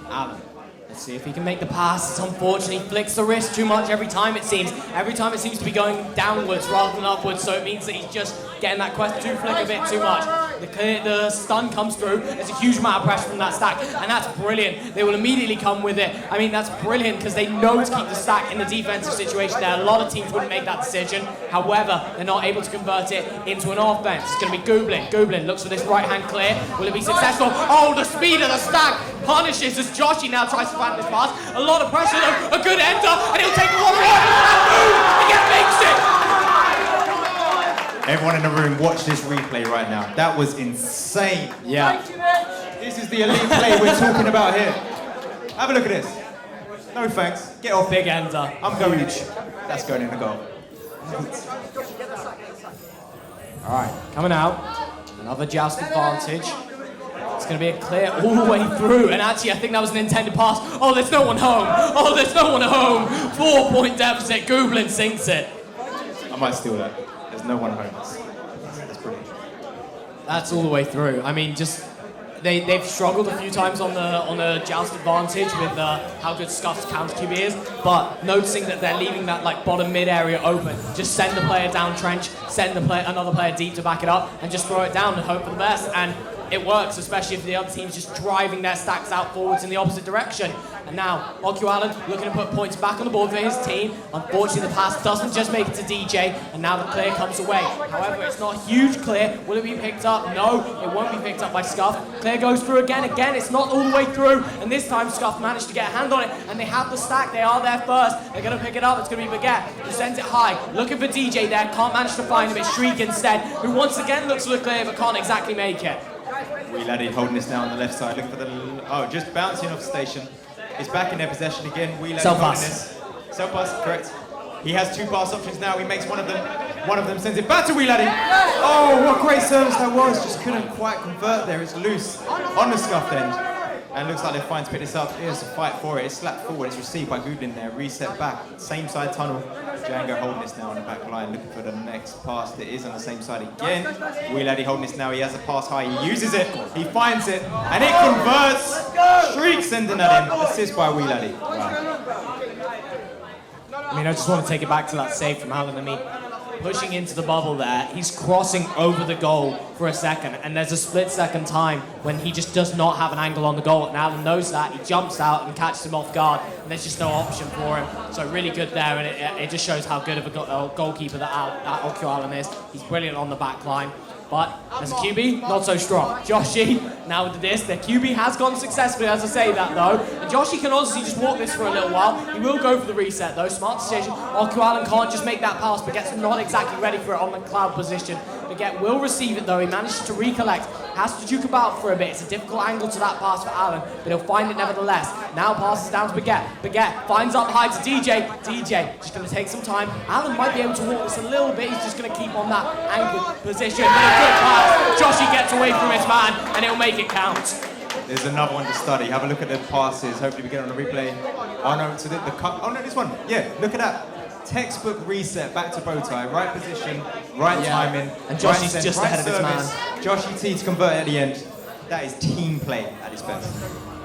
Allen. Let's see if he can make the pass. Unfortunately, flicks the wrist too much every time it seems. Every time it seems to be going downwards rather than upwards, so it means that he's just getting that quest to flick a bit too much. The stun comes through. There's a huge amount of pressure from that stack, and that's brilliant. They will immediately come with it. I mean, that's brilliant because they know to keep the stack in the defensive situation there. A lot of teams wouldn't make that decision. However, they're not able to convert it into an offense. It's going to be Gooblin. Gooblin looks for this right-hand clear. Will it be successful? Oh, the speed of the stack punishes as Joshy now tries to find this pass. A lot of pressure though. A good enter, and he'll take the one right and boom! Again makes it! Everyone in the room, watch this replay right now. That was insane. Yeah. This is the elite play we're talking about here. Have a look at this. No thanks. Get off. Big ender. I'm going. That's going in the goal. All right, coming out. Another joust advantage. It's going to be a clear all the way through. And actually, I think that was an intended pass. Oh, there's no one home. Oh, there's no one home. 4-point deficit. Gooblin sinks it. I might steal that. There's no one home. That's brilliant. That's all the way through. I mean, just they've struggled a few times on the joust advantage with how good Scuff's counter QB is, but noticing that they're leaving that like bottom mid area open, just send the player down trench, send another player deep to back it up, and just throw it down and hope for the best. And it works, especially if the other team's just driving their stacks out forwards in the opposite direction. And now, Oku Allen looking to put points back on the board for his team. Unfortunately, the pass doesn't just make it to DJ, and now the clear comes away. However, it's not a huge clear. Will it be picked up? No, it won't be picked up by Scuff. Clear goes through again. Again, it's not all the way through, and this time Scuff managed to get a hand on it, and they have the stack. They are there first. They're going to pick it up. It's going to be Baguette, who sends it high. Looking for DJ there. Can't manage to find him. It's Shriek instead, who once again looks for the clear, but can't exactly make it. Wee Laddie holding this now on the left side, looking for the... Oh, just bouncing off station. He's back in their possession again. Wee Laddie holding this. Self-pass, correct. He has two pass options now. He makes one of them. One of them sends it back to Wee Laddie. Oh, what great service that was. Just couldn't quite convert there. It's loose on the scuffed end. And looks like they're fine to pick this up. Here's a fight for it. It's slapped forward. It's received by Gooblin there. Reset back. Same side tunnel. Django holding this now on the back line. Looking for the next pass that is on the same side again. Wee Laddie holding this now. He has a pass high. He uses it. He finds it. And it converts. Shriek sending that in. Assist by Wee Laddie. Wow. I mean, I just want to take it back to that save from Allen. I mean, pushing into the bubble there, he's crossing over the goal for a second, and there's a split-second time when he just does not have an angle on the goal, and Allen knows that. He jumps out and catches him off guard, and there's just no option for him. So really good there, and it just shows how good of a goalkeeper that Oku Allen is. He's brilliant on the back line. But as a QB, not so strong. Joshy, now with this, their QB has gone successfully, as I say that though. And Joshy can honestly just walk this for a little while. He will go for the reset though. Smart decision. Oku Allen can't just make that pass, but gets not exactly ready for it on the cloud position. Baguette will receive it though. He manages to recollect. Has to juke about for a bit. It's a difficult angle to that pass for Allen, but he'll find it nevertheless. Now passes down to Baguette. Baguette finds up high to DJ. DJ just going to take some time. Allen might be able to walk this a little bit. He's just going to keep on that angle position. But a good pass. Joshy gets away from his man, and he'll make it count. There's another one to study. Have a look at the passes. Hopefully we get it on the replay. Oh no, to the cut. Oh no, this one. Yeah, look at that. Textbook reset back to Bowtie. Right position, right timing. And Joshy's just ahead of his man. Joshy T to convert at the end. That is team play at its best.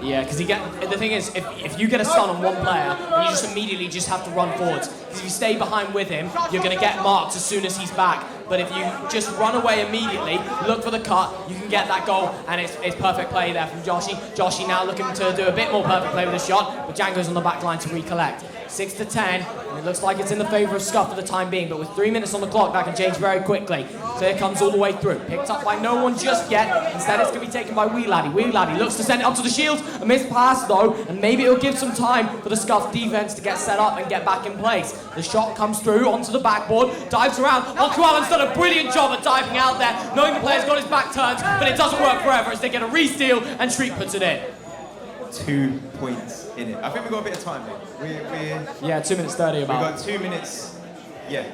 Yeah, because the thing is, if you get a stun on one player, you just immediately just have to run forwards. Because if you stay behind with him, you're going to get marked as soon as he's back. But if you just run away immediately, look for the cut, you can get that goal, and it's perfect play there from Joshy. Joshy now looking to do a bit more perfect play with the shot, but Django's on the back line to recollect. 6-10, and it looks like it's in the favor of Scuff for the time being, but with 3 minutes on the clock, that can change very quickly. Clear comes all the way through, picked up by no one just yet. Instead, it's going to be taken by Wee Laddie. Wee Laddie looks to send it up to the shield, a missed pass though, and maybe it'll give some time for the Scuff defense to get set up and get back in place. The shot comes through onto the backboard, dives around. Aku Allen's done a brilliant job at diving out there, knowing the player's got his back turned, but it doesn't work forever as they get a re-steal and Shriek puts it in. 2 points in it. I think we've got a bit of time here. Yeah, 2 minutes 30 about. We've got 2 minutes. Yeah.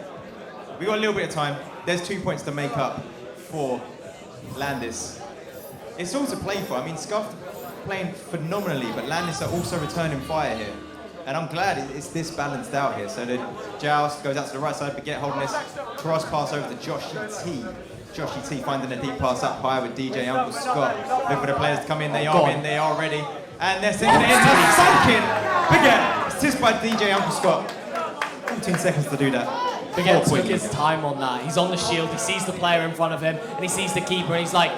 We've got a little bit of time. There's 2 points to make up for Landis. It's all to play for. I mean, Scuff playing phenomenally, but Landis are also returning fire here. And I'm glad it's this balanced out here. So the Joust goes out to the right side, Baguette holding this cross pass over to Joshy T. Joshy T finding a deep pass up high with DJ Uncle Scott. Look for the players to come in. They are in. They are ready. And they're sending it in. That's sunk in. Baguette, assist by DJ Uncle Scott. 14 seconds to do that. Baguette took his time on that. He's on the shield. He sees the player in front of him, and he sees the keeper, and he's like,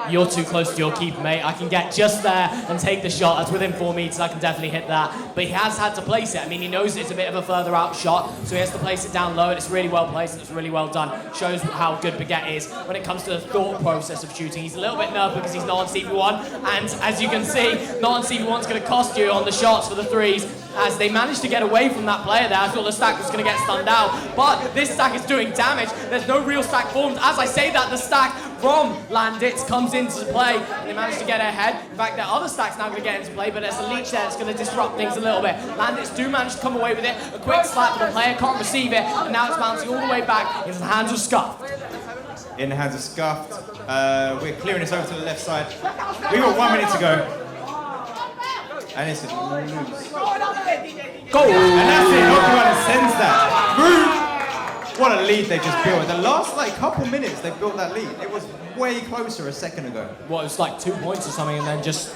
"You're too close to your keeper, mate. I can get just there and take the shot. That's within 4 meters. I can definitely hit that." But he has had to place it. I mean, he knows it's a bit of a further out shot, so he has to place it down low, and it's really well placed, and it's really well done. Shows how good Baguette is when it comes to the thought process of shooting. He's a little bit nervous because he's not on CV1, and as you can see, not on CV1's going to cost you on the shots for the threes, as they managed to get away from that player there. I thought the stack was going to get stunned out, but this stack is doing damage. There's no real stack formed. As I say that, the stack from Landitz comes into play, and they managed to get ahead. In fact, their other stack's now going to get into play, but there's a leech there that's going to disrupt things a little bit. Landitz do manage to come away with it. A quick slap, but the player can't receive it, and now it's bouncing all the way back into the hands of Scuffed. In the hands of Scuffed. We're clearing this over to the left side. We've got 1 minute to go. And it's a loose. Goal! And that's it. Okiwana sends that through. What a lead they just built. In the last couple minutes, they built that lead. It was way closer a second ago. Well, it was like 2 points or something, and then just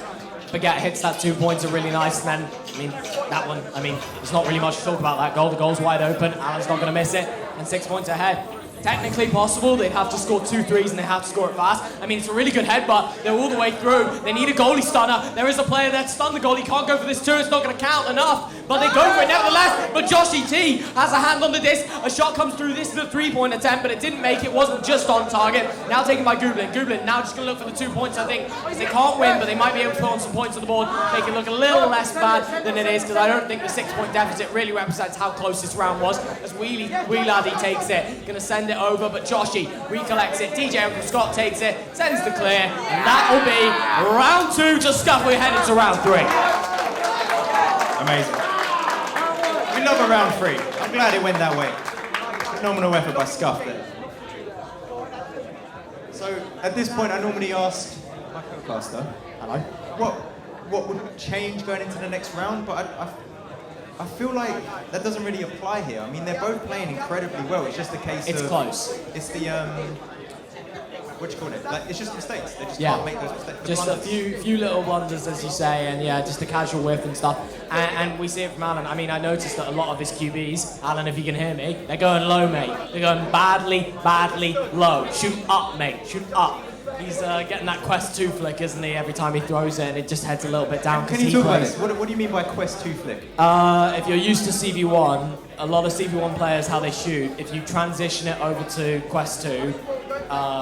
Baguette hits that 2 points are really nice. And then, I mean, that one, there's not really much to talk about that goal. The goal's wide open. Allen's not going to miss it. And 6 points ahead. Technically possible, they'd have to score 2 threes and they have to score it fast. I mean, it's a really good headbutt. They're all the way through. They need a goalie stunner. There is a player there to stun the goalie. Can't go for this too. It's not going to count enough. But they go for it nevertheless. But Joshy T has a hand on the disc. A shot comes through. This is a 3-point attempt, but it didn't make it. Wasn't just on target. Now taken by Gublin. Gublin now just going to look for the 2 points, I think, because they can't win, but they might be able to put on some points on the board. They can look a little less bad than it is, because I don't think the 6-point deficit really represents how close this round was. As Wee Laddie takes it. Going to send it over, but Joshy recollects it. DJ Uncle Scott takes it, sends the clear, and that will be round 2 to Scuff. We're headed to round 3. Amazing. We love a round 3. I'm glad it went that way. Phenomenal effort by Scuff there. So at this point, I normally ask my co-caster, hello, what would change going into the next round, but I feel like that doesn't really apply here. I mean, they're both playing incredibly well. It's just a case of... It's close. It's the, what do you call it? Like, it's just mistakes. They just can't make those mistakes. Just a few little blunders, as you say, and yeah, just a casual whiff and stuff. And we see it from Alan. I mean, I noticed that a lot of his QBs, Alan, if you can hear me, they're going low, mate. They're going badly low. Shoot up, mate. Shoot up. He's getting that Quest 2 flick, isn't he? Every time he throws it, and it just heads a little bit down. Can you talk about this? What do you mean by Quest 2 flick? If you're used to CV1, a lot of CV1 players, how they shoot, if you transition it over to Quest 2,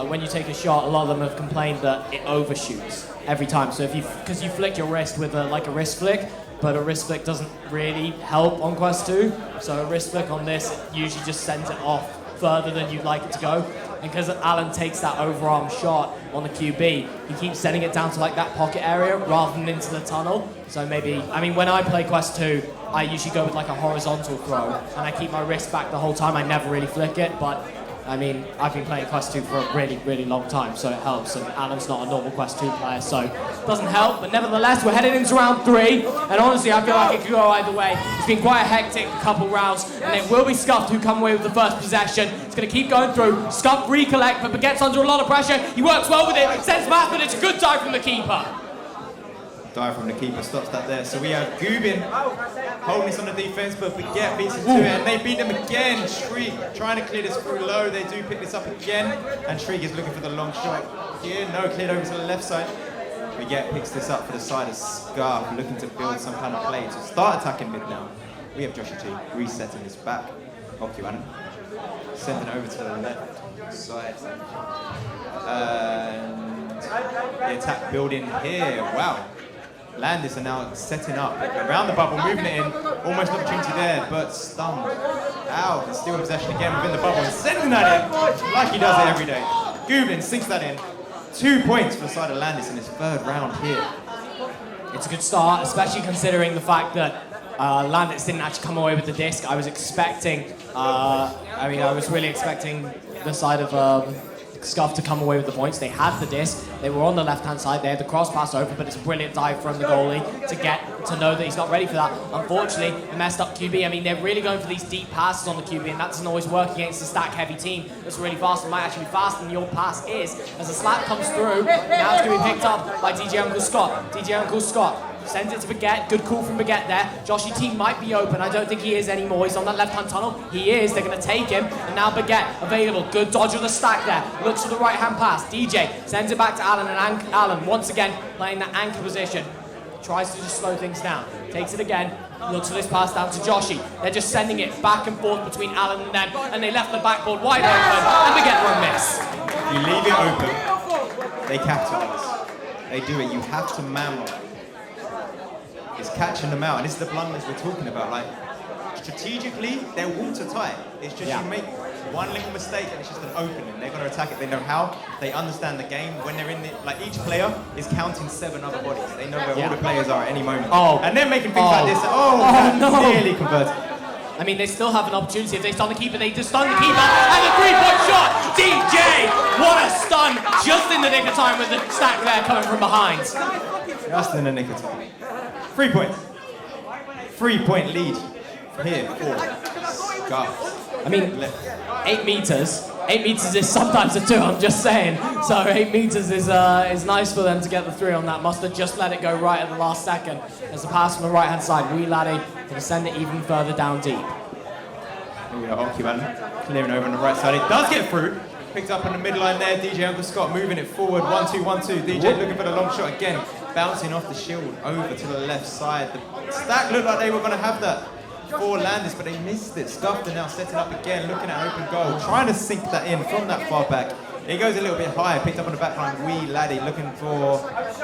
when you take a shot, a lot of them have complained that it overshoots every time. So because you flick your wrist with a wrist flick, but a wrist flick doesn't really help on Quest 2. So a wrist flick on this usually just sends it off further than you'd like it to go. And because Alan takes that overarm shot on the QB, he keeps sending it down to that pocket area rather than into the tunnel. So maybe, when I play Quest 2, I usually go with a horizontal throw, and I keep my wrist back the whole time. I never really flick it, but I've been playing Quest 2 for a really, really long time, so it helps. And Alan's not a normal Quest 2 player, so it doesn't help. But nevertheless, we're headed into round 3, and honestly, I feel like it could go either way. It's been quite a hectic couple rounds, and it will be Scuffed who come away with the first possession. It's going to keep going through. Scuffed recollect, but gets under a lot of pressure. He works well with it, sends pass, but it's a good dive from the keeper. Dive from the keeper, stops that there. So we have Gubin holding this on the defense, but Baguette beats him to it, and they beat them again. Shriek trying to clear this through low. They do pick this up again, and Shriek is looking for the long shot here. No, cleared over to the left side. Baguette picks this up for the side of Scarf, looking to build some kind of play to start attacking mid now. We have Joshua T resetting this back. Ocuan sending over to the left side. And the attack building here. Wow. Landis are now setting up around the bubble, moving it in. Almost an opportunity there, but stunned. Out and still in possession again within the bubble and sending that in like he does it every day. Goblin sinks that in. 2 points for the side of Landis in his third round here. It's a good start, especially considering the fact that Landis didn't actually come away with the disc. I was expecting, I was really expecting the side of Scuff to come away with the points. They had the disc. They were on the left-hand side. They had the cross pass open, but it's a brilliant dive from the goalie to know that he's not ready for that. Unfortunately, the messed up QB. I mean, they're really going for these deep passes on the QB, and that doesn't always work against a stack-heavy team that's really fast. It might actually be faster than your pass is. As the slap comes through, now it's going to be picked up by DJ Uncle Scott. DJ Uncle Scott sends it to Baguette. Good call from Baguette there. Joshy T might be open. I don't think he is anymore. He's on that left-hand tunnel. He is. They're going to take him. And now Baguette available. Good dodge of the stack there. Looks for the right-hand pass. DJ sends it back to Alan. And Alan, once again, playing that anchor position. Tries to just slow things down. Takes it again. Looks for this pass down to Joshy. They're just sending it back and forth between Alan and them. And they left the backboard wide open. And Baguette won't miss. You leave it open. They capitalise. They do it. You have to man is catching them out, and this is the blunders we're talking about. Like, strategically, they're watertight. It's just you make one little mistake and it's just an opening. They're going to attack it. They know how. They understand the game. When they're in the, like, each player is counting 7 other bodies. They know where all the players are at any moment. And they're making things like this. No. Nearly converted. I mean, they still have an opportunity. If they stun the keeper, they just stun the keeper. And the three-point shot! DJ! What a stun! Just in the nick of time with the stack there coming from behind. Just in the nick of time. 3 points. 3-point lead here for Scuff. I mean, 8 meters. 8 meters is sometimes a 2, I'm just saying. So 8 meters is nice for them to get the 3 on that. Must have just let it go right at the last second. As the pass from the right-hand side, Wee Laddie going to send it even further down deep. Here we are, Ocuan clearing over on the right side. It does get through. Picked up on the midline there. DJ Uncle Scott moving it forward. 1-2, 1-2. DJ looking for the long shot again. Bouncing off the shield over to the left side. The stack looked like they were going to have that for Landis, but they missed it. Scuffed now setting up again, looking at an open goal, trying to sink that in from that far back. He goes a little bit higher, picked up on the back line. Wee Laddie looking for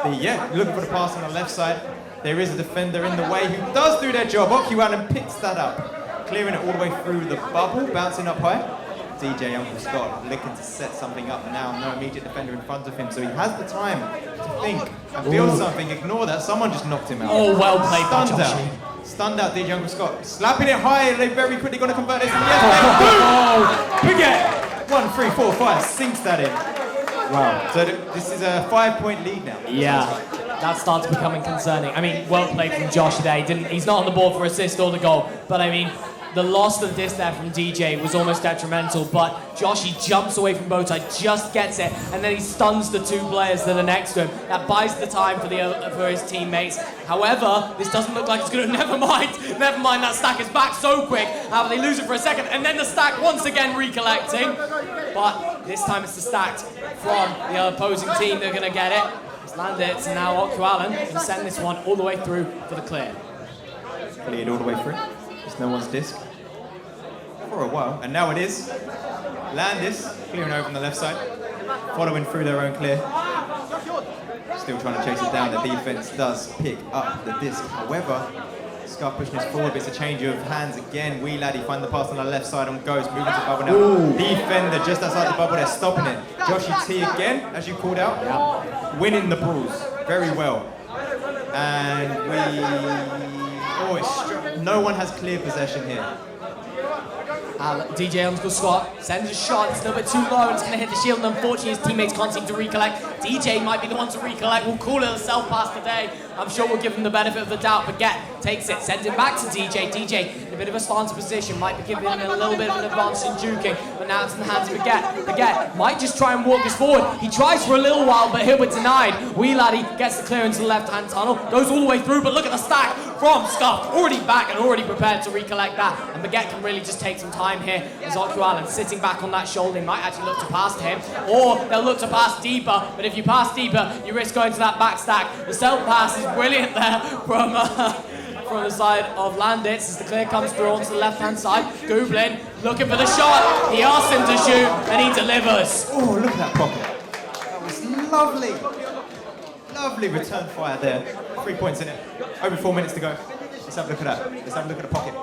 the pass on the left side. There is a defender in the way who does do their job. Ocuan and picks that up, clearing it all the way through the bubble, bouncing up high. DJ Uncle Scott looking to set something up now. No immediate defender in front of him, so he has the time to think and feel something. Ignore that. Someone just knocked him out. Oh, well played by Joshy. Stunned out DJ Uncle Scott. Slapping it high. They're very quickly going to convert this. And yes, they do! Baguette! 1, 3, 4, 5. Sinks that in. Wow. So this is a 5-point lead now. Yeah. That starts becoming concerning. I mean, well played from Josh today. He's not on the board for assist or the goal, but I mean, the loss of this there from DJ was almost detrimental, but Joshy jumps away from Bowtie, just gets it, and then he stuns the 2 players that are next to him. That buys the time for his teammates. However, this doesn't look like it's good. Never mind, that stack is back so quick. They lose it for a second, and then the stack once again recollecting. But this time it's the stack from the opposing team. They're going to get it. It's landed, and now Ocuan can send this one all the way through for the clear. Cleared all the way through. It's no one's disc for a while, and now it is. Landis clearing over on the left side, following through their own clear. Still trying to chase it down. The defense does pick up the disc. However, Scuff pushing us forward, but it's a change of hands again. Wee Laddie find the pass on the left side on goes, moving to the bubble now. Ooh. Defender just outside the bubble, they're stopping it. Joshy T again, as you called out, winning the brawls very well. And no one has clear possession here. DJ Uncle Scott sends a shot, it's a little bit too low, and it's going to hit the shield, and unfortunately his teammates can't seem to recollect. DJ might be the one to recollect. We'll call it a self-pass today. I'm sure we'll give him the benefit of the doubt, but Baguette takes it, sends it back to DJ. DJ in a bit of a slanted position, might be giving him a little bit of an advantage in juking, but now it's in the hands of Baguette. Baguette might just try and walk this forward. He tries for a little while, but Hilbert denied. Wee Laddie gets the clearance to the left-hand tunnel, goes all the way through, but look at the stack from Scuff, already back and already prepared to recollect that, and Baguette can really just take some time here as Ocuan sitting back on that shoulder. He might actually look to pass to him, or they'll look to pass deeper, but if you pass deeper, you risk going to that back stack. The self pass is brilliant there from the side of Landitz as the clear comes through onto the left-hand side. Goblin looking for the shot. He asks him to shoot, and he delivers. Oh, look at that pocket. That was lovely. Lovely return fire there. 3 points in it. Over 4 minutes to go. Let's have a look at that. Let's have a look at the pocket.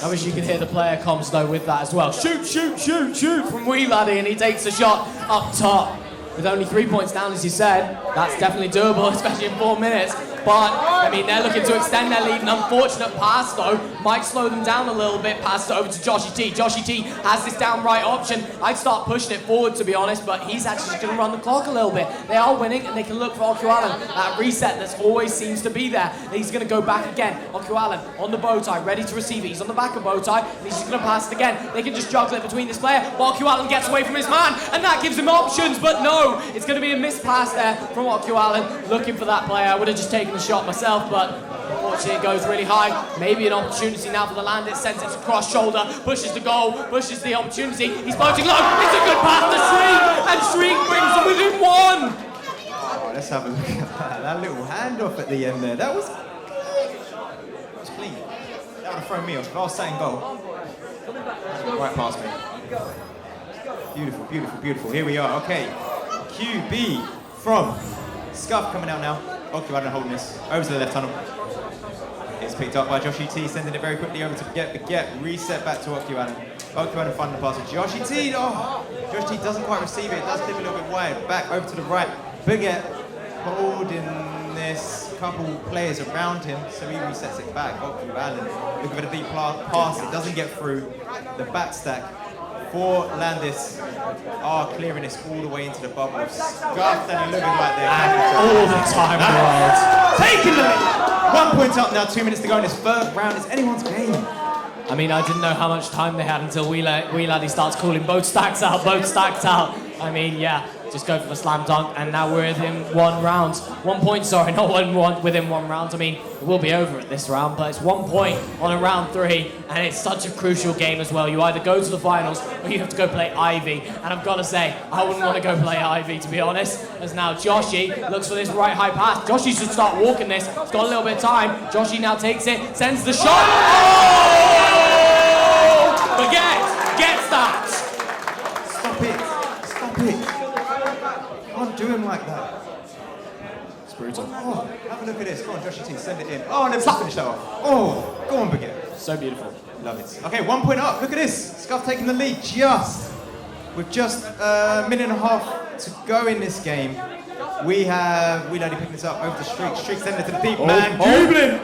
I wish you could hear the player comms though with that as well. Shoot, shoot, shoot, shoot from Wee Laddie, and he takes a shot up top. With only 3 points down, as you said, that's definitely doable, especially in 4 minutes. But, I mean, they're looking to extend their lead. An unfortunate pass, though, might slow them down a little bit. Pass it over to Joshy T. Joshy T has this downright option. I'd start pushing it forward, to be honest, but he's actually just going to run the clock a little bit. They are winning, and they can look for Okualan. That reset that always seems to be there. And he's going to go back again. Okualan on the bow tie, ready to receive it. He's on the back of bow tie, and he's just going to pass it again. They can just juggle it between this player, but Okualan gets away from his man, and that gives him options, but no, it's going to be a missed pass there from Okualan, looking for that player. I would have just taken the shot myself, but unfortunately it goes really high. Maybe an opportunity now for the Landit. Sends it across shoulder, pushes the goal, pushes the opportunity. He's floating low. It's a good pass to Shriek, and Shriek brings him within one. Oh, let's have a look at that. That little handoff at the end there. That was clean. That would have thrown me off. If I was sat in goal, right past me. Beautiful, beautiful, beautiful. Here we are. Okay. QB from Scuff coming out now. Okualan holding this. Over to the left tunnel. It's picked up by Joshy T, sending it very quickly over to Baguette. Reset back to Okualan. Okualan finding the pass to Joshy T. Oh, Joshy T doesn't quite receive it. It does dip a little bit wide. Back over to the right. Baguette holding this. Couple players around him, so he resets it back. Okualan looking for the deep pass. It doesn't get through. The back stack for Landis are clearing this all the way into the bubble. Scuffed and looking like they're all the time in the world. Taking the lead. 1 point up now, 2 minutes to go in this third round. It's anyone's game. I mean, I didn't know how much time they had until Wee Laddie starts calling both stacks out, both stacks out. I mean, yeah, just go for the slam dunk, and now we're within 1 round. 1 point, sorry, not within 1 round. I mean, it will be over at this round, but it's 1 point on a round 3, and it's such a crucial game as well. You either go to the finals, or you have to go play Ivy. And I've got to say, I wouldn't want to go play Ivy, to be honest, as now Joshy looks for this right high pass. Joshy should start walking this. He's got a little bit of time. Joshy now takes it, sends the shot. Oh! Baguette gets that. Stop it. Stop it. Can't do him like that. It's brutal. Oh, have a look at this. Go on, Joshy T, send it in. Oh, and then finish that off. Oh, go on, Baguette. So beautiful. Love it. Okay, 1 point up. Look at this. Scuff taking the lead with just a minute and a half to go in this game. We have Wee Laddie picking this up over the Streak. Streak sending it to the deep man. Goblin!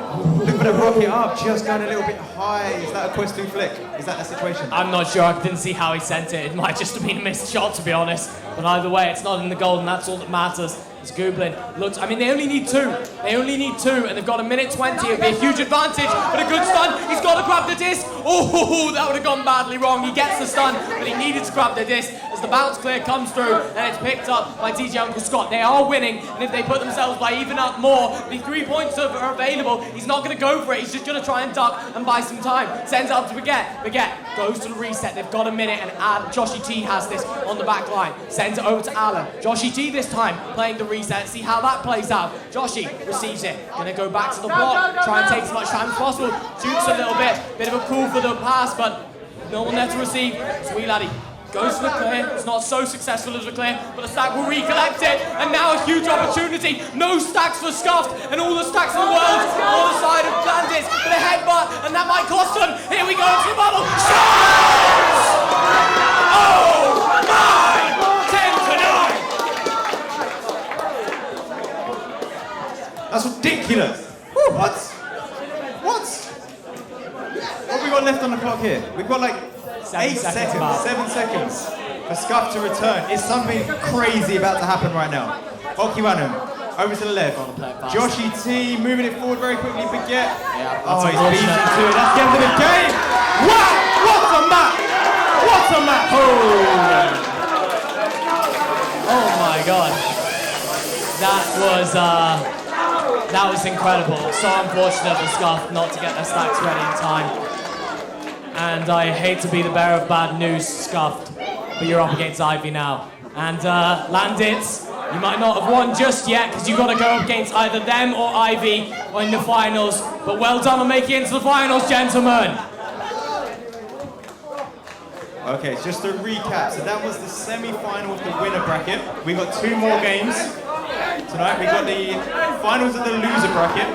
Look for the rocket up, just going a little bit high. Is that a quest 2 flick? Is that the situation? I'm not sure. I didn't see how he sent it. It might just have been a missed shot, to be honest. But either way, it's not in the goal, and that's all that matters. As Goblin looks, I mean, they only need 2. They only need 2, and they've got a minute 20. It'd be a huge advantage, but a good stun. He's got to grab the disc. Oh, that would have gone badly wrong. He gets the stun, but he needed to grab the disc as the bounce clear comes through, and it's picked up by TJ Uncle Scott. They are winning, and if they put themselves by even up more, the 3 points are available. He's not going to go for it. He's just going to try and duck and buy some time. Sends it up to Baguette. Baguette goes to the reset. They've got a minute, and Joshy T has this on the back line. Sends it over to Alan. Joshy T this time playing the reset. See how that plays out. Joshy receives it. Gonna go back to the block. Try and take as much time as possible. Shoots a little bit. Bit of a cool for the pass, but no one there to receive. Wee Laddie goes for the clear. It's not so successful as the clear, but the stack will recollect it. And now a huge opportunity. No stacks for Scuffed, and all the stacks in the world on the side of Landis. But a headbutt, and that might cost them. Here we go into the bubble. Shots! Oh my! 10 to 9. That's ridiculous. What? What have we got left on the clock here? We've got like 8 seconds, 7 seconds for Scuff to return. Is something crazy about to happen right now? Okualan over to the left. Joshy T moving it forward very quickly. Baguette. Oh, he's beaten to it. That's the end of the game. Wow! What a match! What a match! Oh my God. That was incredible. So unfortunate for Scuff not to get their stacks ready in time. And I hate to be the bearer of bad news, Scuffed, but you're up against Ivy now. And Landitz You might not have won just yet because you've got to go up against either them or Ivy in the finals. But well done on making it into the finals, gentlemen. Okay, just to recap, so that was the semi-final of the winner bracket. We got 2 more games tonight. We got the finals of the loser bracket,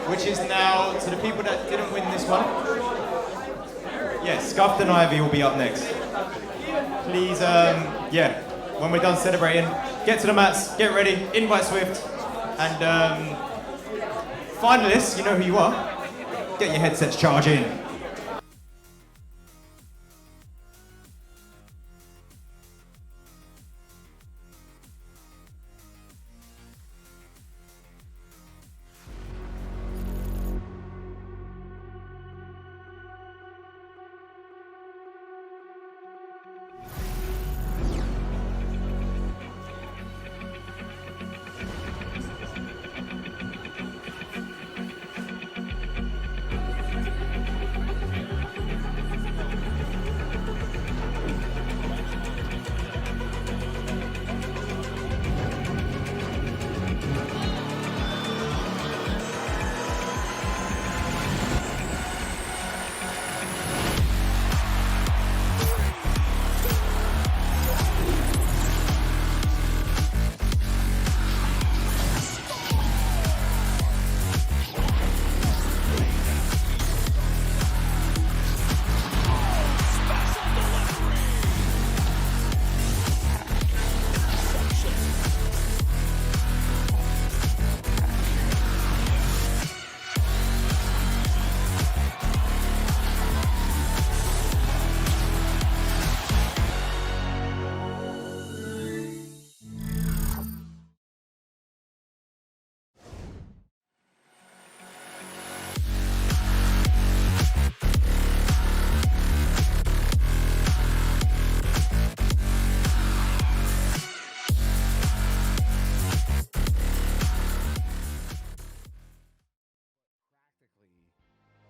which is now to the people that didn't win this one. Yes, Scuffed and Ivy will be up next. Please, yeah, when we're done celebrating, get to the mats, get ready, invite Swift, and finalists, you know who you are. Get your headsets charging.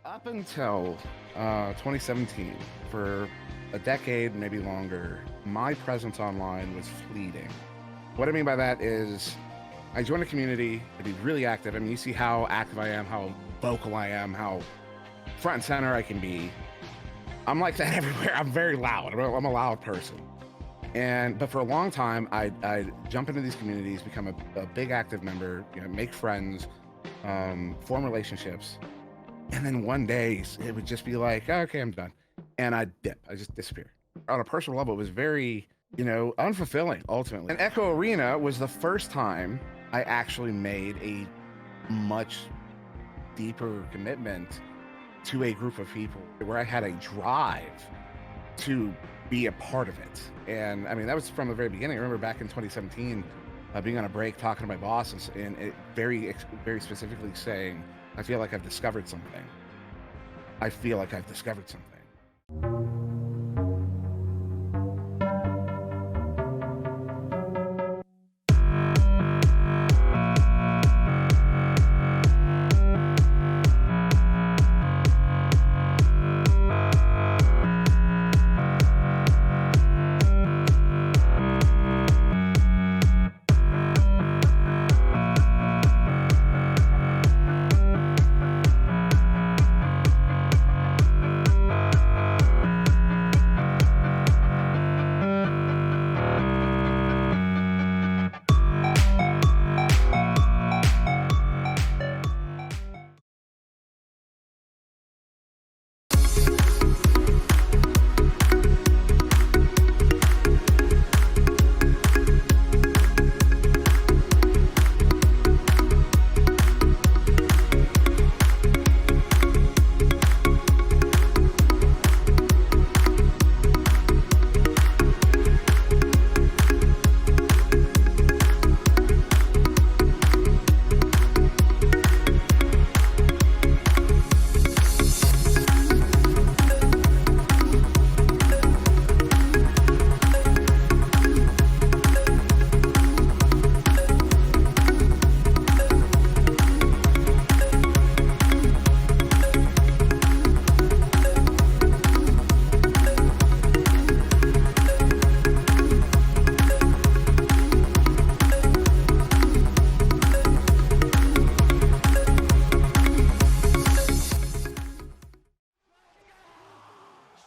Up until 2017, for a decade, maybe longer, my presence online was fleeting. What I mean by that is I joined a community to be really active. I mean, you see how active I am, how vocal I am, how front and center I can be. I'm like that everywhere. I'm very loud. I'm a loud person. But for a long time, I'd jump into these communities, become a big active member, you know, make friends, form relationships. And then one day it would just be like, oh, okay, I'm done. And I'd dip, I just disappear. On a personal level, it was very, you know, unfulfilling ultimately. And Echo Arena was the first time I actually made a much deeper commitment to a group of people where I had a drive to be a part of it. And I mean, that was from the very beginning. I remember back in 2017, being on a break, talking to my boss and it very specifically saying, I feel like I've discovered something. I feel like I've discovered something.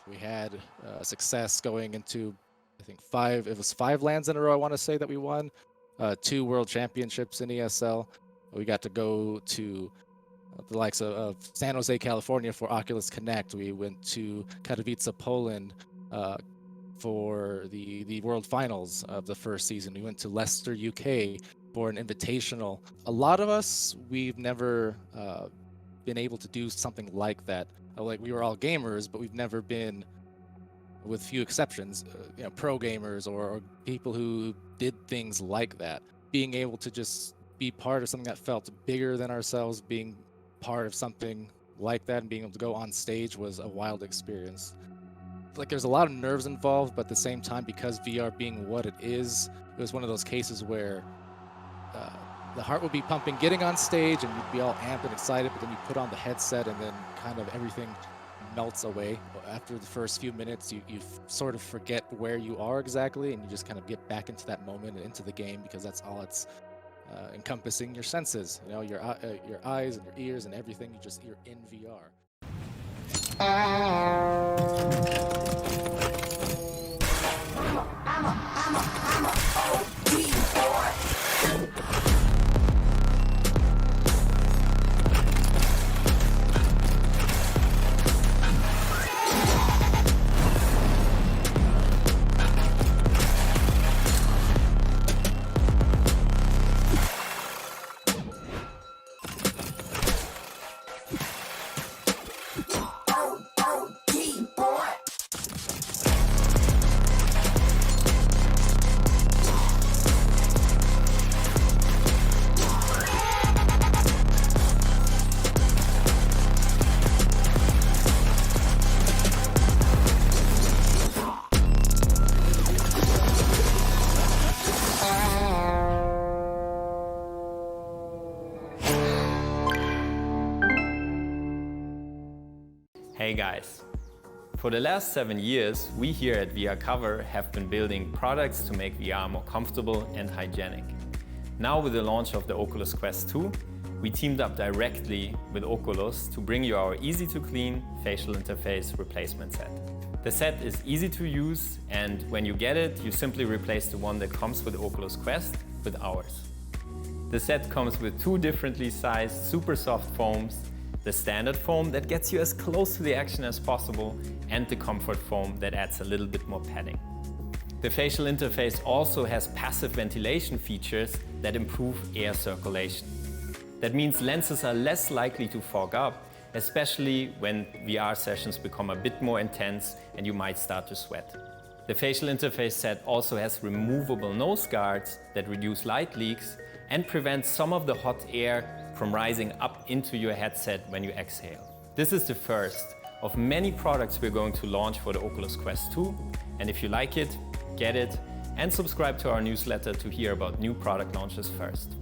We had success going into, I think, five LANs in a row, I want to say, that we won. 2 world championships in ESL. We got to go to the likes of San Jose, California for Oculus Connect. We went to Katowice, Poland for the World Finals of the first season. We went to Leicester, UK for an invitational. A lot of us, we've never been able to do something like that. Like, we were all gamers, but we've never been, with few exceptions, pro gamers or people who did things like that. Being able to just be part of something that felt bigger than ourselves, being part of something like that and being able to go on stage was a wild experience. Like, there's a lot of nerves involved, but at the same time, because VR being what it is, it was one of those cases where the heart would be pumping getting on stage and you'd be all amped and excited, but then you put on the headset and then kind of everything melts away. After the first few minutes, you sort of forget where you are exactly, and you just kind of get back into that moment and into the game, because that's all it's encompassing your senses, your eyes and your ears and everything. You're in VR. Hey guys! For the last 7 years, we here at VR Cover have been building products to make VR more comfortable and hygienic. Now, with the launch of the Oculus Quest 2, we teamed up directly with Oculus to bring you our easy-to-clean facial interface replacement set. The set is easy to use, and when you get it, you simply replace the one that comes with Oculus Quest with ours. The set comes with 2 differently sized super soft foams, the standard foam that gets you as close to the action as possible, and the comfort foam that adds a little bit more padding. The facial interface also has passive ventilation features that improve air circulation. That means lenses are less likely to fog up, especially when VR sessions become a bit more intense and you might start to sweat. The facial interface set also has removable nose guards that reduce light leaks and prevent some of the hot air from rising up into your headset when you exhale. This is the first of many products we're going to launch for the Oculus Quest 2, and if you like it, get it, and subscribe to our newsletter to hear about new product launches first.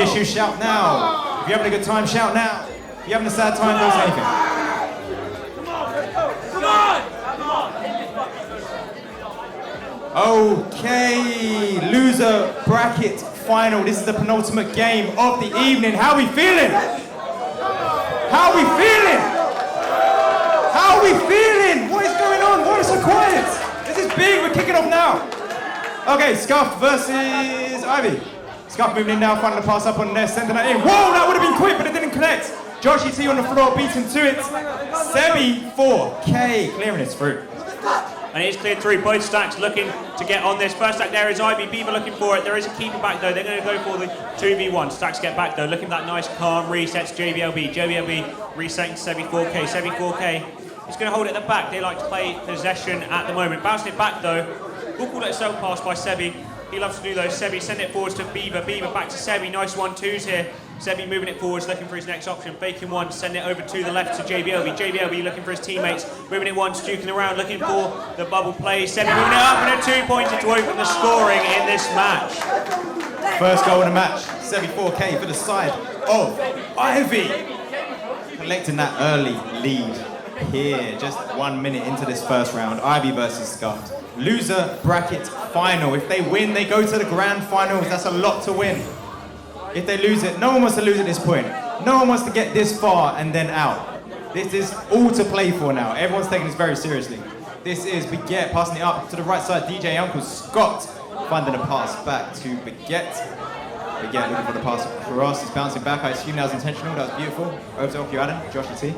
issue, shout now. If you're having a good time, shout now. If you're having a sad time, don't say anything. Okay, loser bracket final. This is the penultimate game of the evening. How are we feeling? How are we feeling? How are we feeling? What is going on? Why is so quiet? This is big. We're kicking off now. Okay, Scuff versus Ivy. Scuff moving in now, finding the pass up on there, sending that in. Whoa, that would have been quick, but it didn't connect. Joshy T on the floor, beating to it. Sebi 4K, clearing it through. And it is cleared through. Both stacks looking to get on this. First stack there is Ivy. Beaver looking for it. There is a keeper back though. They're going to go for the 2v1. Stacks get back though. Looking for that nice calm resets. JBLB. JBLB resetting Sebi 4K. Sebi 4K is going to hold it at the back. They like to play possession at the moment. Bouncing it back though. We'll call it a self pass by Sebi. He loves to do those. Sebi send it forwards to Beaver. Beaver back to Sebi. Nice 1-2s here. Sebi moving it forwards, looking for his next option. Faking one, send it over to the left to JBLB. JBLB looking for his teammates. Moving it once, duking around, looking for the bubble play. Sebi moving it up and a 2-pointer to open the scoring in this match. First goal in the match. Sebi 4K for the side of Ivy. Collecting that early lead here. Just 1 minute into this first round. Ivy versus Scuffed. Loser bracket final. If they win, they go to the grand finals. That's a lot to win. If they lose it, no one wants to lose at this point. No one wants to get this far and then out. This is all to play for now. Everyone's taking this very seriously. This is Baguette passing it up to the right side. DJ Uncle Scott finding a pass back to Baguette. Baguette looking for the pass across. He's bouncing back. I assume that was intentional. That was beautiful. Over to Oku Allen, Joshua T.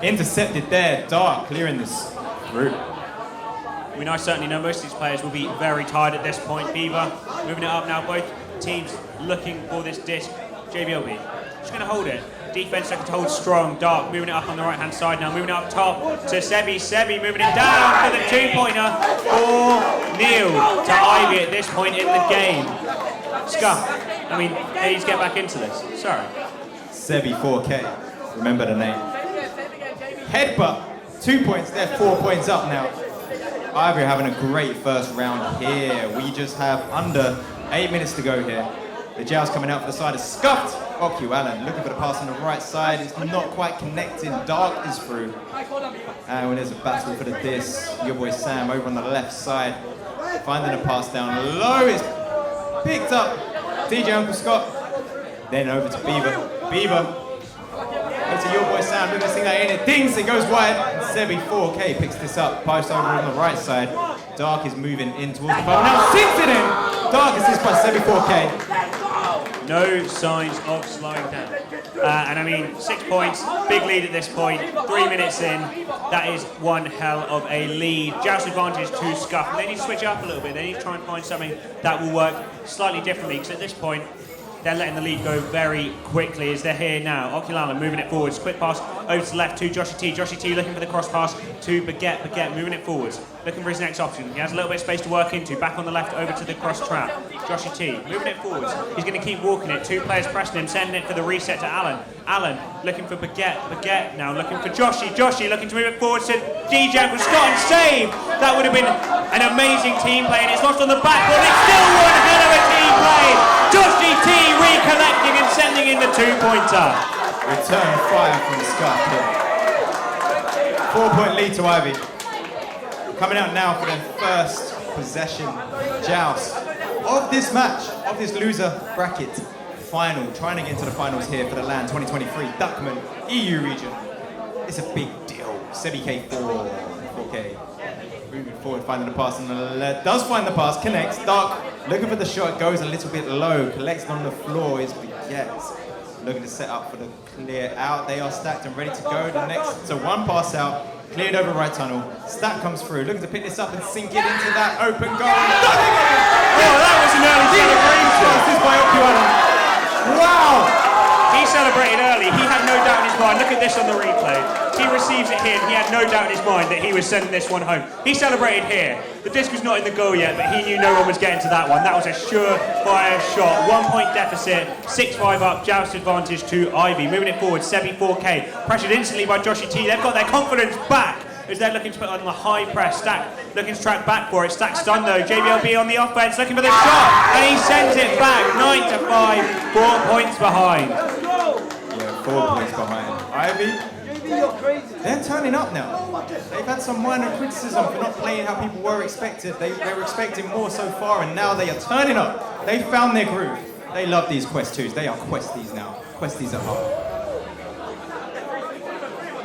Intercepted there. Dark clearing this through. I mean, I certainly know most of these players will be very tired at this point. Beaver moving it up now. Both teams looking for this disc. JBLB just going to hold it. Defense looking to hold strong. Dark moving it up on the right hand side now. Moving it up top to Sebi. Sebi moving it down for the 2-pointer for Neil to Ivy at this point in the game. Scuff, I mean, please get back into this. Sorry. Sebi 4K. Remember the name. Headbutt. 2 points. They're 4 points up now. Ivy are having a great first round here. We just have under 8 minutes to go here. The Joust coming out for the side is Scuffed. Oku Allen looking for the pass on the right side. It's not quite connecting. Dark is through. And when there's a battle for the disc, your boy Sam over on the left side. Finding a pass down low. It's picked up. DJ Uncle Scott. Then over to Beaver. Beaver. Over to your boy Sam. Looking to sing that in. It dings. It goes wide. And Sebi 4K picks this up. Post over on the right side. Dark is moving in towards the ball. Now sinks it in. Dark assist by Sebi 4K. No signs of slowing down. And I mean, 6 points, big lead at this point, 3 minutes in. That is one hell of a lead. Joust advantage to Scuff. They need to switch up a little bit. They need to try and find something that will work slightly differently, because at this point, they're letting the lead go very quickly as they're here now. Okulala moving it forwards. Quick pass over to the left to Joshua T. Joshua T looking for the cross pass to Baguette. Baguette moving it forwards. Looking for his next option. He has a little bit of space to work into. Back on the left over to the cross trap. Joshua T moving it forwards. He's going to keep walking it. 2 players pressing him. Sending it for the reset to Allen. Allen looking for Baguette. Baguette now looking for Joshi. Joshi looking to move it forwards to DJ Uncle Scott and save. That would have been an amazing team play, and it's lost on the backboard. It's still one hell of a team play. Joshi T recollecting and sending in the 2-pointer. Return fire from Scott here. 4-point lead to Ivy. Coming out now for their first possession joust of this match, of this loser bracket final. Trying to get into the finals here for the LAN 2023 Duckman EU region. It's a big deal. Sebi K4, 4K. Moving forward, finding the pass on the left. Does find the pass, connects. Dark looking for the shot, goes a little bit low. Collects on the floor is Baguette. Looking to set up for the clear out. They are stacked and ready to go. The next, so one pass out, cleared over right tunnel. Stack comes through, looking to pick this up and sink it into that open goal. Oh, that was an early celebration. This is by Oku Allen. Wow! He celebrated early. He had no doubt in his mind. Look at this on the replay. He receives it here, and he had no doubt in his mind that he was sending this one home. He celebrated here. The disc was not in the goal yet, but he knew no one was getting to that one. That was a surefire shot. 1 point deficit, 6-5 up, Joust advantage to Ivy. Moving it forward, Sebi 4K. Pressured instantly by Joshua T. They've got their confidence back. as they're looking to put on the high press. Stack looking to track back for it. Stack stunned though. JBLB on the offense looking for the shot, and he sends it back. 9-5, 4 points behind. Yeah, 4 points behind. Ivy, they're turning up now. They've had some minor criticism for not playing how people were expected. They were expecting more so far, and now they are turning up. They found their groove. They love these Quest 2s. They are Questies now. Questies at heart.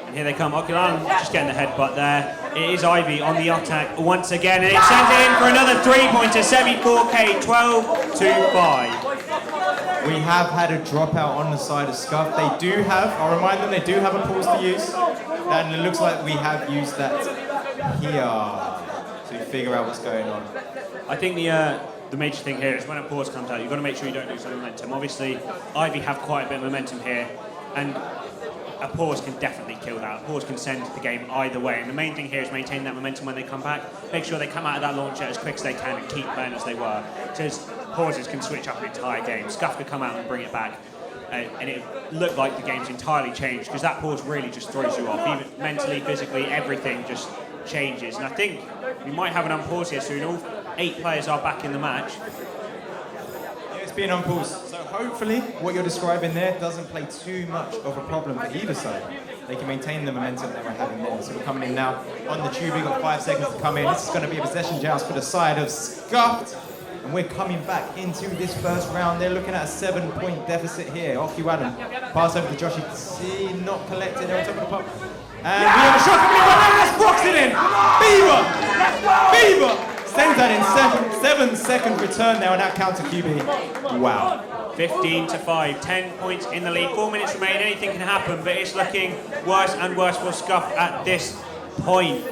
And here they come. Oculan just getting the headbutt there. It is Ivy on the attack once again, and it sends it in for another 3-pointer. Semi 4K, 12-5. We have had a dropout on the side of Scuff. They do have, I'll remind them, they do have a pause to use. And it looks like we have used that here to figure out what's going on. I think the major thing here is when a pause comes out, you've got to make sure you don't lose the momentum. Obviously, Ivy have quite a bit of momentum here, and a pause can definitely kill that. A pause can send the game either way, and the main thing here is maintain that momentum when they come back. Make sure they come out of that launcher as quick as they can and keep playing as they were. Because pauses can switch up an entire game. Scuff could come out and bring it back, and it looked like the game's entirely changed because that pause really just throws you off. Even mentally, physically, everything just changes. And I think we might have an unpause here soon. All 8 players are back in the match. Yeah, it's been unpaused. So hopefully what you're describing there doesn't play too much of a problem for either side. They can maintain the momentum that we're having there. So we're coming in now on the tube. We've got 5 seconds to come in. This is going to be a possession joust for the side of Scuffed. And we're coming back into this first round. They're looking at a 7-point deficit here. Okiwadan, pass over to Joshi C, not collected. They're on top of the pop. And we have a shot coming in right now. Let's box it in. Beaver sends that in 7-second return there on that counter QB. Wow. 15-5, 10 points in the lead. 4 minutes remain. Anything can happen, but it's looking worse and worse for Scuff at this point.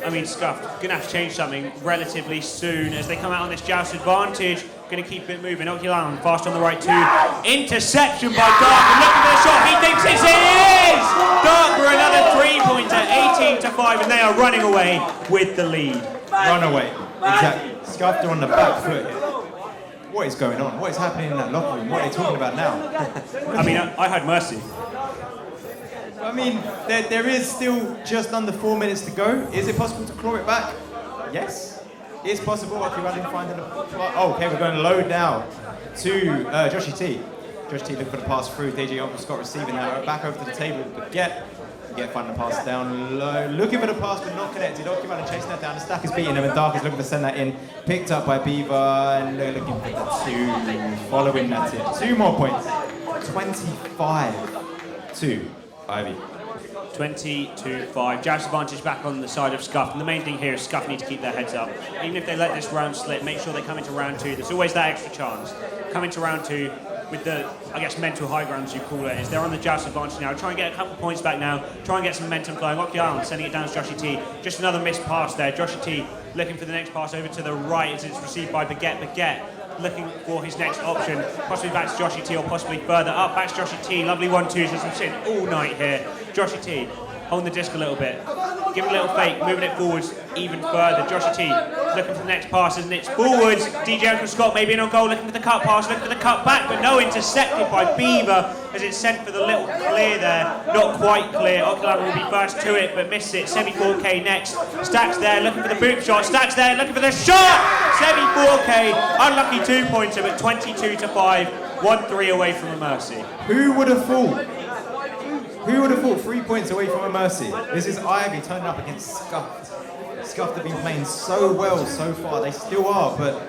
I mean, Scuff gonna have to change something relatively soon as they come out on this joust advantage. Gonna keep it moving. Oculan fast on the right too. Interception by Dark. And looking for the shot. He thinks it is! Dark for another 3-pointer. 18-5, and they are running away with the lead. Runaway. Exactly. Scuffed are on the back foot here. What is going on? What is happening in that locker room? What are they talking about now? I mean, I had Mercy. I mean, there is still just under 4 minutes to go. Is it possible to claw it back? Yes. It's possible. Okay, I didn't find it. Oh, okay, we're going low now to Joshi T. Joshi T looking for the pass through. DJ Uncle Scott receiving that. Back over to the table. But get finding the pass down low. Looking for the pass, but not connected. Okiwadan chasing that down. The Stack is beating him, and Dark is looking to send that in. Picked up by Beaver, and looking for the 2. Following that in. 2 more points. 25-2. Ivy. 20-5. Joust advantage back on the side of Scuff. And the main thing here is Scuff need to keep their heads up. Even if they let this round slip, make sure they come into round 2. There's always that extra chance. Come into round 2 with the, I guess, mental high ground, as you call it, is they're on the joust advantage now. Try and get a couple points back now. Try and get some momentum flowing. Okialan sending it down to Joshi T. Just another missed pass there. Joshi T looking for the next pass over to the right as it's received by Baguette. Baguette looking for his next option, possibly back to Joshi T or possibly further up. Back to Joshi T. Lovely 1-2s as we've seen all night here. Joshi T holding the disc a little bit, giving a little fake, moving it forwards even further. Joshi T looking for the next pass, and it's forwards. DJ Uncle Scott maybe in on goal, looking for the cut pass, looking for the cut back, but no, intercepted by Beaver as it's sent for the little clear there. Not quite clear. Oculan will be first to it, but missed it. Semi 4K next. Stacks there, looking for the boot shot. Stacks there, looking for the shot. Semi 4K, unlucky 2-pointer, but 22-5, 1-3 away from a Mercy. Who would have thought? Who would have thought 3 points away from a Mercy? This is Ivy turning up against Scuffed. Scuffed have been playing so well so far. They still are, but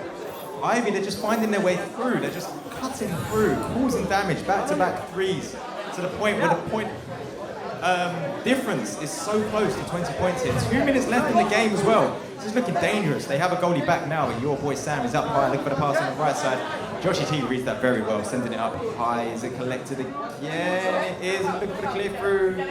Ivy, they're just finding their way through. They're just cutting through, causing damage, back-to-back 3s, to the point where the point difference is so close to 20 points here. 2 minutes left in the game as well. This is looking dangerous. They have a goalie back now, but your boy Sam is up high, looking for the pass on the right side. Joshi T reads that very well, sending it up high. Is it collected again? It is. Looking for the clear through.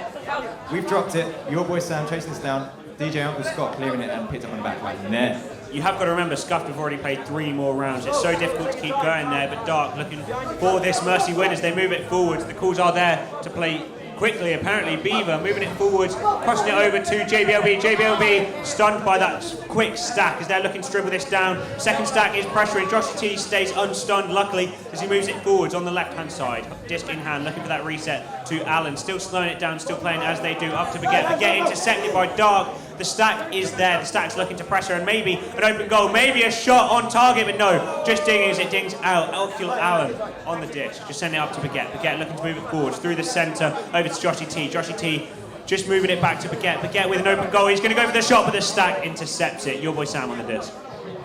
We've dropped it. Your boy Sam chasing this down. DJ Uncle Scott clearing it and picked up on the back line. Net. You have got to remember, Scuffed have already played 3 more rounds. It's so difficult to keep going there, but Dark looking for this Mercy win as they move it forwards. The calls are there to play quickly, apparently. Beaver moving it forward, crossing it over to JBLB. JBLB stunned by that quick stack as they're looking to dribble this down. Second stack is pressuring. Josh T stays unstunned, luckily, as he moves it forwards on the left-hand side. Disc in hand, looking for that reset to Allen. Still slowing it down, still playing as they do, up to Baguette. Baguette intercepted by Dark. The stack is there. The stack's looking to pressure, and maybe an open goal, maybe a shot on target, but no, just dinging as it dings out. Elkiel Allen on the disc, just sending it up to Baguette. Baguette looking to move it forwards through the centre over to Joshy T. Joshy T just moving it back to Baguette. Baguette with an open goal. He's going to go for the shot, but the stack intercepts it. Your boy Sam on the disc.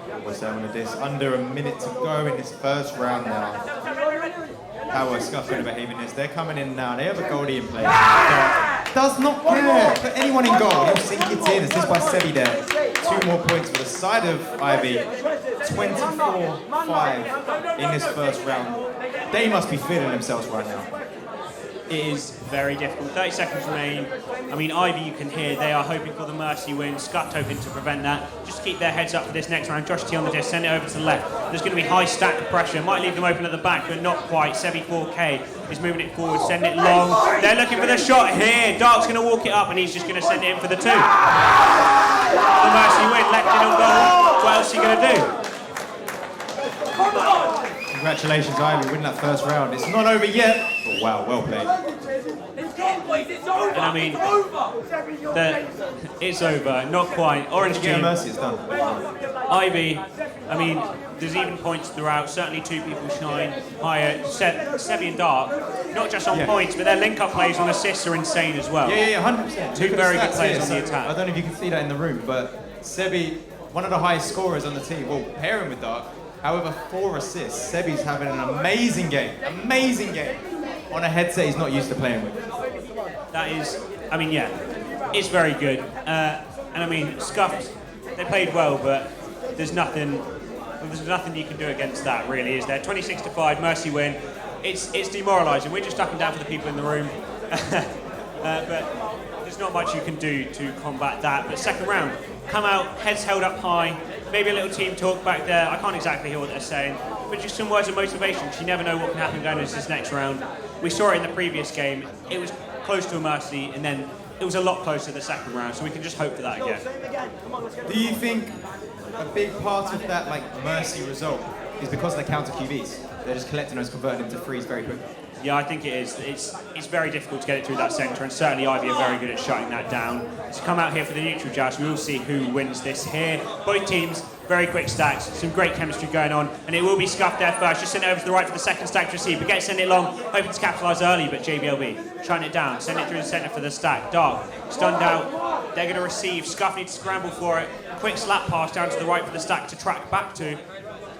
Your boy Sam on the disc. Under a minute to go in this first round now. How are Scuff going to behave in this? They're coming in now. They have a goalie in place. Does not care. Put anyone in goal. He'll sink it in. Assist by Sebi there. 2 more points for the side of Ivy. 24-5 in this first round. They must be feeling themselves right now. It is very difficult. 30 seconds remain. I mean, Ivy, you can hear, they are hoping for the Mercy win. Scuffed hoping to prevent that. Just keep their heads up for this next round. Josh T on the disc, send it over to the left. There's going to be high stack pressure. Might leave them open at the back, but not quite. Sebi 4K is moving it forward, send it long. They're looking for the shot here. Dark's going to walk it up, and he's just going to send it in for the 2. The Mercy win, left in on goal. What else are you going to do? Congratulations, Ivy, winning that first round. It's not over yet. Oh, wow, well played. And I mean, it's over, not quite. Orange team. Mercy, it's done. Ivy, I mean, there's even points throughout. Certainly 2 people shine higher. Sebi and Dark, not just on points, but their link-up plays on assists are insane as well. Yeah, 100%. 2 very good players on the attack. I don't know if you can see that in the room, but Sebi, one of the highest scorers on the team, well, pairing with Dark. However, 4 assists. Sebi's having an amazing game. Amazing game. On a headset he's not used to playing with. That is, I mean, yeah, it's very good. And I mean, Scuffed, they played well, but there's nothing you can do against that, really, is there? 26-5, Mercy win. It's demoralising. We're just ducking down for the people in the room. But there's not much you can do to combat that. But second round, come out, heads held up high. Maybe a little team talk back there. I can't exactly hear what they're saying, but just some words of motivation. You never know what can happen going into this next round. We saw it in the previous game. It was close to a Mercy, and then it was a lot closer the second round, so we can just hope for that again. Do you think a big part of that Mercy result is because of the counter QBs? They're just collecting those, converting into threes very quickly. Yeah, I think it is. It's very difficult to get it through that centre, and certainly Ivy are very good at shutting that down. So come out here for the neutral joust. We will see who wins this here. Both teams, very quick stacks, some great chemistry going on, and it will be Scuffed there first. Just send it over to the right for the second stack to receive. Baguette send it long, hoping to capitalise early, but JBLB shutting it down. Send it through the centre for the stack. Dark, stunned out. They're going to receive. Scuff needs to scramble for it. Quick slap pass down to the right for the stack to track back to.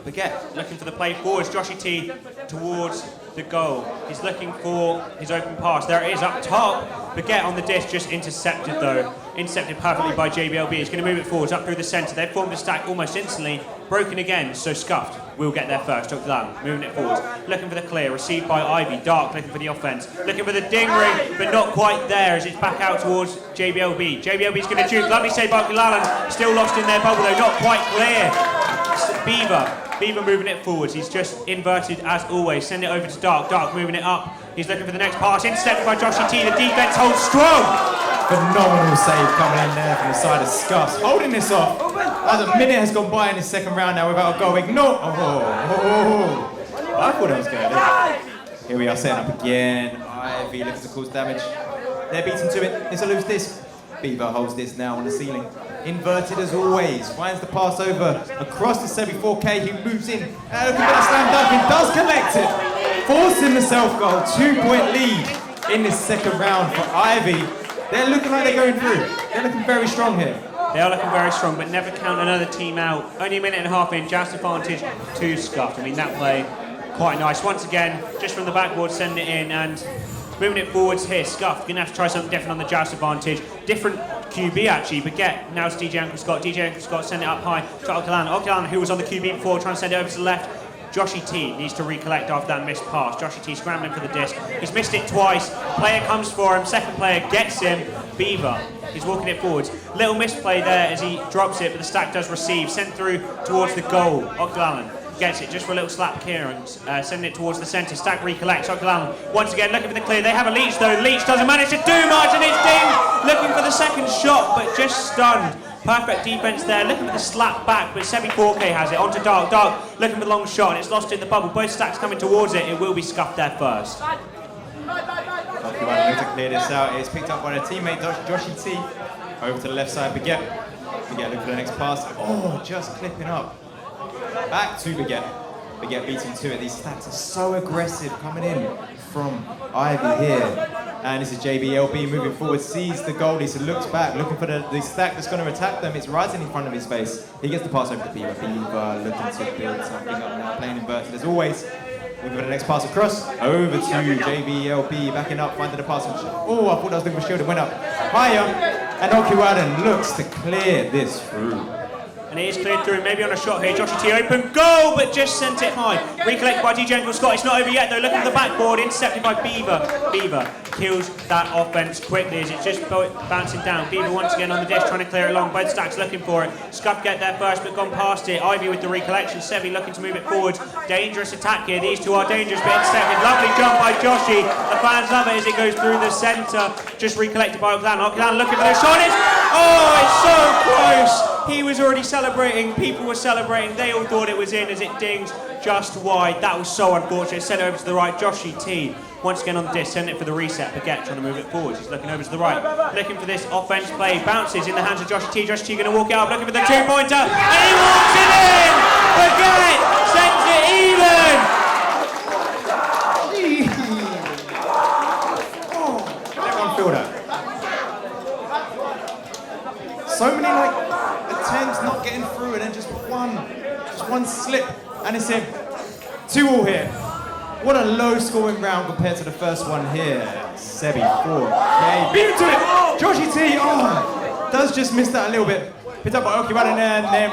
Baguette looking for the play forwards. Joshy T towards the goal. He's looking for his open pass. There it is up top. Baguette on the disc, just intercepted though. Intercepted perfectly by JBLB. He's going to move it forwards up through the centre. They've formed a stack almost instantly. Broken again, so Scuffed will get there first. Dr. Lam moving it forwards. Looking for the clear. Received by Ivy. Dark looking for the offence. Looking for the ding ring, but not quite there as it's back out towards JBLB. JBLB's going to juke. Lovely save by Allen. Still lost in their bubble though. Not quite clear. Beaver moving it forwards. He's just inverted as always. Send it over to Dark. Dark moving it up. He's looking for the next pass. Intercepted by Joshy T. The defense holds strong. Phenomenal save coming in there from the side of Scuffs. Holding this off. As a minute has gone by in this second round now without a goal. Ignore. I thought that was going. Here we are setting up again. Ivy looks to cause damage. They're beaten to it. It's a loose disc. Beaver holds this now on the ceiling. Inverted as always. Finds the pass over across to Sebi 4K. He moves in. Looking for the slam dunk. He does collect it. Forcing the self-goal. 2-point lead in this second round for Ivy. They're looking like they're going through. They're looking very strong here. They are looking very strong, but never count another team out. Only a minute and a half in. Joust advantage to Scuffed. I mean, that play, quite nice. Once again, just from the backboard, sending it in and moving it forwards here. Scuffed going to have to try something different on the joust advantage. Different QB actually, but now it's DJ Uncle Scott. DJ Uncle Scott send it up high to Okilan. Okilan, who was on the QB before, trying to send it over to the left. Joshy T needs to recollect after that missed pass. Joshy T scrambling for the disc. He's missed it twice. Player comes for him. Second player gets him. Beaver. He's walking it forwards. Little misplay there as he drops it, but the stack does receive. Sent through towards the goal. Okilan Gets it just for a little slap clearance. Sending it towards the centre. Stack recollects. Okilan once again looking for the clear. They have a leech though. Leech doesn't manage to do much and it's dinged. Looking for the second shot but just stunned. Perfect defense there, looking for the slap back, but Sebi 4K has it. Onto Dark. Dark looking for the long shot, and it's lost in the bubble. Both stacks coming towards it. It will be scuffed there first. Looking to clear this out. It's picked up by their teammate Joshy T. Over to the left side, Baguette. Baguette looking for the next pass. Oh, just clipping up. Back to Baguette. Baguette beating two it. These stacks are so aggressive coming in from Ivy here. And this is JBLB moving forward, sees the goalie, so looks back, looking for the stack that's going to attack them. It's right in front of his face. He gets the pass over to Beaver. Beaver looking to build something up now, playing inverted as always. Looking for the next pass across, over to JBLB, backing up, finding the pass. Oh, I thought I was looking for shield, it went up higher. And Okiwaden looks to clear this through. And it is cleared through, maybe on a shot here. Joshy T open goal, but just sent it high. Recollected by DJ Uncle Scott. It's not over yet though. Looking at the backboard, intercepted by Beaver. Beaver kills that offense quickly as it's just bouncing down. Beaver once again on the disc, trying to clear it along. Both stacks looking for it. Scuff get there first, but gone past it. Ivy with the recollection. Sevi looking to move it forward. Dangerous attack here. These two are dangerous, but intercepted. Lovely jump by Joshy. The fans love it as it goes through the centre. Just recollected by Okilan. Okilan looking for the shot. It's so close. He was already celebrating, people were celebrating, they all thought it was in as it dings just wide. That was so unfortunate. Sent over to the right, Joshy T. Once again on the disc, send it for the reset. Baguette trying to move it forward. He's looking over to the right, looking for this offense play. Bounces in the hands of Joshy T. Joshy T going to walk it up, looking for the two-pointer, and he walks it in! Baguette sends it even! Let one feel that. So many attempts not getting through and then just one slip and it's in. 2-2 here. What a low scoring round compared to the first one here. Sebi 4K. Beat into it! Joshy T, does just miss that a little bit. Picked up by Okiwaden and then,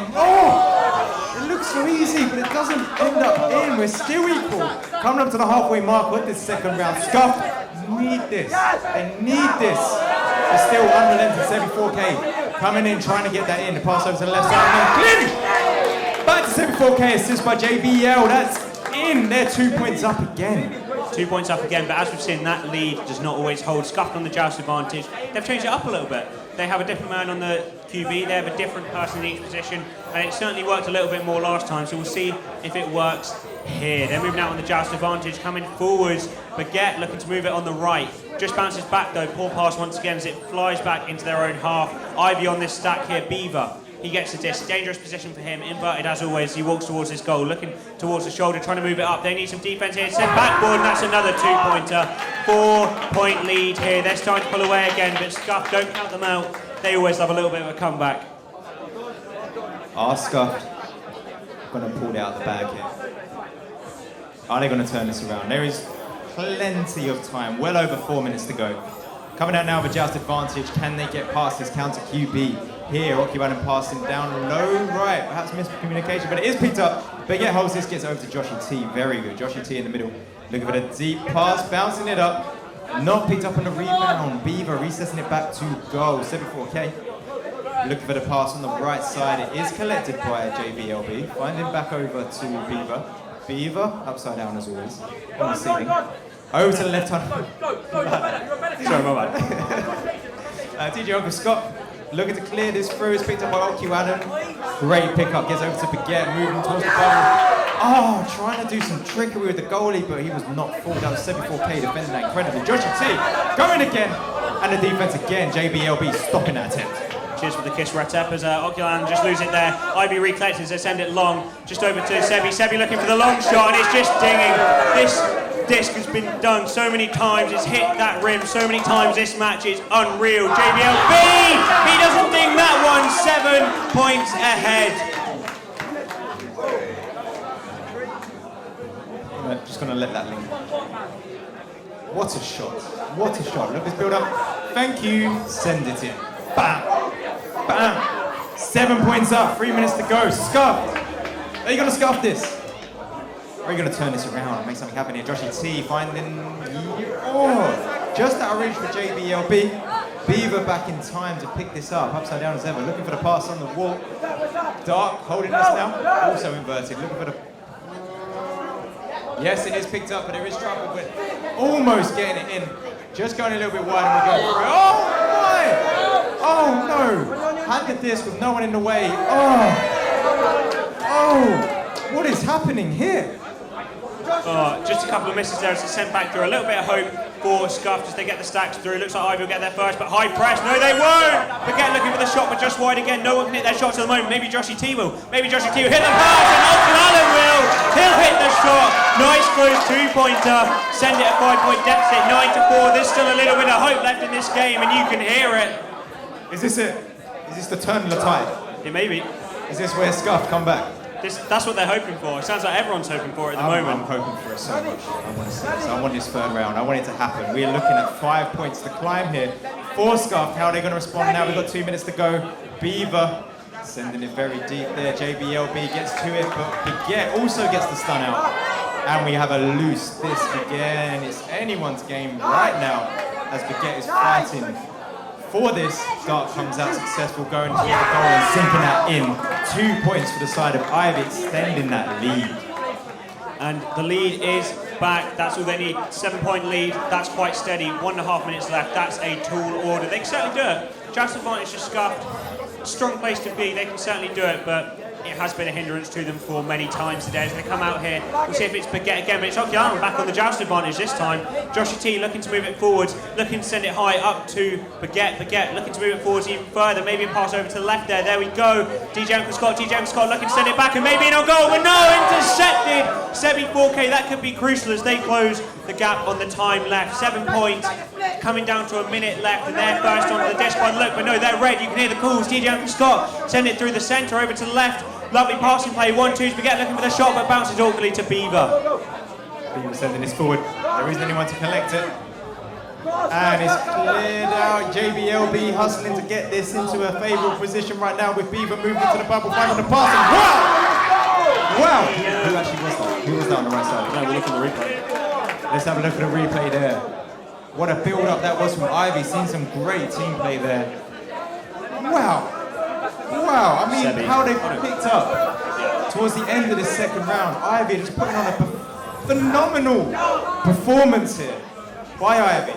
it looks so easy, but it doesn't end up in. We're still equal. Coming up to the halfway mark with this second round. Scuff need this. They need this. They're still unrelenting. Sebi 4K. Coming in, trying to get that in. The pass over to the left side. And then back to 74K, assist by JBL. That's in. They're 2 points up again. 2 points up again, but as we've seen, that lead does not always hold. Scuffed on the joust advantage. They've changed it up a little bit. They have a different man on the QB. They have a different person in each position. And it certainly worked a little bit more last time, so we'll see if it works here. They're moving out on the joust advantage, coming forwards. Baguette looking to move it on the right. Just bounces back though, poor pass once again as it flies back into their own half. Ivy on this stack here, Beaver. He gets the disc, dangerous position for him, inverted as always. He walks towards this goal, looking towards the shoulder, trying to move it up. They need some defense here, sent backboard, and that's another 2-pointer. 4-point lead here. They're starting to pull away again, but Scuff, don't count them out. They always love a little bit of a comeback. Scuff gonna pull it out the bag here. Are they gonna turn this around? There is plenty of time, well over 4 minutes to go. Coming out now with a joust advantage, can they get past this counter QB? Here, Okiwaden passing down low right, perhaps miscommunication, but it is picked up. But yeah, holds this, gets over to Joshy T, very good. Joshy T in the middle, looking for the deep pass, bouncing it up. Not picked up on the rebound. Beaver recessing it back to goal, 74K. Looking for the pass on the right side, it is collected by JBLB. Finding back over to Beaver. Beaver, upside down as always, on the ceiling. Over to the left hand. Sorry, my bad. DJ Uncle Scott looking to clear this through. It's picked up by Okiwaden. Great pickup, gets over to Baguette, moving towards the ball. Trying to do some trickery with the goalie, but he was not full. That was 74K defending that incredibly. Joshy T going again, and the defense again. JBLB stopping that attempt. Cheers for the kiss Retep as Okilan just lose it there. Ivy recollects as they send it long, just over to Sebi. Sebi looking for the long shot, and it's just dinging. This disc has been done so many times, it's hit that rim so many times, this match is unreal. JBLB, he doesn't ding that one, 7 points ahead. I'm just going to let that linger. What a shot, what a shot. Look at this build up, thank you, send it in. Bam, bam, 7 points up, 3 minutes to go. Scuff, are you going to scuff this? Or are you going to turn this around and make something happen here? Joshy T finding, just out of reach for JBLB. Beaver back in time to pick this up, upside down as ever, looking for the pass on the wall. Dark holding this now, also inverted, looking for the Yes, it is picked up, but there is trouble with almost getting it in. Just going a little bit wide and we go for it. Oh my! Oh no! Had the disc with no one in the way. Oh! What is happening here? Just a couple of misses there as it's sent back through. A little bit of hope for Scuffed as they get the stacks through. Looks like Ivy will get there first, but high press. No, they won't! Forget looking for the shot, but just wide again. No one can hit their shots at the moment. Maybe Joshy T will. Maybe Joshy T will hit the pass, and Allen will. He'll hit the shot. Nice close two-pointer. Send it a 5-point deficit. 9-4. There's still a little bit of hope left in this game, and you can hear it. Is this it? Is this the turn of the tide? It may be. Is this where Scuff come back? That's what they're hoping for. It sounds like everyone's hoping for it at the moment. I'm hoping for it so much. I want this third round. I want it to happen. We're looking at 5 points to climb here for Scuff. How are they going to respond now? We've got 2 minutes to go. Beaver sending it very deep there. JBLB gets to it, but Baguette also gets the stun out. And we have a loose disc again. It's anyone's game right now as Baguette is fighting for this. Dark comes out successful, going for the goal and sinking that in. 2 points for the side of Ivy, extending that lead. And the lead is back. That's all they need. 7-point lead. That's quite steady. 1.5 minutes left. That's a tall order. They can certainly do it. Just advantage to Scuffed. Strong place to be. They can certainly do it, but it has been a hindrance to them for many times today as they come out here. We'll see if it's Baguette again, but it's Okiano back on the joust advantage this time. Joshua T looking to move it forwards, looking to send it high up to Baguette. Baguette looking to move it forwards even further. Maybe a pass over to the left there. There we go. DJ Uncle Scott looking to send it back and maybe no goal, but no, intercepted. Sebi 4K, that could be crucial as they close the gap on the time left. 7 points, coming down to a minute left, and they're first onto the disc by the look, but no, they're red. You can hear the calls. DJ Uncle Scott send it through the centre over to the left. Lovely passing play, 1-2, Baguette looking for the shot, but bounces awkwardly to Beaver. Beaver sending this forward. There isn't anyone to collect it. And it's cleared out. JBLB hustling to get this into a favourable position right now with Beaver moving to the bubble, finding the passing. Wow! Wow! Who actually was that? Who was that on the right side? No, we'll look at the replay. Let's have a look at the replay there. What a build-up that was from Ivy. Seen some great team play there. Wow! Wow, I mean, how they picked up towards the end of the second round. Ivy just putting on a phenomenal performance here by Ivy.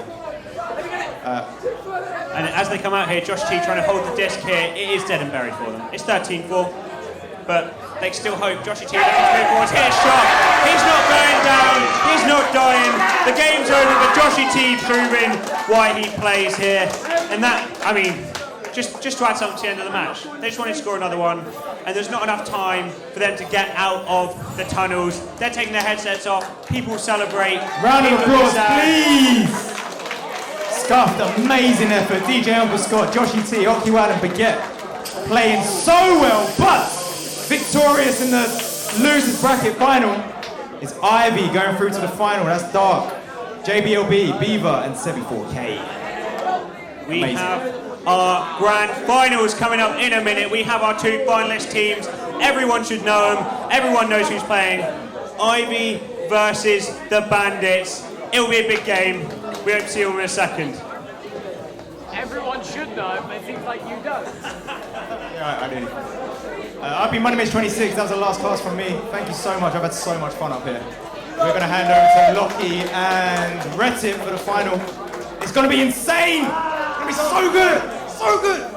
And as they come out here, Josh T trying to hold the disc here. It is dead and buried for them. It's 13-4, but they still hope. Josh T looking to move forwards. Hit a shot. He's not going down. He's not dying. The game's over, but Joshy T proving why he plays here. And that, I mean, just to add something to the end of the match, they just wanted to score another one, and there's not enough time for them to get out of the tunnels. They're taking their headsets off. People celebrate. Round of applause, please. Scuffed, amazing effort. DJ Uncle Scott, Joshy T, Okiwan and Baguette playing so well, but victorious in the losers bracket final is Ivy going through to the final. That's Dark, JBLB, Beaver, and Sebi 4K. We have our grand finals coming up in a minute. We have our two finalist teams. Everyone should know them. Everyone knows who's playing. Ivy versus the Bandits. It'll be a big game. We hope to see you in a second. Everyone should know, but it seems like you don't. Yeah, I do. I've been Money Match 26. That was the last class from me. Thank you so much. I've had so much fun up here. We're going to hand over to Lockie and Retin for the final. It's going to be insane. It's going to be so good. So good.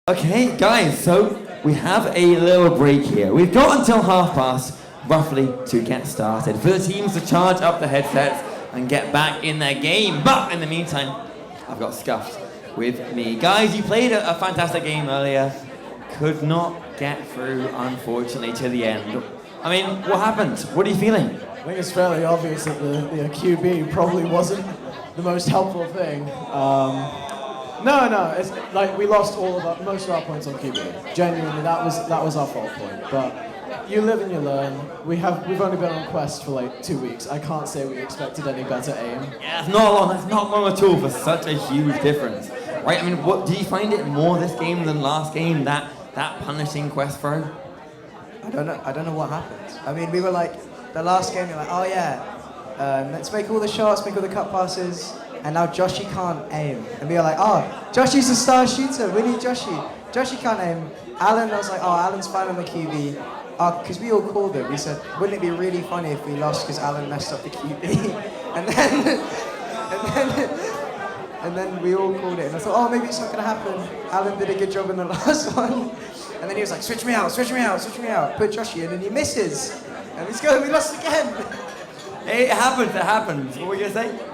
Okay, guys, so we have a little break here. We've got until past, roughly, to get started for the teams to charge up the headsets and get back in their game. But in the meantime, I've got Scuffed with me. Guys, you played a fantastic game earlier. Could not get through, unfortunately, to the end. I mean, what happened? What are you feeling? I think it's fairly obvious that the QB probably wasn't the most helpful thing. No, it's like we lost most of our points on QB. Genuinely, that was our fault point. But you live and you learn. We've only been on Quest for like 2 weeks. I can't say we expected any better aim. Yeah, it's not long. That's not long at all for such a huge difference, right? I mean, what do you find it more this game than last game? That punishing Quest throw? I don't know what happened. I mean, we were like the last game. You're like, oh yeah, let's make all the shots, make all the cut passes. And now Joshy can't aim. And we were like, oh, Joshy's a star shooter. We need Joshy. Joshy can't aim. Alan, I was like, oh, Alan's fine on the QB. Because we all called it. We said, wouldn't it be really funny if we lost because Alan messed up the QB? and then we all called it. And I thought, oh, maybe it's not going to happen. Alan did a good job in the last one. And then he was like, switch me out. Put Joshy in and he misses. And he's going, we lost again. It happens. What were you going to say?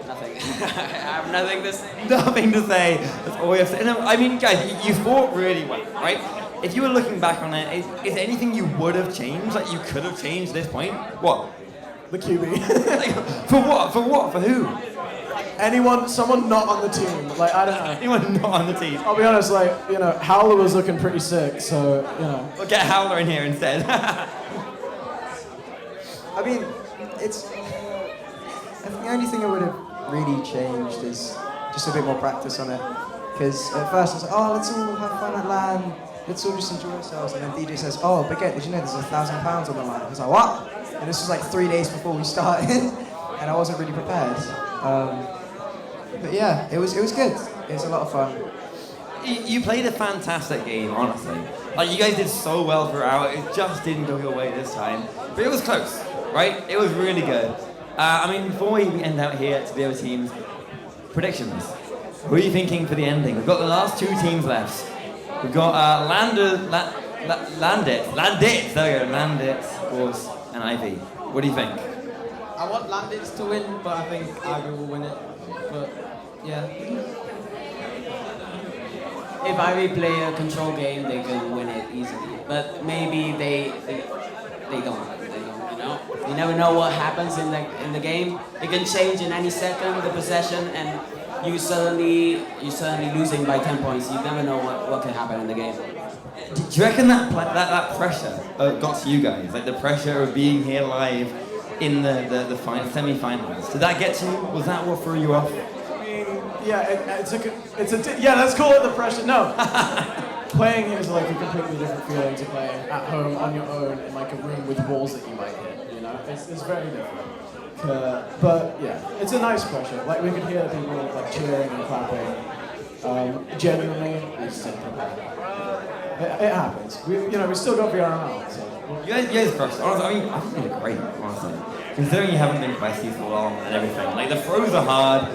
Nothing. I have nothing to say. Nothing to say. That's all we have to say. No, I mean, guys, you fought really well, right? If you were looking back on it, is there anything you would have changed? Like, you could have changed this point? What? The QB. For what? For what? For who? Someone not on the team. Like, I don't know. Anyone not on the team? I'll be honest, like, Howler was looking pretty sick, so, We'll get Howler in here instead. I mean, I think the only thing I would have really changed is just a bit more practice on it. Because at first I was like, oh, let's all have fun at LAN. Let's all just enjoy ourselves. And then DJ says, oh, Baguette, did you know there's £1,000 on the line? I was like, what? And this was like 3 days before we started. And I wasn't really prepared. But yeah, it was good. It was a lot of fun. You played a fantastic game, honestly. Like, you guys did so well throughout. It just didn't go your way this time. But it was close, right? It was really good. I mean, before we end out here to the other teams, predictions. Who are you thinking for the ending? We've got the last 2 teams left. We've got Landits, there we go, Landits, of course, and Ivy. What do you think? I want Landits to win, but I think Ivy will win it. But, yeah. If Ivy play a control game, they can win it easily. But maybe they don't. You never know what happens in the game. It can change in any second, the possession, and you suddenly losing by 10 points. You never know what can happen in the game. Do you reckon that pressure got to you guys? Like the pressure of being here live in the semi-finals. Did that get to you? Was that what threw you off? I mean, yeah, yeah, let's call it the pressure. No. Playing here is like a completely different feeling to playing at home on your own in like a room with walls that you might hit. It's very different. But yeah, it's a nice pressure. Like we could hear people like cheering and clapping. Genuinely, we still prepare. It happens. We still got VRML. So. You guys crushed. Honestly, I mean, I think you did great. Honestly, considering you haven't been questy for long and everything, like the throws are hard.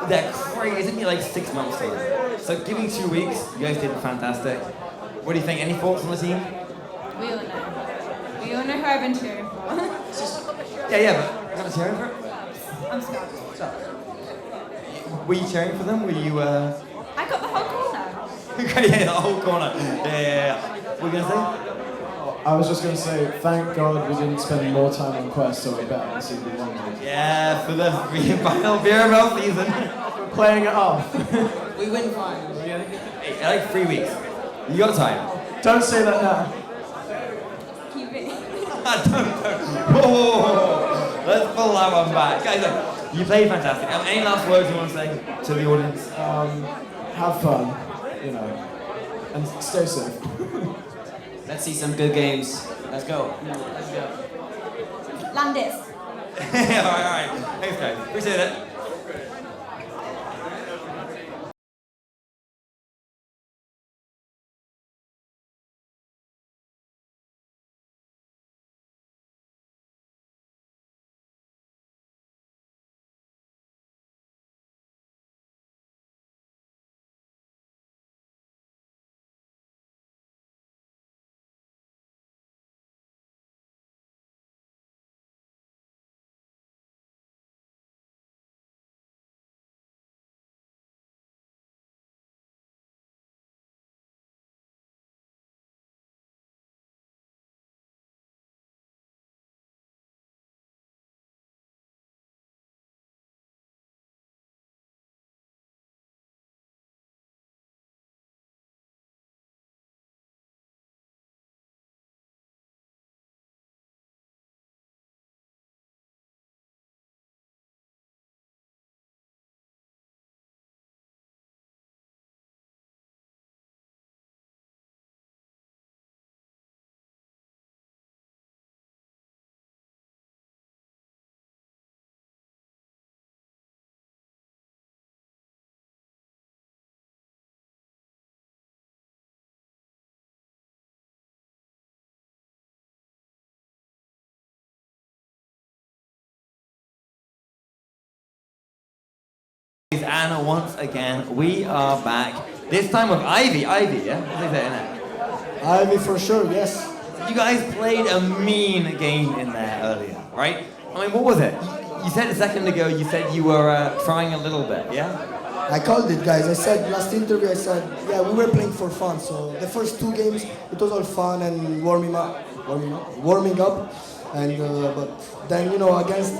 They're crazy. It took me like 6 months to learn. So giving 2 weeks, you guys did fantastic. What do you think? Any thoughts on the team? We all know. We all know who I've been cheering for. Yeah, but you're not cheering for it? I'm Scott. Were you cheering for them? Were you, I got the whole corner. Yeah, the whole corner. Yeah. What were you going to say? I was just going to say, thank God we didn't spend more time on Quest, so we better on CV1. Yeah, for the final VRML season. We're playing it off. We win finals. Hey, like 3 weeks. You got time. Don't say that now. Keep it. Whoa. Let's pull that one back. Guys, look, you played fantastic. Any last words you want to say to the audience? Have fun, and stay safe. Let's see some good games. Let's go. Landis. All right. Thanks, guys. Appreciate it. guys, and once again, we are back. This time with Ivy. Ivy, yeah? What is it? Ivy for sure, yes. You guys played a mean game in there earlier, right? I mean, what was it? You said a second ago, you said you were trying a little bit, yeah? I called it, guys. I said last interview, I said, yeah, we were playing for fun. So the first 2 games, it was all fun and warming up, and but then against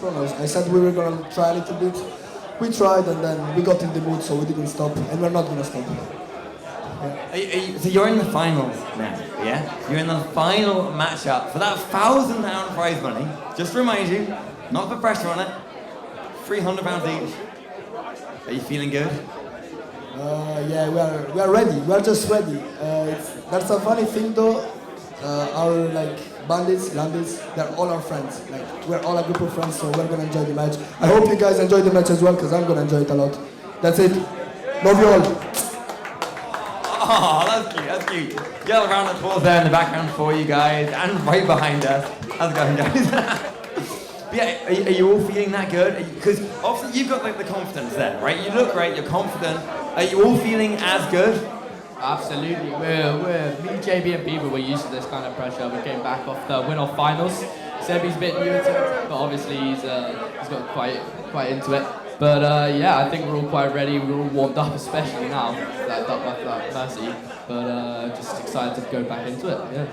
Kronos, I said we were gonna try a little bit. We tried and then we got in the mood, so we didn't stop, and we're not gonna stop. So you're in the finals now, yeah? You're in the final matchup for that £1,000 prize money. Just to remind you, not put pressure on it. £300 each. Are you feeling good? Yeah, we are ready. We are just ready. That's a funny thing though. Our bandits, they're all our friends. We're all a group of friends, so we're gonna enjoy the match. I hope you guys enjoy the match as well, because I'm gonna enjoy it a lot. That's it. Love you all. Oh, that's cute, that's cute. Get a round of applause there in the background for you guys, and right behind us. How's it going, guys? But yeah, are you all feeling that good? Because obviously you've got the confidence there, right? You look great, you're confident. Are you all feeling as good? Absolutely. Me, JB, and Beaver were used to this kind of pressure. We came back off the win of finals. Sebi's a bit newer to it, but obviously he's got quite into it. But yeah, I think we're all quite ready. We're all warmed up, especially now that Mercy. But just excited to go back into it. Yeah.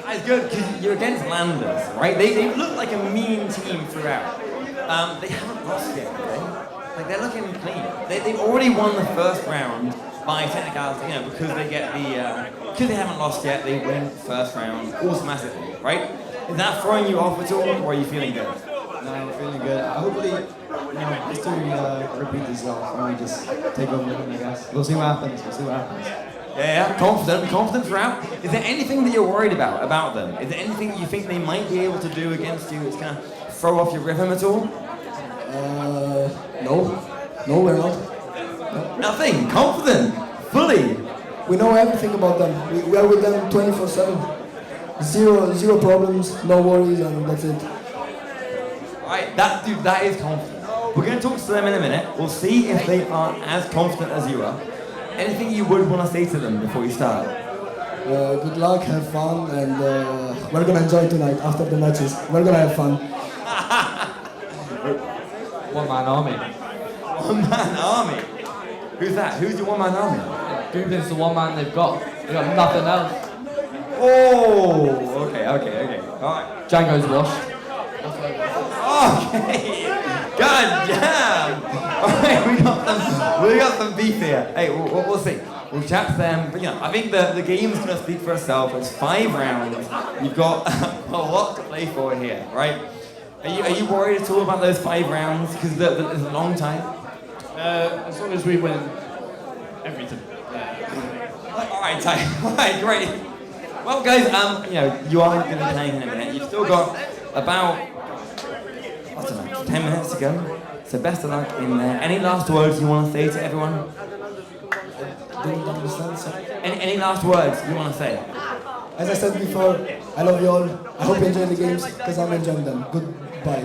That's good, because you're against Landers, right? They look like a mean team throughout. They haven't lost yet, right? They're looking clean. They've already won the first round by technicality, because they get because they haven't lost yet, they win first round automatically, right? Is that throwing you off at all, or are you feeling good? No, I'm feeling good. Hopefully, just to repeat this and we just take over with them, I guess. We'll see what happens. Yeah, confident throughout. Is there anything that you're worried about them? Is there anything that you think they might be able to do against you that's going to throw off your rhythm at all? No, we're not. No. Nothing. Confident. Fully. We know everything about them. We are with them 24/7. Zero problems, no worries, and that's it. Right, that is confident. We're going to talk to them in a minute. We'll see if they are as confident as you are. Anything you would want to say to them before you start? Good luck, have fun, and we're going to enjoy tonight after the matches. We're going to have fun. One-man army. One-man army? Who's that? Who's your one-man army? Gooblin's the one man they've got. They've got nothing else. Oh, okay. Alright. Django's washed. Okay. God damn. Alright, we got some beef here. Hey, we'll see. We'll chat to them. But I think the game's gonna speak for itself. It's 5 rounds. You've got a lot to play for here, right? Are you worried at all about those 5 rounds? Because it's a long time. As long as we win everything. Alright, alright, great. Well, guys, you are going to be playing in a minute. You've still got about, 10 minutes to go. So best of luck in there. Any last words you want to say to everyone? Didn't understand, sorry. Any last words you want to say? As I said before, I love you all. I hope you enjoy the games, because I'm enjoying them. Goodbye.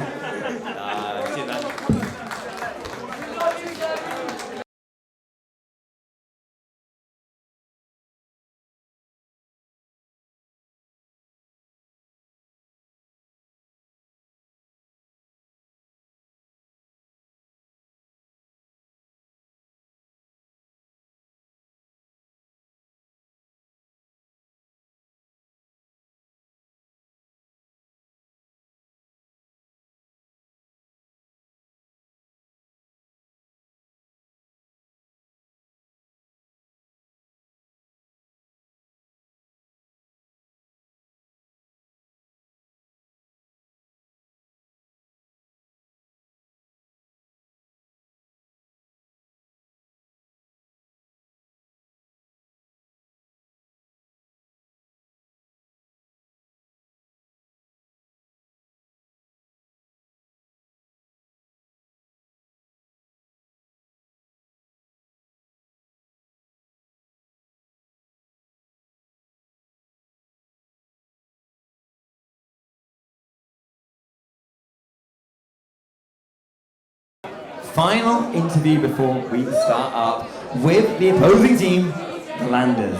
final interview before we start up with the opposing team, the Landers.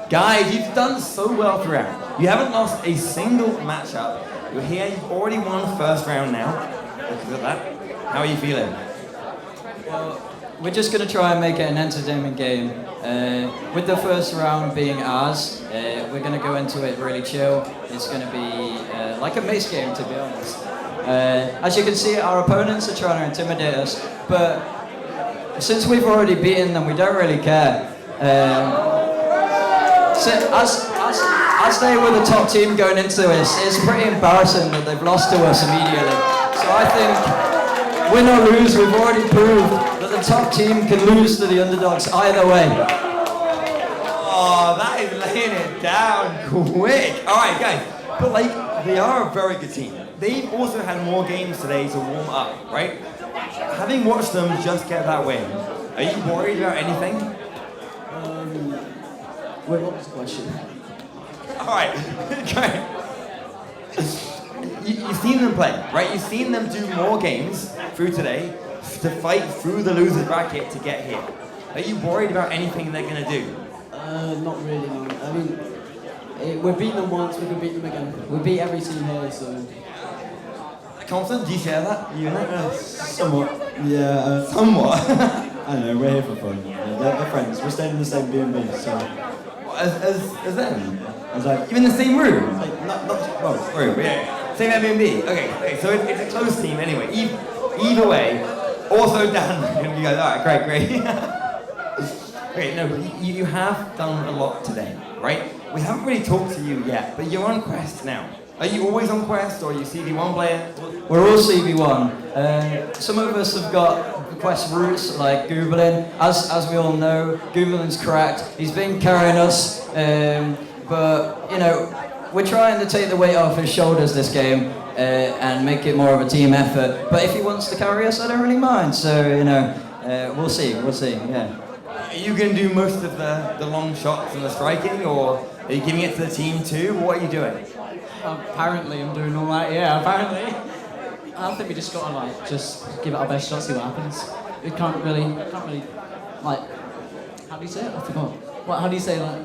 Guys, you've done so well throughout. You haven't lost a single matchup. You're here, you've already won the first round now. Because of that, how are you feeling? Well, we're just going to try and make it an entertainment game. With the first round being ours, we're going to go into it really chill. It's going to be like a mace game, to be honest. As you can see, our opponents are trying to intimidate us, but since we've already beaten them, we don't really care. As they were the top team going into this, it's pretty embarrassing that they've lost to us immediately. So I think, win or lose, we've already proved that the top team can lose to the underdogs either way. Oh, that is laying it down quick. All right, guys. But like, they are a very good team. They've also had more games today to warm up, right? Having watched them just get that win, are you worried about anything? Wait, what was the question? All right, okay. You've seen them play, right? You've seen them do more games through today to fight through the loser's bracket to get here. Are you worried about anything they're going to do? Not really, no. I mean, we've beaten them once, we can beat them again. We beat every team here, so... Confident? Do you share that? You know? Somewhat. Yeah. Somewhat? I don't know, we're here for fun. Yeah, they're friends. We're staying in the same B&B, so... As them? As like... You're in the same room? Like, well, room, yeah. Same Airbnb. Okay, so it's a close team anyway. Either way, also Dan, you guys, all right, great. Okay, no, but you have done a lot today, right? We haven't really talked to you yet, but you're on Quest now. Are you always on Quest, or are you CV1 player? We're all CV1. Some of us have got Quest roots, like Googling. As we all know, Googling's cracked. He's been carrying us, but, you know, we're trying to take the weight off his shoulders this game and make it more of a team effort. But if he wants to carry us, I don't really mind. So, you know, we'll see, yeah. Are you going to do most of the long shots and the striking, or are you giving it to the team too? What are you doing? Apparently I'm doing all right, yeah, apparently. I think we just gotta like, just give it our best shot, see what happens. We can't really, like, how do you say it? I forgot. What, how do you say like,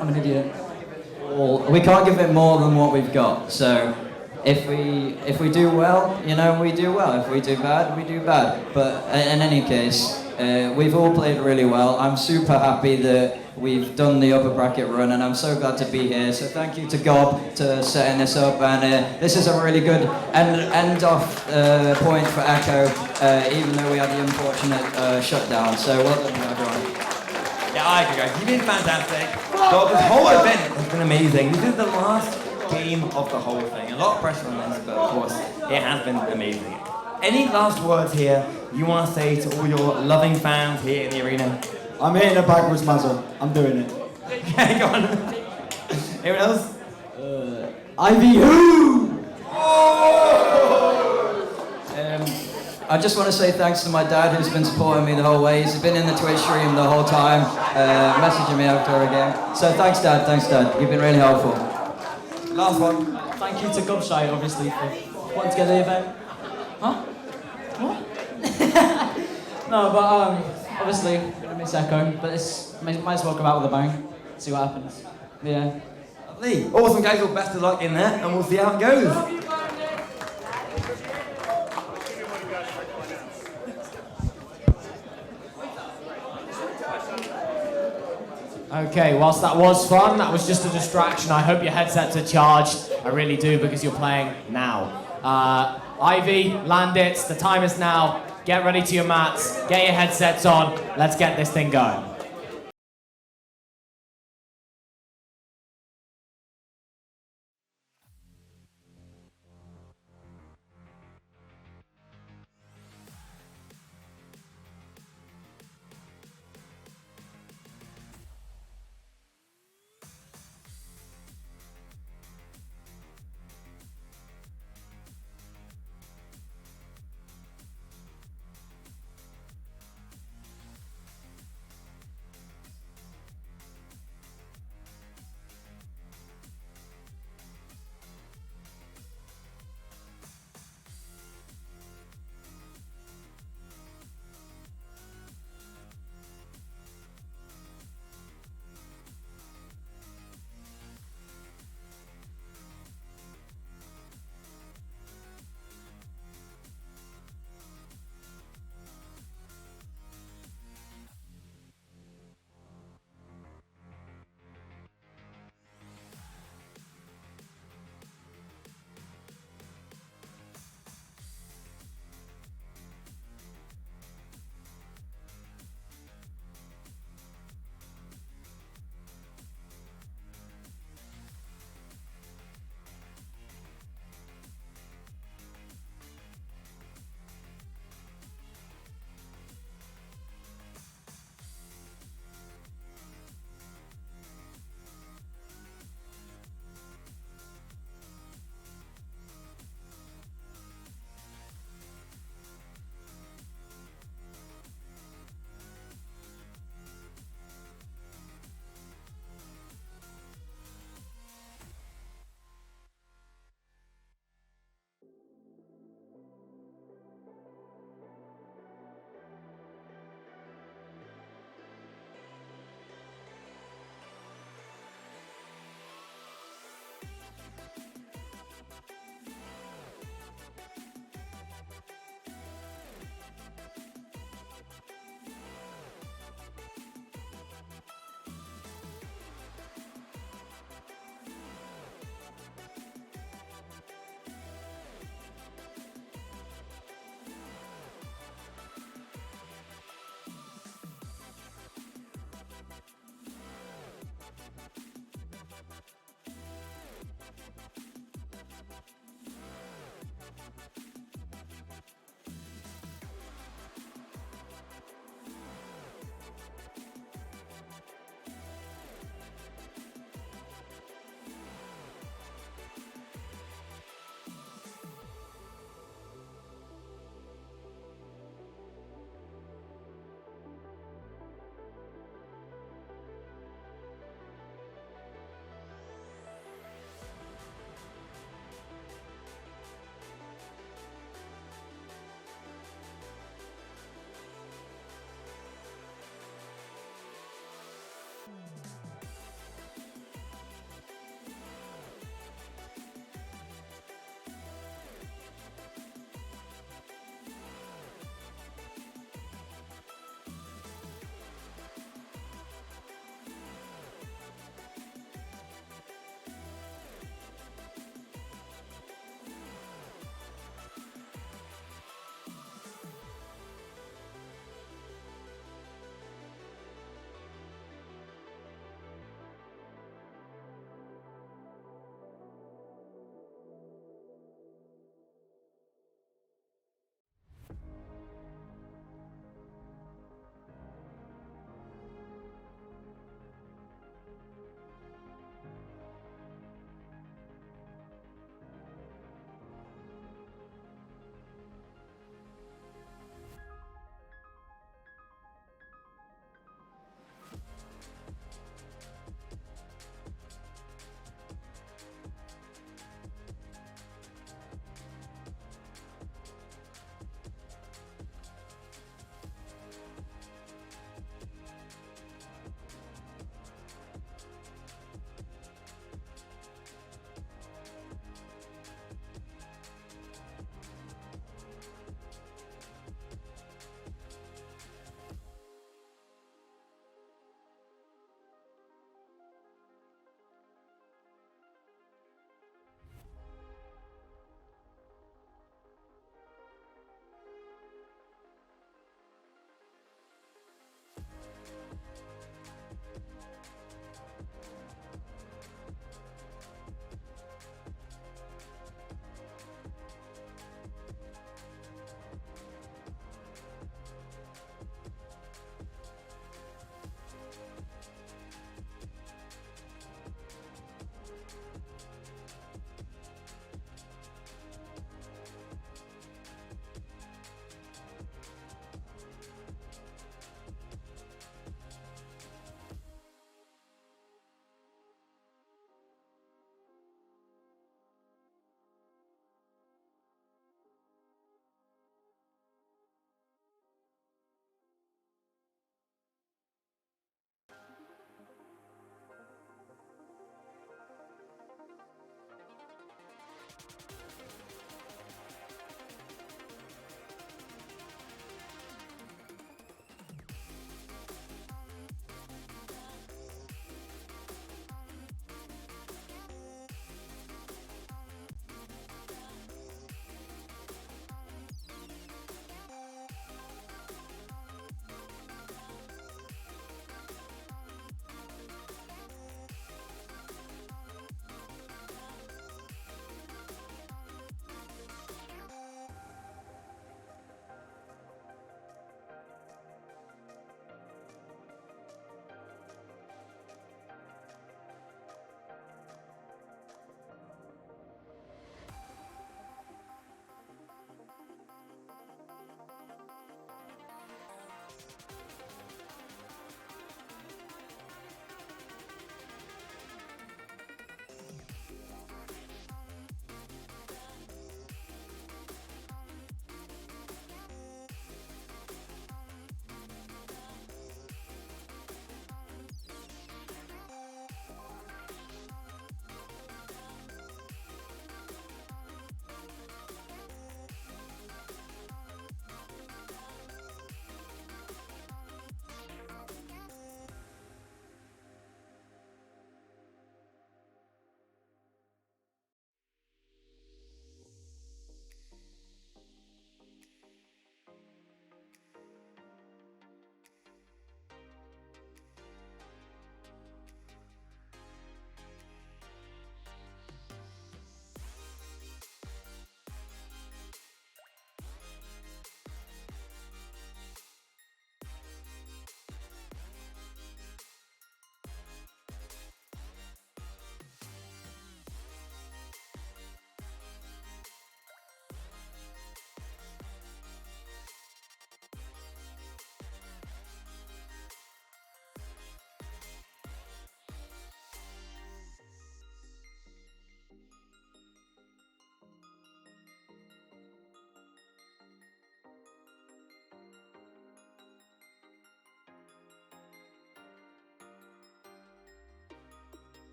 I'm an idiot? Well, we can't give it more than what we've got. So if we do well, you know, we do well. If we do bad, we do bad. But in any case, we've all played really well. I'm super happy that we've done the upper bracket run, and I'm so glad to be here. So thank you to Gob to setting this up, and this is a really good end-off point for Echo, even though we had the unfortunate shutdown. So well done, everyone. Yeah, I agree, guys. You've been fantastic. Gob, this whole event has been amazing. This is the last game of the whole thing. A lot of pressure on this, but of course, it has been amazing. Any last words here you want to say to all your loving fans here in the arena? I'm hitting a backwards mazza. I'm doing it. Okay, go on. Anyone else? Ivy who? I just want to say thanks to my dad, who's been supporting me the whole way. He's been in the Twitch stream the whole time, messaging me after a game. So thanks, Dad. You've been really helpful. Last one. Thank you to Gobshite, obviously, for wanting to get the event. Huh? What? No, but obviously, we're gonna miss Echo, but it's might as well come out with a bang. See what happens. Yeah. Lovely. Awesome, guys. Well, best of luck in there, and we'll see how it goes. Okay, whilst that was fun, that was just a distraction. I hope your headsets are charged. I really do, because you're playing now. Ivy, Landits, the time is now. Get ready to your mats, get your headsets on. Let's get this thing going.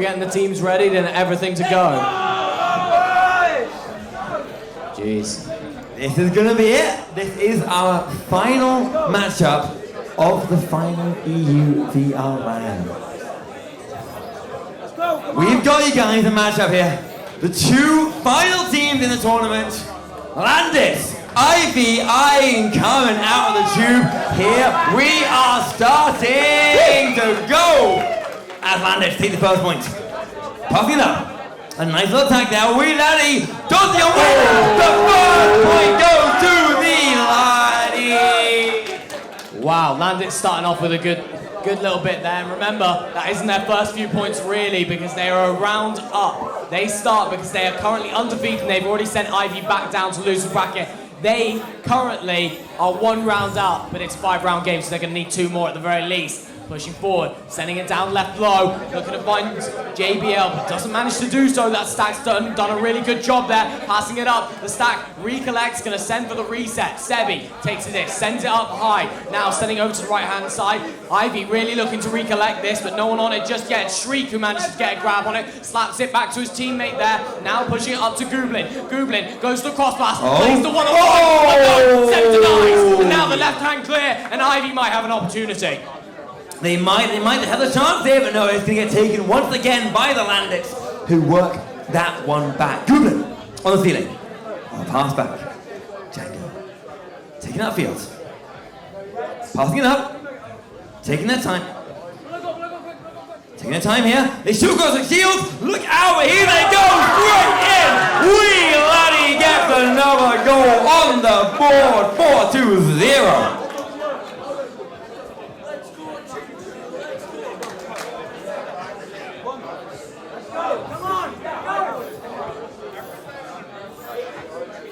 getting the teams ready, then everything to go. Jeez. This is gonna be it. This is our final matchup of the final EU VR LAN. We've got you guys a matchup here. The two final teams in the tournament. Landis, IVI coming out of the tube. Here we are starting to go. As Landis take the first point. Puffing up. A nice little attack there. Wee Laddie does the winner. The first point goes to the Laddie. Wow, Landis starting off with a good little bit there. And remember, that isn't their first few points really, because they are a round up. They start because they are currently undefeated and they've already sent Ivy back down to losers bracket. They currently are 1 round up, but it's a 5-round game, so they're going to need 2 more at the very least. Pushing forward, sending it down left low, looking to find JBL, but doesn't manage to do so. That Stack's done a really good job there, passing it up. The Stack recollects, gonna send for the reset. Sebi takes it in, sends it up high. Now sending over to the right-hand side. Ivy really looking to recollect this, but no one on it just yet. Shriek, who manages to get a grab on it, slaps it back to his teammate there. Now pushing it up to Gooblin. Gooblin goes to the cross pass, plays the one on one, 7 denies. And now the left hand clear, and Ivy might have an opportunity. They might have a chance there, but no, it's going to get taken once again by the Landits, who work that one back. Goodman on the ceiling. Pass back. Django. Taking that field. Passing it up. Taking their time. Taking their time here. They shoot across the shield. Look out, here they go. Straight in. Wee Laddie gets another goal on the board. 4-0.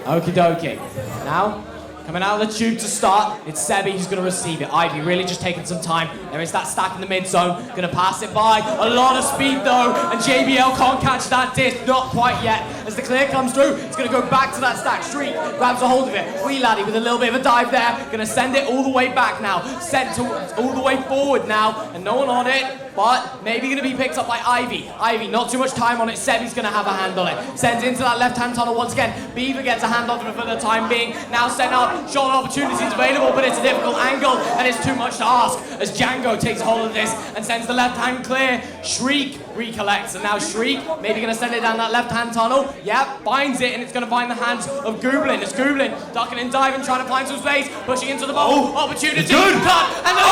Okie dokie. Now, coming out of the tube to start, it's Sebi who's going to receive it. Ivy really just taking some time. There is that Stack in the mid zone. Going to pass it by. A lot of speed though, and JBL can't catch that disc. Not quite yet. As the clear comes through, it's going to go back to that Stack. Shriek grabs a hold of it. Wee Laddie with a little bit of a dive there. Going to send it all the way back now. Sent all the way forward now, and no one on it. But maybe going to be picked up by Ivy. Ivy, not too much time on it. Sebi's going to have a hand on it. Sends it into that left-hand tunnel once again. Beaver gets a hand on it for the time being. Now sent up. Shot opportunities available, but it's a difficult angle, and it's too much to ask. As Django takes hold of this and sends the left-hand clear. Shriek recollects, and now Shriek maybe going to send it down that left-hand tunnel. Yep, binds it, and it's going to find the hands of Gooblin. It's Gooblin ducking and diving, trying to find some space, pushing into the ball. Opportunity. Cut, and the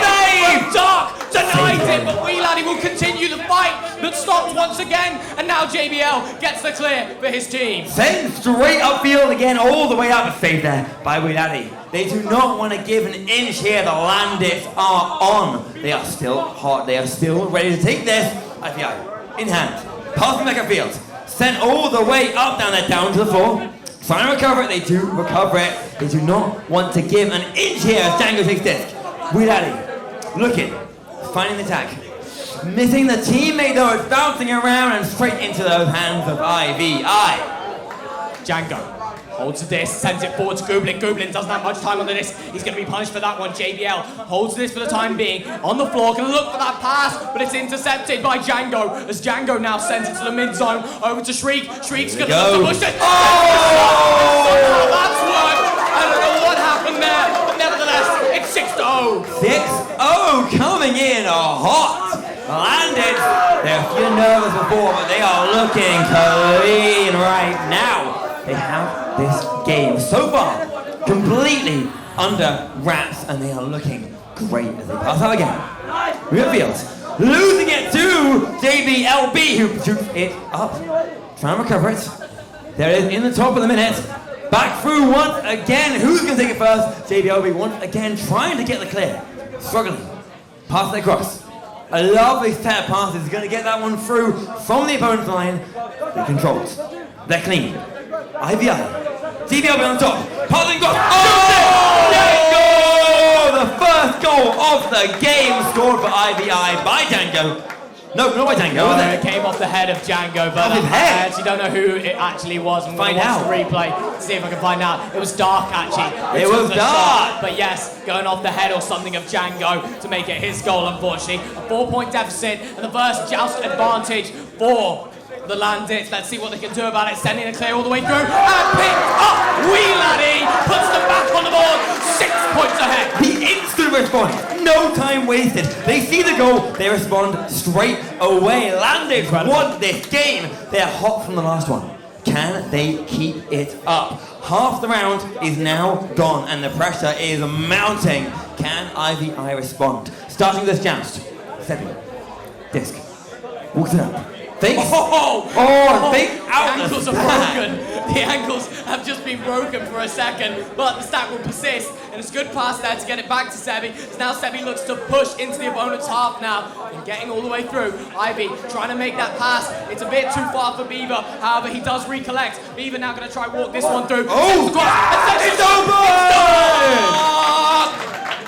save! Duck denies it, but Wee Laddie will continue the fight, but stopped once again, and now JBL gets the clear for his team. Sent straight upfield again, all the way up. Saved there by Wee Laddie. They do not want to give an inch here. The Landits are on. They are still hot. They are still ready to take this. IPI in hand. Passing back upfield. Sent all the way up, down there, down to the floor. Trying to recover it. They do recover it. They do not want to give an inch here as Django takes disc. Wee Laddie looking. Finding the attack. Missing the teammate though. It's bouncing around and straight into those hands of IVI. Django holds the disc, sends it forward to Gooblin. Gooblin doesn't have much time on the disc. He's going to be punished for that one. JBL holds the disc for the time being. On the floor, going to look for that pass, but it's intercepted by Django. As Django now sends it to the mid zone, over to Shriek. Shriek's going to look to push it. Oh! That's worked. I don't know what happened there, but nevertheless, it's 6-0. 6-0 coming in hot. Landed. They're a few nervous before, but they are looking clean right now. They have this game so far completely under wraps, and they are looking great as they pass out again. Reveals, losing it to JBLB, who shoots it up. Trying to recover it. There it is in the top of the minute. Back through once again. Who's going to take it first? JBLB once again trying to get the clear. Struggling. Pass it across. A lovely set of passes. Is going to get that one through from the opponent's line. They control it. They're clean. IVI. JBLB on the top. Passing across. Oh! The first goal of the game scored for IVI by Django. No, not by Django, No, was it came off the head of Django, but Off his head? I actually don't know who it actually was. I'm going Find to watch out. the replay to see if I can find out. It was Dark, actually. who It took was the Dark. shot. But yes, going off the head or something of Django to make it his goal, unfortunately. A 4-point deficit and the first joust advantage for the Landits. Let's see what they can do about it. Sending a clear all the way through and picked up. Weeladdie puts them back on the board. 6 points ahead. The instant response, no time wasted. They see the goal, they respond straight away. Landed won this game. They're hot from the last one. Can they keep it up? Half the round is now gone and the pressure is mounting. Can IVI respond? Starting this joust. Sebi. Disc. Walks it up. Fakes. Fake out The ankles the are stack. broken. The ankles have just been broken for a second, but the stack will persist. And it's a good pass there to get it back to Sebi. So now Sebi looks to push into the opponent's half now and getting all the way through. Ivy trying to make that pass. It's a bit too far for Beaver. However, he does recollect. Beaver now going to try walk this one through. Oh! It's open!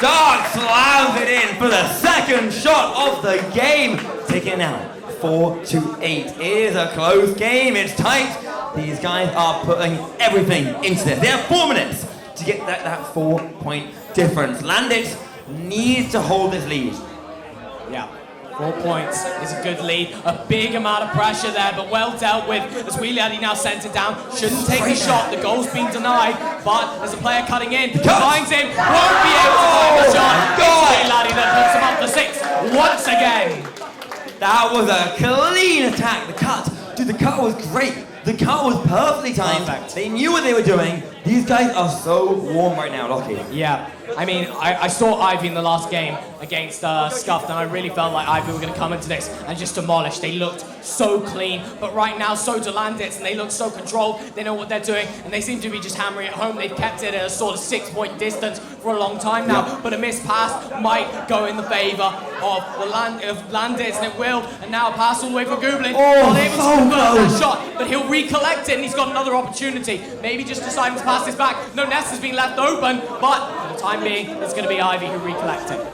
Dark slams it in for the second shot of the game. Taking it now. 4-8. It is a close game. It's tight. These guys are putting everything into this. They have 4 minutes to get that 4-point difference. Landis needs to hold this lead. Yeah. 4 points is a good lead. A big amount of pressure there, but well dealt with as Weeladdie now sent it down. Shouldn't take the shot. The goal's been denied, but there's a player cutting in. Finds him. Won't be able to take the shot. It's Weeladdie that puts him up the 6 once again. That was a clean attack. The cut. Dude, the cut was great. The cut was perfectly timed. Perfect. They knew what they were doing. These guys are so warm right now, Lockie. Yeah. I mean, I saw Ivy in the last game against Scuffed, and I really felt like Ivy were going to come into this and just demolish. They looked so clean, but right now so do Landits, and they look so controlled. They know what they're doing, and they seem to be just hammering it home. They've kept it at a sort of 6-point distance for a long time now, but a missed pass might go in the favour of Landits, and it will. And now a pass all the way for Goblin. Not able to convert that shot, but he'll recollect it, and he's got another opportunity. Maybe just deciding to pass this back. No Nest has been left open, but for the time being, it's going to be Ivy who recollects it.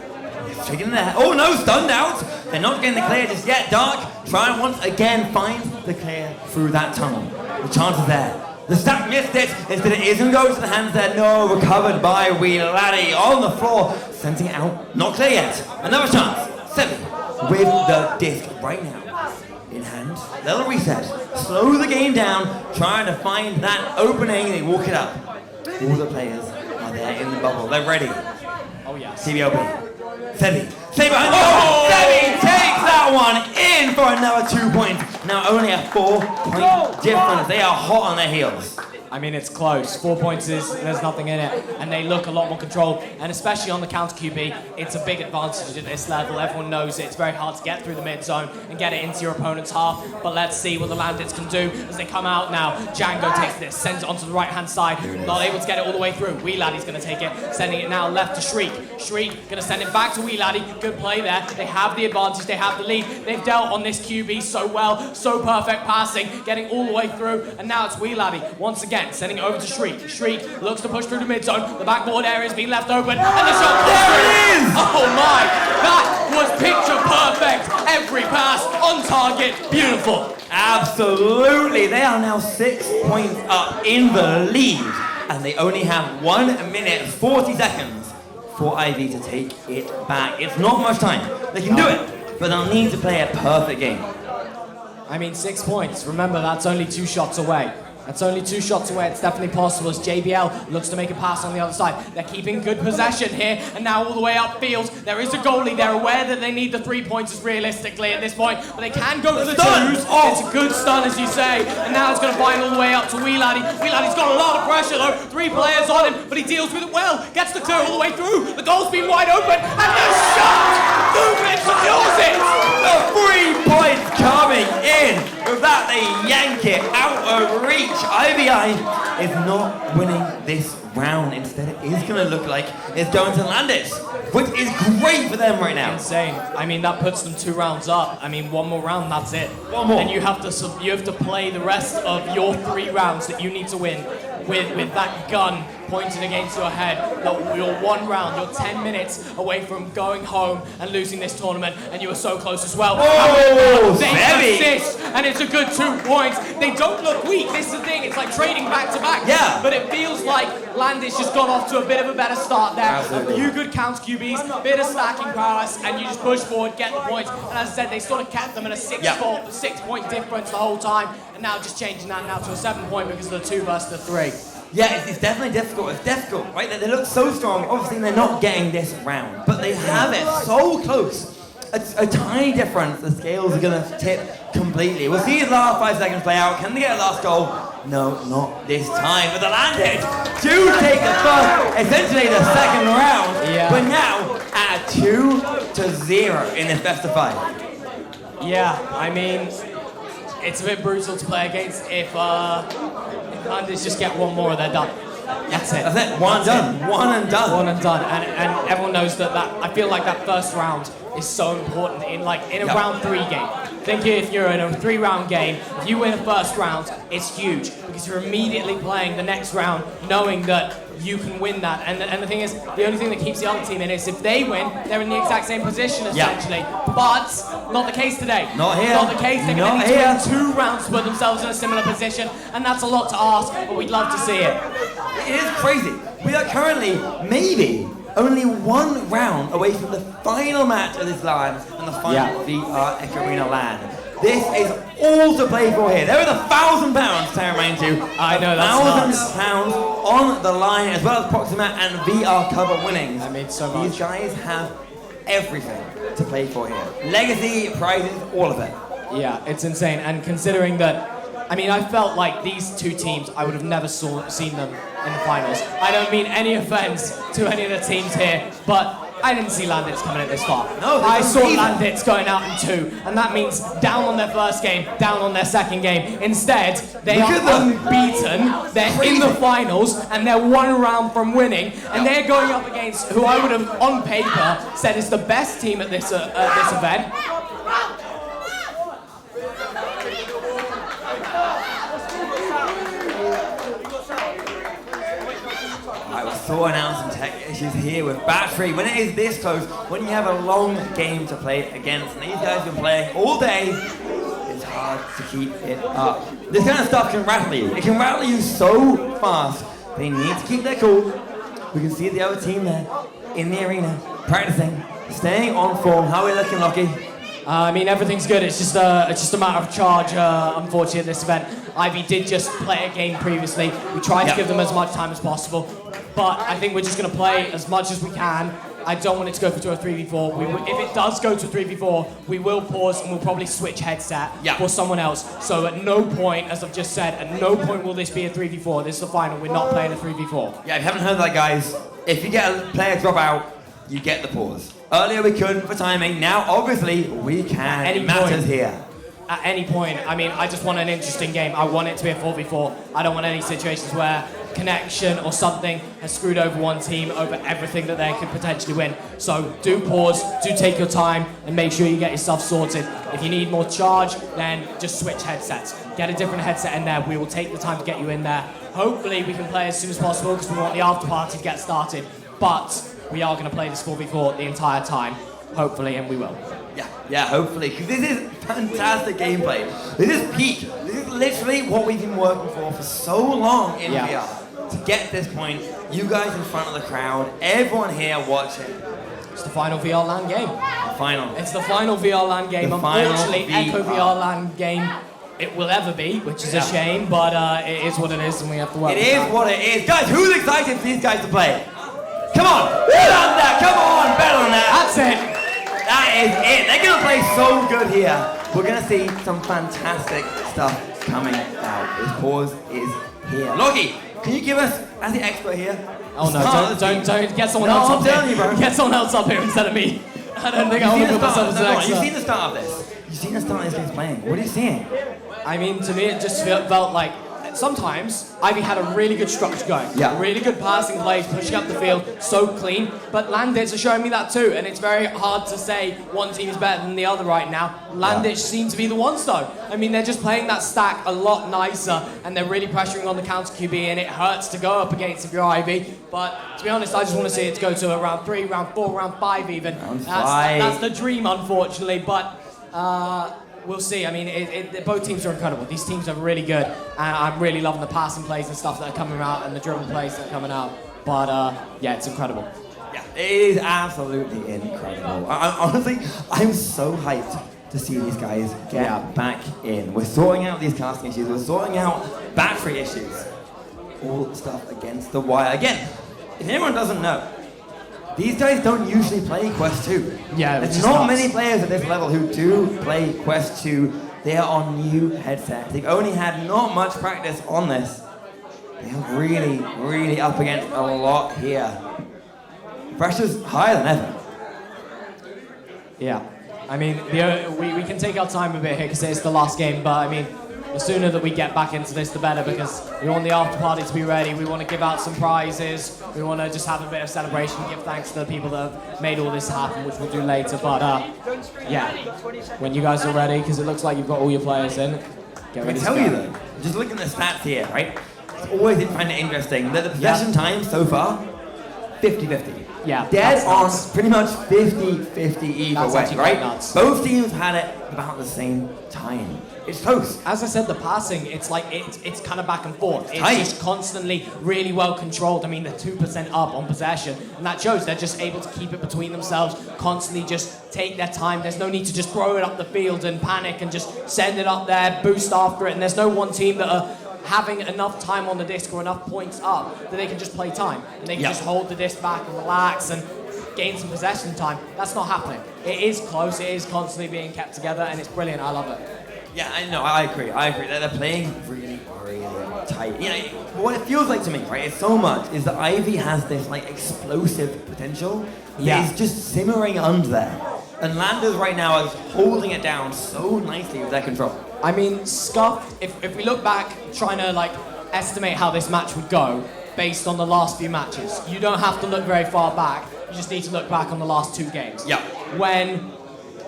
Taking there. Oh no, stunned out. They're not getting the clear just yet. Dark trying once again find the clear through that tunnel. The chance is there. The stack missed it. Instead it isn't going to the hands there. No, recovered by Weeladdie on the floor. Sending it out. Not clear yet. Another chance. Sebi with the disc right now. In hand. They'll reset. Slow the game down. Trying to find that opening. They walk it up. All the players are there in the bubble. They're ready. Oh yeah. CBOB. Sebi. Sebi behind the goal. Sebi takes that one in for another 2 points. Now only a 4-point difference. They are hot on their heels. I mean, it's close. 4 points there's nothing in it, and they look a lot more controlled. And especially on the counter QB, it's a big advantage at this level. Everyone knows it. It's very hard to get through the mid zone and get it into your opponent's half. But let's see what the Landits can do as they come out now. Django takes this, sends it onto the right hand side. Not able to get it all the way through. Weeladdie's going to take it, sending it now left to Shriek. Shriek going to send it back to Weeladdie. Good play there. They have the advantage. They have the lead. They've dealt on this QB so well. So perfect passing, getting all the way through. And now it's Weeladdie once again. Sending it over to Shriek. Shriek looks to push through the mid zone. The backboard area has been left open. And the shot there it is! Oh my! That was picture perfect. Every pass on target. Beautiful. Absolutely. They are now 6 points up in the lead. And they only have 1 minute 40 seconds for Ivy to take it back. It's not much time. They can do it, but they'll need to play a perfect game. I mean, 6 points. Remember, that's only 2 shots away. That's only 2 shots away. It's definitely possible as JBL looks to make a pass on the other side. They're keeping good possession here, and now all the way upfield. There is a goalie. They're aware that they need the 3-pointers realistically at this point, but they can go for the 2s. It's a good stun, as you say, and now it's going to find all the way up to Weeladdie. Weeladdie's got a lot of pressure, though. 3 players on him, but he deals with it well. Gets the clear all the way through. The goal's been wide open, and the shot! Movement secures it! The 3 points coming in. With that, they yank it out of reach. IVI is not winning this round. Instead, it is going to look like it's going to Landis, which is great for them right now. Insane. I mean, that puts them 2 rounds up. I mean, 1 more round, that's it. 1 more. And you have to play the rest of your 3 rounds that you need to win with that gun pointed against your head that you're 1 round, you're 10 minutes away from going home and losing this tournament, and you were so close as well. Oh, they assist, and it's a good 2 points. They don't look weak. This is the thing. It's like trading back to back. Yeah. But it feels like Landis just got off to a bit of a better start there. Absolutely. A few good counts QBs, bit of stacking prowess, and you just push forward, get the points. And as I said, they sort of kept them at a 6-point difference the whole time, and now just changing that now to a 7-point because of the 2 versus the 3. Yeah, it's definitely difficult. It's difficult, right? They look so strong. Obviously, they're not getting this round, but they have it so close. A tiny difference, the scales are going to tip completely. We'll see the last 5 seconds play out. Can they get a last goal? No, not this time. But the Landheads do take the first, essentially the second round. Yeah. But now at 2-0 in this best of 5. Yeah, I mean, it's a bit brutal to play against if Landis just get 1 more, they're done. That's it. That's it. One and done. One and done. One and done. And everyone knows that I feel like that first round is so important in a round 3 game. Think if you're in a 3-round game, if you win the first round, it's huge because you're immediately playing the next round knowing that you can win that. And the thing is, the only thing that keeps the other team in is if they win, they're in the exact same position essentially. But not the case today. Not here. Not the case. They're going Not to need here. to win 2 rounds to put themselves in a similar position, and that's a lot to ask, but we'd love to see it. It is crazy. We are currently, maybe, only 1 round away from the final match of this LAN and the final VR Echo Arena LAN. This is all to play for here. There is £1,000 to remind you. I know, that's £1,000 on the line, as well as Proxima and VR cover winnings. I mean, so much. These guys have everything to play for here. Legacy, prizes, all of it. Yeah, it's insane. And considering that, I mean, I felt like these 2 teams, I would have never seen them in the finals. I don't mean any offense to any of the teams here, but I didn't see Landits coming in this far. No, I saw either. Landits going out in 2, and that means down on their first game, down on their second game. Instead, they Look are at them. unbeaten, they're in the finals, and they're 1 round from winning, and they're going up against who I would have, on paper, said is the best team at this event. I was sorting out some tech issues here with battery. When it is this close, when you have a long game to play against, and these guys have been playing all day, it's hard to keep it up. This kind of stuff can rattle you. It can rattle you so fast. They need to keep their cool. We can see the other team there in the arena, practicing, staying on form. How are we looking, Lockie? I mean, everything's good. It's just a matter of charge, unfortunately, at this event. Ivy did just play a game previously. We tried to give them as much time as possible, but I think we're just going to play as much as we can. I don't want it to go to a 3v4. If it does go to a 3v4, we will pause and we'll probably switch headset for someone else. So at no point, as I've just said, at no point will this be a 3v4. This is the final. We're not playing a 3v4. Yeah, if you haven't heard that, guys, if you get a player drop out, you get the pause. Earlier we couldn't for timing, now obviously we can. It matters here. At any point, I mean, I just want an interesting game. I want it to be a 4v4. I don't want any situations where connection or something has screwed over one team over everything that they could potentially win. So do pause, do take your time, and make sure you get yourself sorted. If you need more charge, then just switch headsets. Get a different headset in there. We will take the time to get you in there. Hopefully we can play as soon as possible because we want the after party to get started. But we are going to play this 4v4 the entire time, hopefully, and we will. Yeah, hopefully, because this is fantastic gameplay. This is peak. This is literally what we've been working for so long in VR. To get this point, you guys in front of the crowd, everyone here watching. It's the final VR LAN game. Final. It's the final VR LAN game. The final Unfortunately, Echo VR LAN game it will ever be, which is a shame, but it is what it is, and we have to work with It is what it is. Guys, who's excited for these guys to play? Come on, better than that, come on, better than that. That's it. That is it. They're going to play so good here. We're going to see some fantastic stuff coming out. This pause is here. Logie, can you give us, as the expert here? Oh no, don't get someone else up here. Get someone else up here instead of me. I don't think I want to put myself as an expert. You've seen the start of this. You've seen the start of this game's playing. What are you seeing? I mean, to me, it just felt like sometimes Ivy had a really good structure going. Yeah. Really good passing plays, pushing up the field, so clean. But Landits are showing me that too, and it's very hard to say one team is better than the other right now. Landits seem to be the ones though. I mean, they're just playing that stack a lot nicer, and they're really pressuring on the counter QB, and it hurts to go up against if you're Ivy. But to be honest, I just want to see it go to a round 3, round 4, round 5 even. That's the dream, unfortunately, but we'll see. I mean, both teams are incredible. These teams are really good, and I'm really loving the passing plays and stuff that are coming out, and the dribble plays that are coming out. But yeah, it's incredible. Yeah, it is absolutely incredible. Honestly, I'm so hyped to see these guys get back in. We're sorting out these casting issues. We're sorting out battery issues. All stuff against the wire. Again, if anyone doesn't know, these guys don't usually play Quest 2. Yeah, there's not many players at this level who do play Quest 2. They are on new headsets. They've only had not much practice on this. They are really, really up against a lot here. Pressure's higher than ever. Yeah. I mean, we can take our time a bit here because it's the last game, but I mean, the sooner that we get back into this, the better, because we want the after party to be ready. We want to give out some prizes. We want to just have a bit of celebration, give thanks to the people that have made all this happen, which we'll do later. But yeah, when you guys are ready, because it looks like you've got all your players in, get ready to go. I tell you though, just looking at the stats here, right? It's always find it interesting that the possession time so far, 50-50. Yeah, dead on pretty much 50-50 either way, right? Nuts. Both teams had it about the same time. It's close. As I said, the passing, it's like it's kind of back and forth. It's tight. just constantly really well controlled. I mean, they're 2% up on possession, and that shows they're just able to keep it between themselves, constantly just take their time. There's no need to just throw it up the field and panic and just send it up there, boost after it, and there's no one team that are having enough time on the disc or enough points up that they can just play time and they can just hold the disc back and relax and gain some possession time. That's not happening. It is close, it is constantly being kept together, and it's brilliant. I love it. Yeah, I know, I agree. They're playing really, really tight. You know, what it feels like to me, right, is so much is that Ivy has this like explosive potential that is just simmering under there. And Landers right now is holding it down so nicely with their control. I mean, Scuff, if we look back, trying to like estimate how this match would go based on the last few matches, you don't have to look very far back. You just need to look back on the last 2 games. Yeah. When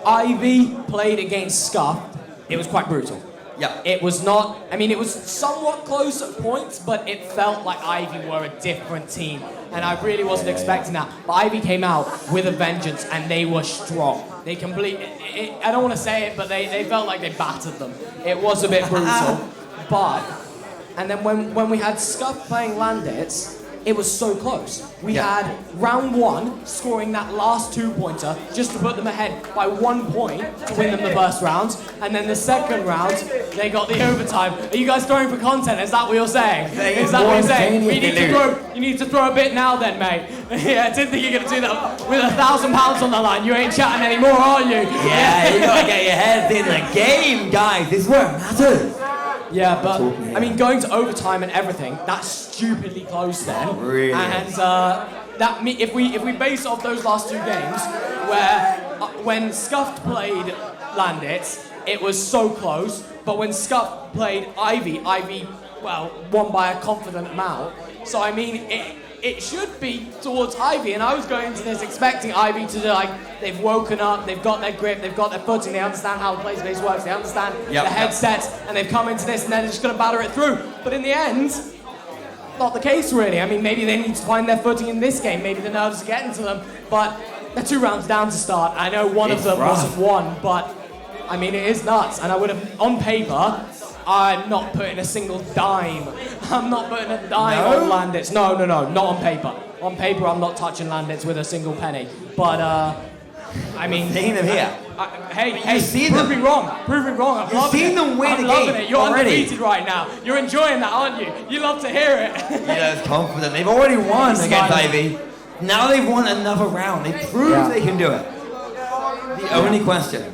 Ivy played against Scuff, it was quite brutal. Yeah. It was not, I mean, it was somewhat close at points, but it felt like Ivy were a different team. And I really wasn't expecting that. But Ivy came out with a vengeance, and they were strong. They I don't want to say it, but they felt like they battered them. It was a bit brutal. And then when we had Scuff playing Landits, it was so close. We had round 1 scoring that last 2-pointer just to put them ahead by 1 point to win them the first round. And then the second round, they got the overtime. Are you guys throwing for content? Is that what you're saying? Is that what you're saying? You need to throw a bit now then, mate. Yeah, I didn't think you're going to do that with £1,000 on the line. You ain't chatting anymore, are you? Yeah, you got to get your heads in the game, guys. This is where it matters. Yeah, but I mean, going to overtime and everything, that's stupidly close then. Really? And if we base off those last 2 games, where when Scuffed played Landits, it was so close. But when Scuffed played Ivy, well, won by a confident amount. So I mean, it should be towards Ivy, and I was going into this expecting Ivy to do, like, they've woken up, they've got their grip, they've got their footing, they understand how the play space works, they understand the headsets, and they've come into this and they're just going to batter it through. But in the end, not the case really. I mean, maybe they need to find their footing in this game, maybe the nerves are getting to them, but they're 2 rounds down to start. I know one of them wasn't won, but I mean, it is nuts, and I would have, on paper, I'm not putting a single dime. I'm not putting a dime on Landits. No, not on paper. On paper, I'm not touching Landits with a single penny. But, I mean... Seeing them here. Hey, prove me wrong. Prove me wrong. I'm loving it. You've seen them win I'm the loving game it. You're already. undefeated right now. You're enjoying that, aren't you? You love to hear it. Yeah, it's confident. They've already won against Ivy. Now they've won another round. They proved they can do it. The only question,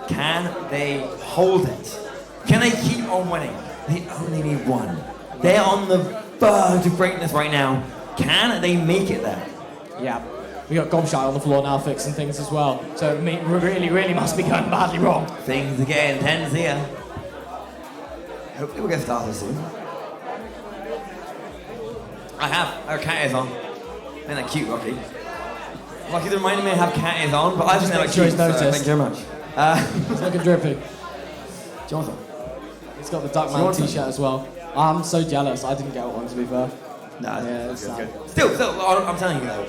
can they hold it? Can they keep on winning? They only need 1. They're on the verge of greatness right now. Can they make it there? Yeah. We got Gobshite on the floor now fixing things as well. So it really must be going badly wrong. Things are getting intense here. Hopefully we'll get started soon. I have. Our cat ears on. I think they're cute, Rocky. Rocky's reminding me I have cat ears on, but I just never make sure cute, he's so noticed. thank you very much. It's looking drippy. Jonathan. He's got the Duckman t-shirt as well. I'm so jealous. I didn't get one, to be fair. Nah, yeah, it's sad. Still, I'm telling you though,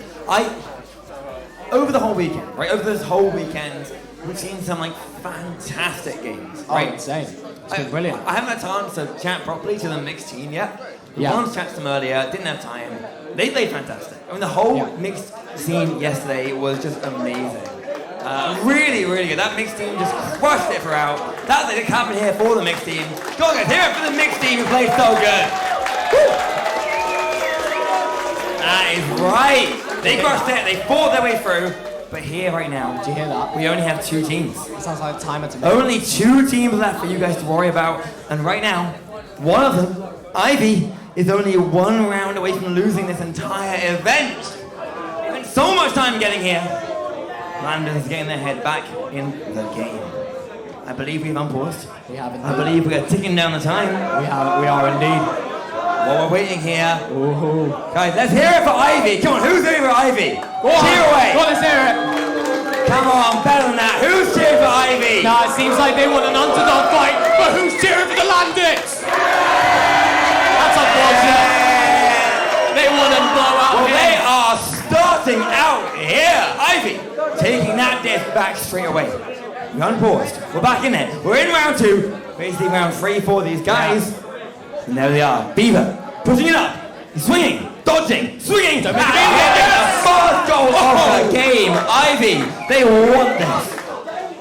over the whole weekend, right? Over this whole weekend, we've seen some like fantastic games. Oh, right? insane. It's been brilliant. I haven't had time to chat properly to the mixed team yet. We Yeah. wanted to chat to them earlier, didn't have time. They played fantastic. I mean, the whole mixed scene yesterday was just amazing. Really, really good. That mixed team just crushed it throughout. That's like the clapping here for the mixed team. Go on, guys, hear it for the mixed team who played so good. Woo! That is right. They crushed it. They fought their way through. But here right now, did you hear that? We only have 2 teams. It sounds like a timer to me. Only 2 teams left for you guys to worry about. And right now, one of them, Ivy, is only 1 round away from losing this entire event. Spent so much time getting here. Landon's getting their head back in the game. I believe we've unpaused. We have indeed. I believe we are ticking down the time. We are indeed. While we're waiting here, guys, let's hear it for Ivy. Come on, who's cheering for Ivy? Cheer away. Go on, let's hear it. Come on, better than that. Who's cheering for Ivy? Nah, it seems like they want an underdog fight, but who's cheering for the Landits? That's unfortunate. They want to blow out Well, here. they are starting out here. Ivy taking that disc back straight away. We unpaused. We're back in there. We're in round 2. Basically round 3 for these guys. And there they are. Beaver pushing it up. Swinging. Dodging. Swinging. The first goal of the game. Ivy, they want this.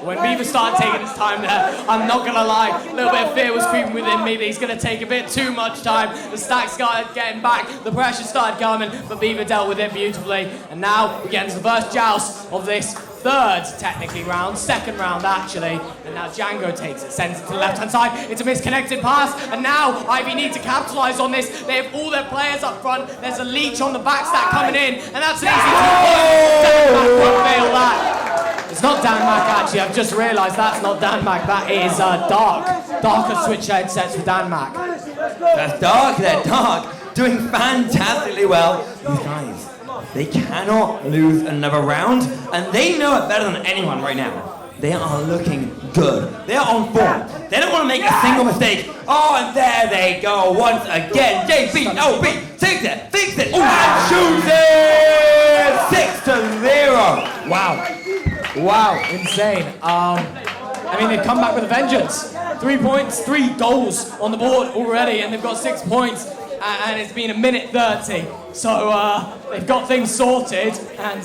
When Beaver started taking his time there, I'm not gonna lie, a little bit of fear was creeping within me that he's gonna take a bit too much time. The stacks started getting back, the pressure started coming, but Beaver dealt with it beautifully. And now we get into the first joust of this 3rd, technically, round, 2nd round actually. And now Django takes it, sends it to the left-hand side. It's a misconnected pass, and now Ivy need to capitalise on this. They have all their players up front. There's a leech on the back stack coming in, and that's an easy 2 points. Dan Mac won't fail that. It's not Dan Mac actually, I've just realised that's not Dan Mac, that is Dark. Dark has switched headsets with Dan Mac. That's Dark there. Dark doing fantastically well. These guys, they cannot lose another round, and they know it better than anyone right now. They are looking good. They are on form. They don't want to make a single mistake. Oh, and there they go once again. JBOB takes it, thinks it, and shoots it! 6-0. Wow. Wow, insane. I mean, they've come back with a vengeance. 3 points, 3 goals on the board already, and they've got 6 points, and it's been a minute 30. So they've got things sorted, and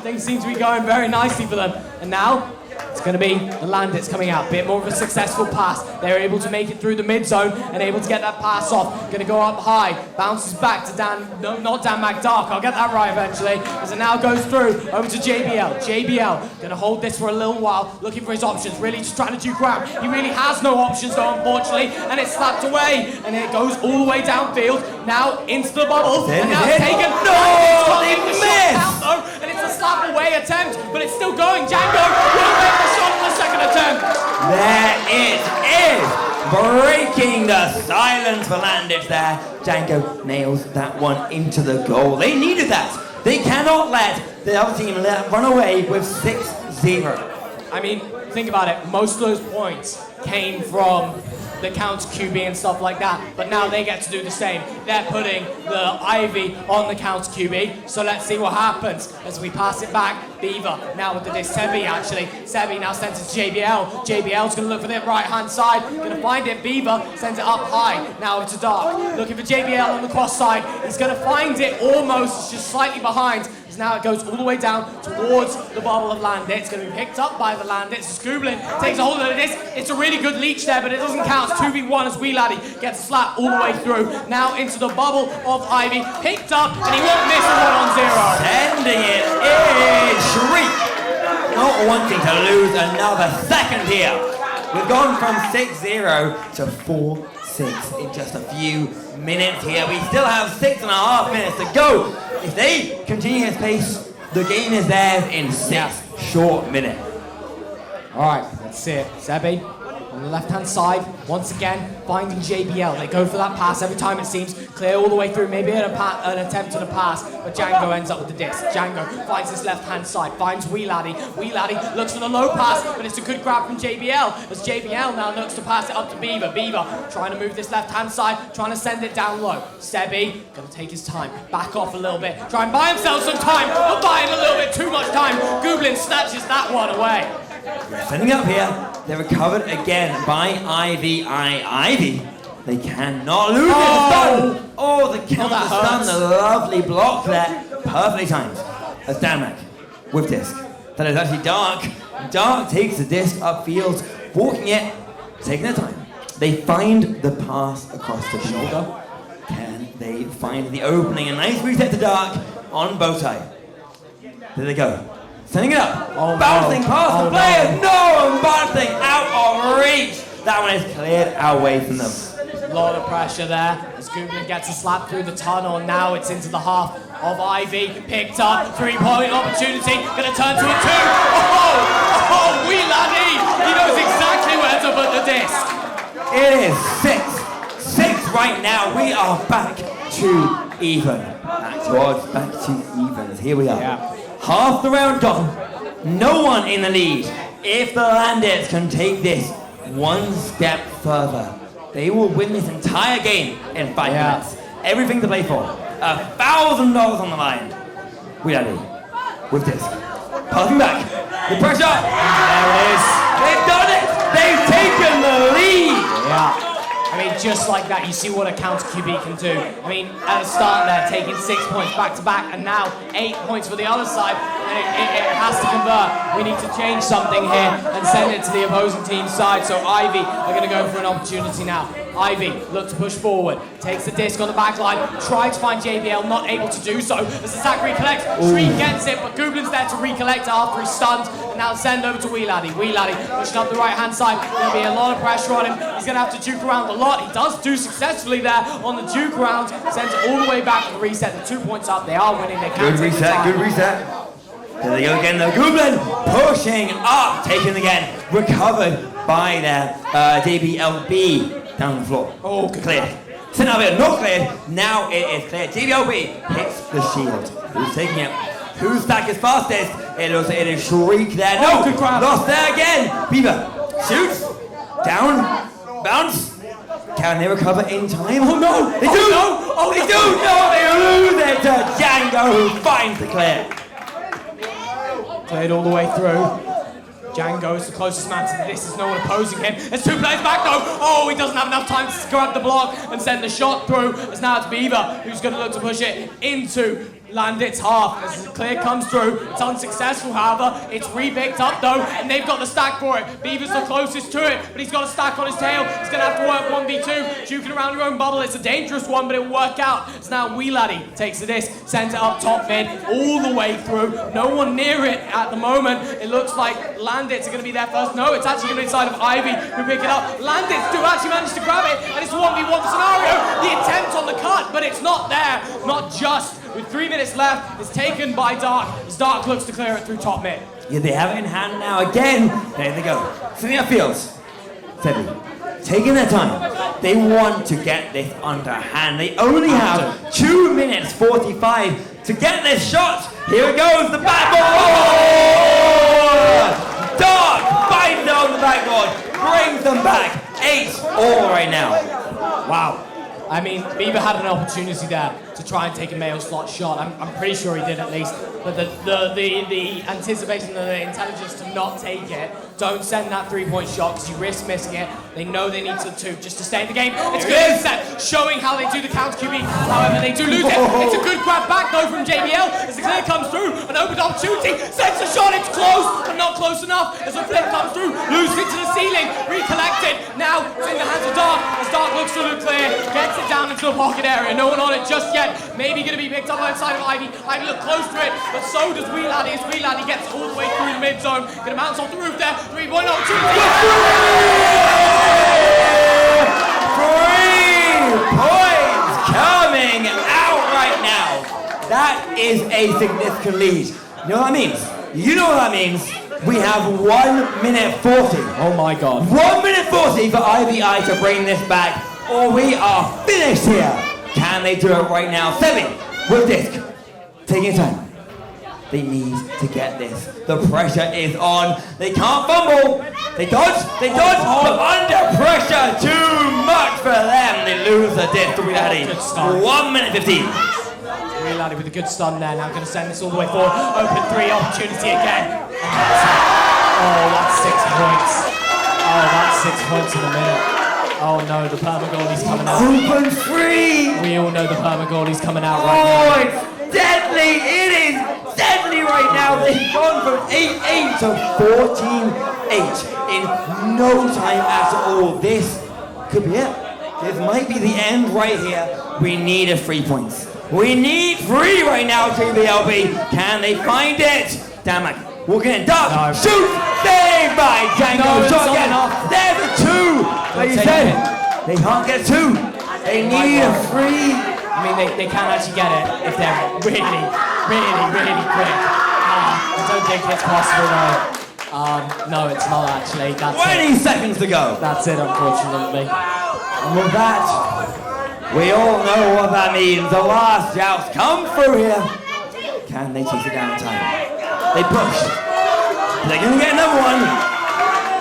things seem to be going very nicely for them. And now, it's going to be the Landits coming out. Bit more of a successful pass. They're able to make it through the mid zone and able to get that pass off. Going to go up high. Bounces back to Dan. No, not Dan Mac. Dark. I'll get that right eventually. As it now goes through over to JBL. JBL going to hold this for a little while. Looking for his options. Really just trying to do ground. He really has no options though, unfortunately. And it's slapped away. And it goes all the way downfield. Now into the bubble. And now it's taken. No! They missed! And it's a slap away attempt. But it's still going. Django will make the shot on the 2nd attempt. There it is! Breaking the silence for Landis there. Django nails that one into the goal. They needed that. They cannot let the other team run away with 6-0. I mean, think about it. Most of those points came from the counter QB and stuff like that, but now they get to do the same. They're putting the Ivy on the counter QB, so let's see what happens as we pass it back. Beaver now with the disc. Sebi actually. Sebi now sends it to JBL. JBL's going to look for the right-hand side. Going to find it. Beaver sends it up high. Now it's Dark. Looking for JBL on the cross side. He's going to find it almost. It's just slightly behind. Now it goes all the way down towards the bubble of Landit. It's going to be picked up by the Landit. Scoobling takes a hold of this. It's a really good leech there, but it doesn't count. It's 2v1 as Wheeladdy gets slapped all the way through. Now into the bubble of Ivy. Picked up, and he won't miss a 1-0. Sending it in. Shriek. Not wanting to lose another second here. We've gone from 6-0 to 4-6 in just a few minutes here. We still have 6.5 minutes to go. If they continue this pace, the game is theirs in 6 short minutes. All right, let's see it. Sebi On the left-hand side, once again, finding JBL. They go for that pass every time it seems. Clear all the way through, maybe an attempt at a pass, but Django ends up with the disc. Django finds his left-hand side, finds Weeladdie. Weeladdie looks for the low pass, but it's a good grab from JBL, as JBL now looks to pass it up to Beaver. Beaver trying to move this left-hand side, trying to send it down low. Sebi, gonna take his time, back off a little bit, try and buy himself some time, but buying a little bit too much time. Goblin snatches that one away. Sending up here, they're recovered again by Ivy. They cannot lose it. Stun! Oh, the counter stun, the lovely block there. Perfectly timed. That's Damak with disc. That is actually Dark. Dark takes the disc upfield, walking it, taking their time. They find the pass across the shoulder. Can they find the opening? A nice reset to Dark on Bowtie. There they go. Sending it up. Bouncing past the player. No, bouncing out of reach. That one is cleared away from them. A lot of pressure there as Goblin gets a slap through the tunnel. Now it's into the half of Ivy. Picked up, 3-point opportunity. Gonna turn to a 2. Oh, Weeladdie. He knows exactly where to put the disc. It is 6 right now. We are back to even. Back to evens. Here we are. Yeah. Half the round gone. No one in the lead. If the Landits can take this one step further, they will win this entire game in 5 minutes. Everything to play for. $1,000 on the line. Weeladdie with this. Passing back. The pressure. There it is. They've done it. They've taken the lead. Yeah. I mean, just like that, you see what a counter QB can do. I mean, at the start there, taking 6 points back to back, and now 8 points for the other side. And it has to convert. We need to change something here and send it to the opposing team's side. So Ivy are going to go for an opportunity now. Ivy look to push forward, takes the disc on the back line, tries to find JBL, not able to do so as the sack recollects. Tree gets it, but Goblin's there to recollect after he's stunned. And now send over to Weeladdie. Weeladdie pushing up the right-hand side. There'll be a lot of pressure on him. He's going to have to juke around a lot. He does do successfully there on the juke around. Sends it all the way back to the reset. The 2 points up. They are winning. They can take the time. Good reset. There they go again, the Goblin pushing up, taken again, recovered by their JBLB down the floor. Oh, good. Cleared. Sent out here, not cleared. Now it is cleared. JBLB hits the shield. Who's taking it? Whose stack is fastest? It is Shriek there. No, good grab. Lost there again. Beaver shoots down, bounce. Can they recover in time? Oh no! They do! Oh, they do! No, they lose it to Django, who finds the clear. Played all the way through. Django is the closest man to this. There's no one opposing him. There's 2 players back though. Oh, he doesn't have enough time to grab the block and send the shot through. As now it's Beaver who's going to look to push it into Landit's half. As the clear comes through, it's unsuccessful, however. It's re-picked up though, and they've got the stack for it. Beaver's the closest to it, but he's got a stack on his tail. He's going to have to work 1v2, juking around your own bubble. It's a dangerous one, but it'll work out. It's now Weeladdie takes the disc, sends it up top mid, all the way through. No one near it at the moment. It looks like Landits are going to be there first. No, it's actually going to be inside of Ivy who pick it up. Landits do actually manage to grab it, and it's a 1v1 scenario. The attempt on the cut, but it's not there. Not just. With 3 minutes left, it's taken by Dark as Dark looks to clear it through top mid. Yeah, they have it in hand now again. There they go. Sitting up fields. Sebi, taking their time. They want to get this underhand. They only have 2 minutes 45 to get this shot. Here it goes, the backboard! Dark finds it on the backboard, brings them back. 8-all right now. Wow. I mean, Beaver had an opportunity there to try and take a male slot shot. I'm pretty sure he did at least. But the anticipation, the intelligence to not take it, don't send that 3-point shot because you risk missing it. They know they need to just to stay in the game. It's a good set, showing how they do the counter QB. However, they do lose it. It's a good grab back though from JBL as the clear comes through. An open opportunity, sends the shot. It's close, but not close enough. As the flip comes through, loses it to the ceiling, recollected. Now it's in the hands of Dark as Dark looks through the clear, gets it down into the pocket area. No one on it just yet. Maybe going to be picked up outside of Ivy. Ivy look close to it, but so does Weeladdie. As Weeladdie gets all the way through the mid zone, going to bounce off the roof there. 3-point opportunity. 3 points coming out right now. That is a significant lead. You know what that means? You know what that means. We have 1 minute 40. Oh my God. 1 minute 40 for IVI to bring this back, or we are finished here. Can they do it right now? Sebi with disc. Taking time. They need to get this. The pressure is on. They can't fumble. They dodge. They dodge. But under pressure, too much for them. They lose the disc to Reality. 1 minute 15. Reality with a good stun there. Now going to send this all the way forward. Open 3 opportunity again. Oh, that's 6 points. Oh, that's 6 points in a minute. Oh no, the permagoalie's coming out. Open 3. We all know the permagoalie's coming out right now. now. Oh, it's deadly. It is deadly right now. They've gone from 8-8 to 14-8 in no time at all. This could be it. This might be the end right here. We need a 3 points. We need 3 right now, JBLB. Can they find it? Damn it. Walking in, duck, shoot, saved by Django. Shot again. There's a 2. Like you said, they can't get 2. They need a 3. I mean, they can actually get it if they're really, really, really quick. I don't think it's possible, though. No, it's not actually. That's 20 seconds to go. That's it, unfortunately. And with that, we all know what that means. The last jouts come through here. Can they chase it down in time? They push. They're going to get another one.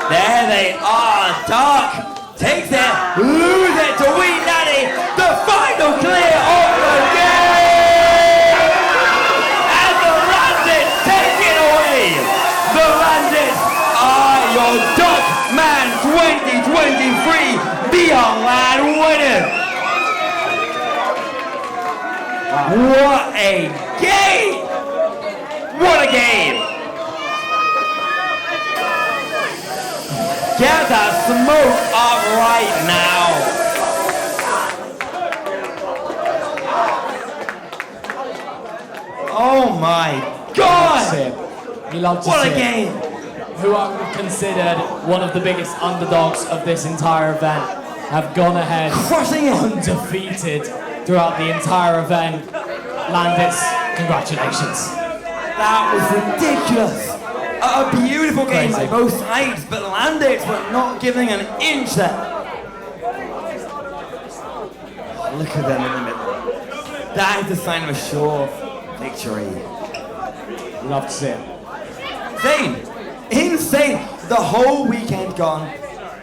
There they are. Dark takes it, lose it to Wee Daddy. The final clear of the game. And the Landits take it away. The Landits are your Duckman 2023 VR LAN winners. What a game! What a game! Get that smoke up right now! Oh my God! You love to what see a game! Who are considered one of the biggest underdogs of this entire event have gone ahead, crushing it, undefeated throughout the entire event. Landits, congratulations. That was ridiculous. A beautiful game by both sides, but Landits were not giving an inch there. Look at them in the middle. That is the sign of a sure victory. Love to see it. Insane. Insane. The whole weekend gone.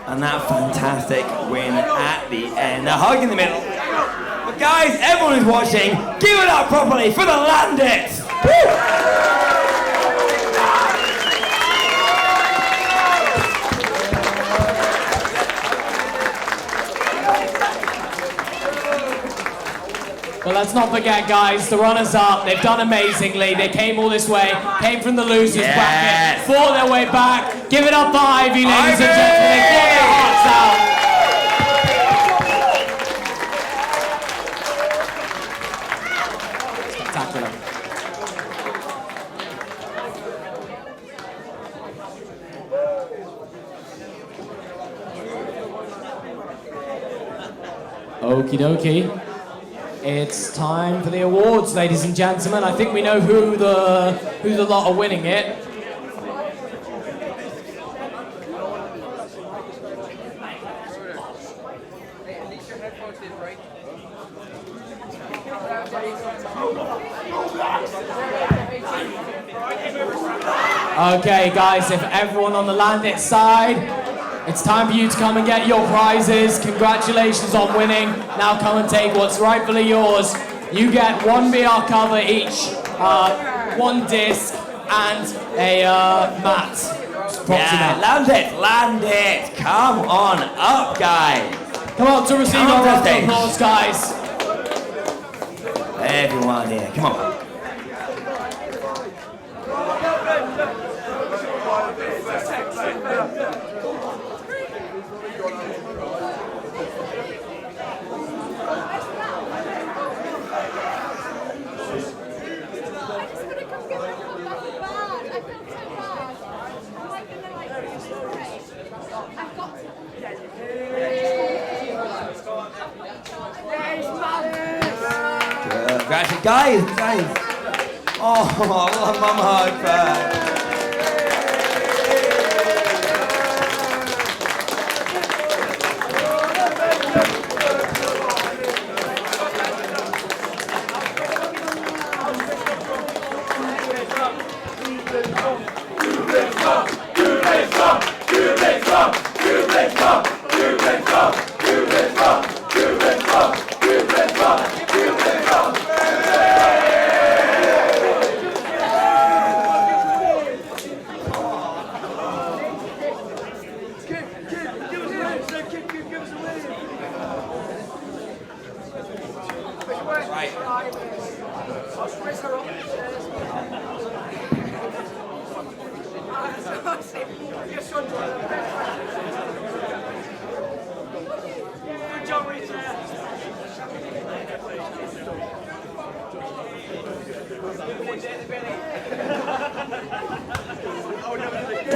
And that fantastic win at the end. A hug in the middle. But guys, everyone who's watching, give it up properly for the Landits. Woo! But let's not forget, guys, the runners-up, they've done amazingly. They came all this way, came from the losers bracket, fought their way back. Give it up for Ivy, ladies and gentlemen. They fought their hearts out. Spectacular. Okie dokie. It's time for the awards, ladies and gentlemen. I think we know who the lot are winning it. Okay, guys, if everyone on the Landit side, it's time for you to come and get your prizes. Congratulations on winning. Now come and take what's rightfully yours. You get one VR cover each, one disc, and a mat. Yeah, land it. Come on up, guys. Come on to receive our round of applause, guys. Everyone here, come on. Guys. Oh, Mama hug back.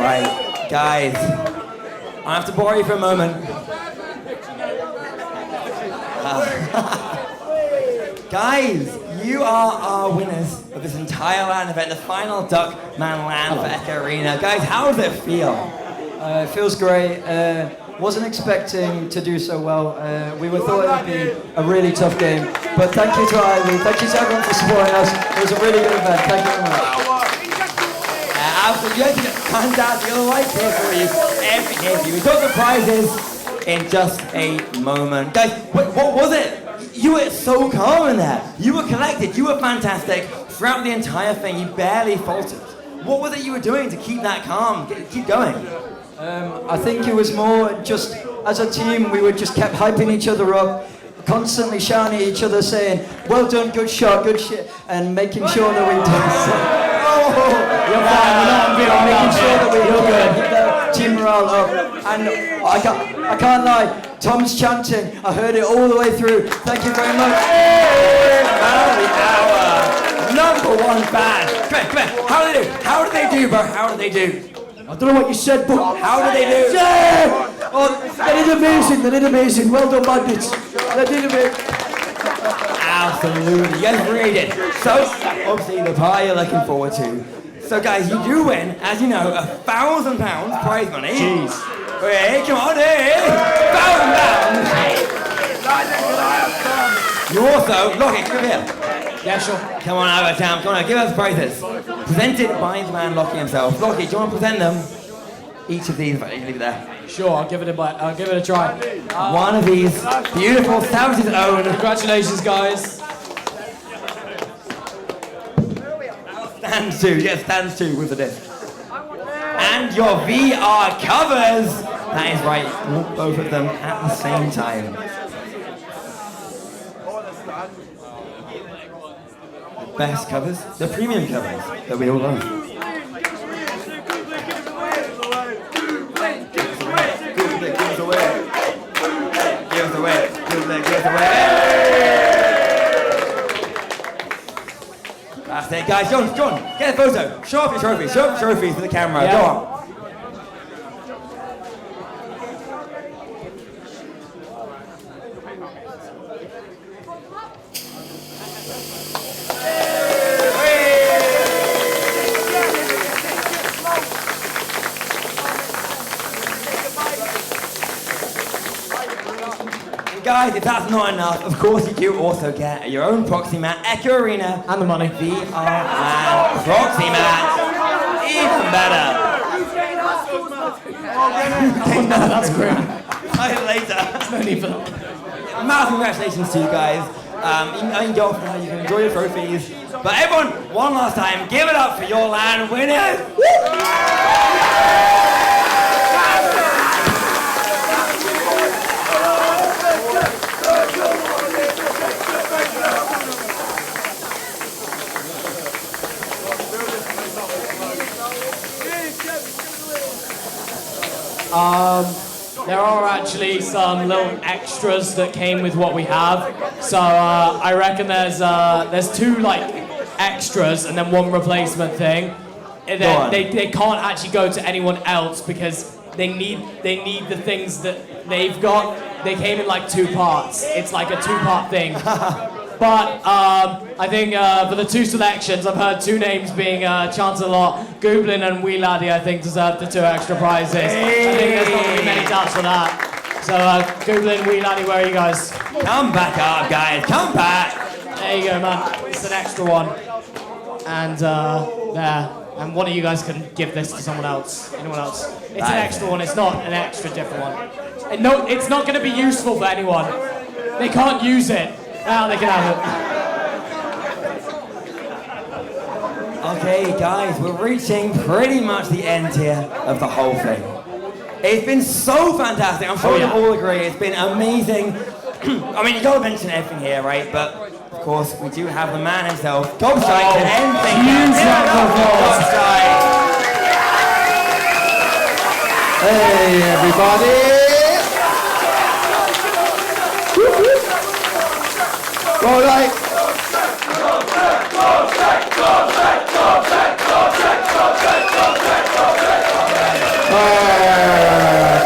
right, guys. I have to borrow you for a moment. Guys, you are our winners of this entire LAN event, the final Duckman LAN for Echo Arena. Guys, how does it feel? It feels great. Wasn't expecting to do so well. We thought it would be a really tough game. But thank you to Ivy. Thank you to everyone for supporting us. It was a really good event. Thank you very much. Absolutely. You have to get fantastic. You're right here for you. Everything here for you. We got the prizes in just a moment. Guys, what was it? You were so calm in there. You were collected. You were fantastic. Throughout the entire thing, you barely faltered. What was it you were doing to keep that calm? Keep going. I think it was more just, as a team, we just kept hyping each other up, constantly shouting at each other, saying, well done, good shot, good shit, and making sure that we did. You're fine, we're not on video, making sure that we You're good. keep the team morale up. And I can't lie, Tom's chanting, I heard it all the way through. Thank you very much. Number one fan. Come here. How did they do? How did they do, bro? How did they do? I don't know what you said, but how did they do? Yeah! Oh, they did amazing. They did amazing. Well done, bandits. They did amazing. Absolutely, yes, really did. So, obviously, the pie you're looking forward to. So, guys, you do win, as you know, £1,000 prize money. Jeez. Hey, come on, hey! £1,000! You also, Lockie, come here. Yeah, sure. Come on, over town. Come on, give us prizes. Presented by the man Lockie himself. Lockie, do you want to present them? Each of these, you can leave it there. Sure, I'll give it a try. One of these beautiful South's own. Congratulations, guys. Stands two, yes, stands two with the disc. And your VR covers. That is right, both of them at the same time. The best covers, the premium covers that we all love. Give us away. That's it, guys. John, get a photo. Show off your trophies. Show off your trophies to the camera. Yeah. Go on. Guys, if that's not enough, of course you do also get your own proxy mat, Echo Arena, and the money. VR and proxy mat. Even better. Oh no, that's great. Later. No need for that. Massive congratulations to you guys. You can go off now, you can enjoy your trophies. But everyone, one last time, give it up for your LAN winners. There are actually some little extras that came with what we have. So I reckon there's two like extras and then one replacement thing. And then they can't actually go to anyone else because they need the things that they've got. They came in like 2 parts. It's like a 2-part thing. But I think for the 2 selections, I've heard 2 names being chanced a lot. Gooblin and Wee Laddie, I think, deserve the 2 extra prizes. I think there's not going to be many doubts for that. So Gooblin, Wee Laddie, where are you guys? Come back up, guys. Come back. There you go, man. It's an extra one. And there. And one of you guys can give this to someone else. Anyone else? It's an extra one. It's not an extra different one. And no, it's not going to be useful for anyone. They can't use it. Now they can have it. Okay, guys, we're reaching pretty much the end here of the whole thing. It's been so fantastic. I'm sure you all agree. It's been amazing. I mean, you got to mention everything here, right? But of course, we do have the man himself, Gobstrike, to end things. Gobstrike. Hey, everybody. All right.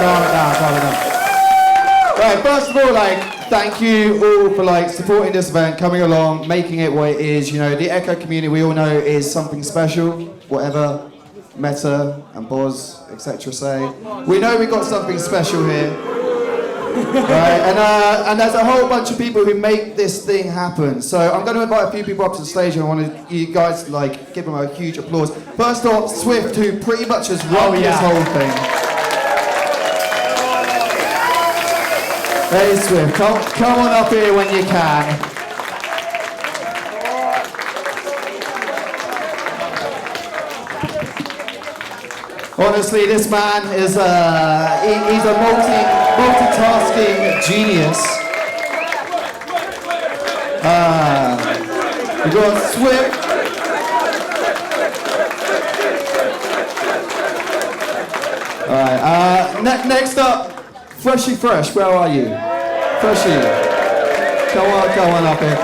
Calm it down. Right, first of all, thank you all for supporting this event, coming along, making it what it is. You know, the Echo community we all know is something special, whatever Meta and Boz, etc. say. We know we got something special here. Right, and there's a whole bunch of people who make this thing happen. So I'm going to invite a few people up to the stage, and I want you guys give them a huge applause. First off, Swift, who pretty much has run this whole thing. Hey Swift, come on up here when you can. Honestly, this man is he's a multitasking genius. We got Swift. All right. Next up, Freshy Fresh. Where are you, Freshy? Come on up here.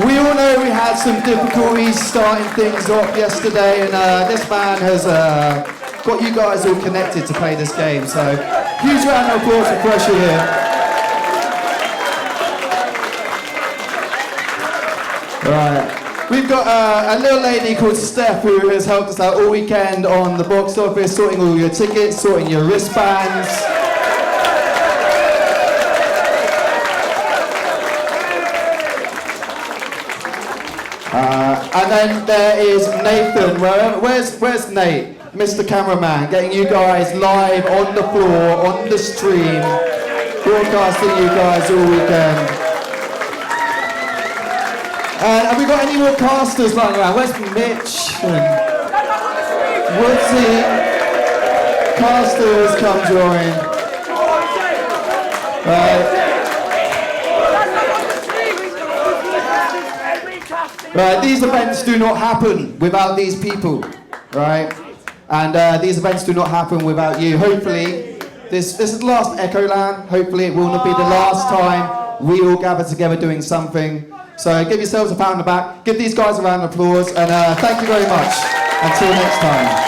We all know we had some difficulties starting things off yesterday, and this man has got you guys all connected to play this game. So, huge round of applause for Freshy here. Right. We've got a little lady called Steph who has helped us out all weekend on the box office, sorting all your tickets, sorting your wristbands. And then there is Nathan. Where's Nate? Mr. Cameraman, getting you guys live on the floor, on the stream, broadcasting you guys all weekend. And have we got any more casters lying around? Where's Mitch and Woodsy? Casters, come join. Right, these events do not happen without these people, right? And these events do not happen without you. Hopefully, this is the last Echo LAN. Hopefully, it will not be the last time we all gather together doing something. So give yourselves a pat on the back. Give these guys a round of applause, and thank you very much. Until next time.